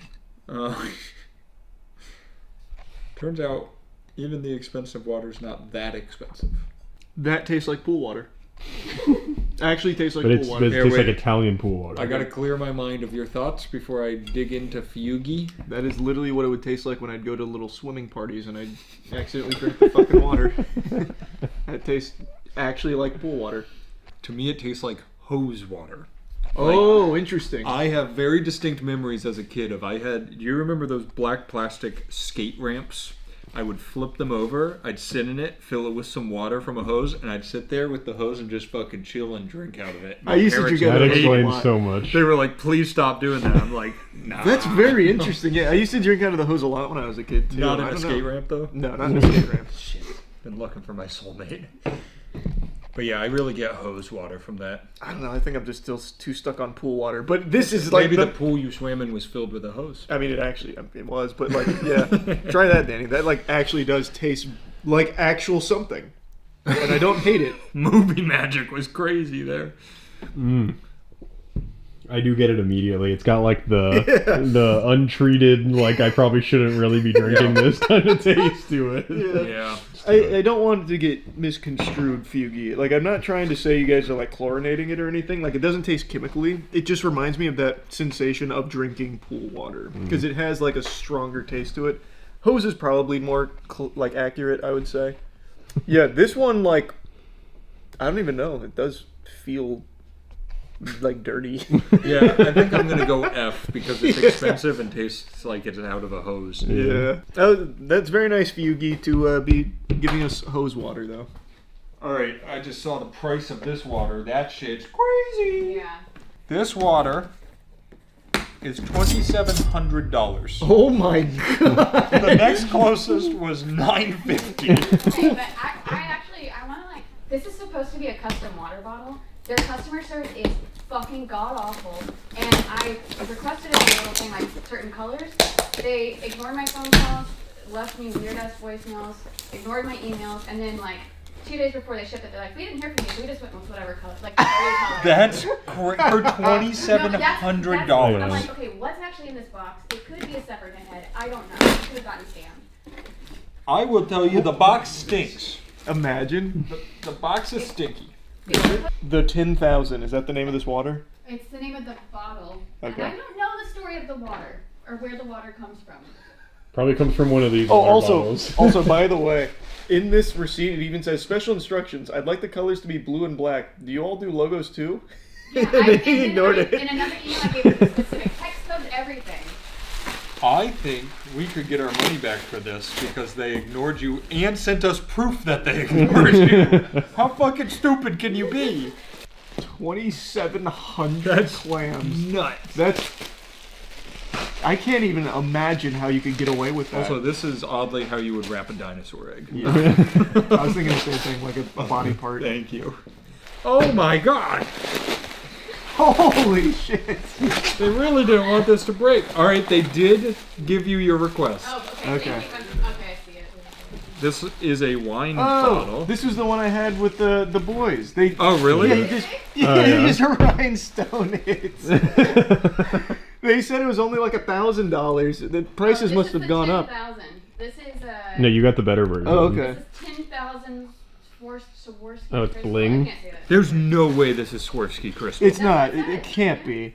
Turns out even the expensive water is not that expensive. That tastes like pool water. Actually tastes like But pool water. it tastes like Italian pool water. I gotta clear my mind of your thoughts before I dig into Fugi. That is literally what it would taste like when I'd go to little swimming parties and I'd accidentally drink the fucking water. That tastes actually like pool water. To me, it tastes like hose water. Oh, interesting. I have very distinct memories as a kid do you remember those black plastic skate ramps? I would flip them over, I'd sit in it, fill it with some water from a hose, and I'd sit there with the hose and just fucking chill and drink out of it. I used to drink out of it. That explains so much. They were like, please stop doing that. I'm like, nah. That's very interesting. Yeah, I used to drink out of the hose a lot when I was a kid, too. Not in a skate ramp, though? No, not in a skate ramp. Shit. Been looking for my soulmate. But yeah, I really get hose water from that. I don't know. I think I'm just still too stuck on pool water. But this is like maybe the pool you swam in was filled with a hose. I mean, it was. But like, yeah, try that, Danny. That like actually does taste like actual something, and I don't hate it. Movie magic was crazy there. I do get it immediately. It's got like the untreated, like I probably shouldn't really be drinking this kind of taste to it. Yeah. I don't want it to get misconstrued, Fugi. Like, I'm not trying to say you guys are like chlorinating it or anything. Like, it doesn't taste chemically. It just reminds me of that sensation of drinking pool water because it has like a stronger taste to it. Hose is probably more like accurate, I would say. Yeah, this one, like, I don't even know. It does feel like dirty. Yeah, I think I'm gonna go F because it's expensive and tastes like it's out of a hose. Yeah. That's very nice, Fugi, to be giving us hose water, though. All right, I just saw the price of this water. That shit's crazy. Yeah. This water is $2,700. Oh my god! The next closest was $950. Hey, but I want to this is supposed to be a custom water bottle. Their customer service is fucking god awful, and I requested a little thing like certain colors. They ignored my phone calls, left me weird ass voicemails, ignored my emails, and then like 2 days before they shipped it, they're like, "We didn't hear from you, so we just went with whatever color." Like three colors. That's for $2,700. I'm like, okay, what's actually in this box? It could be a separate head. I don't know. It could have gotten scammed. I will tell you, the box stinks. Imagine. The box is stinky. The 10,000, is that the name of this water? It's the name of the bottle. Okay. And I don't know the story of the water or where the water comes from. Probably comes from one of these bottles. Also, by the way, in this receipt, it even says special instructions. I'd like the colors to be blue and black. Do you all do logos too? Yeah, He ignored it. In another email, I gave them specific text codes, everything. I think we could get our money back for this because they ignored you and sent us proof that they ignored you. How fucking stupid can you be? 2,700 clams. Nuts. That's... I can't even imagine how you could get away with that. Also, this is oddly how you would wrap a dinosaur egg. Yeah. I was thinking the same thing, like a body part. Thank you. Oh my god! Holy shit! They really didn't want this to break. All right, they did give you your request. Oh, okay. Okay. Okay, I see it. This is a wine Oh, bottle. this was the one I had with the boys. They. Oh, really? Yeah, you just rhinestone it. They said it was only like $1,000. The prices must have gone up. 10,000. This is No, you got the better version. Oh, okay. This is 10,000 Swarovski. Oh, it's crystal. bling? I can't say that. There's no way this is Swarovski crystal. It's not. It can't be.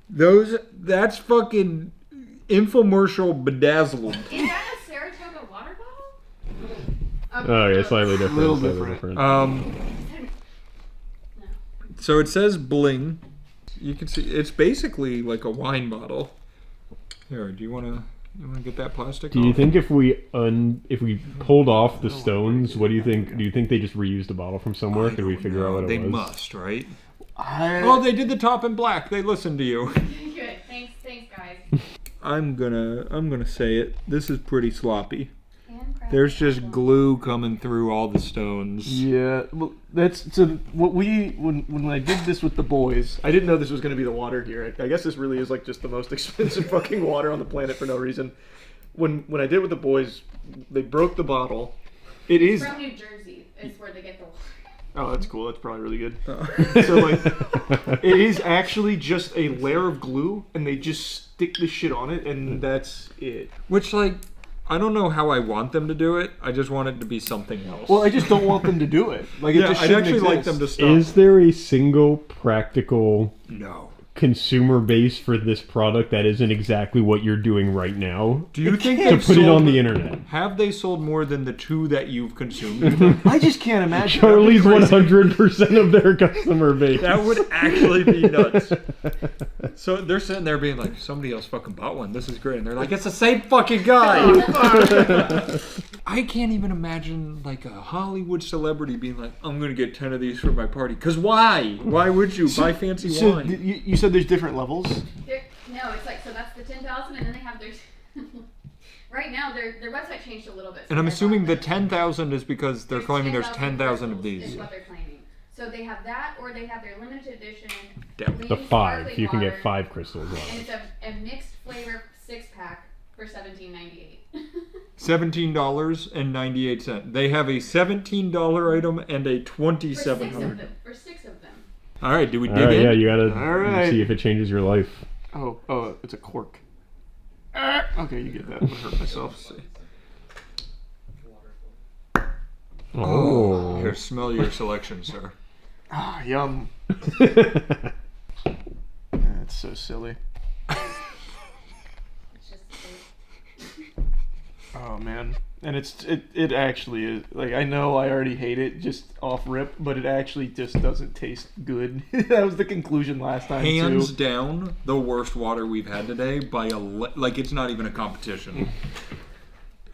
That's fucking infomercial bedazzled. Is that a Saratoga water bottle? Oh, yeah, slightly different. Little slightly different. So it says bling. You can see it's basically like a wine bottle. Here, do you want to get that plastic? Do you off? think if we pulled off the stones, what do you think? Do you think they just reused a bottle from somewhere? Could we figure out what it They was? must, right? Oh, they did the top in black. They listened to you. Good. Thanks, guys. I'm gonna say it. This is pretty sloppy. There's just glue coming through all the stones. Yeah, well, that's so. What when I did this with the boys, I didn't know this was going to be the water here. I guess this really is like just the most expensive fucking water on the planet for no reason. When I did it with the boys, they broke the bottle, It is. From New Jersey is where they get the water. Oh, that's cool. That's probably really good. So, like, it is actually just a layer of glue, and they just stick the shit on it, and that's it. Which, like, I don't know how I want them to do it. I just want it to be something else. Well, I just don't want them to do it. Like, it just I'd shouldn't actually like exist. them to stop. Is there a single practical consumer base for this product that isn't exactly what you're doing right now? Do you think to they've put it sold- on the internet? Have they sold more than the 2 that you've consumed? I just can't imagine. Charlie's That'd be crazy. 100% of their customer base. That would actually be nuts. So they're sitting there being like, somebody else fucking bought one. This is great. And they're like, it's the same fucking guy. I can't even imagine like a Hollywood celebrity being like, I'm going to get 10 of these for my party. Because why? Why would you buy fancy wine? You said there's different levels? No, it's like, so that's the 10,000, and then they have their. Right now, their website changed a little bit. And I'm assuming the 10,000 is because they're claiming there's 10,000 of Is these. what they're claiming. So they have that, or they have their limited edition. The lean 5. sparkling You can get water, 5 crystals on And it. it's a mixed flavor 6-pack for $17.98. $17.98. They have a $17 item and a $27. For 6 of them. All right, do we dig All right, in? yeah, you gotta All right. see if it changes your life. Oh, it's a cork. Okay, you get that. I'm gonna hurt myself. Oh. Here, smell your selection, sir. Ah, yum. That's so silly. Oh man, and it actually is, like, I know I already hate it just off rip, but it actually just doesn't taste good. That was the conclusion last time Hands too. down, the worst water we've had today by like it's not even a competition.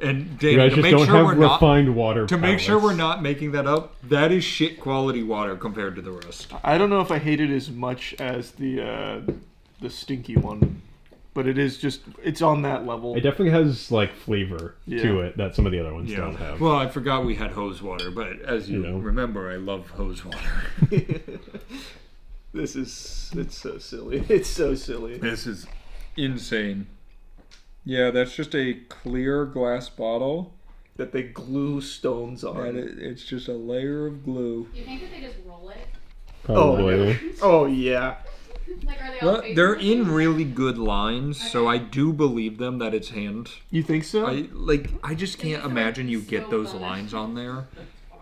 And Danny, You guys to just make don't sure have we're not refined water to make sure palates. we're not making that up, that is shit quality water compared to the rest. I don't know if I hate it as much as the stinky one, but it is just, it's on that level. It definitely has like flavor Yeah. to it that some of the other ones don't have. Well, I forgot we had hose water, but as you remember, I love hose water. It's so silly. It's so silly. This is insane. Yeah, that's just a clear glass bottle that they glue stones on. And it's just a layer of glue. You think that they just roll it? Probably. Oh yeah. Like, are they all Well, fake? they're in really good lines, so I do believe them that it's hand. You think so? I just can't imagine you get those lines on there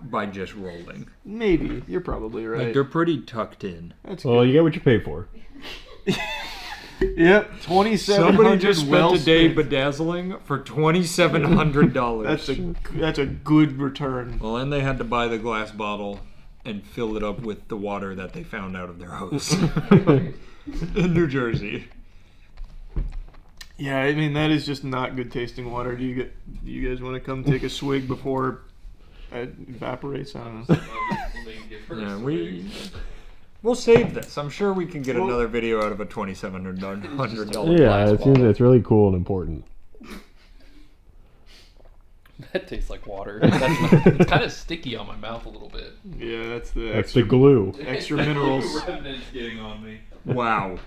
by just rolling. Maybe. You're probably right. Like, they're pretty tucked in. That's Well, you get what you pay for. Yep, $2,700. Somebody just spent well a day spent. bedazzling for $2,700. That's a good return. Well, and they had to buy the glass bottle and fill it up with the water that they found out of their hose in New Jersey. Yeah, I mean that is just not good tasting water. Do you guys want to come take a swig before it evaporates? I don't know. Yeah, we'll save this. I'm sure we can get another video out of a $2,700. Yeah, it seems it's really cool and important. That tastes like water. It's kind of sticky on my mouth a little bit. Yeah, that's the That's the glue. Extra minerals. Remnants getting on me. Wow.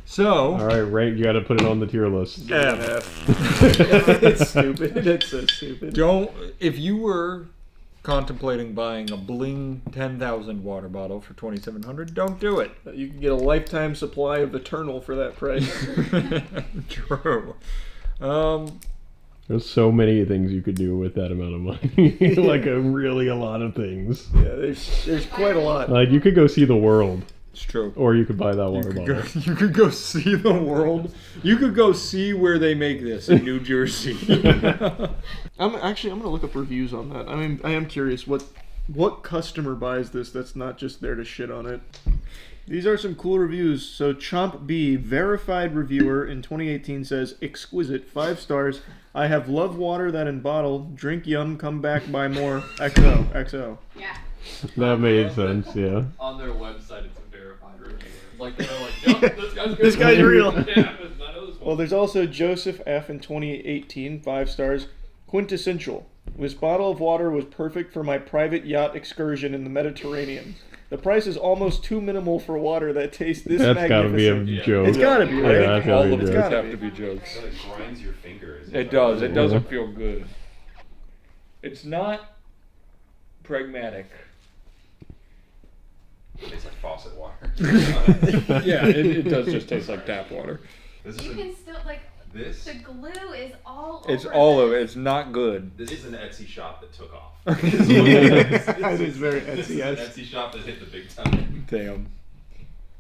So, all right, rank. You got to put it on the tier list. It's stupid. It's so stupid. If you were contemplating buying a Bling 10,000 water bottle for $2,700, don't do it. You can get a lifetime supply of Eternal for that price. True. There's so many things you could do with that amount of money. Like a lot of things. Yeah, there's quite a lot. Like you could go see the world. It's true. Or you could buy that water bottle. You could go see the world. You could go see where they make this in New Jersey. I'm gonna look up reviews on that. I mean, I am curious what customer buys this that's not just there to shit on it. These are some cool reviews. So Chomp B, verified reviewer in 2018, says exquisite, 5 stars. I have love water that in bottle. Drink yum, come back, buy more. XO. Yeah. That made sense. Yeah. On their website, it's a verified reviewer. Like they're like, yep, this guy's good. This guy's real. Yeah, I know this one. Well, there's also Joseph F in 2018, 5 stars. Quintessential. This bottle of water was perfect for my private yacht excursion in the Mediterranean. The price is almost too minimal for water that tastes this magnificent. That's gotta be a joke. It's gotta be, right? Yeah, that's gotta All be a of these joke. have to be jokes. It kind of grinds your fingers. It does. It doesn't feel good. Yeah. Wow. So, I'm actually gonna look up reviews on that. I mean, I am curious what It's not pragmatic. It tastes like faucet water. Yeah, it does just taste like tap water. This is You can still like this. the glue is all It's over all this. of it. It's not good. This is an Etsy shop that took off. It is very This Etsy. is an Etsy shop that hit the big time. Damn.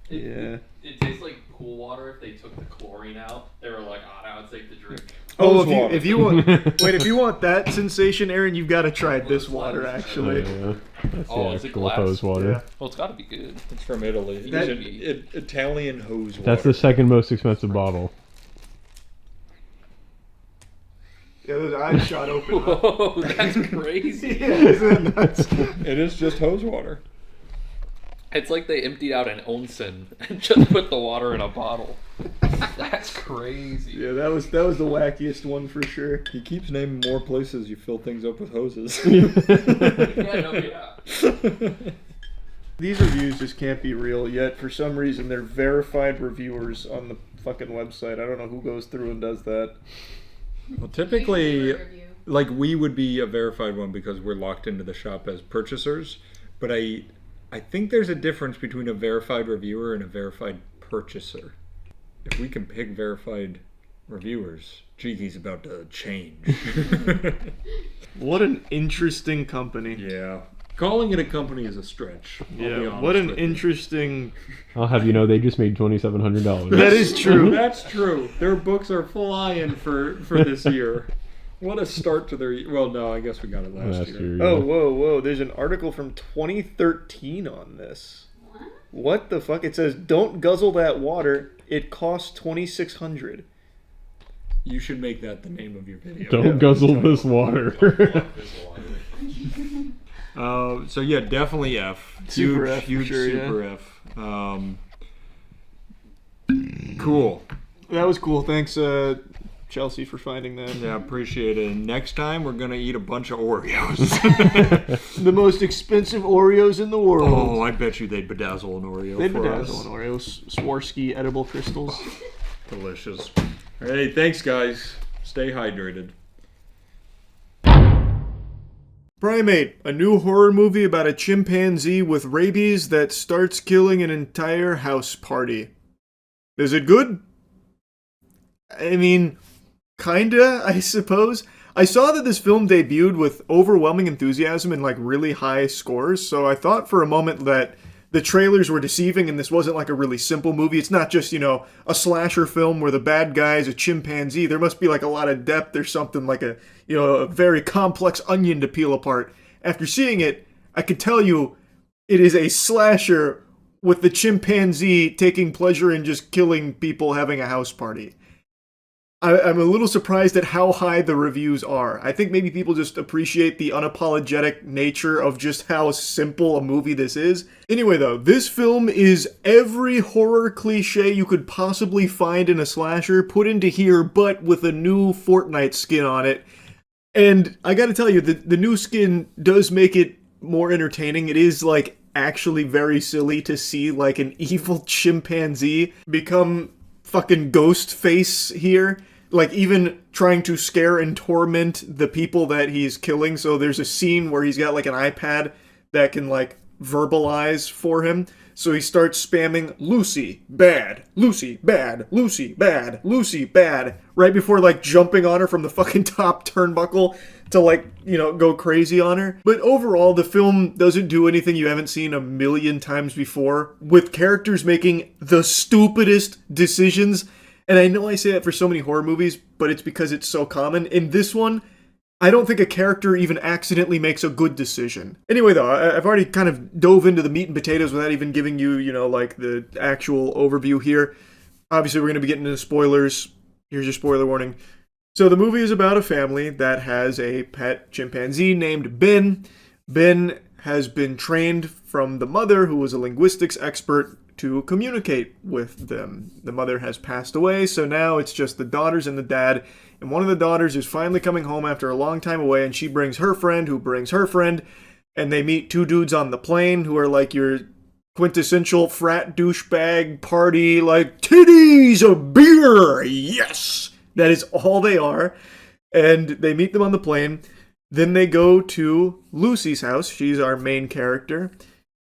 Yeah. It tastes like pool water if they took the chlorine out. They were like, oh, now it's safe to drink. Oh, Hose if you want, wait, if you want that sensation, Aaron, you've got to try this water. Actually, Yeah. That's Oh, the is it actual glass? hose water. Yeah. Well, it's got to be good. It's from Italy. That- Italian hose water. That's the second most expensive bottle. yeah, those eyes shot open. Whoa, that's crazy. Yeah, isn't that nuts? It is just hose water. It's like they emptied out an onsen and just put the water in a bottle. That's crazy. Yeah, that was the wackiest one for sure. He keeps naming more places you fill things up with hoses. These reviews just can't be real, yet for some reason they're verified reviewers on the fucking website. I don't know who goes through and does that. Well, typically, like, we would be a verified one because we're locked into the shop as purchasers, but I think there's a difference between a verified reviewer and a verified purchaser. If we can pick verified reviewers, Jigi's about to change. What an interesting company. Yeah. Calling it a company is a stretch. I'll be Yeah, honest what an with you. interesting... I'll have you know they just made $2,700. That is true. That's true. Their books are flying for this year. What a start to their... Well, no, I guess we got it last year. Yeah. Oh, whoa. There's an article from 2013 on this. What the fuck? It says, don't guzzle that water. It costs $2,600. You should make that the name of your video. Don't guzzle this water. So yeah, definitely F. Super Huge, F, for huge sure, super F. Cool. That was cool. Thanks, Chelsea, for finding that. Yeah, appreciate it. And next time we're gonna eat a bunch of Oreos. The most expensive Oreos in the world. Oh, I bet you they'd bedazzle an Oreo. They'd for bedazzle us. an Oreo. Swarovski edible crystals. Delicious. Hey, thanks guys. Stay hydrated. Primate, a new horror movie about a chimpanzee with rabies that starts killing an entire house party. Is it good? I mean, kinda, I suppose. I saw that this film debuted with overwhelming enthusiasm and like really high scores, so I thought for a moment that the trailers were deceiving and this wasn't like a really simple movie. It's not just, a slasher film where the bad guy is a chimpanzee. There must be like a lot of depth or something, like a very complex onion to peel apart. After seeing it, I could tell you it is a slasher with the chimpanzee taking pleasure in just killing people having a house party. I'm a little surprised at how high the reviews are. I think maybe people just appreciate the unapologetic nature of just how simple a movie this is. Anyway though, this film is every horror cliche you could possibly find in a slasher put into here, but with a new Fortnite skin on it. And I gotta tell you, the new skin does make it more entertaining. It is like actually very silly to see like an evil chimpanzee become fucking ghost face here. Like, even trying to scare and torment the people that he's killing. So there's a scene where he's got, like, an iPad that can, like, verbalize for him. So he starts spamming, Lucy, bad, Lucy, bad, Lucy, bad, Lucy, bad, right before, like, jumping on her from the fucking top turnbuckle to, like, go crazy on her. But overall, the film doesn't do anything you haven't seen a million times before, with characters making the stupidest decisions. And I know I say that for so many horror movies, but it's because it's so common. In this one, I don't think a character even accidentally makes a good decision. Anyway, though, I've already kind of dove into the meat and potatoes without even giving you, like the actual overview here. Obviously, we're going to be getting into spoilers. Here's your spoiler warning. So the movie is about a family that has a pet chimpanzee named Ben. Ben has been trained from the mother, who was a linguistics expert, to communicate with them. The mother has passed away, so now it's just the daughters and the dad. And one of the daughters is finally coming home after a long time away, and she brings her friend, who brings her friend, and they meet two dudes on the plane who are like your quintessential frat douchebag party, like, titties, a beer, yes! That is all they are. And they meet them on the plane. Then they go to Lucy's house. She's our main character.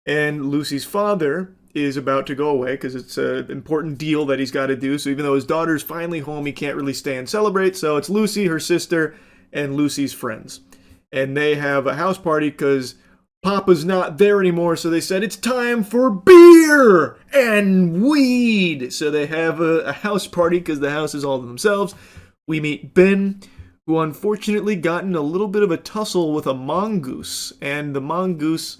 And Lucy's father is about to go away because it's an important deal that he's got to do. So even though his daughter's finally home, he can't really stay and celebrate. So it's Lucy, her sister, and Lucy's friends. And they have a house party because Papa's not there anymore. So they said, it's time for beer and weed. So they have a house party because the house is all to themselves. We meet Ben, who unfortunately got in a little bit of a tussle with a mongoose. And the mongoose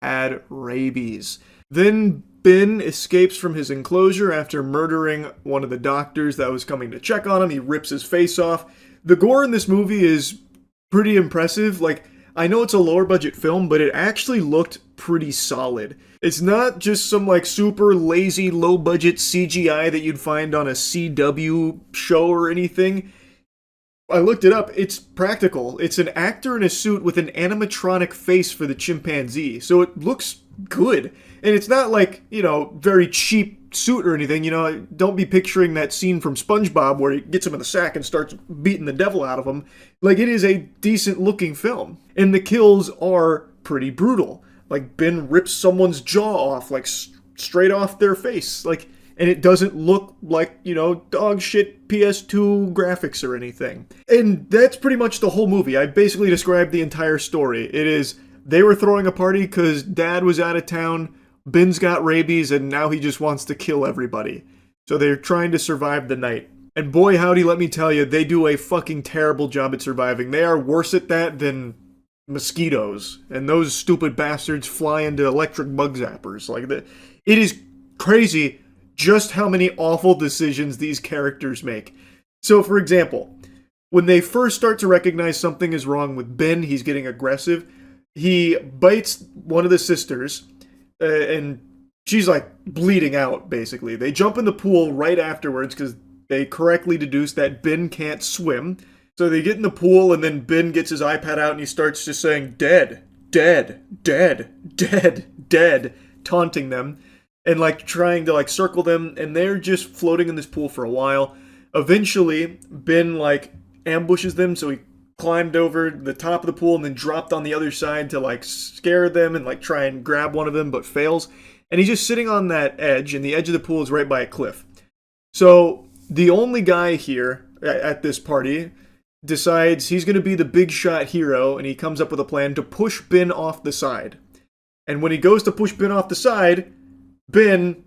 had rabies. Then Ben escapes from his enclosure after murdering one of the doctors that was coming to check on him. He rips his face off. The gore in this movie is pretty impressive. Like, I know it's a lower budget film, but it actually looked pretty solid. It's not just some like super lazy low budget CGI that you'd find on a CW show or anything. I looked it up. It's practical. It's an actor in a suit with an animatronic face for the chimpanzee. So it looks good. And it's not like, you know, very cheap suit or anything. You know, don't be picturing that scene from SpongeBob where he gets him in the sack and starts beating the devil out of him. Like, it is a decent looking film. And the kills are pretty brutal. Like, Ben rips someone's jaw off, like, straight off their face. Like, and it doesn't look like, you know, dog shit PS2 graphics or anything. And that's pretty much the whole movie. I basically described the entire story. It is, they were throwing a party because Dad was out of town, Ben's got rabies, and now he just wants to kill everybody. So they're trying to survive the night. And boy howdy, let me tell you, they do a fucking terrible job at surviving. They are worse at that than mosquitoes. And those stupid bastards fly into electric bug zappers. Like, it is crazy just how many awful decisions these characters make. So, for example, when they first start to recognize something is wrong with Ben, he's getting aggressive. He bites one of the sisters, and she's like bleeding out, basically. They jump in the pool right afterwards because they correctly deduce that Ben can't swim. So they get in the pool, and then Ben gets his iPad out and he starts just saying, dead, dead, dead, dead, dead, taunting them. And like trying to like circle them, and they're just floating in this pool for a while. Eventually, Ben like ambushes them, so he climbed over the top of the pool and then dropped on the other side to like scare them and like try and grab one of them, but fails. And he's just sitting on that edge, and the edge of the pool is right by a cliff. So the only guy here at this party decides he's going to be the big shot hero, and he comes up with a plan to push Ben off the side. And when he goes to push Ben off the side, Ben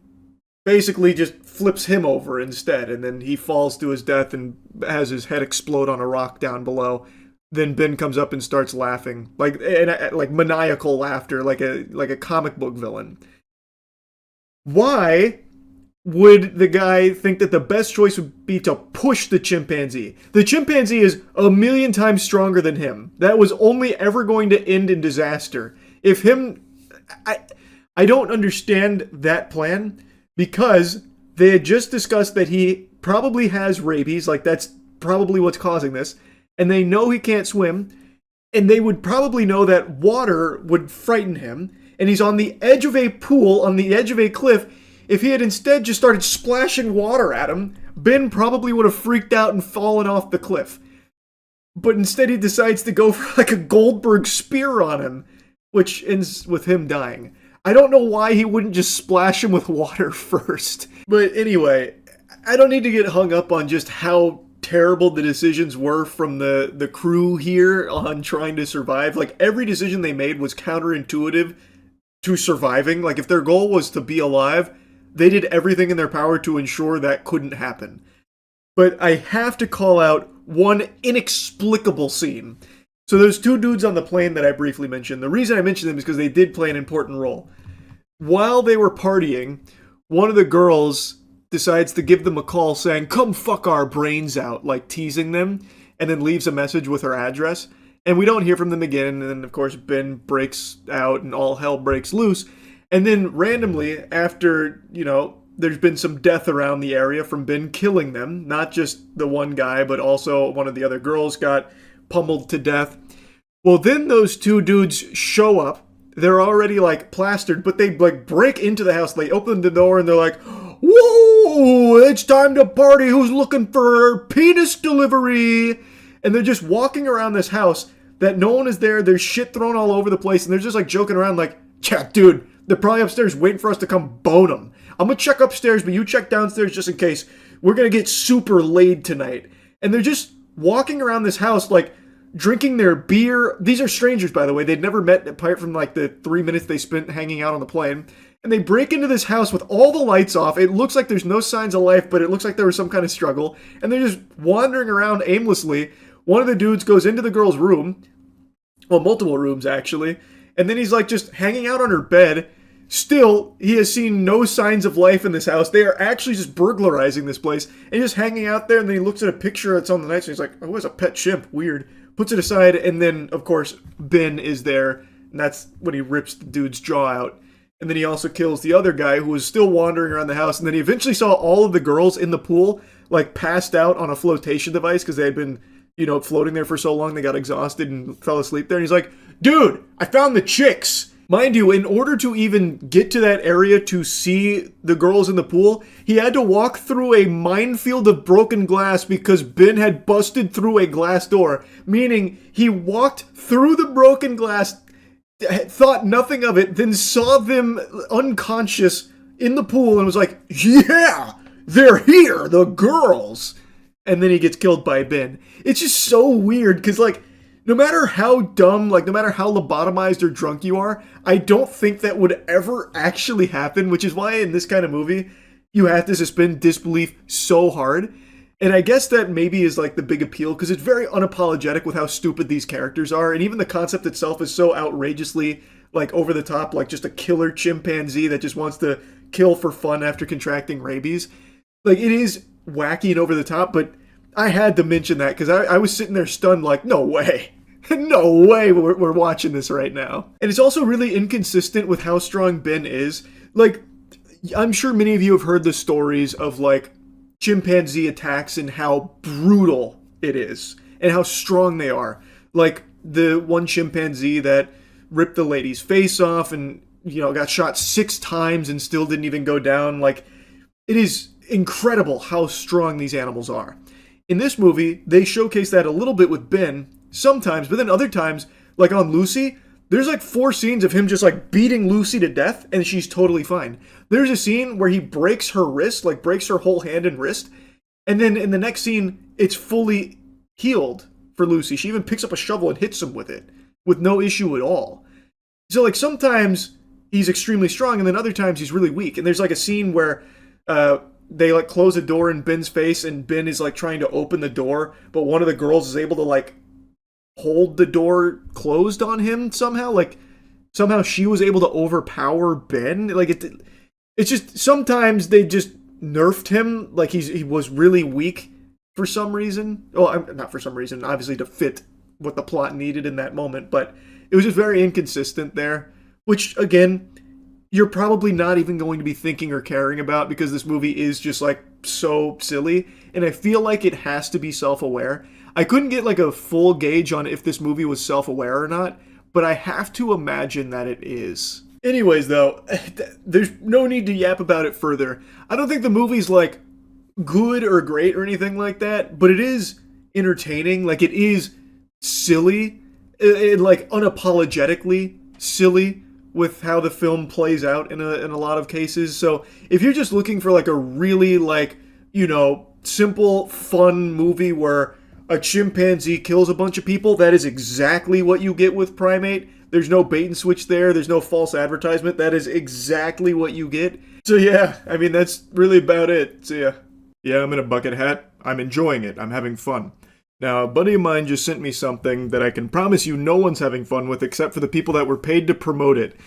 basically just flips him over instead, and then he falls to his death and has his head explode on a rock down below. Then Ben comes up and starts laughing, like maniacal laughter, like a comic book villain. Why would the guy think that the best choice would be to push the chimpanzee? The chimpanzee is a million times stronger than him. That was only ever going to end in disaster. If him... I don't understand that plan, because they had just discussed that he probably has rabies, like that's probably what's causing this, and they know he can't swim, and they would probably know that water would frighten him, and he's on the edge of a pool, on the edge of a cliff. If he had instead just started splashing water at him, Ben probably would have freaked out and fallen off the cliff. But instead he decides to go for like a Goldberg spear on him, which ends with him dying. I don't know why he wouldn't just splash him with water first. But anyway, I don't need to get hung up on just how terrible the decisions were from the crew here on trying to survive. Like, every decision they made was counterintuitive to surviving. Like, if their goal was to be alive, they did everything in their power to ensure that couldn't happen. But I have to call out one inexplicable scene. So those two dudes on the plane that I briefly mentioned, the reason I mentioned them is because they did play an important role. While they were partying, one of the girls decides to give them a call saying, come fuck our brains out, like teasing them, and then leaves a message with her address. And we don't hear from them again, and then of course Ben breaks out and all hell breaks loose. And then randomly, after, you know, there's been some death around the area from Ben killing them, not just the one guy, but also one of the other girls got pummeled to death. Well, then those two dudes show up. They're already like plastered, but they like break into the house. They open the door and they're like, whoa, it's time to party. Who's looking for penis delivery? And they're just walking around this house. that no one is there. There's shit thrown all over the place, and they're just like joking around like, yeah, dude, they're probably upstairs waiting for us to come bone them. I'm gonna check upstairs, but you check downstairs just in case. We're gonna get super laid tonight. And they're just walking around this house like drinking their beer. These are strangers, by the way. They'd never met apart from like the 3 minutes they spent hanging out on the plane. And they break into this house with all the lights off. It looks like there's no signs of life, but it looks like there was some kind of struggle. And they're just wandering around aimlessly. One of the dudes goes into the girl's room. Well, multiple rooms, actually. And then he's like just hanging out on her bed. Still, he has seen no signs of life in this house. They are actually just burglarizing this place. And he's just hanging out there, and then he looks at a picture that's on the nightstand. He's like, oh, it's a pet chimp. Weird. Puts it aside, and then, of course, Ben is there. And that's when he rips the dude's jaw out. And then he also kills the other guy who was still wandering around the house. And then he eventually saw all of the girls in the pool, like, passed out on a flotation device because they had been, you know, floating there for so long they got exhausted and fell asleep there. And he's like, dude, I found the chicks. Mind you, in order to even get to that area to see the girls in the pool, he had to walk through a minefield of broken glass because Ben had busted through a glass door. Meaning, he walked through the broken glass, thought nothing of it, then saw them unconscious in the pool and was like, yeah, they're here, the girls. And then he gets killed by Ben. It's just so weird because, like, no matter how dumb, like, no matter how lobotomized or drunk you are, I don't think that would ever actually happen, which is why in this kind of movie, you have to suspend disbelief so hard. And I guess that maybe is, like, the big appeal, because it's very unapologetic with how stupid these characters are, and even the concept itself is so outrageously, like, over the top, like just a killer chimpanzee that just wants to kill for fun after contracting rabies. Like, it is wacky and over the top, but I had to mention that because I was sitting there stunned like, no way. No way we're watching this right now. And it's also really inconsistent with how strong Ben is. Like, I'm sure many of you have heard the stories of, like, chimpanzee attacks and how brutal it is and how strong they are. Like, the one chimpanzee that ripped the lady's face off and, you know, got shot 6 times and still didn't even go down. Like, it is incredible how strong these animals are. In this movie, they showcase that a little bit with Ben, sometimes, but then other times, like on Lucy, there's like 4 scenes of him just like beating Lucy to death, and she's totally fine. There's a scene where he breaks her wrist, like breaks her whole hand and wrist, and then in the next scene, it's fully healed for Lucy. She even picks up a shovel and hits him with it, with no issue at all. So like sometimes he's extremely strong, and then other times he's really weak. And there's like a scene where they like close a door in Ben's face, and Ben is like trying to open the door, but one of the girls is able to like hold the door closed on him somehow. Like somehow she was able to overpower Ben. Like it's just sometimes they just nerfed him. Like he was really weak for some reason. Well, not for some reason, obviously to fit what the plot needed in that moment, but it was just very inconsistent there, which again, you're probably not even going to be thinking or caring about because this movie is just like so silly, and I feel like it has to be self-aware. I couldn't get like a full gauge on if this movie was self-aware or not, but I have to imagine that it is. Anyways though, there's no need to yap about it further. I don't think the movie's like good or great or anything like that, but it is entertaining. Like it is silly, like unapologetically silly with how the film plays out in a lot of cases. So if you're just looking for like a really like, you know, simple, fun movie where a chimpanzee kills a bunch of people, that is exactly what you get with Primate. There's no bait and switch there. There's no false advertisement. That is exactly what you get. So yeah, I mean, that's really about it. So yeah, I'm in a bucket hat. I'm enjoying it. I'm having fun. Now, a buddy of mine just sent me something that I can promise you no one's having fun with except for the people that were paid to promote it.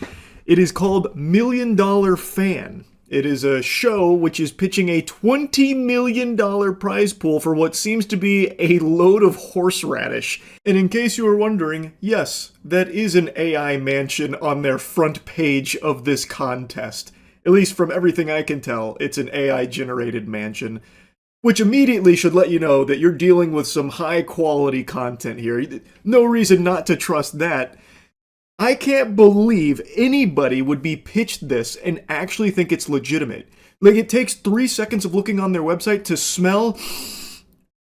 It is called $1 Million Fan. It is a show which is pitching a $20 million prize pool for what seems to be a load of horseradish. And in case you were wondering, yes, that is an AI mansion on their front page of this contest. At least from everything I can tell, it's an AI-generated mansion. Which immediately should let you know that you're dealing with some high-quality content here. No reason not to trust that. I can't believe anybody would be pitched this and actually think it's legitimate. Like, it takes 3 seconds of looking on their website to smell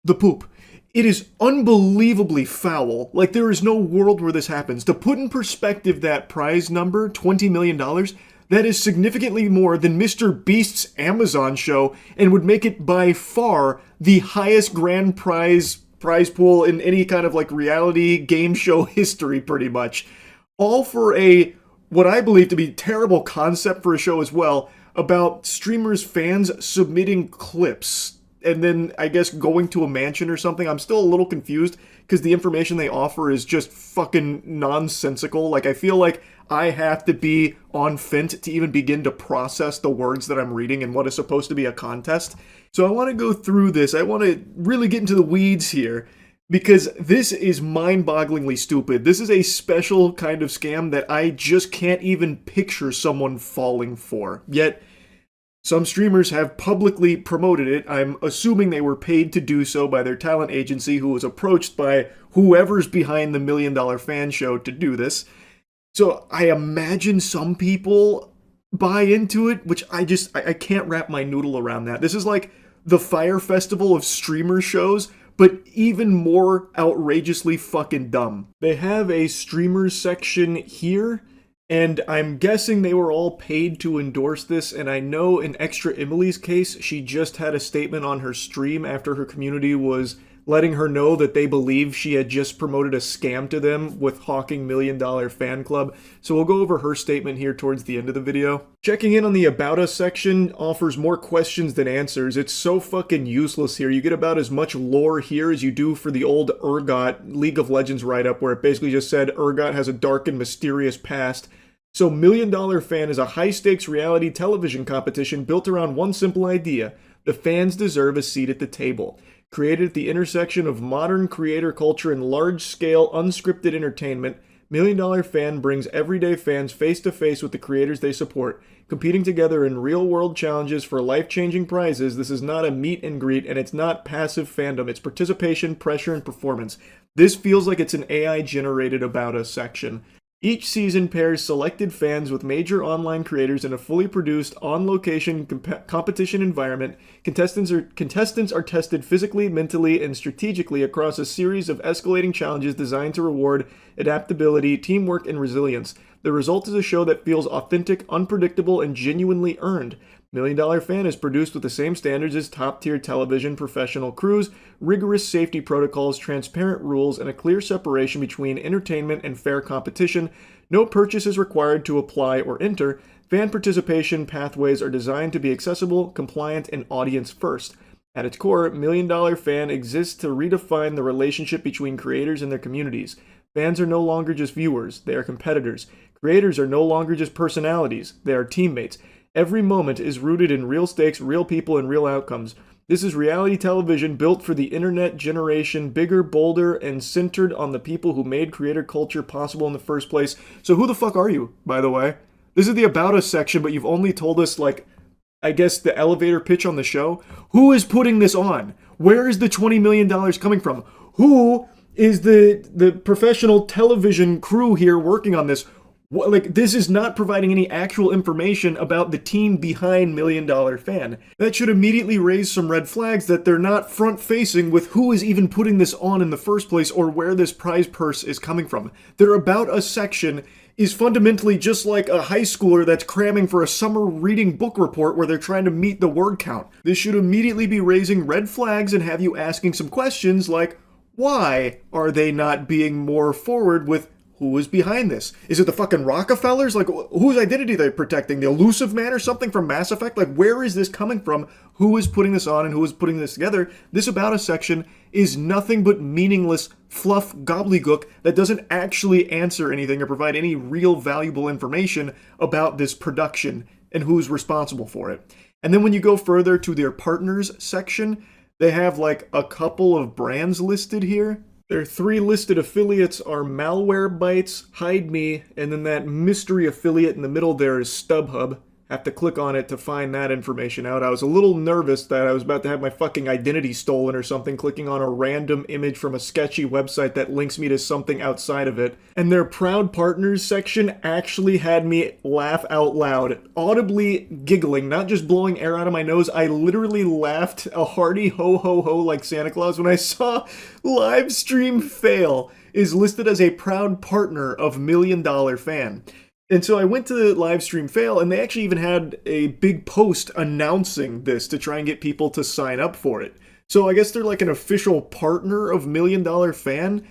the poop. It is unbelievably foul. Like, there is no world where this happens. To put in perspective that prize number, $20 million, that is significantly more than Mr. Beast's Amazon show and would make it by far the highest grand prize pool in any kind of like reality game show history, pretty much. All for a, what I believe to be terrible concept for a show as well, about streamers' fans submitting clips and then I guess going to a mansion or something. I'm still a little confused because the information they offer is just fucking nonsensical. Like, I feel like I have to be on Fint to even begin to process the words that I'm reading in what is supposed to be a contest. So I want to go through this. I want to really get into the weeds here because this is mind-bogglingly stupid. This is a special kind of scam that I just can't even picture someone falling for. Yet, some streamers have publicly promoted it. I'm assuming they were paid to do so by their talent agency, who was approached by whoever's behind the $1 Million Fan Show to do this. So I imagine some people buy into it, which I can't wrap my noodle around that. This is like the Fire Festival of streamer shows, but even more outrageously fucking dumb. They have a streamers section here, and I'm guessing they were all paid to endorse this, and I know in Extra Emily's case, she just had a statement on her stream after her community was letting her know that they believe she had just promoted a scam to them with hawking $1 Million Fan Club. So we'll go over her statement here towards the end of the video. Checking in on the About Us section offers more questions than answers. It's so fucking useless here. You get about as much lore here as you do for the old Urgot League of Legends write-up, where it basically just said Urgot has a dark and mysterious past. So $1 Million Fan is a high-stakes reality television competition built around one simple idea: the fans deserve a seat at the table. Created at the intersection of modern creator culture and large-scale unscripted entertainment, $1 Million Fan brings everyday fans face-to-face with the creators they support, competing together in real-world challenges for life-changing prizes. This is not a meet and greet, and it's not passive fandom. It's participation, pressure, and performance. This feels like it's an AI-generated About Us section. Each season pairs selected fans with major online creators in a fully produced, on-location competition environment. Contestants are tested physically, mentally, and strategically across a series of escalating challenges designed to reward adaptability, teamwork, and resilience. The result is a show that feels authentic, unpredictable, and genuinely earned. $1 Million Fan is produced with the same standards as top-tier television professional crews, rigorous safety protocols, transparent rules, and a clear separation between entertainment and fair competition. No purchase is required to apply or enter. Fan participation pathways are designed to be accessible, compliant, and audience-first. At its core, $1 Million Fan exists to redefine the relationship between creators and their communities. Fans are no longer just viewers, they are competitors. Creators are no longer just personalities, they are teammates. Every moment is rooted in real stakes, real people, and real outcomes. This is reality television built for the internet generation, bigger, bolder, and centered on the people who made creator culture possible in the first place. So who the fuck are you, by the way? This is the About Us section, but you've only told us, like, I guess the elevator pitch on the show. Who is putting this on? Where is the $20 million coming from? Who is the professional television crew here working on this? Like, this is not providing any actual information about the team behind $1 Million Fan. That should immediately raise some red flags that they're not front-facing with who is even putting this on in the first place or where this prize purse is coming from. Their About Us section is fundamentally just like a high schooler that's cramming for a summer reading book report where they're trying to meet the word count. This should immediately be raising red flags and have you asking some questions like, why are they not being more forward with who is behind this? Is it the fucking Rockefellers? Like, whose identity are they protecting? The Elusive Man or something from Mass Effect? Like, where is this coming from? Who is putting this on and who is putting this together? This About Us section is nothing but meaningless fluff gobbledygook that doesn't actually answer anything or provide any real valuable information about this production and who's responsible for it. And then when you go further to their partners section, they have like a couple of brands listed here. Their 3 listed affiliates are Malwarebytes, Hide Me, and then that mystery affiliate in the middle there is StubHub. have to click on it to find that information out. I was a little nervous that I was about to have my fucking identity stolen or something, clicking on a random image from a sketchy website that links me to something outside of it. And their Proud Partners section actually had me laugh out loud, audibly giggling, not just blowing air out of my nose. I literally laughed a hearty ho ho ho like Santa Claus when I saw Livestream Fail is listed as a proud partner of $1 Million Fan. And so I went to the Livestream Fail, and they actually even had a big post announcing this to try and get people to sign up for it. So I guess they're like an official partner of $1 Million Fan.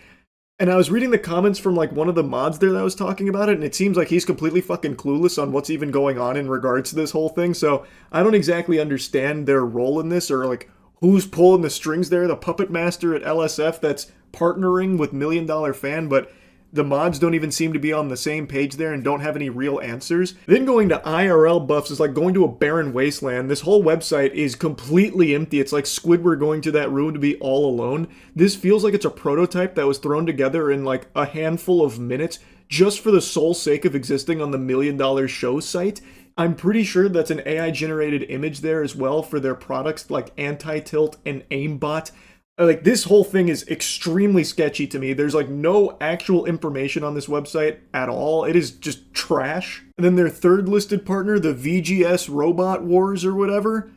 And I was reading the comments from like one of the mods there that was talking about it, and it seems like he's completely fucking clueless on what's even going on in regards to this whole thing. So I don't exactly understand their role in this, or like who's pulling the strings there, the puppet master at LSF that's partnering with $1 Million Fan, but the mods don't even seem to be on the same page there and don't have any real answers. Then going to IRL buffs is like going to a barren wasteland. This whole website is completely empty. It's like Squidward going to that room to be all alone. This feels like it's a prototype that was thrown together in like a handful of minutes just for the sole sake of existing on the $1 Million Show site. I'm pretty sure that's an AI-generated image there as well for their products like Anti-Tilt and Aimbot. Like, this whole thing is extremely sketchy to me. There's like no actual information on this website at all. It is just trash. And then their third listed partner, the VGS Robot Wars or whatever,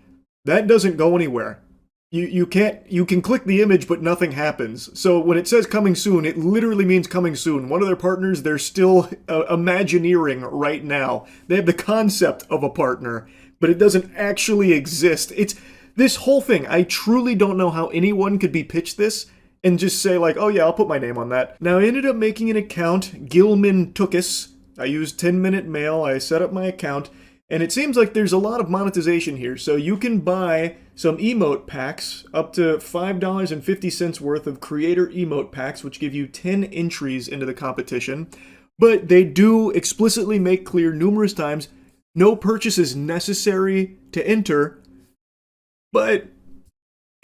that doesn't go anywhere. You can click the image, but nothing happens. So when it says coming soon, it literally means coming soon. One of their partners, they're still imagineering right now. They have the concept of a partner, but it doesn't actually exist. This whole thing, I truly don't know how anyone could be pitched this and just say like, oh yeah, I'll put my name on that. Now I ended up making an account, Gilman Tookus. I used 10-minute mail, I set up my account, and it seems like there's a lot of monetization here. So you can buy some emote packs, up to $5.50 worth of creator emote packs, which give you 10 entries into the competition. But they do explicitly make clear numerous times, no purchase is necessary to enter, but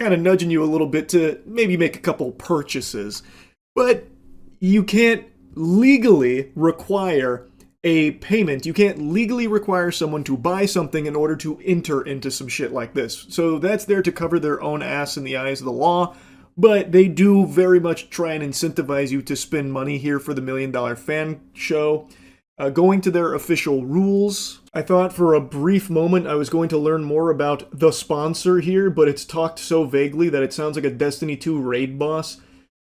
kind of nudging you a little bit to maybe make a couple purchases. But you can't legally require a payment. You can't legally require someone to buy something in order to enter into some shit like this. So that's there to cover their own ass in the eyes of the law, but they do very much try and incentivize you to spend money here for the $1 Million Fan show. Going to their official rules, I thought for a brief moment I was going to learn more about the sponsor here, but it's talked so vaguely that it sounds like a Destiny 2 raid boss.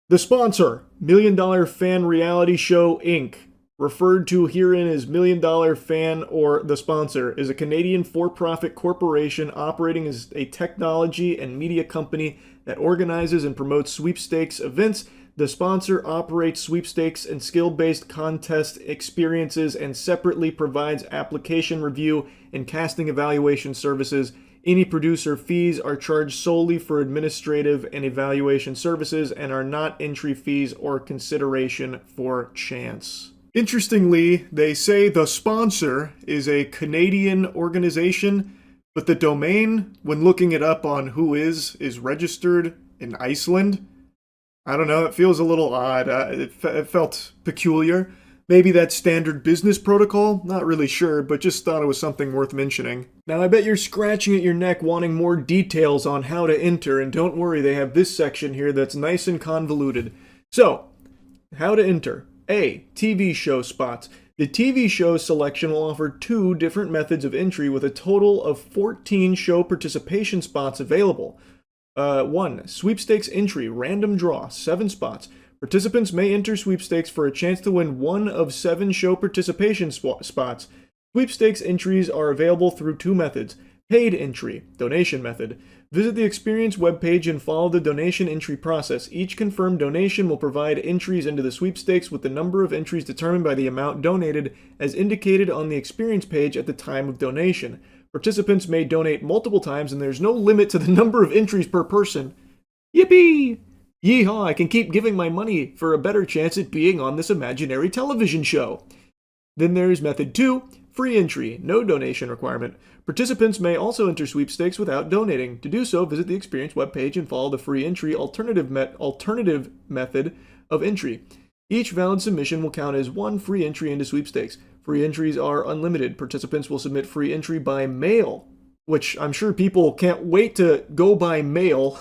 The sponsor, $1 Million Fan Reality Show Inc., referred to herein as $1 Million Fan or the sponsor, is a Canadian for-profit corporation operating as a technology and media company that organizes and promotes sweepstakes events. The sponsor operates sweepstakes and skill-based contest experiences and separately provides application review and casting evaluation services. Any producer fees are charged solely for administrative and evaluation services and are not entry fees or consideration for chance. Interestingly, they say the sponsor is a Canadian organization, but the domain, when looking it up on Whois, is registered in Iceland. I don't know, it feels a little odd. It felt peculiar. Maybe that's standard business protocol? Not really sure, but just thought it was something worth mentioning. Now I bet you're scratching at your neck wanting more details on how to enter, and don't worry, they have this section here that's nice and convoluted. So, how to enter. A. TV show spots. The TV show selection will offer 2 different methods of entry with a total of 14 show participation spots available. 1. Sweepstakes entry, random draw, 7 spots. Participants may enter sweepstakes for a chance to win 1 of 7 show participation spots. Sweepstakes entries are available through 2 methods. Paid entry, donation method. Visit the Experience webpage and follow the donation entry process. Each confirmed donation will provide entries into the sweepstakes with the number of entries determined by the amount donated as indicated on the Experience page at the time of donation. Participants may donate multiple times and there's no limit to the number of entries per person. Yippee! Yeehaw, I can keep giving my money for a better chance at being on this imaginary television show. Then there's method 2, free entry, no donation requirement. Participants may also enter sweepstakes without donating. To do so, visit the Experience webpage and follow the free entry alternative method of entry. Each valid submission will count as 1 free entry into sweepstakes. Free entries are unlimited. Participants will submit free entry by mail, which I'm sure people can't wait to go by mail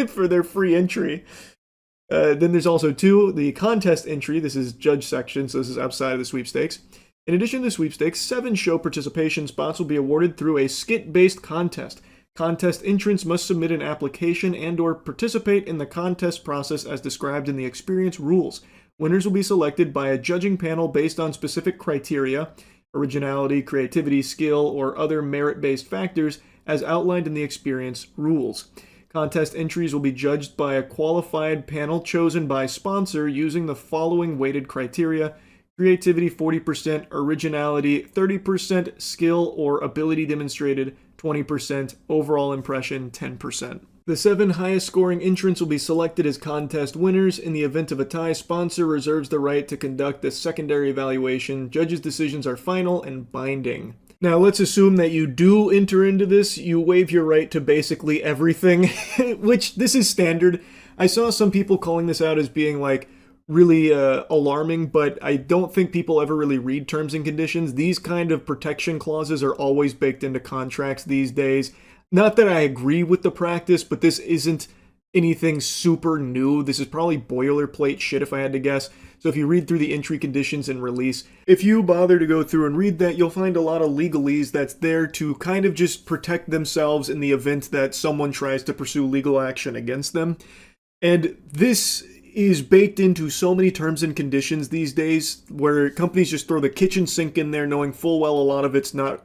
for their free entry. Then there's also 2, the contest entry. This is judge section, so this is outside of the sweepstakes. In addition to the sweepstakes, 7 show participation spots will be awarded through a skit-based contest. Contest entrants must submit an application and/or participate in the contest process as described in the experience rules. Winners will be selected by a judging panel based on specific criteria, originality, creativity, skill, or other merit-based factors as outlined in the experience rules. Contest entries will be judged by a qualified panel chosen by sponsor using the following weighted criteria: creativity 40%, originality 30%, skill or ability demonstrated 20%, overall impression 10%. The 7 highest scoring entrants will be selected as contest winners. In the event of a tie, sponsor reserves the right to conduct a secondary evaluation. Judges' decisions are final and binding. Now, let's assume that you do enter into this. You waive your right to basically everything, which this is standard. I saw some people calling this out as being like really alarming, but I don't think people ever really read terms and conditions. These kind of protection clauses are always baked into contracts these days. Not that I agree with the practice, but this isn't anything super new. This is probably boilerplate shit if I had to guess. So if you read through the entry conditions and release, if you bother to go through and read that, you'll find a lot of legalese that's there to kind of just protect themselves in the event that someone tries to pursue legal action against them. And this is baked into so many terms and conditions these days where companies just throw the kitchen sink in there knowing full well a lot of it's not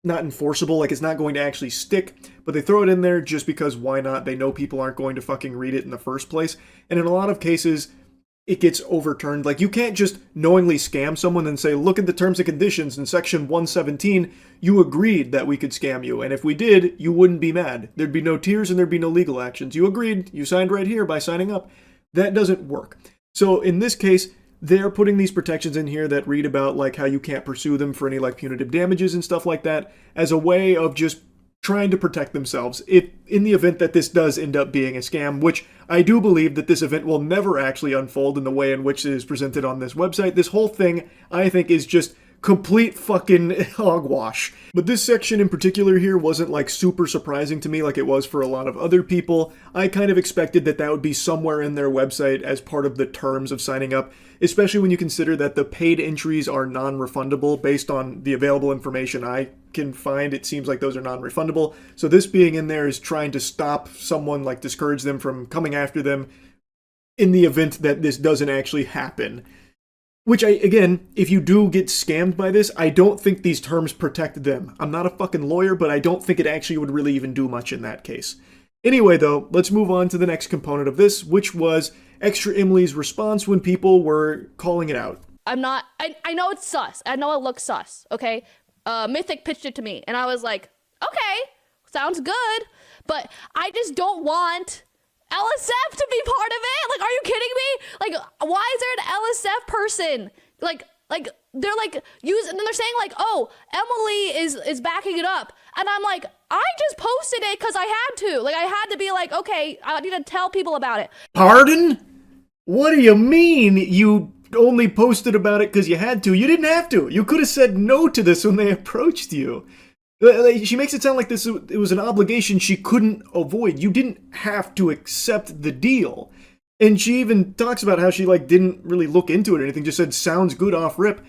enforceable, like it's not going to actually stick, but they throw it in there just because why not? They know people aren't going to fucking read it in the first place. And in a lot of cases, it gets overturned. Like, you can't just knowingly scam someone and say, look at the terms and conditions in section 117, you agreed that we could scam you, and if we did, you wouldn't be mad. There'd be no tears and there'd be no legal actions. You agreed, you signed right here by signing up. That doesn't work. So in this case, they're putting these protections in here that read about like how you can't pursue them for any like punitive damages and stuff like that as a way of just trying to protect themselves if in the event that this does end up being a scam, which I do believe that this event will never actually unfold in the way in which it is presented on this website. This whole thing, I think, is just complete fucking hogwash. But this section in particular here wasn't like super surprising to me like it was for a lot of other people. I kind of expected that that would be somewhere in their website as part of the terms of signing up, especially when you consider that the paid entries are non-refundable based on the available information I can find. It seems like those are non-refundable. So this being in there is trying to stop someone, like discourage them from coming after them in the event that this doesn't actually happen. Which, again, if you do get scammed by this, I don't think these terms protect them. I'm not a fucking lawyer, but I don't think it actually would really even do much in that case. Anyway, though, let's move on to the next component of this, which was Extra Emily's response when people were calling it out. I know it's sus. I know it looks sus, okay? Mythic pitched it to me, and I was like, okay, sounds good, but I just don't want LSF to be part of it. Like, are you kidding me? Like, why is there an LSF person? Like they're like use, and then they're saying like, oh, Emily is backing it up, and I'm like, I just posted it because I had to. Like, I had to be like, okay, I need to tell people about it. Pardon? What do you mean you only posted about it because you had to? You didn't have to. You could have said no to this when they approached you. She makes it sound like it was an obligation she couldn't avoid. You didn't have to accept the deal. And she even talks about how she didn't really look into it or anything, just said sounds good off rip.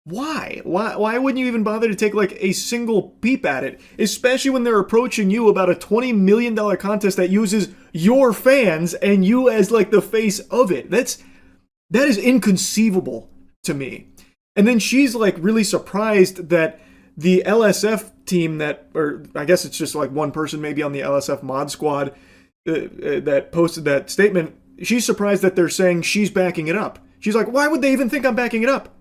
Why? Why wouldn't you even bother to take a single peep at it? Especially when they're approaching you about a $20 million contest that uses your fans and you as the face of it. That is inconceivable to me. And then she's really surprised that the LSF team or I guess it's just one person maybe on the LSF mod squad that posted that statement, she's surprised that they're saying she's backing it up. She's like, why would they even think I'm backing it up?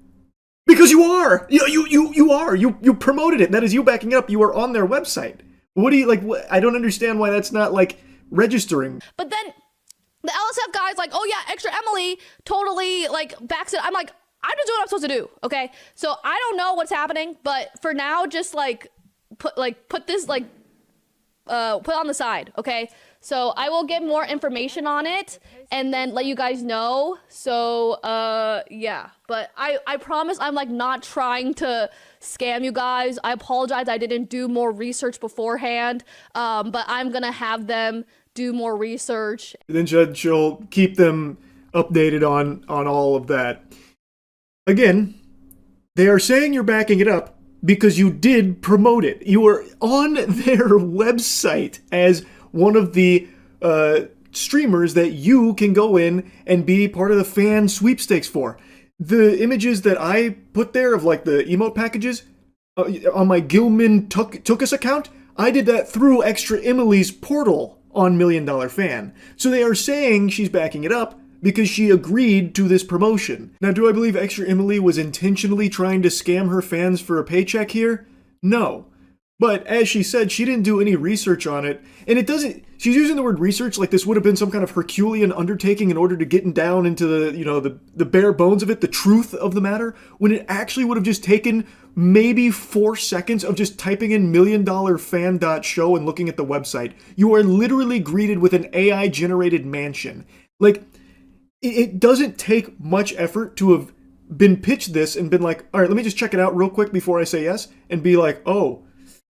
Because you are! You are! You promoted it. That is you backing it up. You are on their website. What do you, I don't understand why that's not, registering. But then the LSF guy's like, oh yeah, Extra Emily totally, backs it. I'm like, I'm just doing what I'm supposed to do, okay? So I don't know what's happening, but for now, just put this put on the side, okay? So I will get more information on it and then let you guys know. So yeah, but I promise I'm like not trying to scam you guys. I apologize I didn't do more research beforehand, but I'm gonna have them do more research. Then she'll keep them updated on all of that. Again, they are saying you're backing it up because you did promote it. You were on their website as one of the streamers that you can go in and be part of the fan sweepstakes for. The images that I put there of like the emote packages on my Gilman Tookus account, I did that through Extra Emily's portal on $1 Million Fan. So they are saying she's backing it up because she agreed to this promotion. Now, do I believe Extra Emily was intentionally trying to scam her fans for a paycheck here? No. But as she said, she didn't do any research on it, and it doesn't. She's using the word research like this would have been some kind of Herculean undertaking in order to get down into the bare bones of it, the truth of the matter, when it actually would have just taken maybe 4 seconds of just typing in $1million.fan.show and looking at the website. You are literally greeted with an AI generated mansion. Like, it doesn't take much effort to have been pitched this and been like, all right, let me just check it out real quick before I say yes, and be like, oh,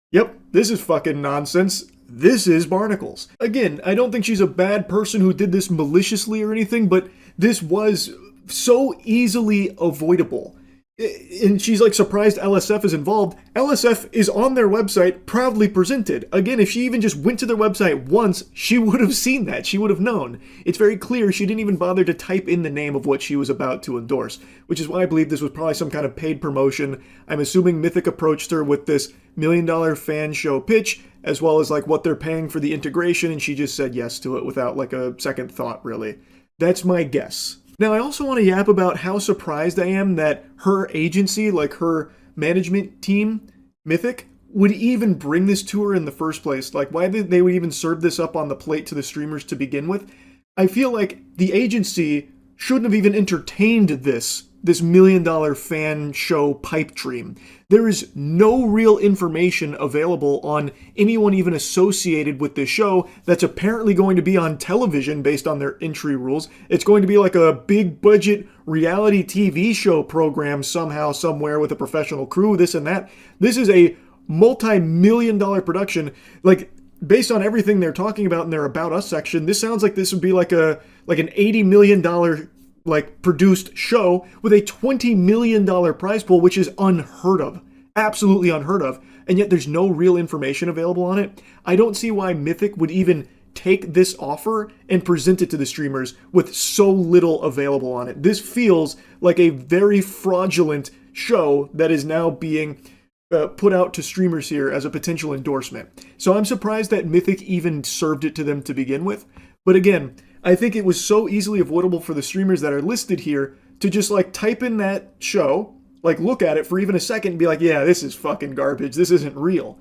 yep, this is fucking nonsense. This is barnacles. Again, I don't think she's a bad person who did this maliciously or anything, but this was so easily avoidable. And she's like surprised LSF is involved. LSF is on their website, proudly presented. Again, if she even just went to their website once, she would have seen that. She would have known. It's very clear she didn't even bother to type in the name of what she was about to endorse, which is why I believe this was probably some kind of paid promotion. I'm assuming Mythic approached her with this $1 Million Fan show pitch, as well as like what they're paying for the integration, and she just said yes to it without like a second thought, really. That's my guess. Now, I also want to yap about how surprised I am that her agency, like her management team, Mythic, would even bring this to her in the first place. Like, why they would even serve this up on the plate to the streamers to begin with. I feel like the agency shouldn't have even entertained this $1 Million Fan show pipe dream. There is no real information available on anyone even associated with this show that's apparently going to be on television based on their entry rules. It's going to be like a big budget reality TV show program somehow, somewhere with a professional crew, this and that. This is a multi-million-dollar production. Like, based on everything they're talking about in their About Us section, this sounds like this would be like an $80 million like produced show with a $20 million prize pool, which is unheard of. Absolutely unheard of. And yet there's no real information available on it. I don't see why Mythic would even take this offer and present it to the streamers with so little available on it. This feels like a very fraudulent show that is now being put out to streamers here as a potential endorsement. So I'm surprised that Mythic even served it to them to begin with. But again, I think it was so easily avoidable for the streamers that are listed here to just like type in that show, like look at it for even a second and be like, yeah, this is fucking garbage. This isn't real.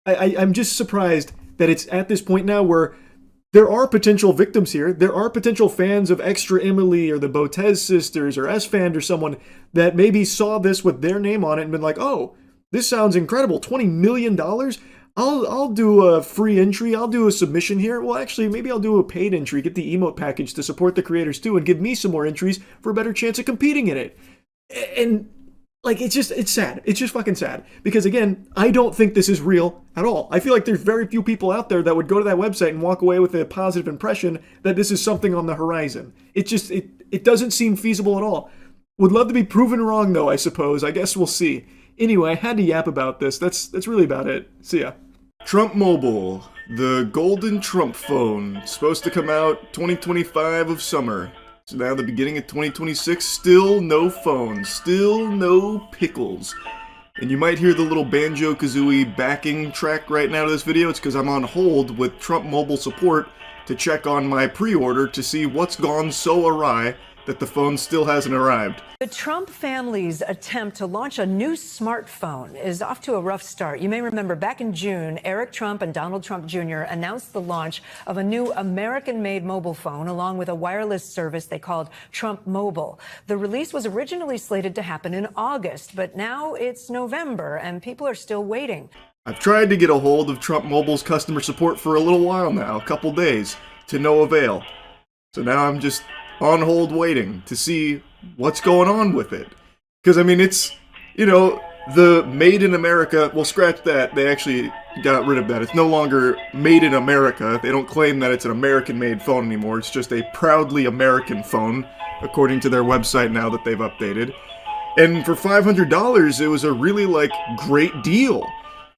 I'm just surprised that it's at this point now where there are potential victims here. There are potential fans of Extra Emily or the Botez sisters or S-Fan or someone that maybe saw this with their name on it and been like, oh, this sounds incredible. $20 million? I'll do a free entry. I'll do a submission here. Well, actually, maybe I'll do a paid entry, get the emote package to support the creators too, and give me some more entries for a better chance of competing in it. And like, it's sad. It's just fucking sad. Because again, I don't think this is real at all. I feel like there's very few people out there that would go to that website and walk away with a positive impression that this is something on the horizon. It doesn't seem feasible at all. Would love to be proven wrong though, I suppose. I guess we'll see. Anyway, I had to yap about this. That's really about it. See ya. Trump Mobile, the golden Trump phone, supposed to come out 2025 of summer. So now the beginning of 2026, still no phone, still no pickles. And you might hear the little Banjo-Kazooie backing track right now to this video. It's because I'm on hold with Trump Mobile support to check on my pre-order to see what's gone so awry that the phone still hasn't arrived. The Trump family's attempt to launch a new smartphone is off to a rough start. You may remember back in June, Eric Trump and Donald Trump Jr. announced the launch of a new American-made mobile phone along with a wireless service they called Trump Mobile. The release was originally slated to happen in August, but now it's November and people are still waiting. I've tried to get a hold of Trump Mobile's customer support for a little while now, a couple days, to no avail. So now I'm just on hold waiting to see what's going on with it. Because, I mean, it's, you know, the Made in America, well, scratch that, they actually got rid of that. It's no longer Made in America. They don't claim that it's an American-made phone anymore. It's just a proudly American phone, according to their website now that they've updated. And for $500, it was a really, like, great deal,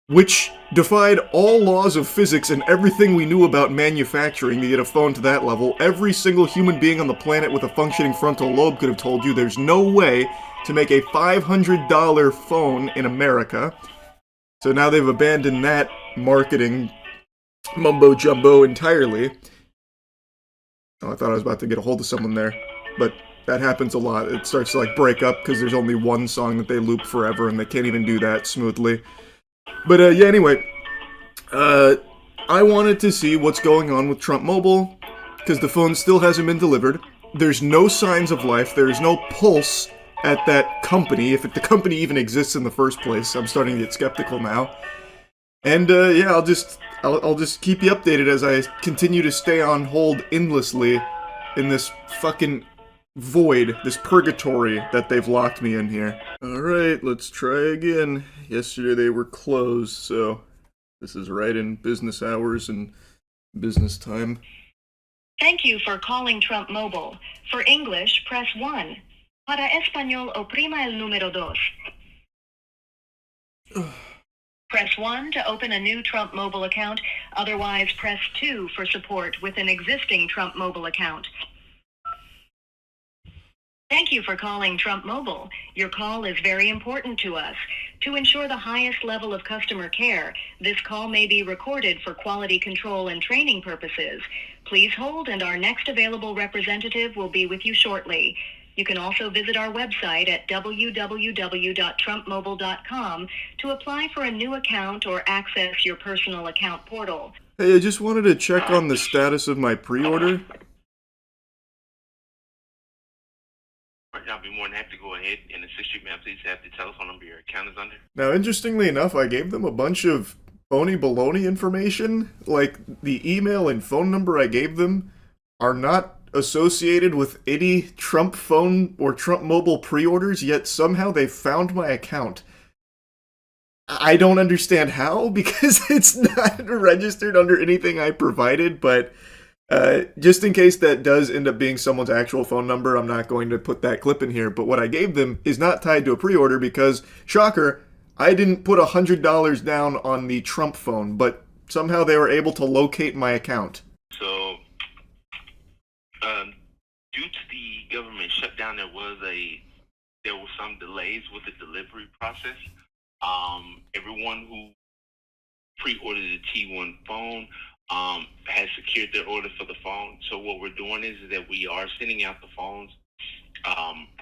which defied all laws of physics and everything we knew about manufacturing to get a phone to that level. Every single human being on the planet with a functioning frontal lobe could have told you there's no way to make a $500 phone in America. So now they've abandoned that marketing mumbo-jumbo entirely. Oh, I thought I was about to get a hold of someone there, but that happens a lot. It starts to like break up because there's only one song that they loop forever and they can't even do that smoothly. But yeah, anyway, I wanted to see what's going on with Trump Mobile because the phone still hasn't been delivered. There's no signs of life. There's no pulse at that company, if the company even exists in the first place. I'm starting to get skeptical now. And yeah, I'll just keep you updated as I continue to stay on hold endlessly in this fucking void, this purgatory that they've locked me in here. Alright, let's try again. Yesterday they were closed, so this is right in business hours and business time. Thank you for calling Trump Mobile. For English, press 1. Para español, oprima el número 2. Press 1 to open a new Trump Mobile account. Otherwise, press 2 for support with an existing Trump Mobile account. Thank you for calling Trump Mobile. Your call is very important to us. To ensure the highest level of customer care, this call may be recorded for quality control and training purposes. Please hold, and our next available representative will be with you shortly. You can also visit our website at www.trumpmobile.com to apply for a new account or access your personal account portal. Hey, I just wanted to check on the status of my pre-order. I'll be more than happy to go ahead and assist you, ma'am. Please have the telephone number your account is under. Now, interestingly enough, I gave them a bunch of phony baloney information. Like, the email and phone number I gave them are not associated with any Trump phone or Trump mobile pre-orders, yet somehow they found my account. I don't understand how, because it's not registered under anything I provided, but just in case that does end up being someone's actual phone number, I'm not going to put that clip in here, but what I gave them is not tied to a pre-order because, shocker, I didn't put $100 down on the Trump phone, but somehow they were able to locate my account. So, due to the government shutdown, there was some delays with the delivery process. Everyone who pre-ordered the T1 phone has secured their order for the phone. So what we're doing is that we are sending out the phones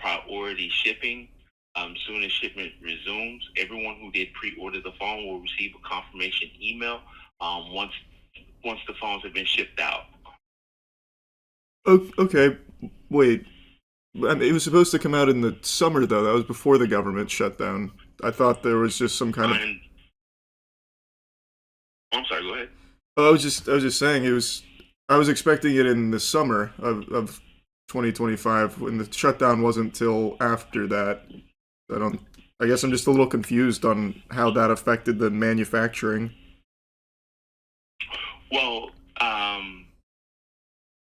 priority shipping. Soon as shipment resumes, everyone who did pre-order the phone will receive a confirmation email once the phones have been shipped out. Okay, wait. I mean, it was supposed to come out in the summer, though. That was before the government shut down. I thought there was just some kind of... I'm sorry, go ahead. I was just saying I was expecting it in the summer of 2025 when the shutdown wasn't till after that. I guess I'm just a little confused on how that affected the manufacturing. Well,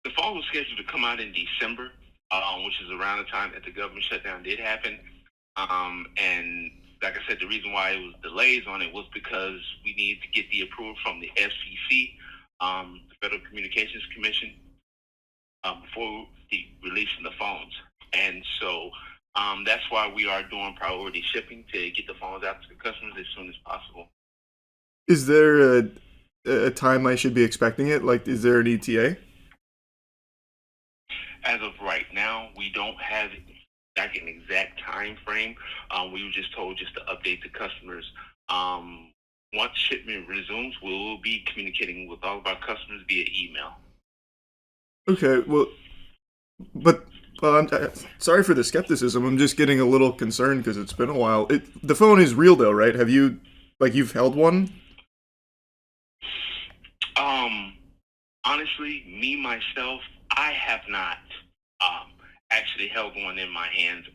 the phone was scheduled to come out in December, which is around the time that the government shutdown did happen. And like I said, the reason why it was delays on it was because we needed to get the approval from the FCC, the Federal Communications Commission, before releasing the phones. And so that's why we are doing priority shipping to get the phones out to the customers as soon as possible. Is there a time I should be expecting it? Like, is there an ETA? As of right now, we don't have like an exact time frame. We were just told just to update the customers. Once shipment resumes, we will be communicating with all of our customers via email. Okay, well, but I'm sorry for the skepticism. I'm just getting a little concerned because it's been a while. The phone is real though, right? Have you Like you've held one? Honestly, me myself, I have not actually held one in my hands.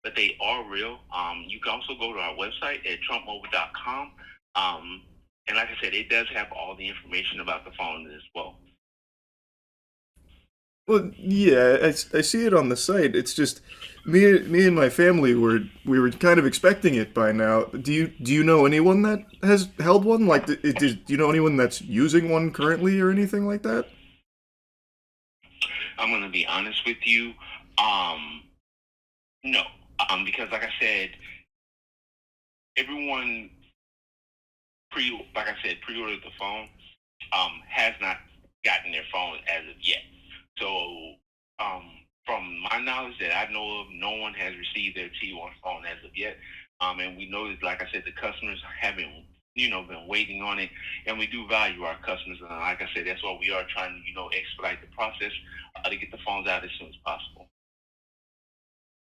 But they are real. You can also go to our website at trumpmobile.com. And like I said, it does have all the information about the phone as well. Well, yeah, I see it on the site. It's just me and my family we were kind of expecting it by now. Do you know anyone that has held one? Like, do you know anyone that's using one currently or anything like that? I'm going to be honest with you. No. Because like I said, everyone pre-ordered the phone, has not gotten their phone as of yet. So, from my knowledge that I know of, no one has received their T1 phone as of yet. And we know that, like I said, the customers have been waiting on it, and we do value our customers. And like I said, that's why we are trying to, expedite the process to get the phones out as soon as possible.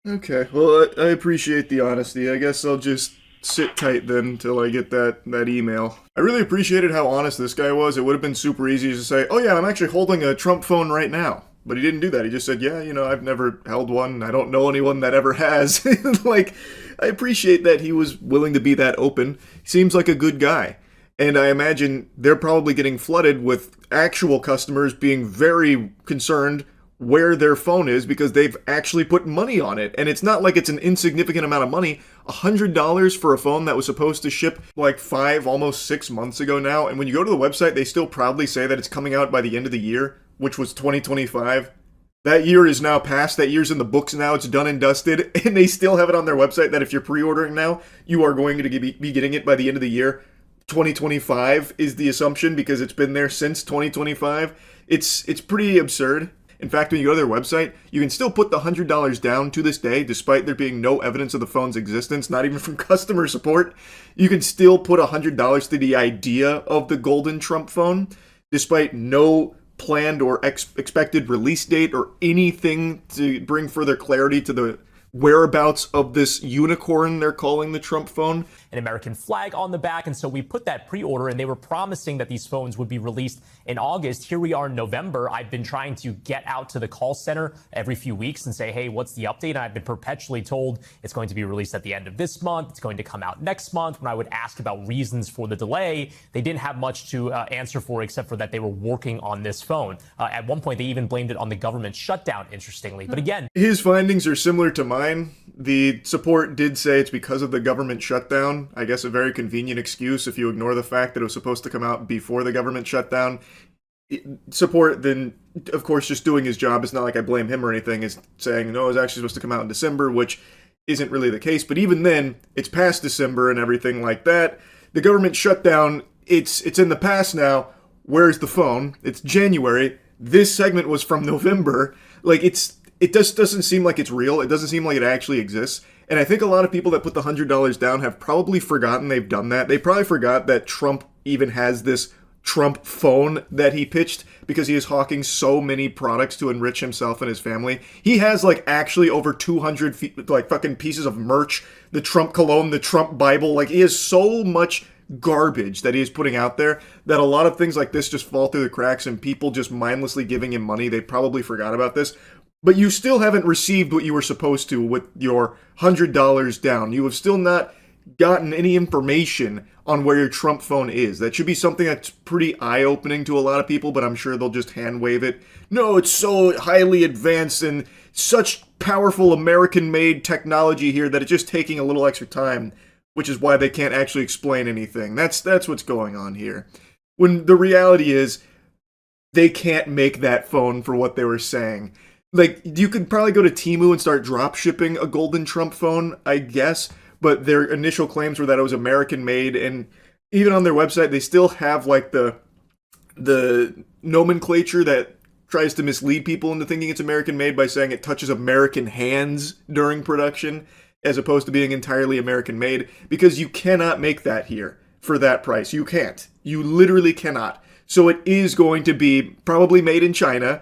Okay, well, I appreciate the honesty. I guess I'll just sit tight then until I get that email. I really appreciated how honest this guy was. It would have been super easy to say, oh yeah, I'm actually holding a Trump phone right now. But he didn't do that. He just said, yeah, I've never held one. I don't know anyone that ever has. Like, I appreciate that he was willing to be that open. He seems like a good guy. And I imagine they're probably getting flooded with actual customers being very concerned where their phone is because they've actually put money on it. And it's not like it's an insignificant amount of money. $100 for a phone that was supposed to ship like 5, almost 6 months ago now. And when you go to the website, they still proudly say that it's coming out by the end of the year, which was 2025. That year is now past. That year's in the books now. It's done and dusted. And they still have it on their website that if you're pre-ordering now, you are going to be getting it by the end of the year. 2025 is the assumption because it's been there since 2025. It's pretty absurd. In fact, when you go to their website, you can still put the $100 down to this day, despite there being no evidence of the phone's existence, not even from customer support. You can still put $100 to the idea of the golden Trump phone, despite no planned or expected release date or anything to bring further clarity to the whereabouts of this unicorn they're calling the Trump phone. An American flag on the back, and so we put that pre-order, and they were promising that these phones would be released in August. Here we are in November. I've been trying to get out to the call center every few weeks and say, hey, what's the update? And I've been perpetually told it's going to be released at the end of this month. It's going to come out next month. When I would ask about reasons for the delay, they didn't have much to answer for except for that they were working on this phone. At one point, they even blamed it on the government shutdown, interestingly. But again, his findings are similar to mine. The support did say it's because of the government shutdown. I guess a very convenient excuse if you ignore the fact that it was supposed to come out before the government shutdown. Support then, of course, just doing his job. It's not like I blame him or anything. Is saying, no, it was actually supposed to come out in December, which isn't really the case. But even then, it's past December and everything like that. The government shutdown, it's in the past now. Where's the phone? It's January. This segment was from November. Like, it just doesn't seem like it's real. It doesn't seem like it actually exists. And I think a lot of people that put the $100 down have probably forgotten they've done that. They probably forgot that Trump even has this Trump phone that he pitched because he is hawking so many products to enrich himself and his family. He has like actually over 200 fucking pieces of merch, the Trump cologne, the Trump Bible. Like, he has so much garbage that he is putting out there that a lot of things like this just fall through the cracks and people just mindlessly giving him money. They probably forgot about this. But you still haven't received what you were supposed to with your $100 down. You have still not gotten any information on where your Trump phone is. That should be something that's pretty eye-opening to a lot of people, but I'm sure they'll just hand-wave it. No, it's so highly advanced and such powerful American-made technology here that it's just taking a little extra time, which is why they can't actually explain anything. That's what's going on here. When the reality is, they can't make that phone for what they were saying. Like, you could probably go to Temu and start drop shipping a golden Trump phone, I guess, but their initial claims were that it was American made, and even on their website, they still have like the nomenclature that tries to mislead people into thinking it's American made by saying it touches American hands during production, as opposed to being entirely American made, because you cannot make that here for that price. You can't. You literally cannot. So it is going to be probably made in China,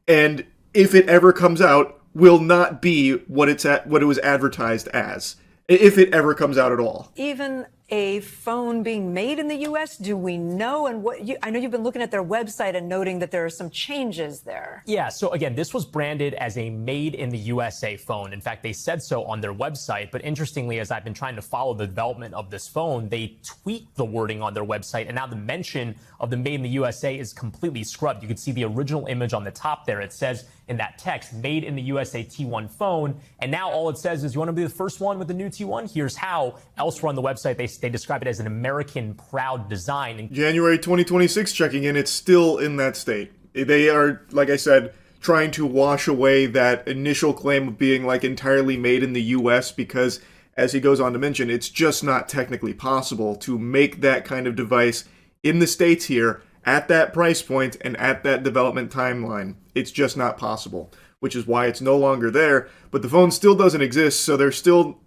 and if it ever comes out, will not be what it was advertised as, if it ever comes out at all. Even a phone being made in the U.S.? Do we know? And I know you've been looking at their website and noting that there are some changes there. Yeah, so again, this was branded as a made in the USA phone. In fact, they said so on their website. But interestingly, as I've been trying to follow the development of this phone, they tweaked the wording on their website. And now the mention of the made in the USA is completely scrubbed. You can see the original image on the top there. It says in that text, made in the USA T1 phone. And now all it says is, you want to be the first one with the new T1? Here's how. Elsewhere on the website, they describe it as an American proud design. January 2026 checking in, it's still in that state. They are, like I said, trying to wash away that initial claim of being like entirely made in the US because, as he goes on to mention, it's just not technically possible to make that kind of device in the States here at that price point and at that development timeline. It's just not possible, which is why it's no longer there. But the phone still doesn't exist, so they're still,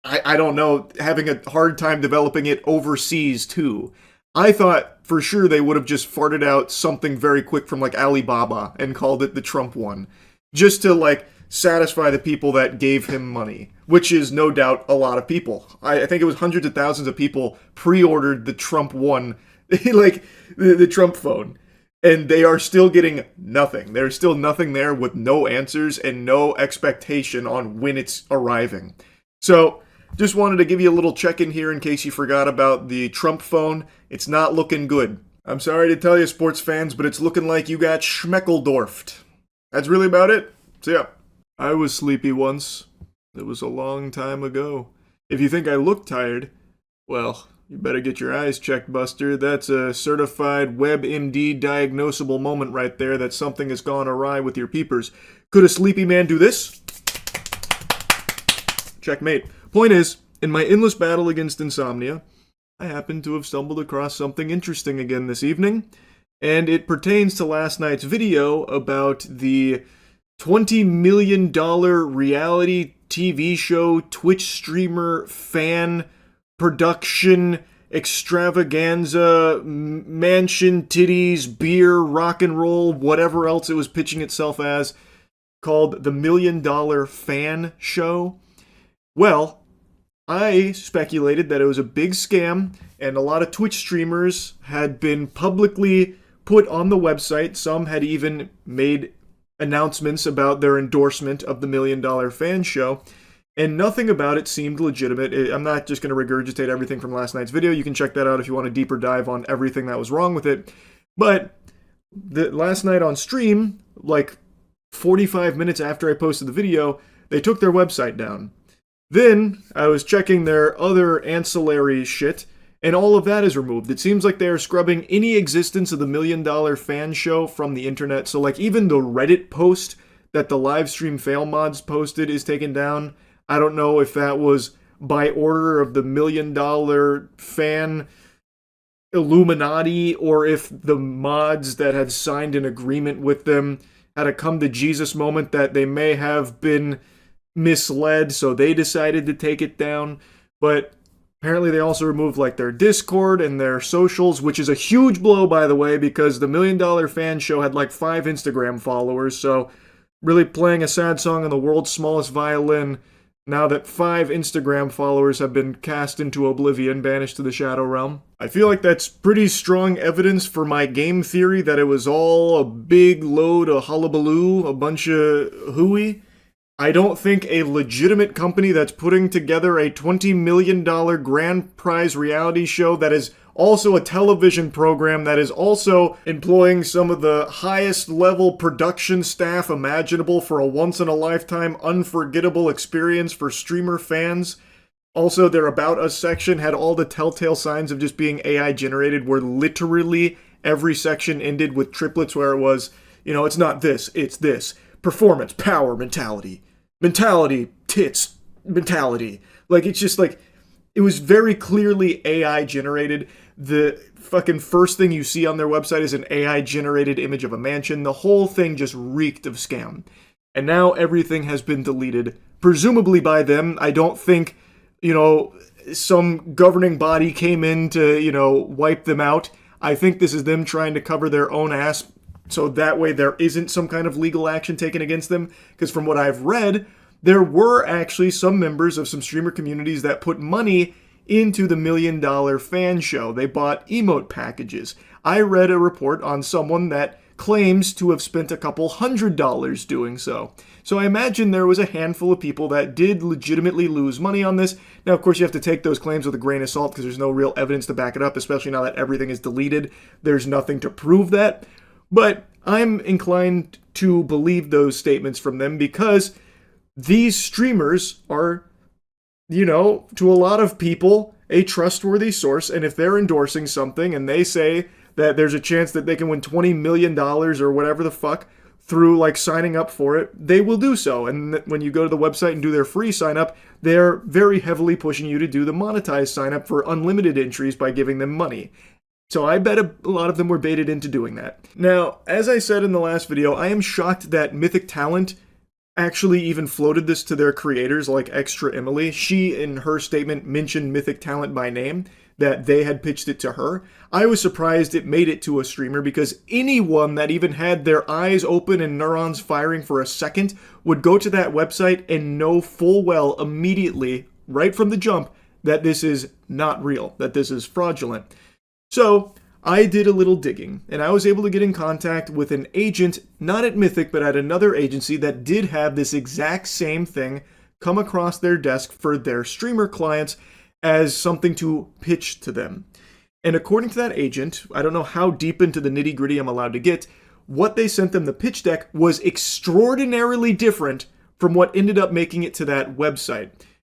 I don't know, having a hard time developing it overseas too. I thought for sure they would have just farted out something very quick from like Alibaba and called it the Trump one, just to like satisfy the people that gave him money, which is no doubt a lot of people. I think it was hundreds of thousands of people pre-ordered the Trump one, like the Trump phone. And they are still getting nothing. There's still nothing there with no answers and no expectation on when it's arriving. So, just wanted to give you a little check-in here in case you forgot about the Trump phone. It's not looking good. I'm sorry to tell you, sports fans, but it's looking like you got schmeckeldorfed. That's really about it. So yeah, I was sleepy once. It was a long time ago. If you think I look tired, well, you better get your eyes checked, Buster. That's a certified WebMD diagnosable moment right there that something has gone awry with your peepers. Could a sleepy man do this? Checkmate. Point is, in my endless battle against insomnia, I happen to have stumbled across something interesting again this evening, and it pertains to last night's video about the $20 million reality TV show Twitch streamer fan production extravaganza, mansion, titties, beer, rock and roll, whatever else it was pitching itself as, called the $1 Million Fan Show. Well, I speculated that it was a big scam, and a lot of Twitch streamers had been publicly put on the website. Some had even made announcements about their endorsement of the $1 Million Fan Show, and nothing about it seemed legitimate. I'm not just going to regurgitate everything from last night's video. You can check that out if you want a deeper dive on everything that was wrong with it. But last night on stream, like 45 minutes after I posted the video, they took their website down. Then I was checking their other ancillary shit, and all of that is removed. It seems like they are scrubbing any existence of the $1 Million Fan Show from the internet. So like even the Reddit post that the livestream fail mods posted is taken down. I don't know if that was by order of the $1 Million Fan Illuminati, or if the mods that had signed an agreement with them had a come to Jesus moment that they may have been misled, so they decided to take it down. But apparently they also removed like their Discord and their socials, which is a huge blow, by the way, because the $1 Million Fan Show had like 5 Instagram followers, so really playing a sad song on the world's smallest violin now that 5 Instagram followers have been cast into oblivion, banished to the Shadow Realm. I feel like that's pretty strong evidence for my game theory that it was all a big load of hullabaloo, a bunch of hooey. I don't think a legitimate company that's putting together a $20 million grand prize reality show that is also a television program that is also employing some of the highest level production staff imaginable for a once-in-a-lifetime unforgettable experience for streamer fans. Also, their About Us section had all the telltale signs of just being AI generated, where literally every section ended with triplets where it was, you know, it's not this, it's this. Performance, power, mentality. Mentality, tits, mentality. Like, it's just like, it was very clearly AI generated. The fucking first thing you see on their website is an AI generated image of a mansion. The whole thing just reeked of scam. And now everything has been deleted, presumably by them. I don't think, you know, some governing body came in to, you know, wipe them out. I think this is them trying to cover their own ass, so that way there isn't some kind of legal action taken against them. Because from what I've read, there were actually some members of some streamer communities that put money into the $1 Million fan show. They bought emote packages. I read a report on someone that claims to have spent a couple $100 doing so. So I imagine there was a handful of people that did legitimately lose money on this. Now, of course, you have to take those claims with a grain of salt because there's no real evidence to back it up, especially now that everything is deleted. There's nothing to prove that. But I'm inclined to believe those statements from them because these streamers are, you know, to a lot of people, a trustworthy source. And if they're endorsing something and they say that there's a chance that they can win $20 million or whatever the fuck through like signing up for it, they will do so. And when you go to the website and do their free sign up, they're very heavily pushing you to do the monetized sign up for unlimited entries by giving them money. So I bet a lot of them were baited into doing that. Now, as I said in the last video, I am shocked that Mythic Talent actually even floated this to their creators like Extra Emily. She, in her statement, mentioned Mythic Talent by name, that they had pitched it to her. I was surprised it made it to a streamer because anyone that even had their eyes open and neurons firing for a second would go to that website and know full well immediately, right from the jump, that this is not real, that this is fraudulent. So I did a little digging, and I was able to get in contact with an agent, not at Mythic, but at another agency that did have this exact same thing come across their desk for their streamer clients as something to pitch to them. And according to that agent, I don't know how deep into the nitty-gritty I'm allowed to get, what they sent them, the pitch deck, was extraordinarily different from what ended up making it to that website.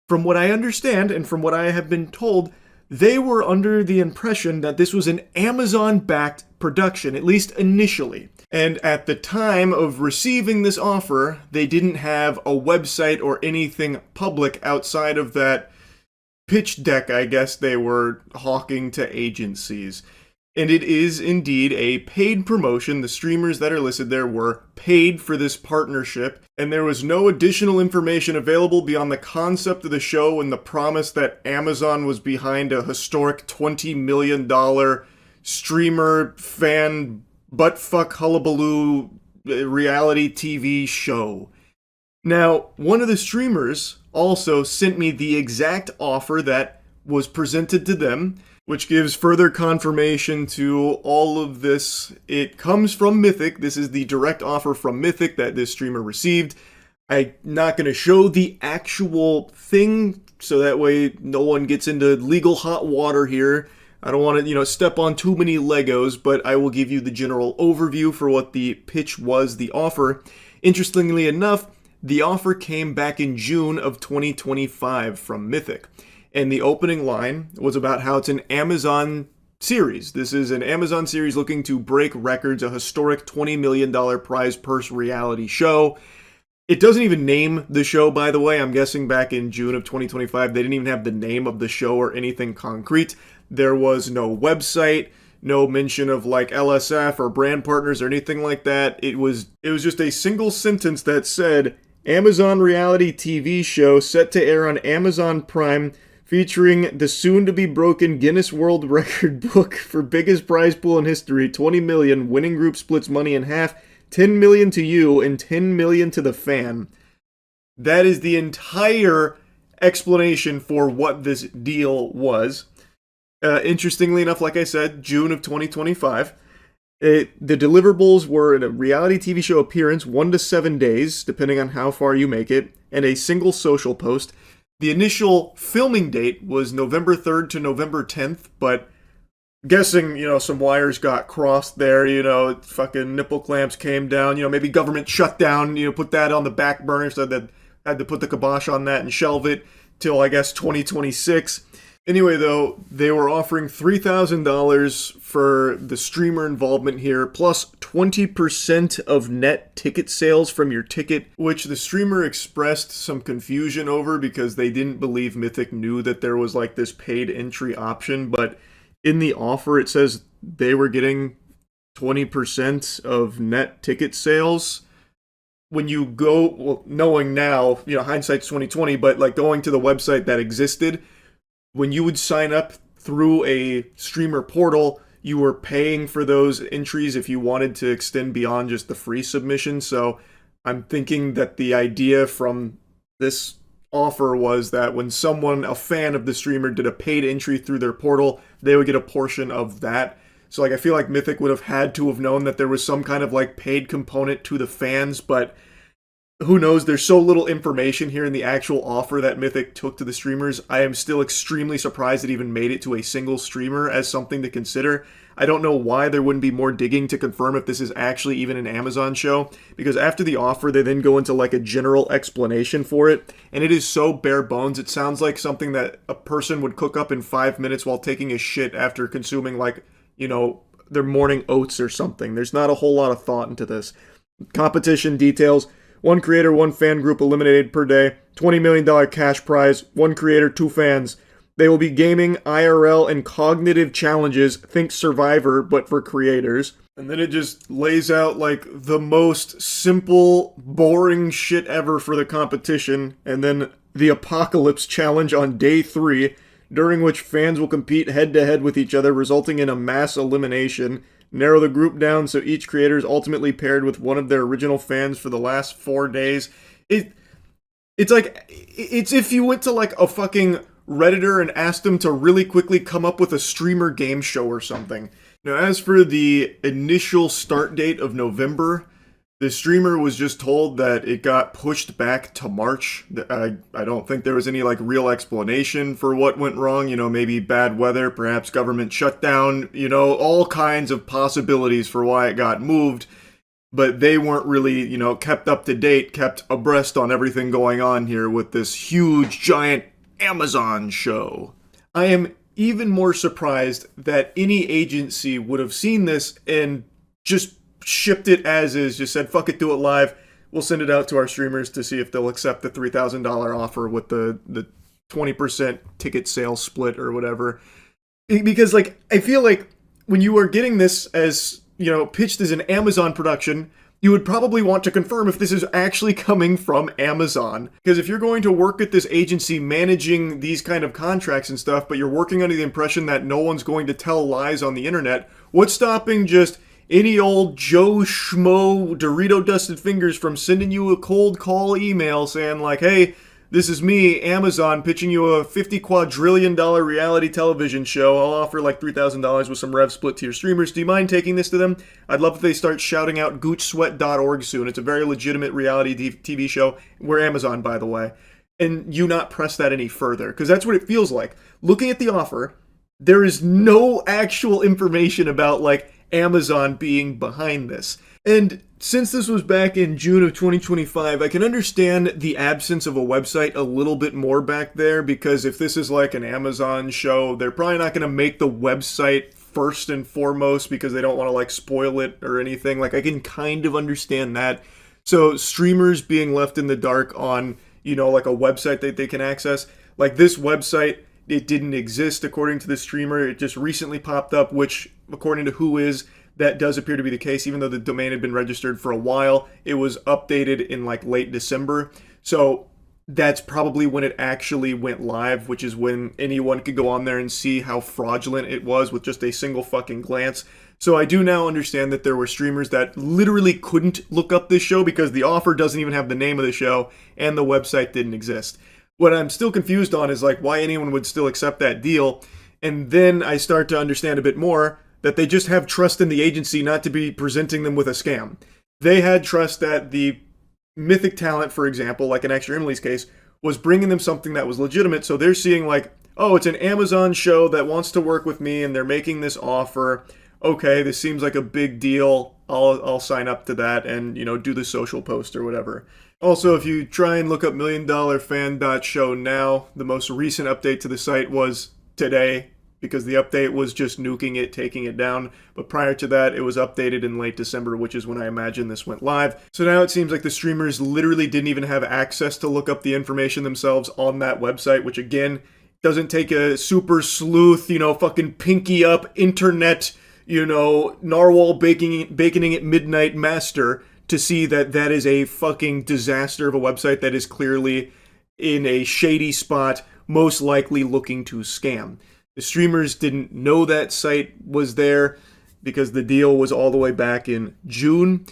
From what I understand, and from what I have been told, they were under the impression that this was an Amazon-backed production, at least initially. And at the time of receiving this offer, they didn't have a website or anything public outside of that pitch deck, I guess, they were hawking to agencies. And it is indeed a paid promotion. The streamers that are listed there were paid for this partnership, and there was no additional information available beyond the concept of the show and the promise that Amazon was behind a historic $20 million streamer fan buttfuck hullabaloo reality TV show. Now, one of the streamers also sent me the exact offer that was presented to them, which gives further confirmation to all of this. It comes from Mythic. This is the direct offer from Mythic that this streamer received. I'm not going to show the actual thing, so that way no one gets into legal hot water here. I don't want to, step on too many Legos, but I will give you the general overview for what the pitch was, the offer. Interestingly enough, the offer came back in June of 2025 from Mythic. And the opening line was about how it's an Amazon series. This is an Amazon series looking to break records, a historic $20 million prize purse reality show. It doesn't even name the show, by the way. I'm guessing back in June of 2025, they didn't even have the name of the show or anything concrete. There was no website, no mention of like LSF or brand partners or anything like that. It was just a single sentence that said, Amazon reality TV show set to air on Amazon Prime, featuring the soon-to-be-broken Guinness World Record book for biggest prize pool in history, 20 million, winning group splits money in half, 10 million to you and 10 million to the fan. That is the entire explanation for what this deal was. Interestingly enough, like I said, June of 2025. The deliverables were a reality TV show appearance, 1 to 7 days, depending on how far you make it, and a single social post. The initial filming date was November 3rd to November 10th, but guessing, some wires got crossed there, fucking nipple clamps came down, maybe government shutdown, put that on the back burner, so that had to put the kibosh on that and shelve it till, I guess, 2026. Anyway, though, they were offering $3,000 for the streamer involvement here, plus 20% of net ticket sales from your ticket, which the streamer expressed some confusion over because they didn't believe Mythic knew that there was like this paid entry option, but in the offer it says they were getting 20% of net ticket sales. When you go, well, knowing now, hindsight's 2020, but like going to the website that existed, when you would sign up through a streamer portal, you were paying for those entries if you wanted to extend beyond just the free submission. So I'm thinking that the idea from this offer was that when someone, a fan of the streamer, did a paid entry through their portal, they would get a portion of that. So like I feel like Mythic would have had to have known that there was some kind of like paid component to the fans, but who knows? There's so little information here in the actual offer that Mythic took to the streamers. I am still extremely surprised it even made it to a single streamer as something to consider. I don't know why there wouldn't be more digging to confirm if this is actually even an Amazon show, because after the offer, they then go into like a general explanation for it, and it is so bare bones. It sounds like something that a person would cook up in 5 minutes while taking a shit after consuming, like, you know, their morning oats or something. There's not a whole lot of thought into this. Competition details: 1 creator, 1 fan group eliminated per day, $20 million cash prize, 1 creator, 2 fans. They will be gaming, IRL, and cognitive challenges, think Survivor, but for creators. And then it just lays out like the most simple, boring shit ever for the competition. And then the Apocalypse Challenge on day 3, during which fans will compete head-to-head with each other, resulting in a mass elimination. Narrow the group down so each creator is ultimately paired with one of their original fans for the last 4 days. It's like, it's if you went to like a fucking Redditor and asked them to really quickly come up with a streamer game show or something. Now, as for the initial start date of November, the streamer was just told that it got pushed back to March. I don't think there was any like real explanation for what went wrong. You know, maybe bad weather, perhaps government shutdown, you know, all kinds of possibilities for why it got moved. But they weren't really, you know, kept up to date, kept abreast on everything going on here with this huge, giant Amazon show. I am even more surprised that any agency would have seen this and just shipped it as is, just said, fuck it, do it live. We'll send it out to our streamers to see if they'll accept the $3,000 offer with the 20% ticket sales split or whatever. Because, like, I feel like when you are getting this as, you know, pitched as an Amazon production, you would probably want to confirm if this is actually coming from Amazon. Because if you're going to work at this agency managing these kind of contracts and stuff, but you're working under the impression that no one's going to tell lies on the internet, what's stopping just any old Joe Schmo Dorito dusted fingers from sending you a cold call email saying like, hey, this is me, Amazon, pitching you a $50 quadrillion reality television show. I'll offer like $3,000 with some rev split to your streamers. Do you mind taking this to them? I'd love if they start shouting out goochsweat.org soon. It's a very legitimate reality TV show. We're Amazon, by the way. And you not press that any further, because that's what it feels like. Looking at the offer, there is no actual information about like Amazon being behind this. And since this was back in June of 2025, I can understand the absence of a website a little bit more back there, because if this is like an Amazon show, they're probably not going to make the website first and foremost because they don't want to like spoil it or anything. Like, I can kind of understand that. So streamers being left in the dark on, you know, like a website that they can access, like this website, it didn't exist according to the streamer. It just recently popped up, which according to Whois, that does appear to be the case. Even though the domain had been registered for a while, it was updated in like late December. So that's probably when it actually went live, which is when anyone could go on there and see how fraudulent it was with just a single fucking glance. So I do now understand that there were streamers that literally couldn't look up this show because the offer doesn't even have the name of the show and the website didn't exist. What I'm still confused on is like why anyone would still accept that deal. And then I start to understand a bit more that they just have trust in the agency not to be presenting them with a scam. They had trust that the Mythic talent, for example, like in Extra Emily's case, was bringing them something that was legitimate. So they're seeing like, oh, it's an Amazon show that wants to work with me and they're making this offer. Okay, this seems like a big deal. I'll sign up to that and, you know, do the social post or whatever. Also, if you try and look up milliondollarfan.show now, the most recent update to the site was today, because the update was just nuking it, taking it down. But prior to that, it was updated in late December, which is when I imagine this went live. So now it seems like the streamers literally didn't even have access to look up the information themselves on that website, which again, doesn't take a super sleuth, you know, fucking pinky up internet, you know, narwhal baconing at midnight master to see that that is a fucking disaster of a website that is clearly in a shady spot, most likely looking to scam. The streamers didn't know that site was there because the deal was all the way back in June.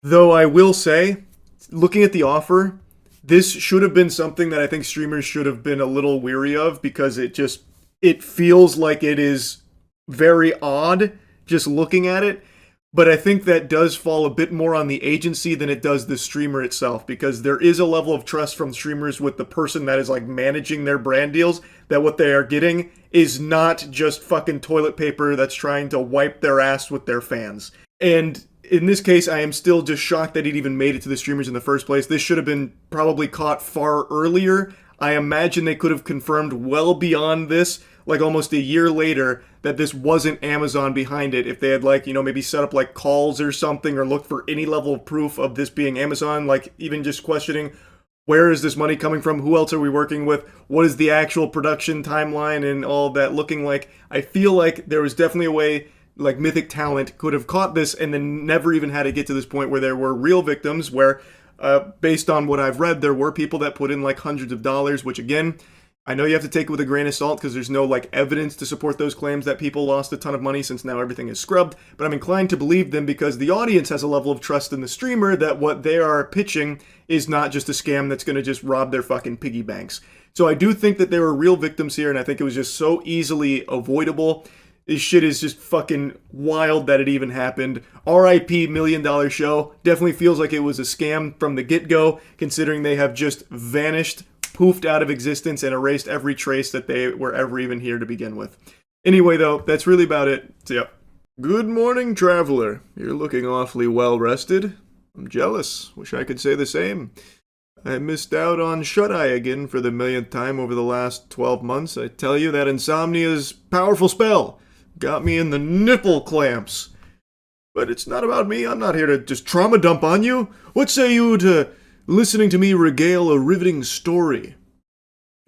Though I will say, looking at the offer, this should have been something that I think streamers should have been a little weary of, because it feels like it is very odd just looking at it. But I think that does fall a bit more on the agency than it does the streamer itself, because there is a level of trust from streamers with the person that is like managing their brand deals, that what they are getting is not just fucking toilet paper that's trying to wipe their ass with their fans. And in this case, I am still just shocked that it even made it to the streamers in the first place. This should have been probably caught far earlier. I imagine they could have confirmed well beyond this, like almost a year later, that this wasn't Amazon behind it. If they had like, maybe set up like calls or something, or looked for any level of proof of this being Amazon, like even just questioning, where is this money coming from? Who else are we working with? What is the actual production timeline and all of that looking like? I feel like there was definitely a way like Mythic Talent could have caught this and then never even had to get to this point where there were real victims, where based on what I've read, there were people that put in like hundreds of dollars, which again, I know you have to take it with a grain of salt because there's no like evidence to support those claims that people lost a ton of money, since now everything is scrubbed, but I'm inclined to believe them because the audience has a level of trust in the streamer that what they are pitching is not just a scam that's going to just rob their fucking piggy banks. So I do think that there were real victims here, and I think it was just so easily avoidable. This shit is just fucking wild that it even happened. R.I.P. $1 Million Show. Definitely feels like it was a scam from the get-go, considering they have just vanished, poofed out of existence, and erased every trace that they were ever even here to begin with. Anyway, though, that's really about it. So, yeah. Good morning, traveler. You're looking awfully well-rested. I'm jealous. Wish I could say the same. I missed out on shut-eye again for the millionth time over the last 12 months. I tell you, that insomnia's powerful spell. Got me in the nipple clamps. But it's not about me. I'm not here to just trauma dump on you. What say you to listening to me regale a riveting story?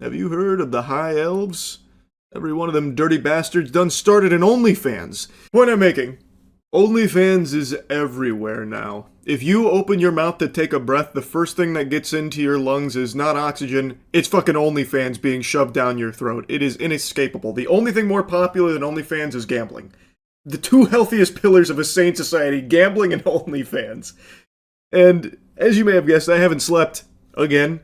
Have you heard of the High Elves? Every one of them dirty bastards done started an OnlyFans. Point I'm making. OnlyFans is everywhere now. If you open your mouth to take a breath, the first thing that gets into your lungs is not oxygen, it's fucking OnlyFans being shoved down your throat. It is inescapable. The only thing more popular than OnlyFans is gambling. The two healthiest pillars of a sane society, gambling and OnlyFans. And as you may have guessed, I haven't slept again.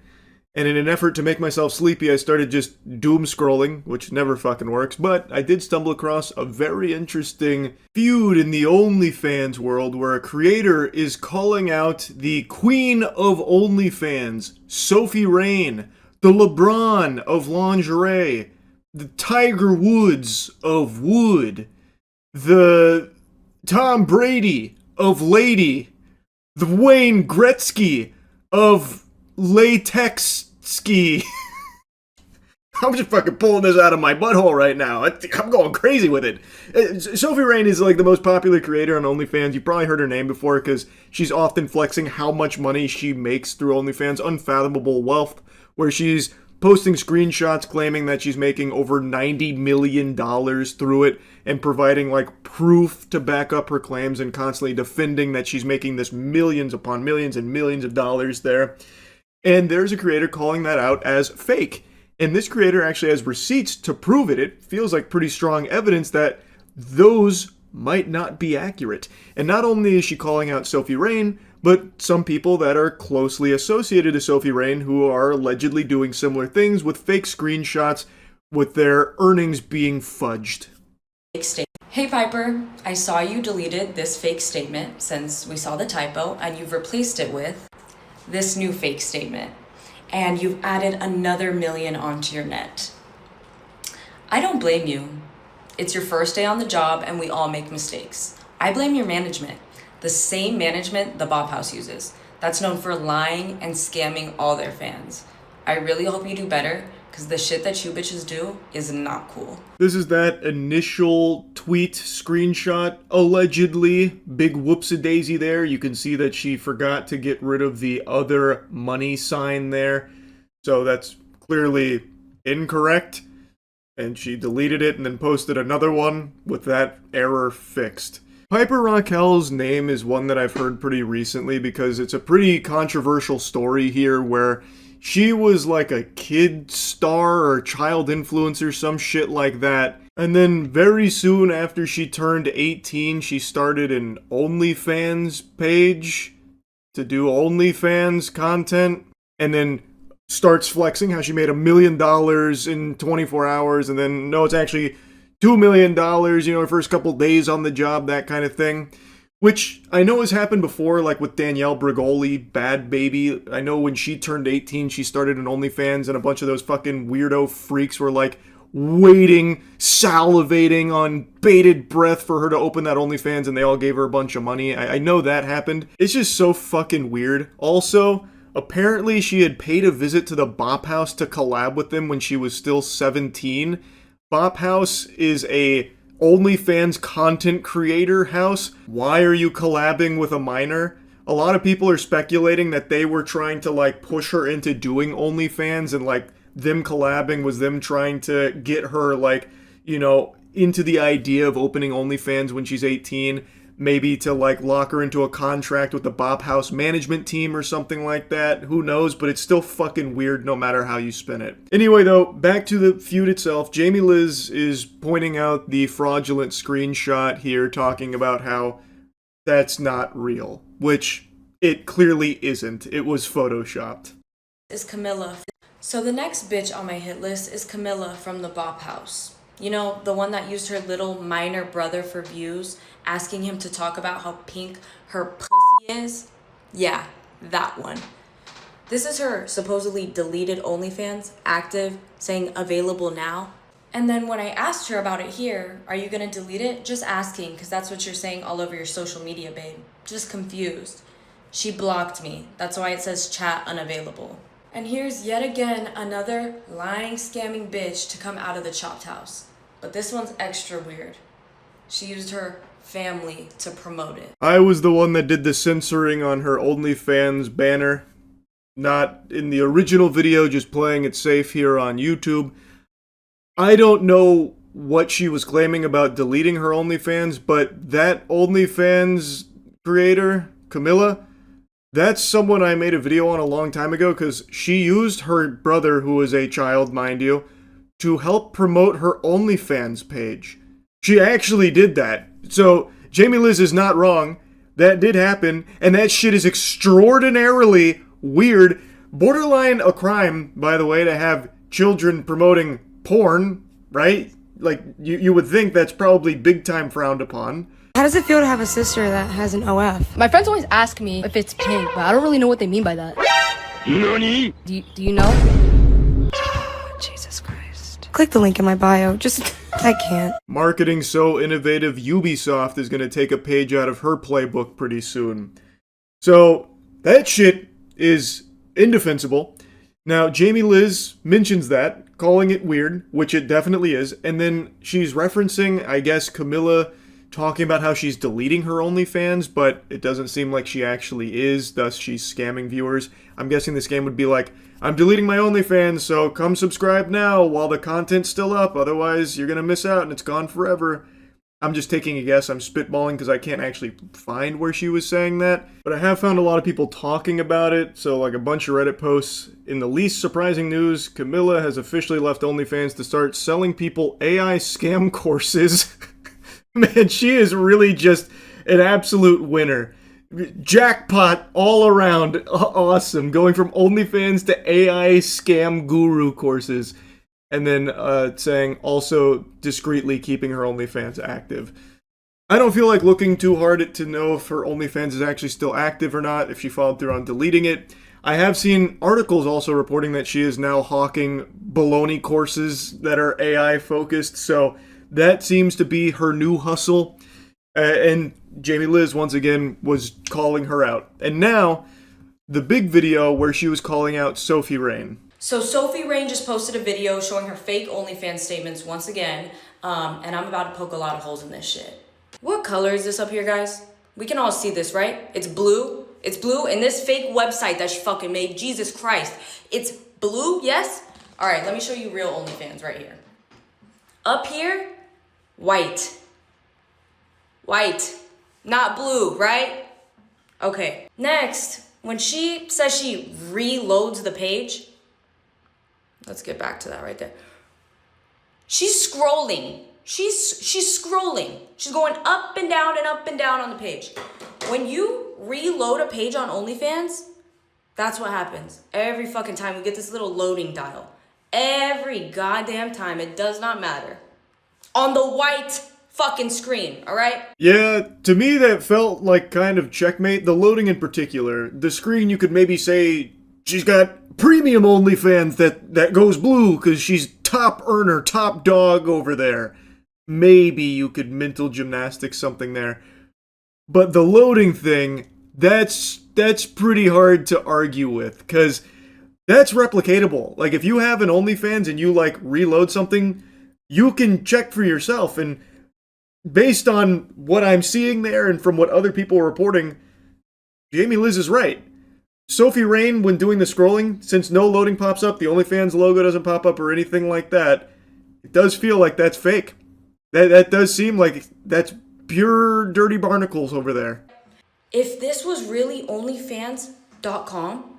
And in an effort to make myself sleepy, I started just doom scrolling, which never fucking works. But I did stumble across a very interesting feud in the OnlyFans world where a creator is calling out the queen of OnlyFans, Sophie Rain, the LeBron of lingerie, the Tiger Woods of wood, the Tom Brady of lady, the Wayne Gretzky of latex ski. I'm just fucking pulling this out of my butthole right now. I'm going crazy with it. Sophie Rain is like the most popular creator on OnlyFans. You probably heard her name before because she's often flexing how much money she makes through OnlyFans. Unfathomable wealth, where she's posting screenshots claiming that she's making over $90 million through it and providing like proof to back up her claims and constantly defending that she's making this millions upon millions and millions of dollars there. And there's a creator calling that out as fake. And this creator actually has receipts to prove it. It feels like pretty strong evidence that those might not be accurate. And not only is she calling out Sophie Rain, but some people that are closely associated to Sophie Rain who are allegedly doing similar things with fake screenshots with their earnings being fudged. Hey Piper, I saw you deleted this fake statement since we saw the typo, and you've replaced it with this new fake statement, and you've added another million onto your net. I don't blame you. It's your first day on the job and we all make mistakes. I blame your management, the same management the Bop House uses, that's known for lying and scamming all their fans. I really hope you do better, because the shit that you bitches do is not cool. This is that initial tweet screenshot, allegedly. Big whoops-a-daisy there. You can see that she forgot to get rid of the other money sign there. So that's clearly incorrect. And she deleted it and then posted another one with that error fixed. Piper Raquel's name is one that I've heard pretty recently because it's a pretty controversial story here where she was like a kid star or child influencer, some shit like that. And then very soon after she turned 18, she started an OnlyFans page to do OnlyFans content. And then starts flexing how she made $1 million in 24 hours, and then no, it's actually $2 million, her first couple days on the job, that kind of thing. Which I know has happened before, like with Danielle Bregoli, Bad Baby. I know when she turned 18, she started an OnlyFans, and a bunch of those fucking weirdo freaks were like waiting, salivating on bated breath for her to open that OnlyFans, and they all gave her a bunch of money. I know that happened. It's just so fucking weird. Also, apparently she had paid a visit to the Bop House to collab with them when she was still 17. Bop House is a OnlyFans content creator house. Why are you collabing with a minor? A lot of people are speculating that they were trying to like push her into doing OnlyFans, and like them collabing was them trying to get her like, into the idea of opening OnlyFans when she's 18. Maybe to like lock her into a contract with the Bop House management team or something like that. Who knows? But it's still fucking weird no matter how you spin it. Anyway though, back to the feud itself. Jamie Liz is pointing out the fraudulent screenshot here, talking about how that's not real. Which it clearly isn't. It was photoshopped. Is Camilla. So the next bitch on my hit list is Camilla from the Bop House. The one that used her little minor brother for views, asking him to talk about how pink her pussy is? Yeah, that one. This is her supposedly deleted OnlyFans, active, saying available now. And then when I asked her about it here, are you gonna delete it? Just asking, because that's what you're saying all over your social media, babe. Just confused. She blocked me. That's why it says chat unavailable. And here's yet again another lying, scamming bitch to come out of the Chopped House. But this one's extra weird. She used her family to promote it. I was the one that did the censoring on her OnlyFans banner. Not in the original video, just playing it safe here on YouTube. I don't know what she was claiming about deleting her OnlyFans, but that OnlyFans creator, Camilla, that's someone I made a video on a long time ago, because she used her brother, who is a child, mind you, to help promote her OnlyFans page. She actually did that. So, Jamie Liz is not wrong. That did happen, and that shit is extraordinarily weird. Borderline a crime, by the way, to have children promoting porn, right? Like, you would think that's probably big time frowned upon. How does it feel to have a sister that has an OF? My friends always ask me if it's pink, but I don't really know what they mean by that. Nani? Do you know? Jesus Christ. Click the link in my bio. I can't. Marketing so innovative, Ubisoft is going to take a page out of her playbook pretty soon. So, that shit is indefensible. Now, Jamie Liz mentions that, calling it weird, which it definitely is, and then she's referencing, I guess, Camilla talking about how she's deleting her OnlyFans, but it doesn't seem like she actually is, thus she's scamming viewers. I'm guessing this game would be like, I'm deleting my OnlyFans, so come subscribe now while the content's still up, otherwise you're gonna miss out and it's gone forever. I'm just taking a guess, I'm spitballing because I can't actually find where she was saying that, but I have found a lot of people talking about it, so like a bunch of Reddit posts. In the least surprising news, Camilla has officially left OnlyFans to start selling people AI scam courses. Man, she is really just an absolute winner. Jackpot all around. Awesome. Going from OnlyFans to AI scam guru courses. And then saying also discreetly keeping her OnlyFans active. I don't feel like looking too hard to know if her OnlyFans is actually still active or not, if she followed through on deleting it. I have seen articles also reporting that she is now hawking baloney courses that are AI focused, so that seems to be her new hustle. And Jamie Liz, once again, was calling her out. And now, the big video where she was calling out Sophie Rain. So Sophie Rain just posted a video showing her fake OnlyFans statements once again, and I'm about to poke a lot of holes in this shit. What color is this up here, guys? We can all see this, right? It's blue. It's blue, and this fake website that she fucking made, Jesus Christ. It's blue, yes? All right, let me show you real OnlyFans right here. Up here, white. White, not blue, right? Okay, next, when she says she reloads the page, let's get back to that right there. She's scrolling. She's scrolling. She's going up and down on the page. When you reload a page on OnlyFans, That's what happens. Every fucking time we get this little loading dial. Every goddamn time. It does not matter. On the white fucking screen, alright? Yeah, to me that felt like kind of checkmate. The loading in particular. The screen, you could maybe say she's got premium OnlyFans that goes blue because she's top earner, top dog over there. Maybe you could mental gymnastics something there. But the loading thing, that's pretty hard to argue with, because that's replicatable. Like, if you have an OnlyFans and you, like, reload something, you can check for yourself, and based on what I'm seeing there and from what other people are reporting, Jamie Liz is right. Sophie Rain, when doing the scrolling, since no loading pops up, the OnlyFans logo doesn't pop up or anything like that, it does feel like that's fake. That does seem like that's pure dirty barnacles over there. If this was really OnlyFans.com,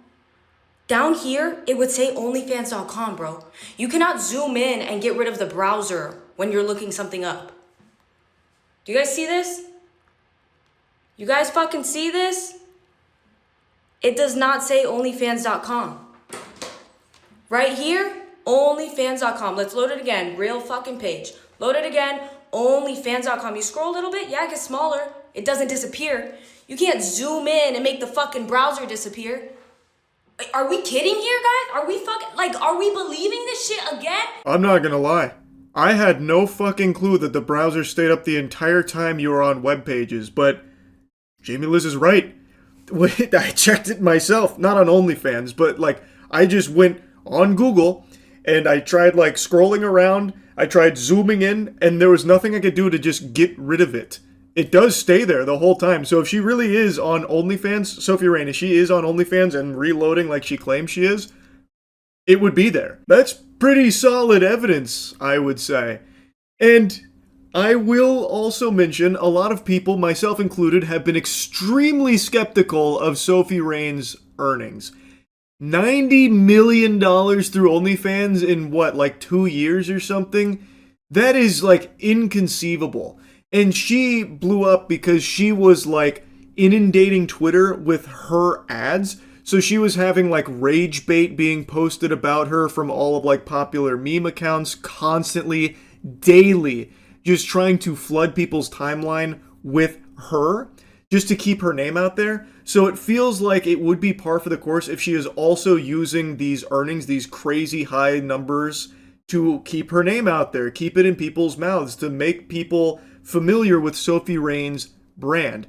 down here, it would say OnlyFans.com, bro. You cannot zoom in and get rid of the browser when you're looking something up. Do you guys see this? You guys fucking see this? It does not say OnlyFans.com. Right here, OnlyFans.com. Let's load it again. Real fucking page. Load it again. OnlyFans.com. You scroll a little bit, yeah, it gets smaller. It doesn't disappear. You can't zoom in and make the fucking browser disappear. Are we kidding here, guys? Are we believing this shit again? I'm not gonna lie. I had no fucking clue that the browser stayed up the entire time you were on web pages, but Jamie Liz is right. I checked it myself, not on OnlyFans, but like I just went on Google and I tried like scrolling around, I tried zooming in, and there was nothing I could do to just get rid of it. It does stay there the whole time. So if she really is on OnlyFans, Sophie Rain, if she is on OnlyFans and reloading like she claims she is, it would be there. That's pretty solid evidence, I would say. And I will also mention a lot of people, myself included, have been extremely skeptical of Sophie Rain's earnings. $90 million through OnlyFans in what, like 2 years or something? That is like inconceivable. And she blew up because she was like inundating Twitter with her ads. So she was having like rage bait being posted about her from all of like popular meme accounts constantly, daily, just trying to flood people's timeline with her just to keep her name out there. So it feels like it would be par for the course if she is also using these earnings, these crazy high numbers, to keep her name out there, keep it in people's mouths, to make people familiar with Sophie Rain's brand.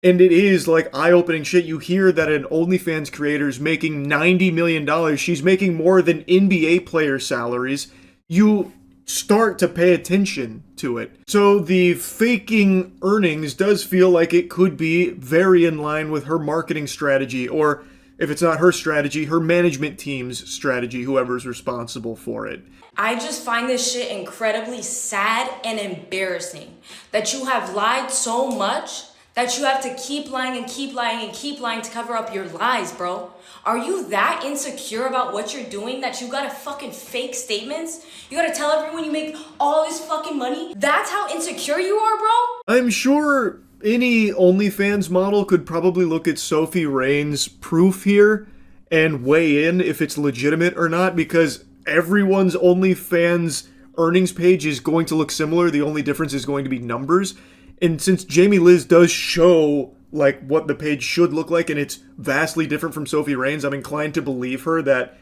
And it is like eye-opening shit. You hear that an OnlyFans creator is making $90 million. She's making more than NBA player salaries. You start to pay attention to it. So the faking earnings does feel like it could be very in line with her marketing strategy, or if it's not her strategy, her management team's strategy, whoever's responsible for it. I just find this shit incredibly sad and embarrassing that you have lied so much that you have to keep lying and keep lying and keep lying to cover up your lies, bro. Are you that insecure about what you're doing that you gotta fucking fake statements? You gotta tell everyone you make all this fucking money? That's how insecure you are, bro? I'm sure any OnlyFans model could probably look at Sophie Rain's proof here and weigh in if it's legitimate or not, because everyone's OnlyFans earnings page is going to look similar. The only difference is going to be numbers. And since Jamie Liz does show like what the page should look like, and it's vastly different from Sophie Rain's, I'm inclined to believe her that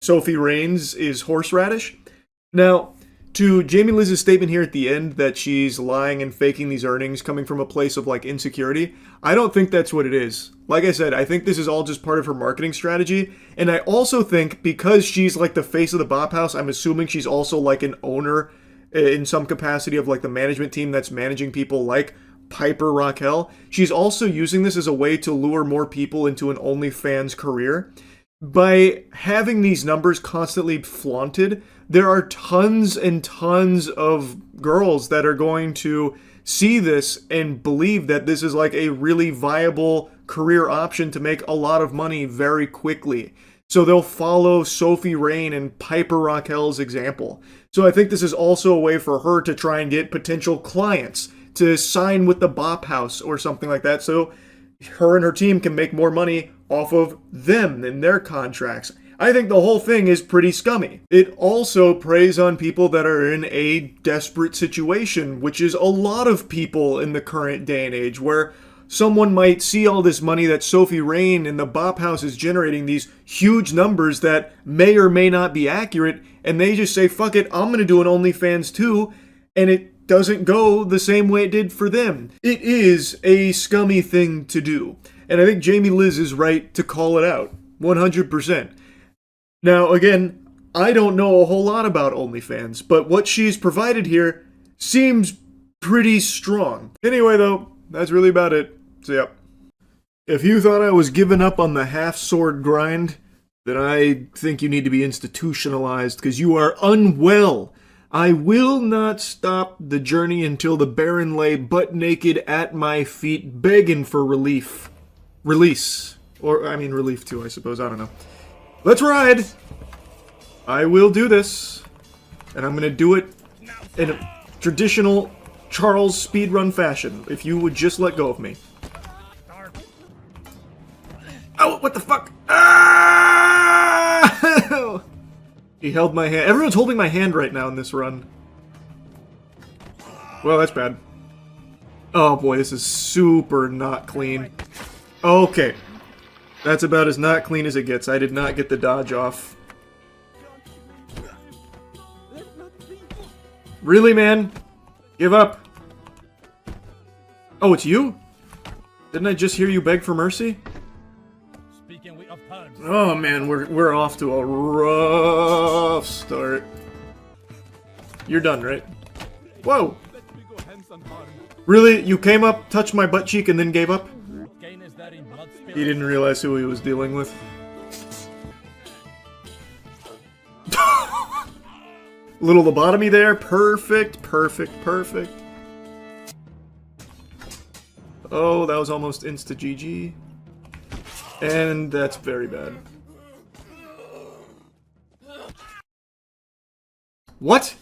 Sophie Rain's is horseradish. Now, to Jamie Liz's statement here at the end that she's lying and faking these earnings coming from a place of like insecurity, I don't think that's what it is. Like I said, I think this is all just part of her marketing strategy. And I also think because she's like the face of the Bop House, I'm assuming she's also like an owner in some capacity of like the management team that's managing people like Piper Raquel. She's also using this as a way to lure more people into an OnlyFans career. By having these numbers constantly flaunted, there are tons and tons of girls that are going to see this and believe that this is like a really viable career option to make a lot of money very quickly. So they'll follow Sophie Rain and Piper Raquel's example. So I think this is also a way for her to try and get potential clients to sign with the Bop House or something like that, so her and her team can make more money off of them and their contracts. I think the whole thing is pretty scummy. It also preys on people that are in a desperate situation, which is a lot of people in the current day and age, where someone might see all this money that Sophie Rain and the Bop House is generating, these huge numbers that may or may not be accurate, and they just say, fuck it, I'm gonna do an OnlyFans too, and it doesn't go the same way it did for them. It is a scummy thing to do. And I think Jamie Liz is right to call it out. 100%. Now, again, I don't know a whole lot about OnlyFans, but what she's provided here seems pretty strong. Anyway, though, that's really about it. So, yep. If you thought I was giving up on the half-sword grind, then I think you need to be institutionalized, because you are unwell. I will not stop the journey until the Baron lay butt naked at my feet, begging for relief. Release. Or, I mean, relief too, I suppose. I don't know. Let's ride! I will do this. And I'm gonna do it in a traditional Charles speedrun fashion, if you would just let go of me. Oh, what the fuck? Ah! He held my hand. Everyone's holding my hand right now in this run. Well, that's bad. Oh boy, this is super not clean. Okay. That's about as not clean as it gets. I did not get the dodge off. Really, man? Give up. Oh, it's you? Didn't I just hear you beg for mercy? Oh man, we're off to a rough start. You're done, right? Whoa! Really? You came up, touched my butt cheek, and then gave up? He didn't realize who he was dealing with. Little lobotomy there. Perfect, perfect, perfect. Oh, that was almost insta-GG. And that's very bad. What?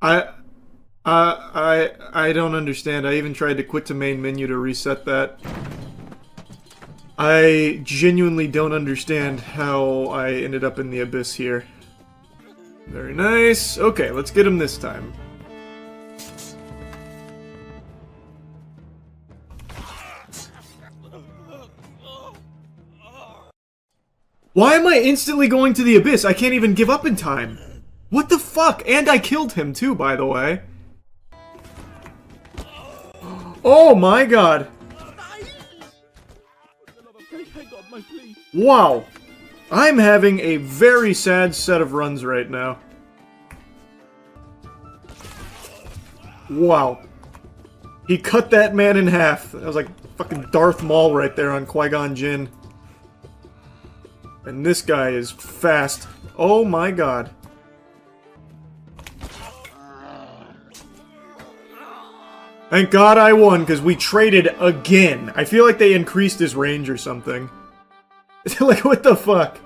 I don't understand. I even tried to quit to main menu to reset that. I genuinely don't understand how I ended up in the abyss here. Very nice. Okay, let's get him this time. Why am I instantly going to the abyss? I can't even give up in time. What the fuck? And I killed him too, by the way. Oh my god. Wow. I'm having a very sad set of runs right now. Wow. He cut that man in half. That was like fucking Darth Maul right there on Qui-Gon Jinn. And this guy is fast. Oh my god. Thank God I won, because we traded again. I feel like they increased his range or something. Like, what the fuck?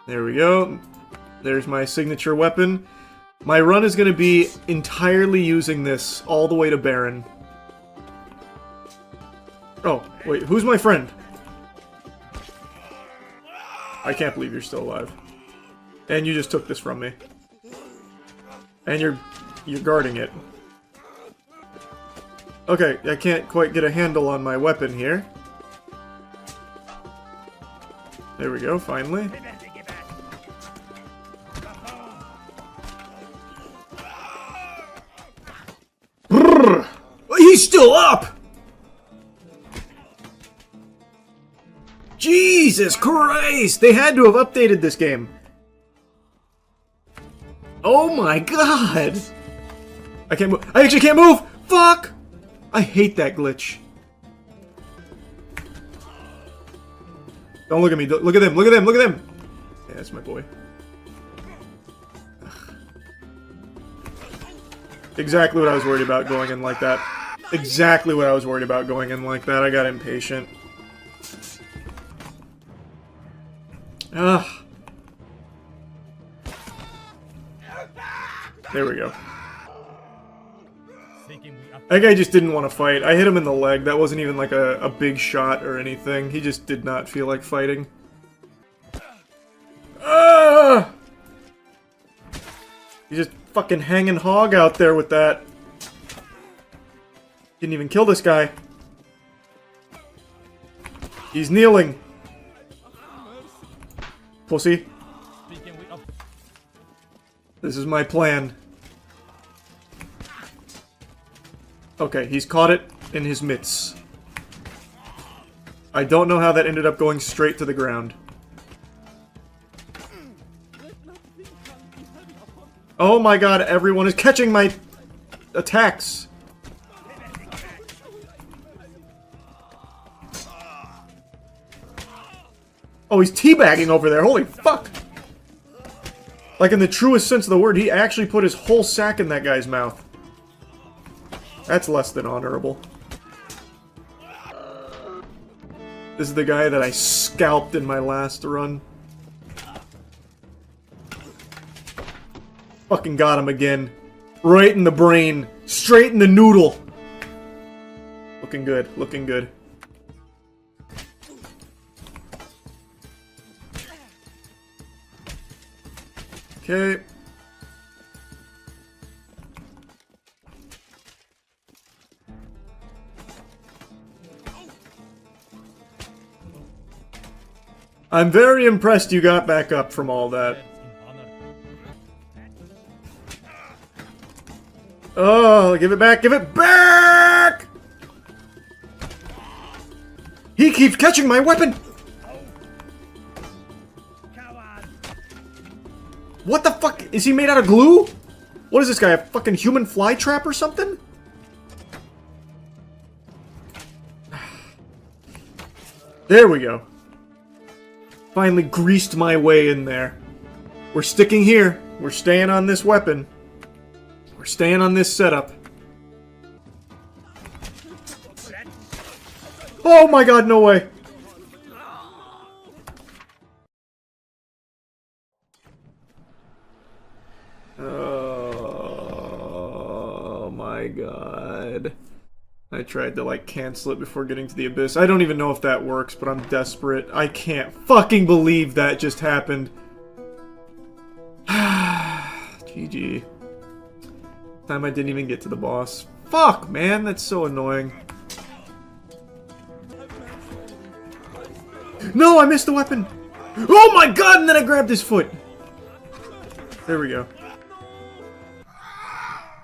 There we go. There's my signature weapon. My run is going to be entirely using this all the way to Baron. Oh, wait, who's my friend? I can't believe you're still alive. And you just took this from me. And you're guarding it. Okay, I can't quite get a handle on my weapon here. There we go, finally. Brrr! He's still up! Jesus Christ! They had to have updated this game. Oh my god! I can't move. I actually can't move! Fuck! I hate that glitch. Don't look at me. Look at them. Look at them. Look at them. Yeah, that's my boy. Ugh. Exactly what I was worried about going in like that. Exactly what I was worried about going in like that. I got impatient. Ugh. There we go. That guy just didn't want to fight. I hit him in the leg. That wasn't even like a big shot or anything. He just did not feel like fighting. Ah! He's just fucking hanging hog out there with that. Didn't even kill this guy. He's kneeling. Pussy. This is my plan. Okay, he's caught it in his mitts. I don't know how that ended up going straight to the ground. Oh my god, everyone is catching my attacks. Oh, he's teabagging over there. Holy fuck. Like in the truest sense of the word, he actually put his whole sack in that guy's mouth. That's less than honorable. This is the guy that I scalped in my last run. Fucking got him again. Right in the brain. Straight in the noodle. Looking good. Looking good. Okay. I'm very impressed you got back up from all that. Oh, give it back, give it back! He keeps catching my weapon! What the fuck? Is he made out of glue? What is this guy, a fucking human fly trap or something? There we go. Finally greased my way in there. We're sticking here. We're staying on this weapon. We're staying on this setup. Oh my god, no way! Oh my god. I tried to like cancel it before getting to the abyss. I don't even know if that works, but I'm desperate. I can't fucking believe that just happened. GG. Time I didn't even get to the boss. Fuck, man, that's so annoying. No, I missed the weapon! Oh my god, and then I grabbed his foot! There we go.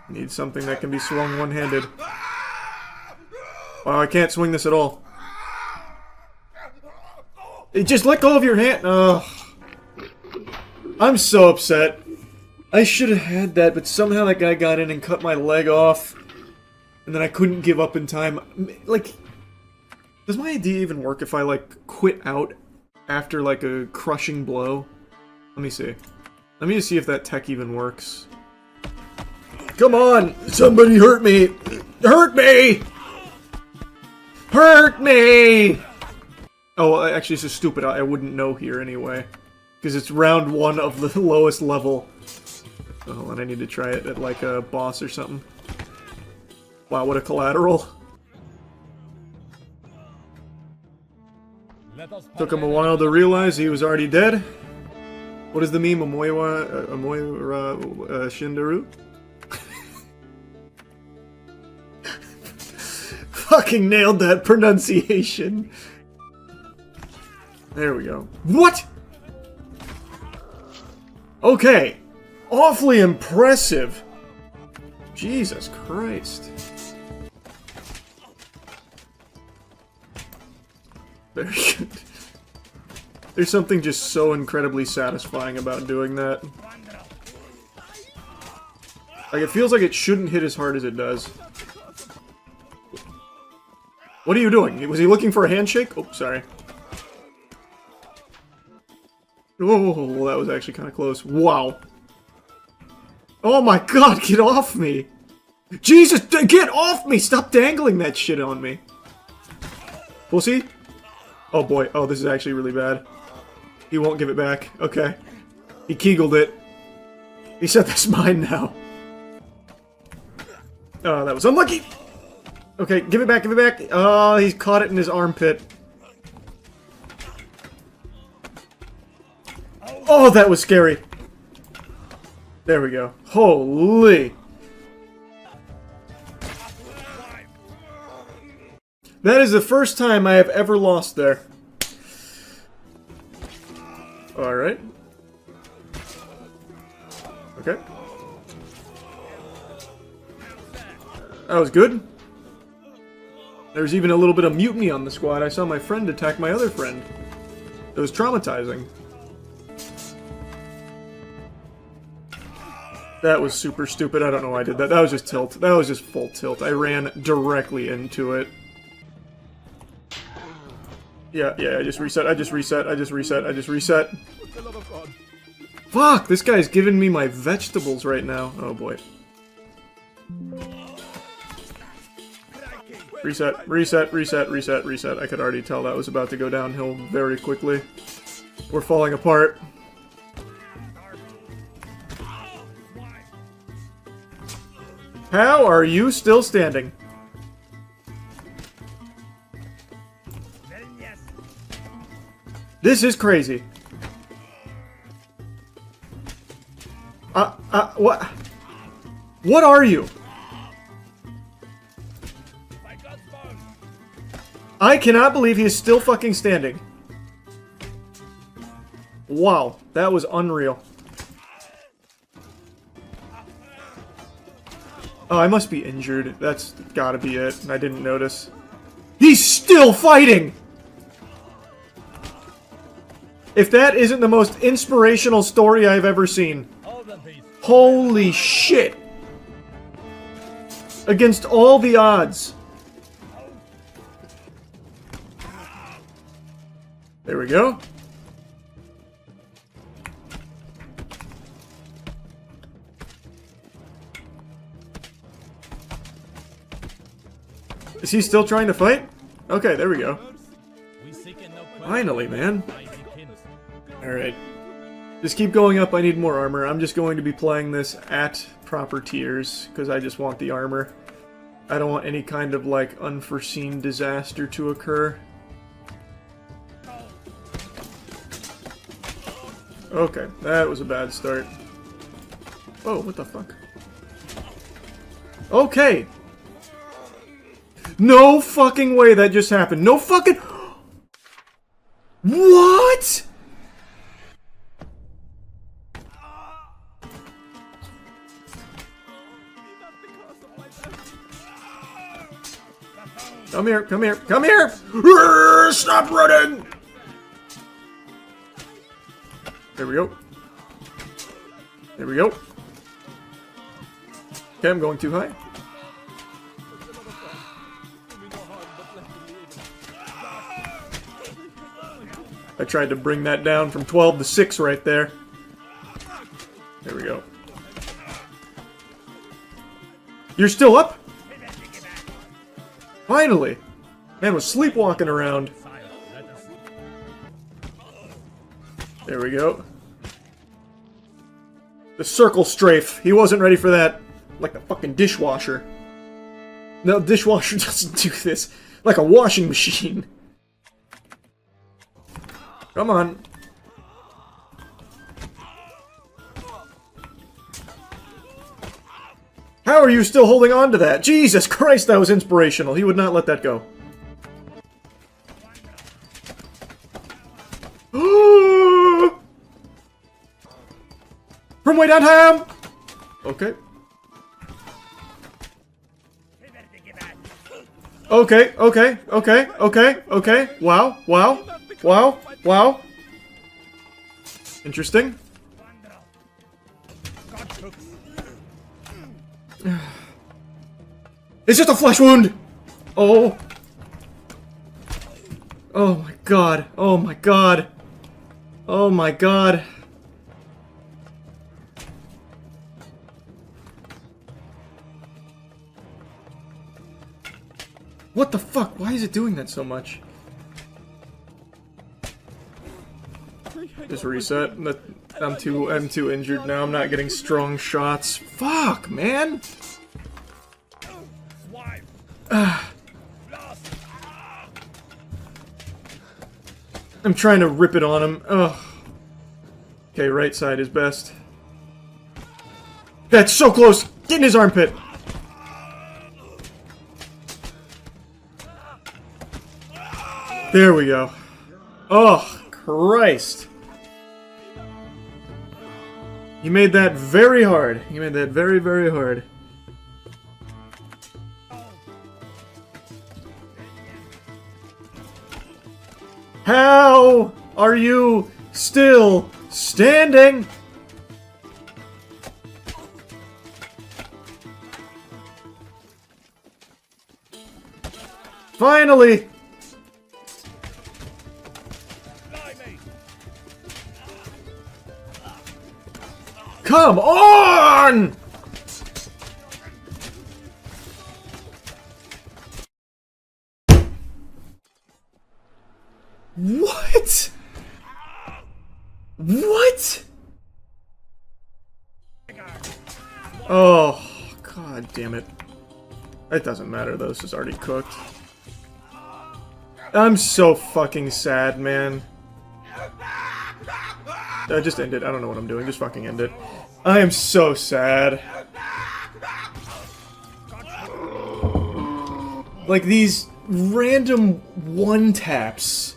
Need something that can be swung one-handed. Wow, I can't swing this at all. Just let go of your hand! Ugh. I'm so upset. I should have had that, but somehow that guy got in and cut my leg off. And then I couldn't give up in time. Like, does my idea even work if I, like, quit out after, like, a crushing blow? Let me see. Let me just see if that tech even works. Come on! Somebody hurt me! Hurt me! Hurt me! Oh, actually, this is stupid. I wouldn't know here anyway. Because it's round 1 of the lowest level. Oh, and I need to try it at, like, a boss or something. Wow, what a collateral. Took him a while to realize he was already dead. What is the meme? Amoira Shindaru? Fucking nailed that pronunciation. There we go. What? Okay. Awfully impressive. Jesus Christ. Very good. There's something just so incredibly satisfying about doing that. Like, it feels like it shouldn't hit as hard as it does. What are you doing? Was he looking for a handshake? Oh, sorry. Oh, that was actually kind of close. Wow. Oh my god, get off me! Jesus, get off me! Stop dangling that shit on me. Pussy? Oh boy, oh, this is actually really bad. He won't give it back. Okay. He kegeled it. He said that's mine now. Oh, that was unlucky! Okay, give it back, give it back! Oh, he's caught it in his armpit. Oh, that was scary! There we go. Holy! That is the first time I have ever lost there. Alright. Okay. That was good. There's even a little bit of mutiny on the squad. I saw my friend attack my other friend. It was traumatizing. That was super stupid. I don't know why I did that. That was just tilt. That was just full tilt. I ran directly into it. Yeah, I just reset. I just reset. Fuck! This guy's giving me my vegetables right now. Oh boy. Reset. I could already tell that was about to go downhill very quickly. We're falling apart. How are you still standing? This is crazy. What? What are you? I cannot believe he is still fucking standing. Wow, that was unreal. Oh, I must be injured. That's gotta be it. I didn't notice. He's still fighting! If that isn't the most inspirational story I've ever seen. Holy shit! Against all the odds. There we go. Is he still trying to fight? Okay, there we go. Finally, man. Alright. Just keep going up, I need more armor. I'm just going to be playing this at proper tiers, because I just want the armor. I don't want any kind of, like, unforeseen disaster to occur. Okay, that was a bad start. Oh, what the fuck? Okay! No fucking way that just happened. No fucking... What?! Come here, come here, come here! Stop running! There we go. There we go. Okay, I'm going too high. I tried to bring that down from 12 to 6 right there. There we go. You're still up? Finally! Man was sleepwalking around. There we go. The circle strafe. He wasn't ready for that. Like a fucking dishwasher. No, dishwasher doesn't do this. Like a washing machine. Come on. How are you still holding on to that? Jesus Christ, that was inspirational. He would not let that go. From way downtown! Okay. Okay, okay, okay, okay, okay. Wow, wow, wow, wow. Interesting. It's just a flesh wound! Oh. Oh my god. Oh my god. Oh my god. What the fuck? Why is it doing that so much? Just reset. I'm too injured now. I'm not getting strong shots. Fuck, man. I'm trying to rip it on him. Ugh. Okay, right side is best. That's so close! Get in his armpit! There we go. Oh, Christ. You made that very hard. You made that very, very hard. How are you still standing? Finally! Come on! What? What? Oh, god damn it. It doesn't matter though, this is already cooked. I'm so fucking sad, man. Just end it. I don't know what I'm doing. Just fucking end it. I am so sad. Like, these random one-taps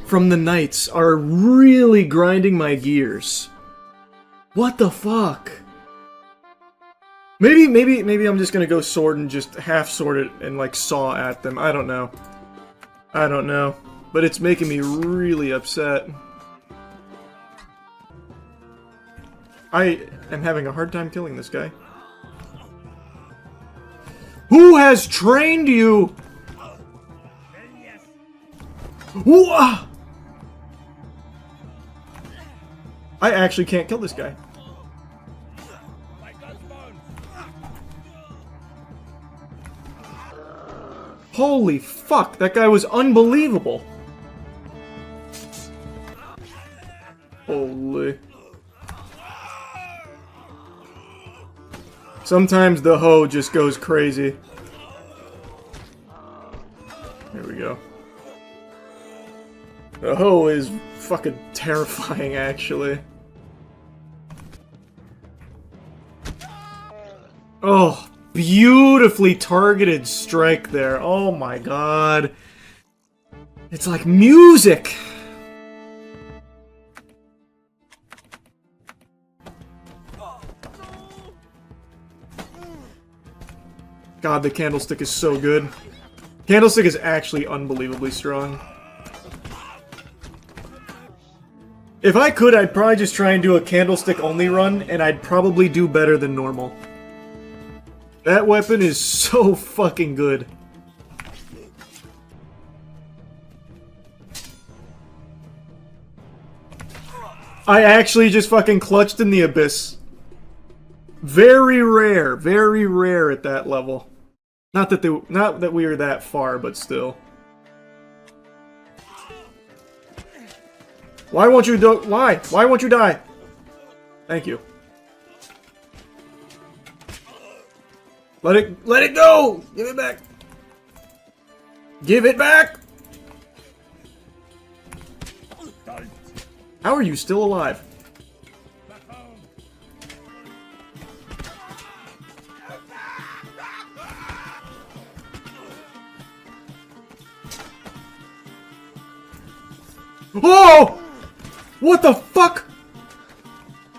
from the knights are really grinding my gears. What the fuck? Maybe I'm just gonna go sword and just half-sword it and, like, saw at them. I don't know. I don't know. But it's making me really upset. I am having a hard time killing this guy. Who has trained you? Whoa! I actually can't kill this guy. Holy fuck, that guy was unbelievable. Holy. Sometimes the hoe just goes crazy. There we go. The hoe is fucking terrifying, actually. Oh, beautifully targeted strike there. Oh my god. It's like music! God, the candlestick is so good. Candlestick is actually unbelievably strong. If I could, I'd probably just try and do a candlestick only run, and I'd probably do better than normal. That weapon is so fucking good. I actually just fucking clutched in the abyss. Very rare at that level. Not that we are that far, but still. Why won't you do- Why? Why won't you die? Thank you. Let it go! Give it back! Give it back! How are you still alive? Oh! What the fuck?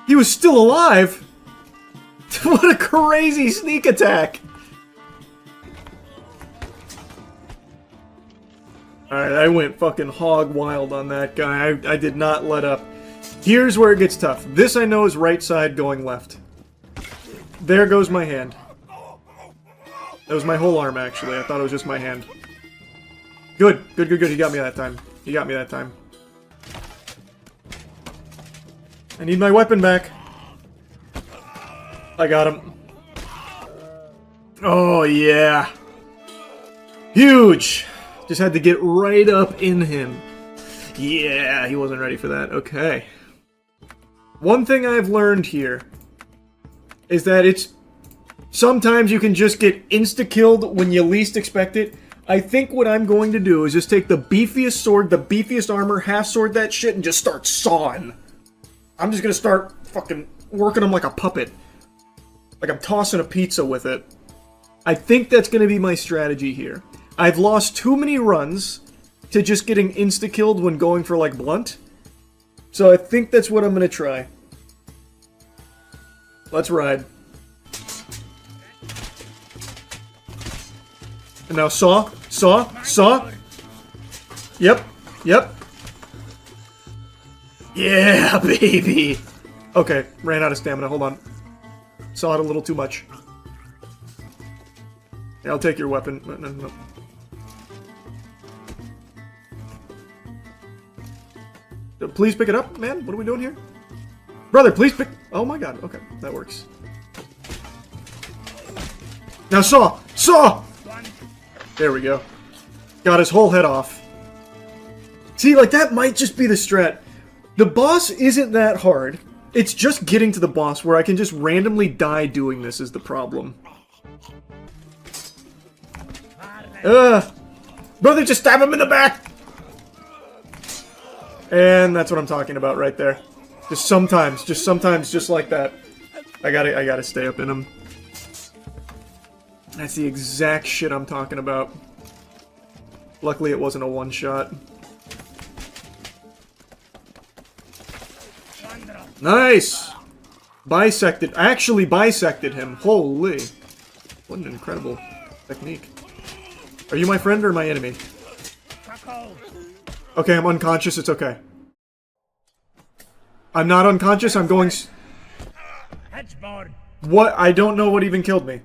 He was still alive? What a crazy sneak attack! Alright, I went fucking hog wild on that guy. I did not let up. Here's where it gets tough. This I know is right side going left. There goes my hand. That was my whole arm, actually. I thought it was just my hand. Good. Good. He got me that time. He got me that time. I need my weapon back. I got him. Oh, yeah. Huge! Just had to get right up in him. Yeah, he wasn't ready for that. Okay. One thing I've learned here is that sometimes you can just get insta-killed when you least expect it. I think what I'm going to do is just take the beefiest sword, the beefiest armor, half-sword that shit, and just start sawing. I'm just gonna start fucking working them like a puppet. Like I'm tossing a pizza with it. I think that's gonna be my strategy here. I've lost too many runs to just getting insta-killed when going for, like, blunt. So I think that's what I'm gonna try. Let's ride. And now saw. Yep. Yeah, baby. Okay, ran out of stamina. Hold on. Saw it a little too much. Yeah, I'll take your weapon. No. Please pick it up, man. What are we doing here? Brother, please pick... Oh my god. Okay, that works. Now saw! There we go. Got his whole head off. See, like, that might just be the strat. The boss isn't that hard. It's just getting to the boss where I can just randomly die doing this is the problem. Brother, just stab him in the back! And that's what I'm talking about right there. Just sometimes, just like that. I gotta stay up in him. That's the exact shit I'm talking about. Luckily, it wasn't a one-shot. Nice! Bisected. Actually bisected him. Holy. What an incredible technique. Are you my friend or my enemy? Okay, I'm unconscious. It's okay. I'm not unconscious. I'm going... What? I don't know what even killed me.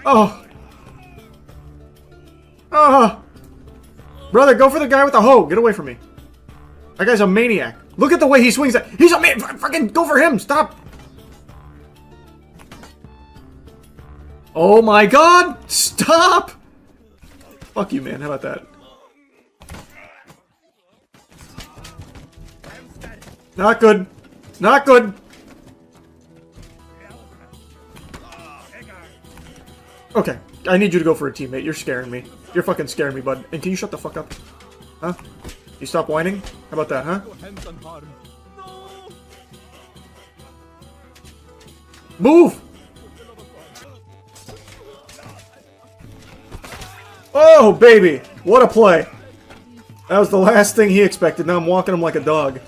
Oh. Oh. Brother, go for the guy with the hoe. Get away from me. That guy's a maniac. Look at the way he swings that. He's a man. Fucking go for him. Stop. Oh my god. Stop. Fuck you, man. How about that? Not good. Not good. Okay. I need you to go for a teammate. You're scaring me. You're fucking scaring me, bud. And can you shut the fuck up? Huh? You stop whining? How about that, huh? Move! Oh, baby! What a play! That was the last thing he expected. Now I'm walking him like a dog.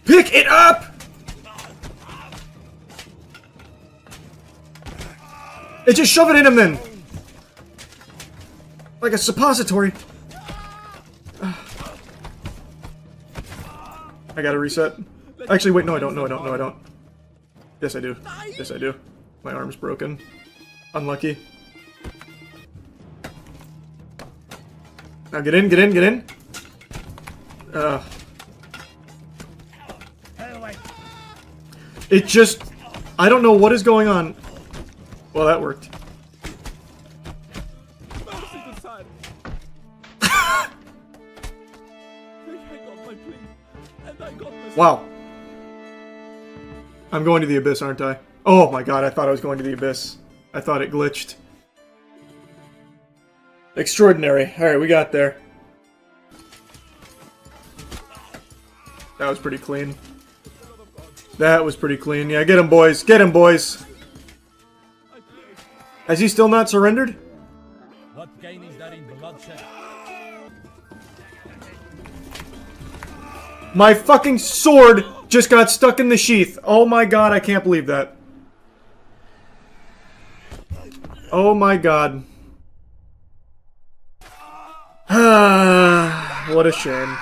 Pick it up! And just shove it in him then! Like a suppository. I gotta reset. Actually, wait, no I don't, no I don't, no I don't. Yes I do. Yes I do. My arm's broken. Unlucky. Now get in, get in, get in! It just... I don't know what is going on. Well, that worked. Wow. I'm going to the abyss, aren't I? Oh my god, I thought I was going to the abyss. I thought it glitched. Extraordinary. Alright, we got there. That was pretty clean. That was pretty clean. Yeah, get him, boys. Get him, boys. Has he still not surrendered? What gain is there in bloodshed? My fucking sword just got stuck in the sheath. Oh my god, I can't believe that. Oh my god. What a shame.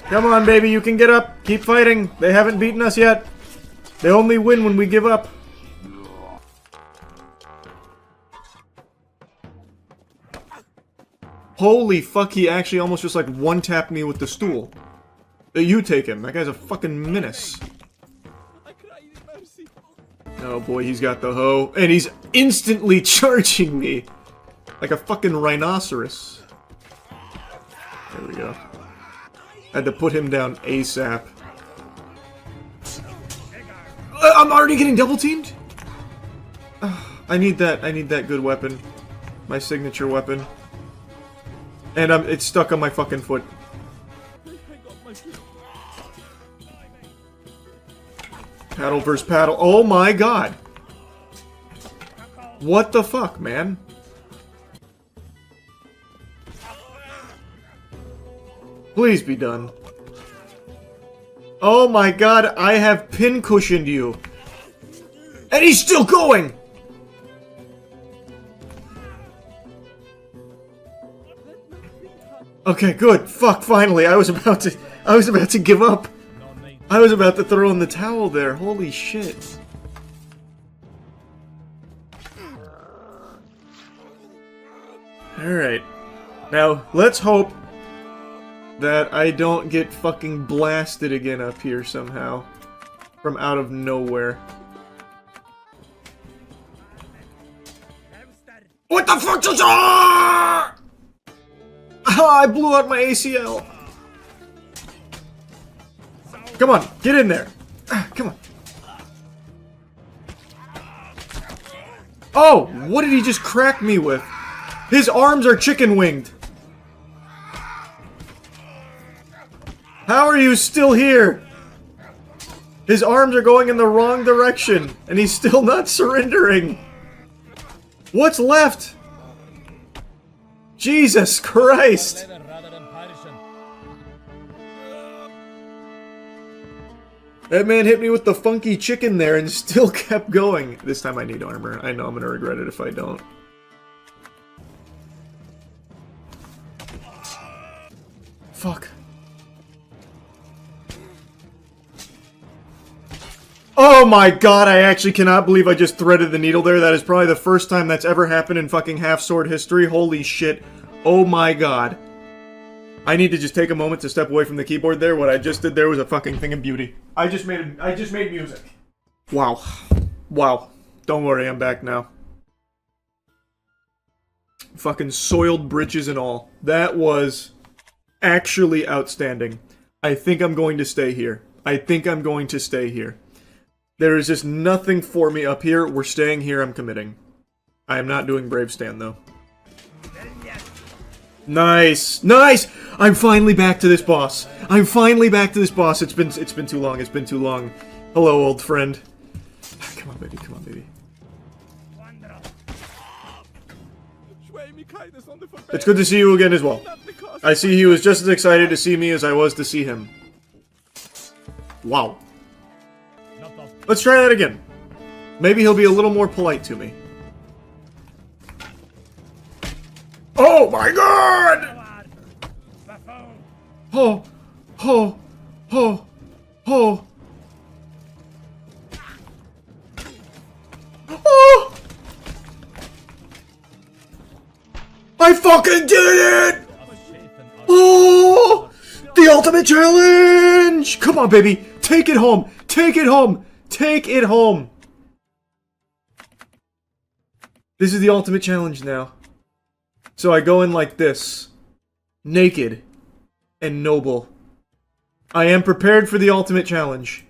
Come on, baby, you can get up. Keep fighting. They haven't beaten us yet. They only win when we give up. Holy fuck, he actually almost just like one-tapped me with the stool. You take him. That guy's a fucking menace. Oh boy, he's got the hoe. And he's instantly charging me. Like a fucking rhinoceros. There we go. Had to put him down ASAP. I'm already getting double teamed? I need that good weapon. My signature weapon. And it's stuck on my fucking foot. Paddle versus paddle. Oh my god! What the fuck, man? Please be done. Oh my god, I have pin cushioned you. And he's still going! Okay, good. Fuck, finally. I was about to give up. I was about to throw in the towel there. Holy shit. Alright. Now, let's hope that I don't get fucking blasted again up here somehow. From out of nowhere. What the fuck is that? I blew out my ACL. Come on, get in there. Come on. Oh, what did he just crack me with? His arms are chicken winged. How are you still here? His arms are going in the wrong direction, and he's still not surrendering. What's left? Jesus Christ! That man hit me with the funky chicken there and still kept going. This time I need armor. I know I'm gonna regret it if I don't. Fuck. Oh my god, I actually cannot believe I just threaded the needle there. That is probably the first time that's ever happened in fucking half-sword history. Holy shit. Oh my god. I need to just take a moment to step away from the keyboard there. What I just did there was a fucking thing of beauty. I just made music. Wow. Wow. Don't worry, I'm back now. Fucking soiled britches and all. That was actually outstanding. I think I'm going to stay here. I think I'm going to stay here. There is just nothing for me up here. We're staying here. I'm committing. I am not doing Brave Stand, though. Nice! Nice! I'm finally back to this boss. I'm finally back to this boss. It's been too long. It's been too long. Hello, old friend. Come on, baby. Come on, baby. It's good to see you again as well. I see he was just as excited to see me as I was to see him. Wow. Let's try that again. Maybe he'll be a little more polite to me. Oh my god! Oh, oh, oh, oh. Oh! I fucking did it! Oh! The ultimate challenge! Come on, baby. Take it home. Take it home. Take it home. This is the ultimate challenge now. So I go in like this. Naked. And noble. I am prepared for the ultimate challenge.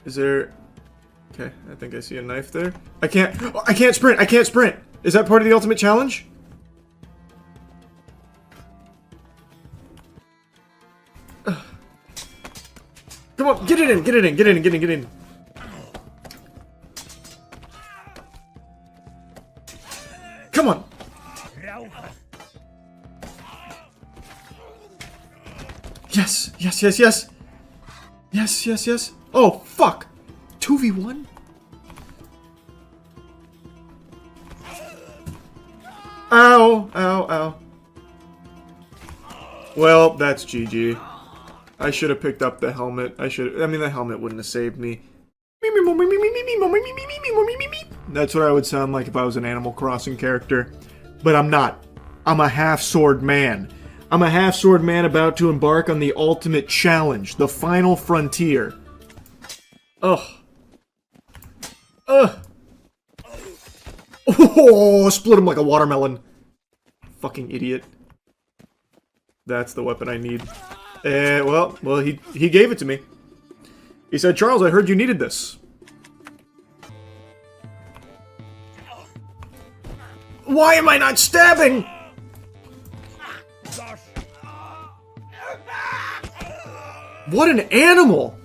Is there... Okay, I think I see a knife there. I can't sprint! I can't sprint! Is that part of the ultimate challenge? Come on, get it in, get it in, get it in, get it in, get it in. Come on. Yes, yes, yes, yes. Yes, yes, yes. Oh, fuck. 2v1? Ow, ow, ow. Well, that's GG. I should have picked up the helmet. I mean, the helmet wouldn't have saved me. That's what I would sound like if I was an Animal Crossing character. But I'm not. I'm a half-sword man. I'm a half-sword man about to embark on the ultimate challenge, the final frontier. Ugh. Ugh. Oh, split him like a watermelon. Fucking idiot. That's the weapon I need. Well, he gave it to me. He said, Charles, I heard you needed this. Why am I not stabbing? What an animal!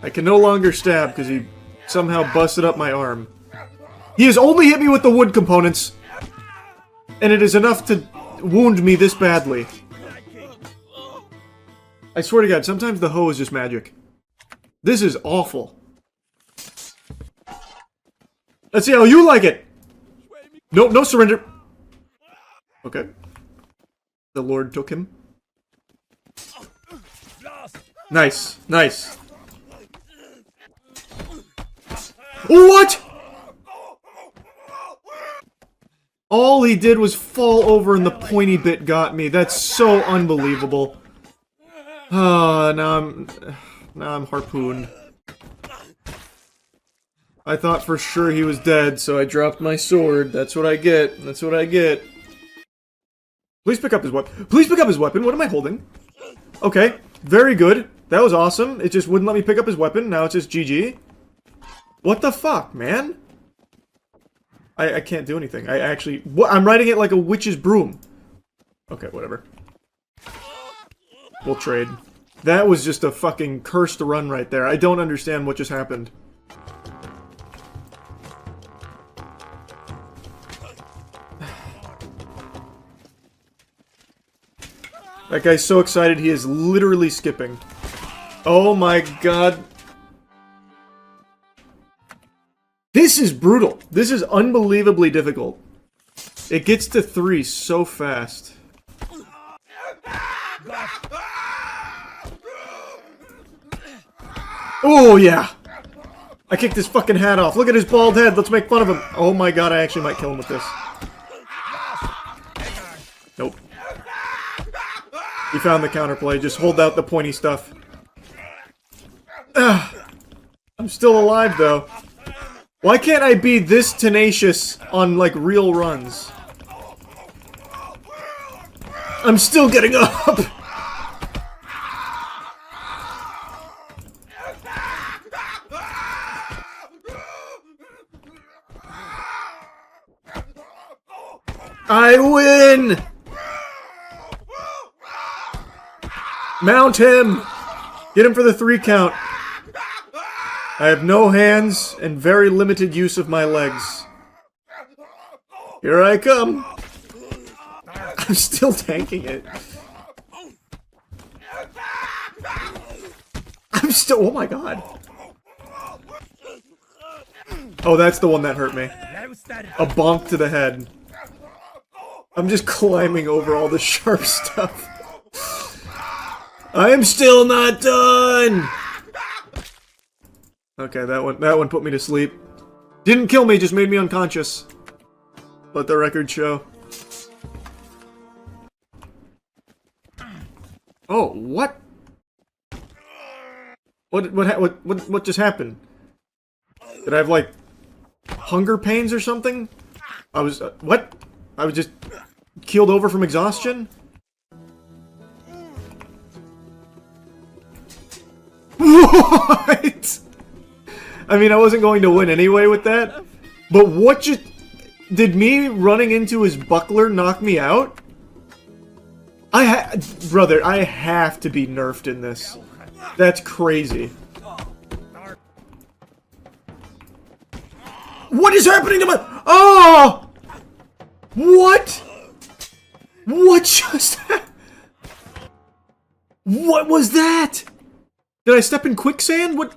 I can no longer stab because he somehow busted up my arm. He has only hit me with the wood components, and it is enough to wound me this badly. I swear to God, sometimes the hoe is just magic. This is awful. Let's see how you like it! No, no surrender! Okay. The Lord took him. Nice, nice. What?! All he did was fall over and the pointy bit got me. That's so unbelievable. Now I'm harpooned. I thought for sure he was dead, so I dropped my sword. That's what I get. That's what I get. Please pick up his weapon. Please pick up his weapon. What am I holding? Okay, very good. That was awesome. It just wouldn't let me pick up his weapon. Now it's just GG. What the fuck, man? I can't do anything. I actually... What? I'm riding it like a witch's broom. Okay, whatever. We'll trade. That was just a fucking cursed run right there. I don't understand what just happened. That guy's so excited he is literally skipping. Oh my god. This is brutal. This is unbelievably difficult. It gets to 3 so fast. Oh yeah! I kicked his fucking hat off. Look at his bald head. Let's make fun of him. Oh my god, I actually might kill him with this. Nope. He found the counterplay. Just hold out the pointy stuff. Ugh. I'm still alive, though. Why can't I be this tenacious on, like, real runs? I'm still getting up! I win! Mount him! Get him for the 3 count. I have no hands and very limited use of my legs. Here I come. I'm still tanking it. I'm still... Oh my god. Oh, that's the one that hurt me. A bonk to the head. I'm just climbing over all the sharp stuff. I am still not done! Okay, that one put me to sleep. Didn't kill me, just made me unconscious. Let the record show. Oh, what? What just happened? Did I have, like, hunger pains or something? I was, what? I was just keeled over from exhaustion? What? I mean, I wasn't going to win anyway with that. But what just... Did me running into his buckler knock me out? Brother, I have to be nerfed in this. That's crazy. What is happening to my... Oh! What? What just happened? What was that? Did I step in quicksand? What?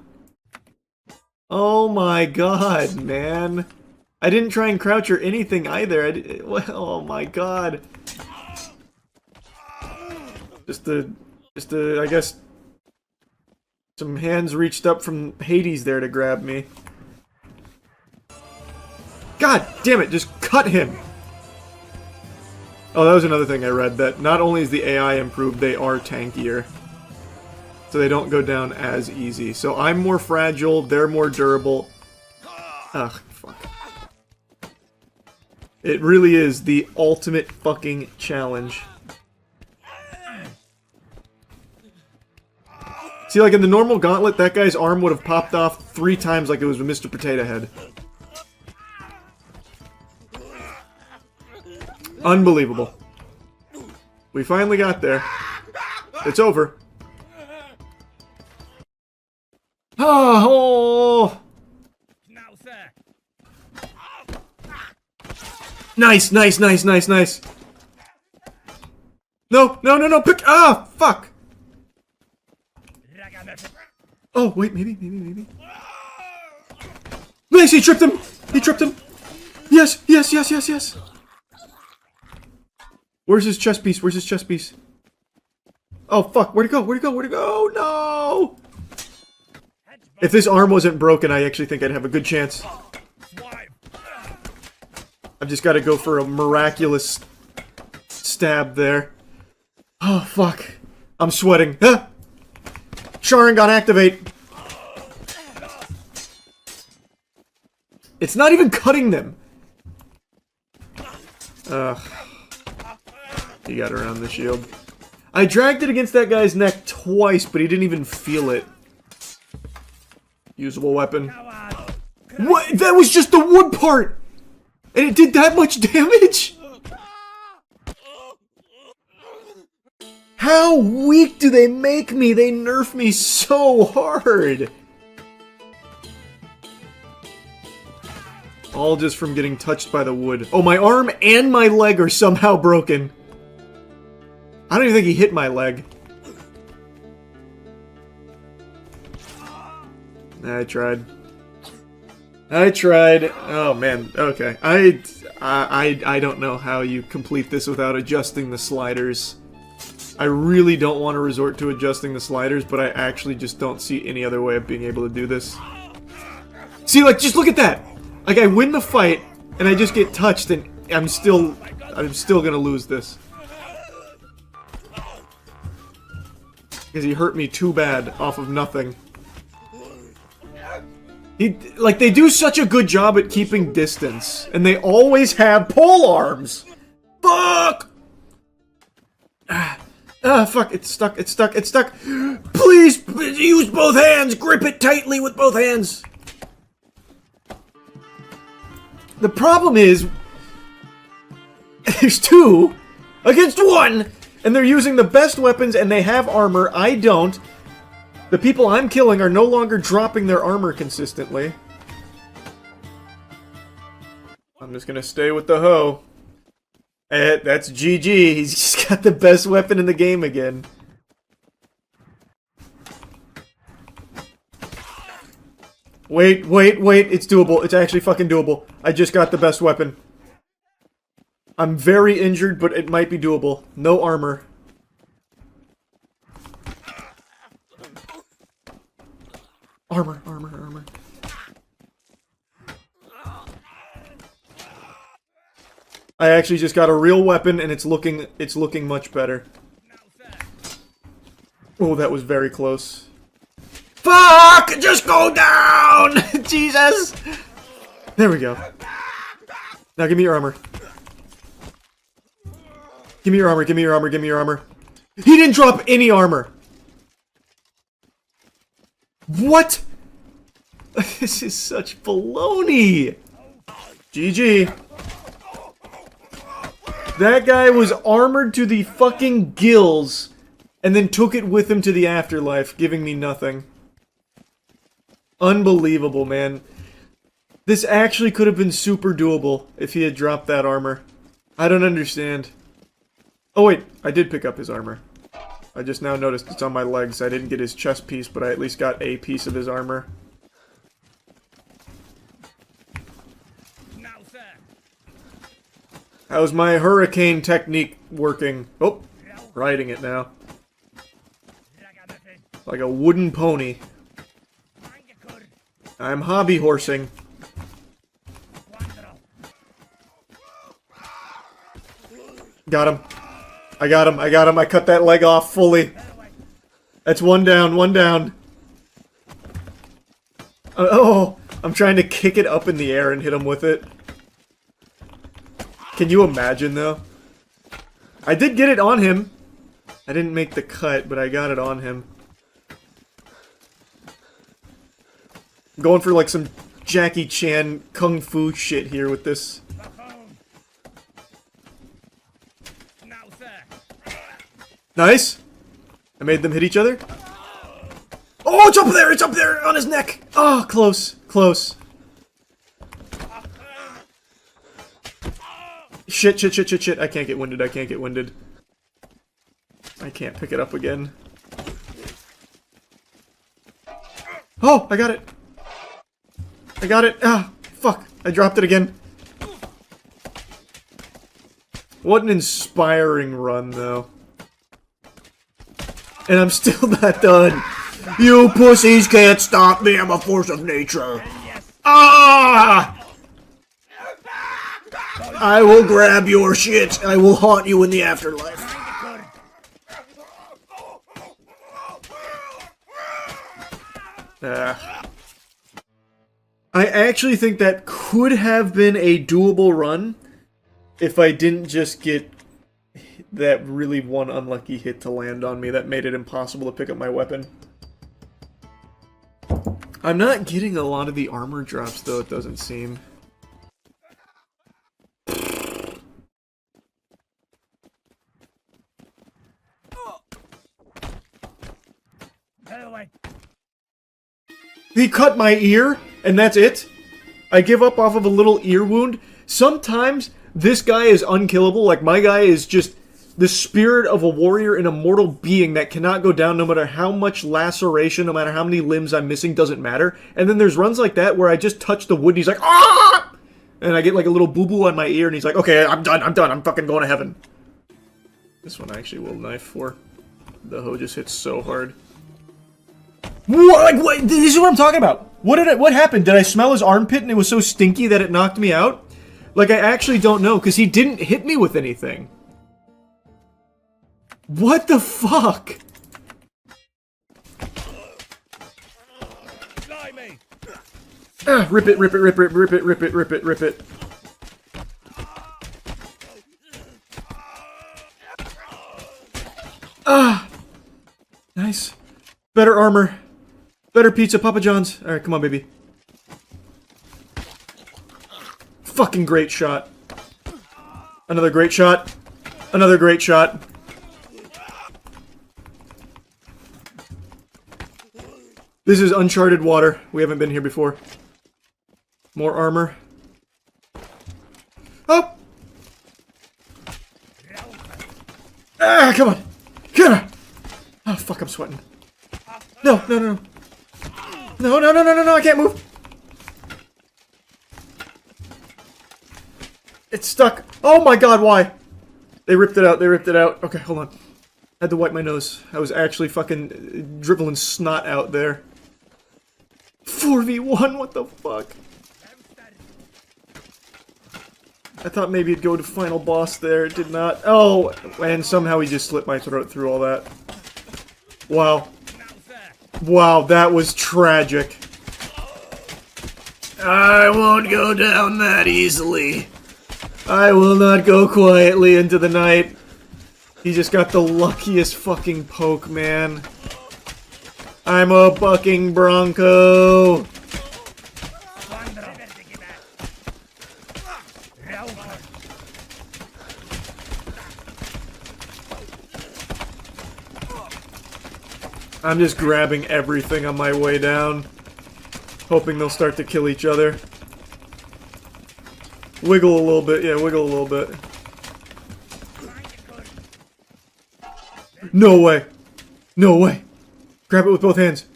Oh my god, man. I didn't try and crouch or anything either. Oh my god. Just I guess, some hands reached up from Hades there to grab me. God damn it, just cut him! Oh, that was another thing I read, that not only is the AI improved, they are tankier. So they don't go down as easy. So I'm more fragile, they're more durable. Ugh, fuck. It really is the ultimate fucking challenge. See, like in the normal gauntlet, that guy's arm would have popped off 3 times like it was with Mr. Potato Head. Unbelievable. We finally got there. It's over. Oh! Nice, nice, nice, nice, nice. No, no, no, no, pick. Ah, fuck. Oh, wait, maybe. Nice, he tripped him. He tripped him. Yes, yes, yes, yes, yes. Where's his chest piece? Where's his chest piece? Oh, fuck. Where'd it go? Where'd it go? Where'd it go? No! If this arm wasn't broken, I actually think I'd have a good chance. I've just got to go for a miraculous stab there. Oh, fuck. I'm sweating. Ah! Sharingan, activate! It's not even cutting them! Ugh. He got around the shield. I dragged it against that guy's neck twice, but he didn't even feel it. Usable weapon. What? That was just the wood part! And it did that much damage?! How weak do they make me? They nerf me so hard! All just from getting touched by the wood. Oh, my arm and my leg are somehow broken. I don't even think he hit my leg. I tried. Oh man, okay. I don't know how you complete this without adjusting the sliders. I really don't want to resort to adjusting the sliders, but I actually just don't see any other way of being able to do this. See, like, just look at that! Like, I win the fight, and I just get touched, and I'm still gonna lose this. Because he hurt me too bad off of nothing. Like, they do such a good job at keeping distance, and they always have pole arms! Fuck! Fuck, it's stuck, it's stuck, it's stuck! Please, use both hands! Grip it tightly with both hands! The problem is, there's 2 against 1, and they're using the best weapons, and they have armor. I don't. The people I'm killing are no longer dropping their armor consistently. I'm just gonna stay with the hoe. That's GG. He's just got the best weapon in the game again. Wait. It's doable. It's actually fucking doable. I just got the best weapon. I'm very injured, but it might be doable. No armor. Armor. I actually just got a real weapon, and it's looking much better. Oh, that was very close. Fuck! Just go down! Jesus! There we go. Now give me your armor. Give me your armor, give me your armor, give me your armor. He didn't drop any armor! What? This is such baloney! GG. That guy was armored to the fucking gills, and then took it with him to the afterlife, giving me nothing. Unbelievable, man. This actually could have been super doable if he had dropped that armor. I don't understand. Oh wait, I did pick up his armor. I just now noticed it's on my legs. I didn't get his chest piece, but I at least got a piece of his armor. How's my hurricane technique working? Oh, riding it now. Like a wooden pony. I'm hobby horsing. Got him. I got him. I got him. I cut that leg off fully. That's one down. One down. Oh, I'm trying to kick it up in the air and hit him with it. Can you imagine, though? I did get it on him. I didn't make the cut, but I got it on him. I'm going for, like, some Jackie Chan kung fu shit here with this. Nice! I made them hit each other. Oh, it's up there! It's up there! On his neck! Oh, close. Close. Shit, shit, shit, shit, shit. I can't get winded. I can't get winded. I can't pick it up again. Oh, I got it! I got it! Ah, fuck. I dropped it again. What an inspiring run, though. And I'm still not done. You pussies can't stop me. I'm a force of nature. Ah! I will grab your shit. I will haunt you in the afterlife. I actually think that could have been a doable run if I didn't just get that really one unlucky hit to land on me that made it impossible to pick up my weapon. I'm not getting a lot of the armor drops, though, it doesn't seem. He cut my ear, and that's it? I give up off of a little ear wound? Sometimes this guy is unkillable, like my guy is just the spirit of a warrior and a mortal being that cannot go down no matter how much laceration, no matter how many limbs I'm missing, doesn't matter. And then there's runs like that where I just touch the wood and he's like, ah! And I get like a little boo-boo on my ear and he's like, okay, I'm done, I'm fucking going to heaven. This one I actually will knife for. The hoe just hits so hard. What? Like, what? This is what I'm talking about. What happened? Did I smell his armpit and it was so stinky that it knocked me out? Like, I actually don't know, because he didn't hit me with anything. What the fuck? Ah, rip it, rip it, rip it, rip it, rip it, rip it, rip it. Ah! Nice. Better armor. Better pizza, Papa John's. Alright, come on, baby. Fucking great shot. Another great shot. Another great shot. This is uncharted water. We haven't been here before. More armor. Oh! Ah, come on! Come on! Oh, fuck, I'm sweating. No, no, no, no. No, no, no, no, no, no, I can't move! It's stuck. Oh my god, why? They ripped it out, they ripped it out. Okay, hold on. I had to wipe my nose. I was actually fucking dribbling snot out there. 4v1, what the fuck? I thought maybe it'd go to final boss there, it did not. Oh, and somehow he just slit my throat through all that. Wow. Wow, that was tragic. I won't go down that easily. I will not go quietly into the night. He just got the luckiest fucking poke, man. I'm a bucking bronco. I'm just grabbing everything on my way down, hoping they'll start to kill each other. Wiggle a little bit, yeah, wiggle a little bit. No way. No way. Grab it with both hands.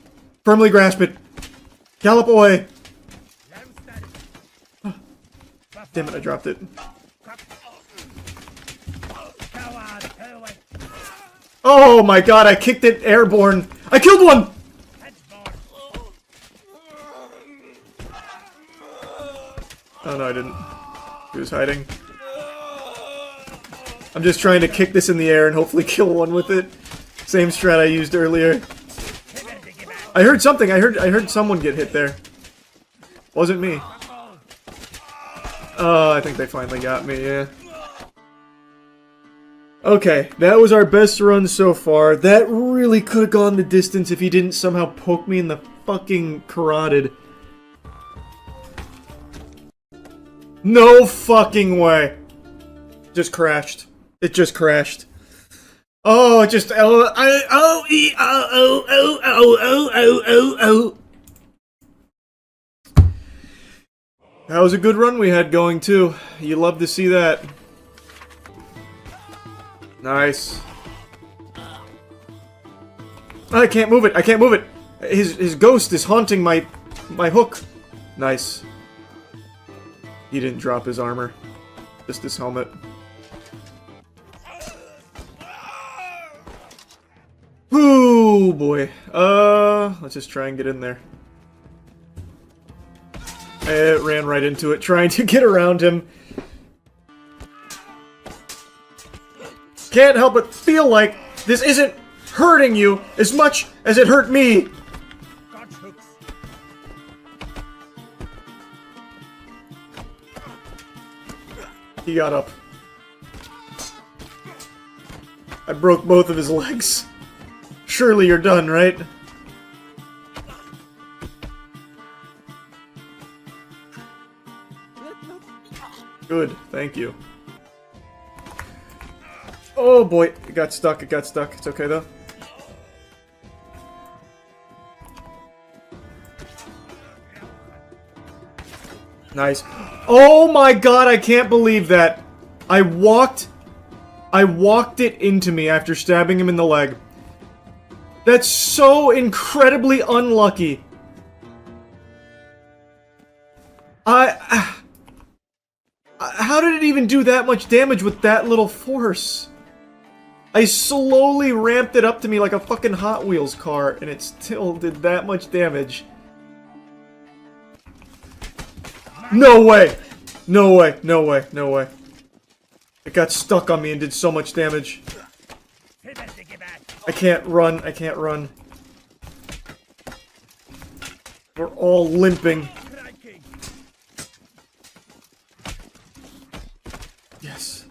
Firmly grasp it. Gallop away. Oh, damn it, I dropped it. Oh my god, I kicked it airborne. I killed one! Oh no, I didn't. He was hiding. I'm just trying to kick this in the air and hopefully kill one with it. Same strat I used earlier. I heard something. I heard someone get hit there. Wasn't me. Oh, I think they finally got me, yeah. Okay, that was our best run so far. That really could have gone the distance if he didn't somehow poke me in the fucking carotid. No fucking way. Just crashed. It just crashed. Oh, it just That was a good run we had going too. You love to see that. Nice. I can't move it. I can't move it. His ghost is haunting my hook. Nice. He didn't drop his armor. Just his helmet. Ooh, boy. Let's just try and get in there. It ran right into it, trying to get around him. Can't help but feel like this isn't hurting you as much as it hurt me. He got up. I broke both of his legs. Surely you're done, right? Good, thank you. Oh boy, it got stuck, it got stuck. It's okay though. Nice. Oh my god, I can't believe that. I walked it into me after stabbing him in the leg. That's so incredibly unlucky. How did it even do that much damage with that little force? I slowly ramped it up to me like a fucking Hot Wheels car, and it still did that much damage. No way! No way, no way, no way. It got stuck on me and did so much damage. I can't run, I can't run. We're all limping. Yes.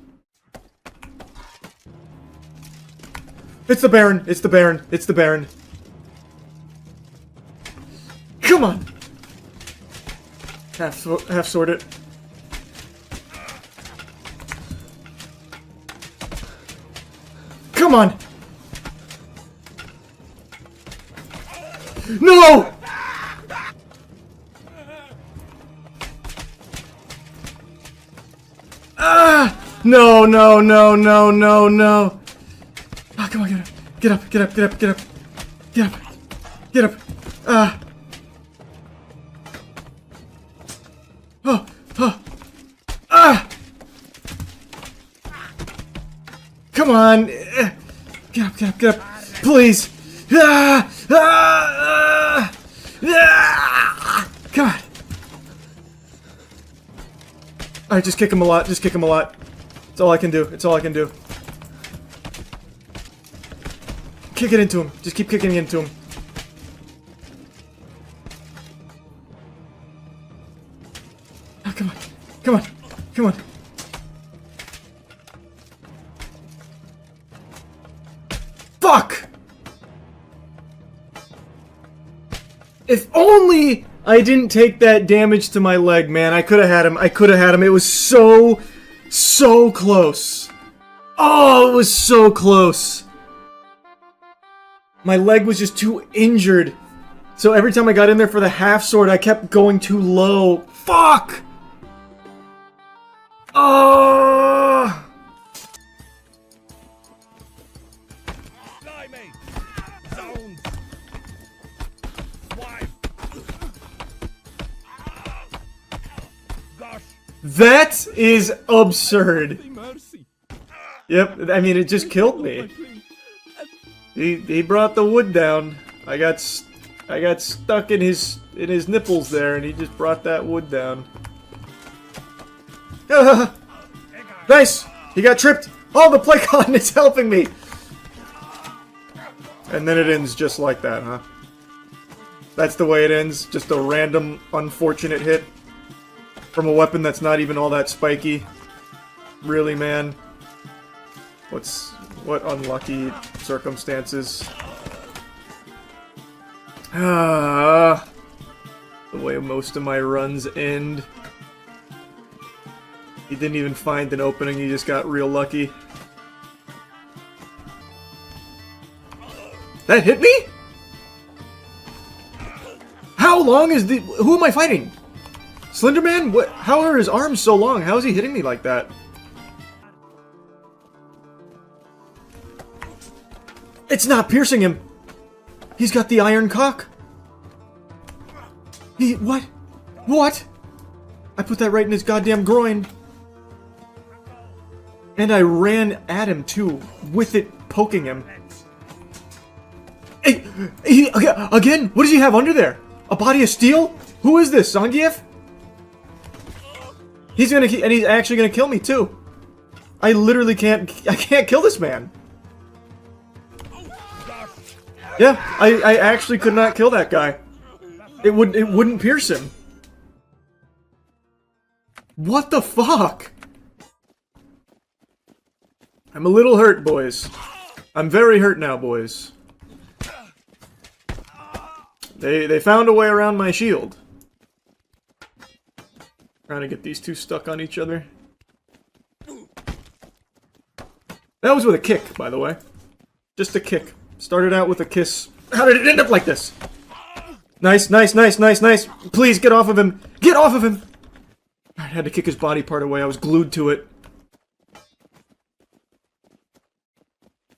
It's the Baron, it's the Baron, it's the Baron. Come on! Half sword it. Come on! No! Ah! No, no, no, no, no, no. Ah, come on, get up. Get up, get up, get up, get up. Get up. Get up. Ah. Oh, oh. Ah! Come on. Get up, get up, get up. Please. Ah! Ah! Ah! Come on. Alright, just kick him a lot. Just kick him a lot. It's all I can do. It's all I can do. Kick it into him. Just keep kicking it into him. Oh, come on. Come on. Come on. Fuck! If only I didn't take that damage to my leg, man. I could have had him. I could have had him. It was so close. Oh, it was so close. My leg was just too injured. So every time I got in there for the half sword, I kept going too low. Fuck! Oh! That is absurd. Yep, I mean, it just killed me. He brought the wood down. I got stuck in his nipples there, and he just brought that wood down. Nice! He got tripped. Oh, the play con is helping me! And then it ends just like that, huh? That's the way it ends? Just a random, unfortunate hit? From a weapon that's not even all that spiky? Really, man? What unlucky circumstances? Ah, the way most of my runs end. He didn't even find an opening, he just got real lucky. That hit me? How long is the... Who am I fighting? Slenderman? What? How are his arms so long? How is he hitting me like that? It's not piercing him! He's got the iron cock! What? What? I put that right in his goddamn groin. And I ran at him, too, with it poking him. Hey, again? What does he have under there? A body of steel? Who is this, Zangief? He's gonna, and he's actually gonna kill me, too. I literally can't kill this man. Yeah, I actually could not kill that guy. It wouldn't pierce him. What the fuck? I'm a little hurt, boys. I'm very hurt now, boys. They found a way around my shield. Trying to get these two stuck on each other. That was with a kick, by the way. Just a kick. Started out with a kiss. How did it end up like this? Nice, nice, nice, nice, nice. Please, get off of him. Get off of him! I had to kick his body part away. I was glued to it.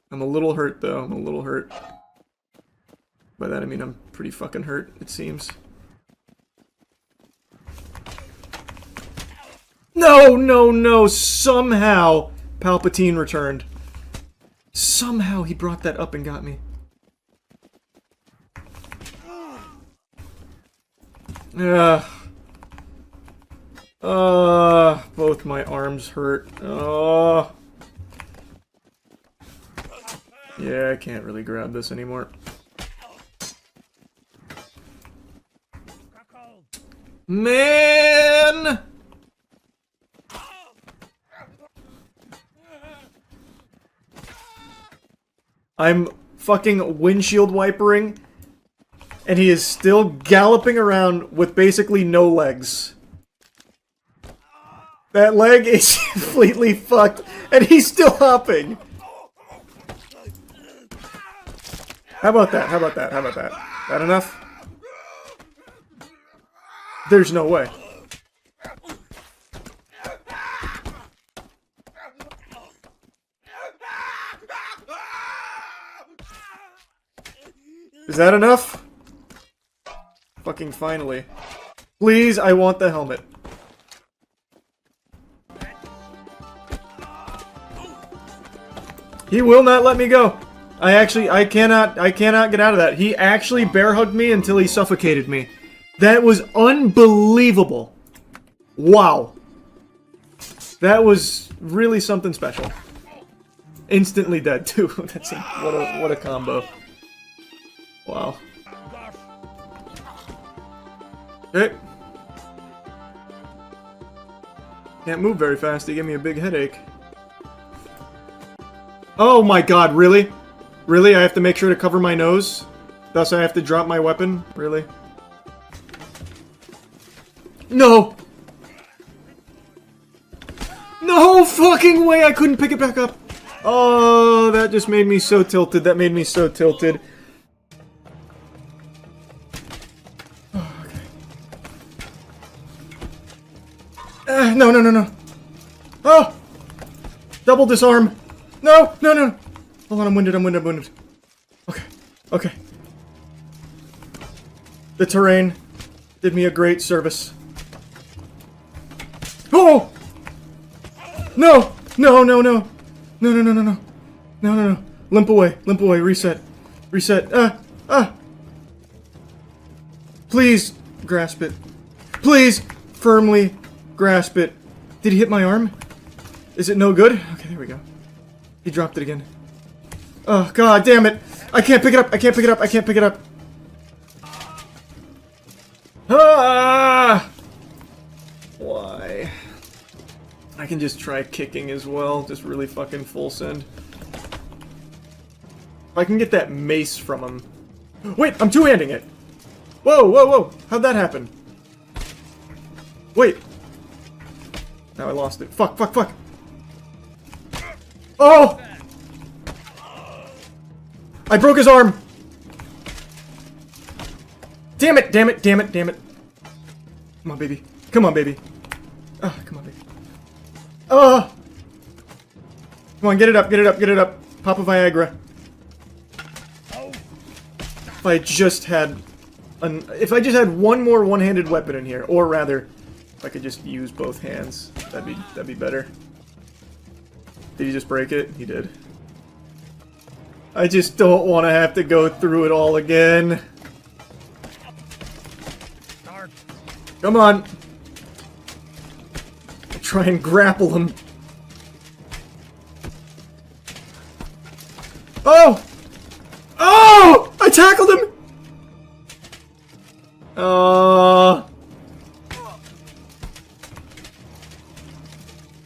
I'm a little hurt, though. I'm a little hurt. By that, I mean I'm pretty fucking hurt, it seems. No, no, no! Somehow, Palpatine returned. Somehow he brought that up and got me. Both my arms hurt. Yeah, I can't really grab this anymore. Man! I'm fucking windshield wipering, and he is still galloping around with basically no legs. That leg is completely fucked, and he's still hopping. How about that? How about that? How about that? That enough? There's no way. Is that enough? Fucking finally. Please, I want the helmet. He will not let me go. I cannot get out of that. He actually bear hugged me until he suffocated me. That was unbelievable. Wow. That was really something special. Instantly dead too. That's what a combo. Wow. Okay. Can't move very fast. They give me a big headache. Oh my god, really? Really? I have to make sure to cover my nose? Thus I have to drop my weapon? Really? No! No fucking way I couldn't pick it back up! Oh, that just made me so tilted. That made me so tilted. Oh, okay. No, no, no, no. Oh! Double disarm! No, no, no! Hold on, I'm winded, I'm winded, I'm winded. Okay, okay. The terrain did me a great service. Oh! No! No, no, no! No, no, no, no, no. No, no, no. Limp away, reset. Reset. Please, grasp it. Please, firmly grasp it. Did he hit my arm? Is it no good? Okay, there we go. He dropped it again. Oh, god damn it. I can't pick it up. I can't pick it up. I can't pick it up. Ah! Why? I can just try kicking as well. Just really fucking full send. If I can get that mace from him. Wait, I'm two-handing it. Whoa, whoa, whoa. How'd that happen? Wait. Now I lost it. Fuck, fuck, fuck. Oh! I broke his arm. Damn it, damn it, damn it, damn it. Come on, baby. Come on, baby. Ah, come on, baby. Ah! Come on, get it up, get it up, get it up. Pop a Viagra. If I just had one more one-handed weapon in here, or rather, if I could just use both hands, that'd be better. Did he just break it? He did. I just don't want to have to go through it all again. Come on. Try and grapple him. Oh! Oh! I tackled him!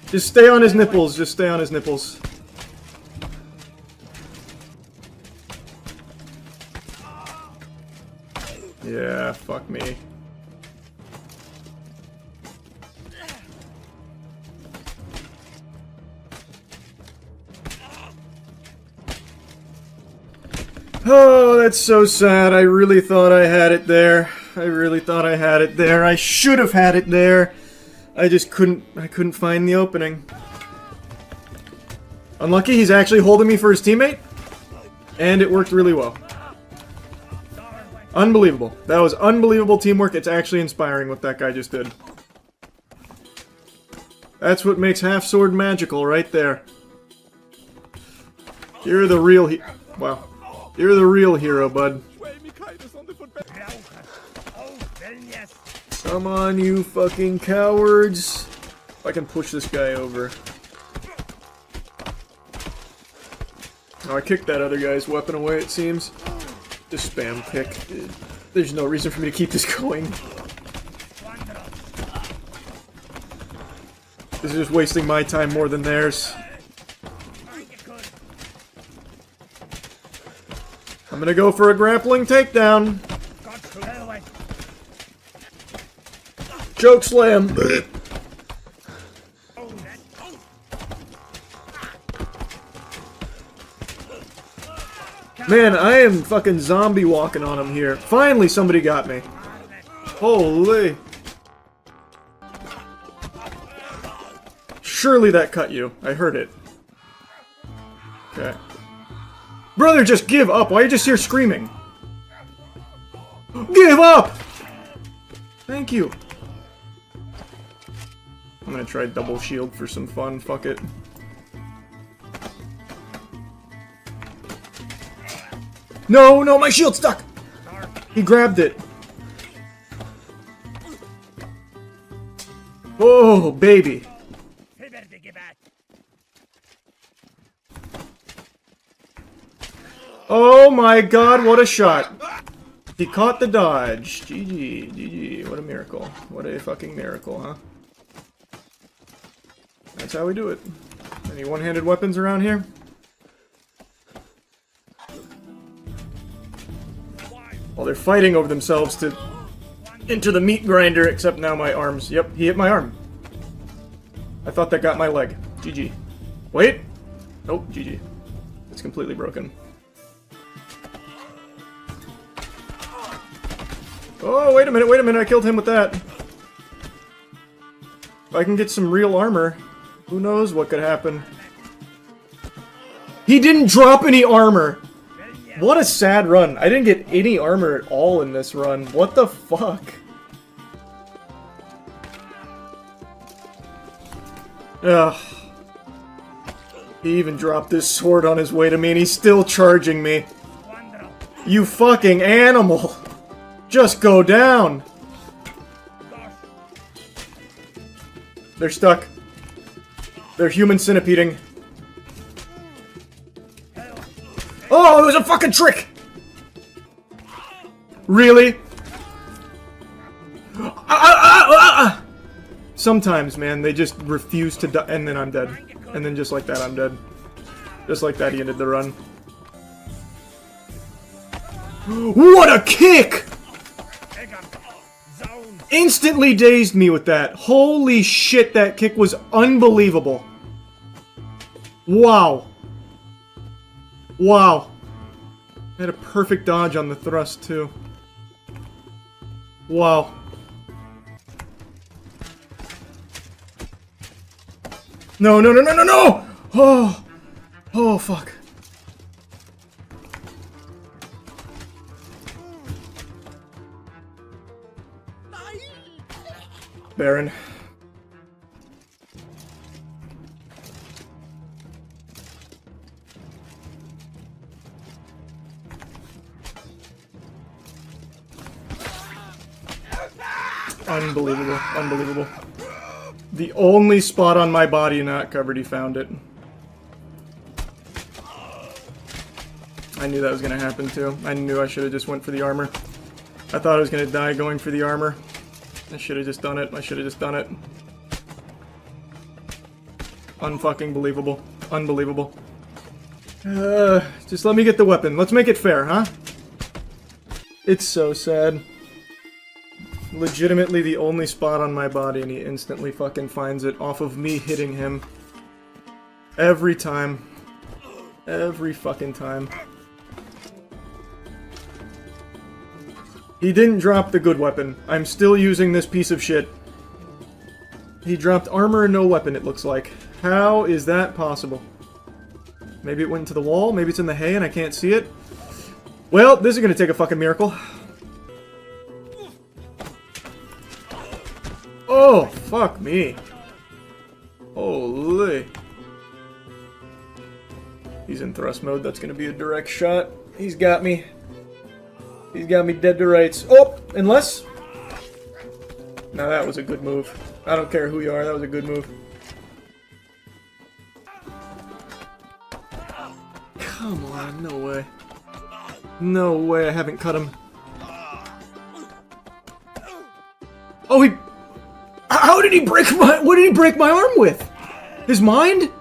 Just stay on his nipples. Just stay on his nipples. Yeah, fuck me. Oh, that's so sad. I really thought I had it there. I really thought I had it there. I should have had it there. I just couldn't find the opening. Unlucky, he's actually holding me for his teammate. And it worked really well. Unbelievable. That was unbelievable teamwork. It's actually inspiring what that guy just did. That's what makes Half Sword magical right there. You're the real wow. You're the real hero, bud. Come on, you fucking cowards. If I can push this guy over. Oh, I kicked that other guy's weapon away, it seems. Just spam kick. There's no reason for me to keep this going. This is just wasting my time more than theirs. I'm gonna go for a grappling takedown. Choke slam. Man, I am fucking zombie walking on him here. Finally, somebody got me. Holy. Surely that cut you. I heard it. Okay. Brother, just give up. Why are you just here screaming? Give up! Thank you. I'm gonna try double shield for some fun. Fuck it. No, no, my shield's stuck! He grabbed it. Oh, baby. Oh my god, what a shot. He caught the dodge. GG, GG. What a miracle. What a fucking miracle, huh? That's how we do it. Any one-handed weapons around here? Well, they're fighting over themselves to enter the meat grinder, except now my arms. Yep, he hit my arm. I thought that got my leg. GG. Wait! Nope, GG. It's completely broken. Oh, wait a minute, I killed him with that. If I can get some real armor, who knows what could happen. He didn't drop any armor! What a sad run. I didn't get any armor at all in this run. What the fuck? Ugh. He even dropped his sword on his way to me and he's still charging me. You fucking animal! Just go down! They're stuck. They're human centipeding. Oh, it was a fucking trick! Really? Sometimes, man, they just refuse to die, and then I'm dead. And then just like that, I'm dead. Just like that, he ended the run. What a kick! Instantly dazed me with that. Holy shit, that kick was unbelievable. Wow. Wow. I had a perfect dodge on the thrust, too. Wow. No, no, no, no, no, no! Oh! Oh, fuck. Baron. Unbelievable. Unbelievable. The only spot on my body not covered, he found it. I knew that was gonna happen too. I knew I should have just went for the armor. I thought I was gonna die going for the armor. I should have just done it. I should have just done it. Unfucking believable. Unbelievable. Just let me get the weapon. Let's make it fair, huh? It's so sad. Legitimately the only spot on my body, and he instantly fucking finds it off of me hitting him. Every time. Every fucking time. He didn't drop the good weapon. I'm still using this piece of shit. He dropped armor and no weapon, it looks like. How is that possible? Maybe it went into the wall? Maybe it's in the hay and I can't see it? Well, this is gonna take a fucking miracle. Oh, fuck me. Holy. He's in thrust mode. That's gonna be a direct shot. He's got me. He's got me dead to rights. Oh, unless... Now that was a good move. I don't care who you are, that was a good move. Come on, no way. No way, I haven't cut him. Oh, he... How did he break my... What did he break my arm with? His mind?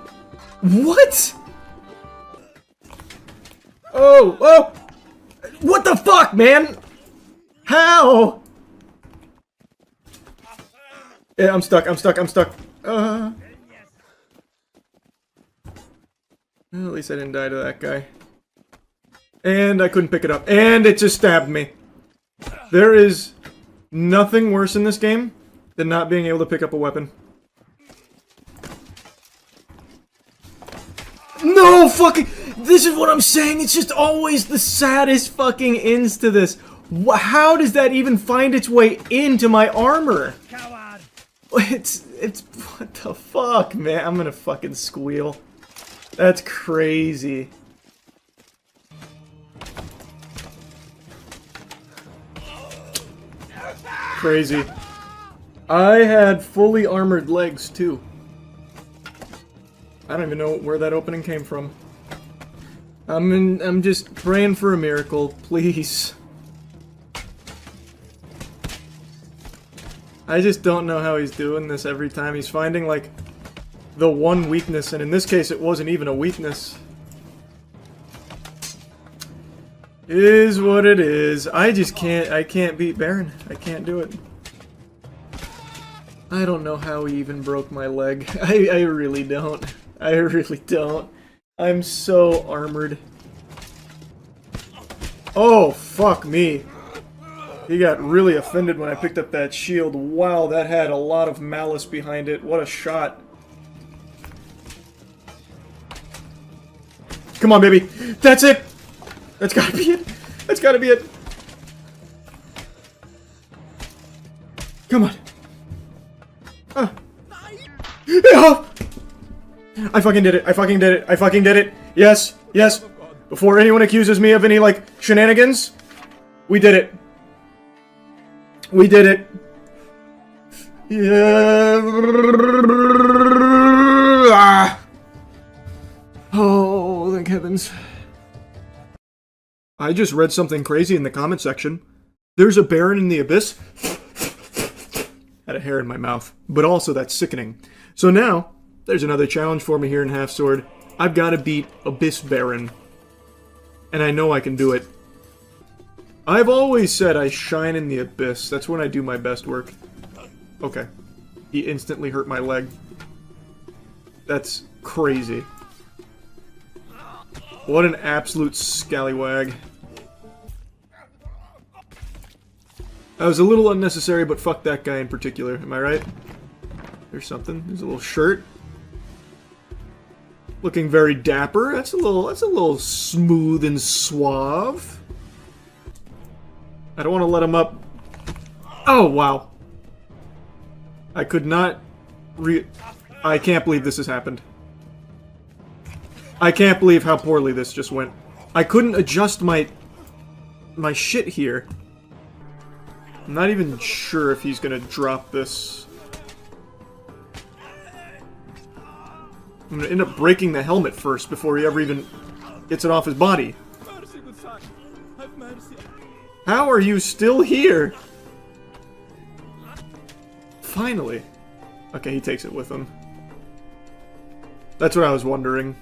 What? Oh, oh! What the fuck, man? How? Yeah, I'm stuck, I'm stuck, I'm stuck. Well, at least I didn't die to that guy. And I couldn't pick it up. And it just stabbed me. There is nothing worse in this game than not being able to pick up a weapon. No fucking... This is what I'm saying, it's just always the saddest fucking ends to this. How does that even find its way into my armor? It's... What the fuck, man? I'm gonna fucking squeal. That's crazy. Crazy. I had fully armored legs, too. I don't even know where that opening came from. I'm just praying for a miracle, please. I just don't know how he's doing this every time. He's finding, like, the one weakness, and in this case it wasn't even a weakness. Is what it is. I just can't, I can't beat Baron. I can't do it. I don't know how he even broke my leg. I really don't. I really don't. I'm so armored. Oh, fuck me. He got really offended when I picked up that shield. Wow, that had a lot of malice behind it. What a shot. Come on, baby. That's it. That's gotta be it. That's gotta be it. Come on. Yeah. I fucking did it. I fucking did it. I fucking did it. Yes. Yes. Before anyone accuses me of any, like, shenanigans, we did it. We did it. Yeah. Ah. Oh, thank heavens. I just read something crazy in the comment section. There's a Baron in the Abyss. Had a hair in my mouth. But also, that's sickening. So now, there's another challenge for me here in Half Sword. I've got to beat Abyss Baron. And I know I can do it. I've always said I shine in the Abyss. That's when I do my best work. Okay. He instantly hurt my leg. That's crazy. What an absolute scallywag. That was a little unnecessary, but fuck that guy in particular. Am I right? There's something. There's a little shirt. Looking very dapper. That's a little smooth and suave. I don't want to let him up. Oh, wow. I could not I can't believe this has happened. I can't believe how poorly this just went. I couldn't adjust my shit here. I'm not even sure if he's gonna drop this. I'm gonna end up breaking the helmet first before he ever even gets it off his body. How are you still here? Finally. Okay, he takes it with him. That's what I was wondering.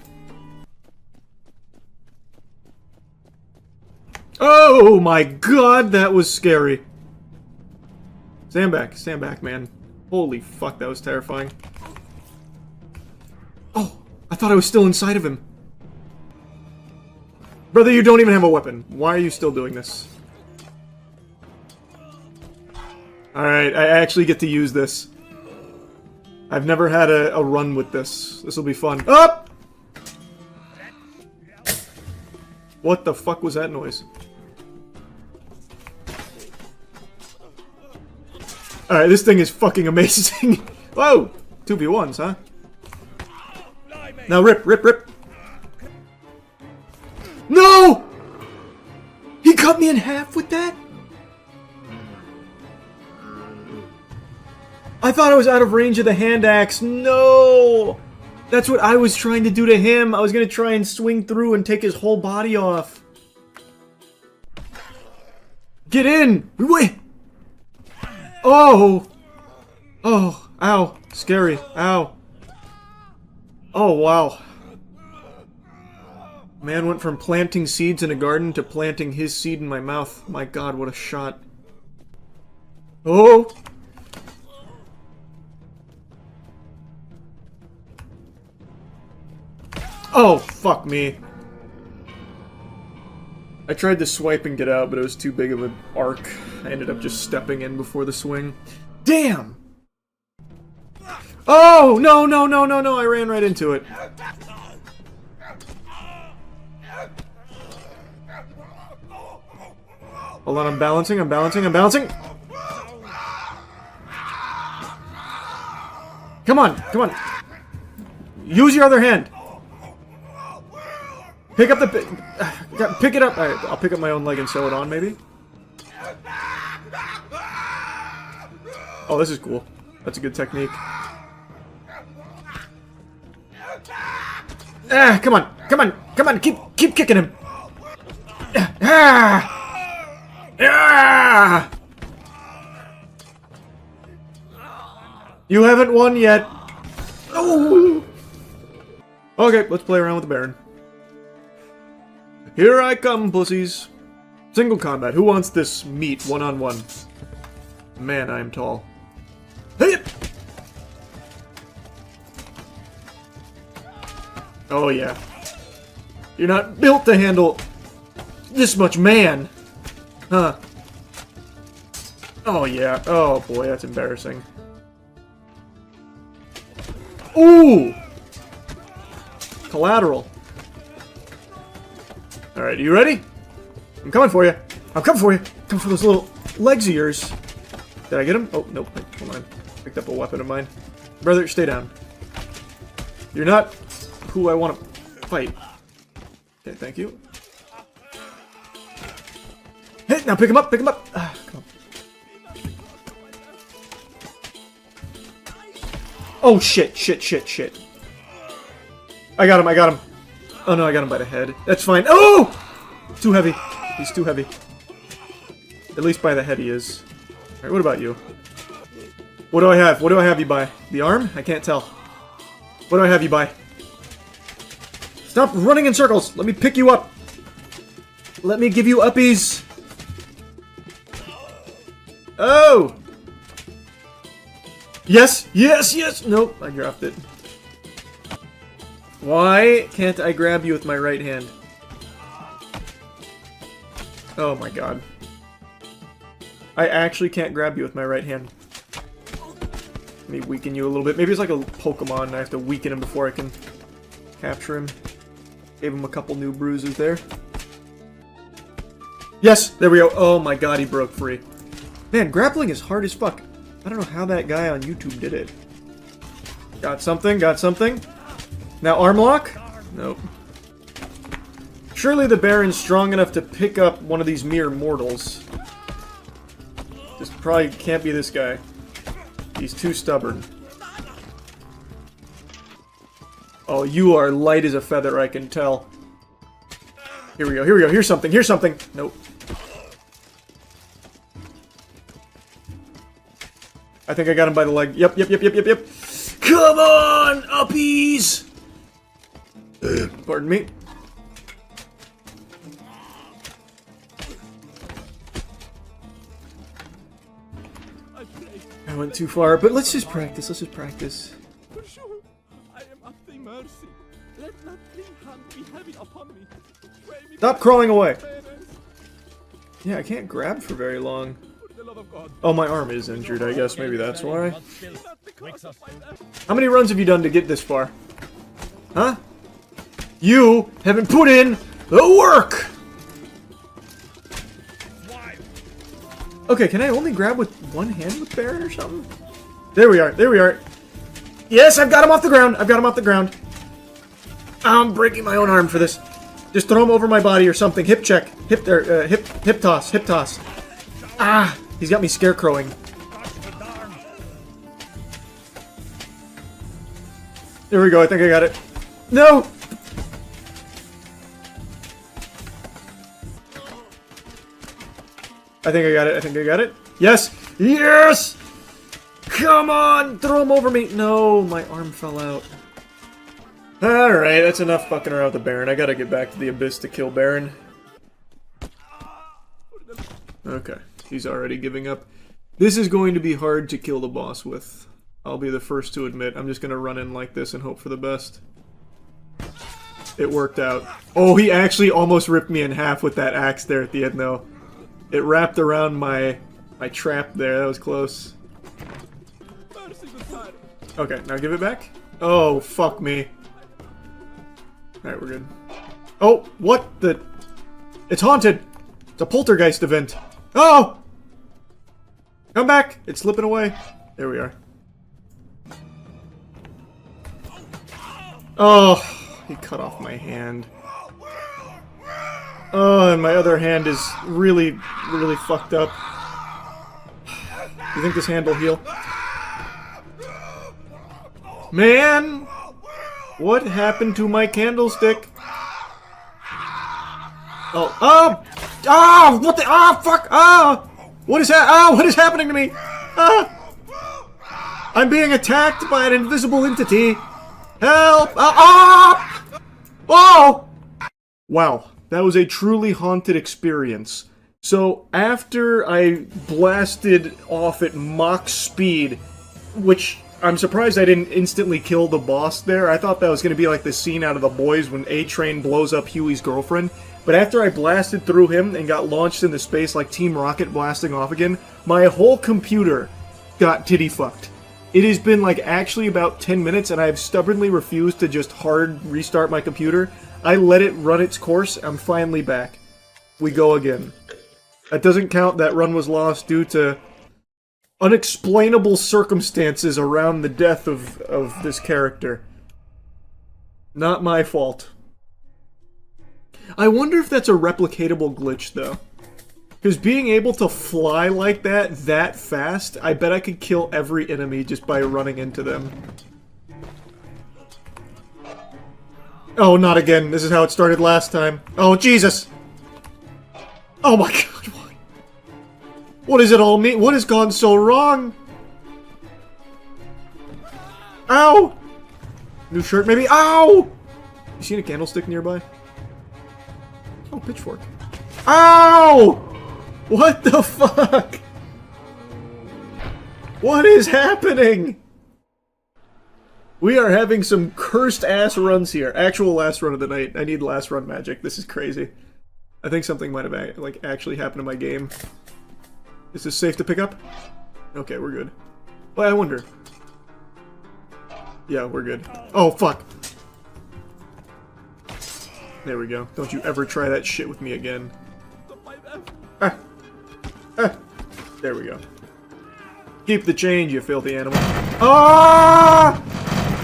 Oh my god, that was scary. Stand back, man. Holy fuck, that was terrifying. Oh, I thought I was still inside of him. Brother, you don't even have a weapon. Why are you still doing this? Alright, I actually get to use this. I've never had a run with this. This will be fun. Up! What the fuck was that noise? Alright, this thing is fucking amazing. Whoa! 2v1s, huh? Now rip, rip, rip. No! He cut me in half with that? I thought I was out of range of the hand axe. No! That's what I was trying to do to him. I was gonna try and swing through and take his whole body off. Get in! Wait! Oh! Oh, ow. Scary. Ow. Oh, wow. Man went from planting seeds in a garden to planting his seed in my mouth. My god, what a shot. Oh! Oh, fuck me. I tried to swipe and get out, but it was too big of an arc. I ended up just stepping in before the swing. Damn! Oh! No, no, no, no, no! I ran right into it. Hold on, I'm balancing, I'm balancing, I'm balancing! Come on, come on! Use your other hand! Pick up the... Pick it up! Alright, I'll pick up my own leg and sew it on, maybe? Oh, this is cool. That's a good technique. Ah, come on! Come on! Come on! Keep kicking him! Ah! Ah! You haven't won yet. Oh! Okay, let's play around with the Baron. Here I come, pussies. Single combat. Who wants this meat one-on-one? Man, I am tall. Hey! Oh, yeah. You're not built to handle this much man. Huh. Oh, yeah. Oh, boy, that's embarrassing. Ooh! Collateral. Alright, you ready? I'm coming for you. I'm coming for you. Come for those little legs of yours. Did I get him? Oh, nope. Hold on. Picked up a weapon of mine. Brother, stay down. You're not who I want to fight. Okay, thank you. Hey, now pick him up, pick him up. Ah, come on. Oh, shit, shit, shit, shit. I got him, I got him. Oh, no, I got him by the head. That's fine. Oh! Too heavy. He's too heavy. At least by the head he is. Alright, what about you? What do I have? What do I have you by? The arm? I can't tell. What do I have you by? Stop running in circles! Let me pick you up! Let me give you uppies! Oh! Yes! Yes! Yes! Nope, I dropped it. Why can't I grab you with my right hand? Oh my god. I actually can't grab you with my right hand. Let me weaken you a little bit. Maybe it's like a Pokemon and I have to weaken him before I can capture him. Gave him a couple new bruises there. Yes! There we go. Oh my god, he broke free. Man, grappling is hard as fuck. I don't know how that guy on YouTube did it. Got something, got something. Now arm lock? Nope. Surely the Baron's strong enough to pick up one of these mere mortals. This probably can't be this guy. He's too stubborn. Oh, you are light as a feather, I can tell. Here we go, here we go, here's something, here's something! Nope. I think I got him by the leg. Yep. Come on, uppies! Pardon me. I went too far, but let's just practice, let's just practice. For sure, I am at thy mercy. Let not clean hand be heavy upon me. Stop crawling away! Yeah, I can't grab for very long. Oh, my arm is injured, I guess. Maybe that's why. How many runs have you done to get this far? Huh? You haven't put in the work! Okay, can I only grab with one hand with Baron or something? There we are, there we are. Yes, I've got him off the ground, I've got him off the ground. I'm breaking my own arm for this. Just throw him over my body or something. Hip check. Hip there, hip toss, hip toss. Ah! He's got me scarecrowing. There we go, I think I got it. No! I think I got it, I think I got it. Yes! Yes! Come on! Throw him over me! No, my arm fell out. Alright, that's enough fucking around with the Baron. I gotta get back to the Abyss to kill Baron. Okay, he's already giving up. This is going to be hard to kill the boss with. I'll be the first to admit. I'm just gonna run in like this and hope for the best. It worked out. Oh, he actually almost ripped me in half with that axe there at the end, though. It wrapped around my trap there. That was close. Okay, now give it back. Oh, fuck me. Alright, we're good. Oh, what the... It's haunted! It's a poltergeist event. Oh! Come back! It's slipping away. There we are. Oh, he cut off my hand. Oh, and my other hand is really, really fucked up. You think this hand will heal? Man! What happened to my candlestick? Oh, oh! Oh! What the? Oh, fuck! Oh! What is that? Oh, what is happening to me? Ah! I'm being attacked by an invisible entity. Help! Ah! Oh! Wow, that was a truly haunted experience. So, after I blasted off at Mach speed, which I'm surprised I didn't instantly kill the boss there. I thought that was going to be like the scene out of The Boys when A-Train blows up Huey's girlfriend. But after I blasted through him and got launched into space like Team Rocket blasting off again, my whole computer got titty fucked. It has been like actually about 10 minutes and I have stubbornly refused to just hard restart my computer. I let it run its course. I'm finally back. We go again. That doesn't count. That run was lost due to unexplainable circumstances around the death of this character. Not my fault. I wonder if that's a replicatable glitch, though. Because being able to fly like that fast, I bet I could kill every enemy just by running into them. Oh, not again. This is how it started last time. Oh, Jesus! Oh my god, what does it all mean? What has gone so wrong? Ow! New shirt, maybe? Ow! You seen a candlestick nearby? Oh, pitchfork. Ow! What the fuck? What is happening? We are having some cursed ass runs here. Actual last run of the night. I need last run magic. This is crazy. I think something might have like actually happened in my game. Is this safe to pick up? Okay, we're good. Well, I wonder. Yeah, we're good. Oh, fuck. There we go. Don't you ever try that shit with me again. Ah. Ah. There we go. Keep the change, you filthy animal. Ah!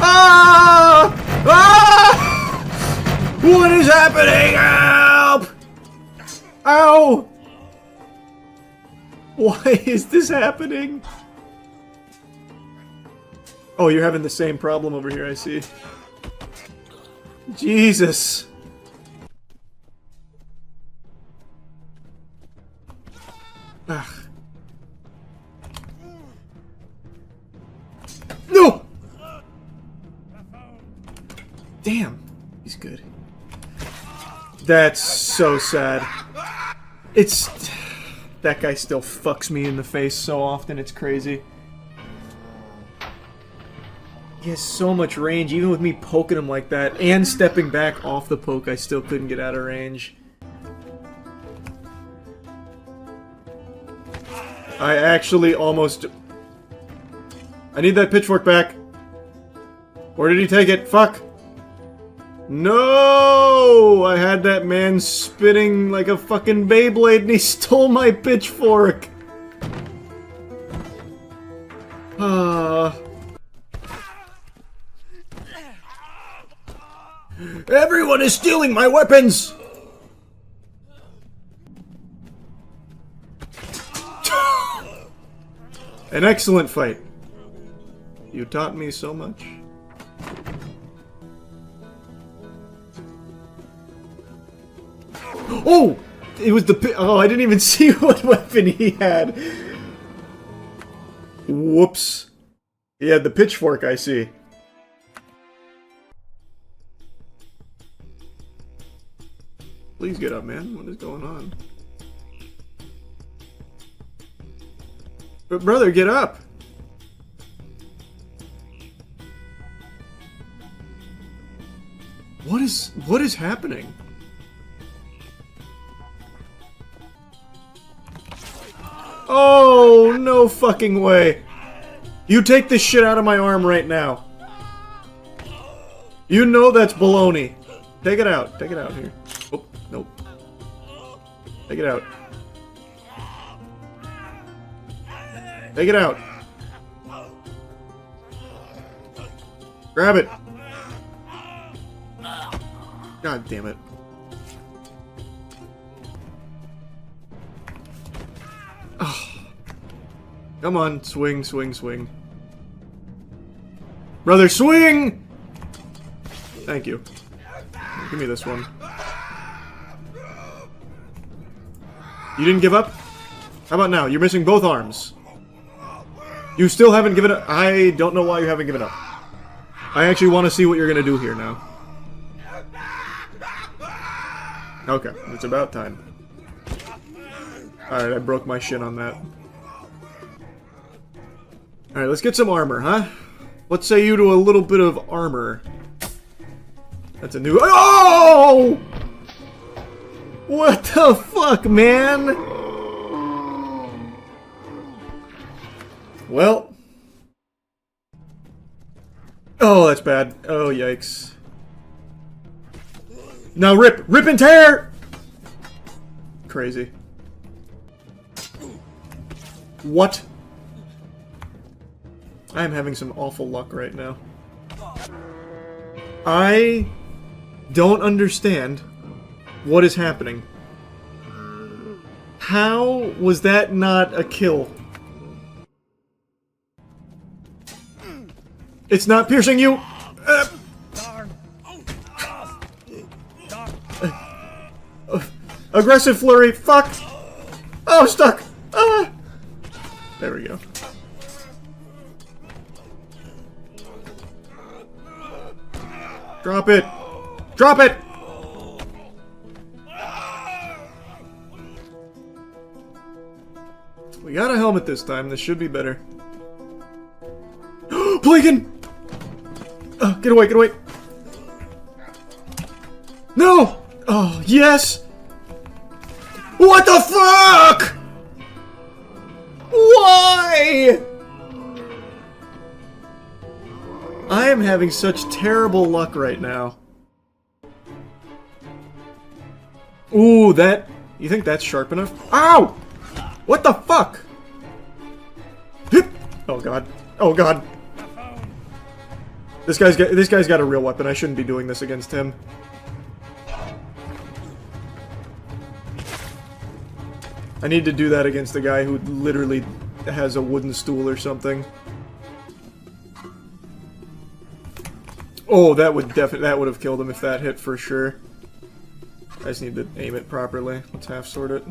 Ah! Ah! What is happening? Help! Ow! Why is this happening? Oh, you're having the same problem over here, I see. Jesus. Ugh. No! Damn. He's good. That's so sad. It's... That guy still fucks me in the face so often, it's crazy. He has so much range, even with me poking him like that, and stepping back off the poke, I still couldn't get out of range. I actually almost... I need that pitchfork back. Where did he take it? Fuck! No! I had that man spinning like a fucking Beyblade and he stole my pitchfork! Everyone is stealing my weapons! An excellent fight. You taught me so much. Oh! It was the oh, I didn't even see what weapon he had. Whoops. He had the pitchfork, I see. Please get up, man. What is going on? But brother, get up! What is happening? Oh, no fucking way. You take this shit out of my arm right now. You know that's baloney. Take it out. Take it out here. Oh, nope. Take it out. Take it out. Grab it. God damn it. Oh. Come on, swing, swing, swing. Brother, swing! Thank you. Give me this one. You didn't give up? How about now? You're missing both arms. You still haven't given up. I don't know why you haven't given up. I actually want to see what you're going to do here now. Okay, it's about time. Alright, I broke my shit on that. Alright, let's get some armor, huh? Let's say you to a little bit of armor. That's a new... Oh! What the fuck, man? Well. Oh, that's bad. Oh, yikes. Now rip! Rip and tear! Crazy. What? I am having some awful luck right now. I don't understand what is happening. How was that not a kill? It's not piercing you! Aggressive flurry, fuck! Oh, I'm stuck! Ah! There we go. Drop it! Drop it! We got a helmet this time. This should be better. Plagan! Get away, get away! No! Oh, yes! What the fuck?! Why?! I am having such terrible luck right now. Ooh, that... You think that's sharp enough? Ow! What the fuck?! Oh god. Oh god. This guy's got a real weapon. I shouldn't be doing this against him. I need to do that against a guy who literally has a wooden stool or something. Oh, that would have killed him if that hit for sure. I just need to aim it properly. Let's half sword it.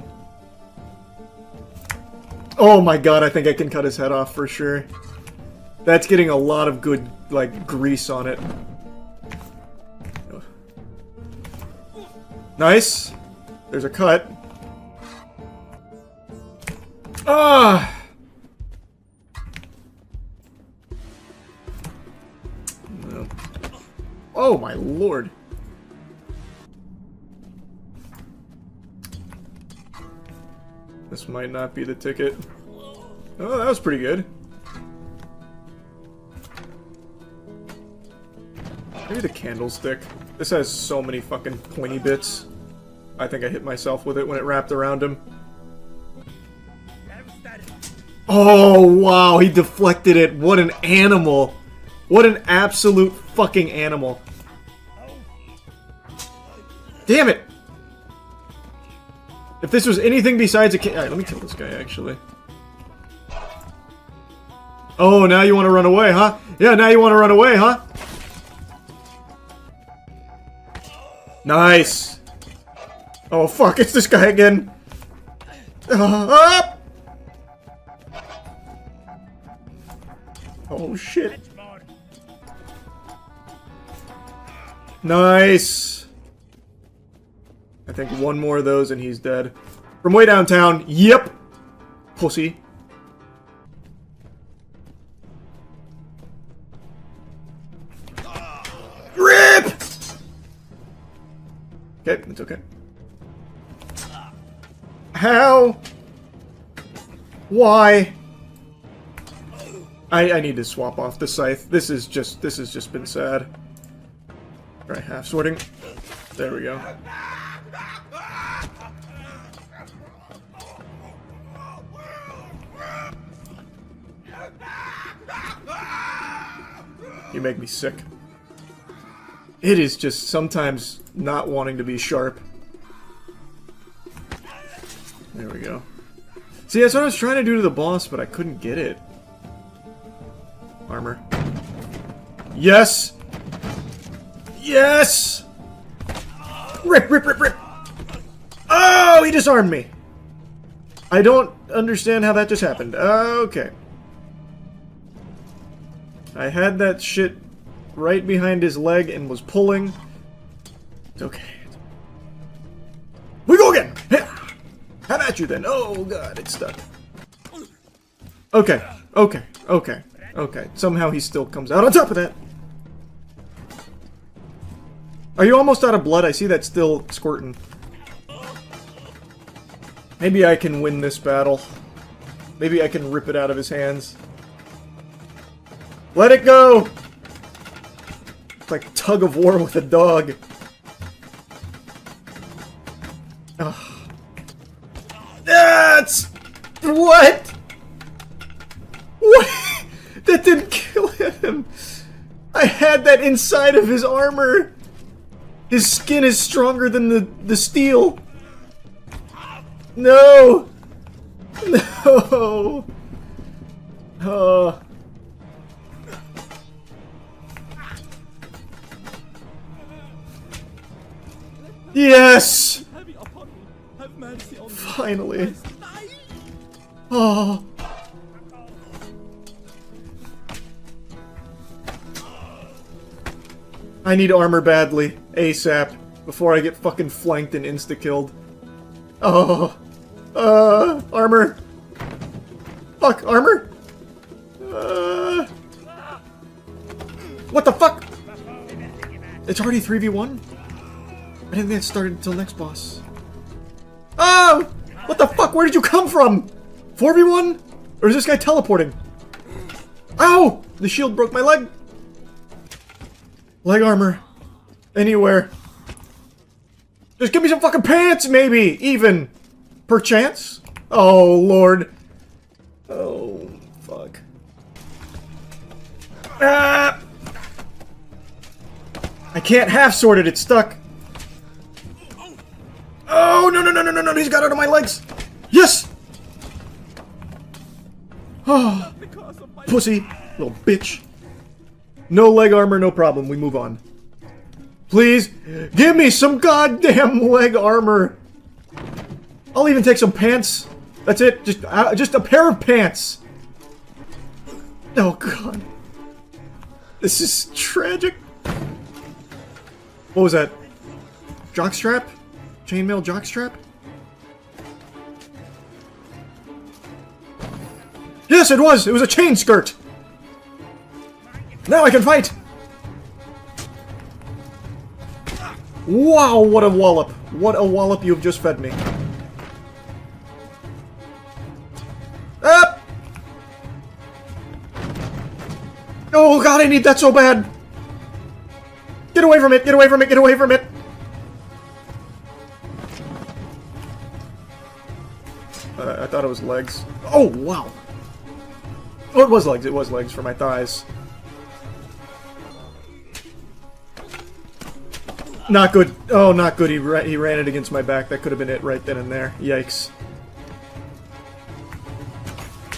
Oh my god, I think I can cut his head off for sure. That's getting a lot of good, like, grease on it. Nice. There's a cut. Ah! No. Oh my lord. This might not be the ticket. Oh, that was pretty good. Maybe the candlestick. This has so many fucking pointy bits. I think I hit myself with it when it wrapped around him. Oh, wow, he deflected it. What an animal. What an absolute fucking animal. Damn it! If this was anything besides a Alright, let me kill this guy, actually. Oh, now you want to run away, huh? Yeah, now you want to run away, huh? Nice! Oh, fuck, it's this guy again! Oh, shit. Nice! I think one more of those and he's dead. From way downtown, yep! Pussy. RIP! Okay, it's okay. How? Why? I need to swap off the scythe. This has just been sad. Alright, half sorting. There we go. You make me sick. It is just sometimes not wanting to be sharp. There we go. See, that's what I was trying to do to the boss, but I couldn't get it. Armor. Yes! Yes! Rip, rip, rip, rip! Oh, he disarmed me! I don't understand how that just happened. Okay. I had that shit right behind his leg and was pulling. It's okay. We go again! How about you then? Oh god, it's stuck. Okay, okay, okay, okay. Somehow he still comes out on top of that. Are you almost out of blood? I see that still squirting. Maybe I can win this battle. Maybe I can rip it out of his hands. Let it go! It's like tug of war with a dog. Ugh. That's... What? What? That didn't kill him. I had that inside of his armor. His skin is stronger than the steel. No! No! Oh. Yes! Finally. Oh. I need armor badly, ASAP, before I get fucking flanked and insta-killed. Oh. Armor. Fuck, armor? What the fuck? It's already 3v1? I didn't think it started until next boss. Oh! What the fuck? Where did you come from? 4v1? Or is this guy teleporting? Ow! The shield broke my leg. Leg armor. Anywhere. Just give me some fucking pants, maybe! Even. Perchance? Oh, Lord. Oh, fuck. Ah! I can't half-sword it, it's stuck. Oh, no, no, no, no, no, no, he's got it on my legs. Yes! Oh, pussy, little bitch. No leg armor, no problem, we move on. Please, give me some goddamn leg armor. I'll even take some pants. That's it, just a pair of pants. Oh, God. This is tragic. What was that? Jockstrap? Chainmail jockstrap? Yes, it was! It was a chain skirt! Now I can fight! Wow, what a wallop! What a wallop you've just fed me. Ah! Oh god, I need that so bad! Get away from it! Get away from it! Get away from it! I thought it was legs. Oh, wow! Oh, it was legs. It was legs for my thighs. Not good. Oh, not good. He ran it against my back. That could have been it right then and there. Yikes.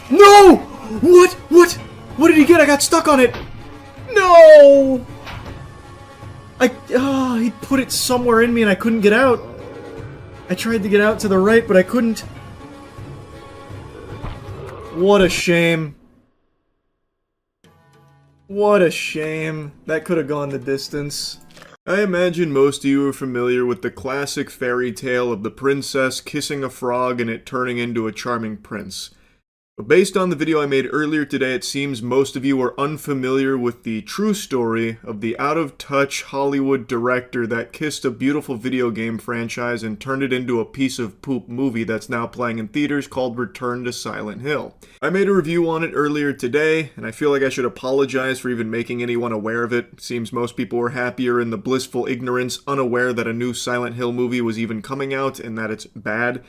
No! What? What? What did he get? I got stuck on it. No! He put it somewhere in me and I couldn't get out. I tried to get out to the right, but I couldn't. What a shame. What a shame. That could have gone the distance. I imagine most of you are familiar with the classic fairy tale of the princess kissing a frog and it turning into a charming prince. But based on the video I made earlier today, it seems most of you are unfamiliar with the true story of the out-of-touch Hollywood director that kissed a beautiful video game franchise and turned it into a piece of poop movie that's now playing in theaters called Return to Silent Hill. I made a review on it earlier today, and I feel like I should apologize for even making anyone aware of it. Seems most people were happier in the blissful ignorance, unaware that a new Silent Hill movie was even coming out and that it's bad.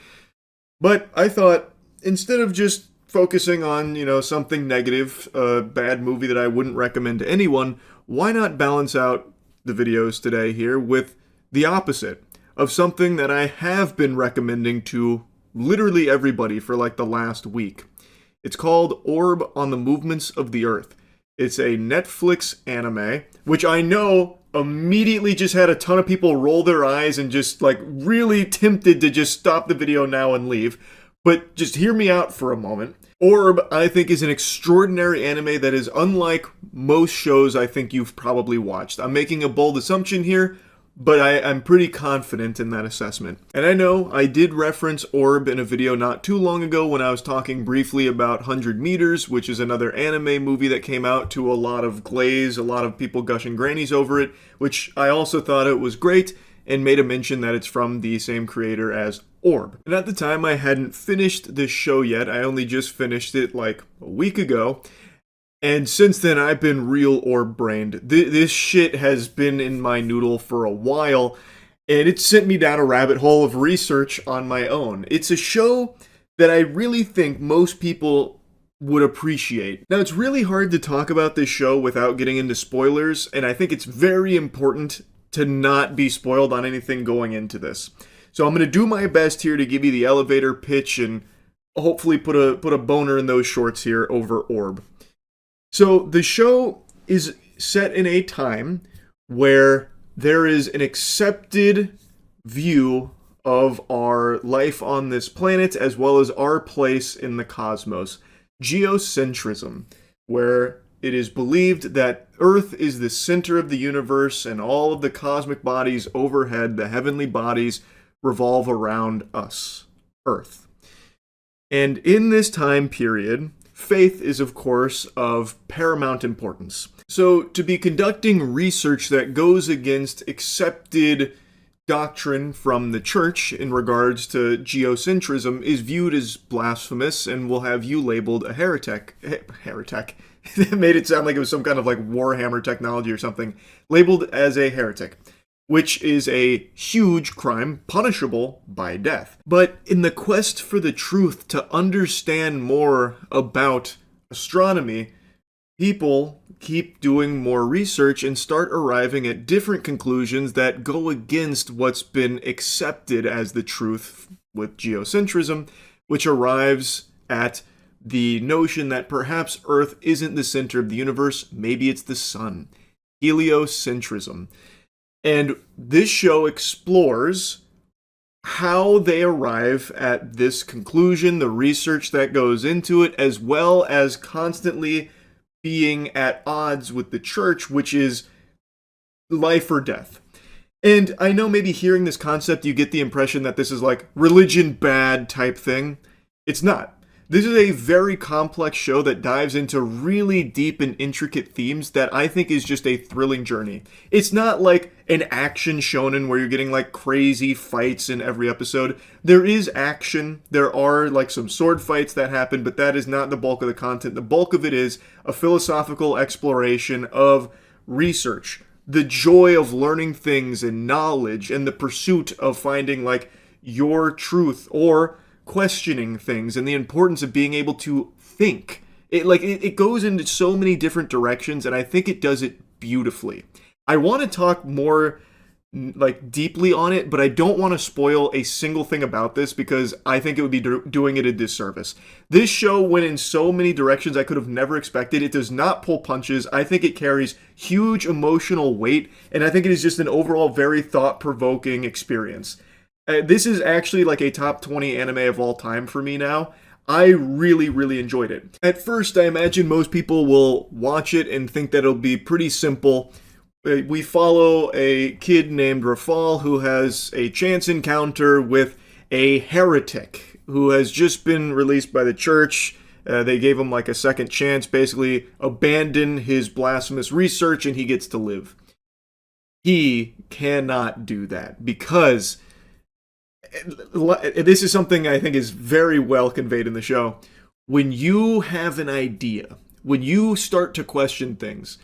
But I thought, instead of just focusing on, something negative, a bad movie that I wouldn't recommend to anyone, why not balance out the videos today here with the opposite of something that I have been recommending to literally everybody for like the last week. It's called Orb on the Movements of the Earth. It's a Netflix anime, which I know immediately just had a ton of people roll their eyes and just like really tempted to just stop the video now and leave. But just hear me out for a moment. Orb, I think, is an extraordinary anime that is unlike most shows I think you've probably watched. I'm making a bold assumption here, but I'm pretty confident in that assessment. And I know I did reference Orb in a video not too long ago when I was talking briefly about 100 Meters, which is another anime movie that came out to a lot of glaze, a lot of people gushing grannies over it, which I also thought it was great, and made a mention that it's from the same creator as Orb. And at the time I hadn't finished this show yet, I only just finished it like a week ago, and since then I've been real Orb-brained. This shit has been in my noodle for a while, and it sent me down a rabbit hole of research on my own. It's a show that I really think most people would appreciate. Now, it's really hard to talk about this show without getting into spoilers, and I think it's very important to not be spoiled on anything going into this. So I'm going to do my best here to give you the elevator pitch and hopefully put a boner in those shorts here over Orb. So the show is set in a time where there is an accepted view of our life on this planet as well as our place in the cosmos. Geocentrism, where it is believed that Earth is the center of the universe and all of the cosmic bodies overhead, the heavenly bodies, revolve around us, Earth. And in this time period, faith is, of course, of paramount importance. So to be conducting research that goes against accepted doctrine from the church in regards to geocentrism is viewed as blasphemous and will have you labeled a heretic. Heretic. That made it sound like it was some kind of like Warhammer technology or something. Labeled as a heretic, which is a huge crime punishable by death. But in the quest for the truth, to understand more about astronomy, people keep doing more research and start arriving at different conclusions that go against what's been accepted as the truth with geocentrism, which arrives at the notion that perhaps Earth isn't the center of the universe, maybe it's the sun. Heliocentrism. And this show explores how they arrive at this conclusion, the research that goes into it, as well as constantly being at odds with the church, which is life or death. And I know maybe hearing this concept, you get the impression that this is like religion bad type thing. It's not. This is a very complex show that dives into really deep and intricate themes that I think is just a thrilling journey. It's not like an action shonen where you're getting like crazy fights in every episode. There is action. There are like some sword fights that happen, but that is not the bulk of the content. The bulk of it is a philosophical exploration of research, the joy of learning things and knowledge, and the pursuit of finding like your truth or questioning things, and the importance of being able to think. It goes into so many different directions, and I think it does it beautifully. I want to talk more like deeply on it, but I don't want to spoil a single thing about this because I think it would be doing it a disservice. This show went in so many directions I could have never expected. It does not pull punches. I think it carries huge emotional weight, and I think it is just an overall very thought-provoking experience. This is actually like a top 20 anime of all time for me now. I really, really enjoyed it. At first, I imagine most people will watch it and think that it'll be pretty simple. We follow a kid named Rafal who has a chance encounter with a heretic who has just been released by the church. They gave him like a second chance, basically abandon his blasphemous research, and he gets to live. He cannot do that because this is something I think is very well conveyed in the show. When you have an idea, when you start to question things,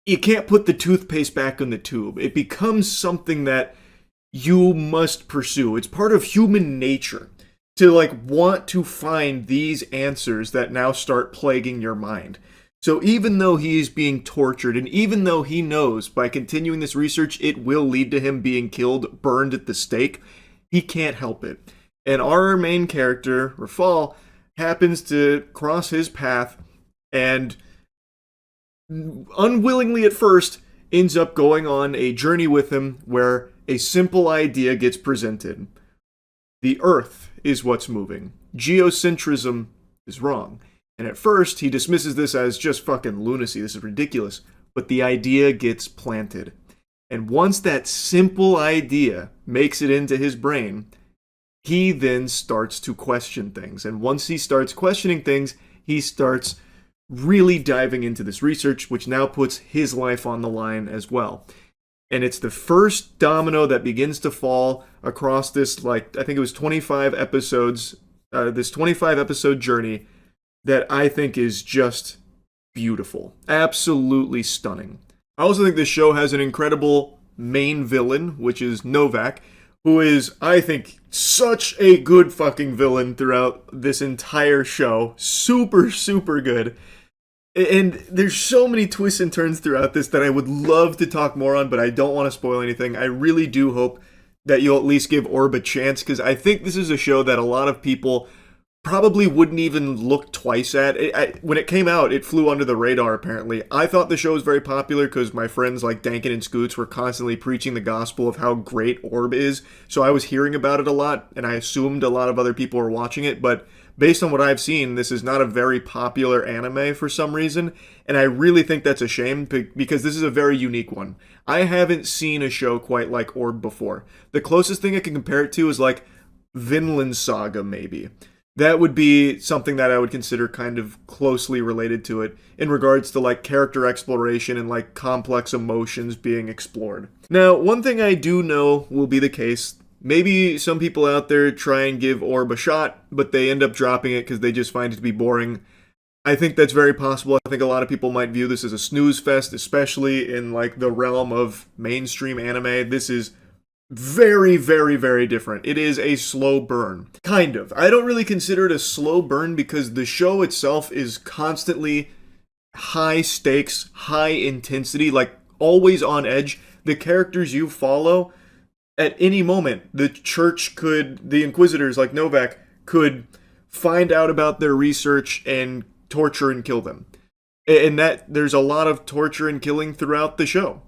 you can't put the toothpaste back in the tube. It becomes something that you must pursue. It's part of human nature to like want to find these answers that now start plaguing your mind. So even though he is being tortured, and even though he knows by continuing this research it will lead to him being killed, burned at the stake, he can't help it. And our main character, Rafal, happens to cross his path and unwillingly at first ends up going on a journey with him where a simple idea gets presented. The Earth is what's moving. Geocentrism is wrong. And at first he dismisses this as just fucking lunacy. This is ridiculous. But the idea gets planted. And once that simple idea makes it into his brain, he then starts to question things. And once he starts questioning things, he starts really diving into this research, which now puts his life on the line as well. And it's the first domino that begins to fall across this, like, I think it was 25 episodes, this 25 episode journey that I think is just beautiful. Absolutely stunning. I also think this show has an incredible main villain, which is Novak, who is, I think, such a good fucking villain throughout this entire show. Super, super good. And there's so many twists and turns throughout this that I would love to talk more on, but I don't want to spoil anything. I really do hope that you'll at least give Orb a chance, because I think this is a show that a lot of people probably wouldn't even look twice at. When it came out, it flew under the radar, apparently. I thought the show was very popular because my friends like Dankin and Scoots were constantly preaching the gospel of how great Orb is, so I was hearing about it a lot, and I assumed a lot of other people were watching it, but based on what I've seen, this is not a very popular anime for some reason, and I really think that's a shame because this is a very unique one. I haven't seen a show quite like Orb before. The closest thing I can compare it to is like Vinland Saga, maybe. That would be something that I would consider kind of closely related to it in regards to like character exploration and like complex emotions being explored. Now, one thing I do know will be the case, maybe some people out there try and give Orb a shot, but they end up dropping it because they just find it to be boring. I think that's very possible. I think a lot of people might view this as a snooze fest, especially in like the realm of mainstream anime. This is very, very, very different. It is a slow burn. Kind of. I don't really consider it a slow burn because the show itself is constantly high stakes, high intensity, like always on edge. The characters you follow, at any moment, the church could, the inquisitors like Novak, could find out about their research and torture and kill them. And that there's a lot of torture and killing throughout the show.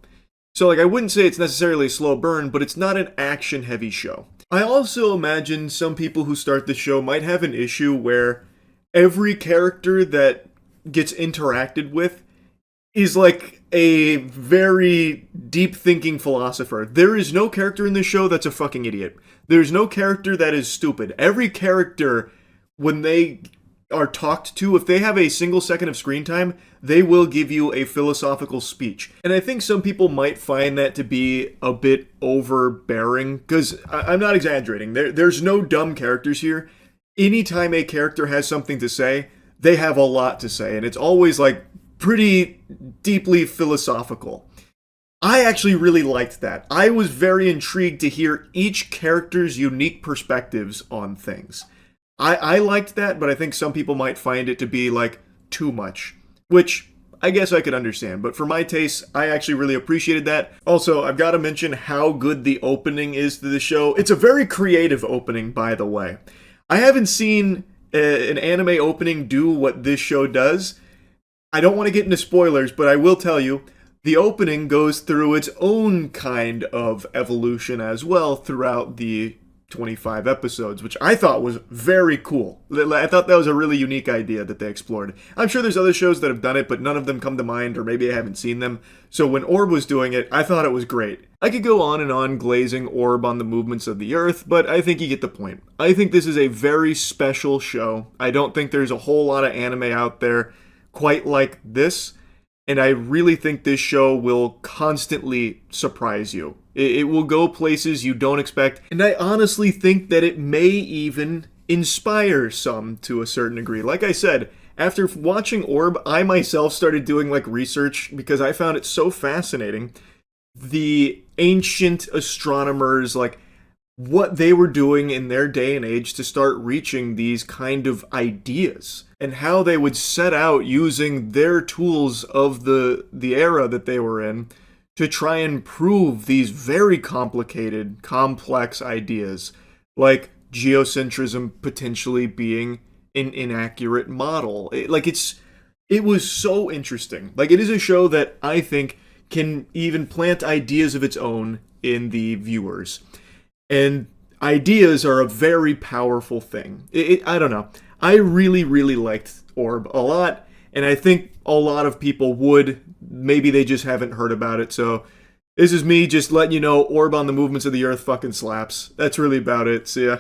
So, like, I wouldn't say it's necessarily a slow burn, but it's not an action-heavy show. I also imagine some people who start the show might have an issue where every character that gets interacted with is like a very deep-thinking philosopher. There is no character in this show that's a fucking idiot. There's no character that is stupid. Every character, when they are talked to, if they have a single second of screen time, they will give you a philosophical speech. And I think some people might find that to be a bit overbearing, because I'm not exaggerating. There's no dumb characters here. Anytime a character has something to say, they have a lot to say, and it's always like pretty deeply philosophical. I actually really liked that. I was very intrigued to hear each character's unique perspectives on things. I liked that, but I think some people might find it to be, like, too much. Which, I guess I could understand. But for my taste, I actually really appreciated that. Also, I've got to mention how good the opening is to the show. It's a very creative opening, by the way. I haven't seen an anime opening do what this show does. I don't want to get into spoilers, but I will tell you, the opening goes through its own kind of evolution as well throughout the 25 episodes, which I thought was very cool. I thought that was a really unique idea that they explored. I'm sure there's other shows that have done it, but none of them come to mind, or maybe I haven't seen them. So when Orb was doing it, I thought it was great. I could go on and on glazing Orb on the movements of the Earth, but I think you get the point. I think this is a very special show. I don't think there's a whole lot of anime out there quite like this, and I really think this show will constantly surprise you. It will go places you don't expect, and I honestly think that it may even inspire some to a certain degree. Like I said, after watching Orb, I myself started doing like research because I found it so fascinating. The ancient astronomers, like what they were doing in their day and age to start reaching these kind of ideas, and how they would set out using their tools of the era that they were in to try and prove these very complicated, complex ideas, like geocentrism potentially being an inaccurate model. It was so interesting. Like, it is a show that I think can even plant ideas of its own in the viewers. And ideas are a very powerful thing. I don't know. I really, really liked Orb a lot, and I think a lot of people would. Maybe they just haven't heard about it, so this is me just letting you know Orb on the Movements of the Earth fucking slaps. That's really about it. See ya.